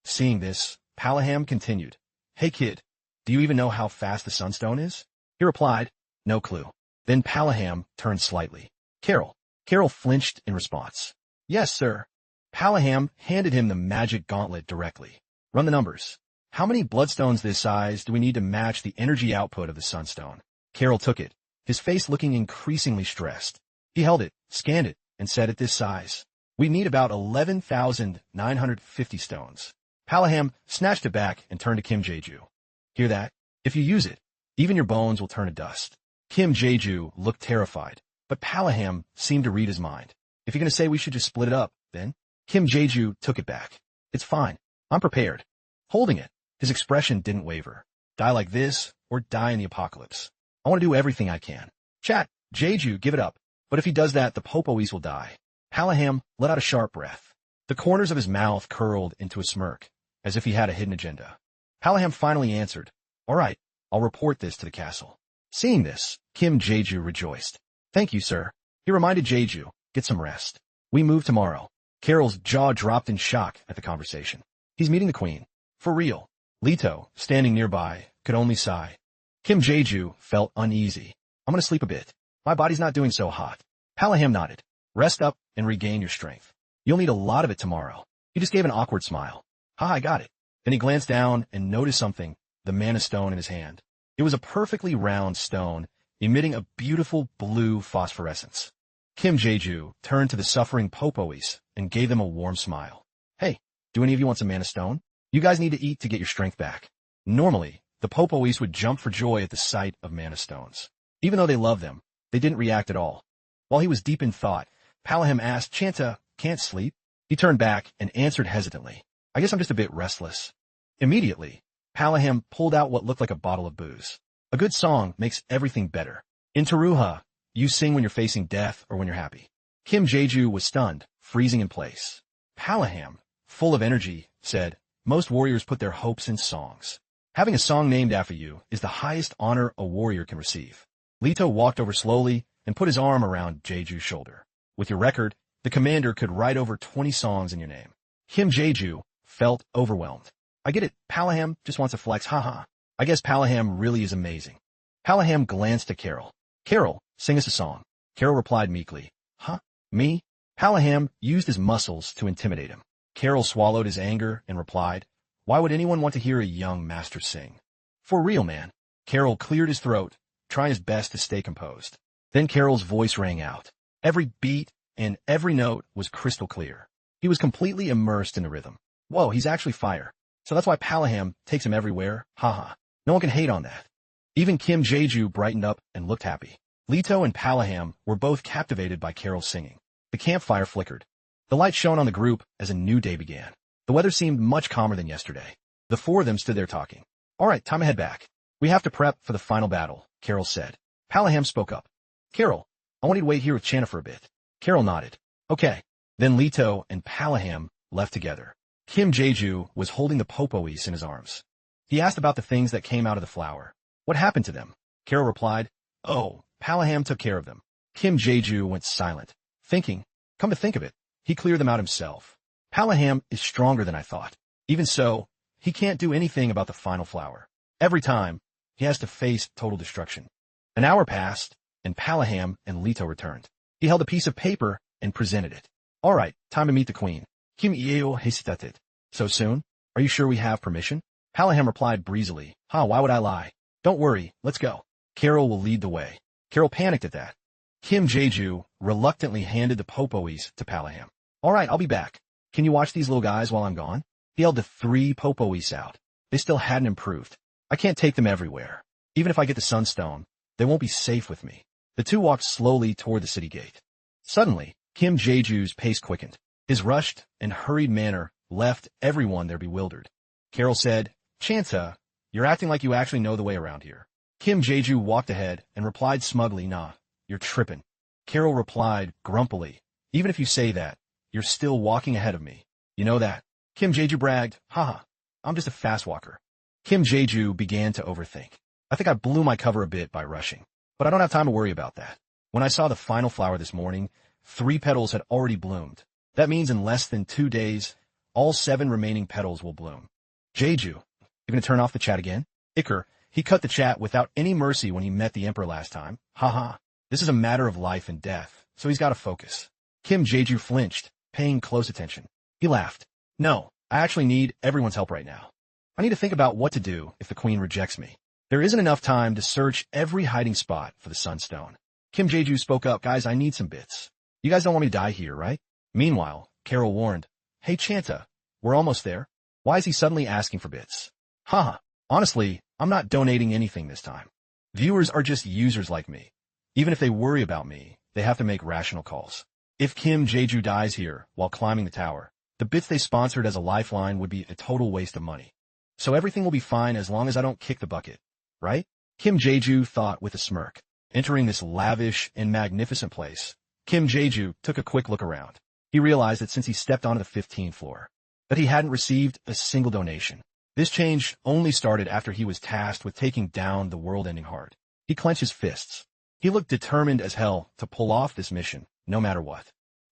Seeing this, Palaham continued, "Hey kid, do you even know how fast the sunstone is?" He replied, "No clue." Then Palaham turned slightly. "Carol." Carol flinched in response. "Yes, sir." Palaham handed him the magic gauntlet directly. "Run the numbers. How many bloodstones this size do we need to match the energy output of the sunstone?" Carol took it, his face looking increasingly stressed. He held it, scanned it, and said, "At this size, we need about 11,950 stones." Palaham snatched it back and turned to Kim Jae-ju. "Hear that? If you use it, even your bones will turn to dust." Kim Jae-ju looked terrified, but Palaham seemed to read his mind. "If you're going to say we should just split it up, then?" Kim Jae-ju took it back. "It's fine. I'm prepared." Holding it, his expression didn't waver. "Die like this, or die in the apocalypse. I want to do everything I can." "Chat, Jae-ju, give it up. But if he does that, the Popoese will die." Palaham let out a sharp breath. The corners of his mouth curled into a smirk, as if he had a hidden agenda. Palaham finally answered, "All right, I'll report this to the castle." Seeing this, Kim Jae-ju rejoiced. "Thank you, sir." He reminded Jae-ju, "Get some rest. We move tomorrow." Carol's jaw dropped in shock at the conversation. He's meeting the queen. For real. Leto, standing nearby, could only sigh. Kim Jae-ju felt uneasy. "I'm going to sleep a bit. My body's not doing so hot." Palaham nodded. "Rest up and regain your strength. You'll need a lot of it tomorrow." He just gave an awkward smile. "Ha, I got it." Then he glanced down and noticed something, the mana stone in his hand. It was a perfectly round stone, emitting a beautiful blue phosphorescence. Kim Jae-ju turned to the suffering Popoese and gave them a warm smile. "Hey, do any of you want some mana stone? You guys need to eat to get your strength back." Normally, the Popoese would jump for joy at the sight of mana stones. Even though they loved them, they didn't react at all. While he was deep in thought, Palaham asked, "Chanta, can't sleep?" He turned back and answered hesitantly, "I guess I'm just a bit restless." Immediately, Palaham pulled out what looked like a bottle of booze. A good song makes everything better. In Taruha, you sing when you're facing death or when you're happy. Kim Jae-ju was stunned, freezing in place. Palaham, full of energy, said, "Most warriors put their hopes in songs. Having a song named after you is the highest honor a warrior can receive." Leto walked over slowly and put his arm around Jae-ju's shoulder. "With your record, the commander could write over 20 songs in your name." Kim Jae-ju felt overwhelmed. "I get it. Palaham just wants to flex, haha. I guess Palaham really is amazing." Palaham glanced at Carol. "Carol, sing us a song." Carol replied meekly, "Huh? Me?" Palaham used his muscles to intimidate him. Carol swallowed his anger and replied, "Why would anyone want to hear a young master sing?" "For real, man." Carol cleared his throat, trying his best to stay composed. Then Carol's voice rang out. Every beat and every note was crystal clear. He was completely immersed in the rhythm. Whoa, he's actually fire. So that's why Palaham takes him everywhere, haha. No one can hate on that. Even Kim Jae-ju brightened up and looked happy. Leto and Palaham were both captivated by Carol's singing. The campfire flickered. The light shone on the group as a new day began. The weather seemed much calmer than yesterday. The four of them stood there talking. "All right, time to head back. We have to prep for the final battle," Carol said. Palaham spoke up. "Carol, I want you to wait here with Chana for a bit." Carol nodded. "Okay." Then Leto and Palaham left together. Kim Jae-ju was holding the Popoese in his arms. He asked about the things that came out of the flower. What happened to them? Carol replied, "Oh, Palaham took care of them." Kim Jae-ju went silent, thinking, come to think of it, he cleared them out himself. Palaham is stronger than I thought. Even so, he can't do anything about the final flower. Every time, he has to face total destruction. An hour passed, and Palaham and Leto returned. He held a piece of paper and presented it. "All right, time to meet the queen. Kim ieo hesitated." "So soon? Are you sure we have permission?" Palaham replied breezily, "Why would I lie? Don't worry, let's go. Carol will lead the way. Carol panicked at that. Kim Jae-ju reluctantly handed the popoes to Palaham. All right, I'll be back. Can you watch these little guys while I'm gone? He held the 3 popoes out. They still hadn't improved. I can't take them everywhere. Even if I get the Sunstone, they won't be safe with me. The two walked slowly toward the city gate. Suddenly, Kim Jae-ju's pace quickened. His rushed and hurried manner left everyone there bewildered. Carol said, Chanta, you're acting like you actually know the way around here. Kim Jae-ju walked ahead and replied smugly, Nah, you're tripping. Carol replied grumpily, Even if you say that, you're still walking ahead of me. You know that. Kim Jae-ju bragged, Haha, I'm just a fast walker. Kim Jae-ju began to overthink. I think I blew my cover a bit by rushing, but I don't have time to worry about that. When I saw the final flower this morning, 3 petals had already bloomed. That means in less than 2 days, all 7 remaining petals will bloom. Jae-ju, you gonna turn off the chat again? Iker, he cut the chat without any mercy when he met the emperor last time. Haha, this is a matter of life and death, so he's gotta focus. Kim Jae-ju flinched, paying close attention. He laughed. No, I actually need everyone's help right now. I need to think about what to do if the queen rejects me. There isn't enough time to search every hiding spot for the Sunstone. Kim Jae-ju spoke up, Guys, I need some bits. You guys don't want me to die here, right? Meanwhile, Carol warned, Hey Chanta, we're almost there. Why is he suddenly asking for bits? Haha, honestly, I'm not donating anything this time. Viewers are just users like me. Even if they worry about me, they have to make rational calls. If Kim Jae-ju dies here while climbing the tower, the bits they sponsored as a lifeline would be a total waste of money. So everything will be fine as long as I don't kick the bucket, right? Kim Jae-ju thought with a smirk. Entering this lavish and magnificent place, Kim Jae-ju took a quick look around. He realized that since he stepped onto the 15th floor, that he hadn't received a single donation. This change only started after he was tasked with taking down the world-ending heart. He clenched his fists. He looked determined as hell to pull off this mission, no matter what.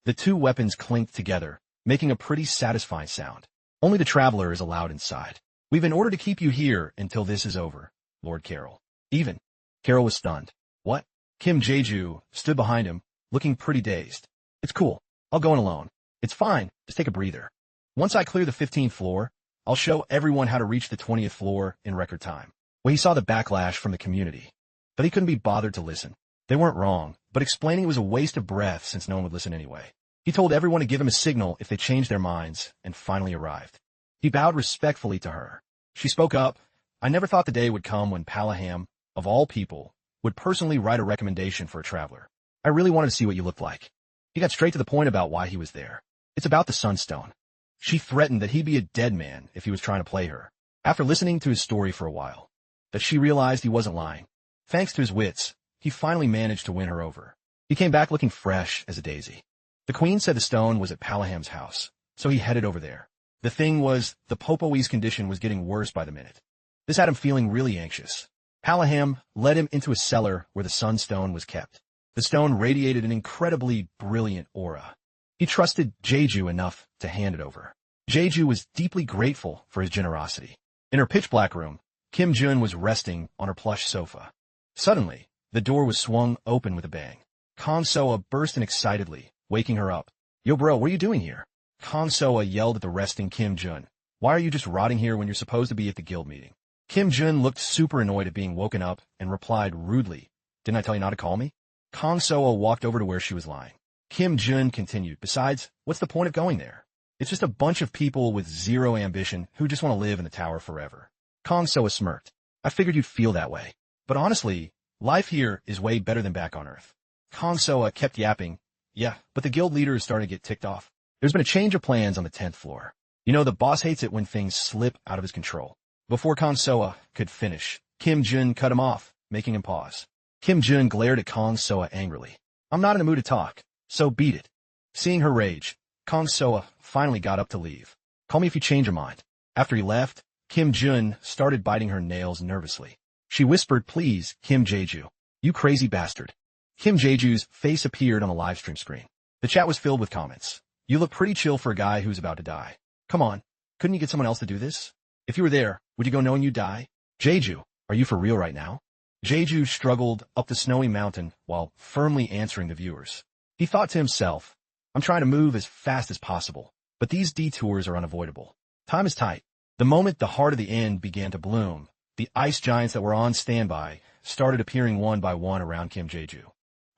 The 2 weapons clinked together, making a pretty satisfying sound. Only the traveler is allowed inside. We've been ordered to keep you here until this is over, Lord Carol. Even. Carol was stunned. What? Kim Jae-ju stood behind him, looking pretty dazed. It's cool. I'll go in alone. It's fine. Just take a breather. Once I clear the 15th floor, I'll show everyone how to reach the 20th floor in record time. Well, he saw the backlash from the community, but he couldn't be bothered to listen. They weren't wrong, but explaining it was a waste of breath since no one would listen anyway. He told everyone to give him a signal if they changed their minds, and finally arrived. He bowed respectfully to her. She spoke up. I never thought the day would come when Palaham, of all people, would personally write a recommendation for a traveler. I really wanted to see what you looked like. He got straight to the point about why he was there. It's about the Sunstone. She threatened that he'd be a dead man if he was trying to play her. After listening to his story for a while, that she realized he wasn't lying. Thanks to his wits, he finally managed to win her over. He came back looking fresh as a daisy. The queen said the stone was at Palaham's house, so he headed over there. The thing was, the Popoe's condition was getting worse by the minute. This had him feeling really anxious. Palaham led him into a cellar where the Sunstone was kept. The stone radiated an incredibly brilliant aura. He trusted Jae-ju enough to hand it over. Jae-ju was deeply grateful for his generosity. In her pitch-black room, Kim Jun was resting on her plush sofa. Suddenly, the door was swung open with a bang. Kang Soa burst in excitedly, waking her up. Yo bro, what are you doing here? Kang Soa yelled at the resting Kim Jun. Why are you just rotting here when you're supposed to be at the guild meeting? Kim Jun looked super annoyed at being woken up and replied rudely, Didn't I tell you not to call me? Kang Soa walked over to where she was lying. Kim Jun continued, Besides, what's the point of going there? It's just a bunch of people with zero ambition who just want to live in the tower forever. Kang Soa smirked. I figured you'd feel that way. But honestly, life here is way better than back on Earth. Kang Soa kept yapping. Yeah, but the guild leader is starting to get ticked off. There's been a change of plans on the 10th floor. You know, the boss hates it when things slip out of his control. Before Kang Soa could finish, Kim Jun cut him off, making him pause. Kim Jun glared at Kang Soa angrily. I'm not in the mood to talk, so beat it. Seeing her rage, Kang Soa finally got up to leave. Call me if you change your mind. After he left, Kim Jun started biting her nails nervously. She whispered, Please, Kim Jae-ju. You crazy bastard. Kim Jae-ju's face appeared on the livestream screen. The chat was filled with comments. You look pretty chill for a guy who's about to die. Come on, couldn't you get someone else to do this? If you were there, would you go knowing you'd die? Jae-ju, are you for real right now? Jae-ju struggled up the snowy mountain while firmly answering the viewers. He thought to himself, I'm trying to move as fast as possible, but these detours are unavoidable. Time is tight. The moment the heart of the end began to bloom, The ice giants that were on standby started appearing one by one around Kim Jae-ju.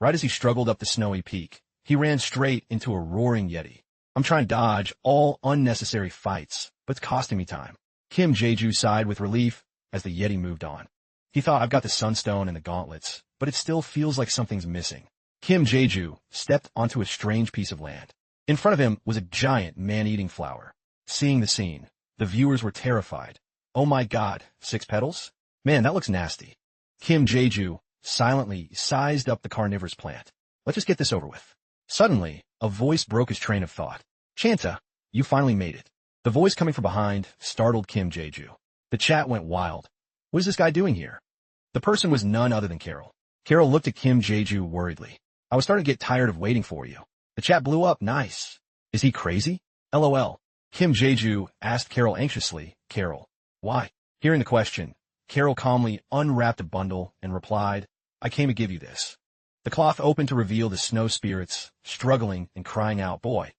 Right as he struggled up the snowy peak, he ran straight into a roaring yeti. I'm trying to dodge all unnecessary fights, but it's costing me time. Kim Jae-ju sighed with relief as the yeti moved on. He thought, I've got the sunstone and the gauntlets, but it still feels like something's missing. Kim Jae-ju stepped onto a strange piece of land. In front of him was a giant man-eating flower. Seeing the scene, the viewers were terrified. Oh my god, 6 petals? Man, that looks nasty. Kim Jae-ju silently sized up the carnivorous plant. Let's just get this over with. Suddenly, a voice broke his train of thought. Chanta, you finally made it. The voice coming from behind startled Kim Jae-ju. The chat went wild. What is this guy doing here? The person was none other than Carol. Carol looked at Kim Jae-ju worriedly. I was starting to get tired of waiting for you. The chat blew up nice. Is he crazy? LOL. Kim Jae-ju asked Carol anxiously. Carol, why? Hearing the question, Carol calmly unwrapped a bundle and replied, I came to give you this. The cloth opened to reveal the snow spirits, struggling and crying out, boy.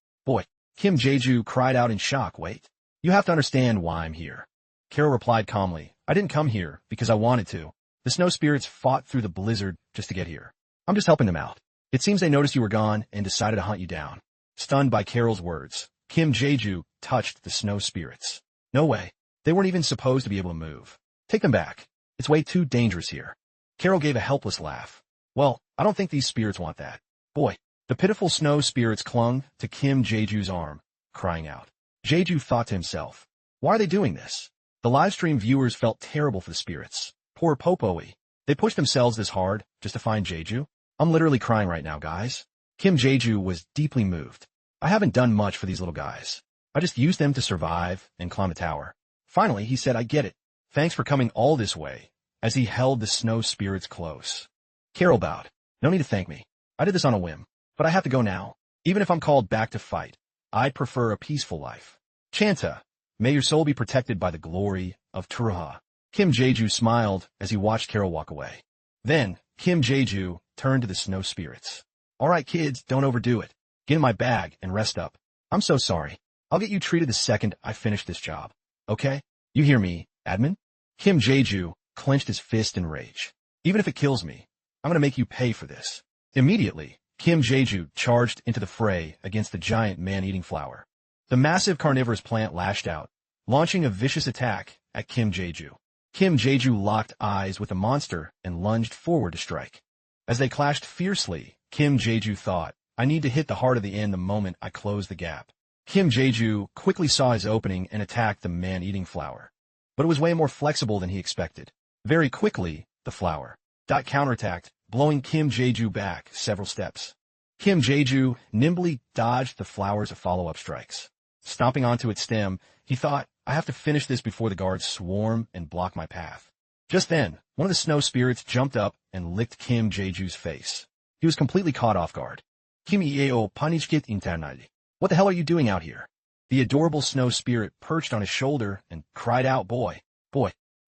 Kim Jae-ju cried out in shock, wait. You have to understand why I'm here. Carol replied calmly, I didn't come here because I wanted to. The snow spirits fought through the blizzard just to get here. I'm just helping them out. It seems they noticed you were gone and decided to hunt you down. Stunned by Carol's words, Kim Jae-ju touched the snow spirits. No way. They weren't even supposed to be able to move. Take them back. It's way too dangerous here. Carol gave a helpless laugh. Well, I don't think these spirits want that. Boy, the pitiful snow spirits clung to Kim Jae-ju's arm, crying out. Jae-ju thought to himself, why are they doing this? The livestream viewers felt terrible for the spirits. Poor Popoe. They pushed themselves this hard just to find Jae-ju. I'm literally crying right now, guys. Kim Jae-ju was deeply moved. I haven't done much for these little guys. I just used them to survive and climb the tower. Finally, he said, I get it. Thanks for coming all this way, as he held the snow spirits close. Carol bowed. No need to thank me. I did this on a whim. But I have to go now. Even if I'm called back to fight, I'd prefer a peaceful life. Chanta, may your soul be protected by the glory of Truha. Kim Jae-ju smiled as he watched Carol walk away. Then, Kim Jae-ju turned to the snow spirits. All right, kids, don't overdo it. Get in my bag and rest up. I'm so sorry. I'll get you treated the second I finish this job. Okay? You hear me, admin? Kim Jae-ju clenched his fist in rage. Even if it kills me, I'm going to make you pay for this. Immediately, Kim Jae-ju charged into the fray against the giant man-eating flower. The massive carnivorous plant lashed out, launching a vicious attack at Kim Jae-ju. Kim Jae-ju locked eyes with the monster and lunged forward to strike. As they clashed fiercely, Kim Jae-ju thought, I need to hit the heart of the inn the moment I close the gap. Kim Jae-ju quickly saw his opening and attacked the man-eating flower. But it was way more flexible than he expected. Very quickly, the flower counterattacked, blowing Kim Jae-ju back several steps. Kim Jae-ju nimbly dodged the flower's follow-up strikes. Stomping onto its stem, he thought, I have to finish this before the guards swarm and block my path. Just then, one of the snow spirits jumped up and licked Kim Jae-ju's face. He was completely caught off guard. Kim Ieo Panichkit Internali. What the hell are you doing out here? The adorable snow spirit perched on his shoulder and cried out, boy.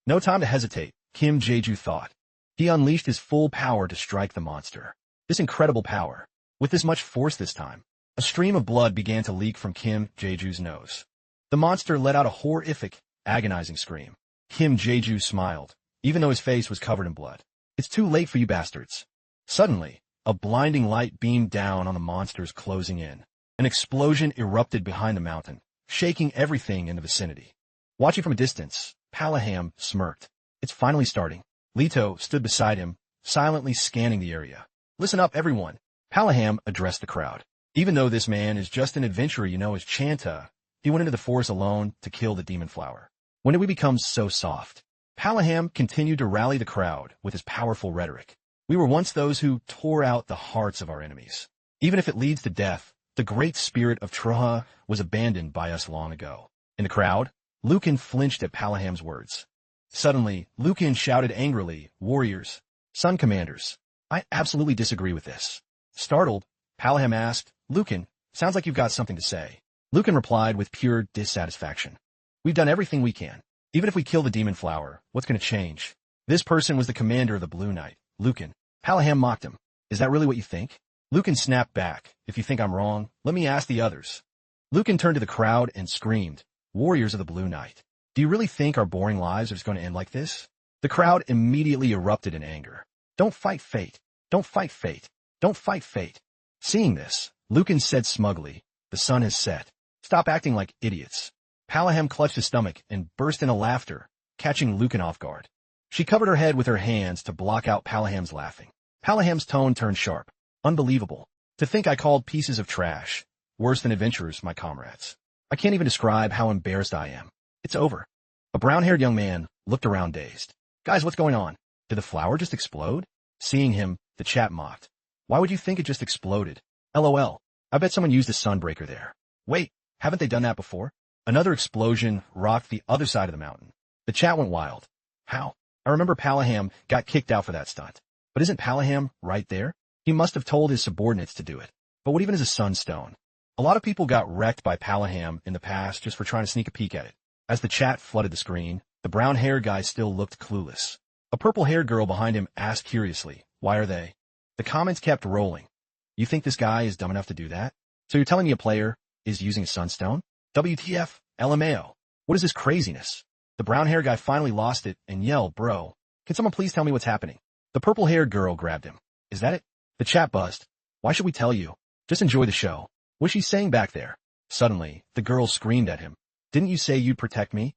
No time to hesitate, Kim Jae-ju thought. He unleashed his full power to strike the monster. This incredible power. With this much force this time, a stream of blood began to leak from Kim Jae-ju's nose. The monster let out a horrific, agonizing scream. Kim Jae-ju smiled, even though his face was covered in blood. It's too late for you bastards. Suddenly, a blinding light beamed down on the monsters closing in. An explosion erupted behind the mountain, shaking everything in the vicinity. Watching from a distance, Palaham smirked. It's finally starting. Leto stood beside him, silently scanning the area. Listen up, everyone. Palaham addressed the crowd. Even though this man is just an adventurer you know as Chanta, he went into the forest alone to kill the demon flower. When did we become so soft? Palaham continued to rally the crowd with his powerful rhetoric. We were once those who tore out the hearts of our enemies. Even if it leads to death, the great spirit of Truha was abandoned by us long ago. In the crowd, Lucan flinched at Palaham's words. Suddenly, Lucan shouted angrily, warriors, sun commanders. I absolutely disagree with this. Startled, Palaham asked, Lucan, sounds like you've got something to say. Lucan replied with pure dissatisfaction. We've done everything we can. Even if we kill the demon flower, what's going to change? This person was the commander of the Blue Knight, Lucan. Palaham mocked him. Is that really what you think? Lucan snapped back. If you think I'm wrong, let me ask the others. Lucan turned to the crowd and screamed, warriors of the Blue Knight. Do you really think our boring lives are just going to end like this? The crowd immediately erupted in anger. Don't fight fate. Don't fight fate. Don't fight fate. Seeing this, Lucan said smugly, the sun has set. Stop acting like idiots. Palaham clutched his stomach and burst into laughter, catching Lucan off guard. She covered her head with her hands to block out Palaham's laughing. Palaham's tone turned sharp. Unbelievable. To think I called pieces of trash. Worse than adventurers, my comrades. I can't even describe how embarrassed I am. It's over. A brown-haired young man looked around dazed. Guys, what's going on? Did the flower just explode? Seeing him, the chat mocked. Why would you think it just exploded? LOL. I bet someone used a sunbreaker there. Wait, haven't they done that before? Another explosion rocked the other side of the mountain. The chat went wild. How? I remember Palaham got kicked out for that stunt. But isn't Palaham right there? He must have told his subordinates to do it. But what even is a sunstone? A lot of people got wrecked by Palaham in the past just for trying to sneak a peek at it. As the chat flooded the screen, the brown-haired guy still looked clueless. A purple-haired girl behind him asked curiously, why are they? The comments kept rolling. You think this guy is dumb enough to do that? So you're telling me a player is using a sunstone? WTF? LMAO. What is this craziness? The brown-haired guy finally lost it and yelled, bro, can someone please tell me what's happening? The purple-haired girl grabbed him. Is that it? The chat buzzed. Why should we tell you? Just enjoy the show. What's she saying back there? Suddenly, the girl screamed at him. Didn't you say you'd protect me?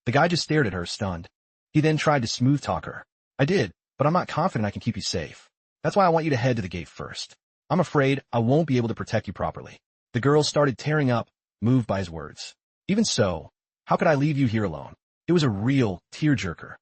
The guy just stared at her, stunned. He then tried to smooth talk her. I did, but I'm not confident I can keep you safe. That's why I want you to head to the gate first. I'm afraid I won't be able to protect you properly. The girl started tearing up, moved by his words. Even so, how could I leave you here alone? It was a real tearjerker.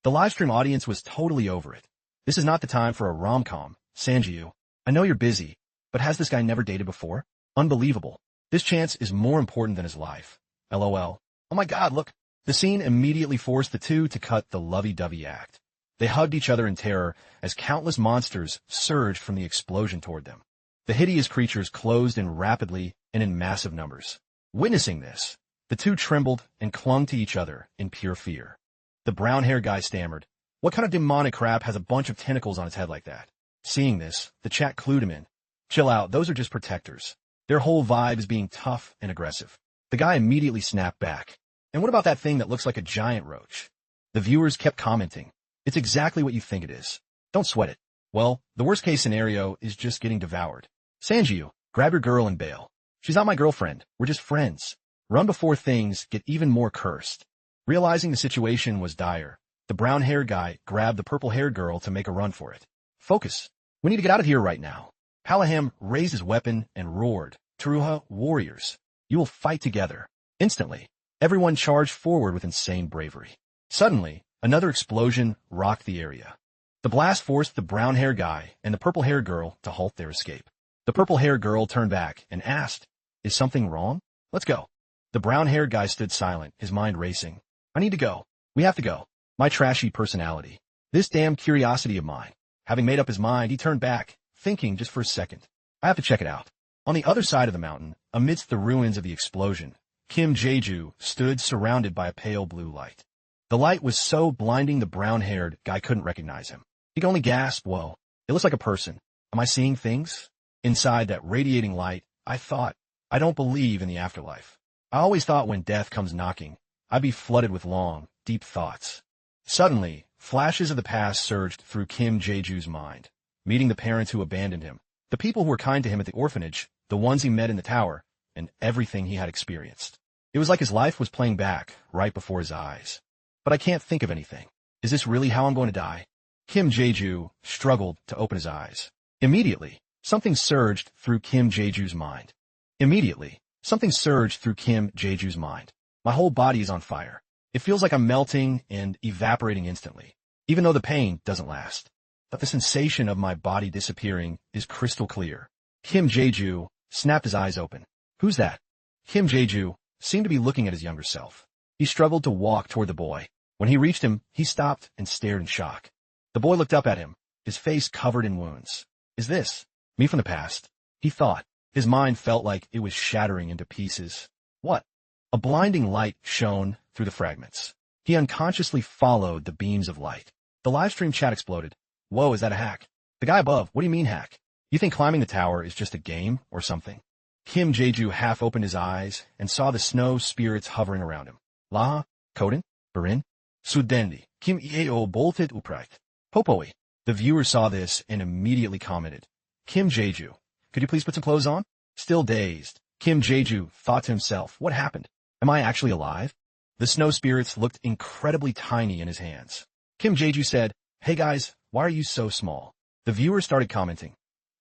The livestream audience was totally over it. This is not the time for a rom-com, Sanjiu. I know you're busy, but has this guy never dated before? Unbelievable. This chance is more important than his life. LOL. Oh my god, look. The scene immediately forced the two to cut the lovey-dovey act. They hugged each other in terror as countless monsters surged from the explosion toward them. The hideous creatures closed in rapidly and in massive numbers. Witnessing this, the two trembled and clung to each other in pure fear. The brown-haired guy stammered, what kind of demonic crap has a bunch of tentacles on its head like that? Seeing this, the chat clued him in. Chill out, those are just protectors. Their whole vibe is being tough and aggressive. The guy immediately snapped back. And what about that thing that looks like a giant roach? The viewers kept commenting. It's exactly what you think it is. Don't sweat it. Well, the worst-case scenario is just getting devoured. Sanjiu, grab your girl and bail. She's not my girlfriend. We're just friends. Run before things get even more cursed. Realizing the situation was dire, the brown-haired guy grabbed the purple-haired girl to make a run for it. Focus. We need to get out of here right now. Palaham raised his weapon and roared, Taruha, warriors. You will fight together. Instantly, everyone charged forward with insane bravery. Suddenly, another explosion rocked the area. The blast forced the brown-haired guy and the purple-haired girl to halt their escape. The purple-haired girl turned back and asked, is something wrong? Let's go. The brown-haired guy stood silent, his mind racing. I need to go. We have to go. My trashy personality. This damn curiosity of mine. Having made up his mind, he turned back, thinking just for a second. I have to check it out. On the other side of the mountain, amidst the ruins of the explosion, Kim Jae-ju stood surrounded by a pale blue light. The light was so blinding the brown-haired guy couldn't recognize him. He could only gasp, whoa, it looks like a person. Am I seeing things? Inside that radiating light, I thought, I don't believe in the afterlife. I always thought when death comes knocking, I'd be flooded with long, deep thoughts. Suddenly, flashes of the past surged through Kim Jae-ju's mind. Meeting the parents who abandoned him, the people who were kind to him at the orphanage, the ones he met in the tower, and everything he had experienced. It was like his life was playing back right before his eyes. But I can't think of anything. Is this really how I'm going to die? Kim Jae-ju struggled to open his eyes. Immediately, something surged through Kim Jae-ju's mind. Immediately, something surged through Kim Jae-ju's mind. My whole body is on fire. It feels like I'm melting and evaporating instantly, even though the pain doesn't last. But the sensation of my body disappearing is crystal clear. Kim Jae-ju snapped his eyes open. Who's that? Kim Jae-ju seemed to be looking at his younger self. He struggled to walk toward the boy. When he reached him, he stopped and stared in shock. The boy looked up at him, his face covered in wounds. Is this me from the past? He thought. His mind felt like it was shattering into pieces. What? A blinding light shone through the fragments. He unconsciously followed the beams of light. The livestream chat exploded. Whoa, is that a hack? The guy above, what do you mean hack? You think climbing the tower is just a game or something? Kim Jae-ju half opened his eyes and saw the snow spirits hovering around him. Laha, Koden, Barin. Sudendi, Kim Eo bolted upright. Popoi. The viewer saw this and immediately commented, Kim Jeju, could you please put some clothes on? Still dazed, Kim Jeju thought to himself, what happened? Am I actually alive? The snow spirits looked incredibly tiny in his hands. Kim Jeju said, hey guys, why are you so small? The viewer started commenting,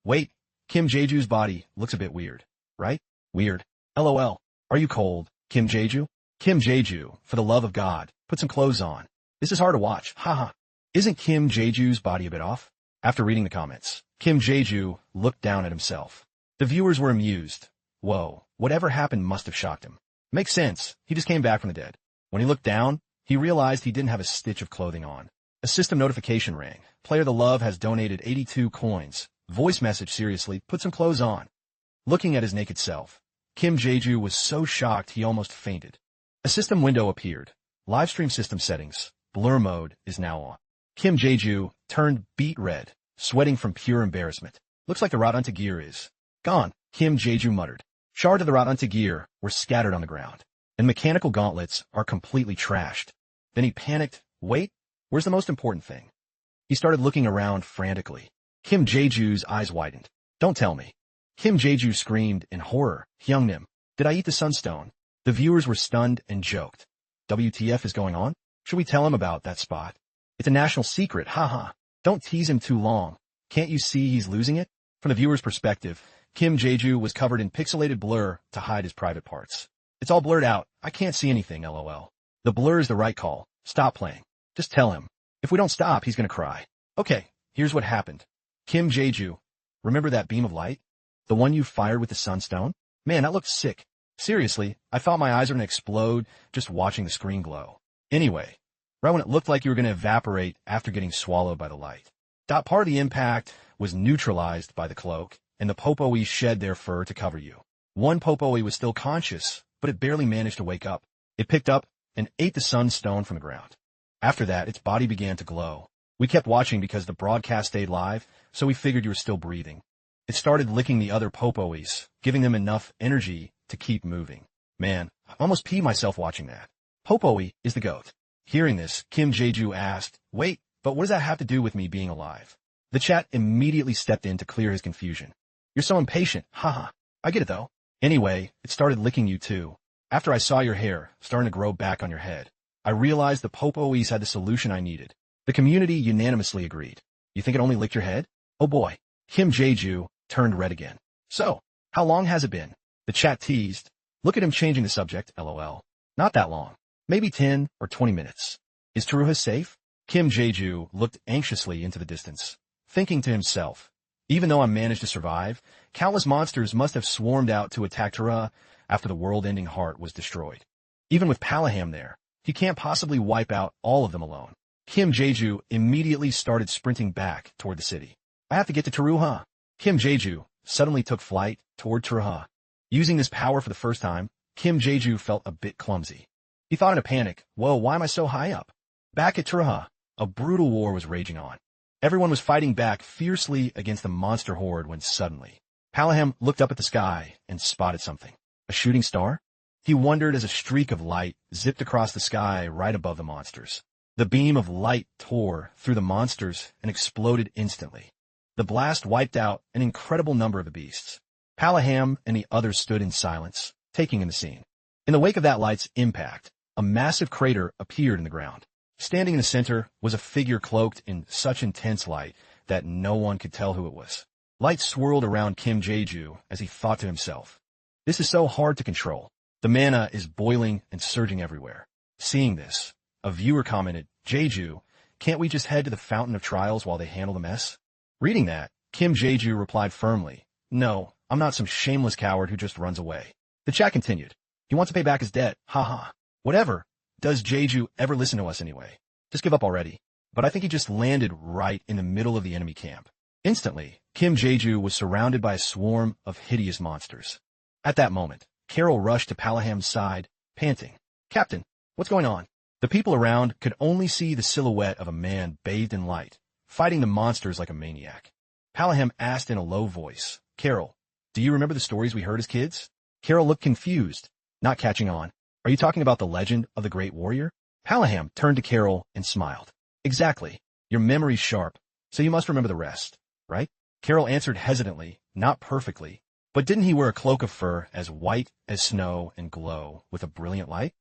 wait, Kim Jeju's body looks a bit weird, right? Weird. LOL. Are you cold, Kim Jeju? Kim Jeju, for the love of God, put some clothes on. This is hard to watch, haha. Isn't Kim Jeju's body a bit off? After reading the comments, Kim Jeju looked down at himself. The viewers were amused. Whoa, whatever happened must have shocked him. Makes sense, he just came back from the dead. When he looked down, he realized he didn't have a stitch of clothing on. A system notification rang. Player the Love has donated 82 coins. Voice message, seriously, put some clothes on. Looking at his naked self, Kim Jeju was so shocked he almost fainted. A system window appeared. Livestream system settings. Blur mode is now on. Kim Jeju turned beet red, sweating from pure embarrassment. Looks like the Ratunta gear is gone, Kim Jeju muttered. Shards of the Ratunta gear were scattered on the ground, and mechanical gauntlets are completely trashed. Then he panicked. Wait, where's the most important thing? He started looking around frantically. Kim Jeju's eyes widened. Don't tell me. Kim Jeju screamed in horror. Hyungnim, did I eat the sunstone? The viewers were stunned and joked. WTF is going on? Should we tell him about that spot? It's a national secret, haha. Don't tease him too long. Can't you see he's losing it? From the viewer's perspective, Kim Jeju was covered in pixelated blur to hide his private parts. It's all blurred out. I can't see anything, lol. The blur is the right call. Stop playing. Just tell him. If we don't stop, he's gonna cry. Okay, here's what happened. Kim Jeju, remember that beam of light? The one you fired with the sunstone? Man, that looked sick. Seriously, I thought my eyes were gonna explode just watching the screen glow. Anyway, right when it looked like you were gonna evaporate after getting swallowed by the light. Part of the impact was neutralized by the cloak, and the popoi shed their fur to cover you. One popoi was still conscious, but it barely managed to wake up. It picked up and ate the sunstone from the ground. After that, its body began to glow. We kept watching because the broadcast stayed live, so we figured you were still breathing. It started licking the other popois, giving them enough energy to keep moving. Man, I almost peed myself watching that. Popoi is the goat. Hearing this, Kim Jeju asked, wait, but what does that have to do with me being alive? The chat immediately stepped in to clear his confusion. You're so impatient, haha. I get it though. Anyway, it started licking you too. After I saw your hair starting to grow back on your head, I realized the popois had the solution I needed. The community unanimously agreed. You think it only licked your head? Oh boy. Kim Jeju turned red again. So, how long has it been? The chat teased. Look at him changing the subject, lol. Not that long. Maybe 10 or 20 minutes. Is Teruha safe? Kim Jeju looked anxiously into the distance, thinking to himself, even though I managed to survive, countless monsters must have swarmed out to attack Teruha after the world-ending heart was destroyed. Even with Palaham there, he can't possibly wipe out all of them alone. Kim Jeju immediately started sprinting back toward the city. I have to get to Teruha. Kim Jeju suddenly took flight toward Teruha. Using this power for the first time, Kim Jeju felt a bit clumsy. He thought in a panic, whoa, why am I so high up? Back at Teruha, a brutal war was raging on. Everyone was fighting back fiercely against the monster horde when suddenly, Palaham looked up at the sky and spotted something. A shooting star? He wondered as a streak of light zipped across the sky right above the monsters. The beam of light tore through the monsters and exploded instantly. The blast wiped out an incredible number of the beasts. Palaham and the others stood in silence, taking in the scene. In the wake of that light's impact, a massive crater appeared in the ground. Standing in the center was a figure cloaked in such intense light that no one could tell who it was. Light swirled around Kim Jeju as he thought to himself, this is so hard to control. The mana is boiling and surging everywhere. Seeing this, a viewer commented, Jeju, can't we just head to the Fountain of Trials while they handle the mess? Reading that, Kim Jeju replied firmly, no, I'm not some shameless coward who just runs away. The chat continued, he wants to pay back his debt, haha. Whatever. Does Jeju ever listen to us anyway? Just give up already. But I think he just landed right in the middle of the enemy camp. Instantly, Kim Jeju was surrounded by a swarm of hideous monsters. At that moment, Carol rushed to Palaham's side, panting. Captain, what's going on? The people around could only see the silhouette of a man bathed in light, fighting the monsters like a maniac. Palaham asked in a low voice, Carol, do you remember the stories we heard as kids? Carol looked confused, not catching on. Are you talking about the legend of the great warrior? Palaham turned to Carol and smiled. Exactly. Your memory's sharp, so you must remember the rest, right? Carol answered hesitantly, not perfectly. But didn't he wear a cloak of fur as white as snow and glow with a brilliant light?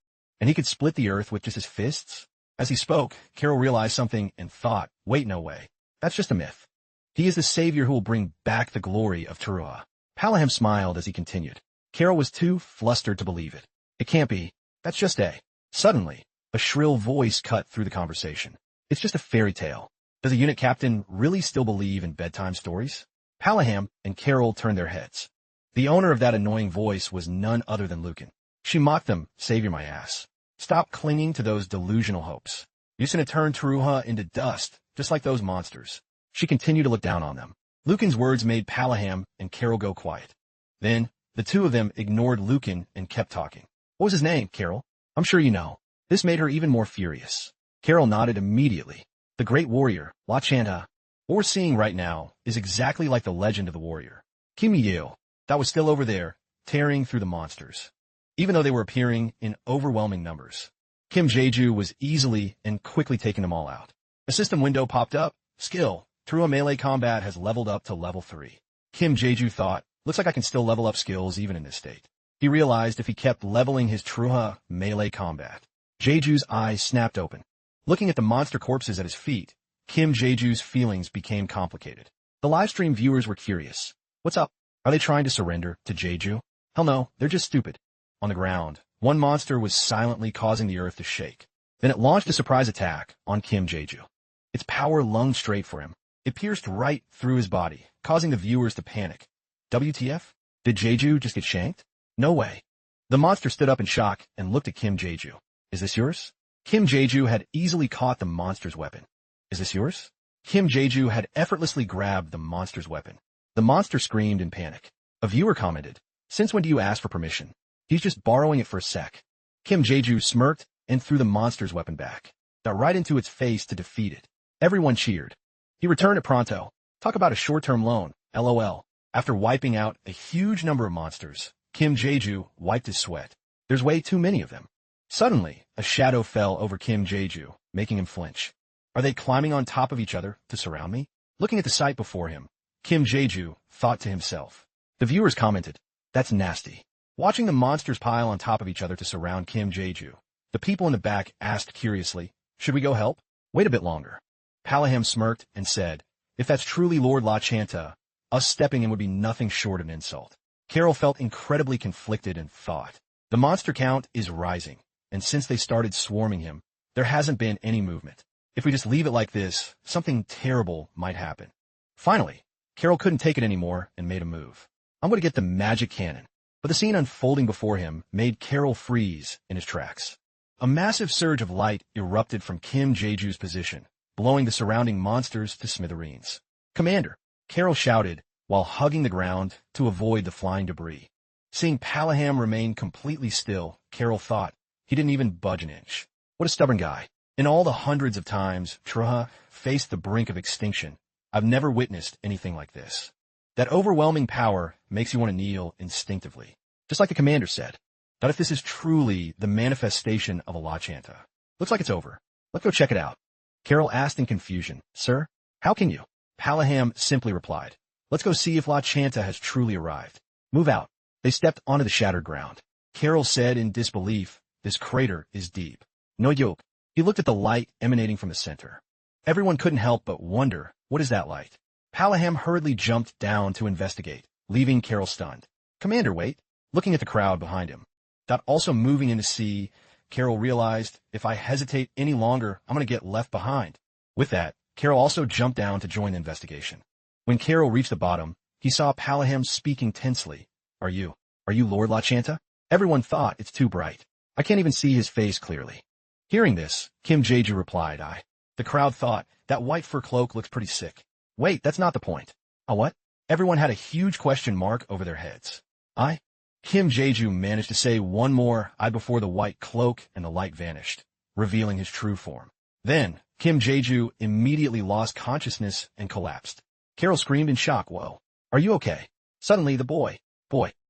And he could split the earth with just his fists? As he spoke, Carol realized something and thought, wait, no way. That's just a myth. He is the savior who will bring back the glory of Teruha. Palaham smiled as he continued. Carol was too flustered to believe it. It can't be. That's just a... Suddenly, a shrill voice cut through the conversation. It's just a fairy tale. Does a unit captain really still believe in bedtime stories? Palaham and Carol turned their heads. The owner of that annoying voice was none other than Lucan. She mocked them, savior my ass. Stop clinging to those delusional hopes. You're just going to turn Teruha into dust, just like those monsters. She continued to look down on them. Lucan's words made Palaham and Carol go quiet. Then, the two of them ignored Lucan and kept talking. What was his name, Carol? I'm sure you know. This made her even more furious. Carol nodded immediately. The great warrior, La Chanta. What we're seeing right now is exactly like the legend of the warrior. Kim Yeo, that was still over there, tearing through the monsters. Even though they were appearing in overwhelming numbers. Kim Jeju was easily and quickly taking them all out. A system window popped up. Skill. Teruha melee combat has leveled up to level 3. Kim Jeju thought, looks like I can still level up skills even in this state. He realized if he kept leveling his Teruha melee combat. Jeju's eyes snapped open. Looking at the monster corpses at his feet, Kim Jeju's feelings became complicated. The livestream viewers were curious. What's up? Are they trying to surrender to Jeju? Hell no, they're just stupid. On the ground, one monster was silently causing the earth to shake. Then it launched a surprise attack on Kim Jeju. Its power lunged straight for him. It pierced right through his body, causing the viewers to panic. WTF? Did Jeju just get shanked? No way. The monster stood up in shock and looked at Kim Jeju. Is this yours? Kim Jeju had easily caught the monster's weapon. Is this yours? Kim Jeju had effortlessly grabbed the monster's weapon. The monster screamed in panic. A viewer commented, since when do you ask for permission? He's just borrowing it for a sec. Kim Jeju smirked and threw the monster's weapon back. Got right into its face to defeat it. Everyone cheered. He returned it pronto. Talk about a short-term loan, LOL. After wiping out a huge number of monsters, Kim Jeju wiped his sweat. There's way too many of them. Suddenly, a shadow fell over Kim Jeju, making him flinch. Are they climbing on top of each other to surround me? Looking at the sight before him, Kim Jeju thought to himself. The viewers commented, that's nasty. Watching the monsters pile on top of each other to surround Kim Jeju, the people in the back asked curiously, should we go help? Wait a bit longer. Palaham smirked and said, if that's truly Lord La Chanta, us stepping in would be nothing short of an insult. Carol felt incredibly conflicted and thought, the monster count is rising, and since they started swarming him, there hasn't been any movement. If we just leave it like this, something terrible might happen. Finally, Carol couldn't take it anymore and made a move. I'm going to get the magic cannon. But the scene unfolding before him made Carol freeze in his tracks. A massive surge of light erupted from Kim Jeju's position, blowing the surrounding monsters to smithereens. Commander, Carol shouted while hugging the ground to avoid the flying debris. Seeing Palaham remain completely still, Carol thought, he didn't even budge an inch. What a stubborn guy. In all the hundreds of times Teruha faced the brink of extinction, I've never witnessed anything like this. That overwhelming power makes you want to kneel instinctively. Just like the commander said. But if this is truly the manifestation of a La Chanta. Looks like it's over. Let's go check it out. Carol asked in confusion, sir, how can you? Palaham simply replied, let's go see if La Chanta has truly arrived. Move out. They stepped onto the shattered ground. Carol said in disbelief, this crater is deep. No yoke. He looked at the light emanating from the center. Everyone couldn't help but wonder, what is that light? Palaham hurriedly jumped down to investigate, leaving Carol stunned. Commander, wait. Looking at the crowd behind him. That also moving in to see, Carol realized, if I hesitate any longer, I'm going to get left behind. With that, Carol also jumped down to join the investigation. When Carol reached the bottom, he saw Palaham speaking tensely. Are you Lord La Chanta? Everyone thought it's too bright. I can't even see his face clearly. Hearing this, Kim Jeju replied, The crowd thought, that white fur cloak looks pretty sick. Wait, that's not the point. A what? Everyone had a huge question mark over their heads. Kim Jeju managed to say one more I before the white cloak and the light vanished, revealing his true form. Then, Kim Jeju immediately lost consciousness and collapsed. Carol screamed in shock, whoa. Are you okay? Suddenly the boy,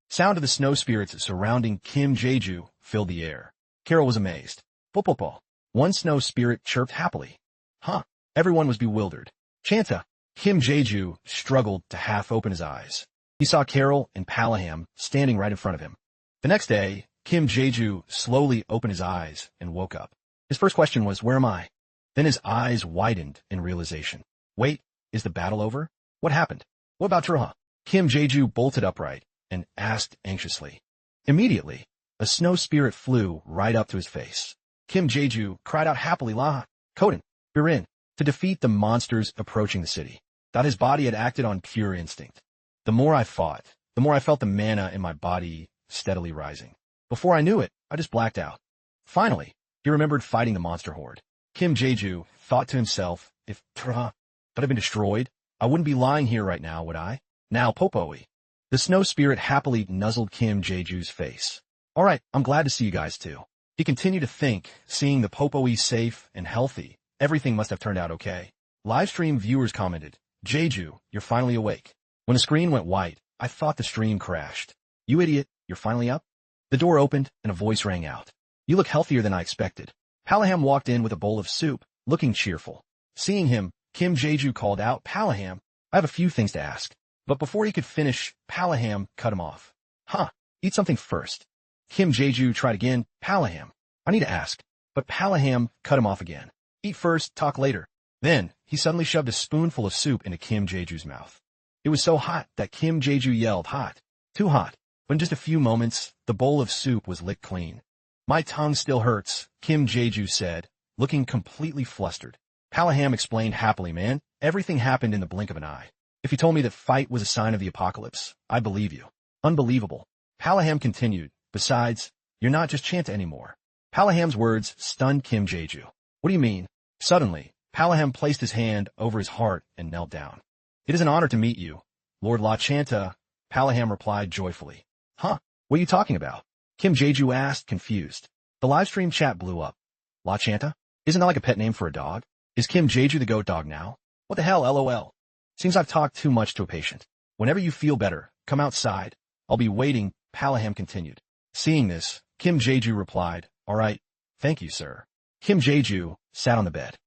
sound of the snow spirits surrounding Kim Jeju filled the air. Carol was amazed. Po. One snow spirit chirped happily. Huh. Everyone was bewildered. Chanta. Kim Jeju struggled to half open his eyes. He saw Carol and Palaham standing right in front of him. The next day, Kim Jeju slowly opened his eyes and woke up. His first question was, where am I? Then his eyes widened in realization. Wait, is the battle over? What happened? What about Druha? Kim Jeju bolted upright and asked anxiously. Immediately, a snow spirit flew right up to his face. Kim Jeju cried out happily, La, Koden, Birin, to defeat the monsters approaching the city. Thought his body had acted on pure instinct. The more I fought, the more I felt the mana in my body steadily rising. Before I knew it, I just blacked out. Finally, he remembered fighting the monster horde. Kim Jeju thought to himself, if Druha had been destroyed, I wouldn't be lying here right now, would I? Now, Popoi. The snow spirit happily nuzzled Kim Jeju's face. All right, I'm glad to see you guys too. He continued to think, seeing the Popoi safe and healthy, everything must have turned out okay. Livestream viewers commented, Jeju, you're finally awake. When the screen went white, I thought the stream crashed. You idiot, you're finally up? The door opened and a voice rang out. You look healthier than I expected. Palaham walked in with a bowl of soup, looking cheerful. Seeing him, Kim Jeju called out, Palaham, I have a few things to ask. But before he could finish, Palaham cut him off. Huh, eat something first. Kim Jeju tried again, Palaham, I need to ask. But Palaham cut him off again. Eat first, talk later. Then, he suddenly shoved a spoonful of soup into Kim Jeju's mouth. It was so hot that Kim Jeju yelled, hot, too hot. But in just a few moments, the bowl of soup was licked clean. My tongue still hurts, Kim Jeju said, looking completely flustered. Palaham explained happily, man, everything happened in the blink of an eye. If you told me that fight was a sign of the apocalypse, I'd believe you. Unbelievable. Palaham continued, besides, you're not just Chanta anymore. Palaham's words stunned Kim Jeju. What do you mean? Suddenly, Palaham placed his hand over his heart and knelt down. It is an honor to meet you, Lord La Chanta, Palaham replied joyfully. Huh, what are you talking about? Kim Jeju asked, confused. The livestream chat blew up. La Chanta? Isn't that like a pet name for a dog? Is Kim Jeju the goat dog now? What the hell, lol. Seems I've talked too much to a patient. Whenever you feel better, come outside. I'll be waiting, Palaham continued. Seeing this, Kim Jeju replied, all right, thank you, sir. Kim Jeju sat on the bed,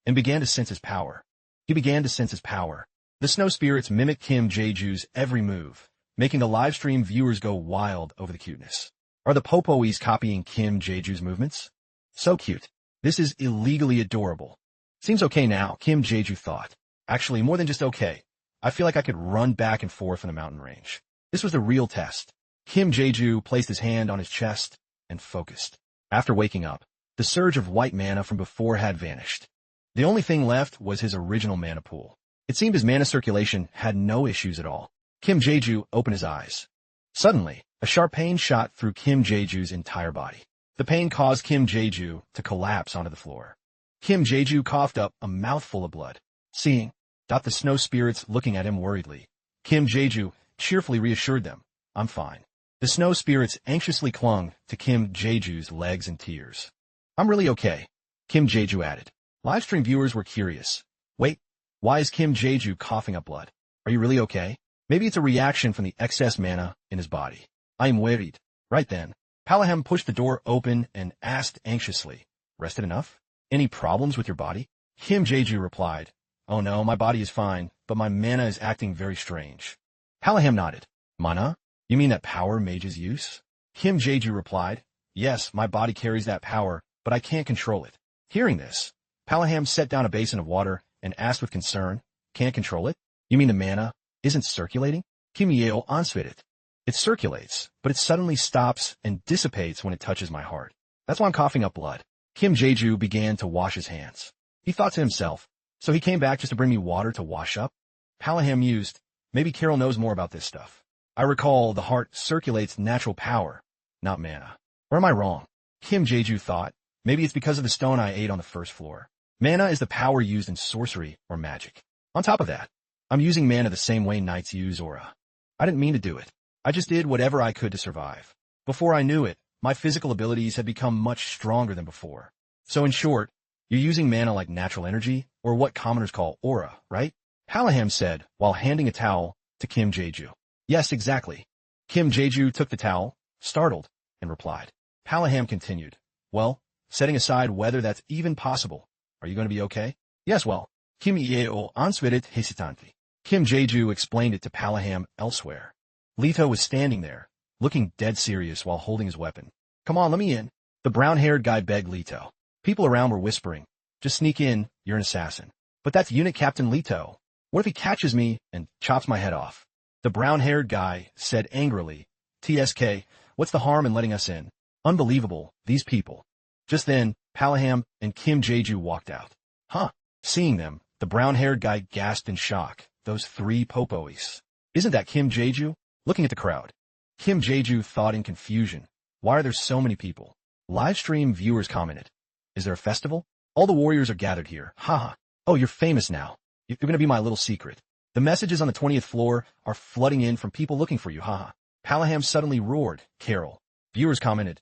and began to sense his power. He began to sense his power. The snow spirits mimicked Kim Jeju's every move, making the livestream viewers go wild over the cuteness. Are the Popois copying Kim Jeju's movements? So cute. This is illegally adorable. Seems okay now, Kim Jeju thought. Actually, more than just okay. I feel like I could run back and forth in a mountain range. This was the real test. Kim Jeju placed his hand on his chest and focused. After waking up, the surge of white mana from before had vanished. The only thing left was his original mana pool. It seemed his mana circulation had no issues at all. Kim Jeju opened his eyes. Suddenly, a sharp pain shot through Kim Jeju's entire body. The pain caused Kim Jeju to collapse onto the floor. Kim Jeju coughed up a mouthful of blood. Seeing the snow spirits looking at him worriedly, Kim Jeju cheerfully reassured them, I'm fine. The snow spirits anxiously clung to Kim Jeju's legs in tears. I'm really okay, Kim Jeju added. Livestream viewers were curious. Wait, why is Kim Jeju coughing up blood? Are you really okay? Maybe it's a reaction from the excess mana in his body. I am worried. Right then, Palaham pushed the door open and asked anxiously, rested enough? Any problems with your body? Kim Jeju replied, oh no, my body is fine, but my mana is acting very strange. Palaham nodded. Mana? You mean that power mages use? Kim Jeju replied, yes, my body carries that power, but I can't control it. Hearing this, Palaham set down a basin of water and asked with concern, can't control it? You mean the mana isn't circulating? Kim Yeo answered it. It circulates, but it suddenly stops and dissipates when it touches my heart. That's why I'm coughing up blood. Kim Jeju began to wash his hands. He thought to himself, so he came back just to bring me water to wash up? Palaham mused, maybe Carol knows more about this stuff. I recall the heart circulates natural power, not mana. Or am I wrong? Kim Jeju thought, maybe it's because of the stone I ate on the first floor. Mana is the power used in sorcery or magic. On top of that, I'm using mana the same way knights use aura. I didn't mean to do it. I just did whatever I could to survive. Before I knew it, my physical abilities had become much stronger than before. So in short, you're using mana like natural energy, or what commoners call aura, right? Palaham said, while handing a towel to Kim Jeju. Yes, exactly. Kim Jeju took the towel, startled, and replied. Palaham continued, well, setting aside whether that's even possible. Are you going to be okay? Yes, well, Kim Ieo answered hesitantly. Kim Jeju explained it to Palaham elsewhere. Leto was standing there, looking dead serious while holding his weapon. Come on, let me in. The brown-haired guy begged Leto. People around were whispering, just sneak in, you're an assassin. But that's Unit Captain Leto. What if he catches me and chops my head off? The brown-haired guy said angrily, TSK, what's the harm in letting us in? Unbelievable, these people. Just then, Palaham and Kim Jeju walked out. Huh. Seeing them, the brown-haired guy gasped in shock. Those three popoes. Isn't that Kim Jeju? Looking at the crowd. Kim Jeju thought in confusion. Why are there so many people? Livestream viewers commented. Is there a festival? All the warriors are gathered here. Haha. Oh, you're famous now. You're going to be my little secret. The messages on the 20th floor are flooding in from people looking for you. Haha. Palaham suddenly roared. Carol. Viewers commented.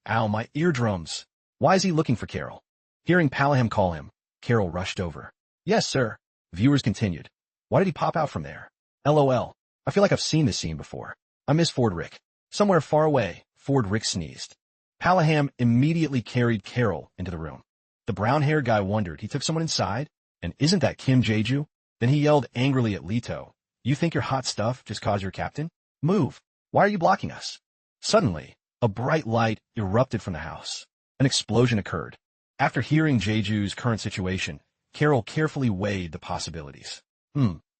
Ow, my eardrums. Why is he looking for Carol? Hearing Palaham call him, Carol rushed over. Yes, sir. Viewers continued. Why did he pop out from there? LOL. I feel like I've seen this scene before. I miss Fordrick. Somewhere far away, Fordrick sneezed. Palaham immediately carried Carol into the room. The brown-haired guy wondered he took someone inside, and isn't that Kim Jeju? Then he yelled angrily at Leto. You think your hot stuff just caused your captain? Move. Why are you blocking us? Suddenly, a bright light erupted from the house. An explosion occurred. After hearing Jeju's current situation, Carol carefully weighed the possibilities.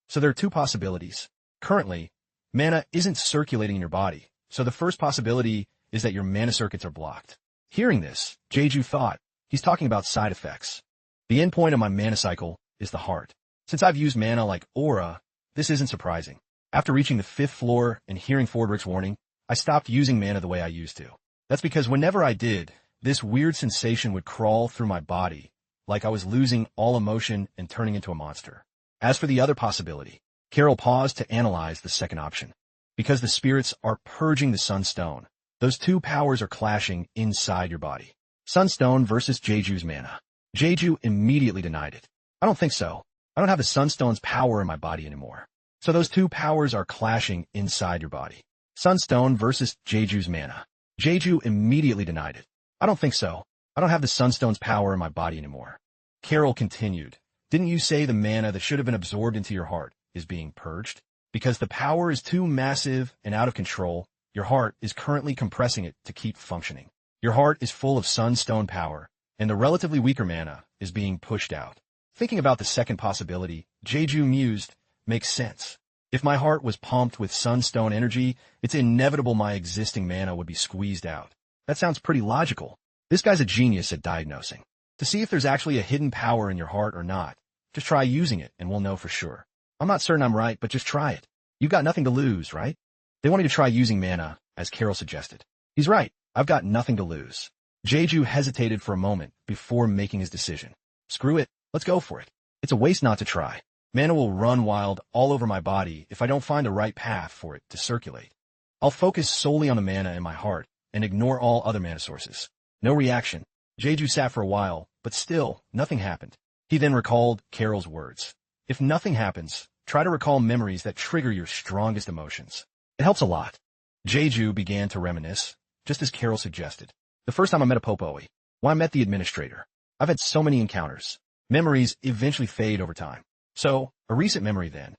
So there are two possibilities. Currently, mana isn't circulating in your body, so the first possibility is that your mana circuits are blocked. Hearing this, Jeju thought, he's talking about side effects. The endpoint of my mana cycle is the heart. Since I've used mana like aura, this isn't surprising. After reaching the 5th floor and hearing Fordrick's warning, I stopped using mana the way I used to. That's because whenever I did, this weird sensation would crawl through my body, like I was losing all emotion and turning into a monster. As for the other possibility, Carol paused to analyze the second option. Because the spirits are purging the Sunstone, those two powers are clashing inside your body. Sunstone versus Jeju's mana. Jeju immediately denied it. I don't think so. I don't have the Sunstone's power in my body anymore. So those two powers are clashing inside your body. Sunstone versus Jeju's mana. Jeju immediately denied it. I don't think so. I don't have the Sunstone's power in my body anymore. Carol continued. Didn't you say the mana that should have been absorbed into your heart is being purged? Because the power is too massive and out of control, your heart is currently compressing it to keep functioning. Your heart is full of Sunstone power, and the relatively weaker mana is being pushed out. Thinking about the second possibility, Jeju mused, makes sense. If my heart was pumped with Sunstone energy, it's inevitable my existing mana would be squeezed out. That sounds pretty logical. This guy's a genius at diagnosing. To see if there's actually a hidden power in your heart or not, just try using it and we'll know for sure. I'm not certain I'm right, but just try it. You've got nothing to lose, right? They wanted to try using mana, as Carol suggested. He's right. I've got nothing to lose. Jeju hesitated for a moment before making his decision. Screw it. Let's go for it. It's a waste not to try. Mana will run wild all over my body if I don't find the right path for it to circulate. I'll focus solely on the mana in my heart and ignore all other mana sources. No reaction. Jeju sat for a while, but still, nothing happened. He then recalled Carol's words. If nothing happens, try to recall memories that trigger your strongest emotions. It helps a lot. Jeju began to reminisce, just as Carol suggested. The first time I met a Popoe. When I met the administrator. I've had so many encounters. Memories eventually fade over time. So, a recent memory then.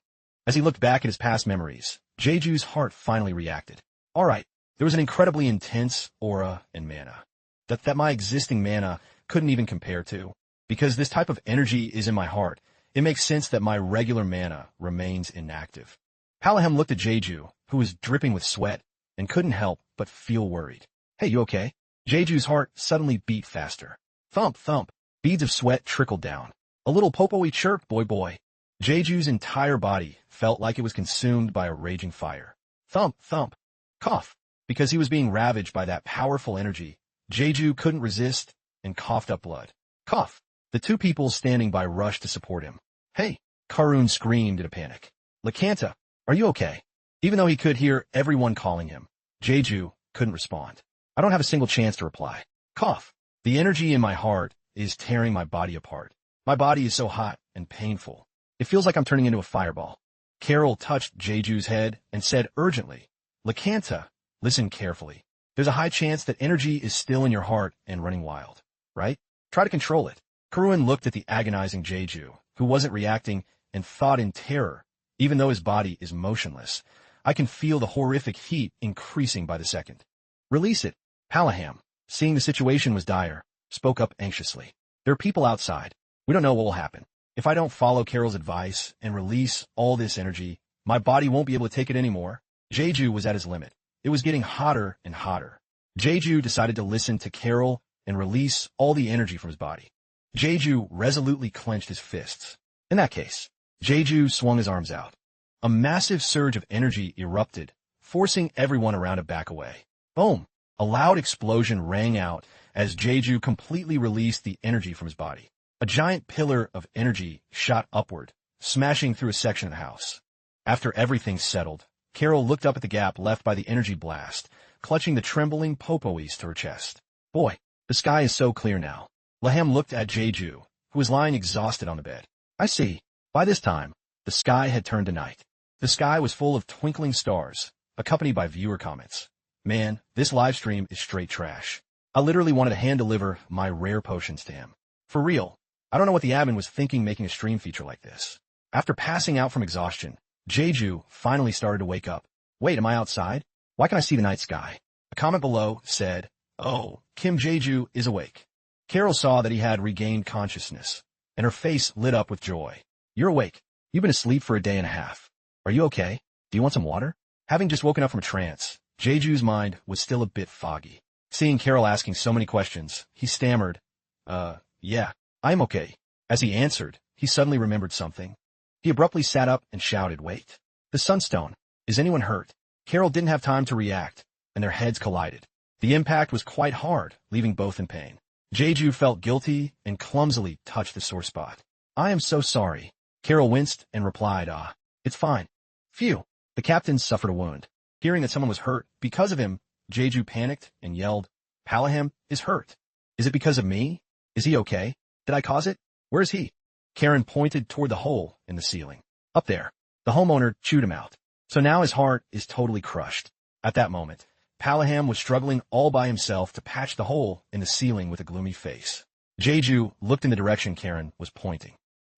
As he looked back at his past memories, Jeju's heart finally reacted. Alright, there was an incredibly intense aura and mana. That my existing mana couldn't even compare to. Because this type of energy is in my heart, it makes sense that my regular mana remains inactive. Palaham looked at Jeju, who was dripping with sweat, and couldn't help but feel worried. Hey, you okay? Jeju's heart suddenly beat faster. Thump, thump. Beads of sweat trickled down. A little Popoe chirped, boy. Jeju's entire body felt like it was consumed by a raging fire. Thump, thump. Cough. Because he was being ravaged by that powerful energy, Jeju couldn't resist and coughed up blood. Cough. The two people standing by rushed to support him. Hey! Karun screamed in a panic. Lakanta, are you okay? Even though he could hear everyone calling him, Jeju couldn't respond. I don't have a single chance to reply. Cough. The energy in my heart is tearing my body apart. My body is so hot and painful. It feels like I'm turning into a fireball. Carol touched Jeju's head and said urgently, Lakanta, listen carefully. There's a high chance that energy is still in your heart and running wild. right? Try to control it. Kuruen looked at the agonizing Jeju, who wasn't reacting, and thought in terror, even though his body is motionless. I can feel the horrific heat increasing by the second. Release it. Palaham, seeing the situation was dire, spoke up anxiously. There are people outside. We don't know what will happen. If I don't follow Carol's advice and release all this energy, my body won't be able to take it anymore. Jeju was at his limit. It was getting hotter and hotter. Jeju decided to listen to Carol and release all the energy from his body. Jeju resolutely clenched his fists. In that case, Jeju swung his arms out. A massive surge of energy erupted, forcing everyone around to back away. Boom! A loud explosion rang out as Jeju completely released the energy from his body. A giant pillar of energy shot upward, smashing through a section of the house. After everything settled, Carol looked up at the gap left by the energy blast, clutching the trembling Popoese to her chest. Boy, the sky is so clear now. Laham looked at Jeju, who was lying exhausted on the bed. I see. By this time, the sky had turned to night. The sky was full of twinkling stars, accompanied by viewer comments. Man, this live stream is straight trash. I literally wanted to hand-deliver my rare potions to him. For real, I don't know what the admin was thinking making a stream feature like this. After passing out from exhaustion, Jeju finally started to wake up. Wait, am I outside? Why can't I see the night sky? A comment below said, Oh, Kim Jeju is awake. Carol saw that he had regained consciousness, and her face lit up with joy. You're awake. You've been asleep for a day and a half. Are you okay? Do you want some water? Having just woken up from a trance, Jeju's mind was still a bit foggy. Seeing Carol asking so many questions, he stammered, yeah, I'm okay. As he answered, he suddenly remembered something. He abruptly sat up and shouted, Wait. The Sunstone. Is anyone hurt? Carol didn't have time to react, and their heads collided. The impact was quite hard, leaving both in pain. Jeju felt guilty and clumsily touched the sore spot. I am so sorry. Carol winced and replied, it's fine. Phew. The captain suffered a wound. Hearing that someone was hurt because of him, Jeju panicked and yelled, Palaham is hurt. Is it because of me? Is he okay? Did I cause it? Where is he? Karen pointed toward the hole in the ceiling. Up there. The homeowner chewed him out. So now his heart is totally crushed. At that moment, Palaham was struggling all by himself to patch the hole in the ceiling with a gloomy face. Jeju looked in the direction Karen was pointing.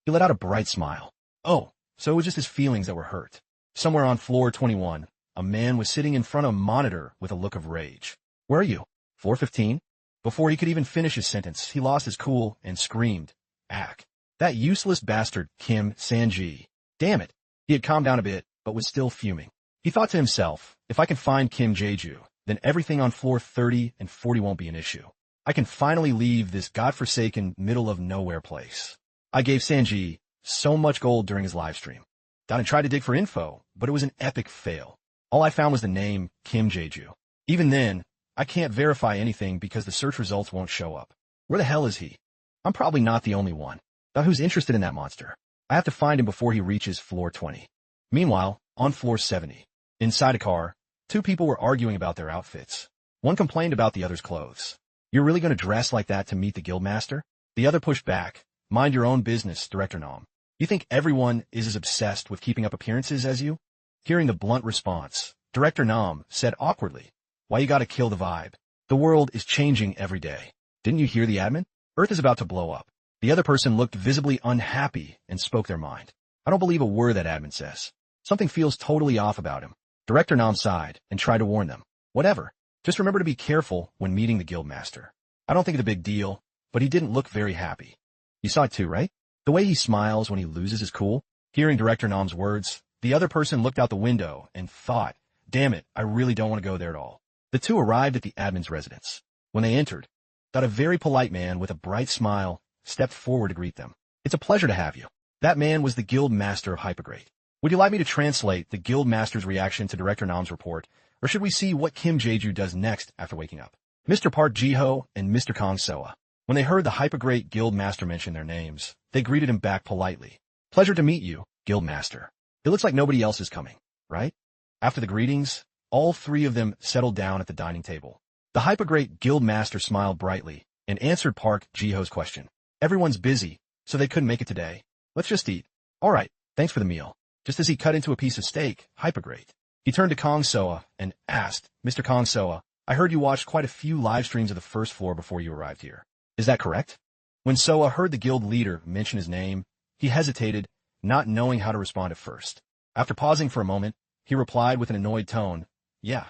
He let out a bright smile. Oh, so it was just his feelings that were hurt. Somewhere on floor 21, a man was sitting in front of a monitor with a look of rage. Where are you? Floor 15? Before he could even finish his sentence, he lost his cool and screamed, Ack. That useless bastard, Kim Sanji. Damn it. He had calmed down a bit, but was still fuming. He thought to himself, if I can find Kim Jeju, then everything on floor 30 and 40 won't be an issue. I can finally leave this godforsaken middle-of-nowhere place. I gave Sanji so much gold during his livestream. Then I tried to dig for info, but it was an epic fail. All I found was the name Kim Jeju. Even then, I can't verify anything because the search results won't show up. Where the hell is he? I'm probably not the only one. Now who's interested in that monster? I have to find him before he reaches floor 20. Meanwhile, on floor 70, inside a car, two people were arguing about their outfits. One complained about the other's clothes. You're really going to dress like that to meet the guildmaster? The other pushed back. Mind your own business, Director Nom. You think everyone is as obsessed with keeping up appearances as you? Hearing the blunt response, Director Nom said awkwardly, Why you gotta kill the vibe? The world is changing every day. Didn't you hear the admin? Earth is about to blow up. The other person looked visibly unhappy and spoke their mind. I don't believe a word that admin says. Something feels totally off about him. Director Nom sighed and tried to warn them. Whatever. Just remember to be careful when meeting the guildmaster. I don't think it's a big deal, but he didn't look very happy. You saw it too, right? The way he smiles when he loses his cool. Hearing Director Nom's words, the other person looked out the window and thought, damn it, I really don't want to go there at all. The two arrived at the admin's residence. When they entered, a very polite man with a bright smile stepped forward to greet them. It's a pleasure to have you. That man was the guild master of Hypergrade. Would you like me to translate the guild master's reaction to Director Nom's report, or should we see what Kim Jeju does next after waking up? Mr. Park Jiho and Mr. Kong Soa. When they heard the Hypergrade guild master mention their names, they greeted him back politely. Pleasure to meet you, guild master. It looks like nobody else is coming, right? After the greetings, all three of them settled down at the dining table. The Hypergrade guild master smiled brightly and answered Park Jiho's question. Everyone's busy, so they couldn't make it today. Let's just eat. All right, thanks for the meal. Just as he cut into a piece of steak, Hypergrade. He turned to Kong Soa and asked, Mr. Kong Soa, I heard you watched quite a few live streams of the first floor before you arrived here. Is that correct? When Soa heard the guild leader mention his name, he hesitated, not knowing how to respond at first. After pausing for a moment, he replied with an annoyed tone, "Yeah,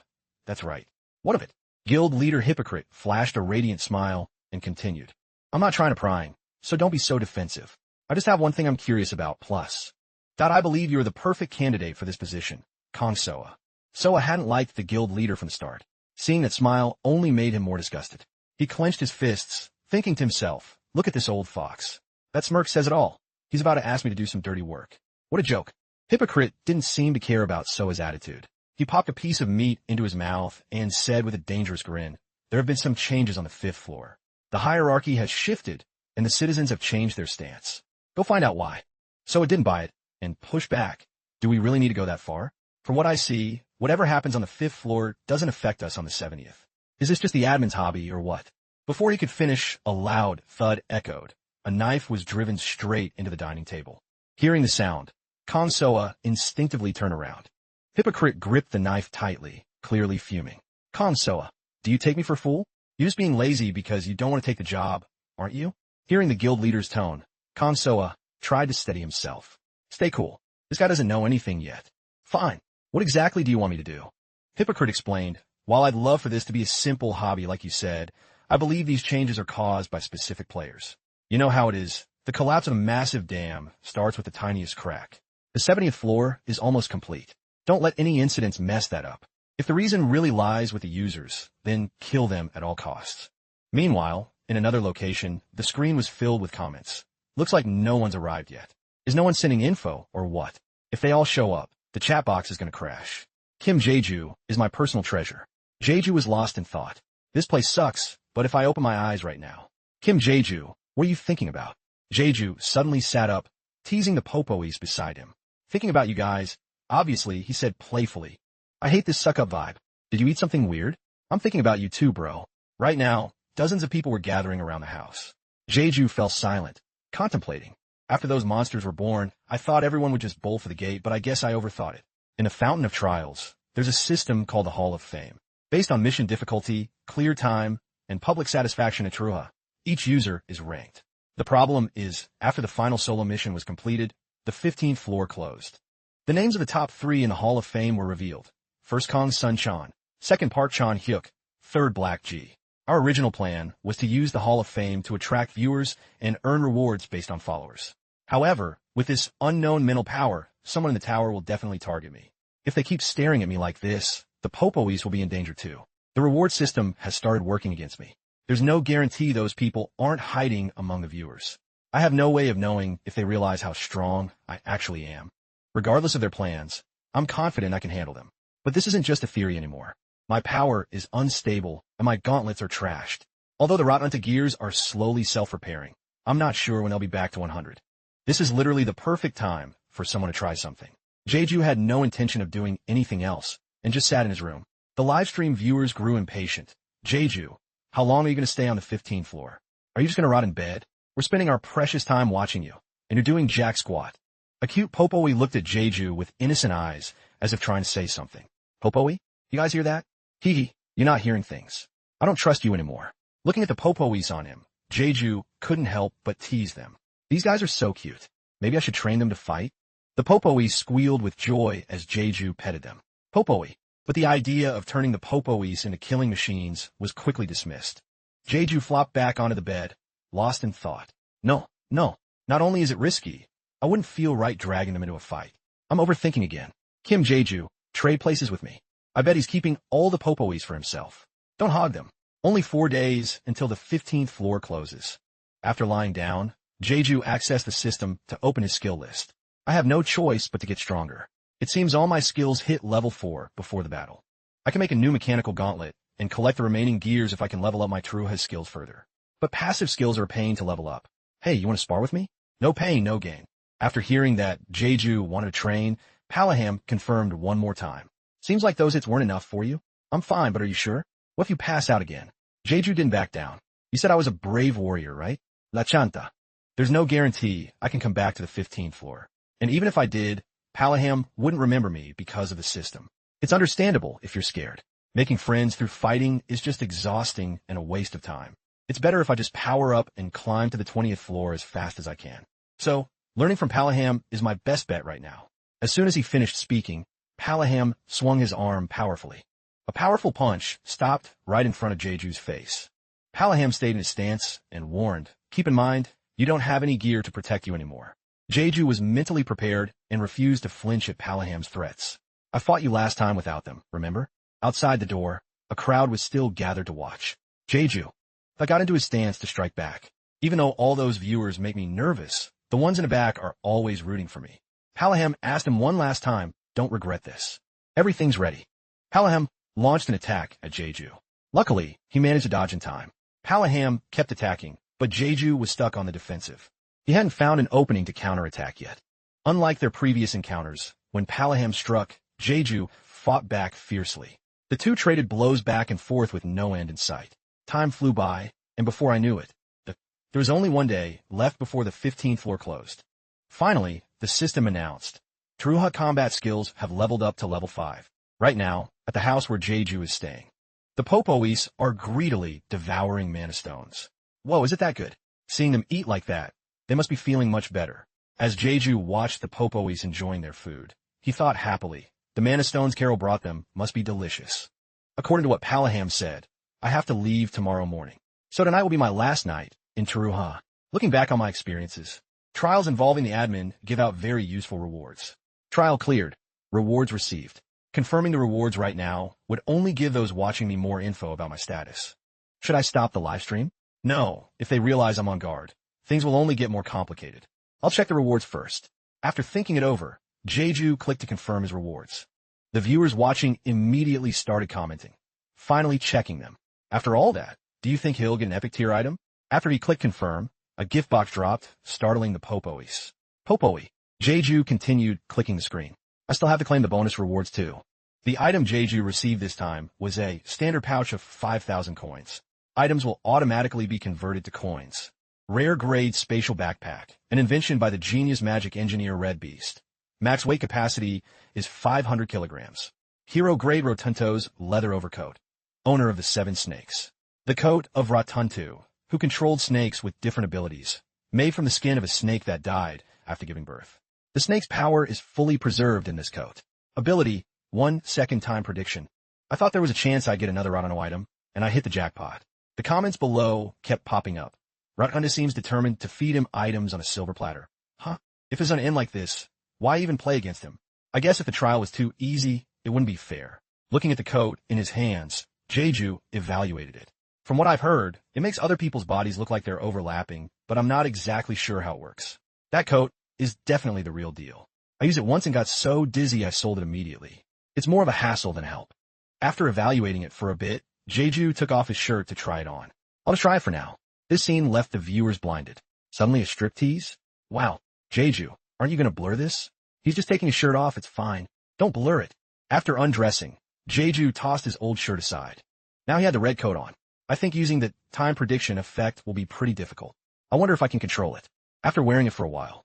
that's right. What of it?" Guild leader Hypocrite flashed a radiant smile and continued, "I'm not trying to pry, so don't be so defensive. I just have one thing I'm curious about, plus. I believe you are the perfect candidate for this position, Kong Soa." Soa hadn't liked the guild leader from the start. Seeing that smile only made him more disgusted. He clenched his fists, thinking to himself, "Look at this old fox. That smirk says it all. He's about to ask me to do some dirty work. What a joke." Hypocrite didn't seem to care about Soa's attitude. He popped a piece of meat into his mouth and said with a dangerous grin, "There have been some changes on the 5th floor. The hierarchy has shifted, and the citizens have changed their stance. Go find out why." Soa didn't buy it, and pushed back. "Do we really need to go that far? From what I see, whatever happens on the 5th floor doesn't affect us on the 70th. Is this just the admin's hobby, or what?" Before he could finish, a loud thud echoed. A knife was driven straight into the dining table. Hearing the sound, Kong Soa instinctively turned around. Hypocrite gripped the knife tightly, clearly fuming. "Kong Soa, do you take me for a fool? You're just being lazy because you don't want to take the job, aren't you?" Hearing the guild leader's tone, Kong Soa tried to steady himself. "Stay cool. This guy doesn't know anything yet." "Fine. What exactly do you want me to do?" Hypocrite explained, "While I'd love for this to be a simple hobby like you said, I believe these changes are caused by specific players. You know how it is. The collapse of a massive dam starts with the tiniest crack. The 70th floor is almost complete. Don't let any incidents mess that up. If the reason really lies with the users, then kill them at all costs." Meanwhile, in another location, the screen was filled with comments. "Looks like no one's arrived yet. Is no one sending info, or what? If they all show up, the chat box is going to crash. Kim Jeju is my personal treasure." Jeju was lost in thought. "This place sucks, but if I open my eyes right now." "Kim Jeju, what are you thinking about?" Jeju suddenly sat up, teasing the popoes beside him. "Thinking about you guys. Obviously," he said playfully. "I hate this suck-up vibe. Did you eat something weird? I'm thinking about you too, bro." Right now, dozens of people were gathering around the house. Jeju fell silent, contemplating. "After those monsters were born, I thought everyone would just bowl for the gate, but I guess I overthought it. In the Fountain of Trials, there's a system called the Hall of Fame. Based on mission difficulty, clear time, and public satisfaction at Truha, each user is ranked. The problem is, after the final solo mission was completed, the 15th floor closed. The names of the top 3 in the Hall of Fame were revealed. First Kong Sun Chan, second Park Chan Hyuk, third Black G. Our original plan was to use the Hall of Fame to attract viewers and earn rewards based on followers. However, with this unknown mental power, someone in the tower will definitely target me. If they keep staring at me like this, the popoes will be in danger too. The reward system has started working against me. There's no guarantee those people aren't hiding among the viewers. I have no way of knowing if they realize how strong I actually am. Regardless of their plans, I'm confident I can handle them. But this isn't just a theory anymore. My power is unstable, and my gauntlets are trashed. Although the Ratunta gears are slowly self-repairing, I'm not sure when they'll be back to 100. This is literally the perfect time for someone to try something." Jeju had no intention of doing anything else, and just sat in his room. The livestream viewers grew impatient. "Jeju, how long are you going to stay on the 15th floor? Are you just going to rot in bed? We're spending our precious time watching you, and you're doing jack squat." A cute Popoe looked at Jeju with innocent eyes, as if trying to say something. "Popoe? You guys hear that? Hee, you're not hearing things. I don't trust you anymore." Looking at the Popoes on him, Jeju couldn't help but tease them. "These guys are so cute. Maybe I should train them to fight?" The Popoes squealed with joy as Jeju petted them. "Popoe," but the idea of turning the Popoes into killing machines was quickly dismissed. Jeju flopped back onto the bed, lost in thought. No, not only is it risky, I wouldn't feel right dragging them into a fight. I'm overthinking again. Kim Jeju, trade places with me. I bet he's keeping all the Popoes for himself. Don't hog them. Only 4 days until the 15th floor closes. After lying down, Jeju accessed the system to open his skill list. I have no choice but to get stronger. It seems all my skills hit level 4 before the battle. I can make a new mechanical gauntlet and collect the remaining gears if I can level up my Truha's skills further. But passive skills are a pain to level up. Hey, you want to spar with me? No pain, no gain. After hearing that Jeju wanted to train, Palaham confirmed one more time. Seems like those hits weren't enough for you. I'm fine, but are you sure? What if you pass out again? Jeju didn't back down. You said I was a brave warrior, right? La Chanta. There's no guarantee I can come back to the 15th floor. And even if I did, Palaham wouldn't remember me because of the system. It's understandable if you're scared. Making friends through fighting is just exhausting and a waste of time. It's better if I just power up and climb to the 20th floor as fast as I can. So, learning from Palaham is my best bet right now. As soon as he finished speaking, Palaham swung his arm powerfully. A powerful punch stopped right in front of Jeju's face. Palaham stayed in his stance and warned, "Keep in mind, you don't have any gear to protect you anymore." Jeju was mentally prepared and refused to flinch at Palaham's threats. "I fought you last time without them, remember?" Outside the door, a crowd was still gathered to watch. Jeju. I got into his stance to strike back. Even though all those viewers make me nervous, the ones in the back are always rooting for me. Palaham asked him one last time, "Don't regret this." "Everything's ready." Palaham launched an attack at Jeju. Luckily, he managed to dodge in time. Palaham kept attacking, but Jeju was stuck on the defensive. He hadn't found an opening to counterattack yet. Unlike their previous encounters, when Palaham struck, Jeju fought back fiercely. The two traded blows back and forth with no end in sight. Time flew by, and before I knew it, there was only one day left before the 15th floor closed. Finally, the system announced, Teruha combat skills have leveled up to level 5. Right now, at the house where Jeju is staying. The Popois are greedily devouring mana stones. Whoa, is it that good? Seeing them eat like that, they must be feeling much better. As Jeju watched the Popois enjoying their food, he thought happily, the mana stones Carol brought them must be delicious. According to what Palaham said, I have to leave tomorrow morning. So tonight will be my last night in Teruha. Looking back on my experiences, trials involving the admin give out very useful rewards. Trial cleared. Rewards received. Confirming the rewards right now would only give those watching me more info about my status. Should I stop the live stream? No, if they realize I'm on guard. Things will only get more complicated. I'll check the rewards first. After thinking it over, Jeju clicked to confirm his rewards. The viewers watching immediately started commenting, finally checking them. After all that, do you think he'll get an epic tier item? After he clicked confirm, a gift box dropped, startling the Popois. Popoi. Jeju continued clicking the screen. I still have to claim the bonus rewards too. The item Jeju received this time was a standard pouch of 5,000 coins. Items will automatically be converted to coins. Rare grade spatial backpack, an invention by the genius magic engineer Red Beast. Max weight capacity is 500 kilograms. Hero grade Rotunto's leather overcoat. Owner of the 7 snakes. The coat of Rotunto, who controlled snakes with different abilities, made from the skin of a snake that died after giving birth. The snake's power is fully preserved in this coat. Ability, 1 second time prediction. I thought there was a chance I'd get another Rotunto item, and I hit the jackpot. The comments below kept popping up. Rotunto seems determined to feed him items on a silver platter. Huh? If it's gonna end like this, why even play against him? I guess if the trial was too easy, it wouldn't be fair. Looking at the coat in his hands, Jeju evaluated it. From what I've heard, it makes other people's bodies look like they're overlapping, but I'm not exactly sure how it works. That coat is definitely the real deal. I used it once and got so dizzy I sold it immediately. It's more of a hassle than help. After evaluating it for a bit, Jeju took off his shirt to try it on. I'll just try it for now. This scene left the viewers blinded. Suddenly a striptease? Wow, Jeju, aren't you gonna blur this? He's just taking his shirt off, it's fine. Don't blur it. After undressing, Jeju tossed his old shirt aside. Now he had the red coat on. I think using the time prediction effect will be pretty difficult. I wonder if I can control it. After wearing it for a while,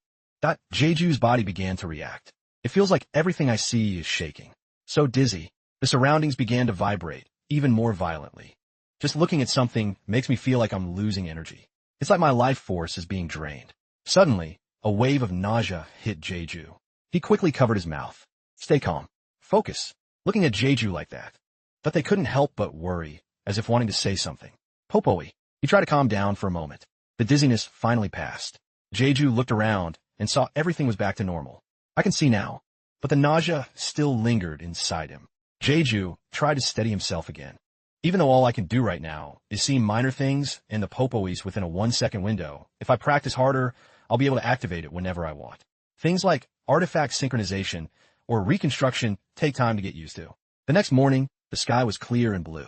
Jeju's body began to react. It feels like everything I see is shaking. So dizzy, the surroundings began to vibrate, even more violently. Just looking at something makes me feel like I'm losing energy. It's like my life force is being drained. Suddenly, a wave of nausea hit Jeju. He quickly covered his mouth. Stay calm. Focus. Looking at Jeju like that. But they couldn't help but worry, as if wanting to say something. Popoi. He tried to calm down for a moment. The dizziness finally passed. Jeju looked around and saw everything was back to normal. I can see now, but the nausea still lingered inside him. Jeju tried to steady himself again. Even though all I can do right now is see minor things and the Popois within a 1-second window, if I practice harder, I'll be able to activate it whenever I want. Things like artifact synchronization or reconstruction take time to get used to. The next morning, the sky was clear and blue.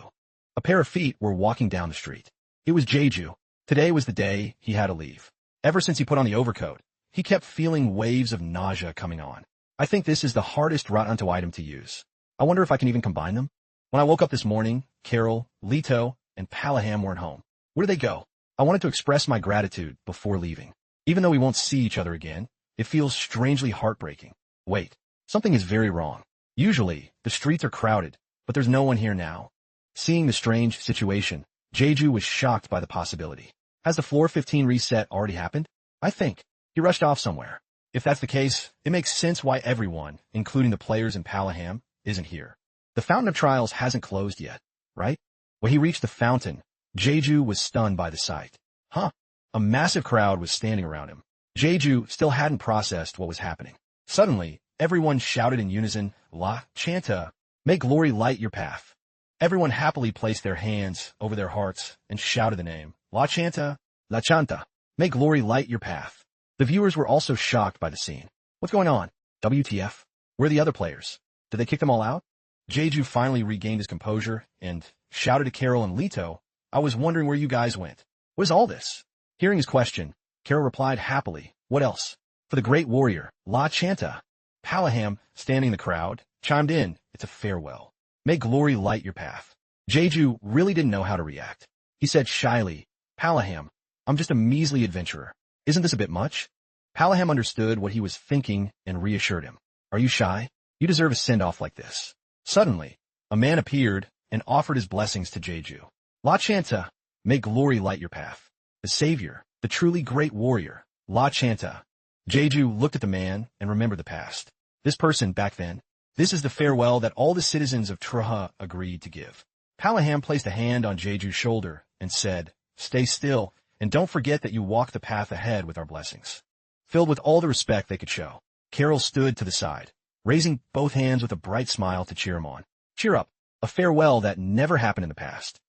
A pair of feet were walking down the street. It was Jeju. Today was the day he had to leave. Ever since he put on the overcoat, he kept feeling waves of nausea coming on. I think this is the hardest Rotunto item to use. I wonder if I can even combine them? When I woke up this morning, Carol, Leto, and Palaham weren't home. Where did they go? I wanted to express my gratitude before leaving. Even though we won't see each other again, it feels strangely heartbreaking. Wait, something is very wrong. Usually, the streets are crowded, but there's no one here now. Seeing the strange situation, Jeju was shocked by the possibility. Has the floor 15 reset already happened? I think. He rushed off somewhere. If that's the case, it makes sense why everyone, including the players in Palaham, isn't here. The Fountain of Trials hasn't closed yet, right? When he reached the fountain, Jeju was stunned by the sight. Huh? A massive crowd was standing around him. Jeju still hadn't processed what was happening. Suddenly, everyone shouted in unison, La Chanta, may glory light your path. Everyone happily placed their hands over their hearts and shouted the name, La Chanta, La Chanta, may glory light your path. The viewers were also shocked by the scene. What's going on? WTF? Where are the other players? Did they kick them all out? Jeju finally regained his composure and shouted to Carol and Leto, I was wondering where you guys went. What is all this? Hearing his question, Carol replied happily, what else? For the great warrior, La Chanta. Palaham, standing in the crowd, chimed in, it's a farewell. May glory light your path. Jeju really didn't know how to react. He said shyly, Palaham, I'm just a measly adventurer. Isn't this a bit much? Palaham understood what he was thinking and reassured him. Are you shy? You deserve a send-off like this. Suddenly, a man appeared and offered his blessings to Jeju. La Chanta, may glory light your path. The savior, the truly great warrior, La Chanta. Jeju looked at the man and remembered the past. This person back then. This is the farewell that all the citizens of Truha agreed to give. Palaham placed a hand on Jeju's shoulder and said, stay still, and don't forget that you walk the path ahead with our blessings. Filled with all the respect they could show, Carol stood to the side, raising both hands with a bright smile to cheer him on. Cheer up, a farewell that never happened in the past.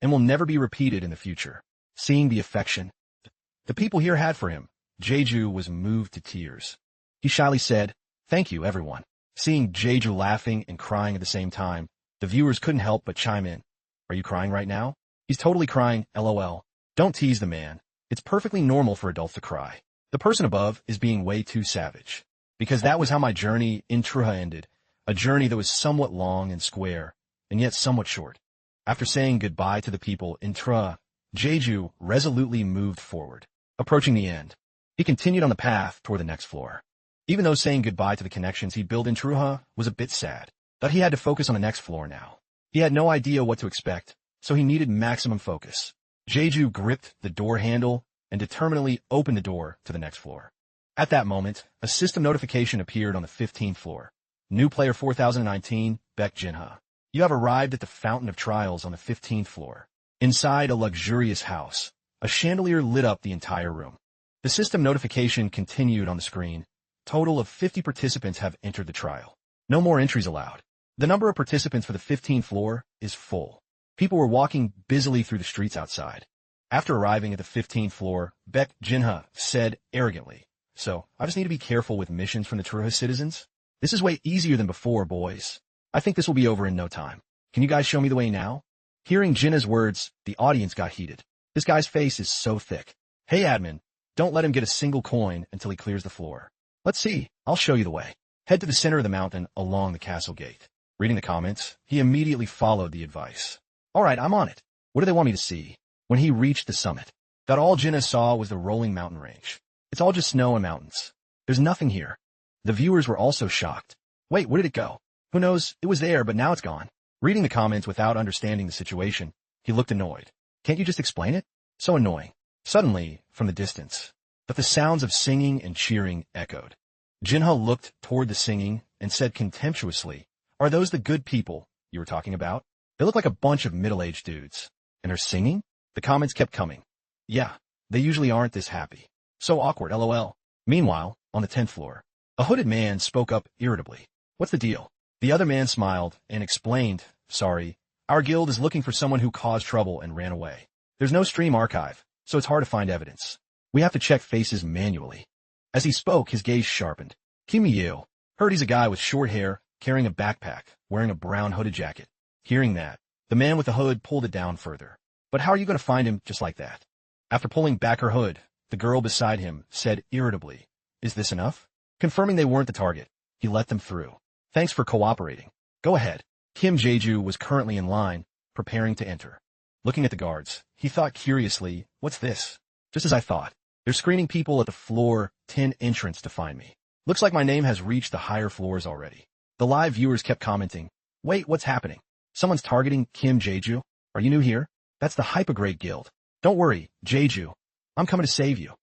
And will never be repeated in the future. Seeing the affection the people here had for him, Jeju was moved to tears. He shyly said, thank you, everyone. Seeing Jeju laughing and crying at the same time, the viewers couldn't help but chime in. Are you crying right now? He's totally crying, LOL. Don't tease the man. It's perfectly normal for adults to cry. The person above is being way too savage. Because that was how my journey in Truha ended, a journey that was somewhat long and square, and yet somewhat short. After saying goodbye to the people in Truha, Jeju resolutely moved forward. Approaching the end, he continued on the path toward the next floor. Even though saying goodbye to the connections he'd built in Truha was a bit sad, but he had to focus on the next floor now. He had no idea what to expect, so he needed maximum focus. Jeju gripped the door handle and determinedly opened the door to the next floor. At that moment, a system notification appeared on the 15th floor. New player 4019, Baek Jinha. You have arrived at the Fountain of Trials on the 15th floor. Inside a luxurious house, a chandelier lit up the entire room. The system notification continued on the screen. Total of 50 participants have entered the trial. No more entries allowed. The number of participants for the 15th floor is full. People were walking busily through the streets outside. After arriving at the 15th floor, Baek Jinha said arrogantly, so, I just need to be careful with missions from the Truha citizens? This is way easier than before, boys. I think this will be over in no time. Can you guys show me the way now? Hearing Jinna's words, the audience got heated. This guy's face is so thick. Hey admin, don't let him get a single coin until he clears the floor. Let's see, I'll show you the way. Head to the center of the mountain along the castle gate. Reading the comments, he immediately followed the advice. Alright, I'm on it. What do they want me to see? When he reached the summit, that all Jinna saw was the rolling mountain range. It's all just snow and mountains. There's nothing here. The viewers were also shocked. Wait, where did it go? Who knows, it was there, but now it's gone. Reading the comments without understanding the situation, he looked annoyed. Can't you just explain it? So annoying. Suddenly, from the distance, but the sounds of singing and cheering echoed. Jinha looked toward the singing and said contemptuously, are those the good people you were talking about? They look like a bunch of middle-aged dudes. And they're singing? The comments kept coming. Yeah, they usually aren't this happy. So awkward, LOL. Meanwhile, on the 10th floor, a hooded man spoke up irritably. What's the deal? The other man smiled and explained, sorry, our guild is looking for someone who caused trouble and ran away. There's no stream archive, so it's hard to find evidence. We have to check faces manually. As he spoke, his gaze sharpened. Kim Yu. Heard he's a guy with short hair, carrying a backpack, wearing a brown hooded jacket. Hearing that, the man with the hood pulled it down further. But how are you going to find him just like that? After pulling back her hood, the girl beside him said irritably, is this enough? Confirming they weren't the target, he let them through. Thanks for cooperating. Go ahead. Kim Jeju was currently in line, preparing to enter. Looking at the guards, he thought curiously, what's this? Just as I thought. They're screening people at the floor 10 entrance to find me. Looks like my name has reached the higher floors already. The live viewers kept commenting, wait, what's happening? Someone's targeting Kim Jeju? Are you new here? That's the Hypergrade Guild. Don't worry, Jeju. I'm coming to save you.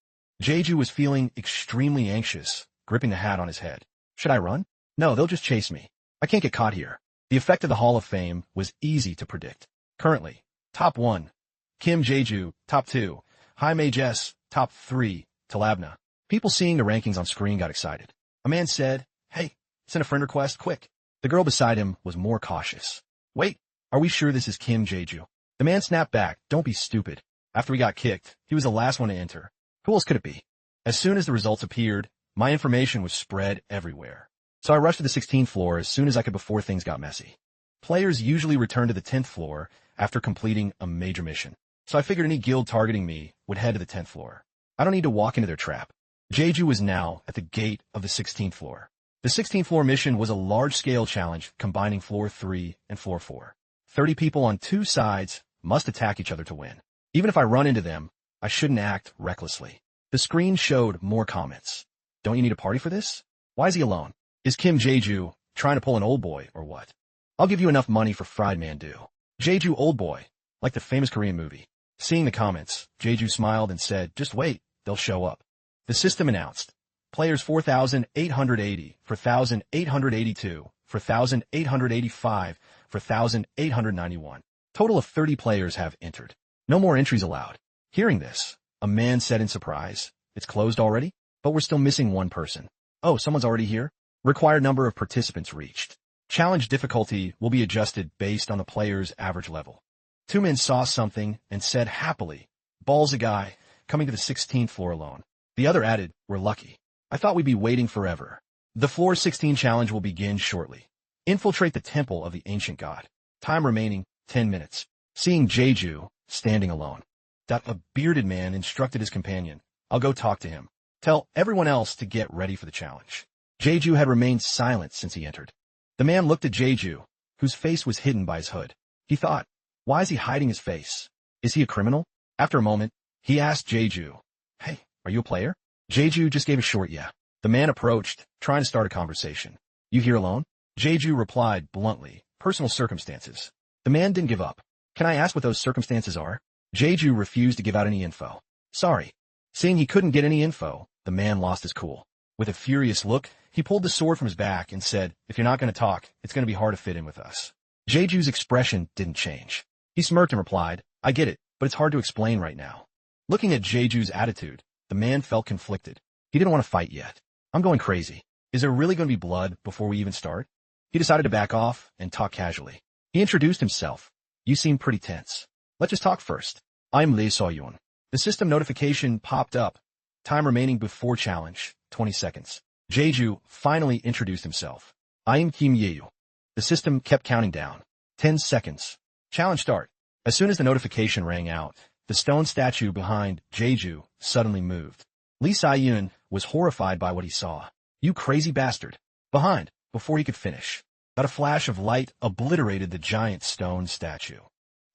Jeju was feeling extremely anxious, gripping the hat on his head. Should I run? No, they'll just chase me. I can't get caught here. The effect of the Hall of Fame was easy to predict. Currently, top 1, Kim Jeju, top 2, Jaime Jess, top 3, Talabna. People seeing the rankings on screen got excited. A man said, "Hey, send a friend request, quick." The girl beside him was more cautious. "Wait, are we sure this is Kim Jeju?" The man snapped back, "Don't be stupid." After he got kicked, he was the last one to enter. Who else could it be? As soon as the results appeared, my information was spread everywhere. So I rushed to the 16th floor as soon as I could before things got messy. Players usually return to the 10th floor after completing a major mission. So I figured any guild targeting me would head to the 10th floor. I don't need to walk into their trap. Jeju was now at the gate of the 16th floor. The 16th floor mission was a large-scale challenge combining floor 3 and floor 4. 30 people on 2 sides must attack each other to win. Even if I run into them, I shouldn't act recklessly. The screen showed more comments. Don't you need a party for this? Why is he alone? Is Kim Jeju trying to pull an old boy or what? I'll give you enough money for fried mandu. Jeju old boy, like the famous Korean movie. Seeing the comments, Jeju smiled and said, "Just wait, they'll show up." The system announced, players 4,880, 4,882, 4,885, 4,891. Total of 30 players have entered. No more entries allowed. Hearing this, a man said in surprise, "It's closed already? But we're still missing one person." "Oh, someone's already here?" Required number of participants reached. Challenge difficulty will be adjusted based on the player's average level. 2 men saw something and said happily, "Ball's a guy, coming to the 16th floor alone." The other added, "We're lucky. I thought we'd be waiting forever." The floor 16 challenge will begin shortly. Infiltrate the temple of the ancient god. Time remaining, 10 minutes. Seeing Jeju standing alone. A bearded man instructed his companion, "I'll go talk to him. Tell everyone else to get ready for the challenge." Jeju had remained silent since he entered. The man looked at Jeju, whose face was hidden by his hood. He thought, why is he hiding his face? Is he a criminal? After a moment, he asked Jeju, "Hey, are you a player?" Jeju just gave a short yeah. The man approached, trying to start a conversation. "You here alone?" Jeju replied bluntly, "Personal circumstances." The man didn't give up. "Can I ask what those circumstances are?" Jeju refused to give out any info. "Sorry." Seeing he couldn't get any info, the man lost his cool. With a furious look, he pulled the sword from his back and said, "If you're not going to talk, it's going to be hard to fit in with us." Jeju's expression didn't change. He smirked and replied, "I get it, but it's hard to explain right now." Looking at Jeju's attitude, the man felt conflicted. He didn't want to fight yet. "I'm going crazy. Is there really going to be blood before we even start?" He decided to back off and talk casually. He introduced himself. "You seem pretty tense. Let's just talk first. I'm Lee Soyun." The system notification popped up. Time remaining before challenge, 20 seconds. Jeju finally introduced himself. "I am Kim Yeju." The system kept counting down. 10 seconds. Challenge start. As soon as the notification rang out, the stone statue behind Jeju suddenly moved. Lee Soyun was horrified by what he saw. "You crazy bastard." Behind, before he could finish, a flash of light obliterated the giant stone statue.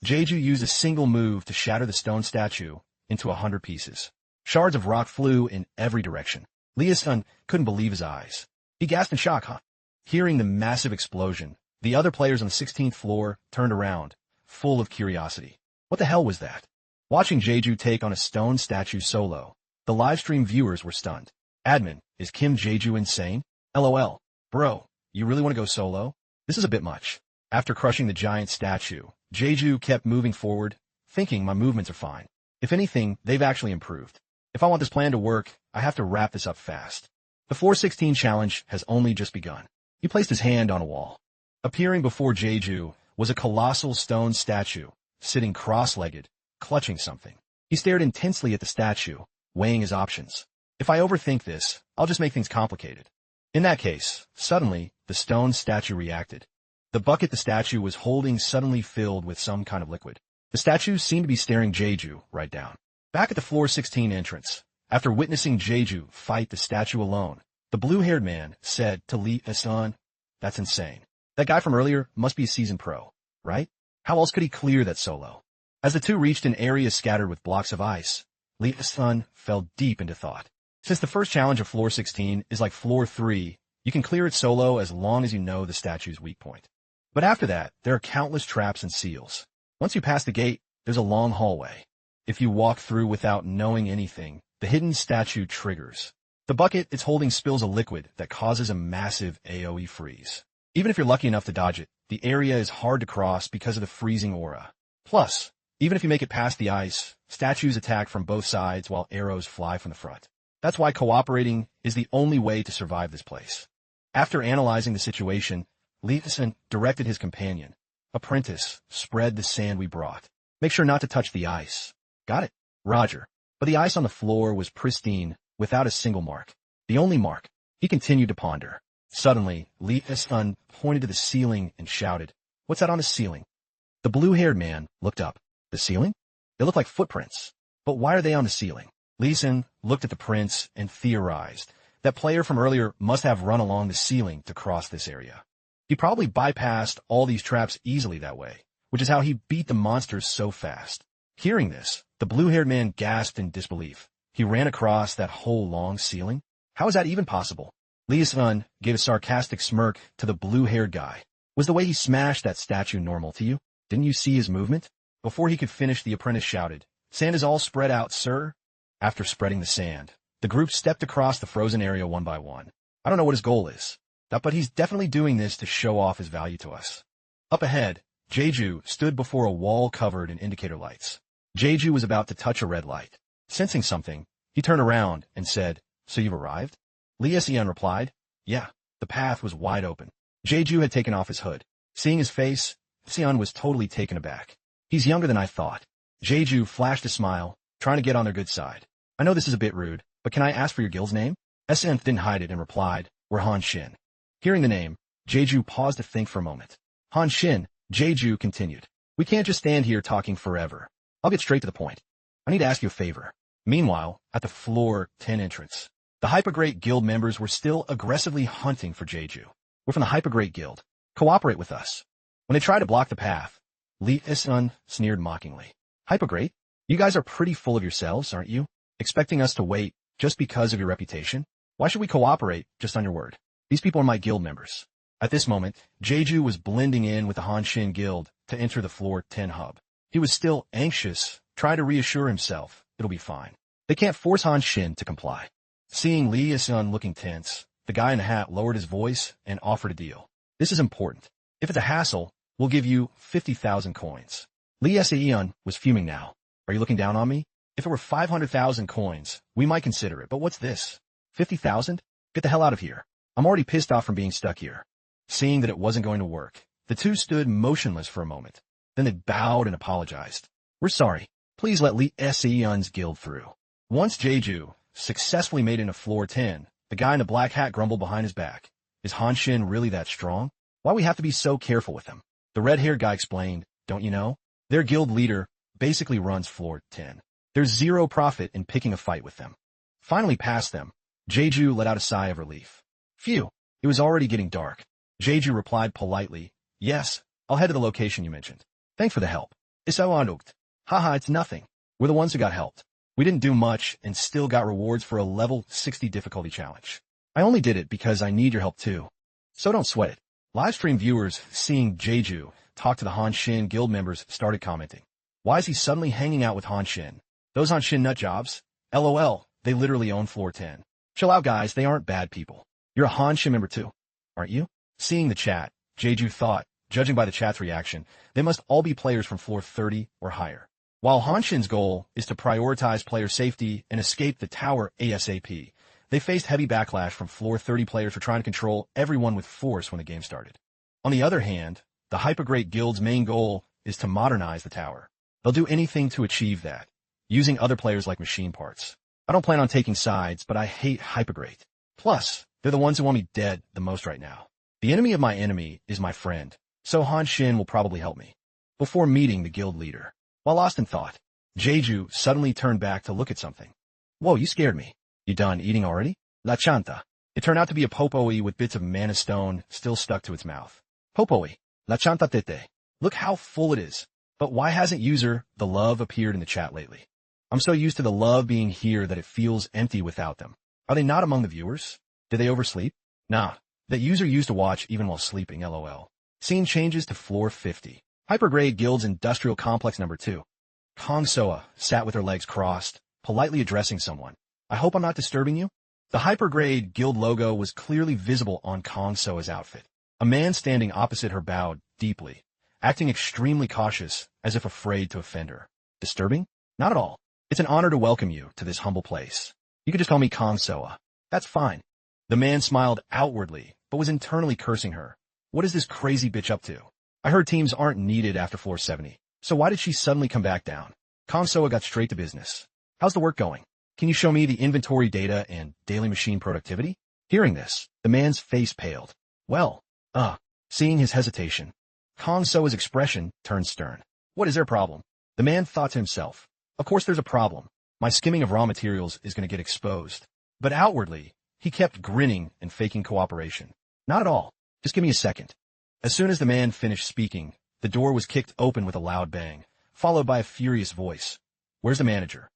Jeju used a single move to shatter the stone statue into 100 pieces. Shards of rock flew in every direction. Lee-sun couldn't believe his eyes. He gasped in shock, Hearing the massive explosion, the other players on the 16th floor turned around, full of curiosity. What the hell was that? Watching Jeju take on a stone statue solo, the livestream viewers were stunned. "Admin, is Kim Jeju insane? LOL. Bro, you really want to go solo? This is a bit much." After crushing the giant statue, Jeju kept moving forward, thinking my movements are fine. If anything, they've actually improved. If I want this plan to work, I have to wrap this up fast. The 416 challenge has only just begun. He placed his hand on a wall. Appearing before Jeju was a colossal stone statue, sitting cross-legged, clutching something. He stared intensely at the statue, weighing his options. If I overthink this, I'll just make things complicated. In that case, suddenly, the stone statue reacted. The bucket the statue was holding suddenly filled with some kind of liquid. The statue seemed to be staring Jeju right down. Back at the floor 16 entrance, after witnessing Jeju fight the statue alone, the blue-haired man said to Lee-sun, "That's insane. That guy from earlier must be a seasoned pro, right? How else could he clear that solo?" As the two reached an area scattered with blocks of ice, Lee-sun fell deep into thought. Since the first challenge of floor 16 is like floor 3, you can clear it solo as long as you know the statue's weak point. But after that, there are countless traps and seals. Once you pass the gate, There's a long hallway. If you walk through without knowing anything, the hidden statue triggers. The bucket it's holding spills a liquid that causes a massive AoE freeze. Even if you're lucky enough to dodge it, the area is hard to cross because of the freezing aura. Plus, even if you make it past the ice, statues attack from both sides while arrows fly from the front. That's why cooperating is the only way to survive this place. After analyzing the situation, Leeson directed his companion, "Apprentice, spread the sand we brought. Make sure not to touch the ice." "Got it, Roger." But the ice on the floor was pristine, without a single mark. The only mark. He continued to ponder. Suddenly, Leeson pointed to the ceiling and shouted, "What's that on the ceiling?" The blue-haired man looked up. The ceiling? They look like footprints. But why are they on the ceiling? Leeson looked at the prints and theorized. That player from earlier must have run along the ceiling to cross this area. He probably bypassed all these traps easily that way, which is how he beat the monsters so fast. Hearing this, the blue-haired man gasped in disbelief. He ran across that whole long ceiling? How is that even possible? Leeson gave a sarcastic smirk to the blue-haired guy. Was the way he smashed that statue normal to you? Didn't you see his movement? Before he could finish, the apprentice shouted, "Sand is all spread out, sir." After spreading the sand, the group stepped across the frozen area one by one. I don't know what his goal is, but he's definitely doing this to show off his value to us. Up ahead, Jeju stood before a wall covered in indicator lights. Jeju was about to touch a red light. Sensing something, he turned around and said, "So you've arrived?" Leeson replied, "Yeah." The path was wide open. Jeju had taken off his hood. Seeing his face, Sion was totally taken aback. "He's younger than I thought." Jeju flashed a smile, trying to get on their good side. "I know this is a bit rude, but can I ask for your guild's name?" Sion didn't hide it and replied, "We're Han Shin." Hearing the name, Jeju paused to think for a moment. "Han Shin," Jeju continued. "We can't just stand here talking forever. I'll get straight to the point. I need to ask you a favor." Meanwhile, at the floor 10 entrance, the Hypergreat Guild members were still aggressively hunting for Jeju. "We're from the Hypergreat Guild. Cooperate with us." When they tried to block the path, Leeson sneered mockingly. "Hypergreat? You guys are pretty full of yourselves, aren't you? Expecting us to wait just because of your reputation? Why should we cooperate just on your word? These people are my guild members." At this moment, Jeju was blending in with the Hanshin Guild to enter the floor 10 hub. He was still anxious, trying to reassure himself it'll be fine. They can't force Hanshin to comply. Seeing Leeson looking tense, the guy in the hat lowered his voice and offered a deal. "This is important. If it's a hassle, we'll give you 50,000 coins. Leeson was fuming now. "Are you looking down on me? If it were 500,000 coins, we might consider it, but what's this? 50,000? Get the hell out of here. I'm already pissed off from being stuck here." Seeing that it wasn't going to work, the two stood motionless for a moment. Then they bowed and apologized. "We're sorry. Please let Leeson's guild through." Once Jeju successfully made it into floor 10, the guy in the black hat grumbled behind his back. "Is Hanshin really that strong? Why we have to be so careful with him?" The red-haired guy explained, "Don't you know? Their guild leader basically runs floor 10. There's zero profit in picking a fight with them." Finally past them, Jeju let out a sigh of relief. Phew, it was already getting dark. Jeju replied politely, "Yes, I'll head to the location you mentioned. Thanks for the help." "Isawanukt. Haha, it's nothing. We're the ones who got helped. We didn't do much and still got rewards for a level 60 difficulty challenge. I only did it because I need your help too. So don't sweat it." Livestream viewers seeing Jeju talk to the Hanshin guild members started commenting. "Why is he suddenly hanging out with Hanshin? Those Hanshin nut jobs? LOL, they literally own floor 10. Chill out guys, they aren't bad people. You're a Hanshin member too, aren't you?" Seeing the chat, Jeju thought, judging by the chat's reaction, they must all be players from floor 30 or higher. While Hanshin's goal is to prioritize player safety and escape the tower ASAP, they faced heavy backlash from floor 30 players for trying to control everyone with force when the game started. On the other hand, the Hypergreat Guild's main goal is to modernize the tower. They'll do anything to achieve that, using other players like machine parts. I don't plan on taking sides, but I hate Hypergreat. Plus, they're the ones who want me dead the most right now. The enemy of my enemy is my friend, so Hanshin will probably help me. Before meeting the guild leader, while lost in thought, Jeju suddenly turned back to look at something. "Whoa, you scared me. You done eating already?" La Chanta. It turned out to be a popoi with bits of mana stone still stuck to its mouth. "Popoi. La Chanta tete. Look how full it is. But why hasn't user the love appeared in the chat lately? I'm so used to the love being here that it feels empty without them. Are they not among the viewers? Did they oversleep? Nah. That user used to watch even while sleeping, LOL. Scene changes to floor 50. Hypergrade Guild's Industrial Complex number 2. Kong Soa sat with her legs crossed, politely addressing someone. I hope I'm not disturbing you? The hypergrade guild logo was clearly visible on Kong Soa's outfit. A man standing opposite her bowed deeply, acting extremely cautious, as if afraid to offend her. Disturbing? Not at all. It's an honor to welcome you to this humble place. You could just call me Kong Soa. That's fine. The man smiled outwardly, but was internally cursing her. What is this crazy bitch up to? I heard teams aren't needed after floor 70, so why did she suddenly come back down? Kong Soa got straight to business. How's the work going? Can you show me the inventory data and daily machine productivity? Hearing this, the man's face paled. Well, seeing his hesitation, Kong Soa's expression turned stern. What is their problem? The man thought to himself. Of course there's a problem. My skimming of raw materials is going to get exposed. But outwardly, he kept grinning and faking cooperation. Not at all. Just give me a second. As soon as the man finished speaking, the door was kicked open with a loud bang, followed by a furious voice. Where's the manager?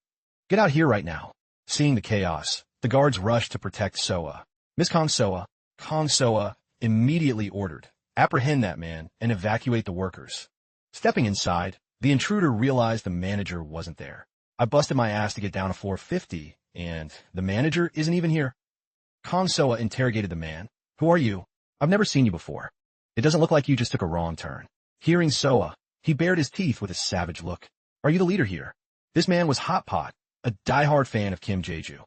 Get out here right now. Seeing the chaos, the guards rushed to protect Soa. Miss Kong Soa immediately ordered, apprehend that man and evacuate the workers. Stepping inside, the intruder realized the manager wasn't there. I busted my ass to get down to floor 50, and the manager isn't even here. Kong Soa interrogated the man. Who are you? I've never seen you before. It doesn't look like you just took a wrong turn. Hearing Soa, he bared his teeth with a savage look. Are you the leader here? This man was Hot Pot, a diehard fan of Kim Jae-ju.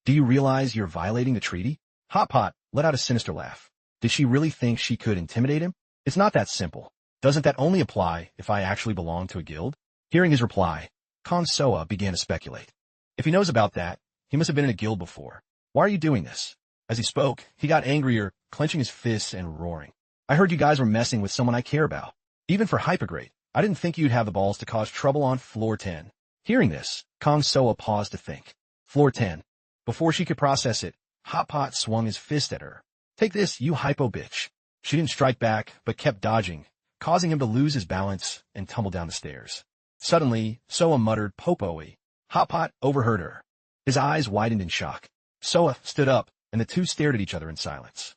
Do you realize you're violating the treaty? Hot Pot let out a sinister laugh. Did she really think she could intimidate him? It's not that simple. Doesn't that only apply if I actually belong to a guild? Hearing his reply, Kong Soa began to speculate. If he knows about that, he must have been in a guild before. Why are you doing this? As he spoke, he got angrier, clenching his fists and roaring. I heard you guys were messing with someone I care about. Even for hypergrade, I didn't think you'd have the balls to cause trouble on floor 10. Hearing this, Kong Soa paused to think. Floor 10. Before she could process it, Hot Pot swung his fist at her. Take this, you hypo bitch. She didn't strike back, but kept dodging, causing him to lose his balance and tumble down the stairs. Suddenly, Soa muttered popoey. Hot Pot overheard her. His eyes widened in shock. Soa stood up, and the two stared at each other in silence.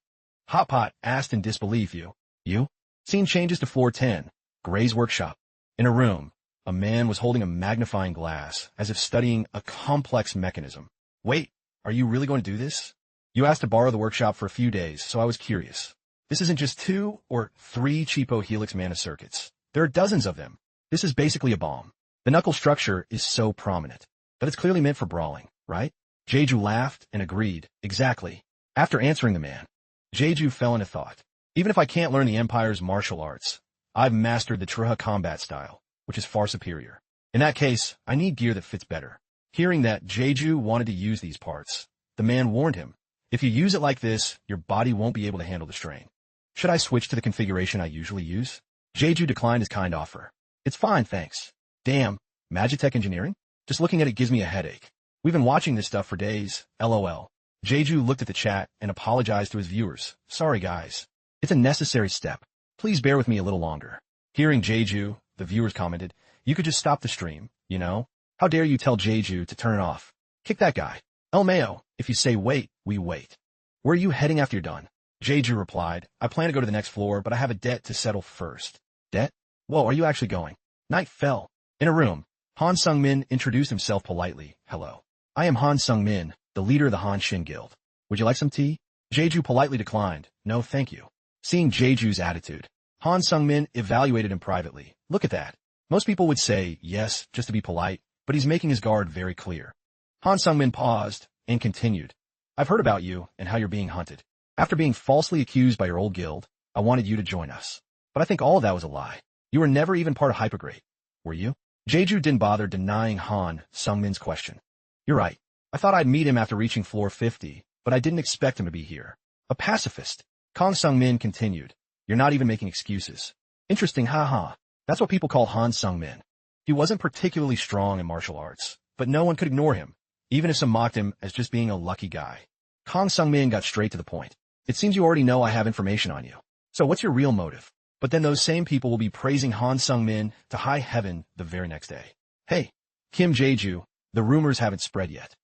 Hot Pot asked in disbelief, You? Scene changes to floor 10, Gray's workshop. In a room, a man was holding a magnifying glass, as if studying a complex mechanism. Wait, are you really going to do this? You asked to borrow the workshop for a few days, so I was curious. This isn't just 2 or 3 cheapo Helix mana circuits. There are dozens of them. This is basically a bomb. The knuckle structure is so prominent, but it's clearly meant for brawling, right? Jae-ju laughed and agreed. Exactly. After answering the man, Jae-ju fell into thought. Even if I can't learn the Empire's martial arts, I've mastered the Truha combat style, which is far superior. In that case, I need gear that fits better. Hearing that Jae-ju wanted to use these parts, the man warned him. If you use it like this, your body won't be able to handle the strain. Should I switch to the configuration I usually use? Jae-ju declined his kind offer. It's fine, thanks. Damn, Magitech engineering? Just looking at it gives me a headache. We've been watching this stuff for days, LOL. Jae-ju looked at the chat and apologized to his viewers. Sorry guys. It's a necessary step. Please bear with me a little longer. Hearing Jae-ju, the viewers commented, you could just stop the stream, you know? How dare you tell Jae-ju to turn it off? Kick that guy. El Mayo, if you say wait, we wait. Where are you heading after you're done? Jae-ju replied, I plan to go to the next floor, but I have a debt to settle first. Debt? Whoa, are you actually going? Night fell. In a room, Han Sung-min introduced himself politely. Hello. I am Han Sung-min, the leader of the Han Shin Guild. Would you like some tea? Jae-ju politely declined. No, thank you. Seeing Jae-ju's attitude, Han Sung-min evaluated him privately. Look at that. Most people would say yes, just to be polite, but he's making his guard very clear. Han Sung-min paused and continued. I've heard about you and how you're being hunted. After being falsely accused by your old guild, I wanted you to join us. But I think all of that was a lie. You were never even part of Hypergrade. Were you? Jae-ju didn't bother denying Han Sung-min's question. You're right. I thought I'd meet him after reaching floor 50, but I didn't expect him to be here. A pacifist. Kong Sung-min continued. You're not even making excuses. Interesting, haha. That's what people call Han Sung-min. He wasn't particularly strong in martial arts, but no one could ignore him, even if some mocked him as just being a lucky guy. Kong Sung-min got straight to the point. It seems you already know I have information on you. So what's your real motive? But then those same people will be praising Han Sung-min to high heaven the very next day. Hey, Kim Jae-ju, the rumors haven't spread yet.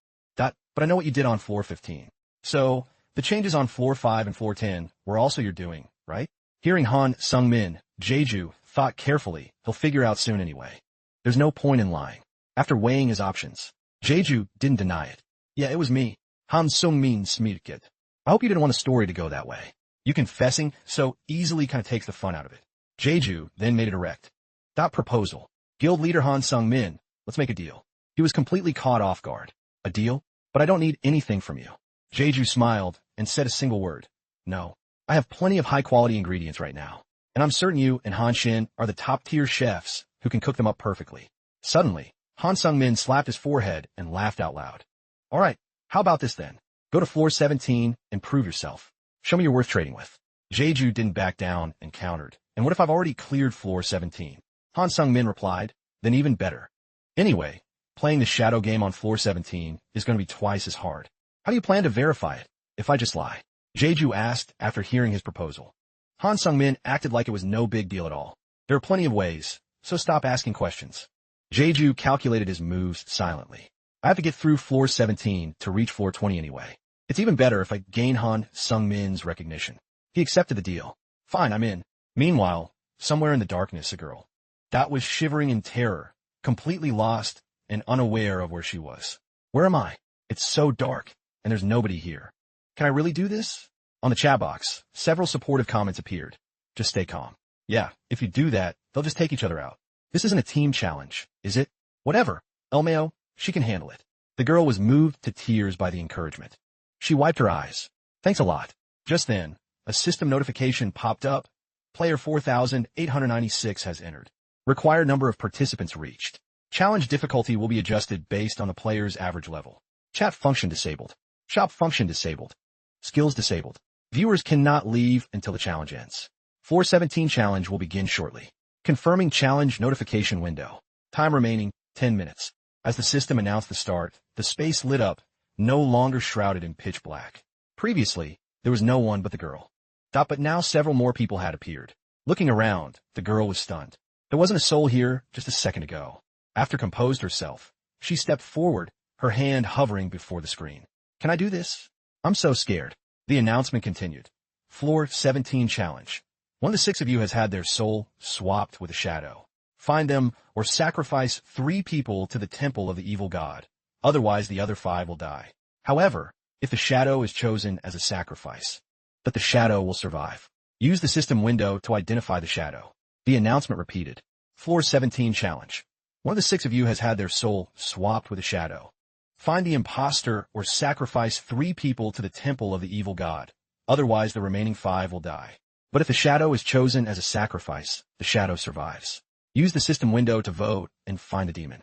But I know what you did on floor 15. So, the changes on floor 5 and floor 10 were also your doing, right? Hearing Han Sung-min, Jae-ju thought carefully. He'll figure out soon anyway. There's no point in lying. After weighing his options, Jeju didn't deny it. Yeah, it was me. Han Sung-min Smirkit. I hope you didn't want a story to go that way. You confessing so easily kind of takes the fun out of it. Jeju then made it erect. Proposal. Guild leader Han Sung-min, let's make a deal. He was completely caught off guard. A deal? But I don't need anything from you. Jeju smiled and said a single word. No. I have plenty of high-quality ingredients right now, and I'm certain you and Han Shin are the top-tier chefs who can cook them up perfectly. Suddenly, Han Sung-min slapped his forehead and laughed out loud. All right, how about this then? Go to floor 17 and prove yourself. Show me you're worth trading with. Jeju didn't back down and countered. And what if I've already cleared floor 17? Han Sung-min replied, then even better. Anyway, playing the shadow game on floor 17 is going to be twice as hard. How do you plan to verify it if I just lie? Jeju asked after hearing his proposal. Han Sung-min acted like it was no big deal at all. There are plenty of ways, so stop asking questions. Jeju calculated his moves silently. I have to get through floor 17 to reach floor 20 anyway. It's even better if I gain Han Sung-min's recognition. He accepted the deal. Fine, I'm in. Meanwhile, somewhere in the darkness, a girl. Dot was shivering in terror, completely lost and unaware of where she was. Where am I? It's so dark, and there's nobody here. Can I really do this? On the chat box, several supportive comments appeared. Just stay calm. Yeah, if you do that, they'll just take each other out. This isn't a team challenge, is it? Whatever. Elmeo, she can handle it. The girl was moved to tears by the encouragement. She wiped her eyes. Thanks a lot. Just then, a system notification popped up. Player 4896 has entered. Required number of participants reached. Challenge difficulty will be adjusted based on the player's average level. Chat function disabled. Shop function disabled. Skills disabled. Viewers cannot leave until the challenge ends. Floor 17 challenge will begin shortly. Confirming challenge notification window. Time remaining, 10 minutes. As the system announced the start, the space lit up, no longer shrouded in pitch black. Previously, there was no one but the girl. But now several more people had appeared. Looking around, the girl was stunned. There wasn't a soul here just a second ago. After composed herself, she stepped forward, her hand hovering before the screen. Can I do this? I'm so scared. The announcement continued. Floor 17 challenge. One of the 6 of you has had their soul swapped with a shadow. Find them or sacrifice 3 people to the temple of the evil god. Otherwise, the other 5 will die. However, if the shadow is chosen as a sacrifice, but the shadow will survive. Use the system window to identify the shadow. The announcement repeated. Floor 17 challenge. One of the 6 of you has had their soul swapped with a shadow. Find the imposter or sacrifice 3 people to the temple of the evil god. Otherwise, the remaining 5 will die. But if the shadow is chosen as a sacrifice, the shadow survives. Use the system window to vote and find the demon.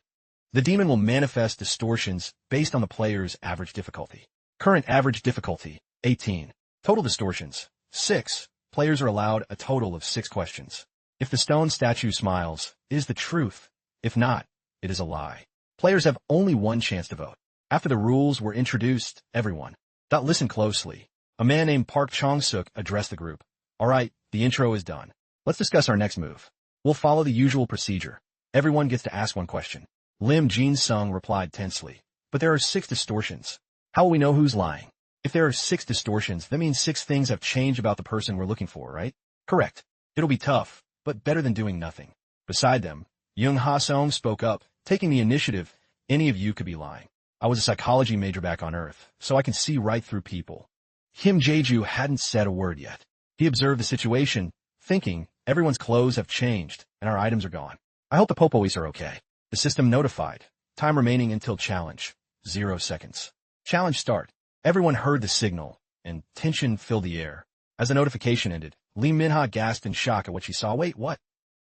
The demon will manifest distortions based on the player's average difficulty. Current average difficulty, 18. Total distortions, 6. Players are allowed a total of 6 questions. If the stone statue smiles, it is the truth. If not, it is a lie. Players have only one chance to vote. After the rules were introduced, everyone. Listen closely. A man named Park Chong-suk addressed the group. All right, the intro is done. Let's discuss our next move. We'll follow the usual procedure. Everyone gets to ask one question. Lim Jin-sung replied tensely. But there are 6 distortions. How will we know who's lying? If there are 6 distortions, that means 6 things have changed about the person we're looking for, right? Correct. It'll be tough, but better than doing nothing. Beside them, Young Ha-sung spoke up, taking the initiative. Any of you could be lying. I was a psychology major back on Earth, so I can see right through people. Kim Jeju hadn't said a word yet. He observed the situation, thinking, everyone's clothes have changed, and our items are gone. I hope the Popois are okay. The system notified. Time remaining until challenge. 0 seconds. Challenge start. Everyone heard the signal, and tension filled the air. As the notification ended, Lee Minha gasped in shock at what she saw. Wait, what?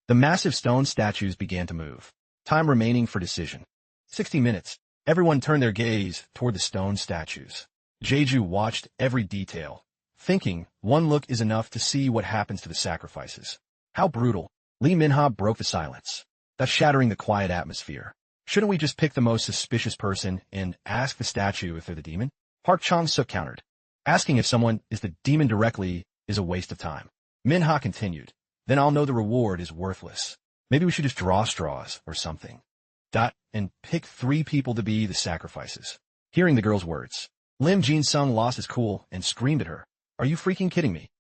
The massive stone statues began to move. Time remaining for decision. 60 minutes. Everyone turned their gaze toward the stone statues. Jeju watched every detail, thinking one look is enough to see what happens to the sacrifices. How brutal. Lee Minha broke the silence. That's shattering the quiet atmosphere. Shouldn't we just pick the most suspicious person and ask the statue if they're the demon? Park Chong-suk countered. Asking if someone is the demon directly is a waste of time. Minha continued. Then I'll know the reward is worthless. Maybe we should just draw straws or something. And pick 3 people to be the sacrifices. Hearing the girl's words, Lim Jin-sung lost his cool and screamed at her. Are you freaking kidding me?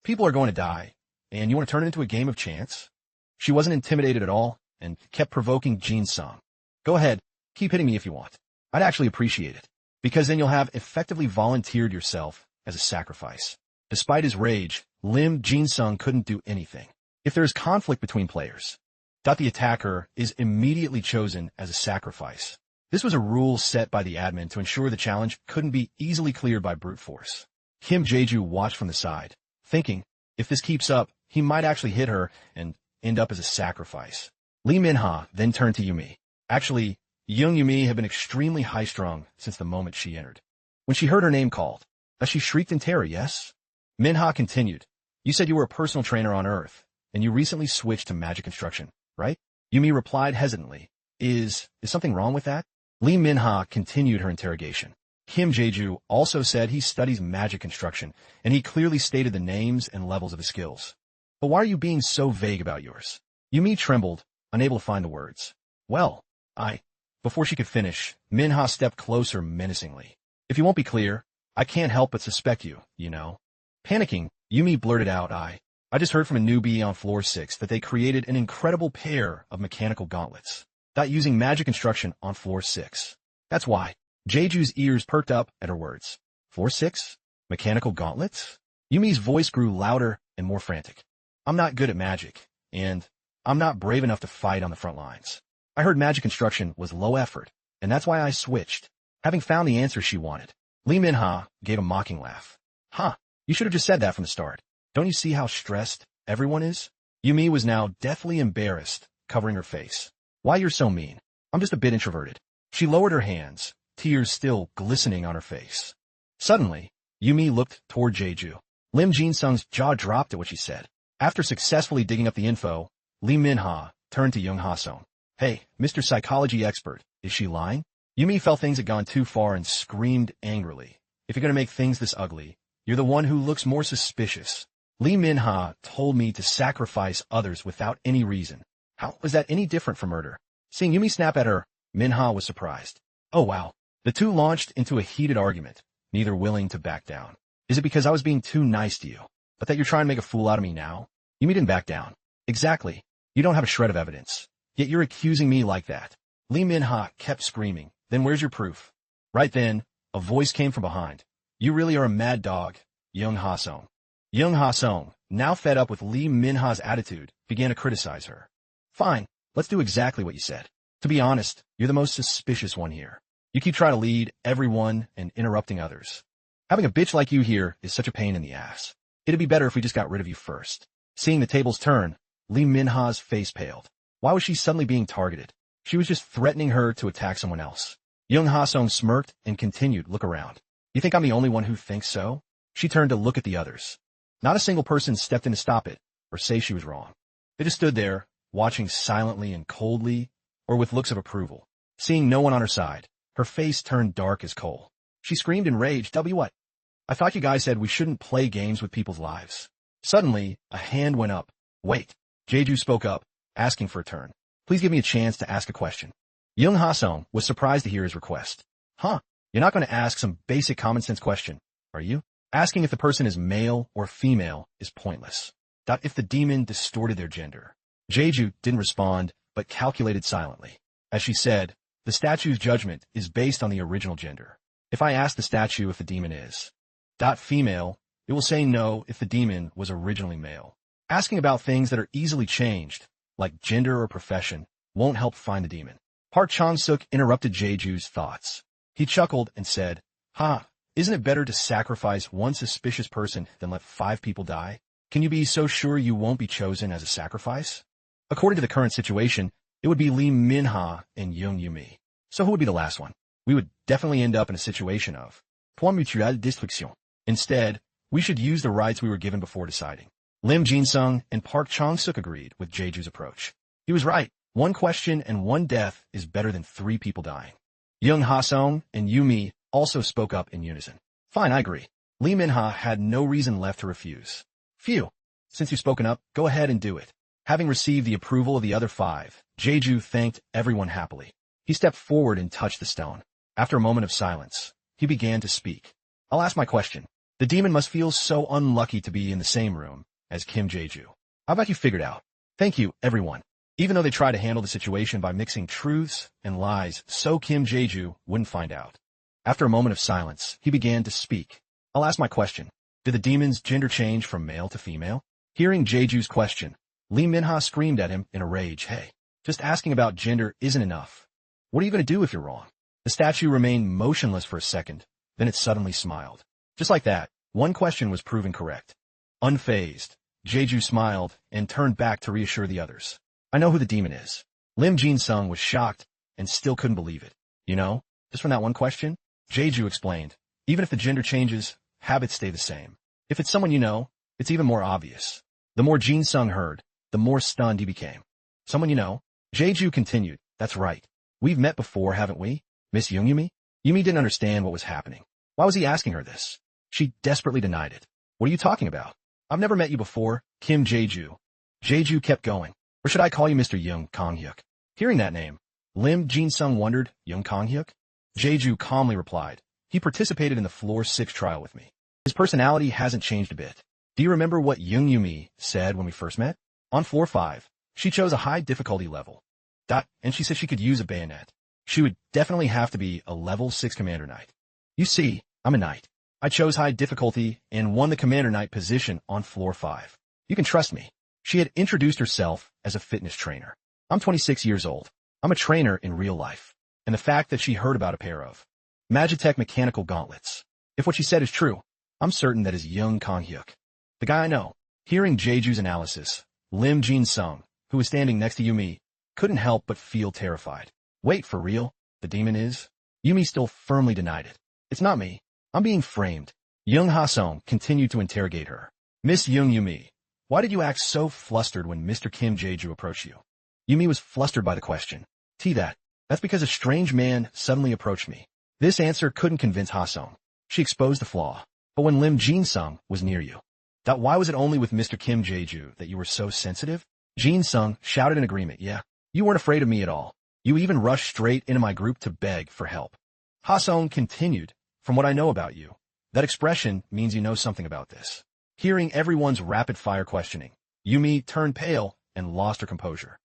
People are going to die, and you want to turn it into a game of chance? She wasn't intimidated at all and kept provoking Jin-sung. Go ahead, Keep hitting me if you want. I'd actually appreciate it, because then you'll have effectively volunteered yourself as a sacrifice. Despite his rage, Lim Jin-sung couldn't do anything. If there is conflict between players, the attacker is immediately chosen as a sacrifice. This was a rule set by the admin to ensure the challenge couldn't be easily cleared by brute force. Kim Jae-ju watched from the side, thinking, if this keeps up, he might actually hit her and end up as a sacrifice. Lee Min-ha then turned to Yumi. Actually, young Yumi had been extremely high-strung since the moment she entered. When she heard her name called, she shrieked in terror, yes? Min-ha continued, you said you were a personal trainer on Earth, and you recently switched to magic instruction, right? Yumi replied hesitantly, Is something wrong with that? Lee Min-ha continued her interrogation. Kim Jae-ju also said he studies magic instruction, and he clearly stated the names and levels of his skills. But why are you being so vague about yours? Yumi trembled, unable to find the words. Well, Before she could finish, Min-ha stepped closer menacingly. If you won't be clear, I can't help but suspect you, you know. Panicking, Yumi blurted out, I just heard from a newbie on floor 6 that they created an incredible pair of mechanical gauntlets. Using magic instruction on floor 6. That's why. Jeju's ears perked up at her words. Floor 6? Mechanical gauntlets? Yumi's voice grew louder and more frantic. I'm not good at magic, and I'm not brave enough to fight on the front lines. I heard magic instruction was low effort, and that's why I switched. Having found the answer she wanted, Lee Min-ha gave a mocking laugh. You should have just said that from the start. Don't you see how stressed everyone is? Yumi was now deathly embarrassed, covering her face. Why you're so mean? I'm just a bit introverted. She lowered her hands, tears still glistening on her face. Suddenly, Yumi looked toward Jeju. Lim Jin-sung's jaw dropped at what she said. After successfully digging up the info, Lee Min-ha turned to Young Ha-sung. Hey, Mr. Psychology Expert, is she lying? Yumi felt things had gone too far and screamed angrily. If you're going to make things this ugly, you're the one who looks more suspicious. Lee Min-ha told me to sacrifice others without any reason. How was that any different from murder? Seeing Yumi snap at her, Min-ha was surprised. Oh wow. The two launched into a heated argument, neither willing to back down. Is it because I was being too nice to you, but that you're trying to make a fool out of me now? Yumi didn't back down. Exactly. You don't have a shred of evidence. Yet you're accusing me like that. Lee Min-ha kept screaming. Then where's your proof? Right then, a voice came from behind. You really are a mad dog, Young Ha-sung. Young Ha-sung, now fed up with Lee Min-ha's attitude, began to criticize her. Fine, let's do exactly what you said. To be honest, you're the most suspicious one here. You keep trying to lead everyone and interrupting others. Having a bitch like you here is such a pain in the ass. It'd be better if we just got rid of you first. Seeing the tables turn, Lee Min-ha's face paled. Why was she suddenly being targeted? She was just threatening her to attack someone else. Young Ha-sung smirked and continued, look around. You think I'm the only one who thinks so? She turned to look at the others. Not a single person stepped in to stop it, or say she was wrong. They just stood there, watching silently and coldly, or with looks of approval. Seeing no one on her side, her face turned dark as coal. She screamed in rage, what? I thought you guys said we shouldn't play games with people's lives. Suddenly, a hand went up. Wait. Jeju spoke up, asking for a turn. Please give me a chance to ask a question. Young Ha-sung was surprised to hear his request. You're not going to ask some basic common sense question, are you? Asking if the person is male or female is pointless. If the demon distorted their gender. Jeju didn't respond, but calculated silently. As she said, the statue's judgment is based on the original gender. If I ask the statue if the demon is female, it will say no if the demon was originally male. Asking about things that are easily changed, like gender or profession, won't help find the demon. Park Chang-suk interrupted Jeju's thoughts. He chuckled and said, isn't it better to sacrifice one suspicious person than let 5 people die? Can you be so sure you won't be chosen as a sacrifice? According to the current situation, it would be Lee Min-ha and Young Yumi. So who would be the last one? We would definitely end up in a situation of point mutuelle destruction. Instead, we should use the rights we were given before deciding. Lim Jin-sung and Park Chang-suk agreed with Jeju's approach. He was right. 1 question and 1 death is better than 3 people dying. Young Ha-sung and Yumi also spoke up in unison. Fine, I agree. Lee Min-ha had no reason left to refuse. Phew. Since you've spoken up, go ahead and do it. Having received the approval of the other 5, Jeju thanked everyone happily. He stepped forward and touched the stone. After a moment of silence, he began to speak. I'll ask my question. The demon must feel so unlucky to be in the same room as Kim Jeju. How about you figure it out? Thank you, everyone. Even though they tried to handle the situation by mixing truths and lies so Kim Jae-ju wouldn't find out. After a moment of silence, he began to speak. I'll ask my question. Did the demon's gender change from male to female? Hearing Jae-ju's question, Lee Min-ha screamed at him in a rage. Hey, just asking about gender isn't enough. What are you going to do if you're wrong? The statue remained motionless for a second, then it suddenly smiled. Just like that, one question was proven correct. Unfazed, Jae-ju smiled and turned back to reassure the others. I know who the demon is. Lim Jin-sung was shocked and still couldn't believe it. You know, just from that one question? Jae-ju explained. Even if the gender changes, habits stay the same. If it's someone you know, it's even more obvious. The more Jin-sung heard, the more stunned he became. Someone you know? Jae-ju continued. That's right. We've met before, haven't we? Miss Young-yumi? Yumi didn't understand what was happening. Why was he asking her this? She desperately denied it. What are you talking about? I've never met you before, Kim Jae-ju. Jae-ju kept going. Or should I call you Mr. Young Kong-hyuk? Hearing that name, Lim Jin-sung wondered, Young Kong-hyuk? Jae-ju calmly replied. He participated in the Floor 6 trial with me. His personality hasn't changed a bit. Do you remember what Young-yumi said when we first met? On Floor 5, she chose a high difficulty level. And she said she could use a bayonet. She would definitely have to be a level 6 Commander Knight. You see, I'm a knight. I chose high difficulty and won the Commander Knight position on Floor 5. You can trust me. She had introduced herself as a fitness trainer. I'm 26 years old. I'm a trainer in real life. And the fact that she heard about a pair of Magitech mechanical gauntlets. If what she said is true, I'm certain that is Young Kong-hyuk. The guy I know. Hearing Jae-ju's analysis, Lim Jin-sung, who was standing next to Yumi, couldn't help but feel terrified. Wait, for real? The demon is? Yumi still firmly denied it. It's not me. I'm being framed. Young Ha-sung continued to interrogate her. Miss Young-yumi, why did you act so flustered when Mr. Kim Jae-ju approached you? Yumi was flustered by the question. That's because a strange man suddenly approached me. This answer couldn't convince Ha-sung. She exposed the flaw. But when Lim Jin-sung was near you, why was it only with Mr. Kim Jae-ju that you were so sensitive? Jin-sung shouted in agreement. Yeah, you weren't afraid of me at all. You even rushed straight into my group to beg for help. Ha-sung continued. From what I know about you, that expression means you know something about this. Hearing everyone's rapid-fire questioning, Yumi turned pale and lost her composure.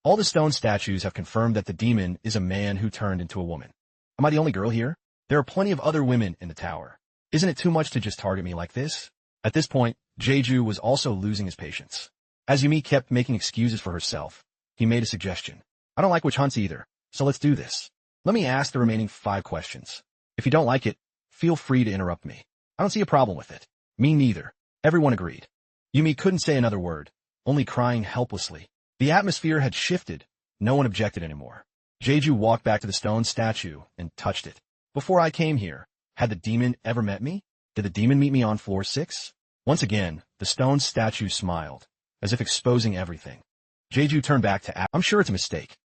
All the stone statues have confirmed that the demon is a man who turned into a woman. Am I the only girl here? There are plenty of other women in the tower. Isn't it too much to just target me like this? At this point, Jae-ju was also losing his patience. As Yumi kept making excuses for herself, he made a suggestion. I don't like witch hunts either, so let's do this. Let me ask the remaining 5 questions. If you don't like it, feel free to interrupt me. I don't see a problem with it. Me neither. Everyone agreed. Yumi couldn't say another word, only crying helplessly. The atmosphere had shifted. No one objected anymore. Jae-ju walked back to the stone statue and touched it. Before I came here, had the demon ever met me? Did the demon meet me on Floor 6? Once again, the stone statue smiled, as if exposing everything. Jae-ju turned back to I'm sure it's a mistake.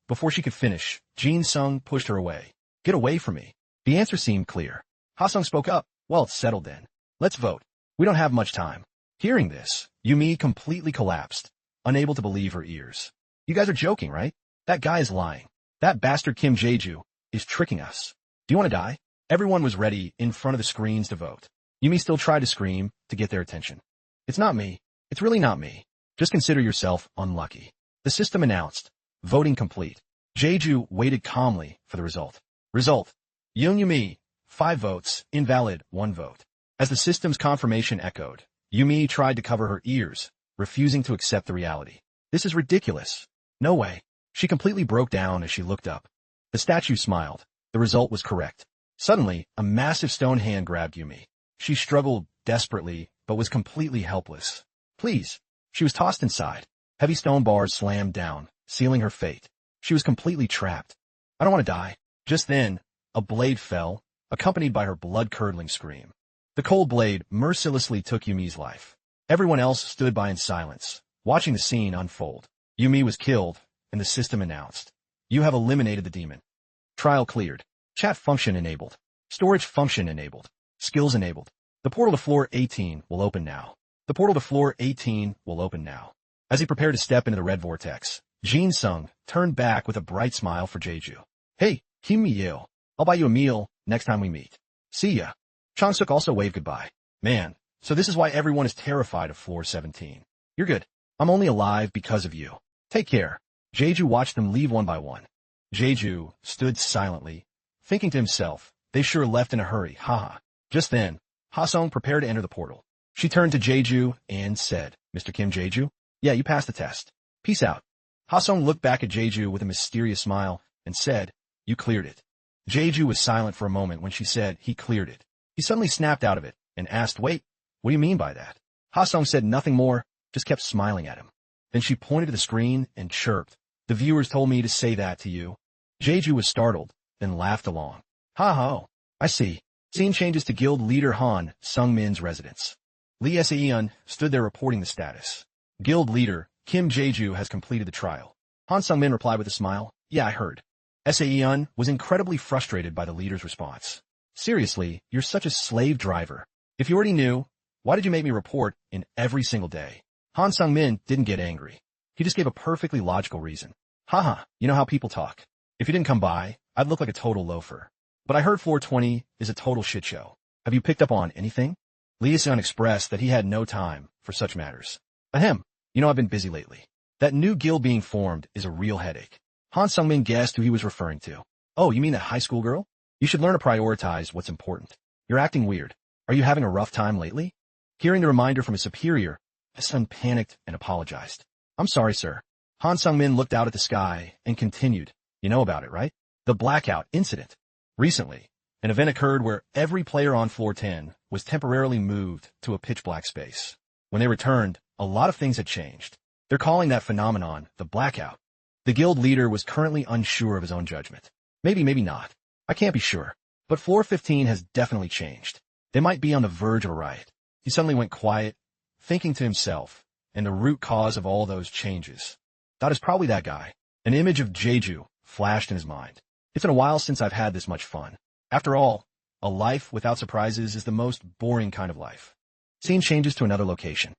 Before she could finish, Jin-sung pushed her away. Get away from me. The answer seemed clear. Ha-sung spoke up. Well, it's settled then. Let's vote. We don't have much time. Hearing this, Yumi completely collapsed, unable to believe her ears. You guys are joking, right? That guy is lying. That bastard Kim Jae-ju is tricking us. Do you want to die? Everyone was ready in front of the screens to vote. Yumi still tried to scream to get their attention. It's not me. It's really not me. Just consider yourself unlucky. The system announced. Voting complete. Jae-ju waited calmly for the result. Result. Young-yumi, 5 votes, invalid, 1 vote. As the system's confirmation echoed, Yumi tried to cover her ears, refusing to accept the reality. This is ridiculous. No way. She completely broke down as she looked up. The statue smiled. The result was correct. Suddenly, a massive stone hand grabbed Yumi. She struggled desperately, but was completely helpless. Please. She was tossed inside. Heavy stone bars slammed down, sealing her fate. She was completely trapped. I don't want to die. Just then, a blade fell, accompanied by her blood-curdling scream. The cold blade mercilessly took Yumi's life. Everyone else stood by in silence, watching the scene unfold. Yumi was killed, and the system announced. You have eliminated the demon. Trial cleared. Chat function enabled. Storage function enabled. Skills enabled. The portal to floor 18 will open now. The portal to floor 18 will open now. As he prepared to step into the red vortex, Jin-sung turned back with a bright smile for Jae-ju. Hey, Kim Mi-yeol. I'll buy you a meal next time we meet. See ya. Chang-suk also waved goodbye. Man, so this is why everyone is terrified of floor 17. You're good. I'm only alive because of you. Take care. Jeju watched them leave one by one. Jeju stood silently, thinking to himself, they sure left in a hurry, haha. Just then, Ha-sung prepared to enter the portal. She turned to Jeju and said, Mr. Kim Jeju? Yeah, you passed the test. Peace out. Ha-sung looked back at Jeju with a mysterious smile and said, you cleared it. Jeju was silent for a moment when she said he cleared it. He suddenly snapped out of it and asked, wait, what do you mean by that? Ha-sung said nothing more, just kept smiling at him. Then she pointed to the screen and chirped. The viewers told me to say that to you. Jeju was startled, then laughed along. Ha ha, I see. Scene changes to guild leader Han Sung-min's residence. Lee Se-eun stood there reporting the status. Guild leader Kim Jeju has completed the trial. Han Sung-min replied with a smile, yeah, I heard. Se-eun was incredibly frustrated by the leader's response. Seriously, you're such a slave driver. If you already knew, why did you make me report in every single day? Han Sung-min didn't get angry. He just gave a perfectly logical reason. Haha, you know how people talk. If you didn't come by, I'd look like a total loafer. But I heard floor 20 is a total shit show. Have you picked up on anything? Lee Se-eun expressed that he had no time for such matters. Ahem, you know I've been busy lately. That new guild being formed is a real headache. Han Sung-min guessed who he was referring to. Oh, you mean that high school girl? You should learn to prioritize what's important. You're acting weird. Are you having a rough time lately? Hearing the reminder from a superior, his son panicked and apologized. I'm sorry, sir. Han Sung-min looked out at the sky and continued. You know about it, right? The blackout incident. Recently, an event occurred where every player on floor 10 was temporarily moved to a pitch-black space. When they returned, a lot of things had changed. They're calling that phenomenon the blackout. The guild leader was currently unsure of his own judgment. Maybe not. I can't be sure. But floor 15 has definitely changed. They might be on the verge of a riot. He suddenly went quiet, thinking to himself, and the root cause of all those changes. That is probably that guy. An image of Jeju flashed in his mind. It's been a while since I've had this much fun. After all, a life without surprises is the most boring kind of life. Scene changes to another location.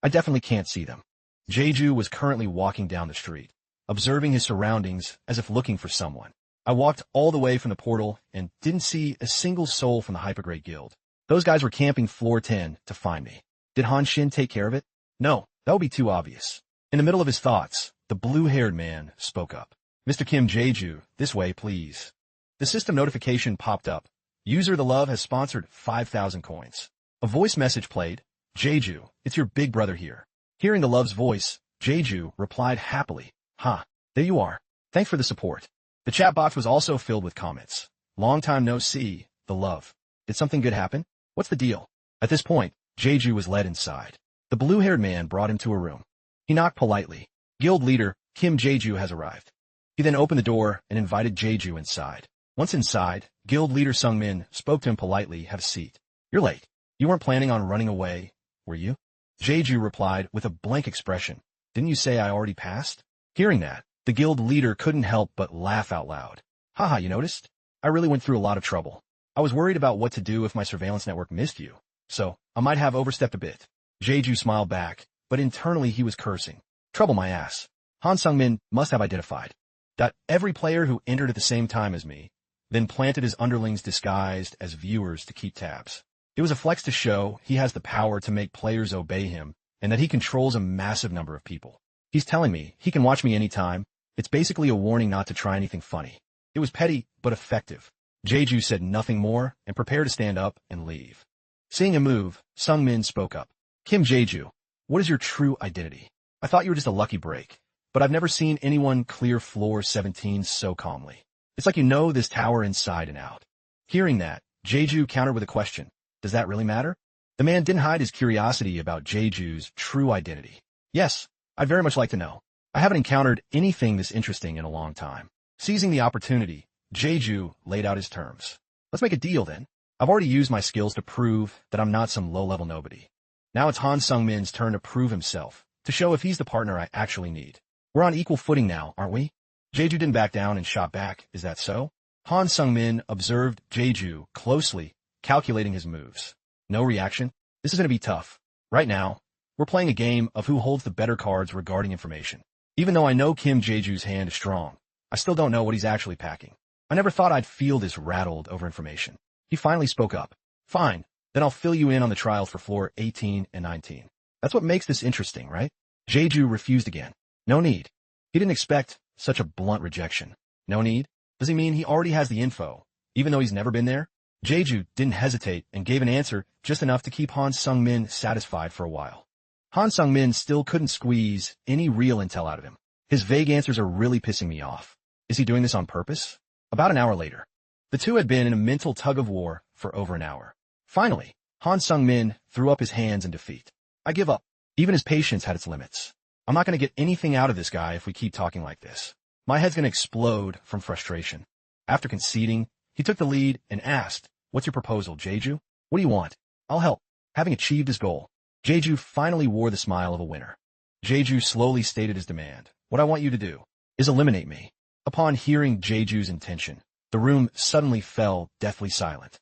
I definitely can't see them. Jeju was currently walking down the street, observing his surroundings as if looking for someone. I walked all the way from the portal and didn't see a single soul from the Hypergrade Guild. Those guys were camping floor 10 to find me. Did Han Shin take care of it? No, that would be too obvious. In the middle of his thoughts, the blue-haired man spoke up. Mr. Kim Jeju, this way, please. The system notification popped up. User The Love has sponsored 5,000 coins. A voice message played. Jeju, it's your big brother here. Hearing The Love's voice, Jeju replied happily. Ha, there you are. Thanks for the support. The chat box was also filled with comments. Long time no see, The Love. Did something good happen? What's the deal? At this point, Jeju was led inside. The blue-haired man brought him to a room. He knocked politely. Guild leader Kim Jeju has arrived. He then opened the door and invited Jeju inside. Once inside, Guild leader Sung-min spoke to him politely, have a seat. You're late. You weren't planning on running away, were you? Jeju replied with a blank expression. Didn't you say I already passed? Hearing that, the guild leader couldn't help but laugh out loud. Haha, you noticed? I really went through a lot of trouble. I was worried about what to do if my surveillance network missed you. So, I might have overstepped a bit. Jeju smiled back, but internally he was cursing. Trouble my ass. Han Sung-min must have identified that every player who entered at the same time as me, then planted his underlings disguised as viewers to keep tabs. It was a flex to show he has the power to make players obey him, and that he controls a massive number of people. He's telling me he can watch me anytime. It's basically a warning not to try anything funny. It was petty, but effective. Jeju said nothing more and prepared to stand up and leave. Seeing him move, Sung-min spoke up. Kim Jeju, what is your true identity? I thought you were just a lucky break, but I've never seen anyone clear floor 17 so calmly. It's like you know this tower inside and out. Hearing that, Jeju countered with a question. Does that really matter? The man didn't hide his curiosity about Jeju's true identity. Yes, I'd very much like to know. I haven't encountered anything this interesting in a long time. Seizing the opportunity, Jeju laid out his terms. Let's make a deal then. I've already used my skills to prove that I'm not some low-level nobody. Now it's Han Sung-min's turn to prove himself, to show if he's the partner I actually need. We're on equal footing now, aren't we? Jeju didn't back down and shot back, is that so? Han Sung-min observed Jeju closely, calculating his moves. No reaction? This is going to be tough. Right now, we're playing a game of who holds the better cards regarding information. Even though I know Kim Jeju's hand is strong, I still don't know what he's actually packing. I never thought I'd feel this rattled over information. He finally spoke up. Fine, then I'll fill you in on the trials for floor 18 and 19. That's what makes this interesting, right? Jeju refused again. No need. He didn't expect such a blunt rejection. No need? Does he mean he already has the info, even though he's never been there? Jeju didn't hesitate and gave an answer just enough to keep Han Sung-min satisfied for a while. Han Sung-min still couldn't squeeze any real intel out of him. His vague answers are really pissing me off. Is he doing this on purpose? About an hour later, the two had been in a mental tug-of-war for over an hour. Finally, Han Sung-min threw up his hands in defeat. I give up. Even his patience had its limits. I'm not going to get anything out of this guy if we keep talking like this. My head's going to explode from frustration. After conceding, he took the lead and asked, "What's your proposal, Jeju? What do you want? I'll help." Having achieved his goal, Jeju finally wore the smile of a winner. Jeju slowly stated his demand. "What I want you to do is eliminate me." Upon hearing Jeju's intention, the room suddenly fell deathly silent.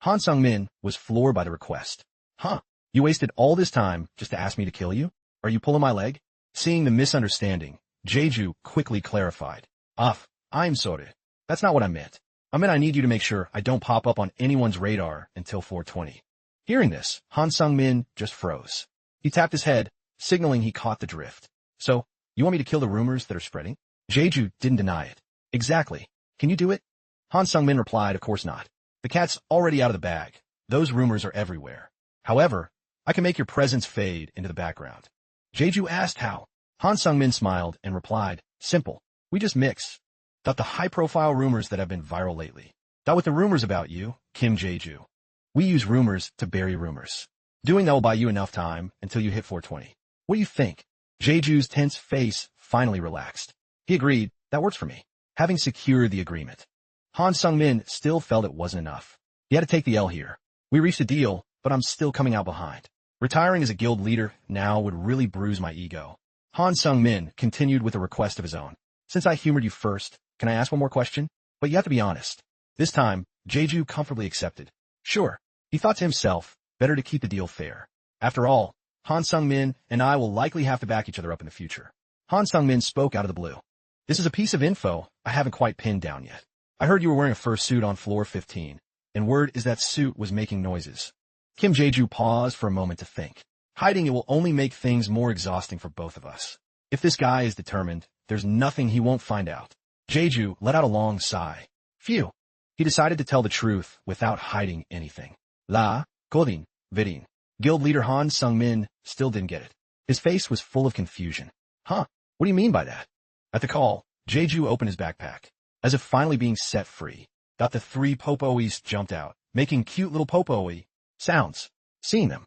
Han Sung-min was floored by the request. "Huh? You wasted all this time just to ask me to kill you? Are you pulling my leg?" Seeing the misunderstanding, Jeju quickly clarified. I'm sorry. That's not what I meant. I meant I need you to make sure I don't pop up on anyone's radar until 4:20. Hearing this, Han Sung-min just froze. He tapped his head, signaling he caught the drift. "So, you want me to kill the rumors that are spreading?" Jeju didn't deny it. "Exactly. Can you do it?" Han Sung-min replied, "Of course not. The cat's already out of the bag. Those rumors are everywhere. However, I can make your presence fade into the background." Jeju asked how. Han Sung-min smiled and replied, "Simple. We just mix. The high-profile rumors that have been viral lately. With the rumors about you, Kim Jeju. We use rumors to bury rumors. Doing that will buy you enough time until you hit 4:20. What do you think?" Jeju's tense face finally relaxed. He agreed, "That works for me." Having secured the agreement, Han Sung-min still felt it wasn't enough. He had to take the L here. "We reached a deal, but I'm still coming out behind. Retiring as a guild leader now would really bruise my ego." Han Sung-min continued with a request of his own. "Since I humored you first, can I ask one more question? But you have to be honest." This time, Jeju comfortably accepted. "Sure." He thought to himself, better to keep the deal fair. After all, Han Sung-min and I will likely have to back each other up in the future. Han Sung-min spoke out of the blue. "This is a piece of info I haven't quite pinned down yet. I heard you were wearing a fursuit on floor 15, and word is that suit was making noises." Kim Jeju paused for a moment to think. Hiding it will only make things more exhausting for both of us. If this guy is determined, there's nothing he won't find out. Jeju let out a long sigh. Phew. He decided to tell the truth without hiding anything. La, Godin, Vidin. Guild leader Han Sung-min still didn't get it. His face was full of confusion. "Huh? What do you mean by that?" At the call, Jeju opened his backpack. As if finally being set free, the 3 popoes jumped out, making cute little popoe sounds. Seeing them,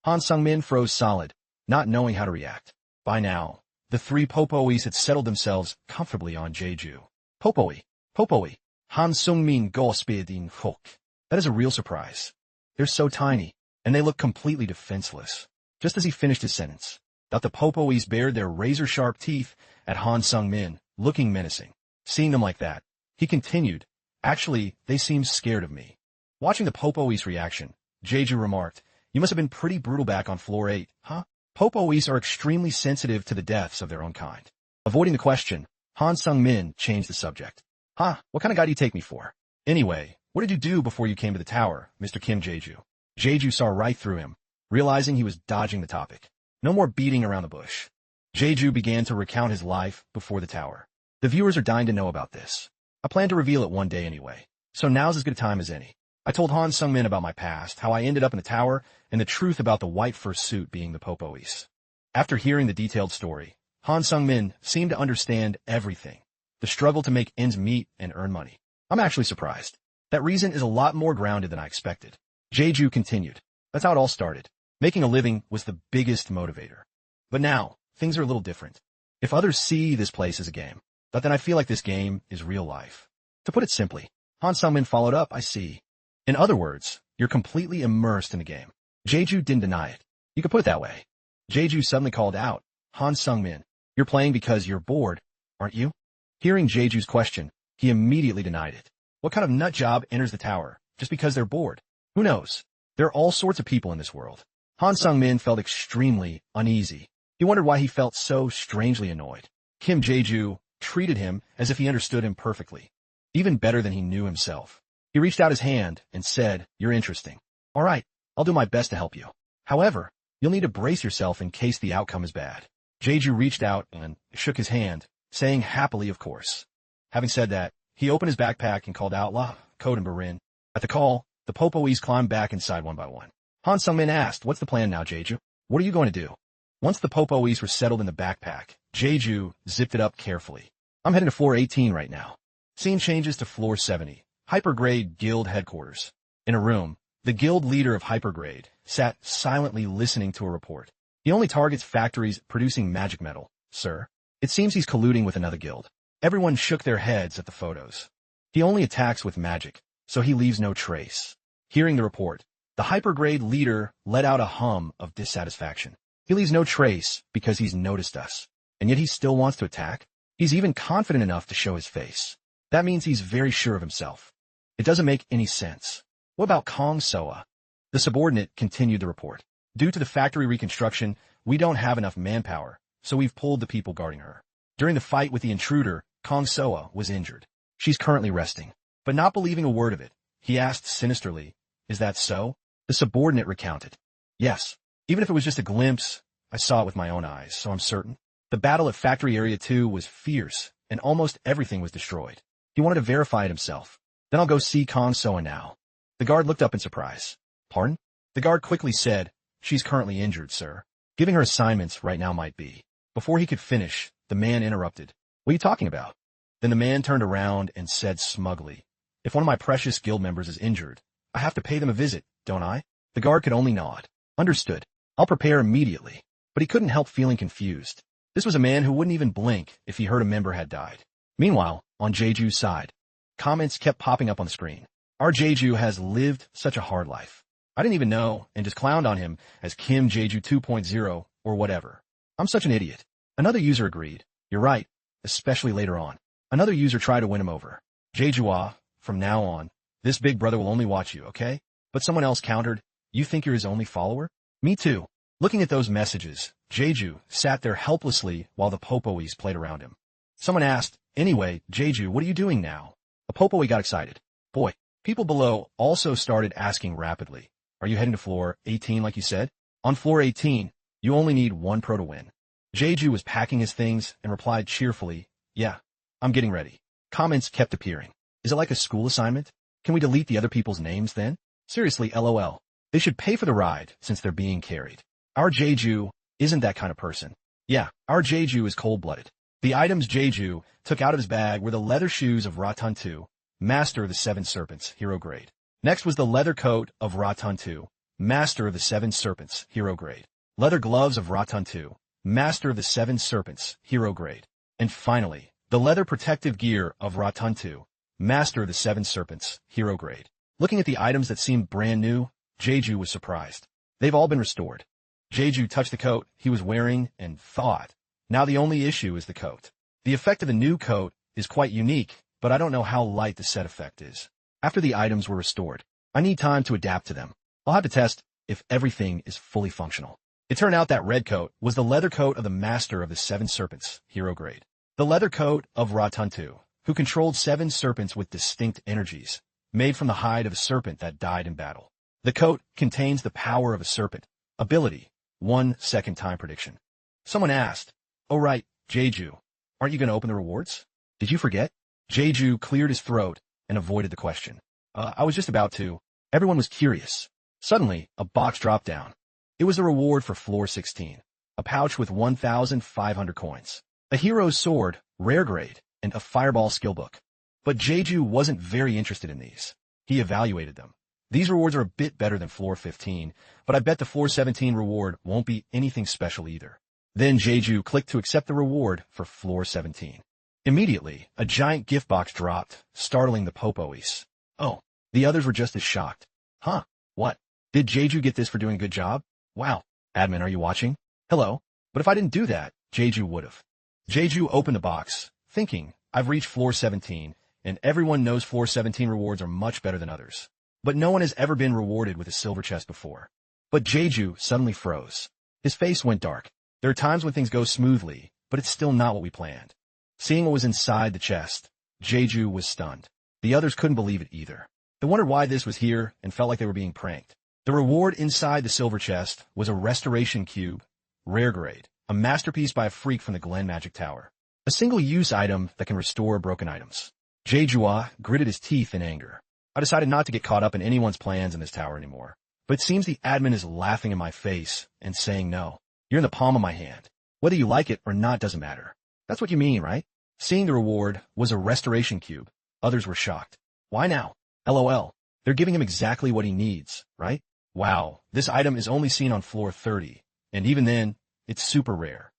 Han Sung-min froze solid, not knowing how to react. By now, the 3 popoes had settled themselves comfortably on Jeju. Popoe. Han Sung-min gospedin hook. That is a real surprise. They're so tiny, and they look completely defenseless. Just as he finished his sentence, the popoes bared their razor-sharp teeth at Han Sung-min, looking menacing. Seeing them like that, he continued, "Actually, they seem scared of me." Watching the popoes' reaction, Jeju remarked, "You must have been pretty brutal back on floor 8, huh?" Popoes are extremely sensitive to the deaths of their own kind. Avoiding the question, Han Sung-min changed the subject. What kind of guy do you take me for? Anyway, what did you do before you came to the tower, Mr. Kim Jeju?" Jeju saw right through him, realizing he was dodging the topic. No more beating around the bush. Jeju began to recount his life before the tower. The viewers are dying to know about this. I plan to reveal it one day anyway, so now's as good a time as any. I told Han Sung-min about my past, how I ended up in the tower, and the truth about the white fursuit being the popoes. After hearing the detailed story, Han Sung-min seemed to understand everything. The struggle to make ends meet and earn money. I'm actually surprised. That reason is a lot more grounded than I expected. Jeju continued. That's how it all started. Making a living was the biggest motivator. But now, things are a little different. If others see this place as a game, then I feel like this game is real life. To put it simply, Han Sung-min followed up, "I see. In other words, you're completely immersed in the game." Jeju didn't deny it. You could put it that way. Jeju suddenly called out, "Han Sung-min, you're playing because you're bored, aren't you?" Hearing Jeju's question, he immediately denied it. What kind of nut job enters the tower just because they're bored? Who knows? There are all sorts of people in this world. Han Sung-min felt extremely uneasy. He wondered why he felt so strangely annoyed. Kim Jeju treated him as if he understood him perfectly, even better than he knew himself. He reached out his hand and said, "You're interesting. All right, I'll do my best to help you. However, you'll need to brace yourself in case the outcome is bad." Jeju reached out and shook his hand, saying happily of course. Having said that, he opened his backpack and called out La, Code and Barin. At the call, the Popoes climbed back inside one by one. Han Sungmin asked, what's the plan now, Jeju? What are you going to do? Once the Popoes were settled in the backpack, Jeju zipped it up carefully. I'm heading to floor 18 right now. Scene changes to floor 70, Hypergrade Guild headquarters. In a room, the guild leader of Hypergrade sat silently listening to a report. He only targets factories producing magic metal, sir. It seems he's colluding with another guild. Everyone shook their heads at the photos. He only attacks with magic, so he leaves no trace. Hearing the report, the Hypergrade leader let out a hum of dissatisfaction. He leaves no trace because he's noticed us, and yet he still wants to attack? He's even confident enough to show his face. That means he's very sure of himself. It doesn't make any sense. What about Kong Soa? The subordinate continued the report. Due to the factory reconstruction, we don't have enough manpower, so we've pulled the people guarding her. During the fight with the intruder, Kong Soa was injured. She's currently resting. But not believing a word of it, he asked sinisterly, is that so? The subordinate recounted. Yes. Even if it was just a glimpse, I saw it with my own eyes, so I'm certain. The battle at Factory Area 2 was fierce, and almost everything was destroyed. He wanted to verify it himself. Then I'll go see Kong Soa now. The guard looked up in surprise. Pardon? The guard quickly said, she's currently injured, sir. Giving her assignments right now might be. Before he could finish, the man interrupted. What are you talking about? Then the man turned around and said smugly, if one of my precious guild members is injured, I have to pay them a visit, don't I? The guard could only nod. Understood. I'll prepare immediately. But he couldn't help feeling confused. This was a man who wouldn't even blink if he heard a member had died. Meanwhile, on Jeju's side, comments kept popping up on the screen. Our Jeju has lived such a hard life. I didn't even know and just clowned on him as Kim Jeju 2.0 or whatever. I'm such an idiot. Another user agreed. You're right, especially later on. Another user tried to win him over. Jeju, from now on, this big brother will only watch you, okay? But someone else countered, you think you're his only follower? Me too. Looking at those messages, Jeju sat there helplessly while the Popoes played around him. Someone asked, anyway, Jeju, what are you doing now? A Popoe got excited. Boy, people below also started asking rapidly. Are you heading to floor 18 like you said? On floor 18, you only need one pro to win. Jeju was packing his things and replied cheerfully, yeah, I'm getting ready. Comments kept appearing. Is it like a school assignment? Can we delete the other people's names then? Seriously, LOL. They should pay for the ride since they're being carried. Our Jeju isn't that kind of person. Yeah, our Jeju is cold-blooded. The items Jeju took out of his bag were the leather shoes of Ratantu, Master of the Seven Serpents, Hero Grade. Next was the leather coat of Ratantu, Master of the Seven Serpents, Hero Grade. Leather gloves of Ratantu, Master of the Seven Serpents, Hero Grade. And finally, the leather protective gear of Ratantu, Master of the Seven Serpents, Hero Grade. Looking at the items that seemed brand new, Jeju was surprised. They've all been restored. Jeju touched the coat he was wearing and thought, now the only issue is the coat. The effect of the new coat is quite unique, but I don't know how light the set effect is. After the items were restored, I need time to adapt to them. I'll have to test if everything is fully functional. It turned out that red coat was the leather coat of the Master of the Seven Serpents, Hero Grade. The leather coat of Ratantu, who controlled 7 serpents with distinct energies, made from the hide of a serpent that died in battle. The coat contains the power of a serpent. Ability, 1 second time prediction. Someone asked, oh right, Jeju, aren't you going to open the rewards? Did you forget? Jeju cleared his throat and avoided the question. I was just about to. Everyone was curious. Suddenly, a box dropped down. It was a reward for floor 16, a pouch with 1,500 coins, a hero's sword, rare grade, and a fireball skill book. But Jeju wasn't very interested in these. He evaluated them. These rewards are a bit better than floor 15, but I bet the floor 17 reward won't be anything special either. Then Jeju clicked to accept the reward for floor 17. Immediately, a giant gift box dropped, startling the Popoes. Oh, the others were just as shocked. Huh, what? Did Jeju get this for doing a good job? Wow. Admin, are you watching? Hello? But if I didn't do that, Jeju would've. Jeju opened the box, thinking, I've reached floor 17, and everyone knows floor 17 rewards are much better than others. But no one has ever been rewarded with a silver chest before. But Jeju suddenly froze. His face went dark. There are times when things go smoothly, but it's still not what we planned. Seeing what was inside the chest, Jeju was stunned. The others couldn't believe it either. They wondered why this was here and felt like they were being pranked. The reward inside the silver chest was a restoration cube, rare grade, a masterpiece by a freak from the Glen Magic Tower. A single-use item that can restore broken items. Jae-jua gritted his teeth in anger. I decided not to get caught up in anyone's plans in this tower anymore. But it seems the admin is laughing in my face and saying no. You're in the palm of my hand. Whether you like it or not doesn't matter. That's what you mean, right? Seeing the reward was a restoration cube. Others were shocked. Why now? LOL. They're giving him exactly what he needs, right? Wow, this item is only seen on floor 30, and even then, it's super rare.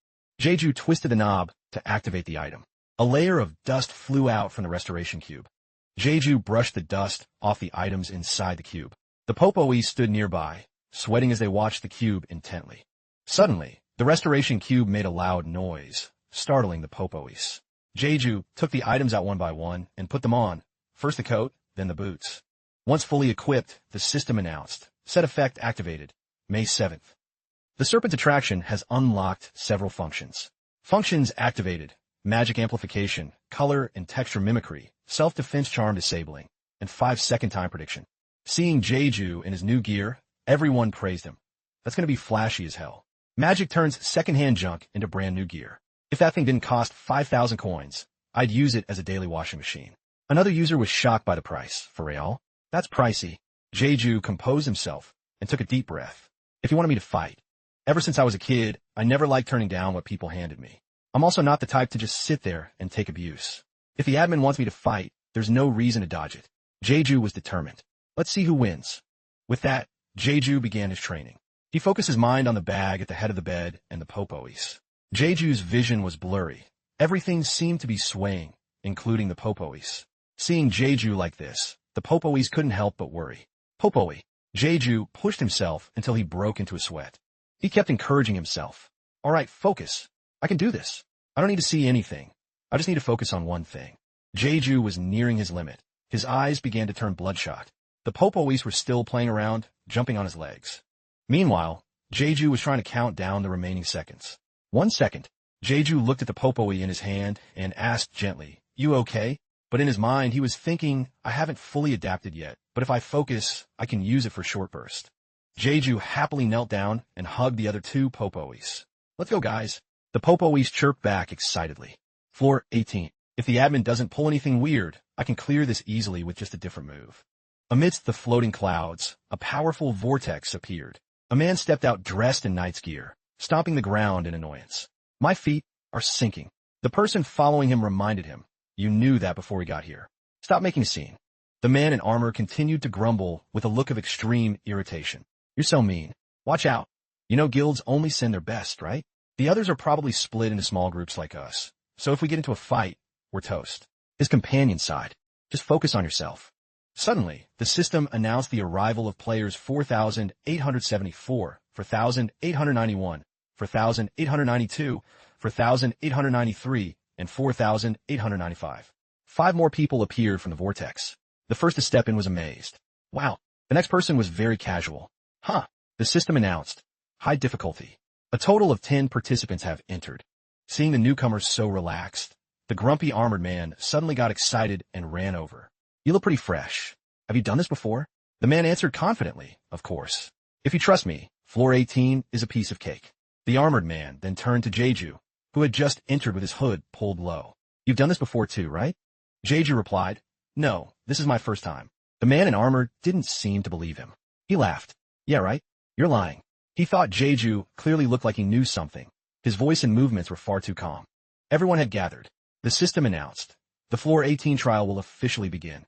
Jeju twisted the knob to activate the item. A layer of dust flew out from the restoration cube. Jeju brushed the dust off the items inside the cube. The Popoes stood nearby, sweating as they watched the cube intently. Suddenly, the restoration cube made a loud noise, startling the Popoes. Jeju took the items out one by one and put them on, first the coat, then the boots. Once fully equipped, the system announced, set effect activated, May 7th. The Serpent Attraction has unlocked several functions. Functions activated: magic amplification, color and texture mimicry, self-defense charm disabling, and 5-second time prediction. Seeing Jeju in his new gear, everyone praised him. That's going to be flashy as hell. Magic turns second-hand junk into brand new gear. If that thing didn't cost 5,000 coins, I'd use it as a daily washing machine. Another user was shocked by the price. For real? That's pricey. Jeju composed himself and took a deep breath. If you wanted me to fight. Ever since I was a kid, I never liked turning down what people handed me. I'm also not the type to just sit there and take abuse. If the admin wants me to fight, there's no reason to dodge it. Jeju was determined. Let's see who wins. With that, Jeju began his training. He focused his mind on the bag at the head of the bed and the Popoes. Jeju's vision was blurry. Everything seemed to be swaying, including the Popoes. Seeing Jeju like this, the Popoes couldn't help but worry. Popoe. Jeju pushed himself until he broke into a sweat. He kept encouraging himself. All right, focus. I can do this. I don't need to see anything. I just need to focus on one thing. Jeju was nearing his limit. His eyes began to turn bloodshot. The Popoes were still playing around, jumping on his legs. Meanwhile, Jeju was trying to count down the remaining seconds. 1 second. Jeju looked at the Popoe in his hand and asked gently, "You okay?" But in his mind, he was thinking, I haven't fully adapted yet, but if I focus, I can use it for short burst. Jeju happily knelt down and hugged the other two Popoes. Let's go, guys. The Popoes chirped back excitedly. Floor 18. If the admin doesn't pull anything weird, I can clear this easily with just a different move. Amidst the floating clouds, a powerful vortex appeared. A man stepped out dressed in knight's gear, stomping the ground in annoyance. My feet are sinking. The person following him reminded him. You knew that before we got here. Stop making a scene. The man in armor continued to grumble with a look of extreme irritation. You're so mean. Watch out. You know guilds only send their best, right? The others are probably split into small groups like us. So if we get into a fight, we're toast. His companion sighed. Just focus on yourself. Suddenly, the system announced the arrival of players 4,874, 4,891, 4,892, 4,893, and 4,895. 5 more people appeared from the vortex. The first to step in was amazed. Wow. The next person was very casual. Huh. The system announced. High difficulty. A total of 10 participants have entered. Seeing the newcomers so relaxed, the grumpy armored man suddenly got excited and ran over. You look pretty fresh. Have you done this before? The man answered confidently, of course. If you trust me, floor 18 is a piece of cake. The armored man then turned to Jeju, who had just entered with his hood pulled low. You've done this before too, right? Jeju replied, No, this is my first time. The man in armor didn't seem to believe him. He laughed. Yeah, right? You're lying. He thought Jeju clearly looked like he knew something. His voice and movements were far too calm. Everyone had gathered. The system announced. The floor 18 trial will officially begin.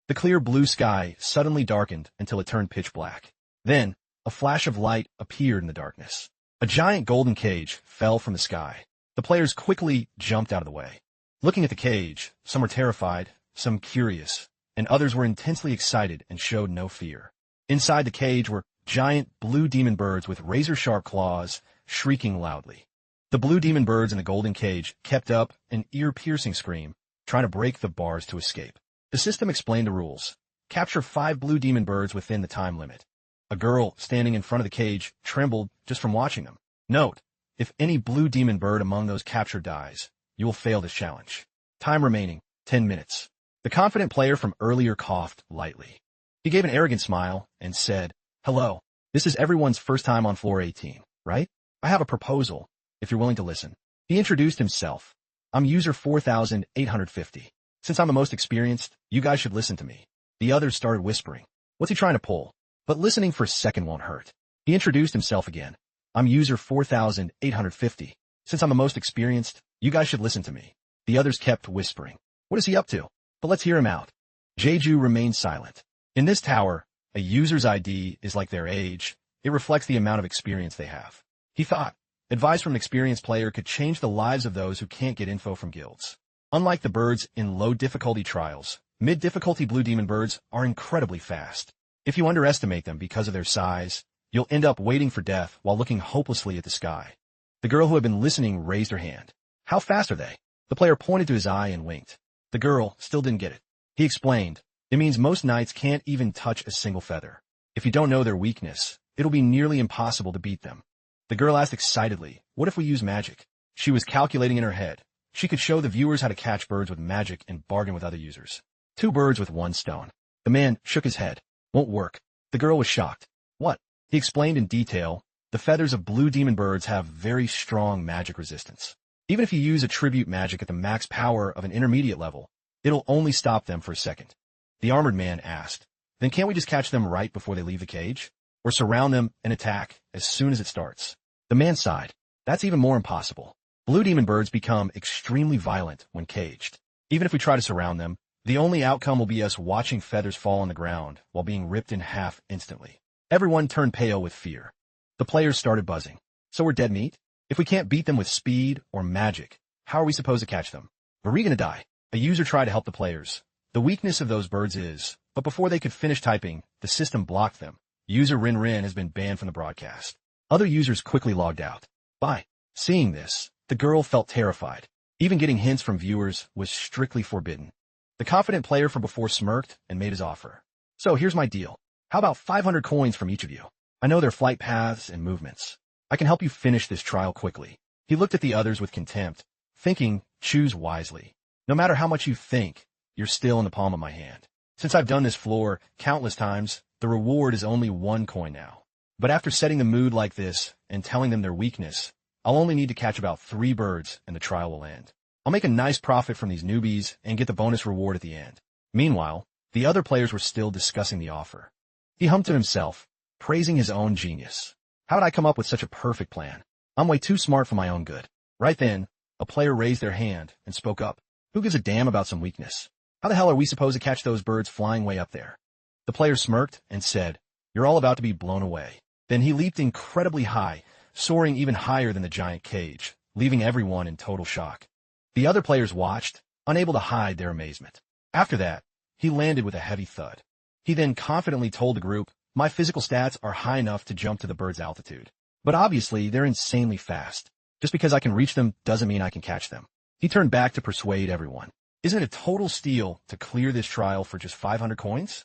The clear blue sky suddenly darkened until it turned pitch black. Then, a flash of light appeared in the darkness. A giant golden cage fell from the sky. The players quickly jumped out of the way. Looking at the cage, some were terrified, some curious, and others were intensely excited and showed no fear. Inside the cage were giant blue demon birds with razor-sharp claws, shrieking loudly. The blue demon birds in the golden cage kept up an ear-piercing scream, trying to break the bars to escape. The system explained the rules. Capture 5 blue demon birds within the time limit. A girl standing in front of the cage trembled just from watching them. Note, if any blue demon bird among those captured dies, you will fail this challenge. Time remaining, 10 minutes. The confident player from earlier coughed lightly. He gave an arrogant smile and said, Hello, this is everyone's first time on floor 18, right? I have a proposal, if you're willing to listen. He introduced himself. I'm user 4850. Since I'm the most experienced, you guys should listen to me. The others started whispering. What's he trying to pull? But listening for a second won't hurt. He introduced himself again. I'm user 4850. Since I'm the most experienced, you guys should listen to me. The others kept whispering. What is he up to? But let's hear him out. Jeju remained silent. In this tower, a user's ID is like their age. It reflects the amount of experience they have. He thought, advice from an experienced player could change the lives of those who can't get info from guilds. Unlike the birds in low-difficulty trials, mid-difficulty blue demon birds are incredibly fast. If you underestimate them because of their size, you'll end up waiting for death while looking hopelessly at the sky. The girl who had been listening raised her hand. How fast are they? The player pointed to his eye and winked. The girl still didn't get it. He explained, it means most knights can't even touch a single feather. If you don't know their weakness, it'll be nearly impossible to beat them. The girl asked excitedly, what if we use magic? She was calculating in her head. She could show the viewers how to catch birds with magic and bargain with other users. 2 birds with 1 stone. The man shook his head. Won't work. The girl was shocked. What? He explained in detail, the feathers of blue demon birds have very strong magic resistance. Even if you use attribute magic at the max power of an intermediate level, it'll only stop them for a second. The armored man asked, then can't we just catch them right before they leave the cage? Or surround them and attack as soon as it starts? The man sighed. That's even more impossible. Blue demon birds become extremely violent when caged. Even if we try to surround them, the only outcome will be us watching feathers fall on the ground while being ripped in half instantly. Everyone turned pale with fear. The players started buzzing. So we're dead meat? If we can't beat them with speed or magic, how are we supposed to catch them? Are we gonna die? A user tried to help the players. The weakness of those birds is, but before they could finish typing, the system blocked them. User Rin Rin has been banned from the broadcast. Other users quickly logged out. Bye. Seeing this, the girl felt terrified. Even getting hints from viewers was strictly forbidden. The confident player from before smirked and made his offer. So here's my deal. How about 500 coins from each of you? I know their flight paths and movements. I can help you finish this trial quickly. He looked at the others with contempt, thinking, choose wisely. No matter how much you think, you're still in the palm of my hand. Since I've done this floor countless times, the reward is only 1 coin now. But after setting the mood like this and telling them their weakness, I'll only need to catch about 3 birds and the trial will end. I'll make a nice profit from these newbies and get the bonus reward at the end. Meanwhile, the other players were still discussing the offer. He hummed to himself, praising his own genius. How did I come up with such a perfect plan? I'm way too smart for my own good. Right then, a player raised their hand and spoke up. Who gives a damn about some weakness? How the hell are we supposed to catch those birds flying way up there? The player smirked and said, you're all about to be blown away. Then he leaped incredibly high, soaring even higher than the giant cage, leaving everyone in total shock. The other players watched, unable to hide their amazement. After that, he landed with a heavy thud. He then confidently told the group, my physical stats are high enough to jump to the bird's altitude. But obviously, they're insanely fast. Just because I can reach them doesn't mean I can catch them. He turned back to persuade everyone. Isn't it a total steal to clear this trial for just 500 coins?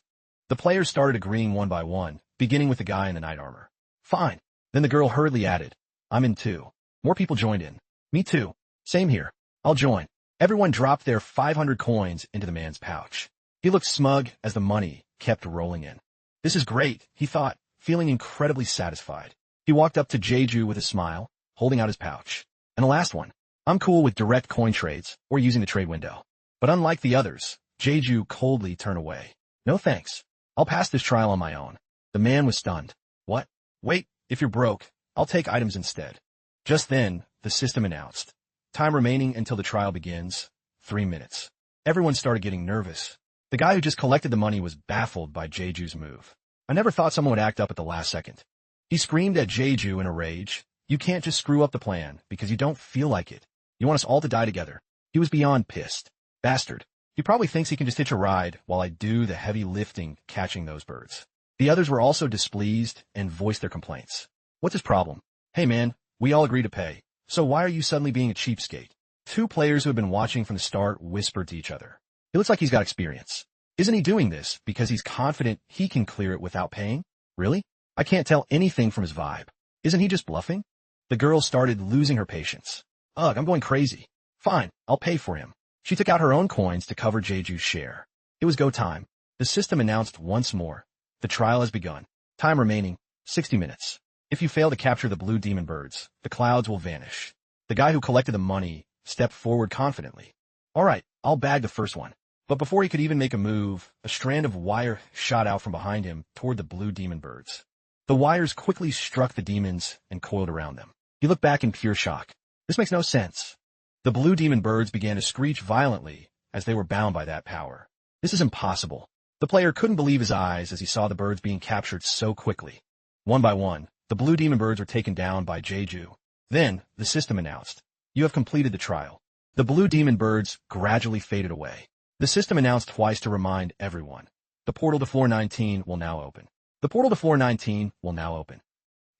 The players started agreeing one by one, beginning with the guy in the knight armor. Fine. Then the girl hurriedly added, I'm in too. More people joined in. Me too. Same here. I'll join. Everyone dropped their 500 coins into the man's pouch. He looked smug as the money kept rolling in. This is great, he thought, feeling incredibly satisfied. He walked up to Jeju with a smile, holding out his pouch. And the last one. I'm cool with direct coin trades or using the trade window. But unlike the others, Jeju coldly turned away. No thanks. I'll pass this trial on my own. The man was stunned. What? Wait, if you're broke, I'll take items instead. Just then, the system announced. Time remaining until the trial begins, 3 minutes. Everyone started getting nervous. The guy who just collected the money was baffled by Jeju's move. I never thought someone would act up at the last second. He screamed at Jeju in a rage. You can't just screw up the plan because you don't feel like it. You want us all to die together. He was beyond pissed. Bastard. He probably thinks he can just hitch a ride while I do the heavy lifting catching those birds. The others were also displeased and voiced their complaints. What's his problem? Hey man, we all agree to pay. So why are you suddenly being a cheapskate? 2 players who had been watching from the start whispered to each other. He looks like he's got experience. Isn't he doing this because he's confident he can clear it without paying? Really? I can't tell anything from his vibe. Isn't he just bluffing? The girl started losing her patience. Ugh, I'm going crazy. Fine, I'll pay for him. She took out her own coins to cover Jeju's share. It was go time. The system announced once more. The trial has begun. Time remaining, 60 minutes. If you fail to capture the blue demon birds, the clouds will vanish. The guy who collected the money stepped forward confidently. All right, I'll bag the first one. But before he could even make a move, a strand of wire shot out from behind him toward the blue demon birds. The wires quickly struck the demons and coiled around them. He looked back in pure shock. This makes no sense. The blue demon birds began to screech violently as they were bound by that power. This is impossible. The player couldn't believe his eyes as he saw the birds being captured so quickly. One by one, the blue demon birds were taken down by Jeju. Then, the system announced, "You have completed the trial." The blue demon birds gradually faded away. The system announced twice to remind everyone. The portal to floor 19 will now open. The portal to floor 19 will now open.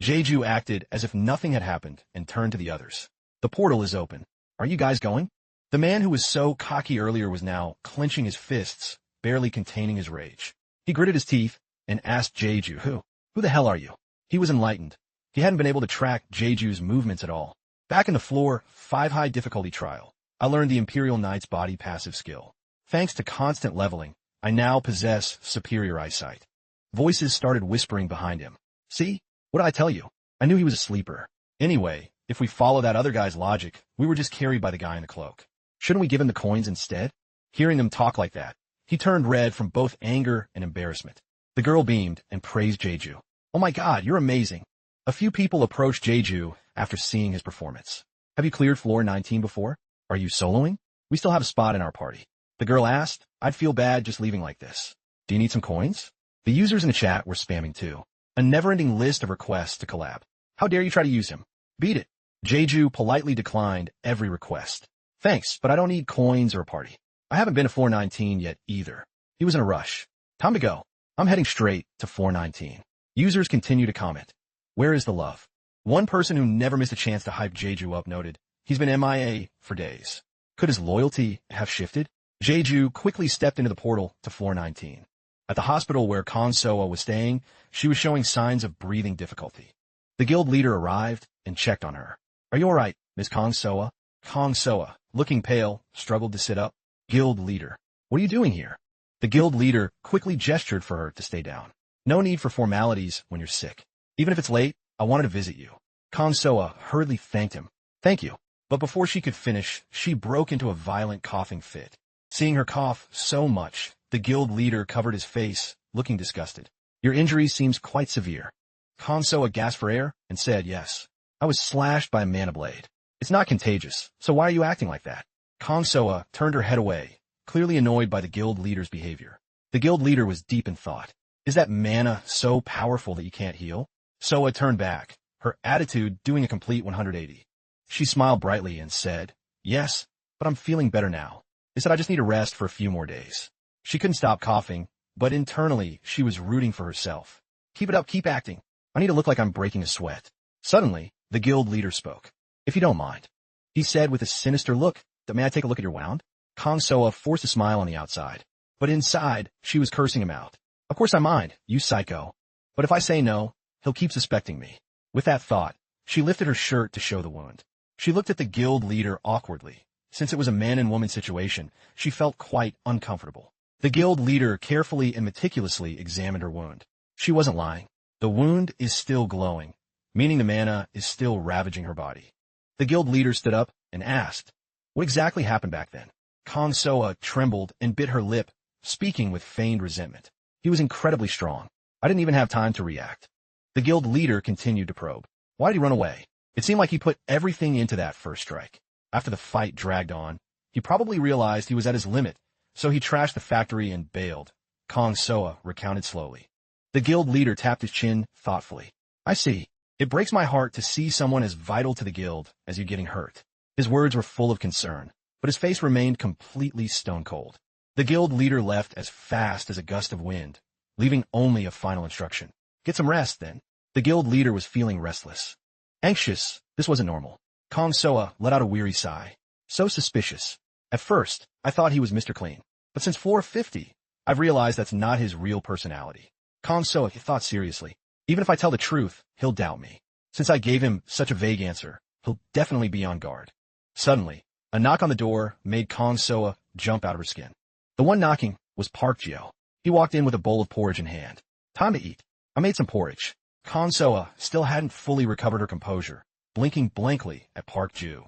Jeju acted as if nothing had happened and turned to the others. The portal is open. Are you guys going? The man who was so cocky earlier was now clenching his fists, barely containing his rage. He gritted his teeth and asked Jeju, Who the hell are you? He was enlightened. He hadn't been able to track Jeju's movements at all. Back in the floor 5 high difficulty trial, I learned the Imperial Knight's body passive skill. Thanks to constant leveling, I now possess superior eyesight. Voices started whispering behind him. See? What did I tell you? I knew he was a sleeper. Anyway, if we follow that other guy's logic, we were just carried by the guy in the cloak. Shouldn't we give him the coins instead? Hearing them talk like that, he turned red from both anger and embarrassment. The girl beamed and praised Jeju. Oh my god, you're amazing. A few people approached Jeju after seeing his performance. Have you cleared floor 19 before? Are you soloing? We still have a spot in our party. The girl asked. I'd feel bad just leaving like this. Do you need some coins? The users in the chat were spamming too. A never-ending list of requests to collab. How dare you try to use him? Beat it. Jeju politely declined every request. Thanks, but I don't need coins or a party. I haven't been to floor 19 yet either. He was in a rush. Time to go. I'm heading straight to floor 19. Users continue to comment. Where is the love? One person who never missed a chance to hype Jeju up noted, he's been MIA for days. Could his loyalty have shifted? Jeju quickly stepped into the portal to floor 19. At the hospital where Kong Soa was staying, she was showing signs of breathing difficulty. The guild leader arrived and checked on her. Are you all right, Miss Kong Soa? Kong Soa, looking pale, struggled to sit up. Guild leader. What are you doing here? The guild leader quickly gestured for her to stay down. No need for formalities when you're sick. Even if it's late, I wanted to visit you. Kong Soa hurriedly thanked him. Thank you. But before she could finish, she broke into a violent coughing fit. Seeing her cough so much, the guild leader covered his face, looking disgusted. Your injury seems quite severe. Kong Soa gasped for air and said yes. I was slashed by a mana blade. It's not contagious, so why are you acting like that? Kong Soa turned her head away, clearly annoyed by the guild leader's behavior. The guild leader was deep in thought. Is that mana so powerful that you can't heal? Soa turned back, her attitude doing a complete 180. She smiled brightly and said, yes, but I'm feeling better now. They said I just need a rest for a few more days. She couldn't stop coughing, but internally she was rooting for herself. Keep it up, keep acting. I need to look like I'm breaking a sweat. Suddenly, the guild leader spoke. If you don't mind. He said with a sinister look, may I take a look at your wound? Kong Soa forced a smile on the outside. But inside, she was cursing him out. Of course I mind, you psycho. But if I say no, he'll keep suspecting me. With that thought, she lifted her shirt to show the wound. She looked at the guild leader awkwardly. Since it was a man and woman situation, she felt quite uncomfortable. The guild leader carefully and meticulously examined her wound. She wasn't lying. The wound is still glowing, meaning the mana is still ravaging her body. The guild leader stood up and asked, what exactly happened back then? Kong Soa trembled and bit her lip, speaking with feigned resentment. He was incredibly strong. I didn't even have time to react. The guild leader continued to probe. Why did he run away? It seemed like he put everything into that first strike. After the fight dragged on, he probably realized he was at his limit, so he trashed the factory and bailed. Kong Soa recounted slowly. The guild leader tapped his chin thoughtfully. I see. It breaks my heart to see someone as vital to the guild as you getting hurt. His words were full of concern, but his face remained completely stone cold. The guild leader left as fast as a gust of wind, leaving only a final instruction. Get some rest, then. The guild leader was feeling restless. Anxious, this wasn't normal. Kong Soa let out a weary sigh. So suspicious. At first, I thought he was Mr. Clean. But since floor 50, I've realized that's not his real personality. Kong Soa thought seriously. Even if I tell the truth, he'll doubt me. Since I gave him such a vague answer, he'll definitely be on guard. Suddenly, a knock on the door made Kong Soa jump out of her skin. The one knocking was Park Geo. He walked in with a bowl of porridge in hand. Time to eat. I made some porridge. Kong Soa still hadn't fully recovered her composure, blinking blankly at Park Ju.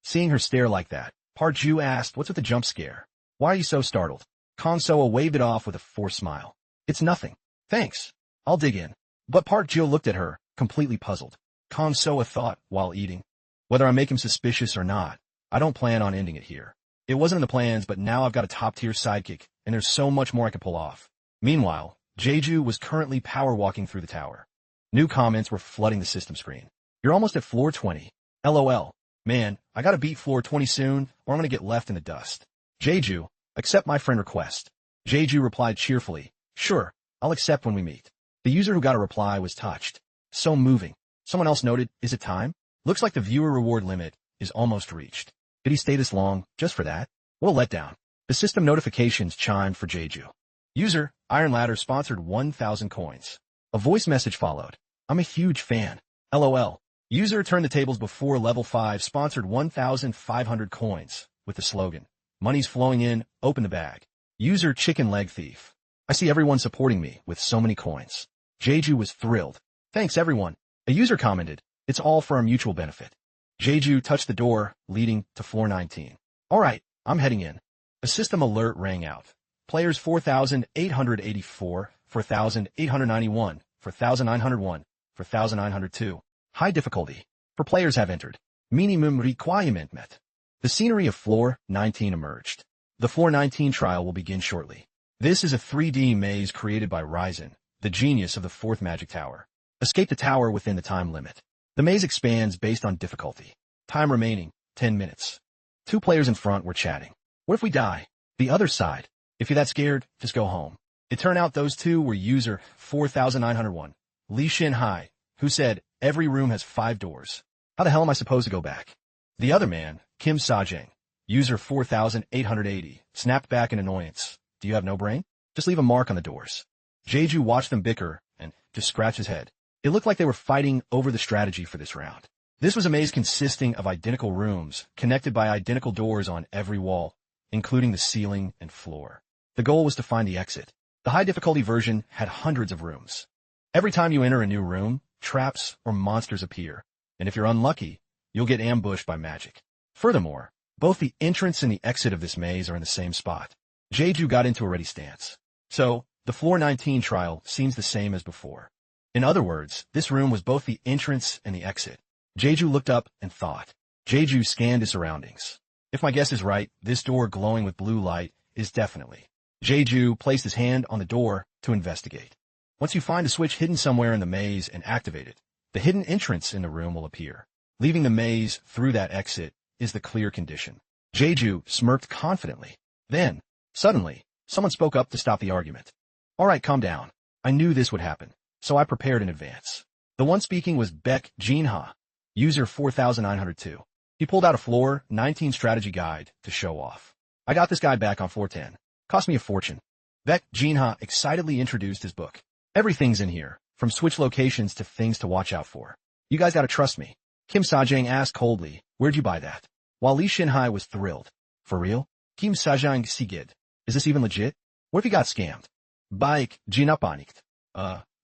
Seeing her stare like that, Park Ju asked, "What's with the jump scare? Why are you so startled?" Kang Soa waved it off with a forced smile. "It's nothing. Thanks. I'll dig in." But Park Ju looked at her, completely puzzled. Kang Soa thought while eating, "Whether I make him suspicious or not, I don't plan on ending it here. It wasn't in the plans, but now I've got a top-tier sidekick, and there's so much more I can pull off." Meanwhile, Jeju was currently power walking through the tower. New comments were flooding the system screen. "You're almost at floor 20. LOL. Man, I gotta beat floor 20 soon, or I'm gonna get left in the dust." Jeju, accept my friend request. Jeju replied cheerfully, "Sure, I'll accept when we meet." The user who got a reply was touched. So moving. Someone else noted, "Is it time? Looks like the viewer reward limit is almost reached." Did he stay this long, just for that? What a letdown. The system notifications chimed for Jeju. User, Iron Ladder sponsored 1,000 coins. A voice message followed. "I'm a huge fan. LOL. User turned the tables before level 5 sponsored 1,500 coins with the slogan, "Money's flowing in, open the bag." User Chicken Leg Thief. "I see everyone supporting me with so many coins." Jeju was thrilled. "Thanks everyone." A user commented, "It's all for our mutual benefit." Jeju touched the door leading to floor 19. "Alright, I'm heading in." A system alert rang out. Players 4,884, 4,891, 4,901, 4,902. High difficulty. For players have entered. Minimum requirement met. The scenery of floor 19 emerged. The floor 19 trial will begin shortly. This is a 3D maze created by Ryzen, the genius of the 4th Magic Tower. Escape the tower within the time limit. The maze expands based on difficulty. Time remaining, 10 minutes. Two players in front were chatting. "What if we die?" The other side, "If you're that scared, just go home." It turned out those two were user 4,901, Lee Shin-hai, who said, "Every room has 5 doors. How the hell am I supposed to go back?" The other man, Kim Sajang, user 4,880, snapped back in annoyance. "Do you have no brain? Just leave a mark on the doors." Jeju watched them bicker and just scratched his head. It looked like they were fighting over the strategy for this round. This was a maze consisting of identical rooms, connected by identical doors on every wall, including the ceiling and floor. The goal was to find the exit. The high difficulty version had hundreds of rooms. Every time you enter a new room, traps or monsters appear, and if you're unlucky, you'll get ambushed by magic. Furthermore, both the entrance and the exit of this maze are in the same spot. Jeju got into a ready stance. So, the floor 19 trial seems the same as before. In other words, this room was both the entrance and the exit. Jeju looked up and thought. Jeju scanned his surroundings. If my guess is right, this door glowing with blue light is definitely. Jeju placed his hand on the door to investigate. Once you find a switch hidden somewhere in the maze and activate it, the hidden entrance in the room will appear. Leaving the maze through that exit is the clear condition. Jeju smirked confidently. Then, suddenly, someone spoke up to stop the argument. "Alright, calm down. I knew this would happen, so I prepared in advance." The one speaking was Baek Jinha, user 4,902. He pulled out a floor 19 strategy guide to show off. "I got this guy back on floor 10. Cost me a fortune." Baek Jinha excitedly introduced his book. "Everything's in here, from switch locations to things to watch out for. You guys gotta trust me." Kim Sajang asked coldly, "Where'd you buy that?" While Lee Shin-hai was thrilled. "For real? Kim Sajang Sigid. Is this even legit? What if he got scammed?" Baek Jinha panicked.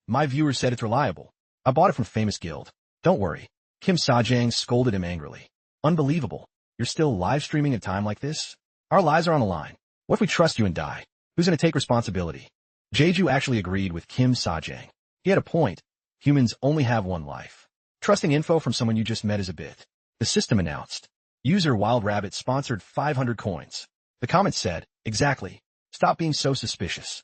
My viewers said it's reliable. I bought it from Famous Guild. Don't worry." Kim Sajang scolded him angrily. "Unbelievable. You're still live streaming at a time like this? Our lives are on the line. What if we trust you and die? Who's gonna take responsibility?" Jeju actually agreed with Kim Sajang. He had a point. Humans only have one life. Trusting info from someone you just met is a bit. The system announced. User Wild Rabbit sponsored 500 coins. The comment said, "Exactly. Stop being so suspicious."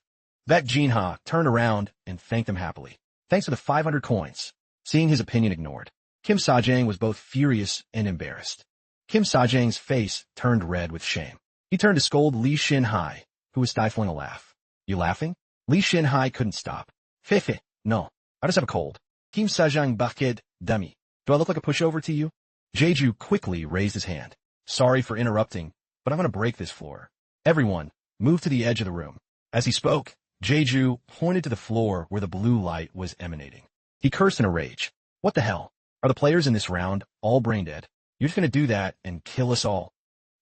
Baek Jinha turned around and thanked him happily. "Thanks for the 500 coins." Seeing his opinion ignored, Kim Sajang was both furious and embarrassed. Kim Sajang's face turned red with shame. He turned to scold Lee Shin-hai, who was stifling a laugh. "You laughing?" Lee Shin-hai couldn't stop. "Fefe, no. I just have a cold." Kim Sajang baked, dummy. "Do I look like a pushover to you?" Jeju quickly raised his hand. "Sorry for interrupting, but I'm gonna break this floor. Everyone, move to the edge of the room." As he spoke, Jeju pointed to the floor where the blue light was emanating. He cursed in a rage. "What the hell? Are the players in this round all brain dead? You're just gonna do that and kill us all?"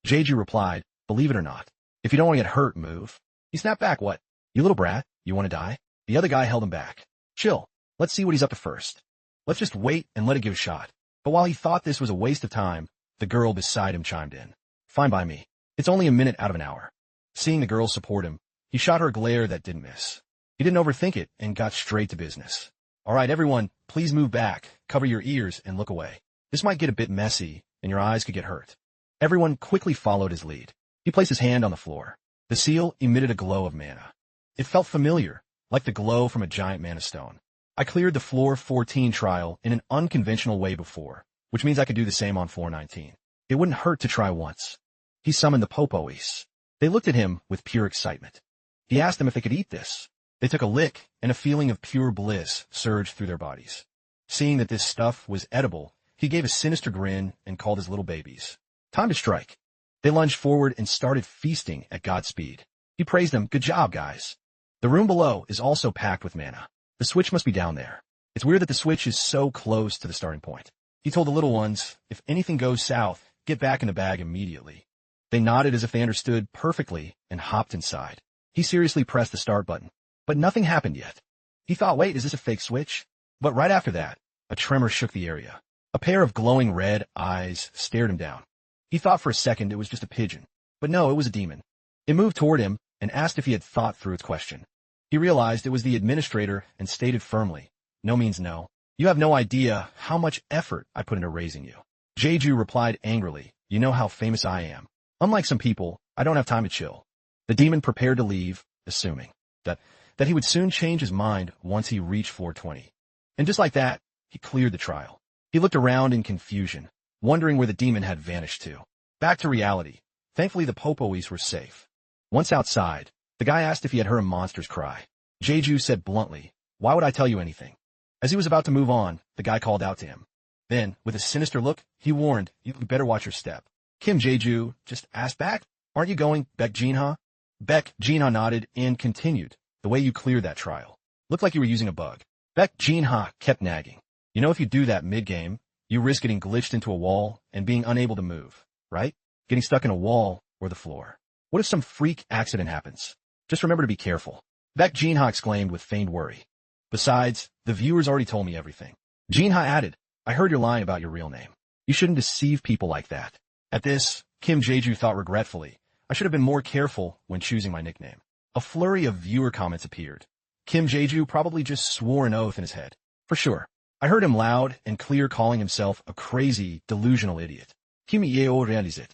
Jeju replied, "Believe it or not. If you don't want to get hurt, move." He snapped back. "What? You little brat? You want to die?" The other guy held him back. "Chill. Let's see what he's up to first. Let's just wait and let it give a shot." But while he thought this was a waste of time, The girl beside him chimed in. Fine by me. It's only a minute out of an hour. Seeing the girl support him, he shot her a glare that didn't miss. He didn't overthink it and got straight to business. All right, everyone, please move back, cover your ears, and look away. This might get a bit messy, and your eyes could get hurt. Everyone quickly followed his lead. He placed his hand on the floor. The seal emitted a glow of mana. It felt familiar, like the glow from a giant mana stone. I cleared the floor 14 trial in an unconventional way before, which means I could do the same on floor 19. It wouldn't hurt to try once. He summoned the Popoes. They looked at him with pure excitement. He asked them if they could eat this. They took a lick, and a feeling of pure bliss surged through their bodies. Seeing that this stuff was edible, he gave a sinister grin and called his little babies. Time to strike. They lunged forward and started feasting at Godspeed. He praised them, good job, guys. The room below is also packed with mana. The switch must be down there. It's weird that the switch is so close to the starting point. He told the little ones, if anything goes south, get back in the bag immediately. They nodded as if they understood perfectly and hopped inside. He seriously pressed the start button, but nothing happened yet. He thought, wait, is this a fake switch? But right after that, a tremor shook the area. A pair of glowing red eyes stared him down. He thought for a second it was just a pigeon, but no, it was a demon. It moved toward him and asked if he had thought through its question. He realized it was the administrator and stated firmly, no means no. You have no idea how much effort I put into raising you. Jeju replied angrily, you know how famous I am. Unlike some people, I don't have time to chill. The demon prepared to leave, assuming that he would soon change his mind once he reached floor 20. And just like that, he cleared the trial. He looked around in confusion, wondering where the demon had vanished to. Back to reality. Thankfully, the Popoes were safe. Once outside, the guy asked if he had heard a monster's cry. Jeju said bluntly, why would I tell you anything? As he was about to move on, the guy called out to him. Then, with a sinister look, he warned, you better watch your step. Kim Jeju just asked back, aren't you going, Baek Jinha? Baek Jinha nodded and continued, the way you cleared that trial. Looked like you were using a bug. Baek Jinha kept nagging. You know if you do that mid-game, you risk getting glitched into a wall and being unable to move, right? Getting stuck in a wall or the floor. What if some freak accident happens? Just remember to be careful. Baek Jinha exclaimed with feigned worry. Besides, the viewers already told me everything. Jinha added, I heard you're lying about your real name. You shouldn't deceive people like that. At this, Kim Jeju thought regretfully, I should have been more careful when choosing my nickname. A flurry of viewer comments appeared. Kim Jeju probably just swore an oath in his head. For sure. I heard him loud and clear calling himself a crazy, delusional idiot. Kim Yeo realized.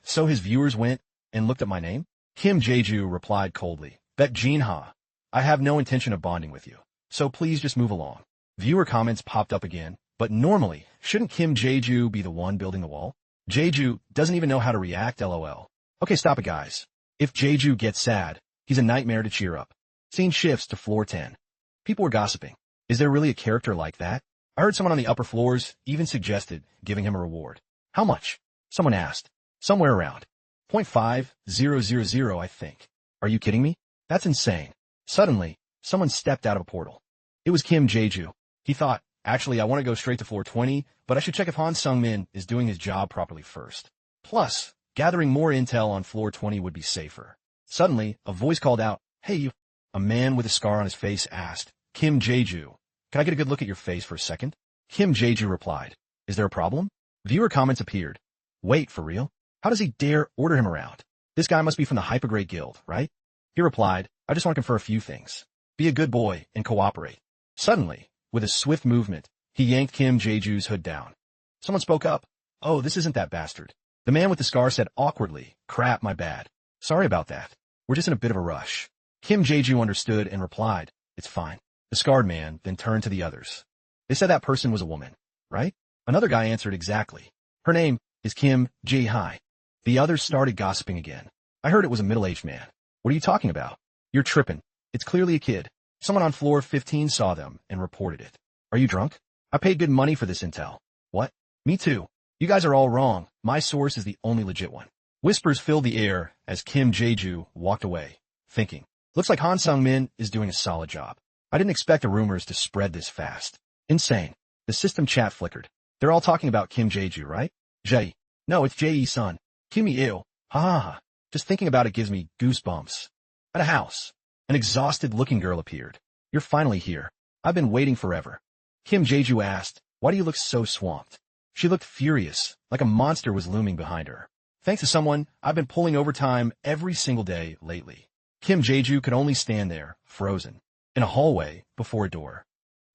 So his viewers went and looked at my name? Kim Jeju replied coldly, Baek Jinha, I have no intention of bonding with you, so please just move along. Viewer comments popped up again, but normally, shouldn't Kim Jeju be the one building the wall? Jeju doesn't even know how to react, lol. Okay, stop it, guys. If Jeju gets sad, he's a nightmare to cheer up. Scene shifts to floor 10. People were gossiping. Is there really a character like that? I heard someone on the upper floors even suggested giving him a reward. How much? Someone asked. Somewhere around 0.5000, I think. Are you kidding me? That's insane. Suddenly, someone stepped out of a portal. It was Kim Jeju. He thought, actually, I want to go straight to floor 20, but I should check if Han Sung-min is doing his job properly first. Plus, gathering more intel on floor 20 would be safer. Suddenly, a voice called out, hey you. A man with a scar on his face asked, Kim Jeju, can I get a good look at your face for a second? Kim Jeju replied, is there a problem? Viewer comments appeared. Wait, for real? How does he dare order him around? This guy must be from the Hypergrade Guild, right? He replied, I just want to confer a few things. Be a good boy and cooperate. Suddenly, with a swift movement, he yanked Kim Jeju's hood down. Someone spoke up. Oh, this isn't that bastard. The man with the scar said awkwardly, crap, my bad. Sorry about that. We're just in a bit of a rush. Kim Jeju understood and replied, it's fine. The scarred man then turned to the others. They said that person was a woman, right? Another guy answered exactly. Her name is Kim Jae-hi. The others started gossiping again. I heard it was a middle-aged man. What are you talking about? You're tripping. It's clearly a kid. Someone on floor 15 saw them and reported it. Are you drunk? I paid good money for this intel. What? Me too. You guys are all wrong. My source is the only legit one. Whispers filled the air as Kim Jeju walked away, thinking, looks like Han Sung-min is doing a solid job. I didn't expect the rumors to spread this fast. Insane. The system chat flickered. They're all talking about Kim Jeju, right? Jae. No, it's Jae-san. Kimmy ill. Ha ha ha. Just thinking about it gives me goosebumps. At a house, an exhausted-looking girl appeared. You're finally here. I've been waiting forever. Kim Jeju asked, why do you look so swamped? She looked furious, like a monster was looming behind her. Thanks to someone, I've been pulling overtime every single day lately. Kim Jae-ju could only stand there, frozen, in a hallway before a door.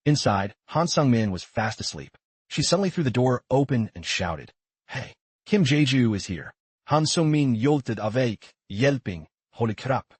Inside, Han Sung-min was fast asleep. She suddenly threw the door open and shouted, "Hey, Kim Jae-ju is here." Han Sung-min jolted awake, yelping, "Holy crap."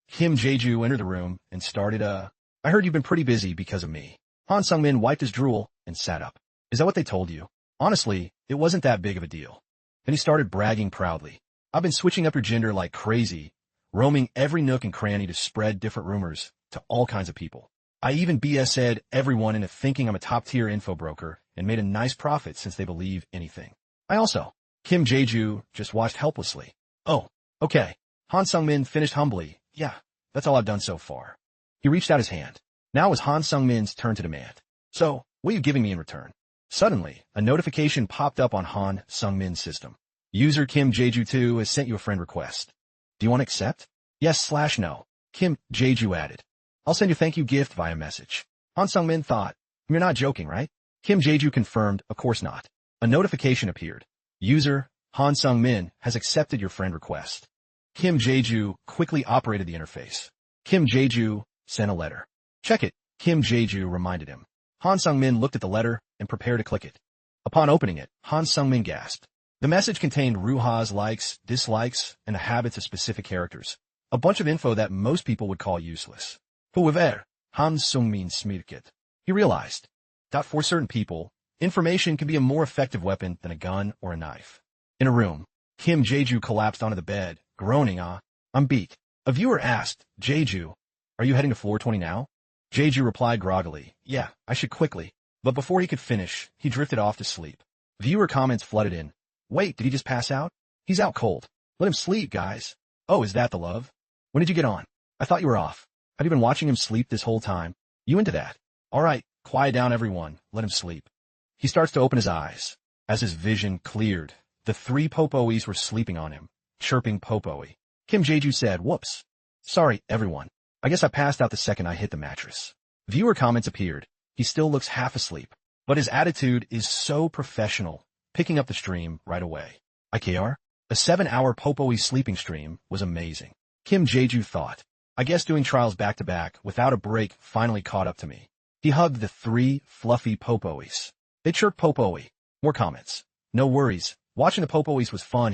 Kim Jae-ju entered the room and started, "I heard you've been pretty busy because of me." Han Sung-min wiped his drool and sat up. "Is that what they told you?" Honestly, it wasn't that big of a deal. Then he started bragging proudly. "I've been switching up your gender like crazy, roaming every nook and cranny to spread different rumors to all kinds of people. I even BS'd everyone into thinking I'm a top-tier info broker and made a nice profit since they believe anything. I also..." Kim Jae-ju just watched helplessly. "Oh, okay." Han Sung-min finished humbly. "Yeah, that's all I've done so far." He reached out his hand. Now it was Han Sung-min's turn to demand. "So, what are you giving me in return?" Suddenly, a notification popped up on Han Sung-min's system. "User Kim Jae-ju 2 has sent you a friend request. Do you want to accept?" "Yes/no." Kim Jae-ju added. "I'll send you a thank you gift via message." Han Sung-min thought, "You're not joking, right?" Kim Jae-ju confirmed, "Of course not." A notification appeared. "User Han Sung-min has accepted your friend request." Kim Jae-ju quickly operated the interface. Kim Jae-ju sent a letter. "Check it," Kim Jae-ju reminded him. Han Sung-min looked at the letter and prepared to click it. Upon opening it, Han Sung-min gasped. The message contained Ruha's likes, dislikes, and the habits of specific characters. A bunch of info that most people would call useless. However, Han Sung-min smirked. He realized that for certain people, information can be a more effective weapon than a gun or a knife. In a room, Kim Jae-ju collapsed onto the bed, groaning, "I'm beat." A viewer asked, "Jae-ju, are you heading to floor 20 now?" Jae-ju replied groggily, "Yeah, I should quickly." But before he could finish, he drifted off to sleep. Viewer comments flooded in. "Wait, did he just pass out? He's out cold. Let him sleep, guys." "Oh, is that the love? When did you get on? I thought you were off. Have you been watching him sleep this whole time? You into that? All right, quiet down everyone. Let him sleep." He starts to open his eyes. As his vision cleared, the 3 Popoes were sleeping on him, chirping Popoe. Kim Jae-ju said, "Whoops. Sorry, everyone. I guess I passed out the second I hit the mattress." Viewer comments appeared. He still looks half asleep, but his attitude is so professional, picking up the stream right away. IKR? A 7-hour Popoe sleeping stream was amazing. Kim Jae-ju thought, "I guess doing trials back-to-back without a break finally caught up to me." He hugged the 3 fluffy Popoes. They chirped Popoe. More comments. "No worries. Watching the Popoes was fun,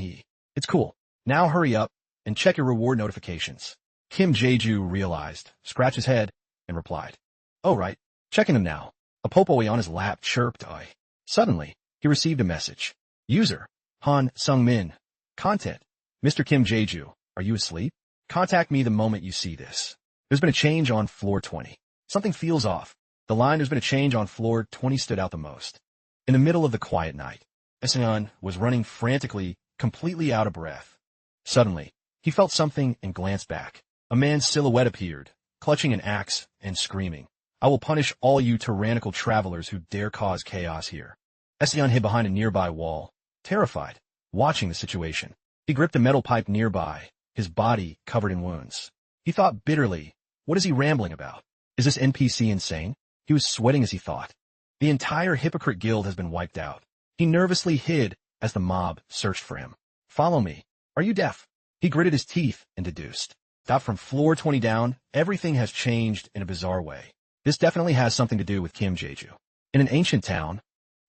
It's cool. Now hurry up and check your reward notifications." Kim Jae-ju realized, scratched his head, and replied, "Oh right. Checking them now." A Popoe on his lap chirped, "Oi." Suddenly, he received a message. User, Han Sung-min. Content, Mr. Kim Jae-ju, are you asleep? Contact me the moment you see this. There's been a change on floor 20. Something feels off. The line "there's been a change on floor 20" stood out the most. In the middle of the quiet night, Eseon was running frantically, completely out of breath. Suddenly, he felt something and glanced back. A man's silhouette appeared, clutching an axe and screaming, "I will punish all you tyrannical travelers who dare cause chaos here." Eseon hid behind a nearby wall, terrified, watching the situation. He gripped a metal pipe nearby, his body covered in wounds. He thought bitterly, what is he rambling about? Is this NPC insane? He was sweating as he thought. The entire Hypocrite Guild has been wiped out. He nervously hid as the mob searched for him. "Follow me. Are you deaf?" He gritted his teeth and deduced that from floor 20 down, everything has changed in a bizarre way. This definitely has something to do with Kim Jae-ju. In an ancient town,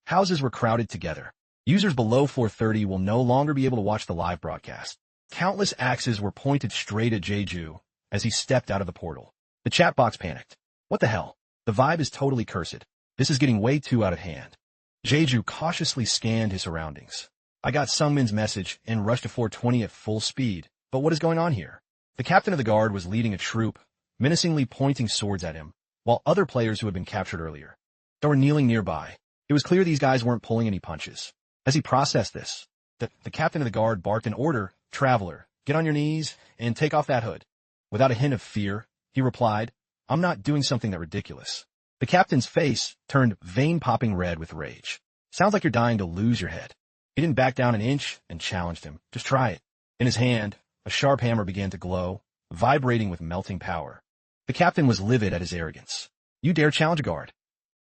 houses were crowded together. Users below floor 30 will no longer be able to watch the live broadcast. Countless axes were pointed straight at Jae-ju as he stepped out of the portal. The chat box panicked. What the hell? The vibe is totally cursed. This is getting way too out of hand. Jae-ju cautiously scanned his surroundings. I got Sungmin's message and rushed to floor 20 at full speed. But what is going on here? The captain of the guard was leading a troop, menacingly pointing swords at him, while other players who had been captured earlier, they were kneeling nearby. It was clear these guys weren't pulling any punches. As he processed this, the captain of the guard barked an order, "Traveler, get on your knees and take off that hood." Without a hint of fear, he replied, "I'm not doing something that ridiculous." The captain's face turned vein-popping red with rage. "Sounds like you're dying to lose your head." He didn't back down an inch and challenged him. "Just try it." In his hand, a sharp hammer began to glow, vibrating with melting power. The captain was livid at his arrogance. "You dare challenge a guard?"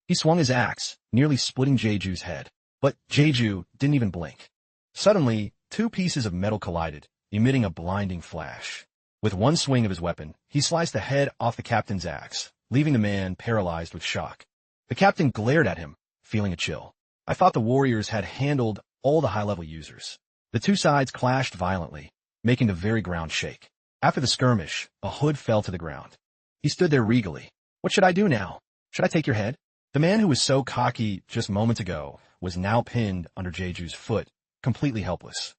He swung his axe, nearly splitting Jae-ju's head. But Jeju didn't even blink. Suddenly, two pieces of metal collided, emitting a blinding flash. With one swing of his weapon, he sliced the head off the captain's axe, leaving the man paralyzed with shock. The captain glared at him, feeling a chill. I thought the warriors had handled all the high-level users. The two sides clashed violently, making the very ground shake. After the skirmish, a hood fell to the ground. He stood there regally. What should I do now? Should I take your head? The man who was so cocky just moments ago was now pinned under Jeju's foot, completely helpless.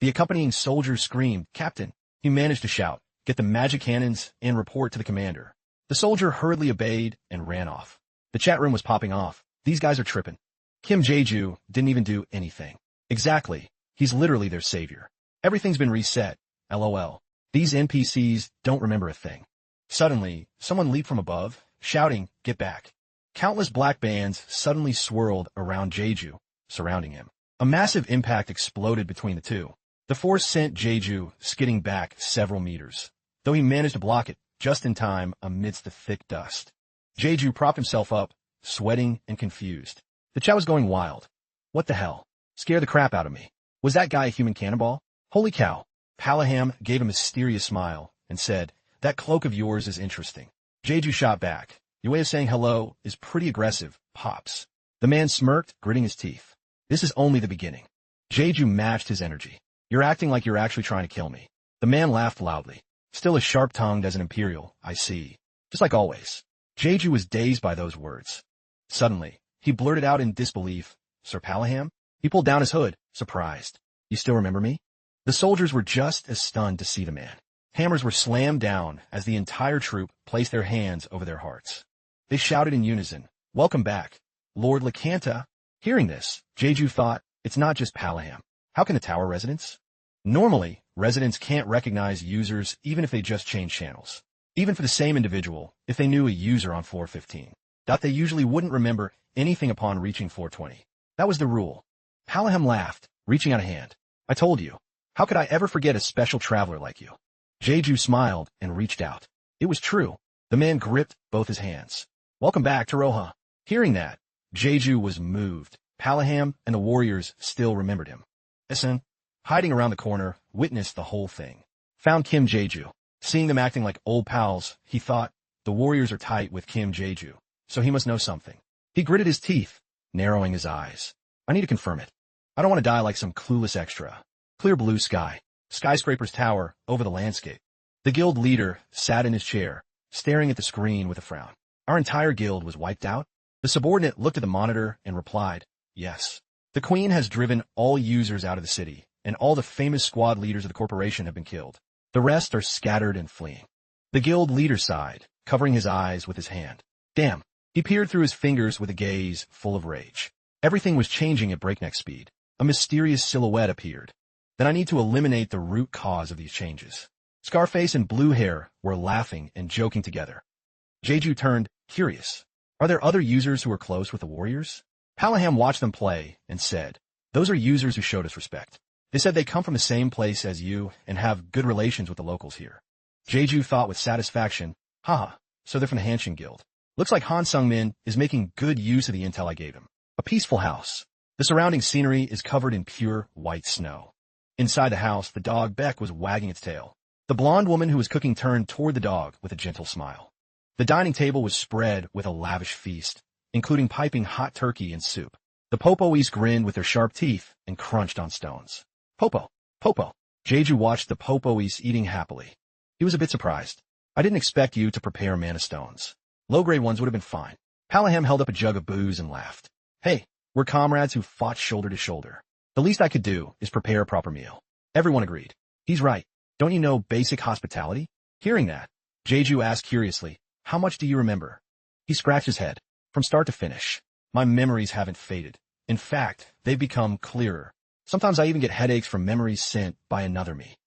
The accompanying soldiers screamed, "Captain!" He managed to shout, "Get the magic cannons and report to the commander." The soldier hurriedly obeyed and ran off. The chat room was popping off. These guys are tripping. Kim Jeju didn't even do anything. Exactly. He's literally their savior. Everything's been reset. LOL. These NPCs don't remember a thing. Suddenly, someone leaped from above, shouting, "Get back." Countless black bands suddenly swirled around Jeju, surrounding him. A massive impact exploded between the two. The force sent Jeju skidding back several meters, though he managed to block it just in time amidst the thick dust. Jeju propped himself up, sweating and confused. The chat was going wild. What the hell? Scare the crap out of me. Was that guy a human cannonball? Holy cow. Palaham gave a mysterious smile and said, "That cloak of yours is interesting." Jeju shot back. "Your way of saying hello is pretty aggressive, Pops." The man smirked, gritting his teeth. "This is only the beginning." Jeju matched his energy. "You're acting like you're actually trying to kill me." The man laughed loudly. "Still as sharp-tongued as an imperial, I see. Just like always." Jeju was dazed by those words. Suddenly, he blurted out in disbelief, "Sir Palaham?" He pulled down his hood, surprised. "You still remember me?" The soldiers were just as stunned to see the man. Hammers were slammed down as the entire troop placed their hands over their hearts. They shouted in unison, "Welcome back, Lord Lakanta." Hearing this, Jeju thought, it's not just Palaham. How can the tower residents? Normally, residents can't recognize users even if they just change channels. Even for the same individual, if they knew a user on floor 15. They usually wouldn't remember anything upon reaching floor 20. That was the rule. Palaham laughed, reaching out a hand. "I told you. How could I ever forget a special traveler like you?" Jeju smiled and reached out. It was true. The man gripped both his hands. "Welcome back to Roha." Hearing that, Jeju was moved. Palaham and the warriors still remembered him. Essen, hiding around the corner, witnessed the whole thing. Found Kim Jeju. Seeing them acting like old pals, he thought, the warriors are tight with Kim Jeju, so he must know something. He gritted his teeth, narrowing his eyes. "I need to confirm it. I don't want to die like some clueless extra." Clear blue sky. Skyscrapers tower over the landscape. The guild leader sat in his chair, staring at the screen with a frown. Our entire guild was wiped out? The subordinate looked at the monitor and replied, "Yes. The queen has driven all users out of the city, and all the famous squad leaders of the corporation have been killed. The rest are scattered and fleeing." The guild leader sighed, covering his eyes with his hand. Damn. He peered through his fingers with a gaze full of rage. Everything was changing at breakneck speed. A mysterious silhouette appeared. Then I need to eliminate the root cause of these changes. Scarface and Blue Hair were laughing and joking together. Jeju turned, curious. Are there other users who are close with the warriors? Palaham watched them play and said, "Those are users who showed us respect. They said they come from the same place as you and have good relations with the locals here." Jeju thought with satisfaction, haha, so they're from the Hanshin Guild. Looks like Han Sung-min is making good use of the intel I gave him. A peaceful house. The surrounding scenery is covered in pure white snow. Inside the house, the dog Beck was wagging its tail. The blonde woman who was cooking turned toward the dog with a gentle smile. The dining table was spread with a lavish feast, including piping hot turkey and soup. The Popoes grinned with their sharp teeth and crunched on stones. Popo, Popo. Jeju watched the Popoes eating happily. He was a bit surprised. "I didn't expect you to prepare mana stones. Low-grade ones would have been fine." Palaham held up a jug of booze and laughed. "Hey, we're comrades who fought shoulder to shoulder. The least I could do is prepare a proper meal." Everyone agreed. "He's right. Don't you know basic hospitality?" Hearing that, Jeju asked curiously, "How much do you remember?" He scratched his head. "From start to finish. My memories haven't faded. In fact, they've become clearer. Sometimes I even get headaches from memories sent by another me."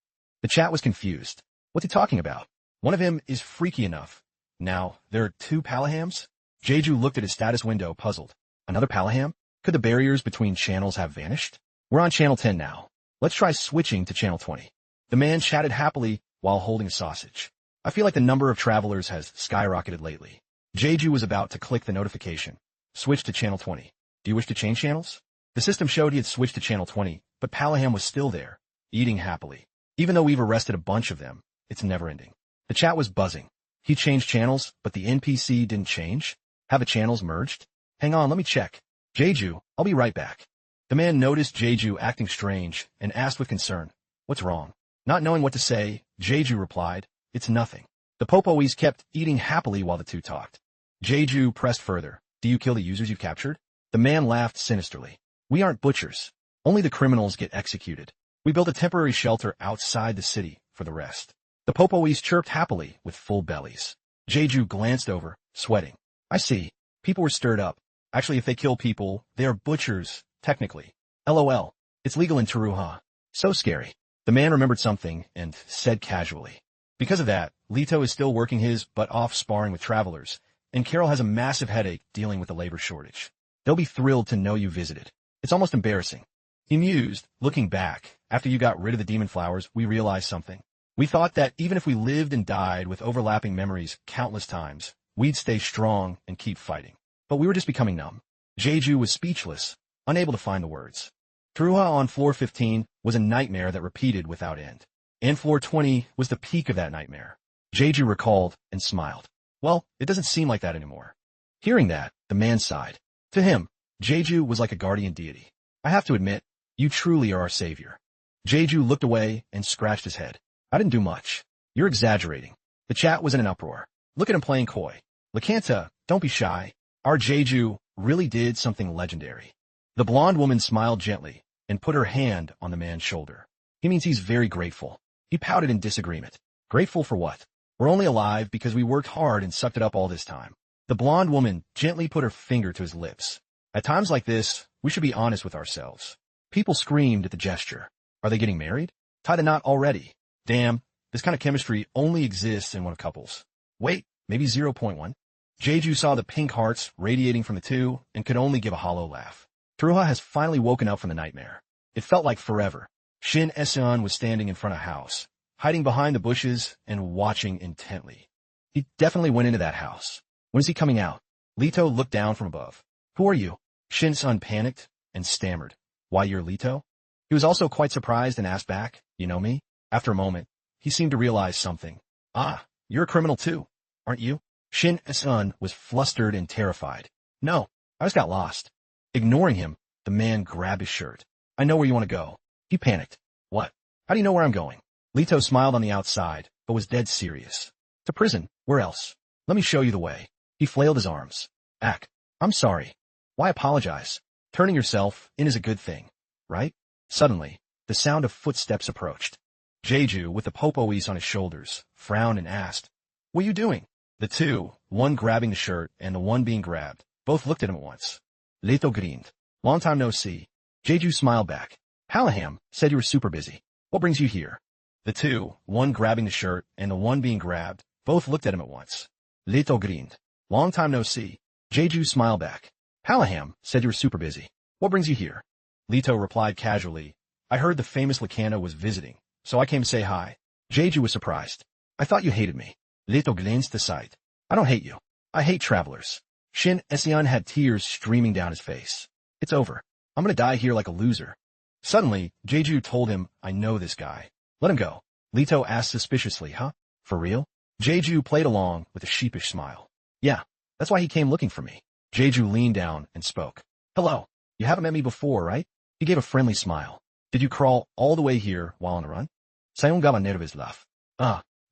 The chat was confused. What's he talking about? One of him is freaky enough. Now, there are two Palahams? Jeju looked at his status window, puzzled. Another Palaham? Could the barriers between channels have vanished? We're on channel 10 now. Let's try switching to channel 20. The man chatted happily while holding a sausage. "I feel like the number of travelers has skyrocketed lately." Jeju was about to click the notification. "Switch to channel 20. Do you wish to change channels?" The system showed he had switched to channel 20, but Palaham was still there, eating happily. Even though we've arrested a bunch of them, it's never ending. The chat was buzzing. He changed channels, but the NPC didn't change. Have the channels merged? Hang on, let me check. Jeju, I'll be right back. The man noticed Jeju acting strange and asked with concern, what's wrong? Not knowing what to say, Jeju replied, it's nothing. The Popoes kept eating happily while the two talked. Jeju pressed further. Do you kill the users you've captured? The man laughed sinisterly. We aren't butchers. Only the criminals get executed. We built a temporary shelter outside the city for the rest. The Popoes chirped happily with full bellies. Jeju glanced over, sweating. I see. People were stirred up. Actually, if they kill people, they are butchers, technically. LOL. It's legal in Teruha. So scary. The man remembered something and said casually. Because of that, Leto is still working his butt off sparring with travelers, and Carol has a massive headache dealing with the labor shortage. They'll be thrilled to know you visited. It's almost embarrassing. He mused, looking back. After you got rid of the demon flowers, we realized something. We thought that even if we lived and died with overlapping memories countless times, we'd stay strong and keep fighting. But we were just becoming numb. Jeju was speechless, unable to find the words. Teruha on floor 15 was a nightmare that repeated without end. And floor 20 was the peak of that nightmare. Jeju recalled and smiled. Well, it doesn't seem like that anymore. Hearing that, the man sighed. To him, Jeju was like a guardian deity. I have to admit, you truly are our savior. Jeju looked away and scratched his head. I didn't do much. You're exaggerating. The chat was in an uproar. Look at him playing coy. Lakanta, don't be shy. Our Jeju really did something legendary. The blonde woman smiled gently and put her hand on the man's shoulder. He means he's very grateful. He pouted in disagreement. Grateful for what? We're only alive because we worked hard and sucked it up all this time. The blonde woman gently put her finger to his lips. At times like this, we should be honest with ourselves. People screamed at the gesture. Are they getting married? Tie the knot already. Damn, this kind of chemistry only exists in one of couples. Wait, maybe 0.1? Jeju saw the pink hearts radiating from the two and could only give a hollow laugh. Teruha has finally woken up from the nightmare. It felt like forever. Shin Eseon was standing in front of a house, hiding behind the bushes and watching intently. He definitely went into that house. When is he coming out? Leto looked down from above. Who are you? Shin-sun panicked and stammered. Why, you're Leto? He was also quite surprised and asked back, you know me? After a moment, he seemed to realize something. Ah, you're a criminal too, aren't you? Shin-sun was flustered and terrified. No, I just got lost. Ignoring him, the man grabbed his shirt. I know where you want to go. He panicked. What? How do you know where I'm going? Leto smiled on the outside, but was dead serious. To prison. Where else? Let me show you the way. He flailed his arms. Ack. I'm sorry. Why apologize? Turning yourself in is a good thing, right? Suddenly, the sound of footsteps approached. Jeju, with the Popoes on his shoulders, frowned and asked, what are you doing? The two, one grabbing the shirt and the one being grabbed, both looked at him at once. Leto grinned. Long time no see. Jeju smiled back. Palaham said you were super busy. What brings you here? The two, one grabbing the shirt and the one being grabbed, both looked at him at once. Leto grinned. Long time no see. Jeju smiled back. Palaham said you were super busy. What brings you here? Leto replied casually. I heard the famous Lakana was visiting, so I came to say hi. Jeju was surprised. I thought you hated me. Leto glanced aside. I don't hate you. I hate travelers. Shin Eseon had tears streaming down his face. It's over. I'm gonna die here like a loser. Suddenly, Jeju told him, I know this guy. Let him go. Leto asked suspiciously, huh? For real? Jeju played along with a sheepish smile. Yeah, that's why he came looking for me. Jeju leaned down and spoke. Hello. You haven't met me before, right? He gave a friendly smile. Did you crawl all the way here while on the run? Sayong gaba nervous laugh.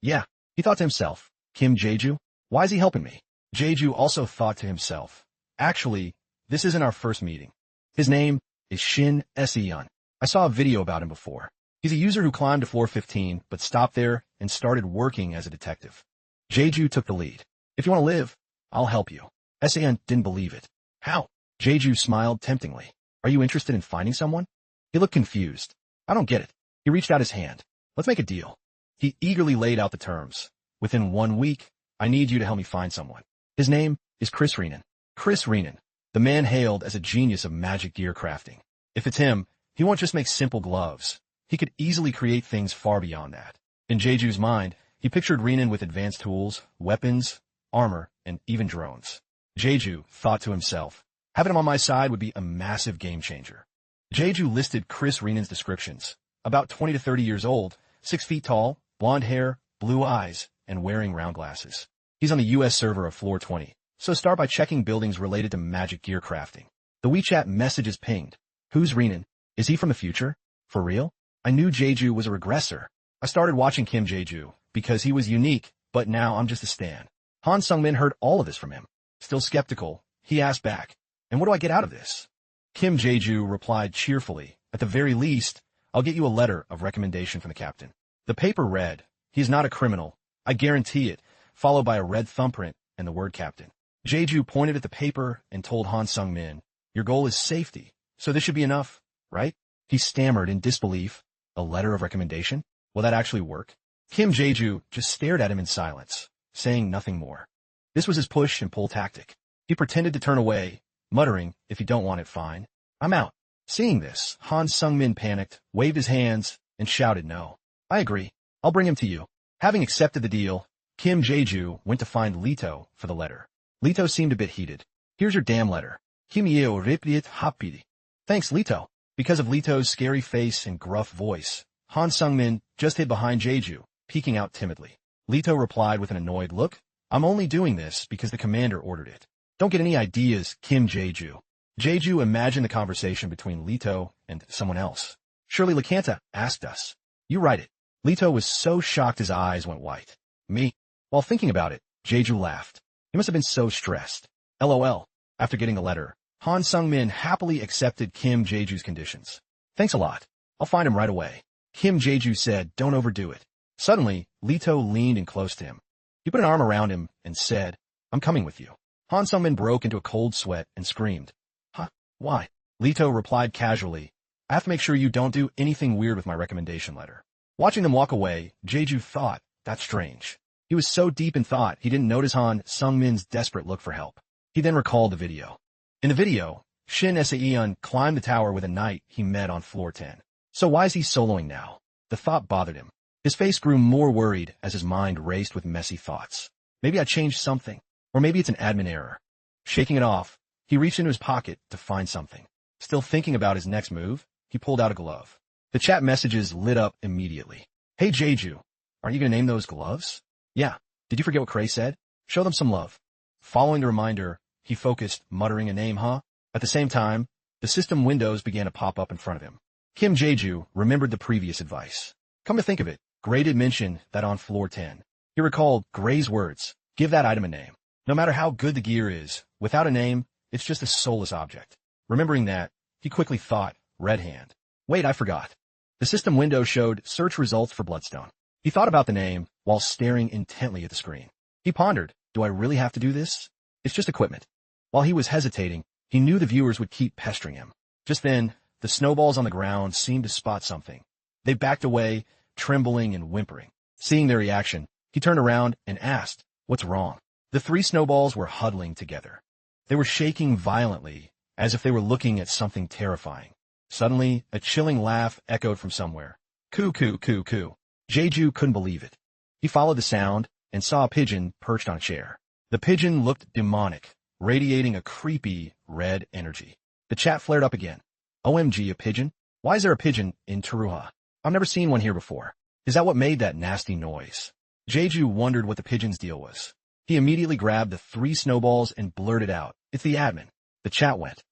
Yeah. He thought to himself, Kim Jeju? Why is he helping me? Jeju also thought to himself, actually, this isn't our first meeting. His name is Shin Eseon. I saw a video about him before. He's a user who climbed to floor 15, but stopped there and started working as a detective. Jeju took the lead. If you want to live, I'll help you. Eseon didn't believe it. How? Jeju smiled temptingly. Are you interested in finding someone? He looked confused. I don't get it. He reached out his hand. Let's make a deal. He eagerly laid out the terms. Within 1 week, I need you to help me find someone. His name is Chris Renan. Chris Renan, the man hailed as a genius of magic gear crafting. If it's him, he won't just make simple gloves. He could easily create things far beyond that. In Jeju's mind, he pictured Renan with advanced tools, weapons, armor, and even drones. Jeju thought to himself, having him on my side would be a massive game changer. Jeju listed Chris Renan's descriptions. About 20 to 30 years old, 6 feet tall, blonde hair, blue eyes, and wearing round glasses. He's on the US server of Floor 20, so start by checking buildings related to magic gear crafting. The WeChat message is pinged. Who's Renan? Is he from the future? For real? I knew Jeju was a regressor. I started watching Kim Jeju because he was unique, but now I'm just a stan. Han Sung-min heard all of this from him. Still skeptical, he asked back, and what do I get out of this? Kim Jeju replied cheerfully, at the very least, I'll get you a letter of recommendation from the captain. The paper read, he's not a criminal, I guarantee it, followed by a red thumbprint and the word captain. Jeju pointed at the paper and told Han Sung-min, your goal is safety, so this should be enough, right? He stammered in disbelief. A letter of recommendation? Will that actually work? Kim Jeju just stared at him in silence, saying nothing more. This was his push and pull tactic. He pretended to turn away, muttering, if you don't want it, fine. I'm out. Seeing this, Han Sung-min panicked, waved his hands, and shouted no. I agree. I'll bring him to you. Having accepted the deal, Kim Jeju went to find Lito for the letter. Lito seemed a bit heated. Here's your damn letter. Kim Yeo Ripliet Hapidi. Thanks, Lito. Because of Lito's scary face and gruff voice, Han Sung-min just hid behind Jeju, peeking out timidly. Lito replied with an annoyed look, I'm only doing this because the commander ordered it. Don't get any ideas, Kim Jeju. Jeju imagined the conversation between Lito and someone else. Surely Lakanta asked us. You write it. Lito was so shocked his eyes went white. Me? While thinking about it, Jeju laughed. He must have been so stressed. LOL. After getting the letter, Han Sung-min happily accepted Kim Jeju's conditions. Thanks a lot. I'll find him right away. Kim Jeju said, don't overdo it. Suddenly, Lito leaned in close to him. He put an arm around him and said, I'm coming with you. Han Sung-min broke into a cold sweat and screamed. Huh? Why? Lito replied casually, I have to make sure you don't do anything weird with my recommendation letter. Watching them walk away, Jeju thought, that's strange. He was so deep in thought he didn't notice Han Sung-min's desperate look for help. He then recalled the video. In the video, Shin Se-eun climbed the tower with a knight he met on floor 10. So why is he soloing now? The thought bothered him. His face grew more worried as his mind raced with messy thoughts. Maybe I changed something, or maybe it's an admin error. Shaking it off, he reached into his pocket to find something. Still thinking about his next move, he pulled out a glove. The chat messages lit up immediately. Hey Jeju, aren't you going to name those gloves? Yeah. Did you forget what Cray said? Show them some love. Following the reminder, he focused, muttering a name, huh? At the same time, the system windows began to pop up in front of him. Kim Jeju remembered the previous advice. Come to think of it, Gray did mention that on floor 10. He recalled Gray's words, give that item a name. No matter how good the gear is, without a name, it's just a soulless object. Remembering that, he quickly thought, Red Hand. Wait, I forgot. The system window showed search results for Bloodstone. He thought about the name while staring intently at the screen. He pondered, do I really have to do this? It's just equipment. While he was hesitating, he knew the viewers would keep pestering him. Just then, the snowballs on the ground seemed to spot something. They backed away, trembling and whimpering. Seeing their reaction, he turned around and asked, what's wrong? The 3 snowballs were huddling together. They were shaking violently, as if they were looking at something terrifying. Suddenly, a chilling laugh echoed from somewhere. Coo coo coo coo. Jeju couldn't believe it. He followed the sound and saw a pigeon perched on a chair. The pigeon looked demonic, radiating a creepy, red energy. The chat flared up again. OMG, a pigeon? Why is there a pigeon in Teruha? I've never seen one here before. Is that what made that nasty noise? Jeju wondered what the pigeon's deal was. He immediately grabbed the 3 snowballs and blurted out, it's the admin. The chat went,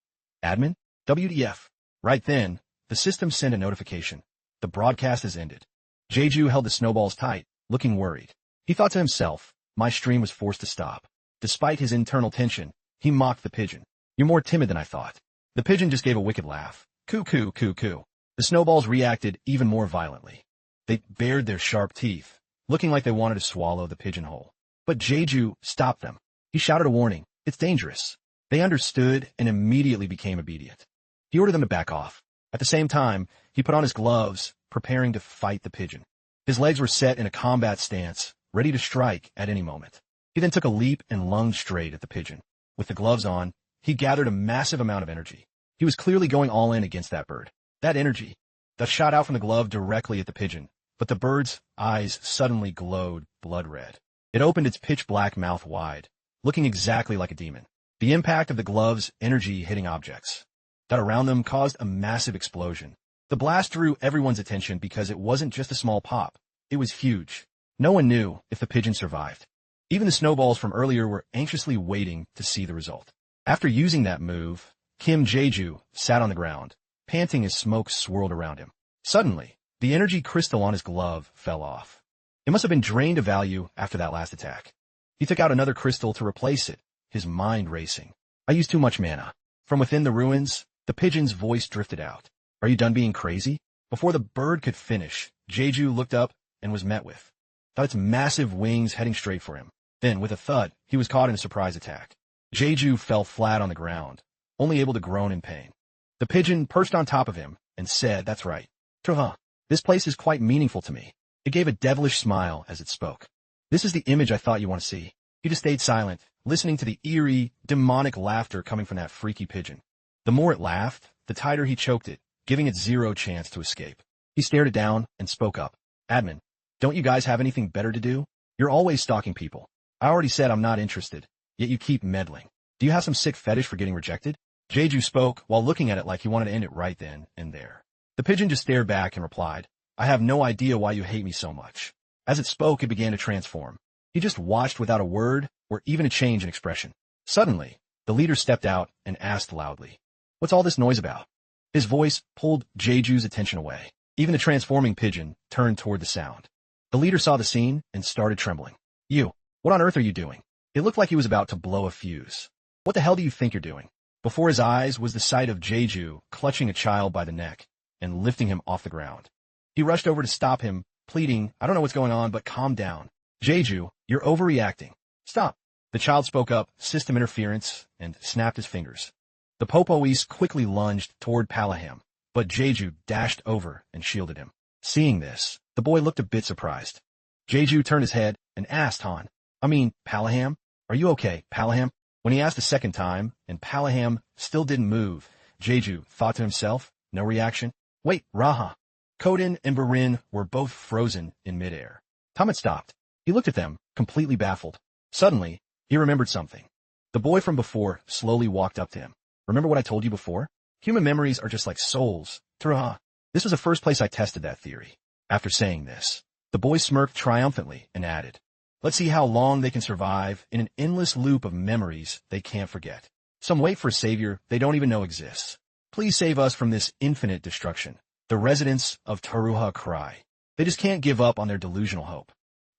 admin? WTF. Right then, the system sent a notification. The broadcast has ended. Jeju held the snowballs tight, looking worried. He thought to himself, my stream was forced to stop. Despite his internal tension, he mocked the pigeon. You're more timid than I thought. The pigeon just gave a wicked laugh. Coo coo coo coo. The snowballs reacted even more violently. They bared their sharp teeth, looking like they wanted to swallow the pigeonhole. But Jeju stopped them. He shouted a warning. It's dangerous. They understood and immediately became obedient. He ordered them to back off. At the same time, he put on his gloves, preparing to fight the pigeon. His legs were set in a combat stance, ready to strike at any moment. He then took a leap and lunged straight at the pigeon. With the gloves on, he gathered a massive amount of energy. He was clearly going all in against that bird. That energy that shot out from the glove directly at the pigeon, but the bird's eyes suddenly glowed blood red. It opened its pitch-black mouth wide, looking exactly like a demon. The impact of the glove's energy hitting objects. that around them caused a massive explosion. The blast drew everyone's attention because it wasn't just a small pop. It was huge. No one knew if the pigeon survived. Even the snowballs from earlier were anxiously waiting to see the result. After using that move, Kim Jae-ju sat on the ground, panting as smoke swirled around him. Suddenly, the energy crystal on his glove fell off. It must have been drained of value after that last attack. He took out another crystal to replace it, his mind racing. I used too much mana. From within the ruins, the pigeon's voice drifted out. Are you done being crazy? Before the bird could finish, Jeju looked up and was met with. Thought its massive wings heading straight for him. Then, with a thud, he was caught in a surprise attack. Jeju fell flat on the ground, only able to groan in pain. The pigeon perched on top of him and said, "That's right. Truha, this place is quite meaningful to me." It gave a devilish smile as it spoke. "This is the image I thought you want to see." He just stayed silent, listening to the eerie, demonic laughter coming from that freaky pigeon. The more it laughed, the tighter he choked it, giving it zero chance to escape. He stared it down and spoke up. "Admin, don't you guys have anything better to do? You're always stalking people. I already said I'm not interested, yet you keep meddling. Do you have some sick fetish for getting rejected?" Jeju spoke while looking at it like he wanted to end it right then and there. The pigeon just stared back and replied, "I have no idea why you hate me so much." As it spoke, it began to transform. He just watched without a word or even a change in expression. Suddenly, the leader stepped out and asked loudly, "What's all this noise about?" His voice pulled Jeju's attention away. Even the transforming pigeon turned toward the sound. The leader saw the scene and started trembling. "You, what on earth are you doing?" It looked like he was about to blow a fuse. "What the hell do you think you're doing?" Before his eyes was the sight of Jeju clutching a child by the neck and lifting him off the ground. He rushed over to stop him, pleading, "I don't know what's going on, but calm down. Jeju, you're overreacting. Stop." The child spoke up, system interference, and snapped his fingers. The Popoese quickly lunged toward Palaham, but Jeju dashed over and shielded him. Seeing this, the boy looked a bit surprised. Jeju turned his head and asked Palaham, "Are you okay, Palaham?" When he asked the second time, and Palaham still didn't move, Jeju thought to himself, no reaction. Wait, Raha. Kodin and Barin were both frozen in midair. Tom had stopped. He looked at them, completely baffled. Suddenly, he remembered something. The boy from before slowly walked up to him. "Remember what I told you before? Human memories are just like souls. Turaha." This was the first place I tested that theory. After saying this, the boy smirked triumphantly and added, "Let's see how long they can survive in an endless loop of memories they can't forget. Some wait for a savior they don't even know exists. Please save us from this infinite destruction." The residents of Taruha cry. They just can't give up on their delusional hope.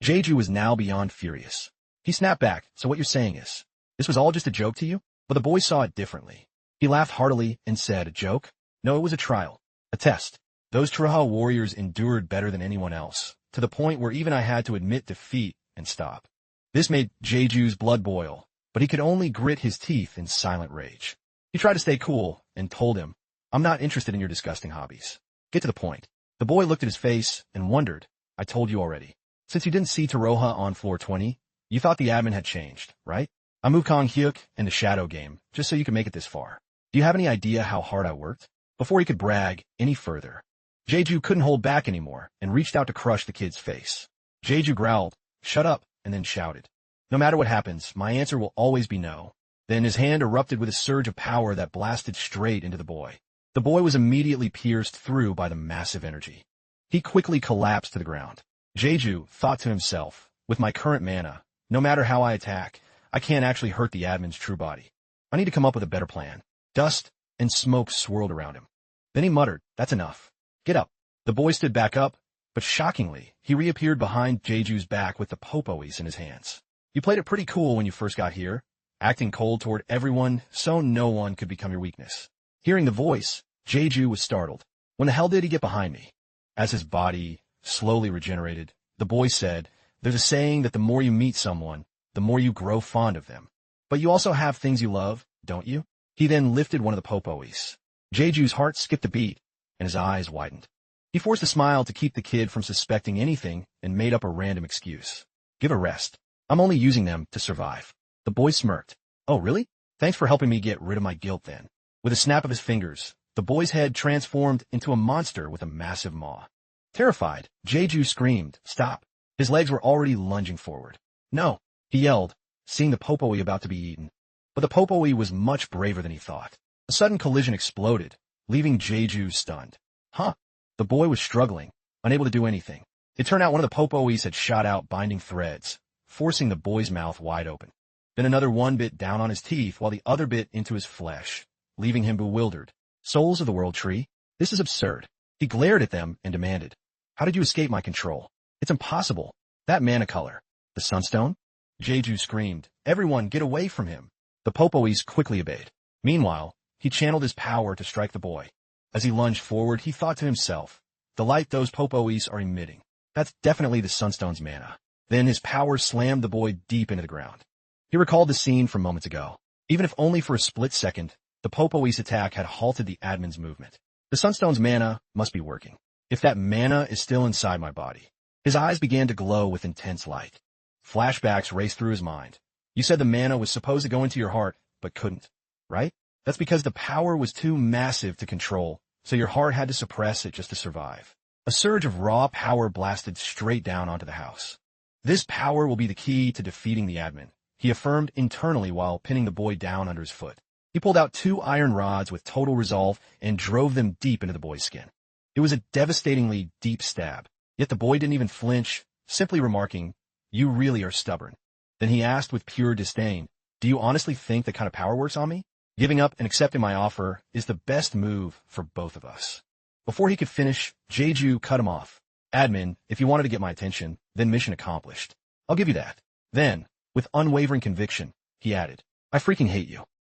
Jeju was now beyond furious. He snapped back, "So what you're saying is, this was all just a joke to you?" But the boy saw it differently. He laughed heartily and said, "A joke? No, it was a trial. A test. Those Taruha warriors endured better than anyone else, to the point where even I had to admit defeat and stop." This made Jeju's blood boil, but he could only grit his teeth in silent rage. He tried to stay cool and told him, "I'm not interested in your disgusting hobbies. Get to the point." The boy looked at his face and wondered, "I told you already. Since you didn't see Taroha on floor 20, you thought the admin had changed, right? I moved Kong Hyuk and the Shadow game just so you could make it this far. Do you have any idea how hard I worked?" Before he could brag any further, Jeju couldn't hold back anymore and reached out to crush the kid's face. Jeju growled, "Shut up," and then shouted, "No matter what happens, my answer will always be no." Then his hand erupted with a surge of power that blasted straight into the boy. The boy was immediately pierced through by the massive energy. He quickly collapsed to the ground. Jeju thought to himself, "With my current mana, no matter how I attack, I can't actually hurt the admin's true body. I need to come up with a better plan." Dust and smoke swirled around him. Then he muttered, "That's enough. Get up." The boy stood back up, but shockingly, he reappeared behind Jeju's back with the Popoese in his hands. "You played it pretty cool when you first got here, acting cold toward everyone so no one could become your weakness." Hearing the voice, Jeju was startled. "When the hell did he get behind me?" As his body slowly regenerated, the boy said, "There's a saying that the more you meet someone, the more you grow fond of them. But you also have things you love, don't you?" He then lifted one of the Popoes. Jeju's heart skipped a beat, and his eyes widened. He forced a smile to keep the kid from suspecting anything and made up a random excuse. "Give a rest. I'm only using them to survive." The boy smirked. "Oh, really? Thanks for helping me get rid of my guilt then." With a snap of his fingers, the boy's head transformed into a monster with a massive maw. Terrified, Jeju screamed, "Stop." His legs were already lunging forward. "No," he yelled, seeing the Popoe about to be eaten. But the Popoe was much braver than he thought. A sudden collision exploded, leaving Jeju stunned. Huh? The boy was struggling, unable to do anything. It turned out one of the popoes had shot out binding threads, forcing the boy's mouth wide open. Then another one bit down on his teeth while the other bit into his flesh, leaving him bewildered. Souls of the World Tree? This is absurd. He glared at them and demanded, "How did you escape my control? It's impossible. That mana color. The Sunstone?" Jeju screamed, "Everyone, get away from him." The popoes quickly obeyed. Meanwhile, he channeled his power to strike the boy. As he lunged forward, he thought to himself, "The light those popoes are emitting. That's definitely the Sunstone's mana." Then his power slammed the boy deep into the ground. He recalled the scene from moments ago. Even if only for a split second, the popoes' attack had halted the admin's movement. The Sunstone's mana must be working. If that mana is still inside my body. His eyes began to glow with intense light. Flashbacks raced through his mind. You said the mana was supposed to go into your heart, but couldn't, right? That's because the power was too massive to control, so your heart had to suppress it just to survive. A surge of raw power blasted straight down onto the house. This power will be the key to defeating the admin, he affirmed internally while pinning the boy down under his foot. He pulled out 2 iron rods with total resolve and drove them deep into the boy's skin. It was a devastatingly deep stab, yet the boy didn't even flinch, simply remarking, "You really are stubborn." Then he asked with pure disdain, "Do you honestly think that kind of power works on me? Giving up and accepting my offer is the best move for both of us." Before he could finish, Jeju cut him off. "Admin, if you wanted to get my attention, then mission accomplished. I'll give you that." Then, with unwavering conviction, he added, "I freaking hate you."